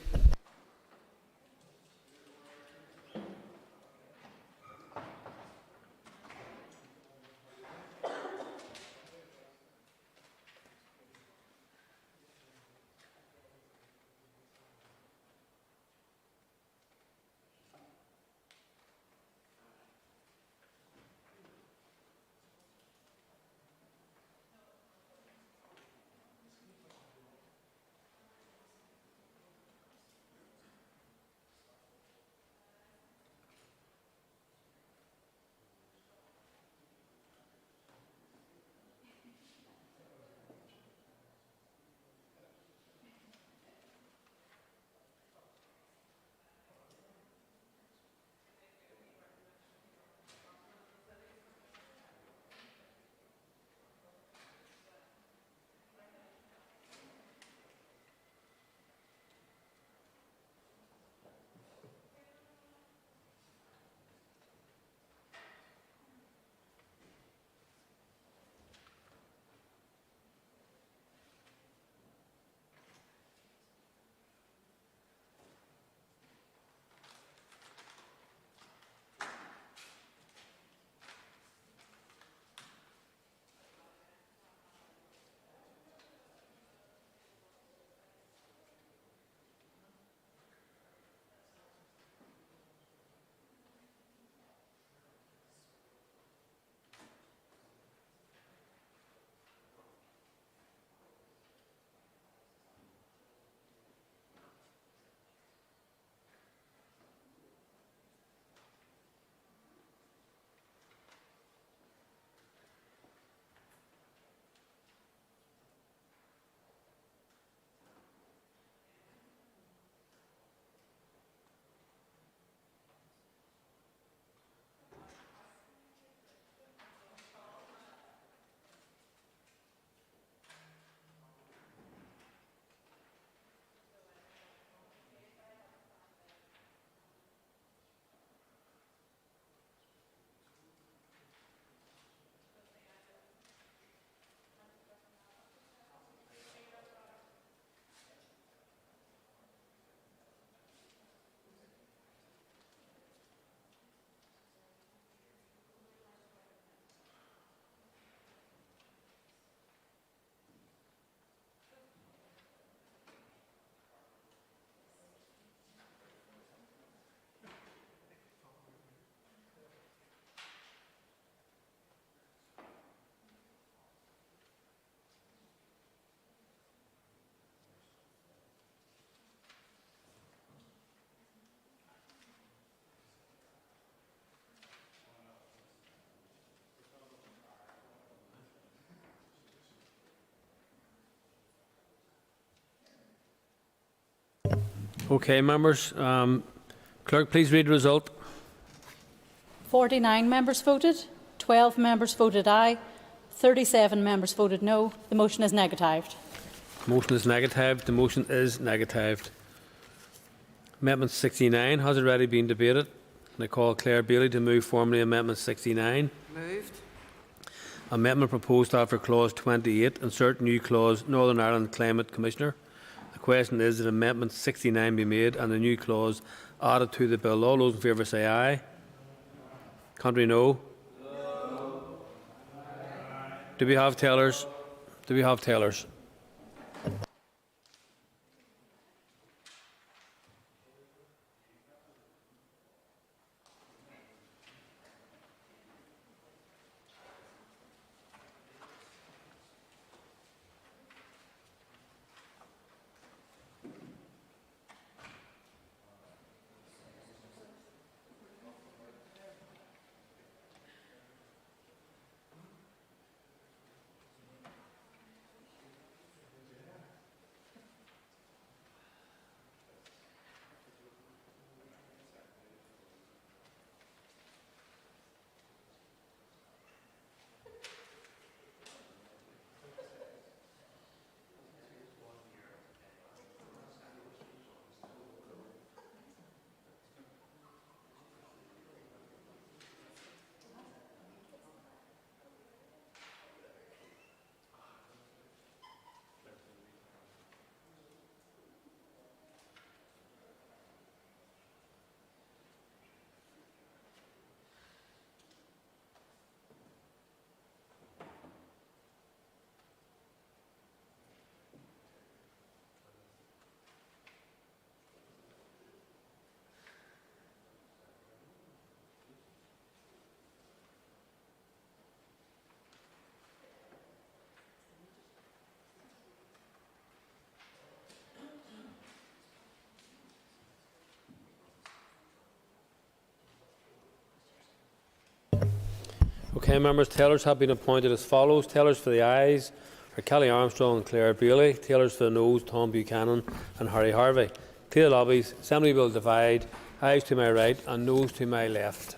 Okay, members. Clerk, please read the result. 49 members voted, 12 members voted aye, 37 members voted no. The motion is negatived. Motion is negatived. The motion is negatived. Amendment 69 has already been debated. And I call Claire Bailey to move formally Amendment 69. Moved. Amendment proposed after clause 28. Insert new clause, Northern Ireland Climate Commissioner. The question is that Amendment 69 be made and a new clause added to the bill. All those in favour say aye. Contrary, no. No. Do we have tellers? Do we have tellers? Okay, members, tellers have been appointed as follows. Tellers for the ayes are Kelly Armstrong and Claire Bailey. Tellers for the noes, Tom Buchanan and Harry Harvey. To the lobbies, Assembly will divide. Ayes to my right and noes to my left.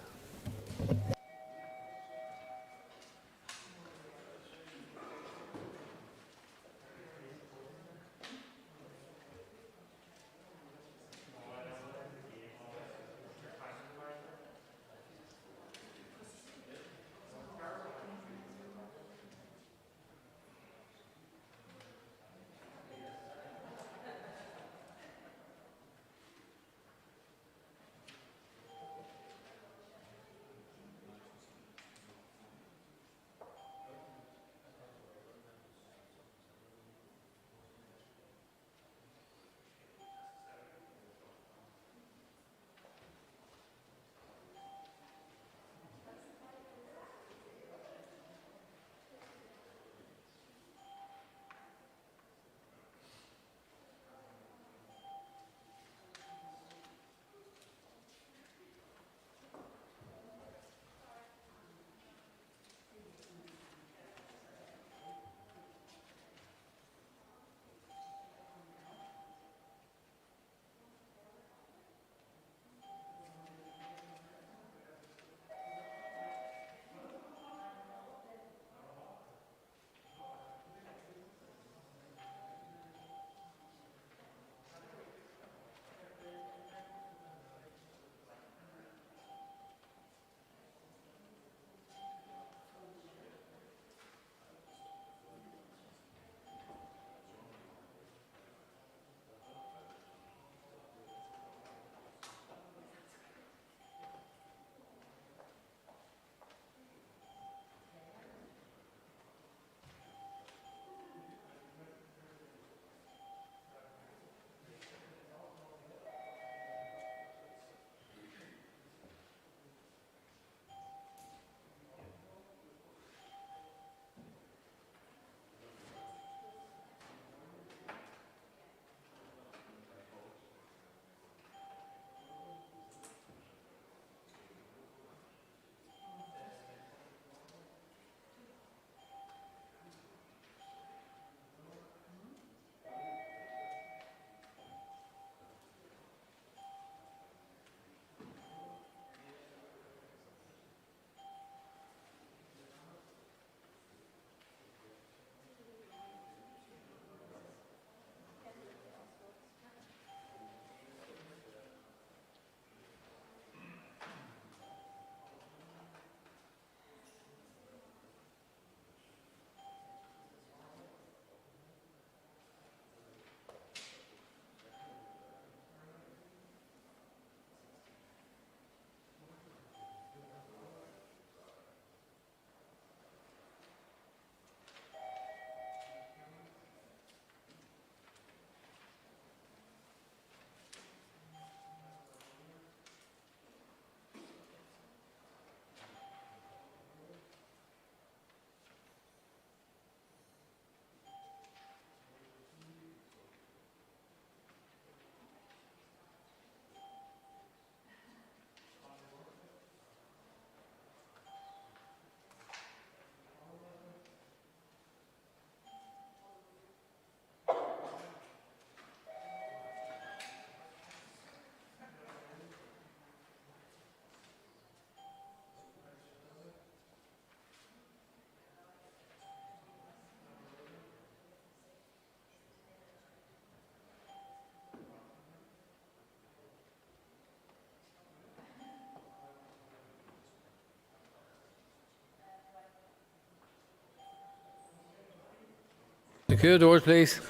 Secure the doors, please.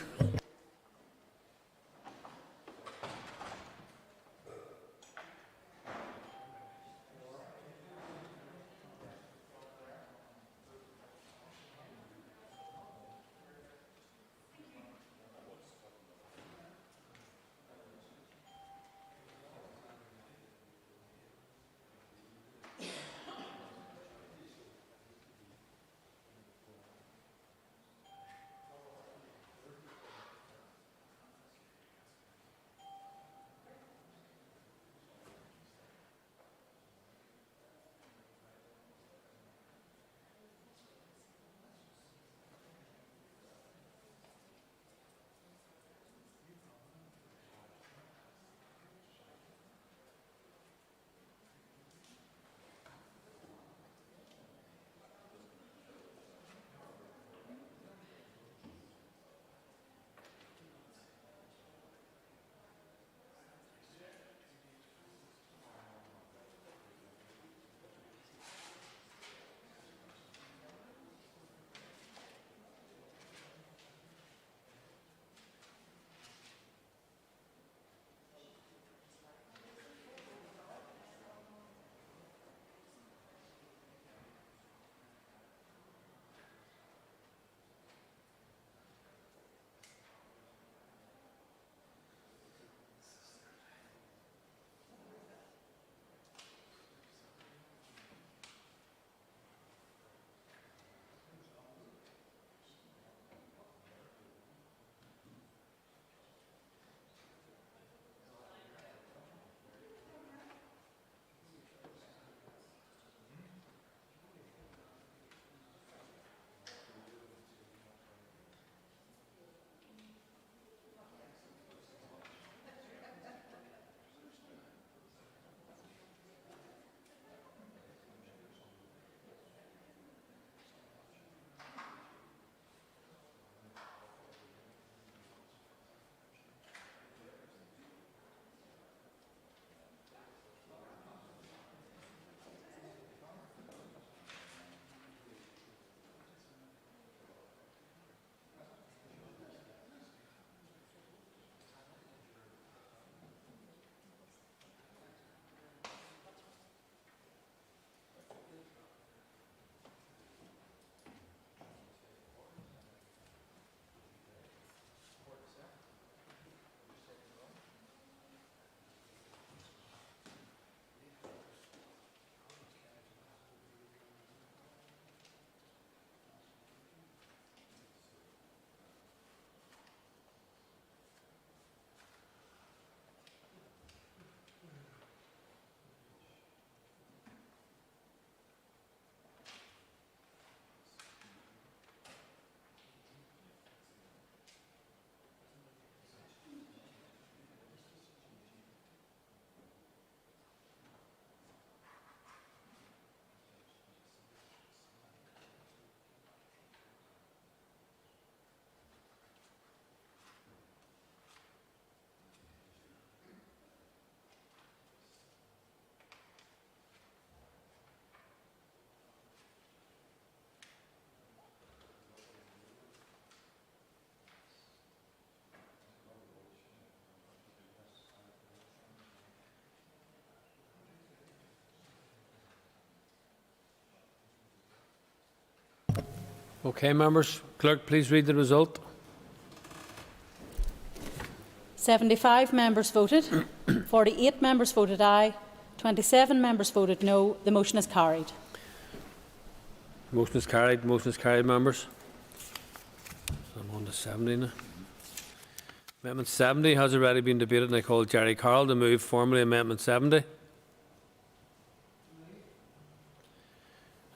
Okay, members. Clerk, please read the result. 75 members voted, 48 members voted aye, 27 members voted no. The motion is carried. Motion is carried. Motion is carried, members. I'm on to 70 now. Amendment 70 has already been debated, and I call Jerry Carroll to move formally Amendment 70.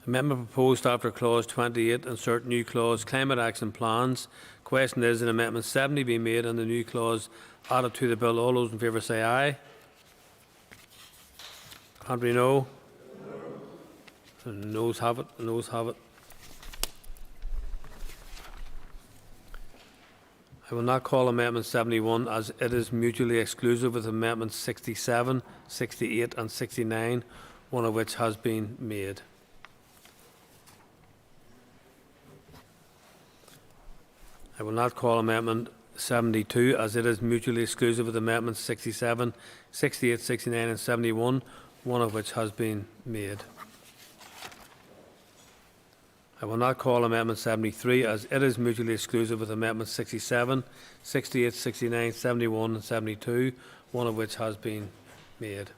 Amendment proposed after clause 28, insert new clause, climate action plans. Question is, that Amendment 70 be made and the new clause added to the bill. All those in favour say aye. Contrary, no. The noes have it. The noes have it. I will not call Amendment 71 as it is mutually exclusive with Amendments 67, 68 and 69, one of which has been made. I will not call Amendment 72 as it is mutually exclusive with Amendments 67, 68, 69 and 71, one of which has been made. I will not call Amendment 73 as it is mutually exclusive with Amendments 67, 68, 69, 71 and 72, one of which has been made.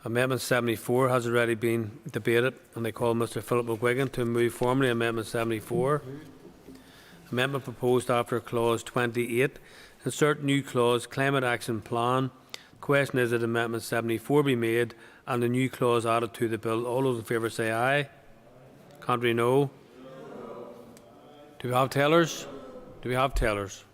Amendment 74 has already been debated, and I call Mr Philip McGuigan to move formally Amendment 74. Amendment proposed after clause 28, insert new clause, climate action plan. Question is that Amendment 74 be made and the new clause added to the bill. All those in favour say aye. Contrary, no. Do we have tellers? Do we have tellers?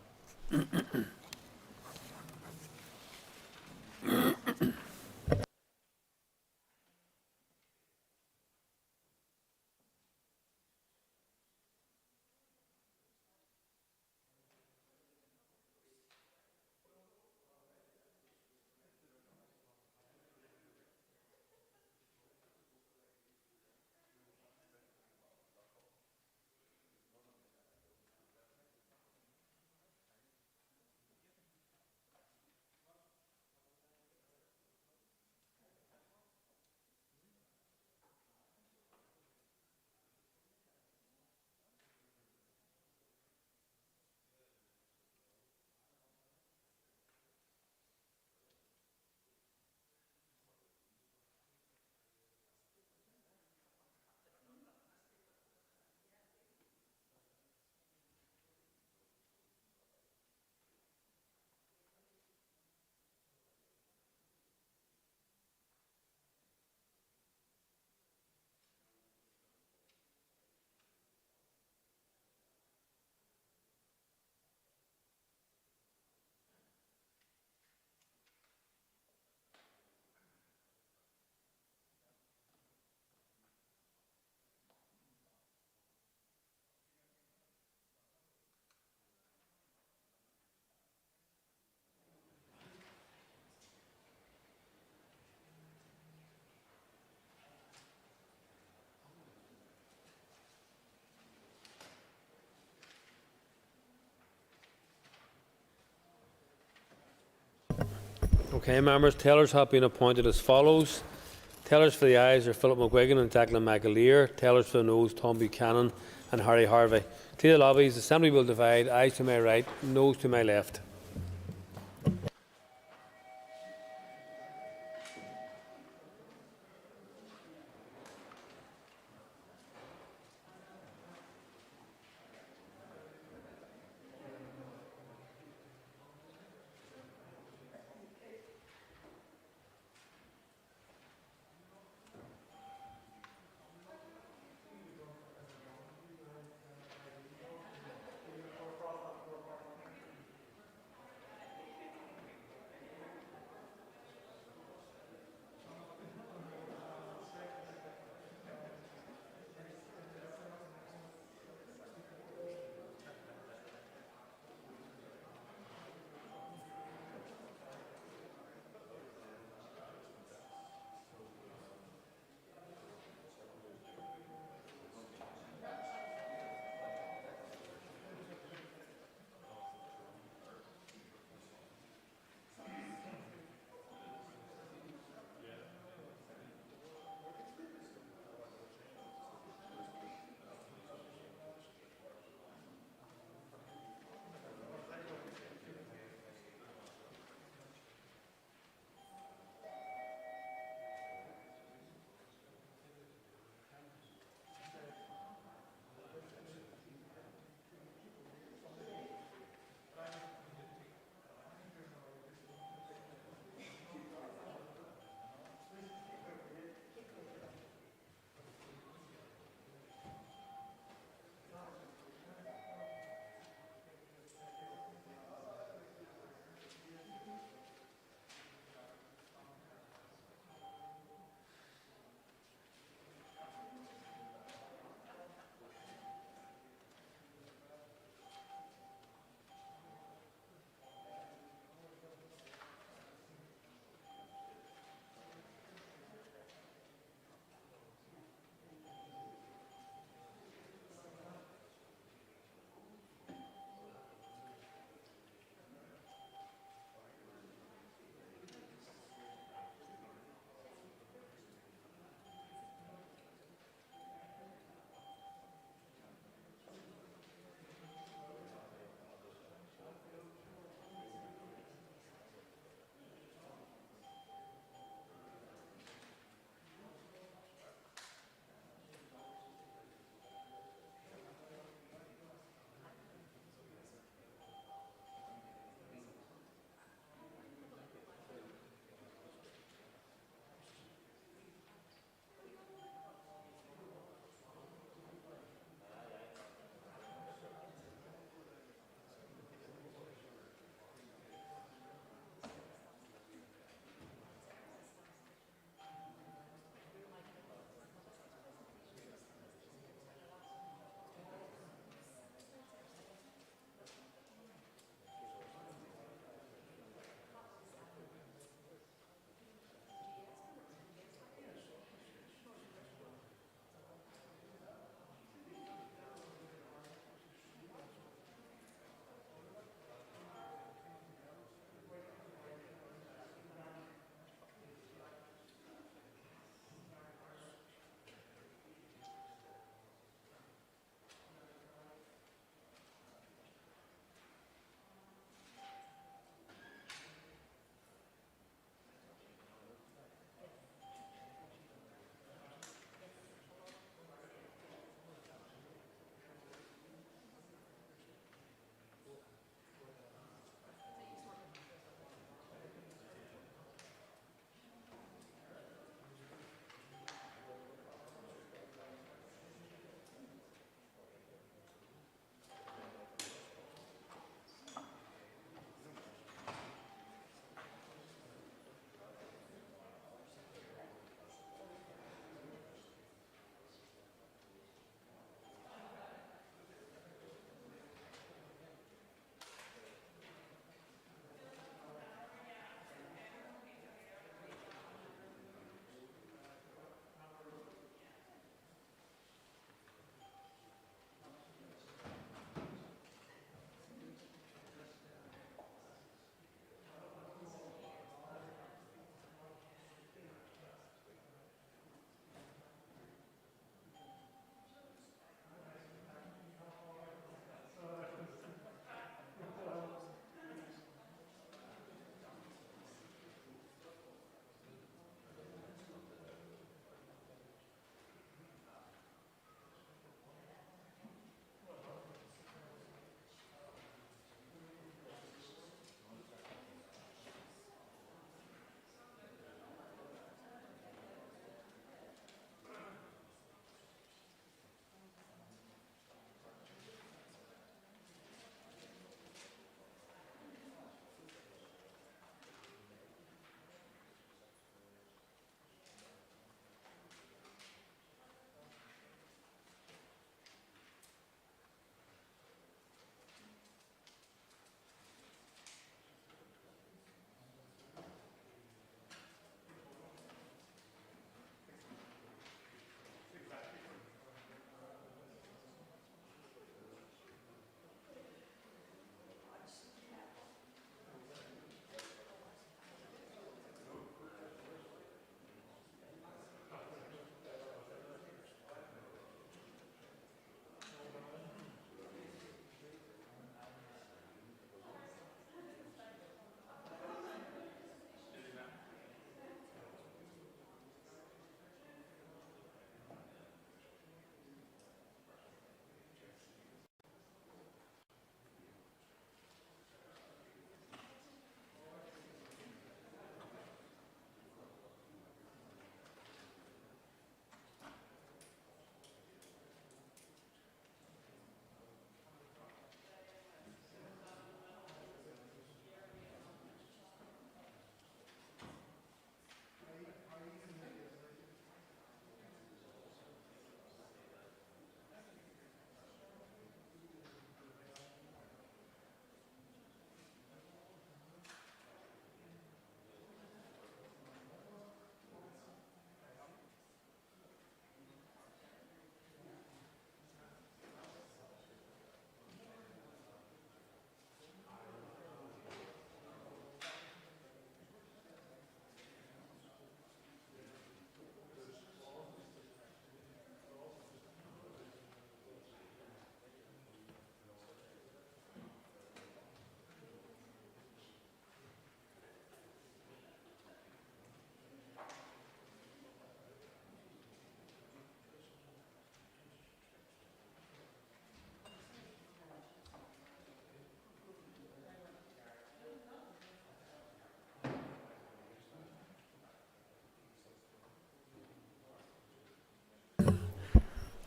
Okay, members, tellers have been appointed as follows. Tellers for the ayes are Philip McGuigan and Declan McAleer. Tellers for the noes, Tom Buchanan and Harry Harvey. Clear the lobbies. The Assembly will divide. Ayes to my right, noes to my left.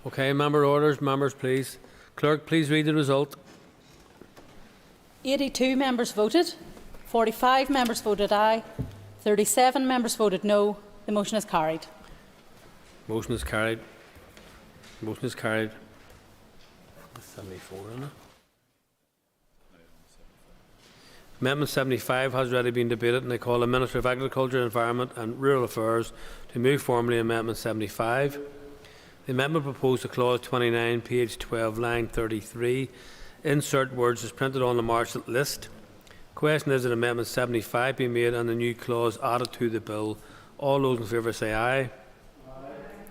Okay, member orders. Members, please. Clerk, please read the result. 82 members voted. 45 members voted aye. 37 members voted no. The motion is carried. Motion is carried. Motion is carried. 74, isn't it? Amendment 75 has already been debated, and I call the Minister of Agriculture, Environment and Rural Affairs to move formally Amendment 75. The amendment proposed to clause 29, page 12, line 33. Insert words as printed on the marshal list. Question is that Amendment 75 be made and the new clause added to the bill. All those in favour say aye. Aye.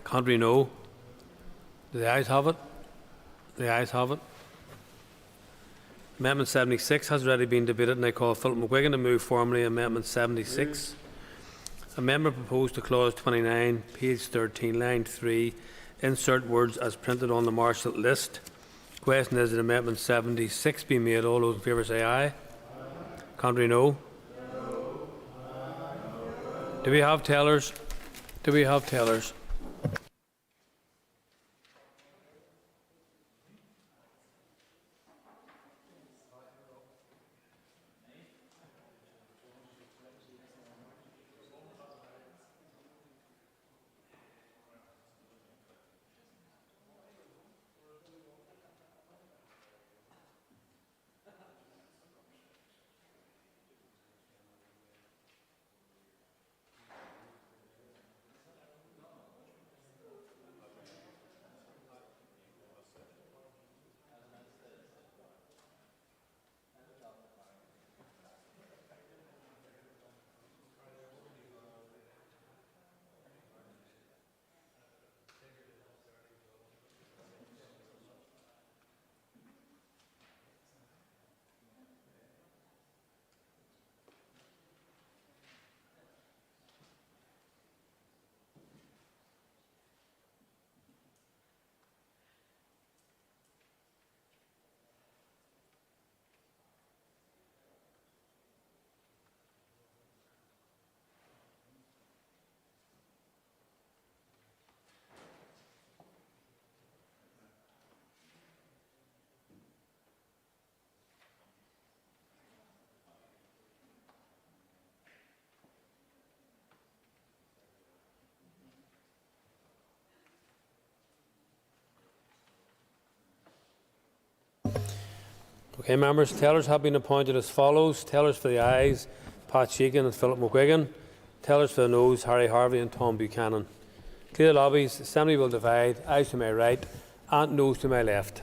Contrary, no. The ayes have it. The ayes have it. Amendment 76 has already been debated, and I call Philip McGuigan to move formally Amendment 76. Amendment proposed to clause 29, page 13, line 3. Insert words as printed on the marshal list. Question is that Amendment 76 be made. All those in favour say aye. Aye. Contrary, no. Do we have tellers? Do we have tellers? Okay, members, tellers have been appointed as follows. Tellers for the ayes, Pat Sheehan and Philip McGuigan. Tellers for the noes, Harry Harvey and Tom Buchanan. Clear the lobbies. Assembly will divide. Ayes to my right and noes to my left.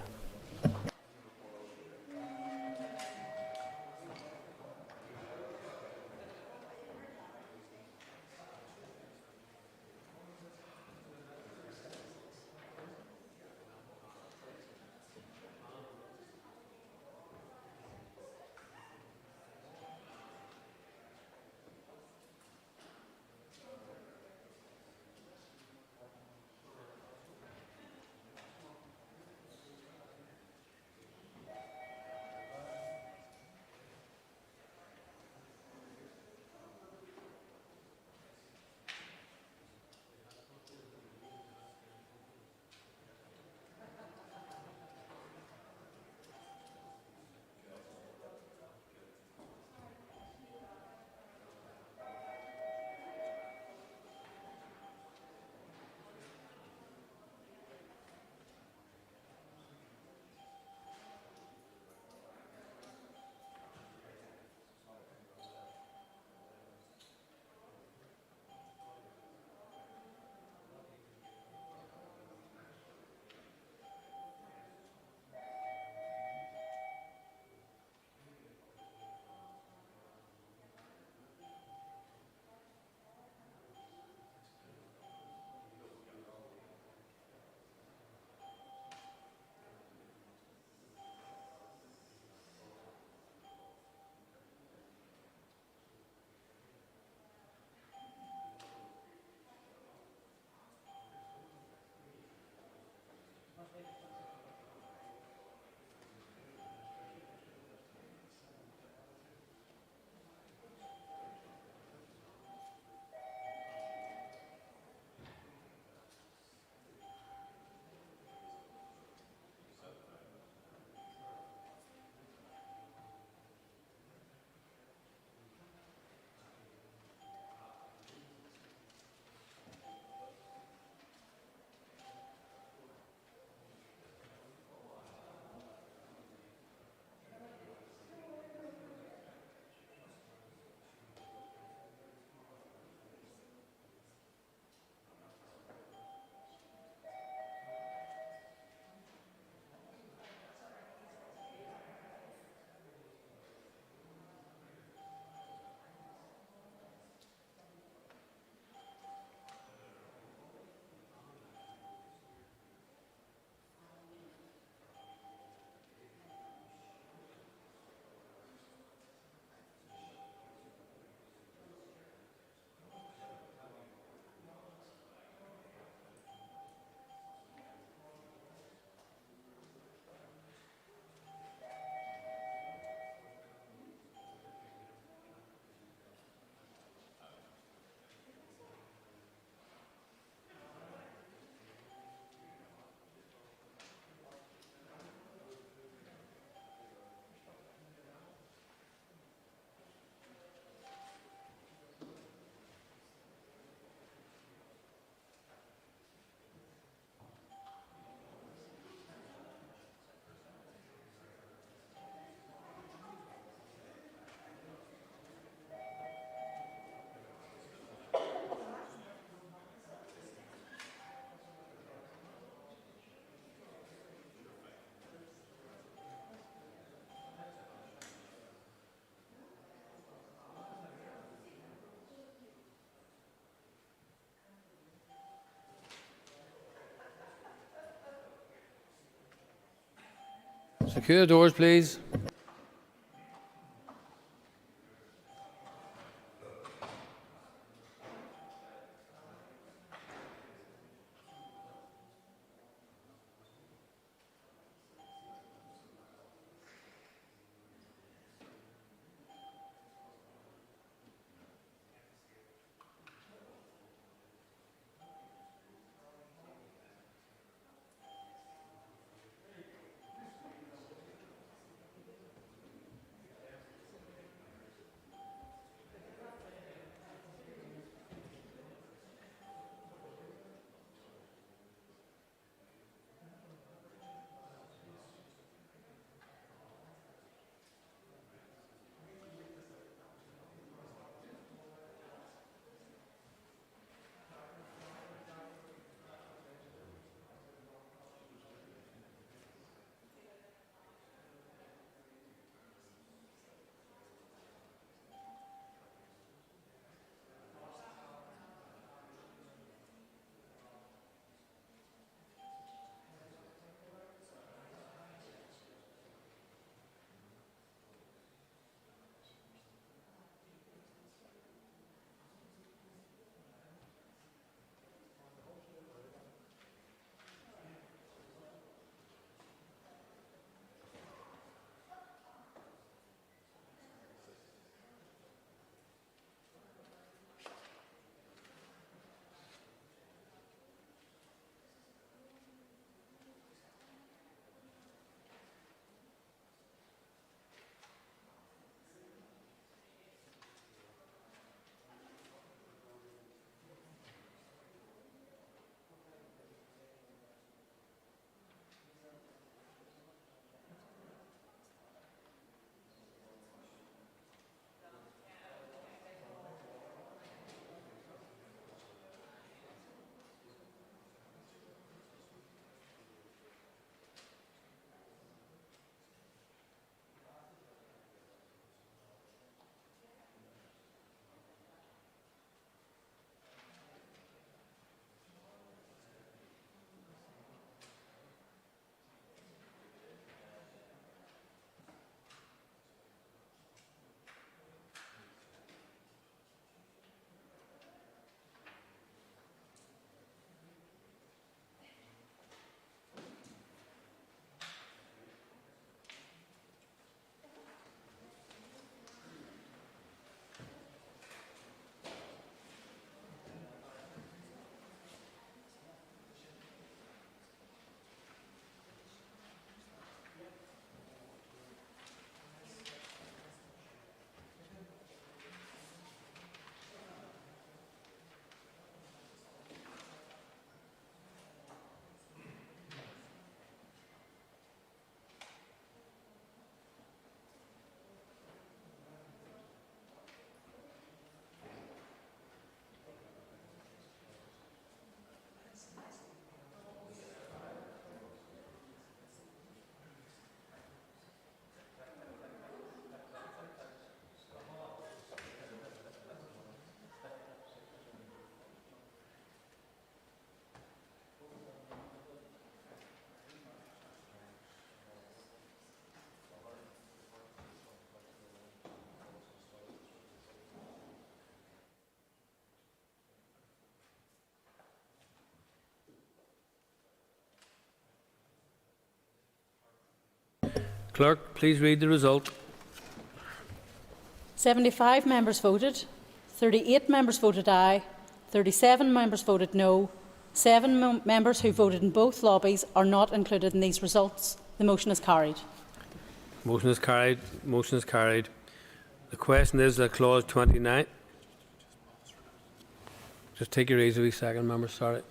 Secure the doors, please. Clerk, please read the result. 75 members voted, 38 members voted aye, 37 members voted no, 7 members who voted in both lobbies are not included in these results. The motion is carried. Motion is carried. Motion is carried. The question is that clause 29. Just take your ease a wee second, members. Sorry.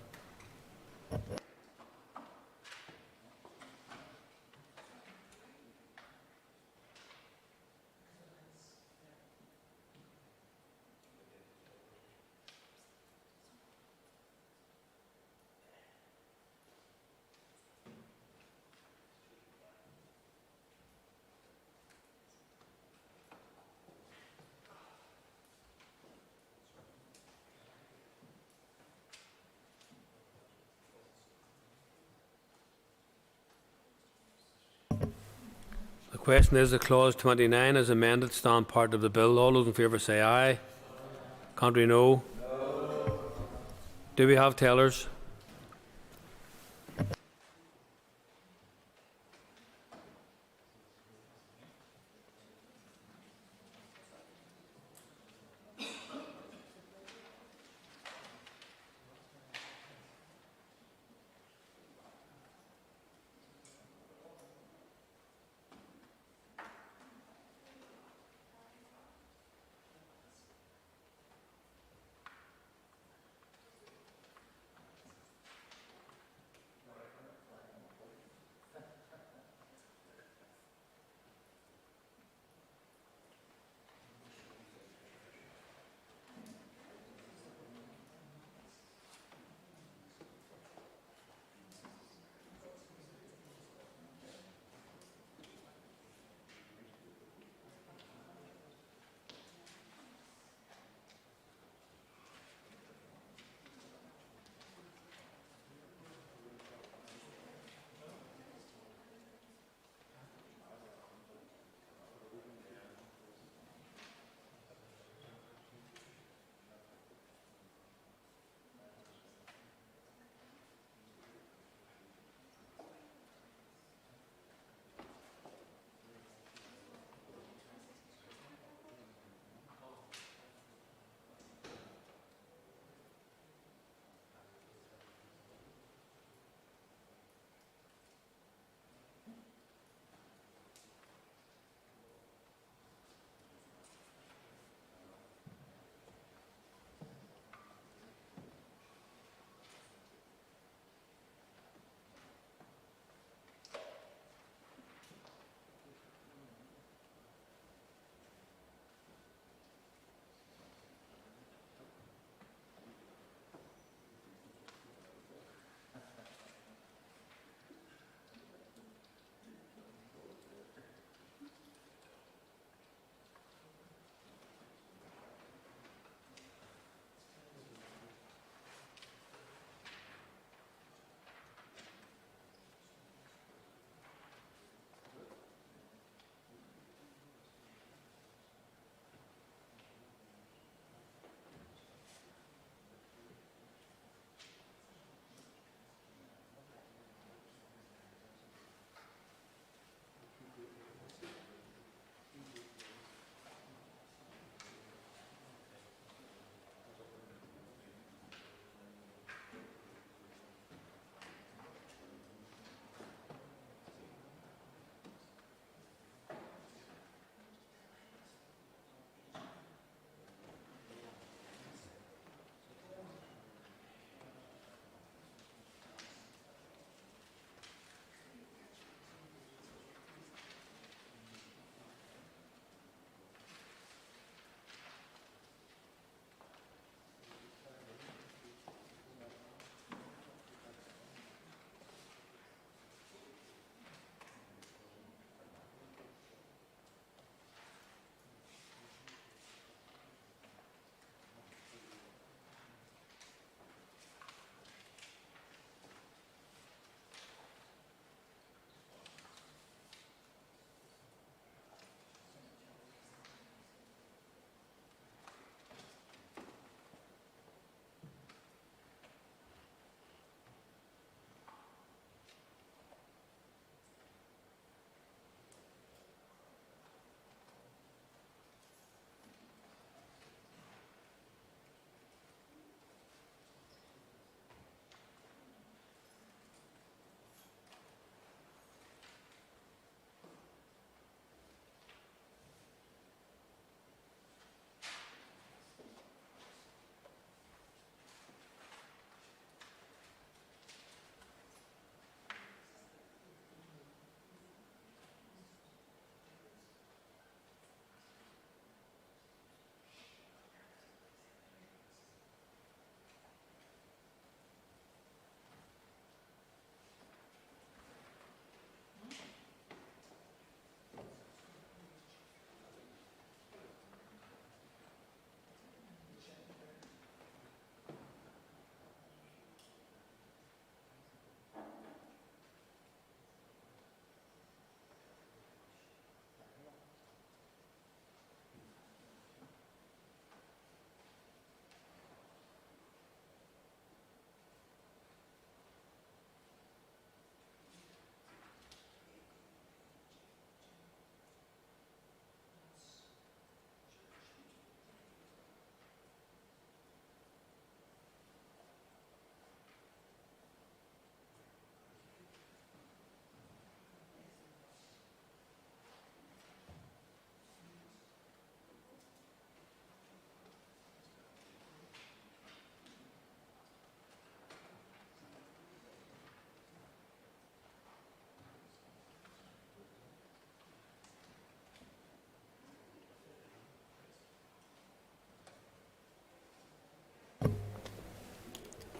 Question is, the clause 29 as amended stand part of the bill. All those in favour say aye. Contrary, no. Do we have tellers?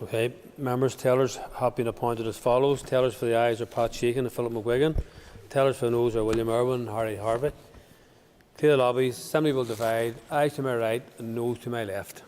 Okay, members, tellers have been appointed as follows. Tellers for the ayes are Pat Sheehan and Philip McGuigan. Tellers for the noes are William Irwin and Harry Harvey. Clear the lobbies. Assembly will divide. Ayes to my right and noes to my left.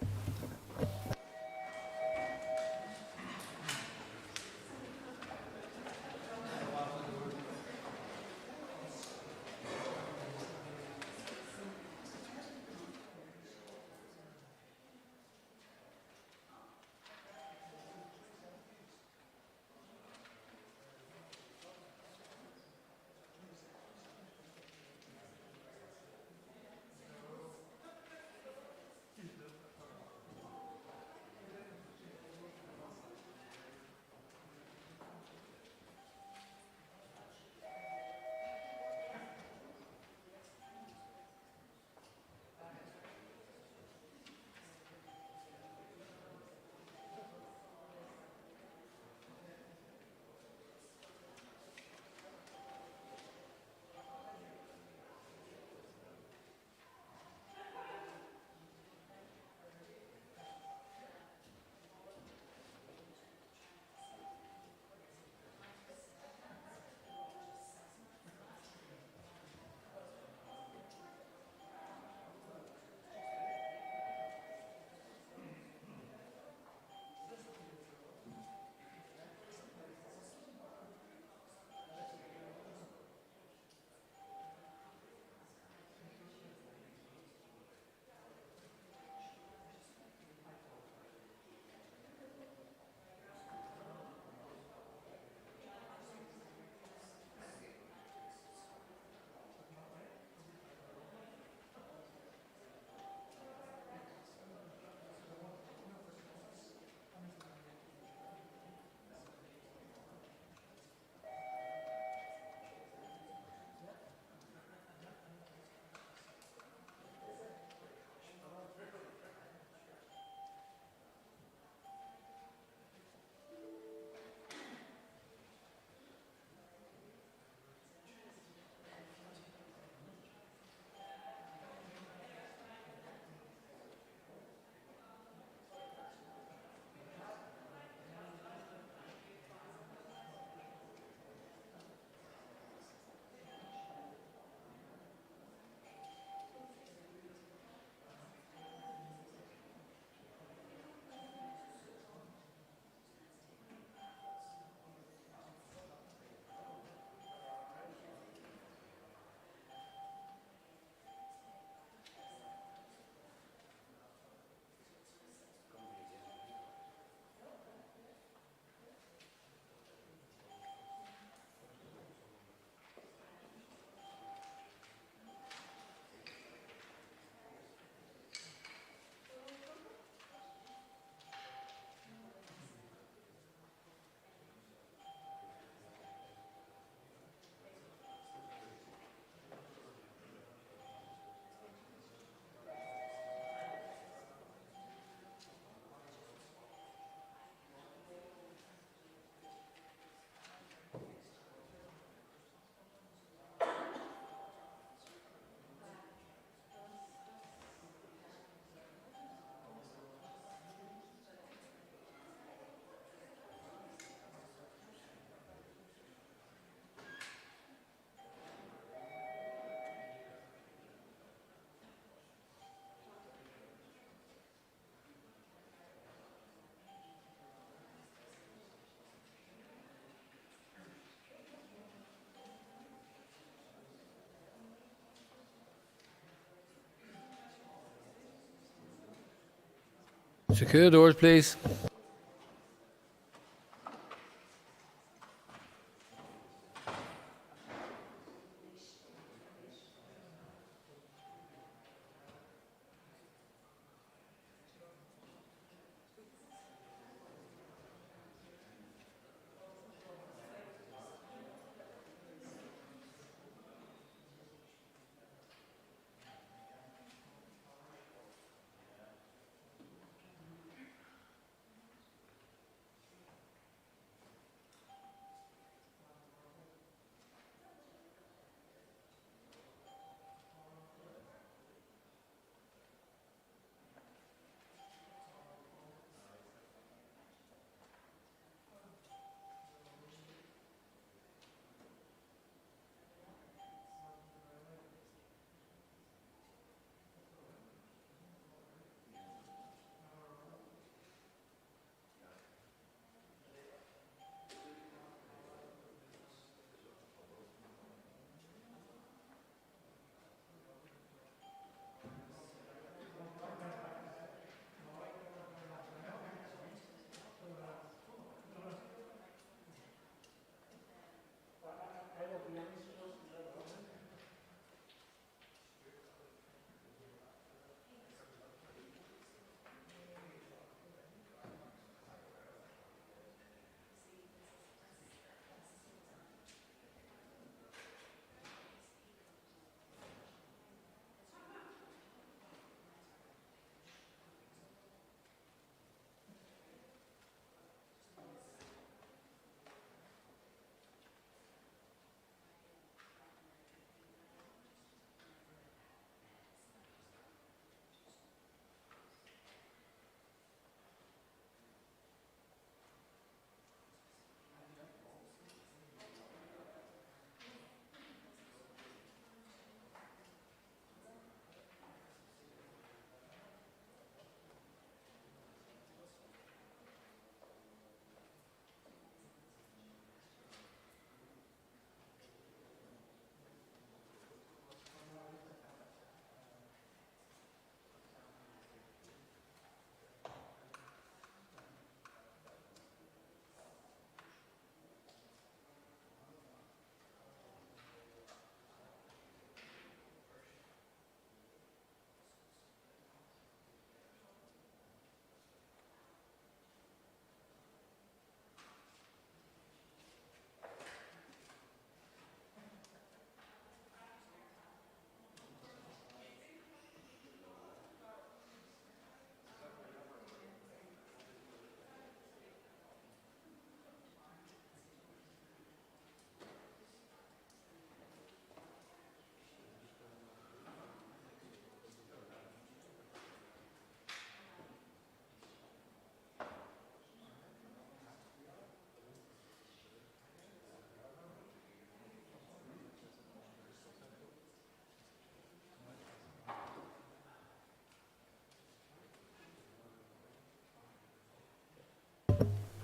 Secure the doors, please.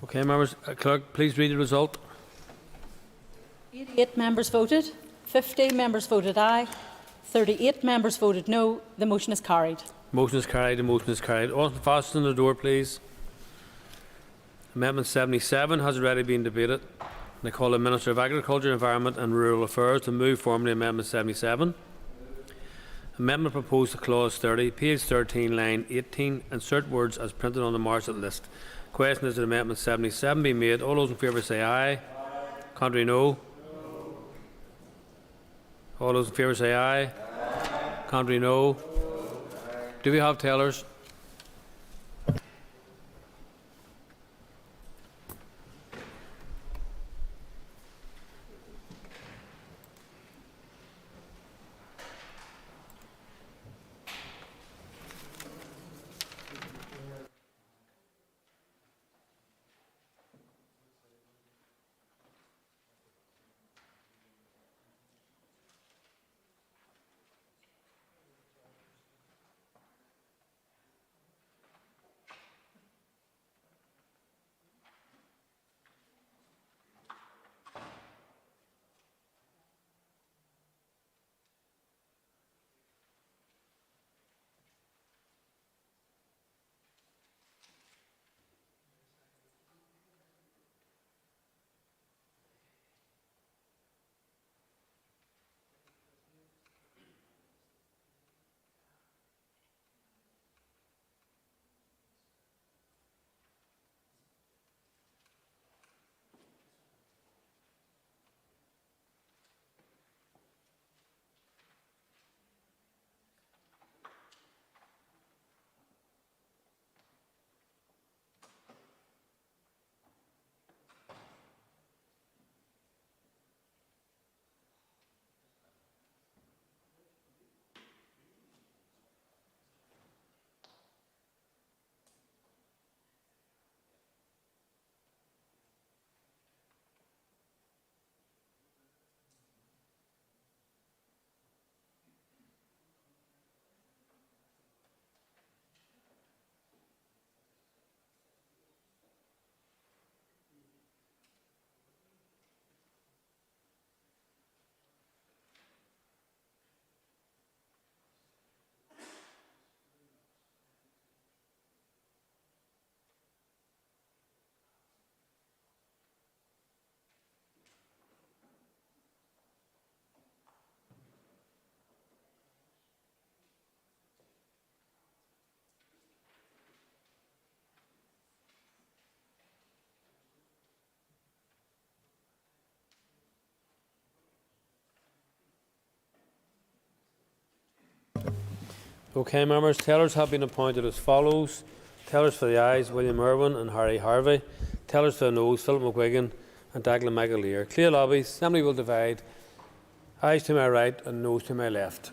Okay, members. Clerk, please read the result. 88 members voted. 50 members voted aye. 38 members voted no. The motion is carried. Motion is carried. The motion is carried. All fasten the door, please. Amendment 77 has already been debated. I call the Minister of Agriculture, Environment and Rural Affairs to move formally Amendment 77. Amendment proposed to Clause 30, page 13, line 18. Insert words as printed on the marshal list. Question is that Amendment 77 be made. All those in favour say aye. Contrary, no. All those in favour say aye. Contrary, no. Do we have tellers? Okay, members. Tellers have been appointed as follows. Tellers for the ayes, William Irwin and Harry Harvey. Tellers for the noes, Philip McGuigan and Declan McAleer. Clear lobbies. Assembly will divide. Ayes to my right and noes to my left.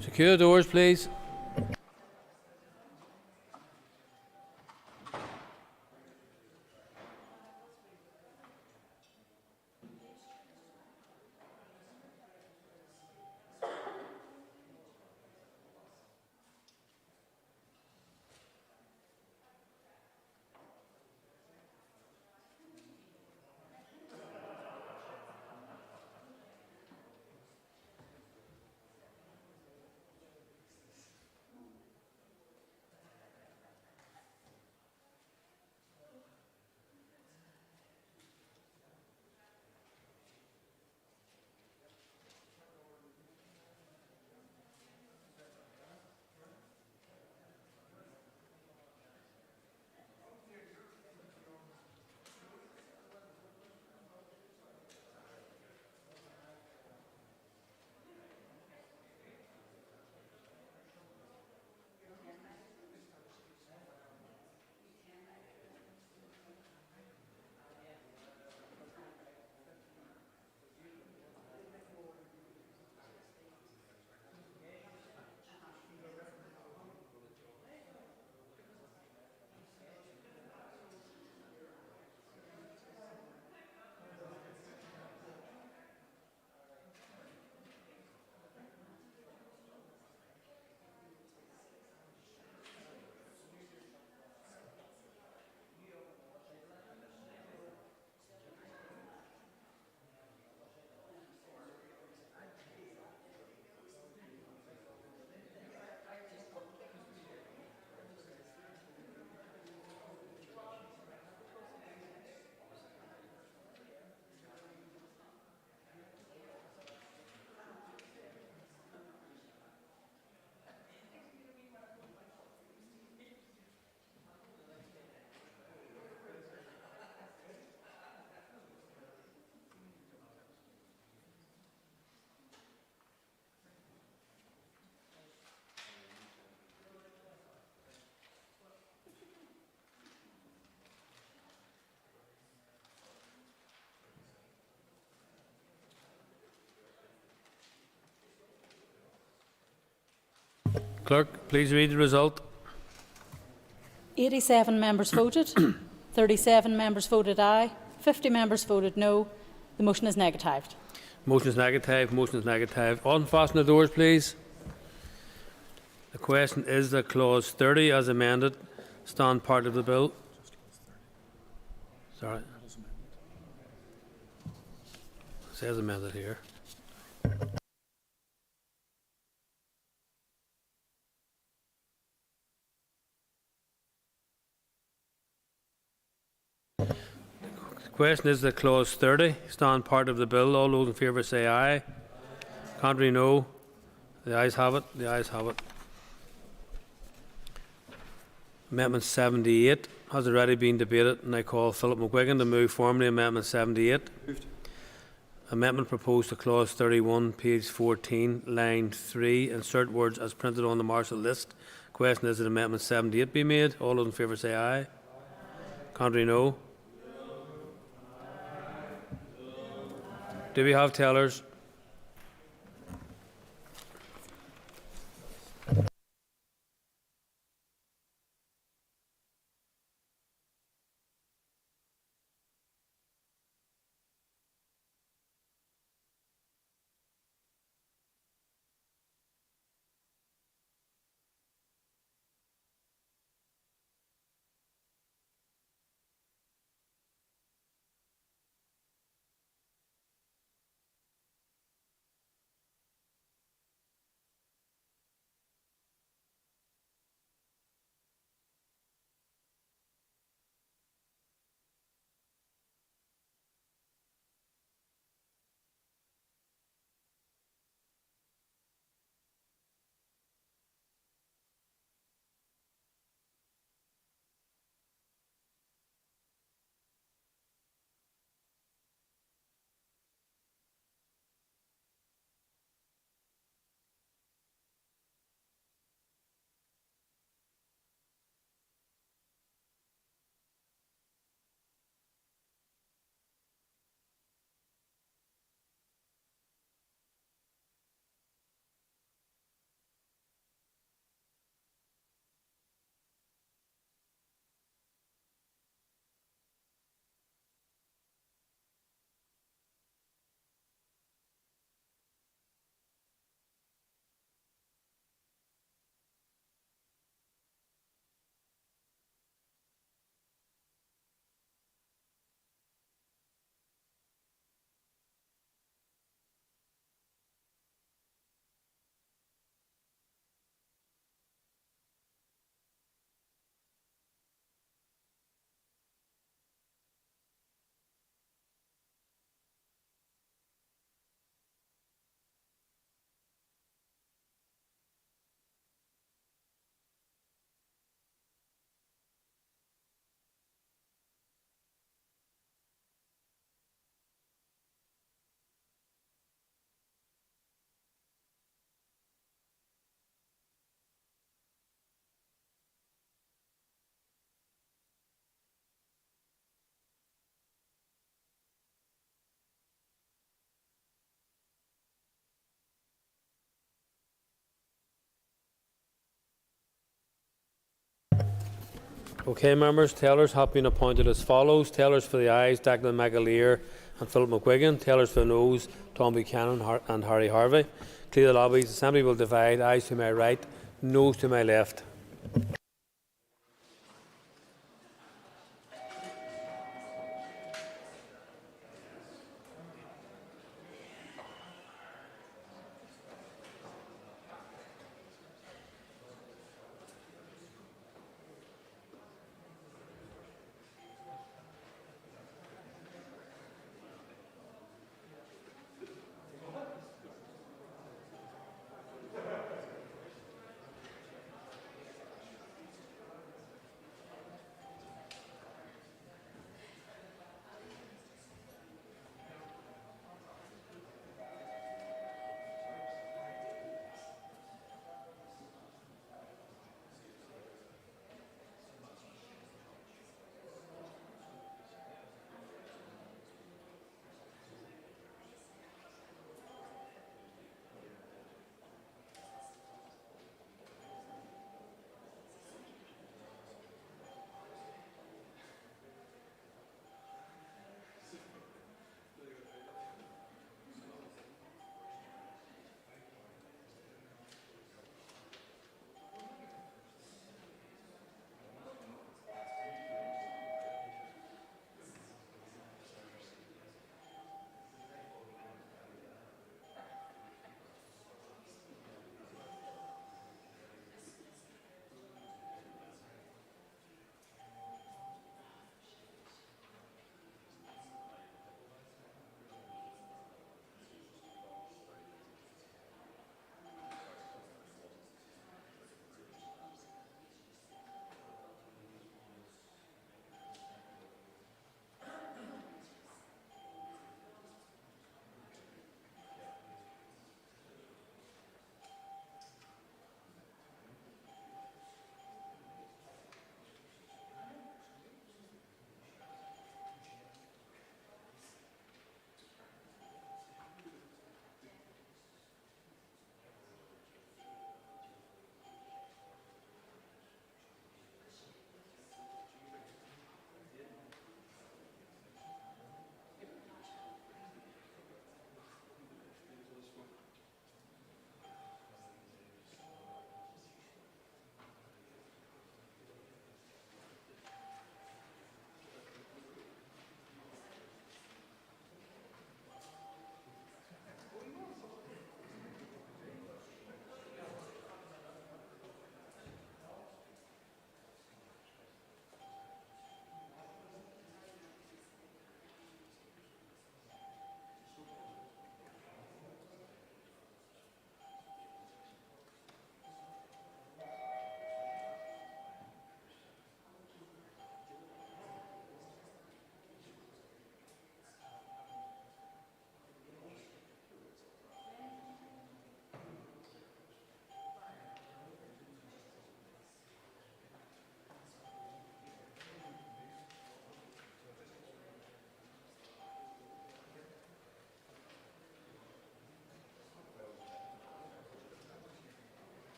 Secure the doors, please. Clerk, please read the result. 87 members voted, 37 members voted aye, 50 members voted no. The motion is negatived. Motion is negative. Motion is negative. Unfasten the doors, please. The question is that clause 30 as amended stand part of the bill. Sorry. It says amended here. The question is that clause 30 stand part of the bill. All those in favour say aye. Contrary, no. The ayes have it. The ayes have it. Amendment 78 has already been debated, and I call Philip McGuigan to move formally Amendment 78. Moved. Amendment proposed to clause 31, page 14, line 3. Insert words as printed on the Marshall list. Question is that Amendment 78 be made. All those in favour say aye. Contrary, no. Do we have tellers? Okay, members, tellers have been appointed as follows. Tellers for the ayes, Declan McAleer and Philip McGuigan. Tellers for the noes, Tom Buchanan and Harry Harvey. Clear the lobbies. The Assembly will divide. Ayes to my right, noes to my left.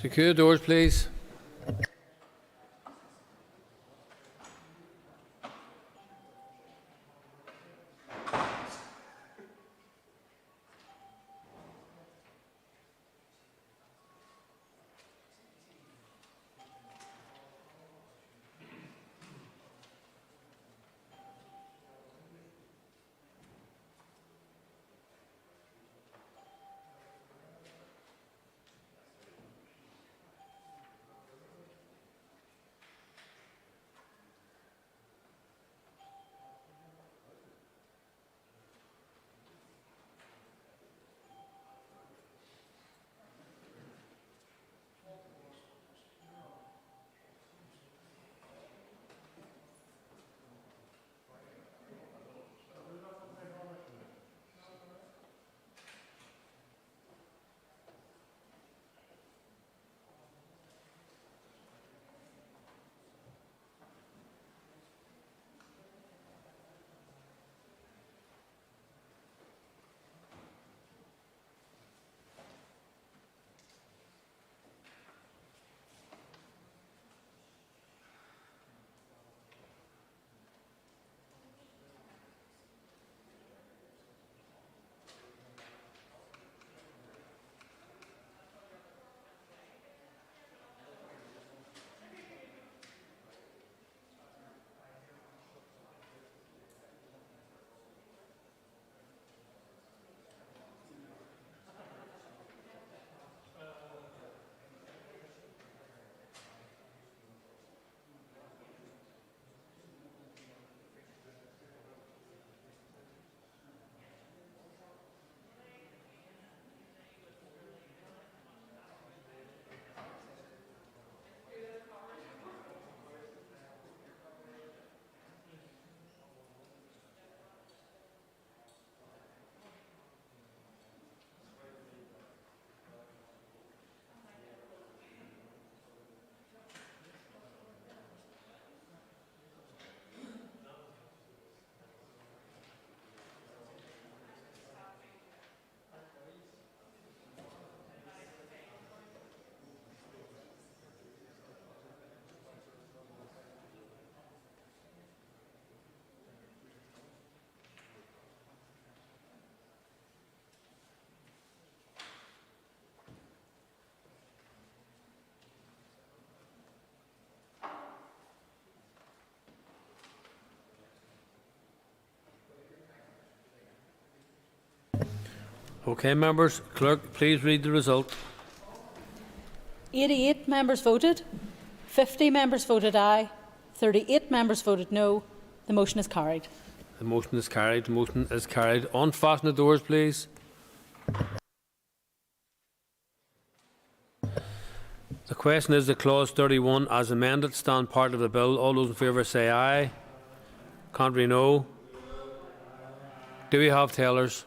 Secure the doors, please. Okay, members. Clerk, please read the result. 88 members voted. 50 members voted aye. 38 members voted no. The motion is carried. The motion is carried. The motion is carried. Unfasten the doors, please. The question is the clause 31 as amended stand part of the bill. All those in favour say aye. Contrary, no. Do we have tellers?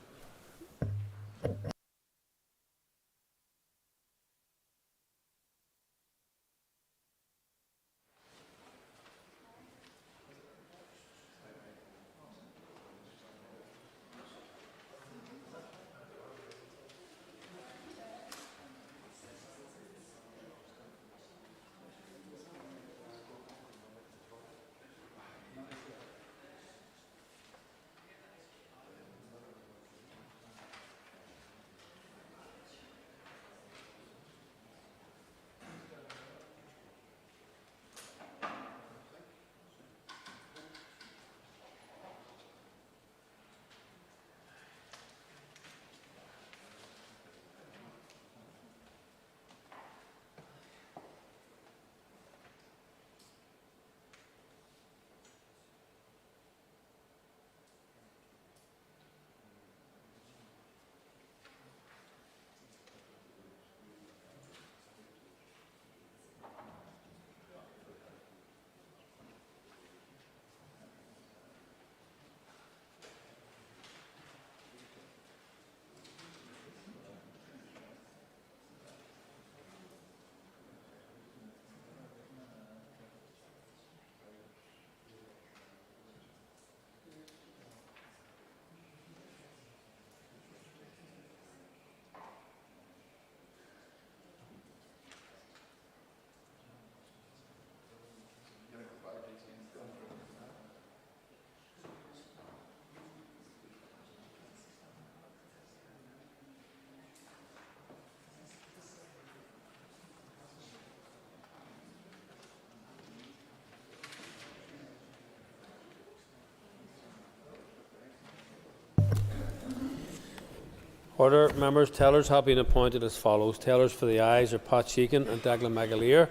Order. Members, tellers have been appointed as follows. Tellers for the ayes are Pat Sheehan and Declan McAleer.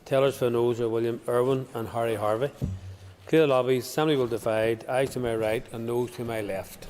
Tellers for the noes are William Irwin and Harry Harvey. Clear the lobbies. Assembly will divide. Ayes to my right and noes to my left.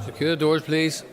Secure the doors, please.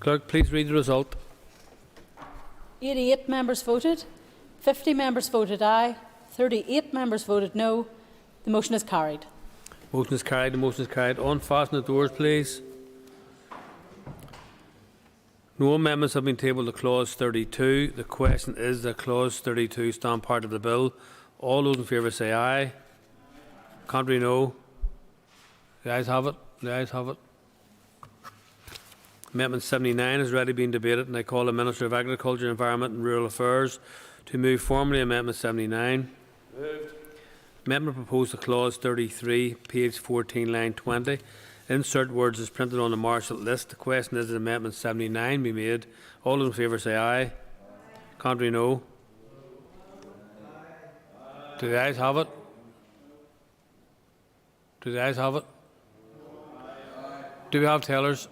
Clerk, please read the result. 88 members voted. 50 members voted aye. 38 members voted no. The motion is carried. Motion is carried. The motion is carried. Unfasten the doors, please. No amendments have been tabled to clause 32. The question is that clause 32 stand part of the bill. All those in favour say aye. Contrary, no. The ayes have it. The ayes have it. Amendment 79 has already been debated, and I call the Minister of Agriculture, Environment and Rural Affairs to move formally Amendment 79. Moved. Amendment proposed to clause 33, page 14, line 20. Insert words as printed on the marshal list. The question is that Amendment 79 be made. All those in favour say aye. Contrary, no. Do the ayes have it? Do the ayes have it? Do we have tellers?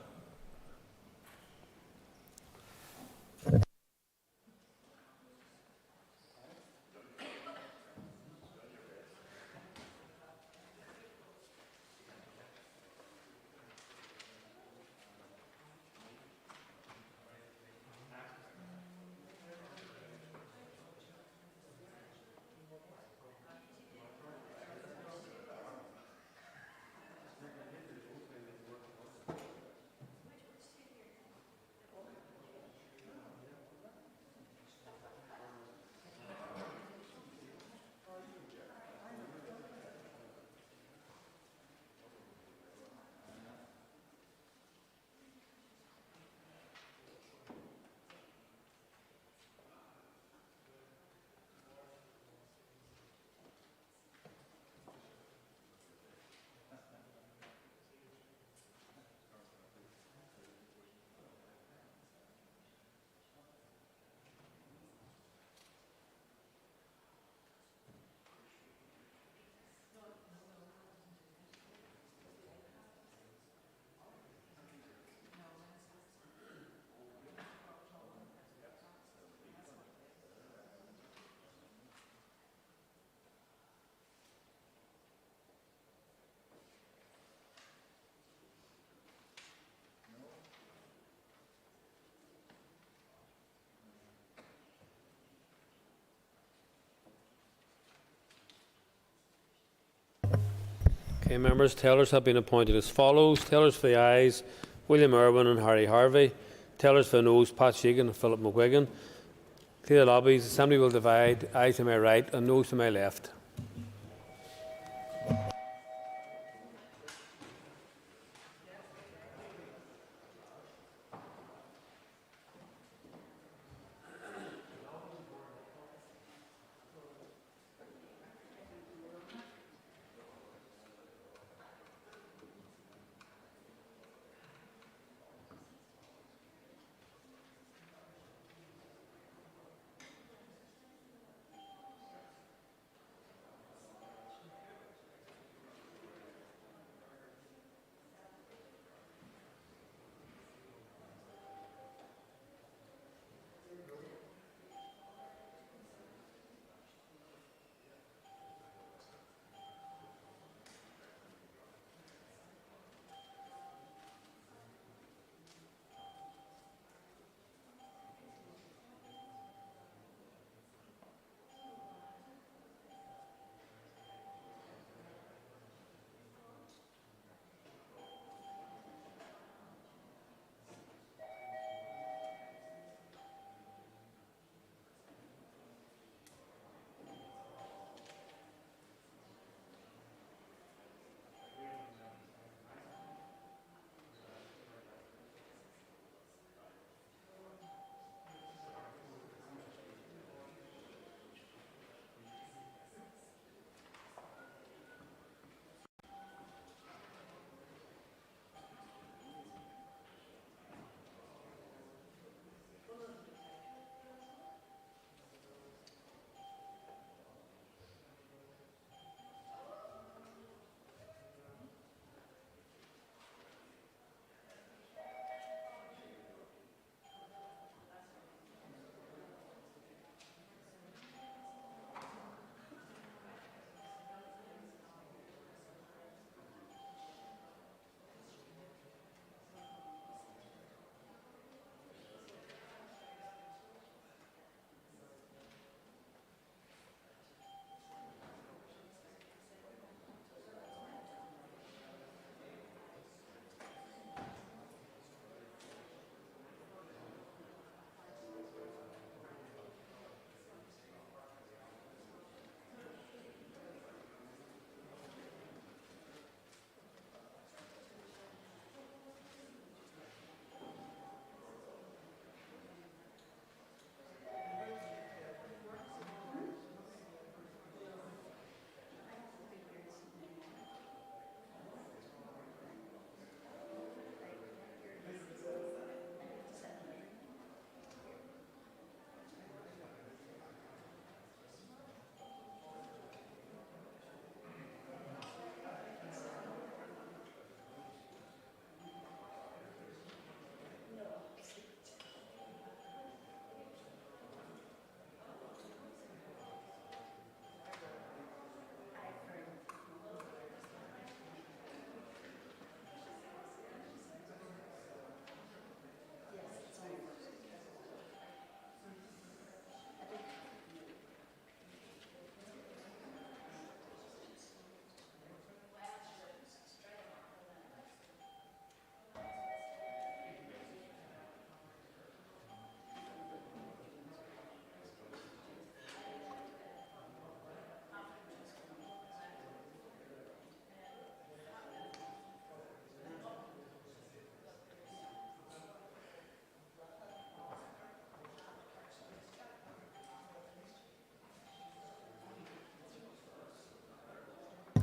Members, tellers have been appointed as follows. Tellers for the ayes, William Irwin and Harry Harvey. Tellers for the noes, Pat Sheegan and Philip McGuigan. Clear the lobbies. The Assembly will divide. Ayes to my right and noes to my left.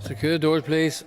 Secure the doors, please.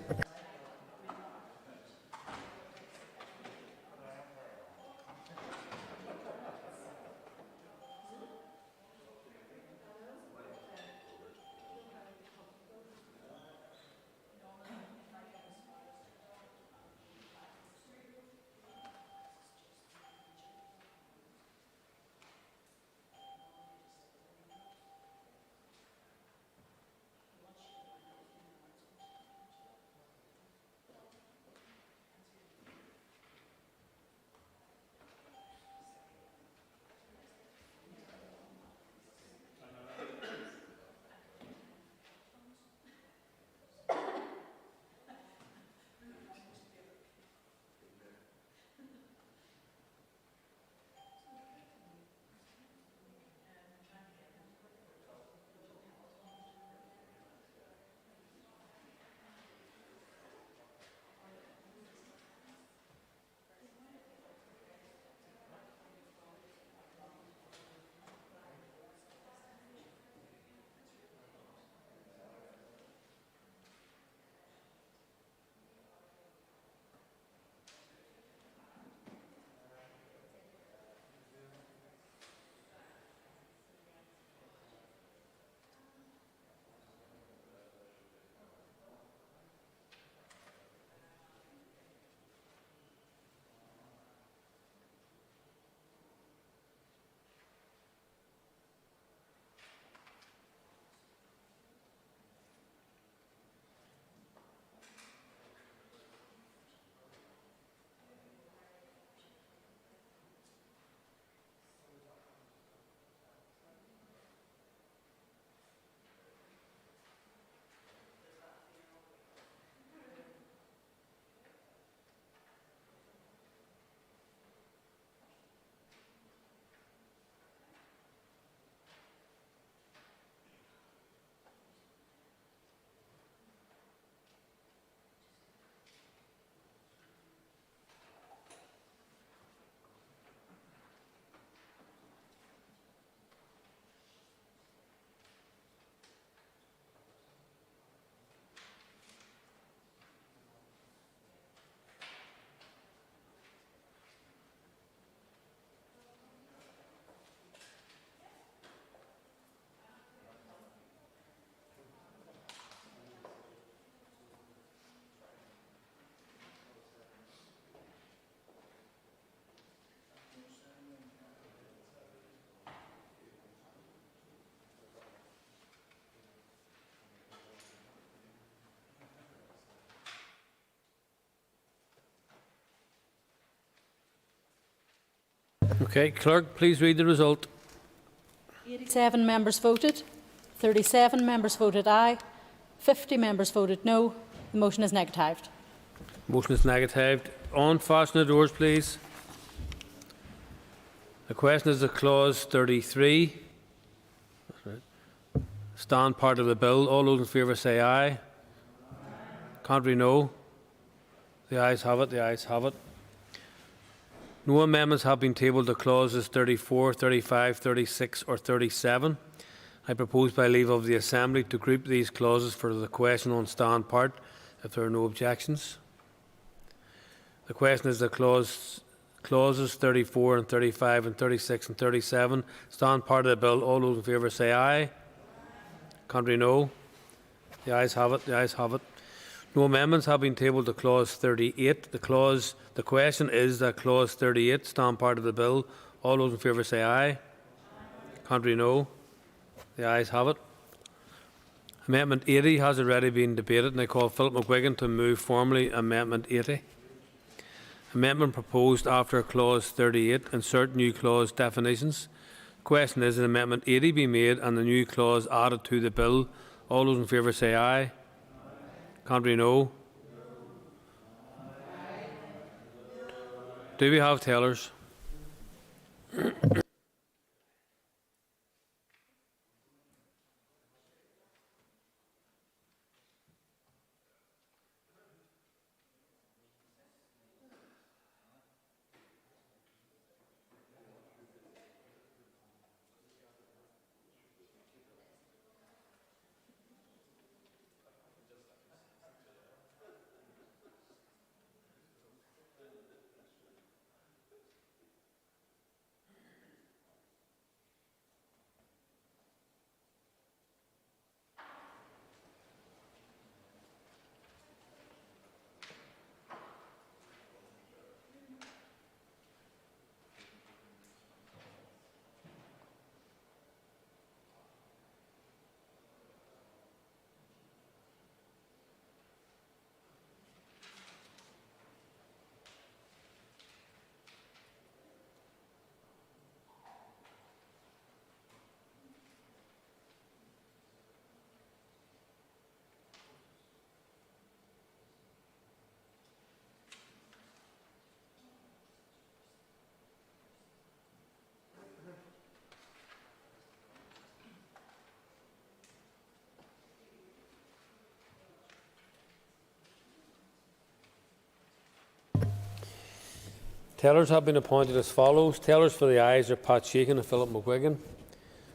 Okay, Clerk, please read the result. 87 members voted. 37 members voted aye. 50 members voted no. The motion is negatived. Motion is negatived. On, fasten the doors, please. The question is the clause 33. That's right. Stand part of the bill. All those in favour say aye. Contrary, no. The ayes have it. The ayes have it. No amendments have been tabled to clauses 34, 35, 36 or 37. I propose by leave of the Assembly to group these clauses for the question on stand part if there are no objections. The question is the clauses 34 and 35 and 36 and 37 stand part of the bill. All those in favour say aye. Contrary, no. The ayes have it. The ayes have it. No amendments have been tabled to clause 38. The question is that clause 38 stand part of the bill. All those in favour say aye. Contrary, no. The ayes have it. Amendment 80 has already been debated, and I call Philip McGuigan to move formally Amendment 80. Amendment proposed after clause 38, insert new clause definitions. The question is that Amendment 80 be made and the new clause added to the bill. All those in favour say aye. Contrary, no. Do we have tellers? Tellers have been appointed as follows. Tellers for the ayes are Pat Sheehan and Philip McGuigan.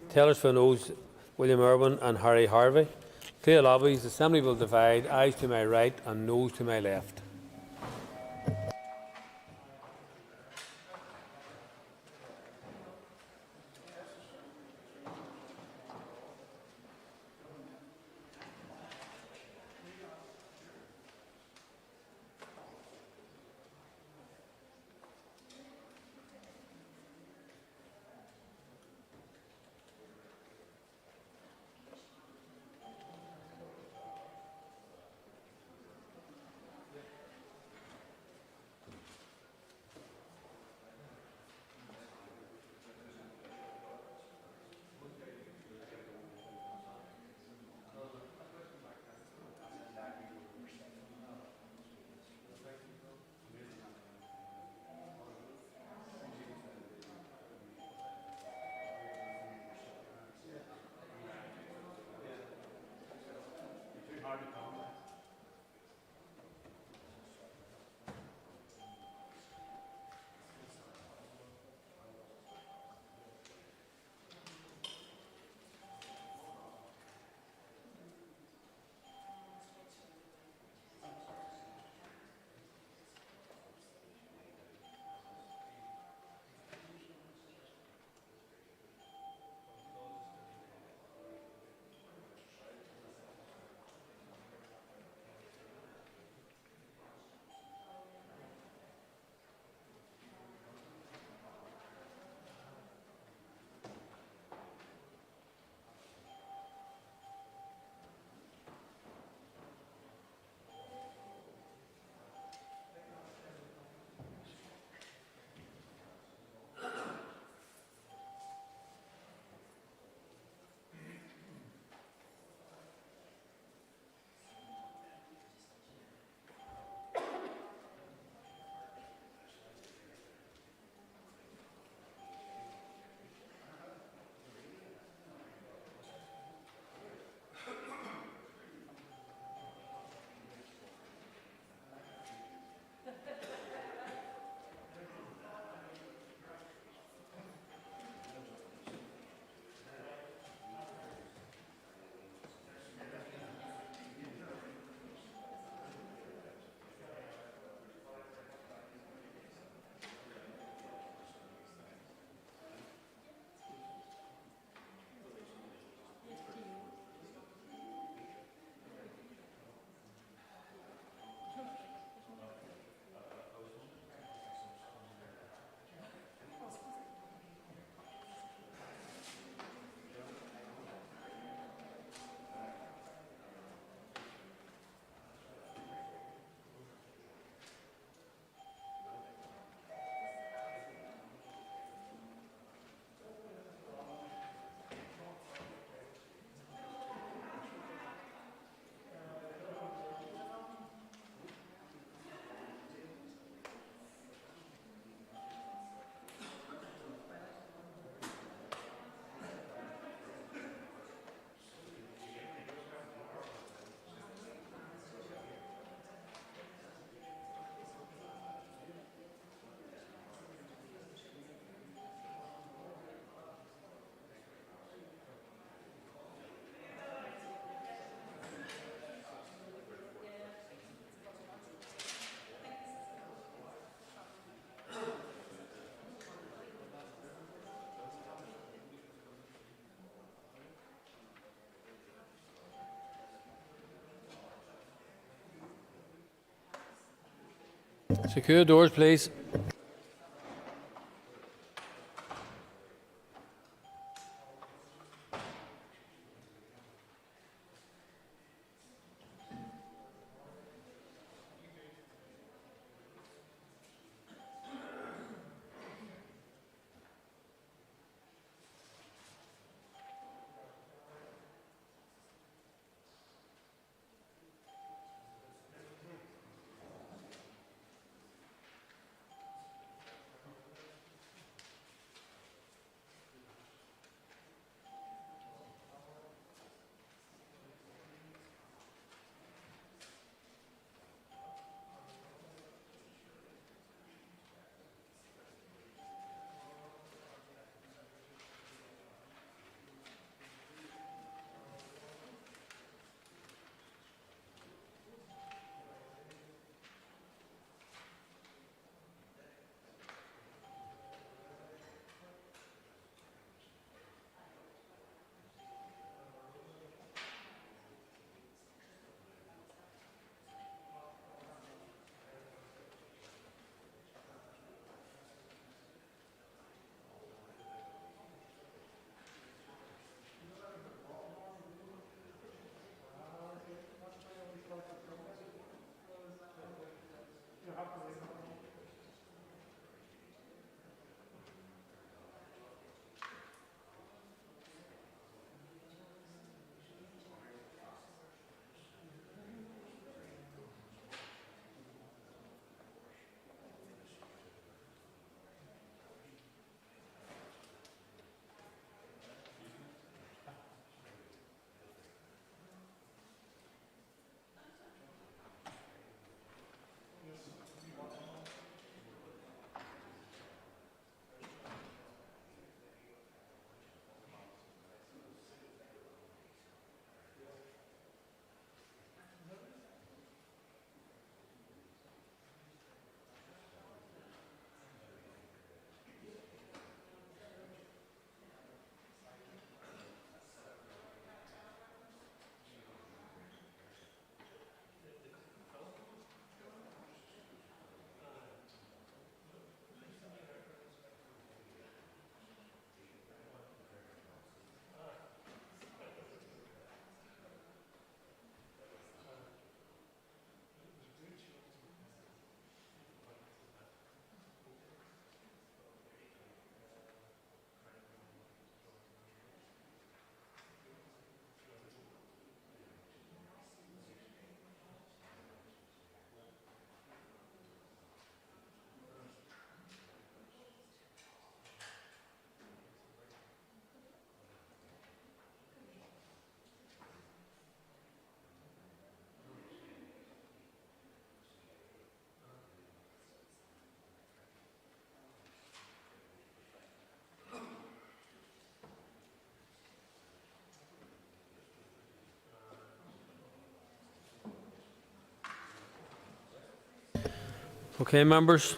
Tellers for the noes, William Irwin and Harry Harvey. Clear lobbies, the Assembly will divide, ayes to my right and noes to my left. Secure doors, please. Okay, members.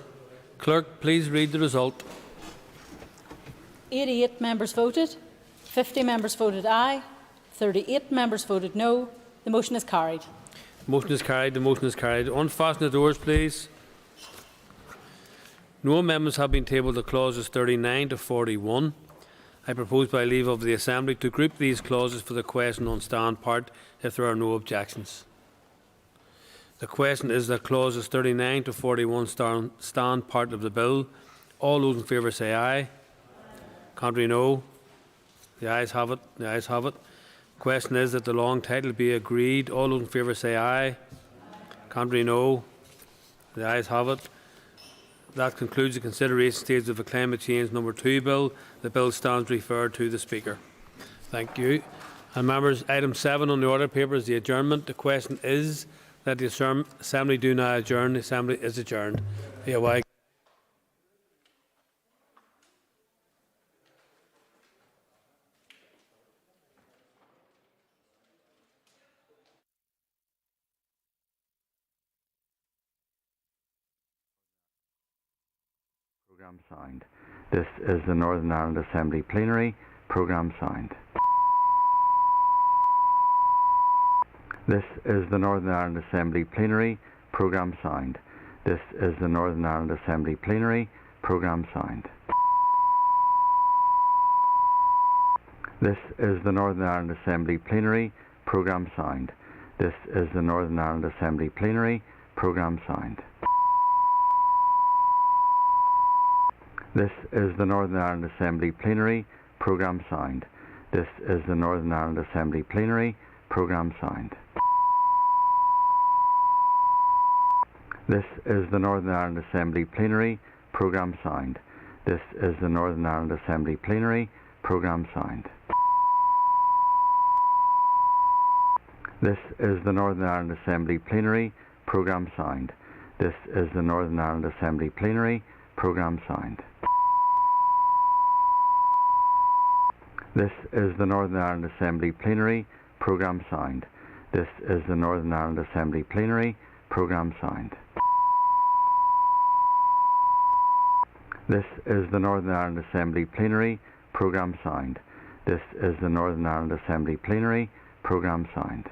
Clerk, please read the result. 88 members voted. 50 members voted aye. 38 members voted no. The motion is carried. The motion is carried. The motion is carried. Unfasten the doors, please. No amendments have been tabled to clauses 39 to 41. I propose by leave of the Assembly to group these clauses for the question on stand part if there are no objections. The question is that clauses 39 to 41 stand part of the bill. All those in favour say aye. Contrary, no. The ayes have it. The ayes have it. The question is that the long title be agreed. All those in favour say aye. Contrary, no. The ayes have it. That concludes the consideration stage of the Climate Change No. 2 bill. The bill stands referred to the Speaker. Thank you. And members, item 7 on the order paper is the adjournment. The question is that the Assembly do now adjourn. The Assembly is adjourned. Hereby. Programme signed. This is the Northern Ireland Assembly Plenary. Programme signed. This is the Northern Ireland Assembly Plenary. Programme signed. This is the Northern Ireland Assembly Plenary. Programme signed. This is the Northern Ireland Assembly Plenary. Programme signed. This is the Northern Ireland Assembly Plenary. Programme signed. This is the Northern Ireland Assembly Plenary. Programme signed. This is the Northern Ireland Assembly Plenary. Programme signed. This is the Northern Ireland Assembly Plenary. Programme signed. This is the Northern Ireland Assembly Plenary. Programme signed. This is the Northern Ireland Assembly Plenary. Programme signed. This is the Northern Ireland Assembly Plenary. Programme signed. This is the Northern Ireland Assembly Plenary. Programme signed. This is the Northern Ireland Assembly Plenary. Programme signed. This is the Northern Ireland Assembly Plenary. Programme signed. This is the Northern Ireland Assembly Plenary. Programme signed.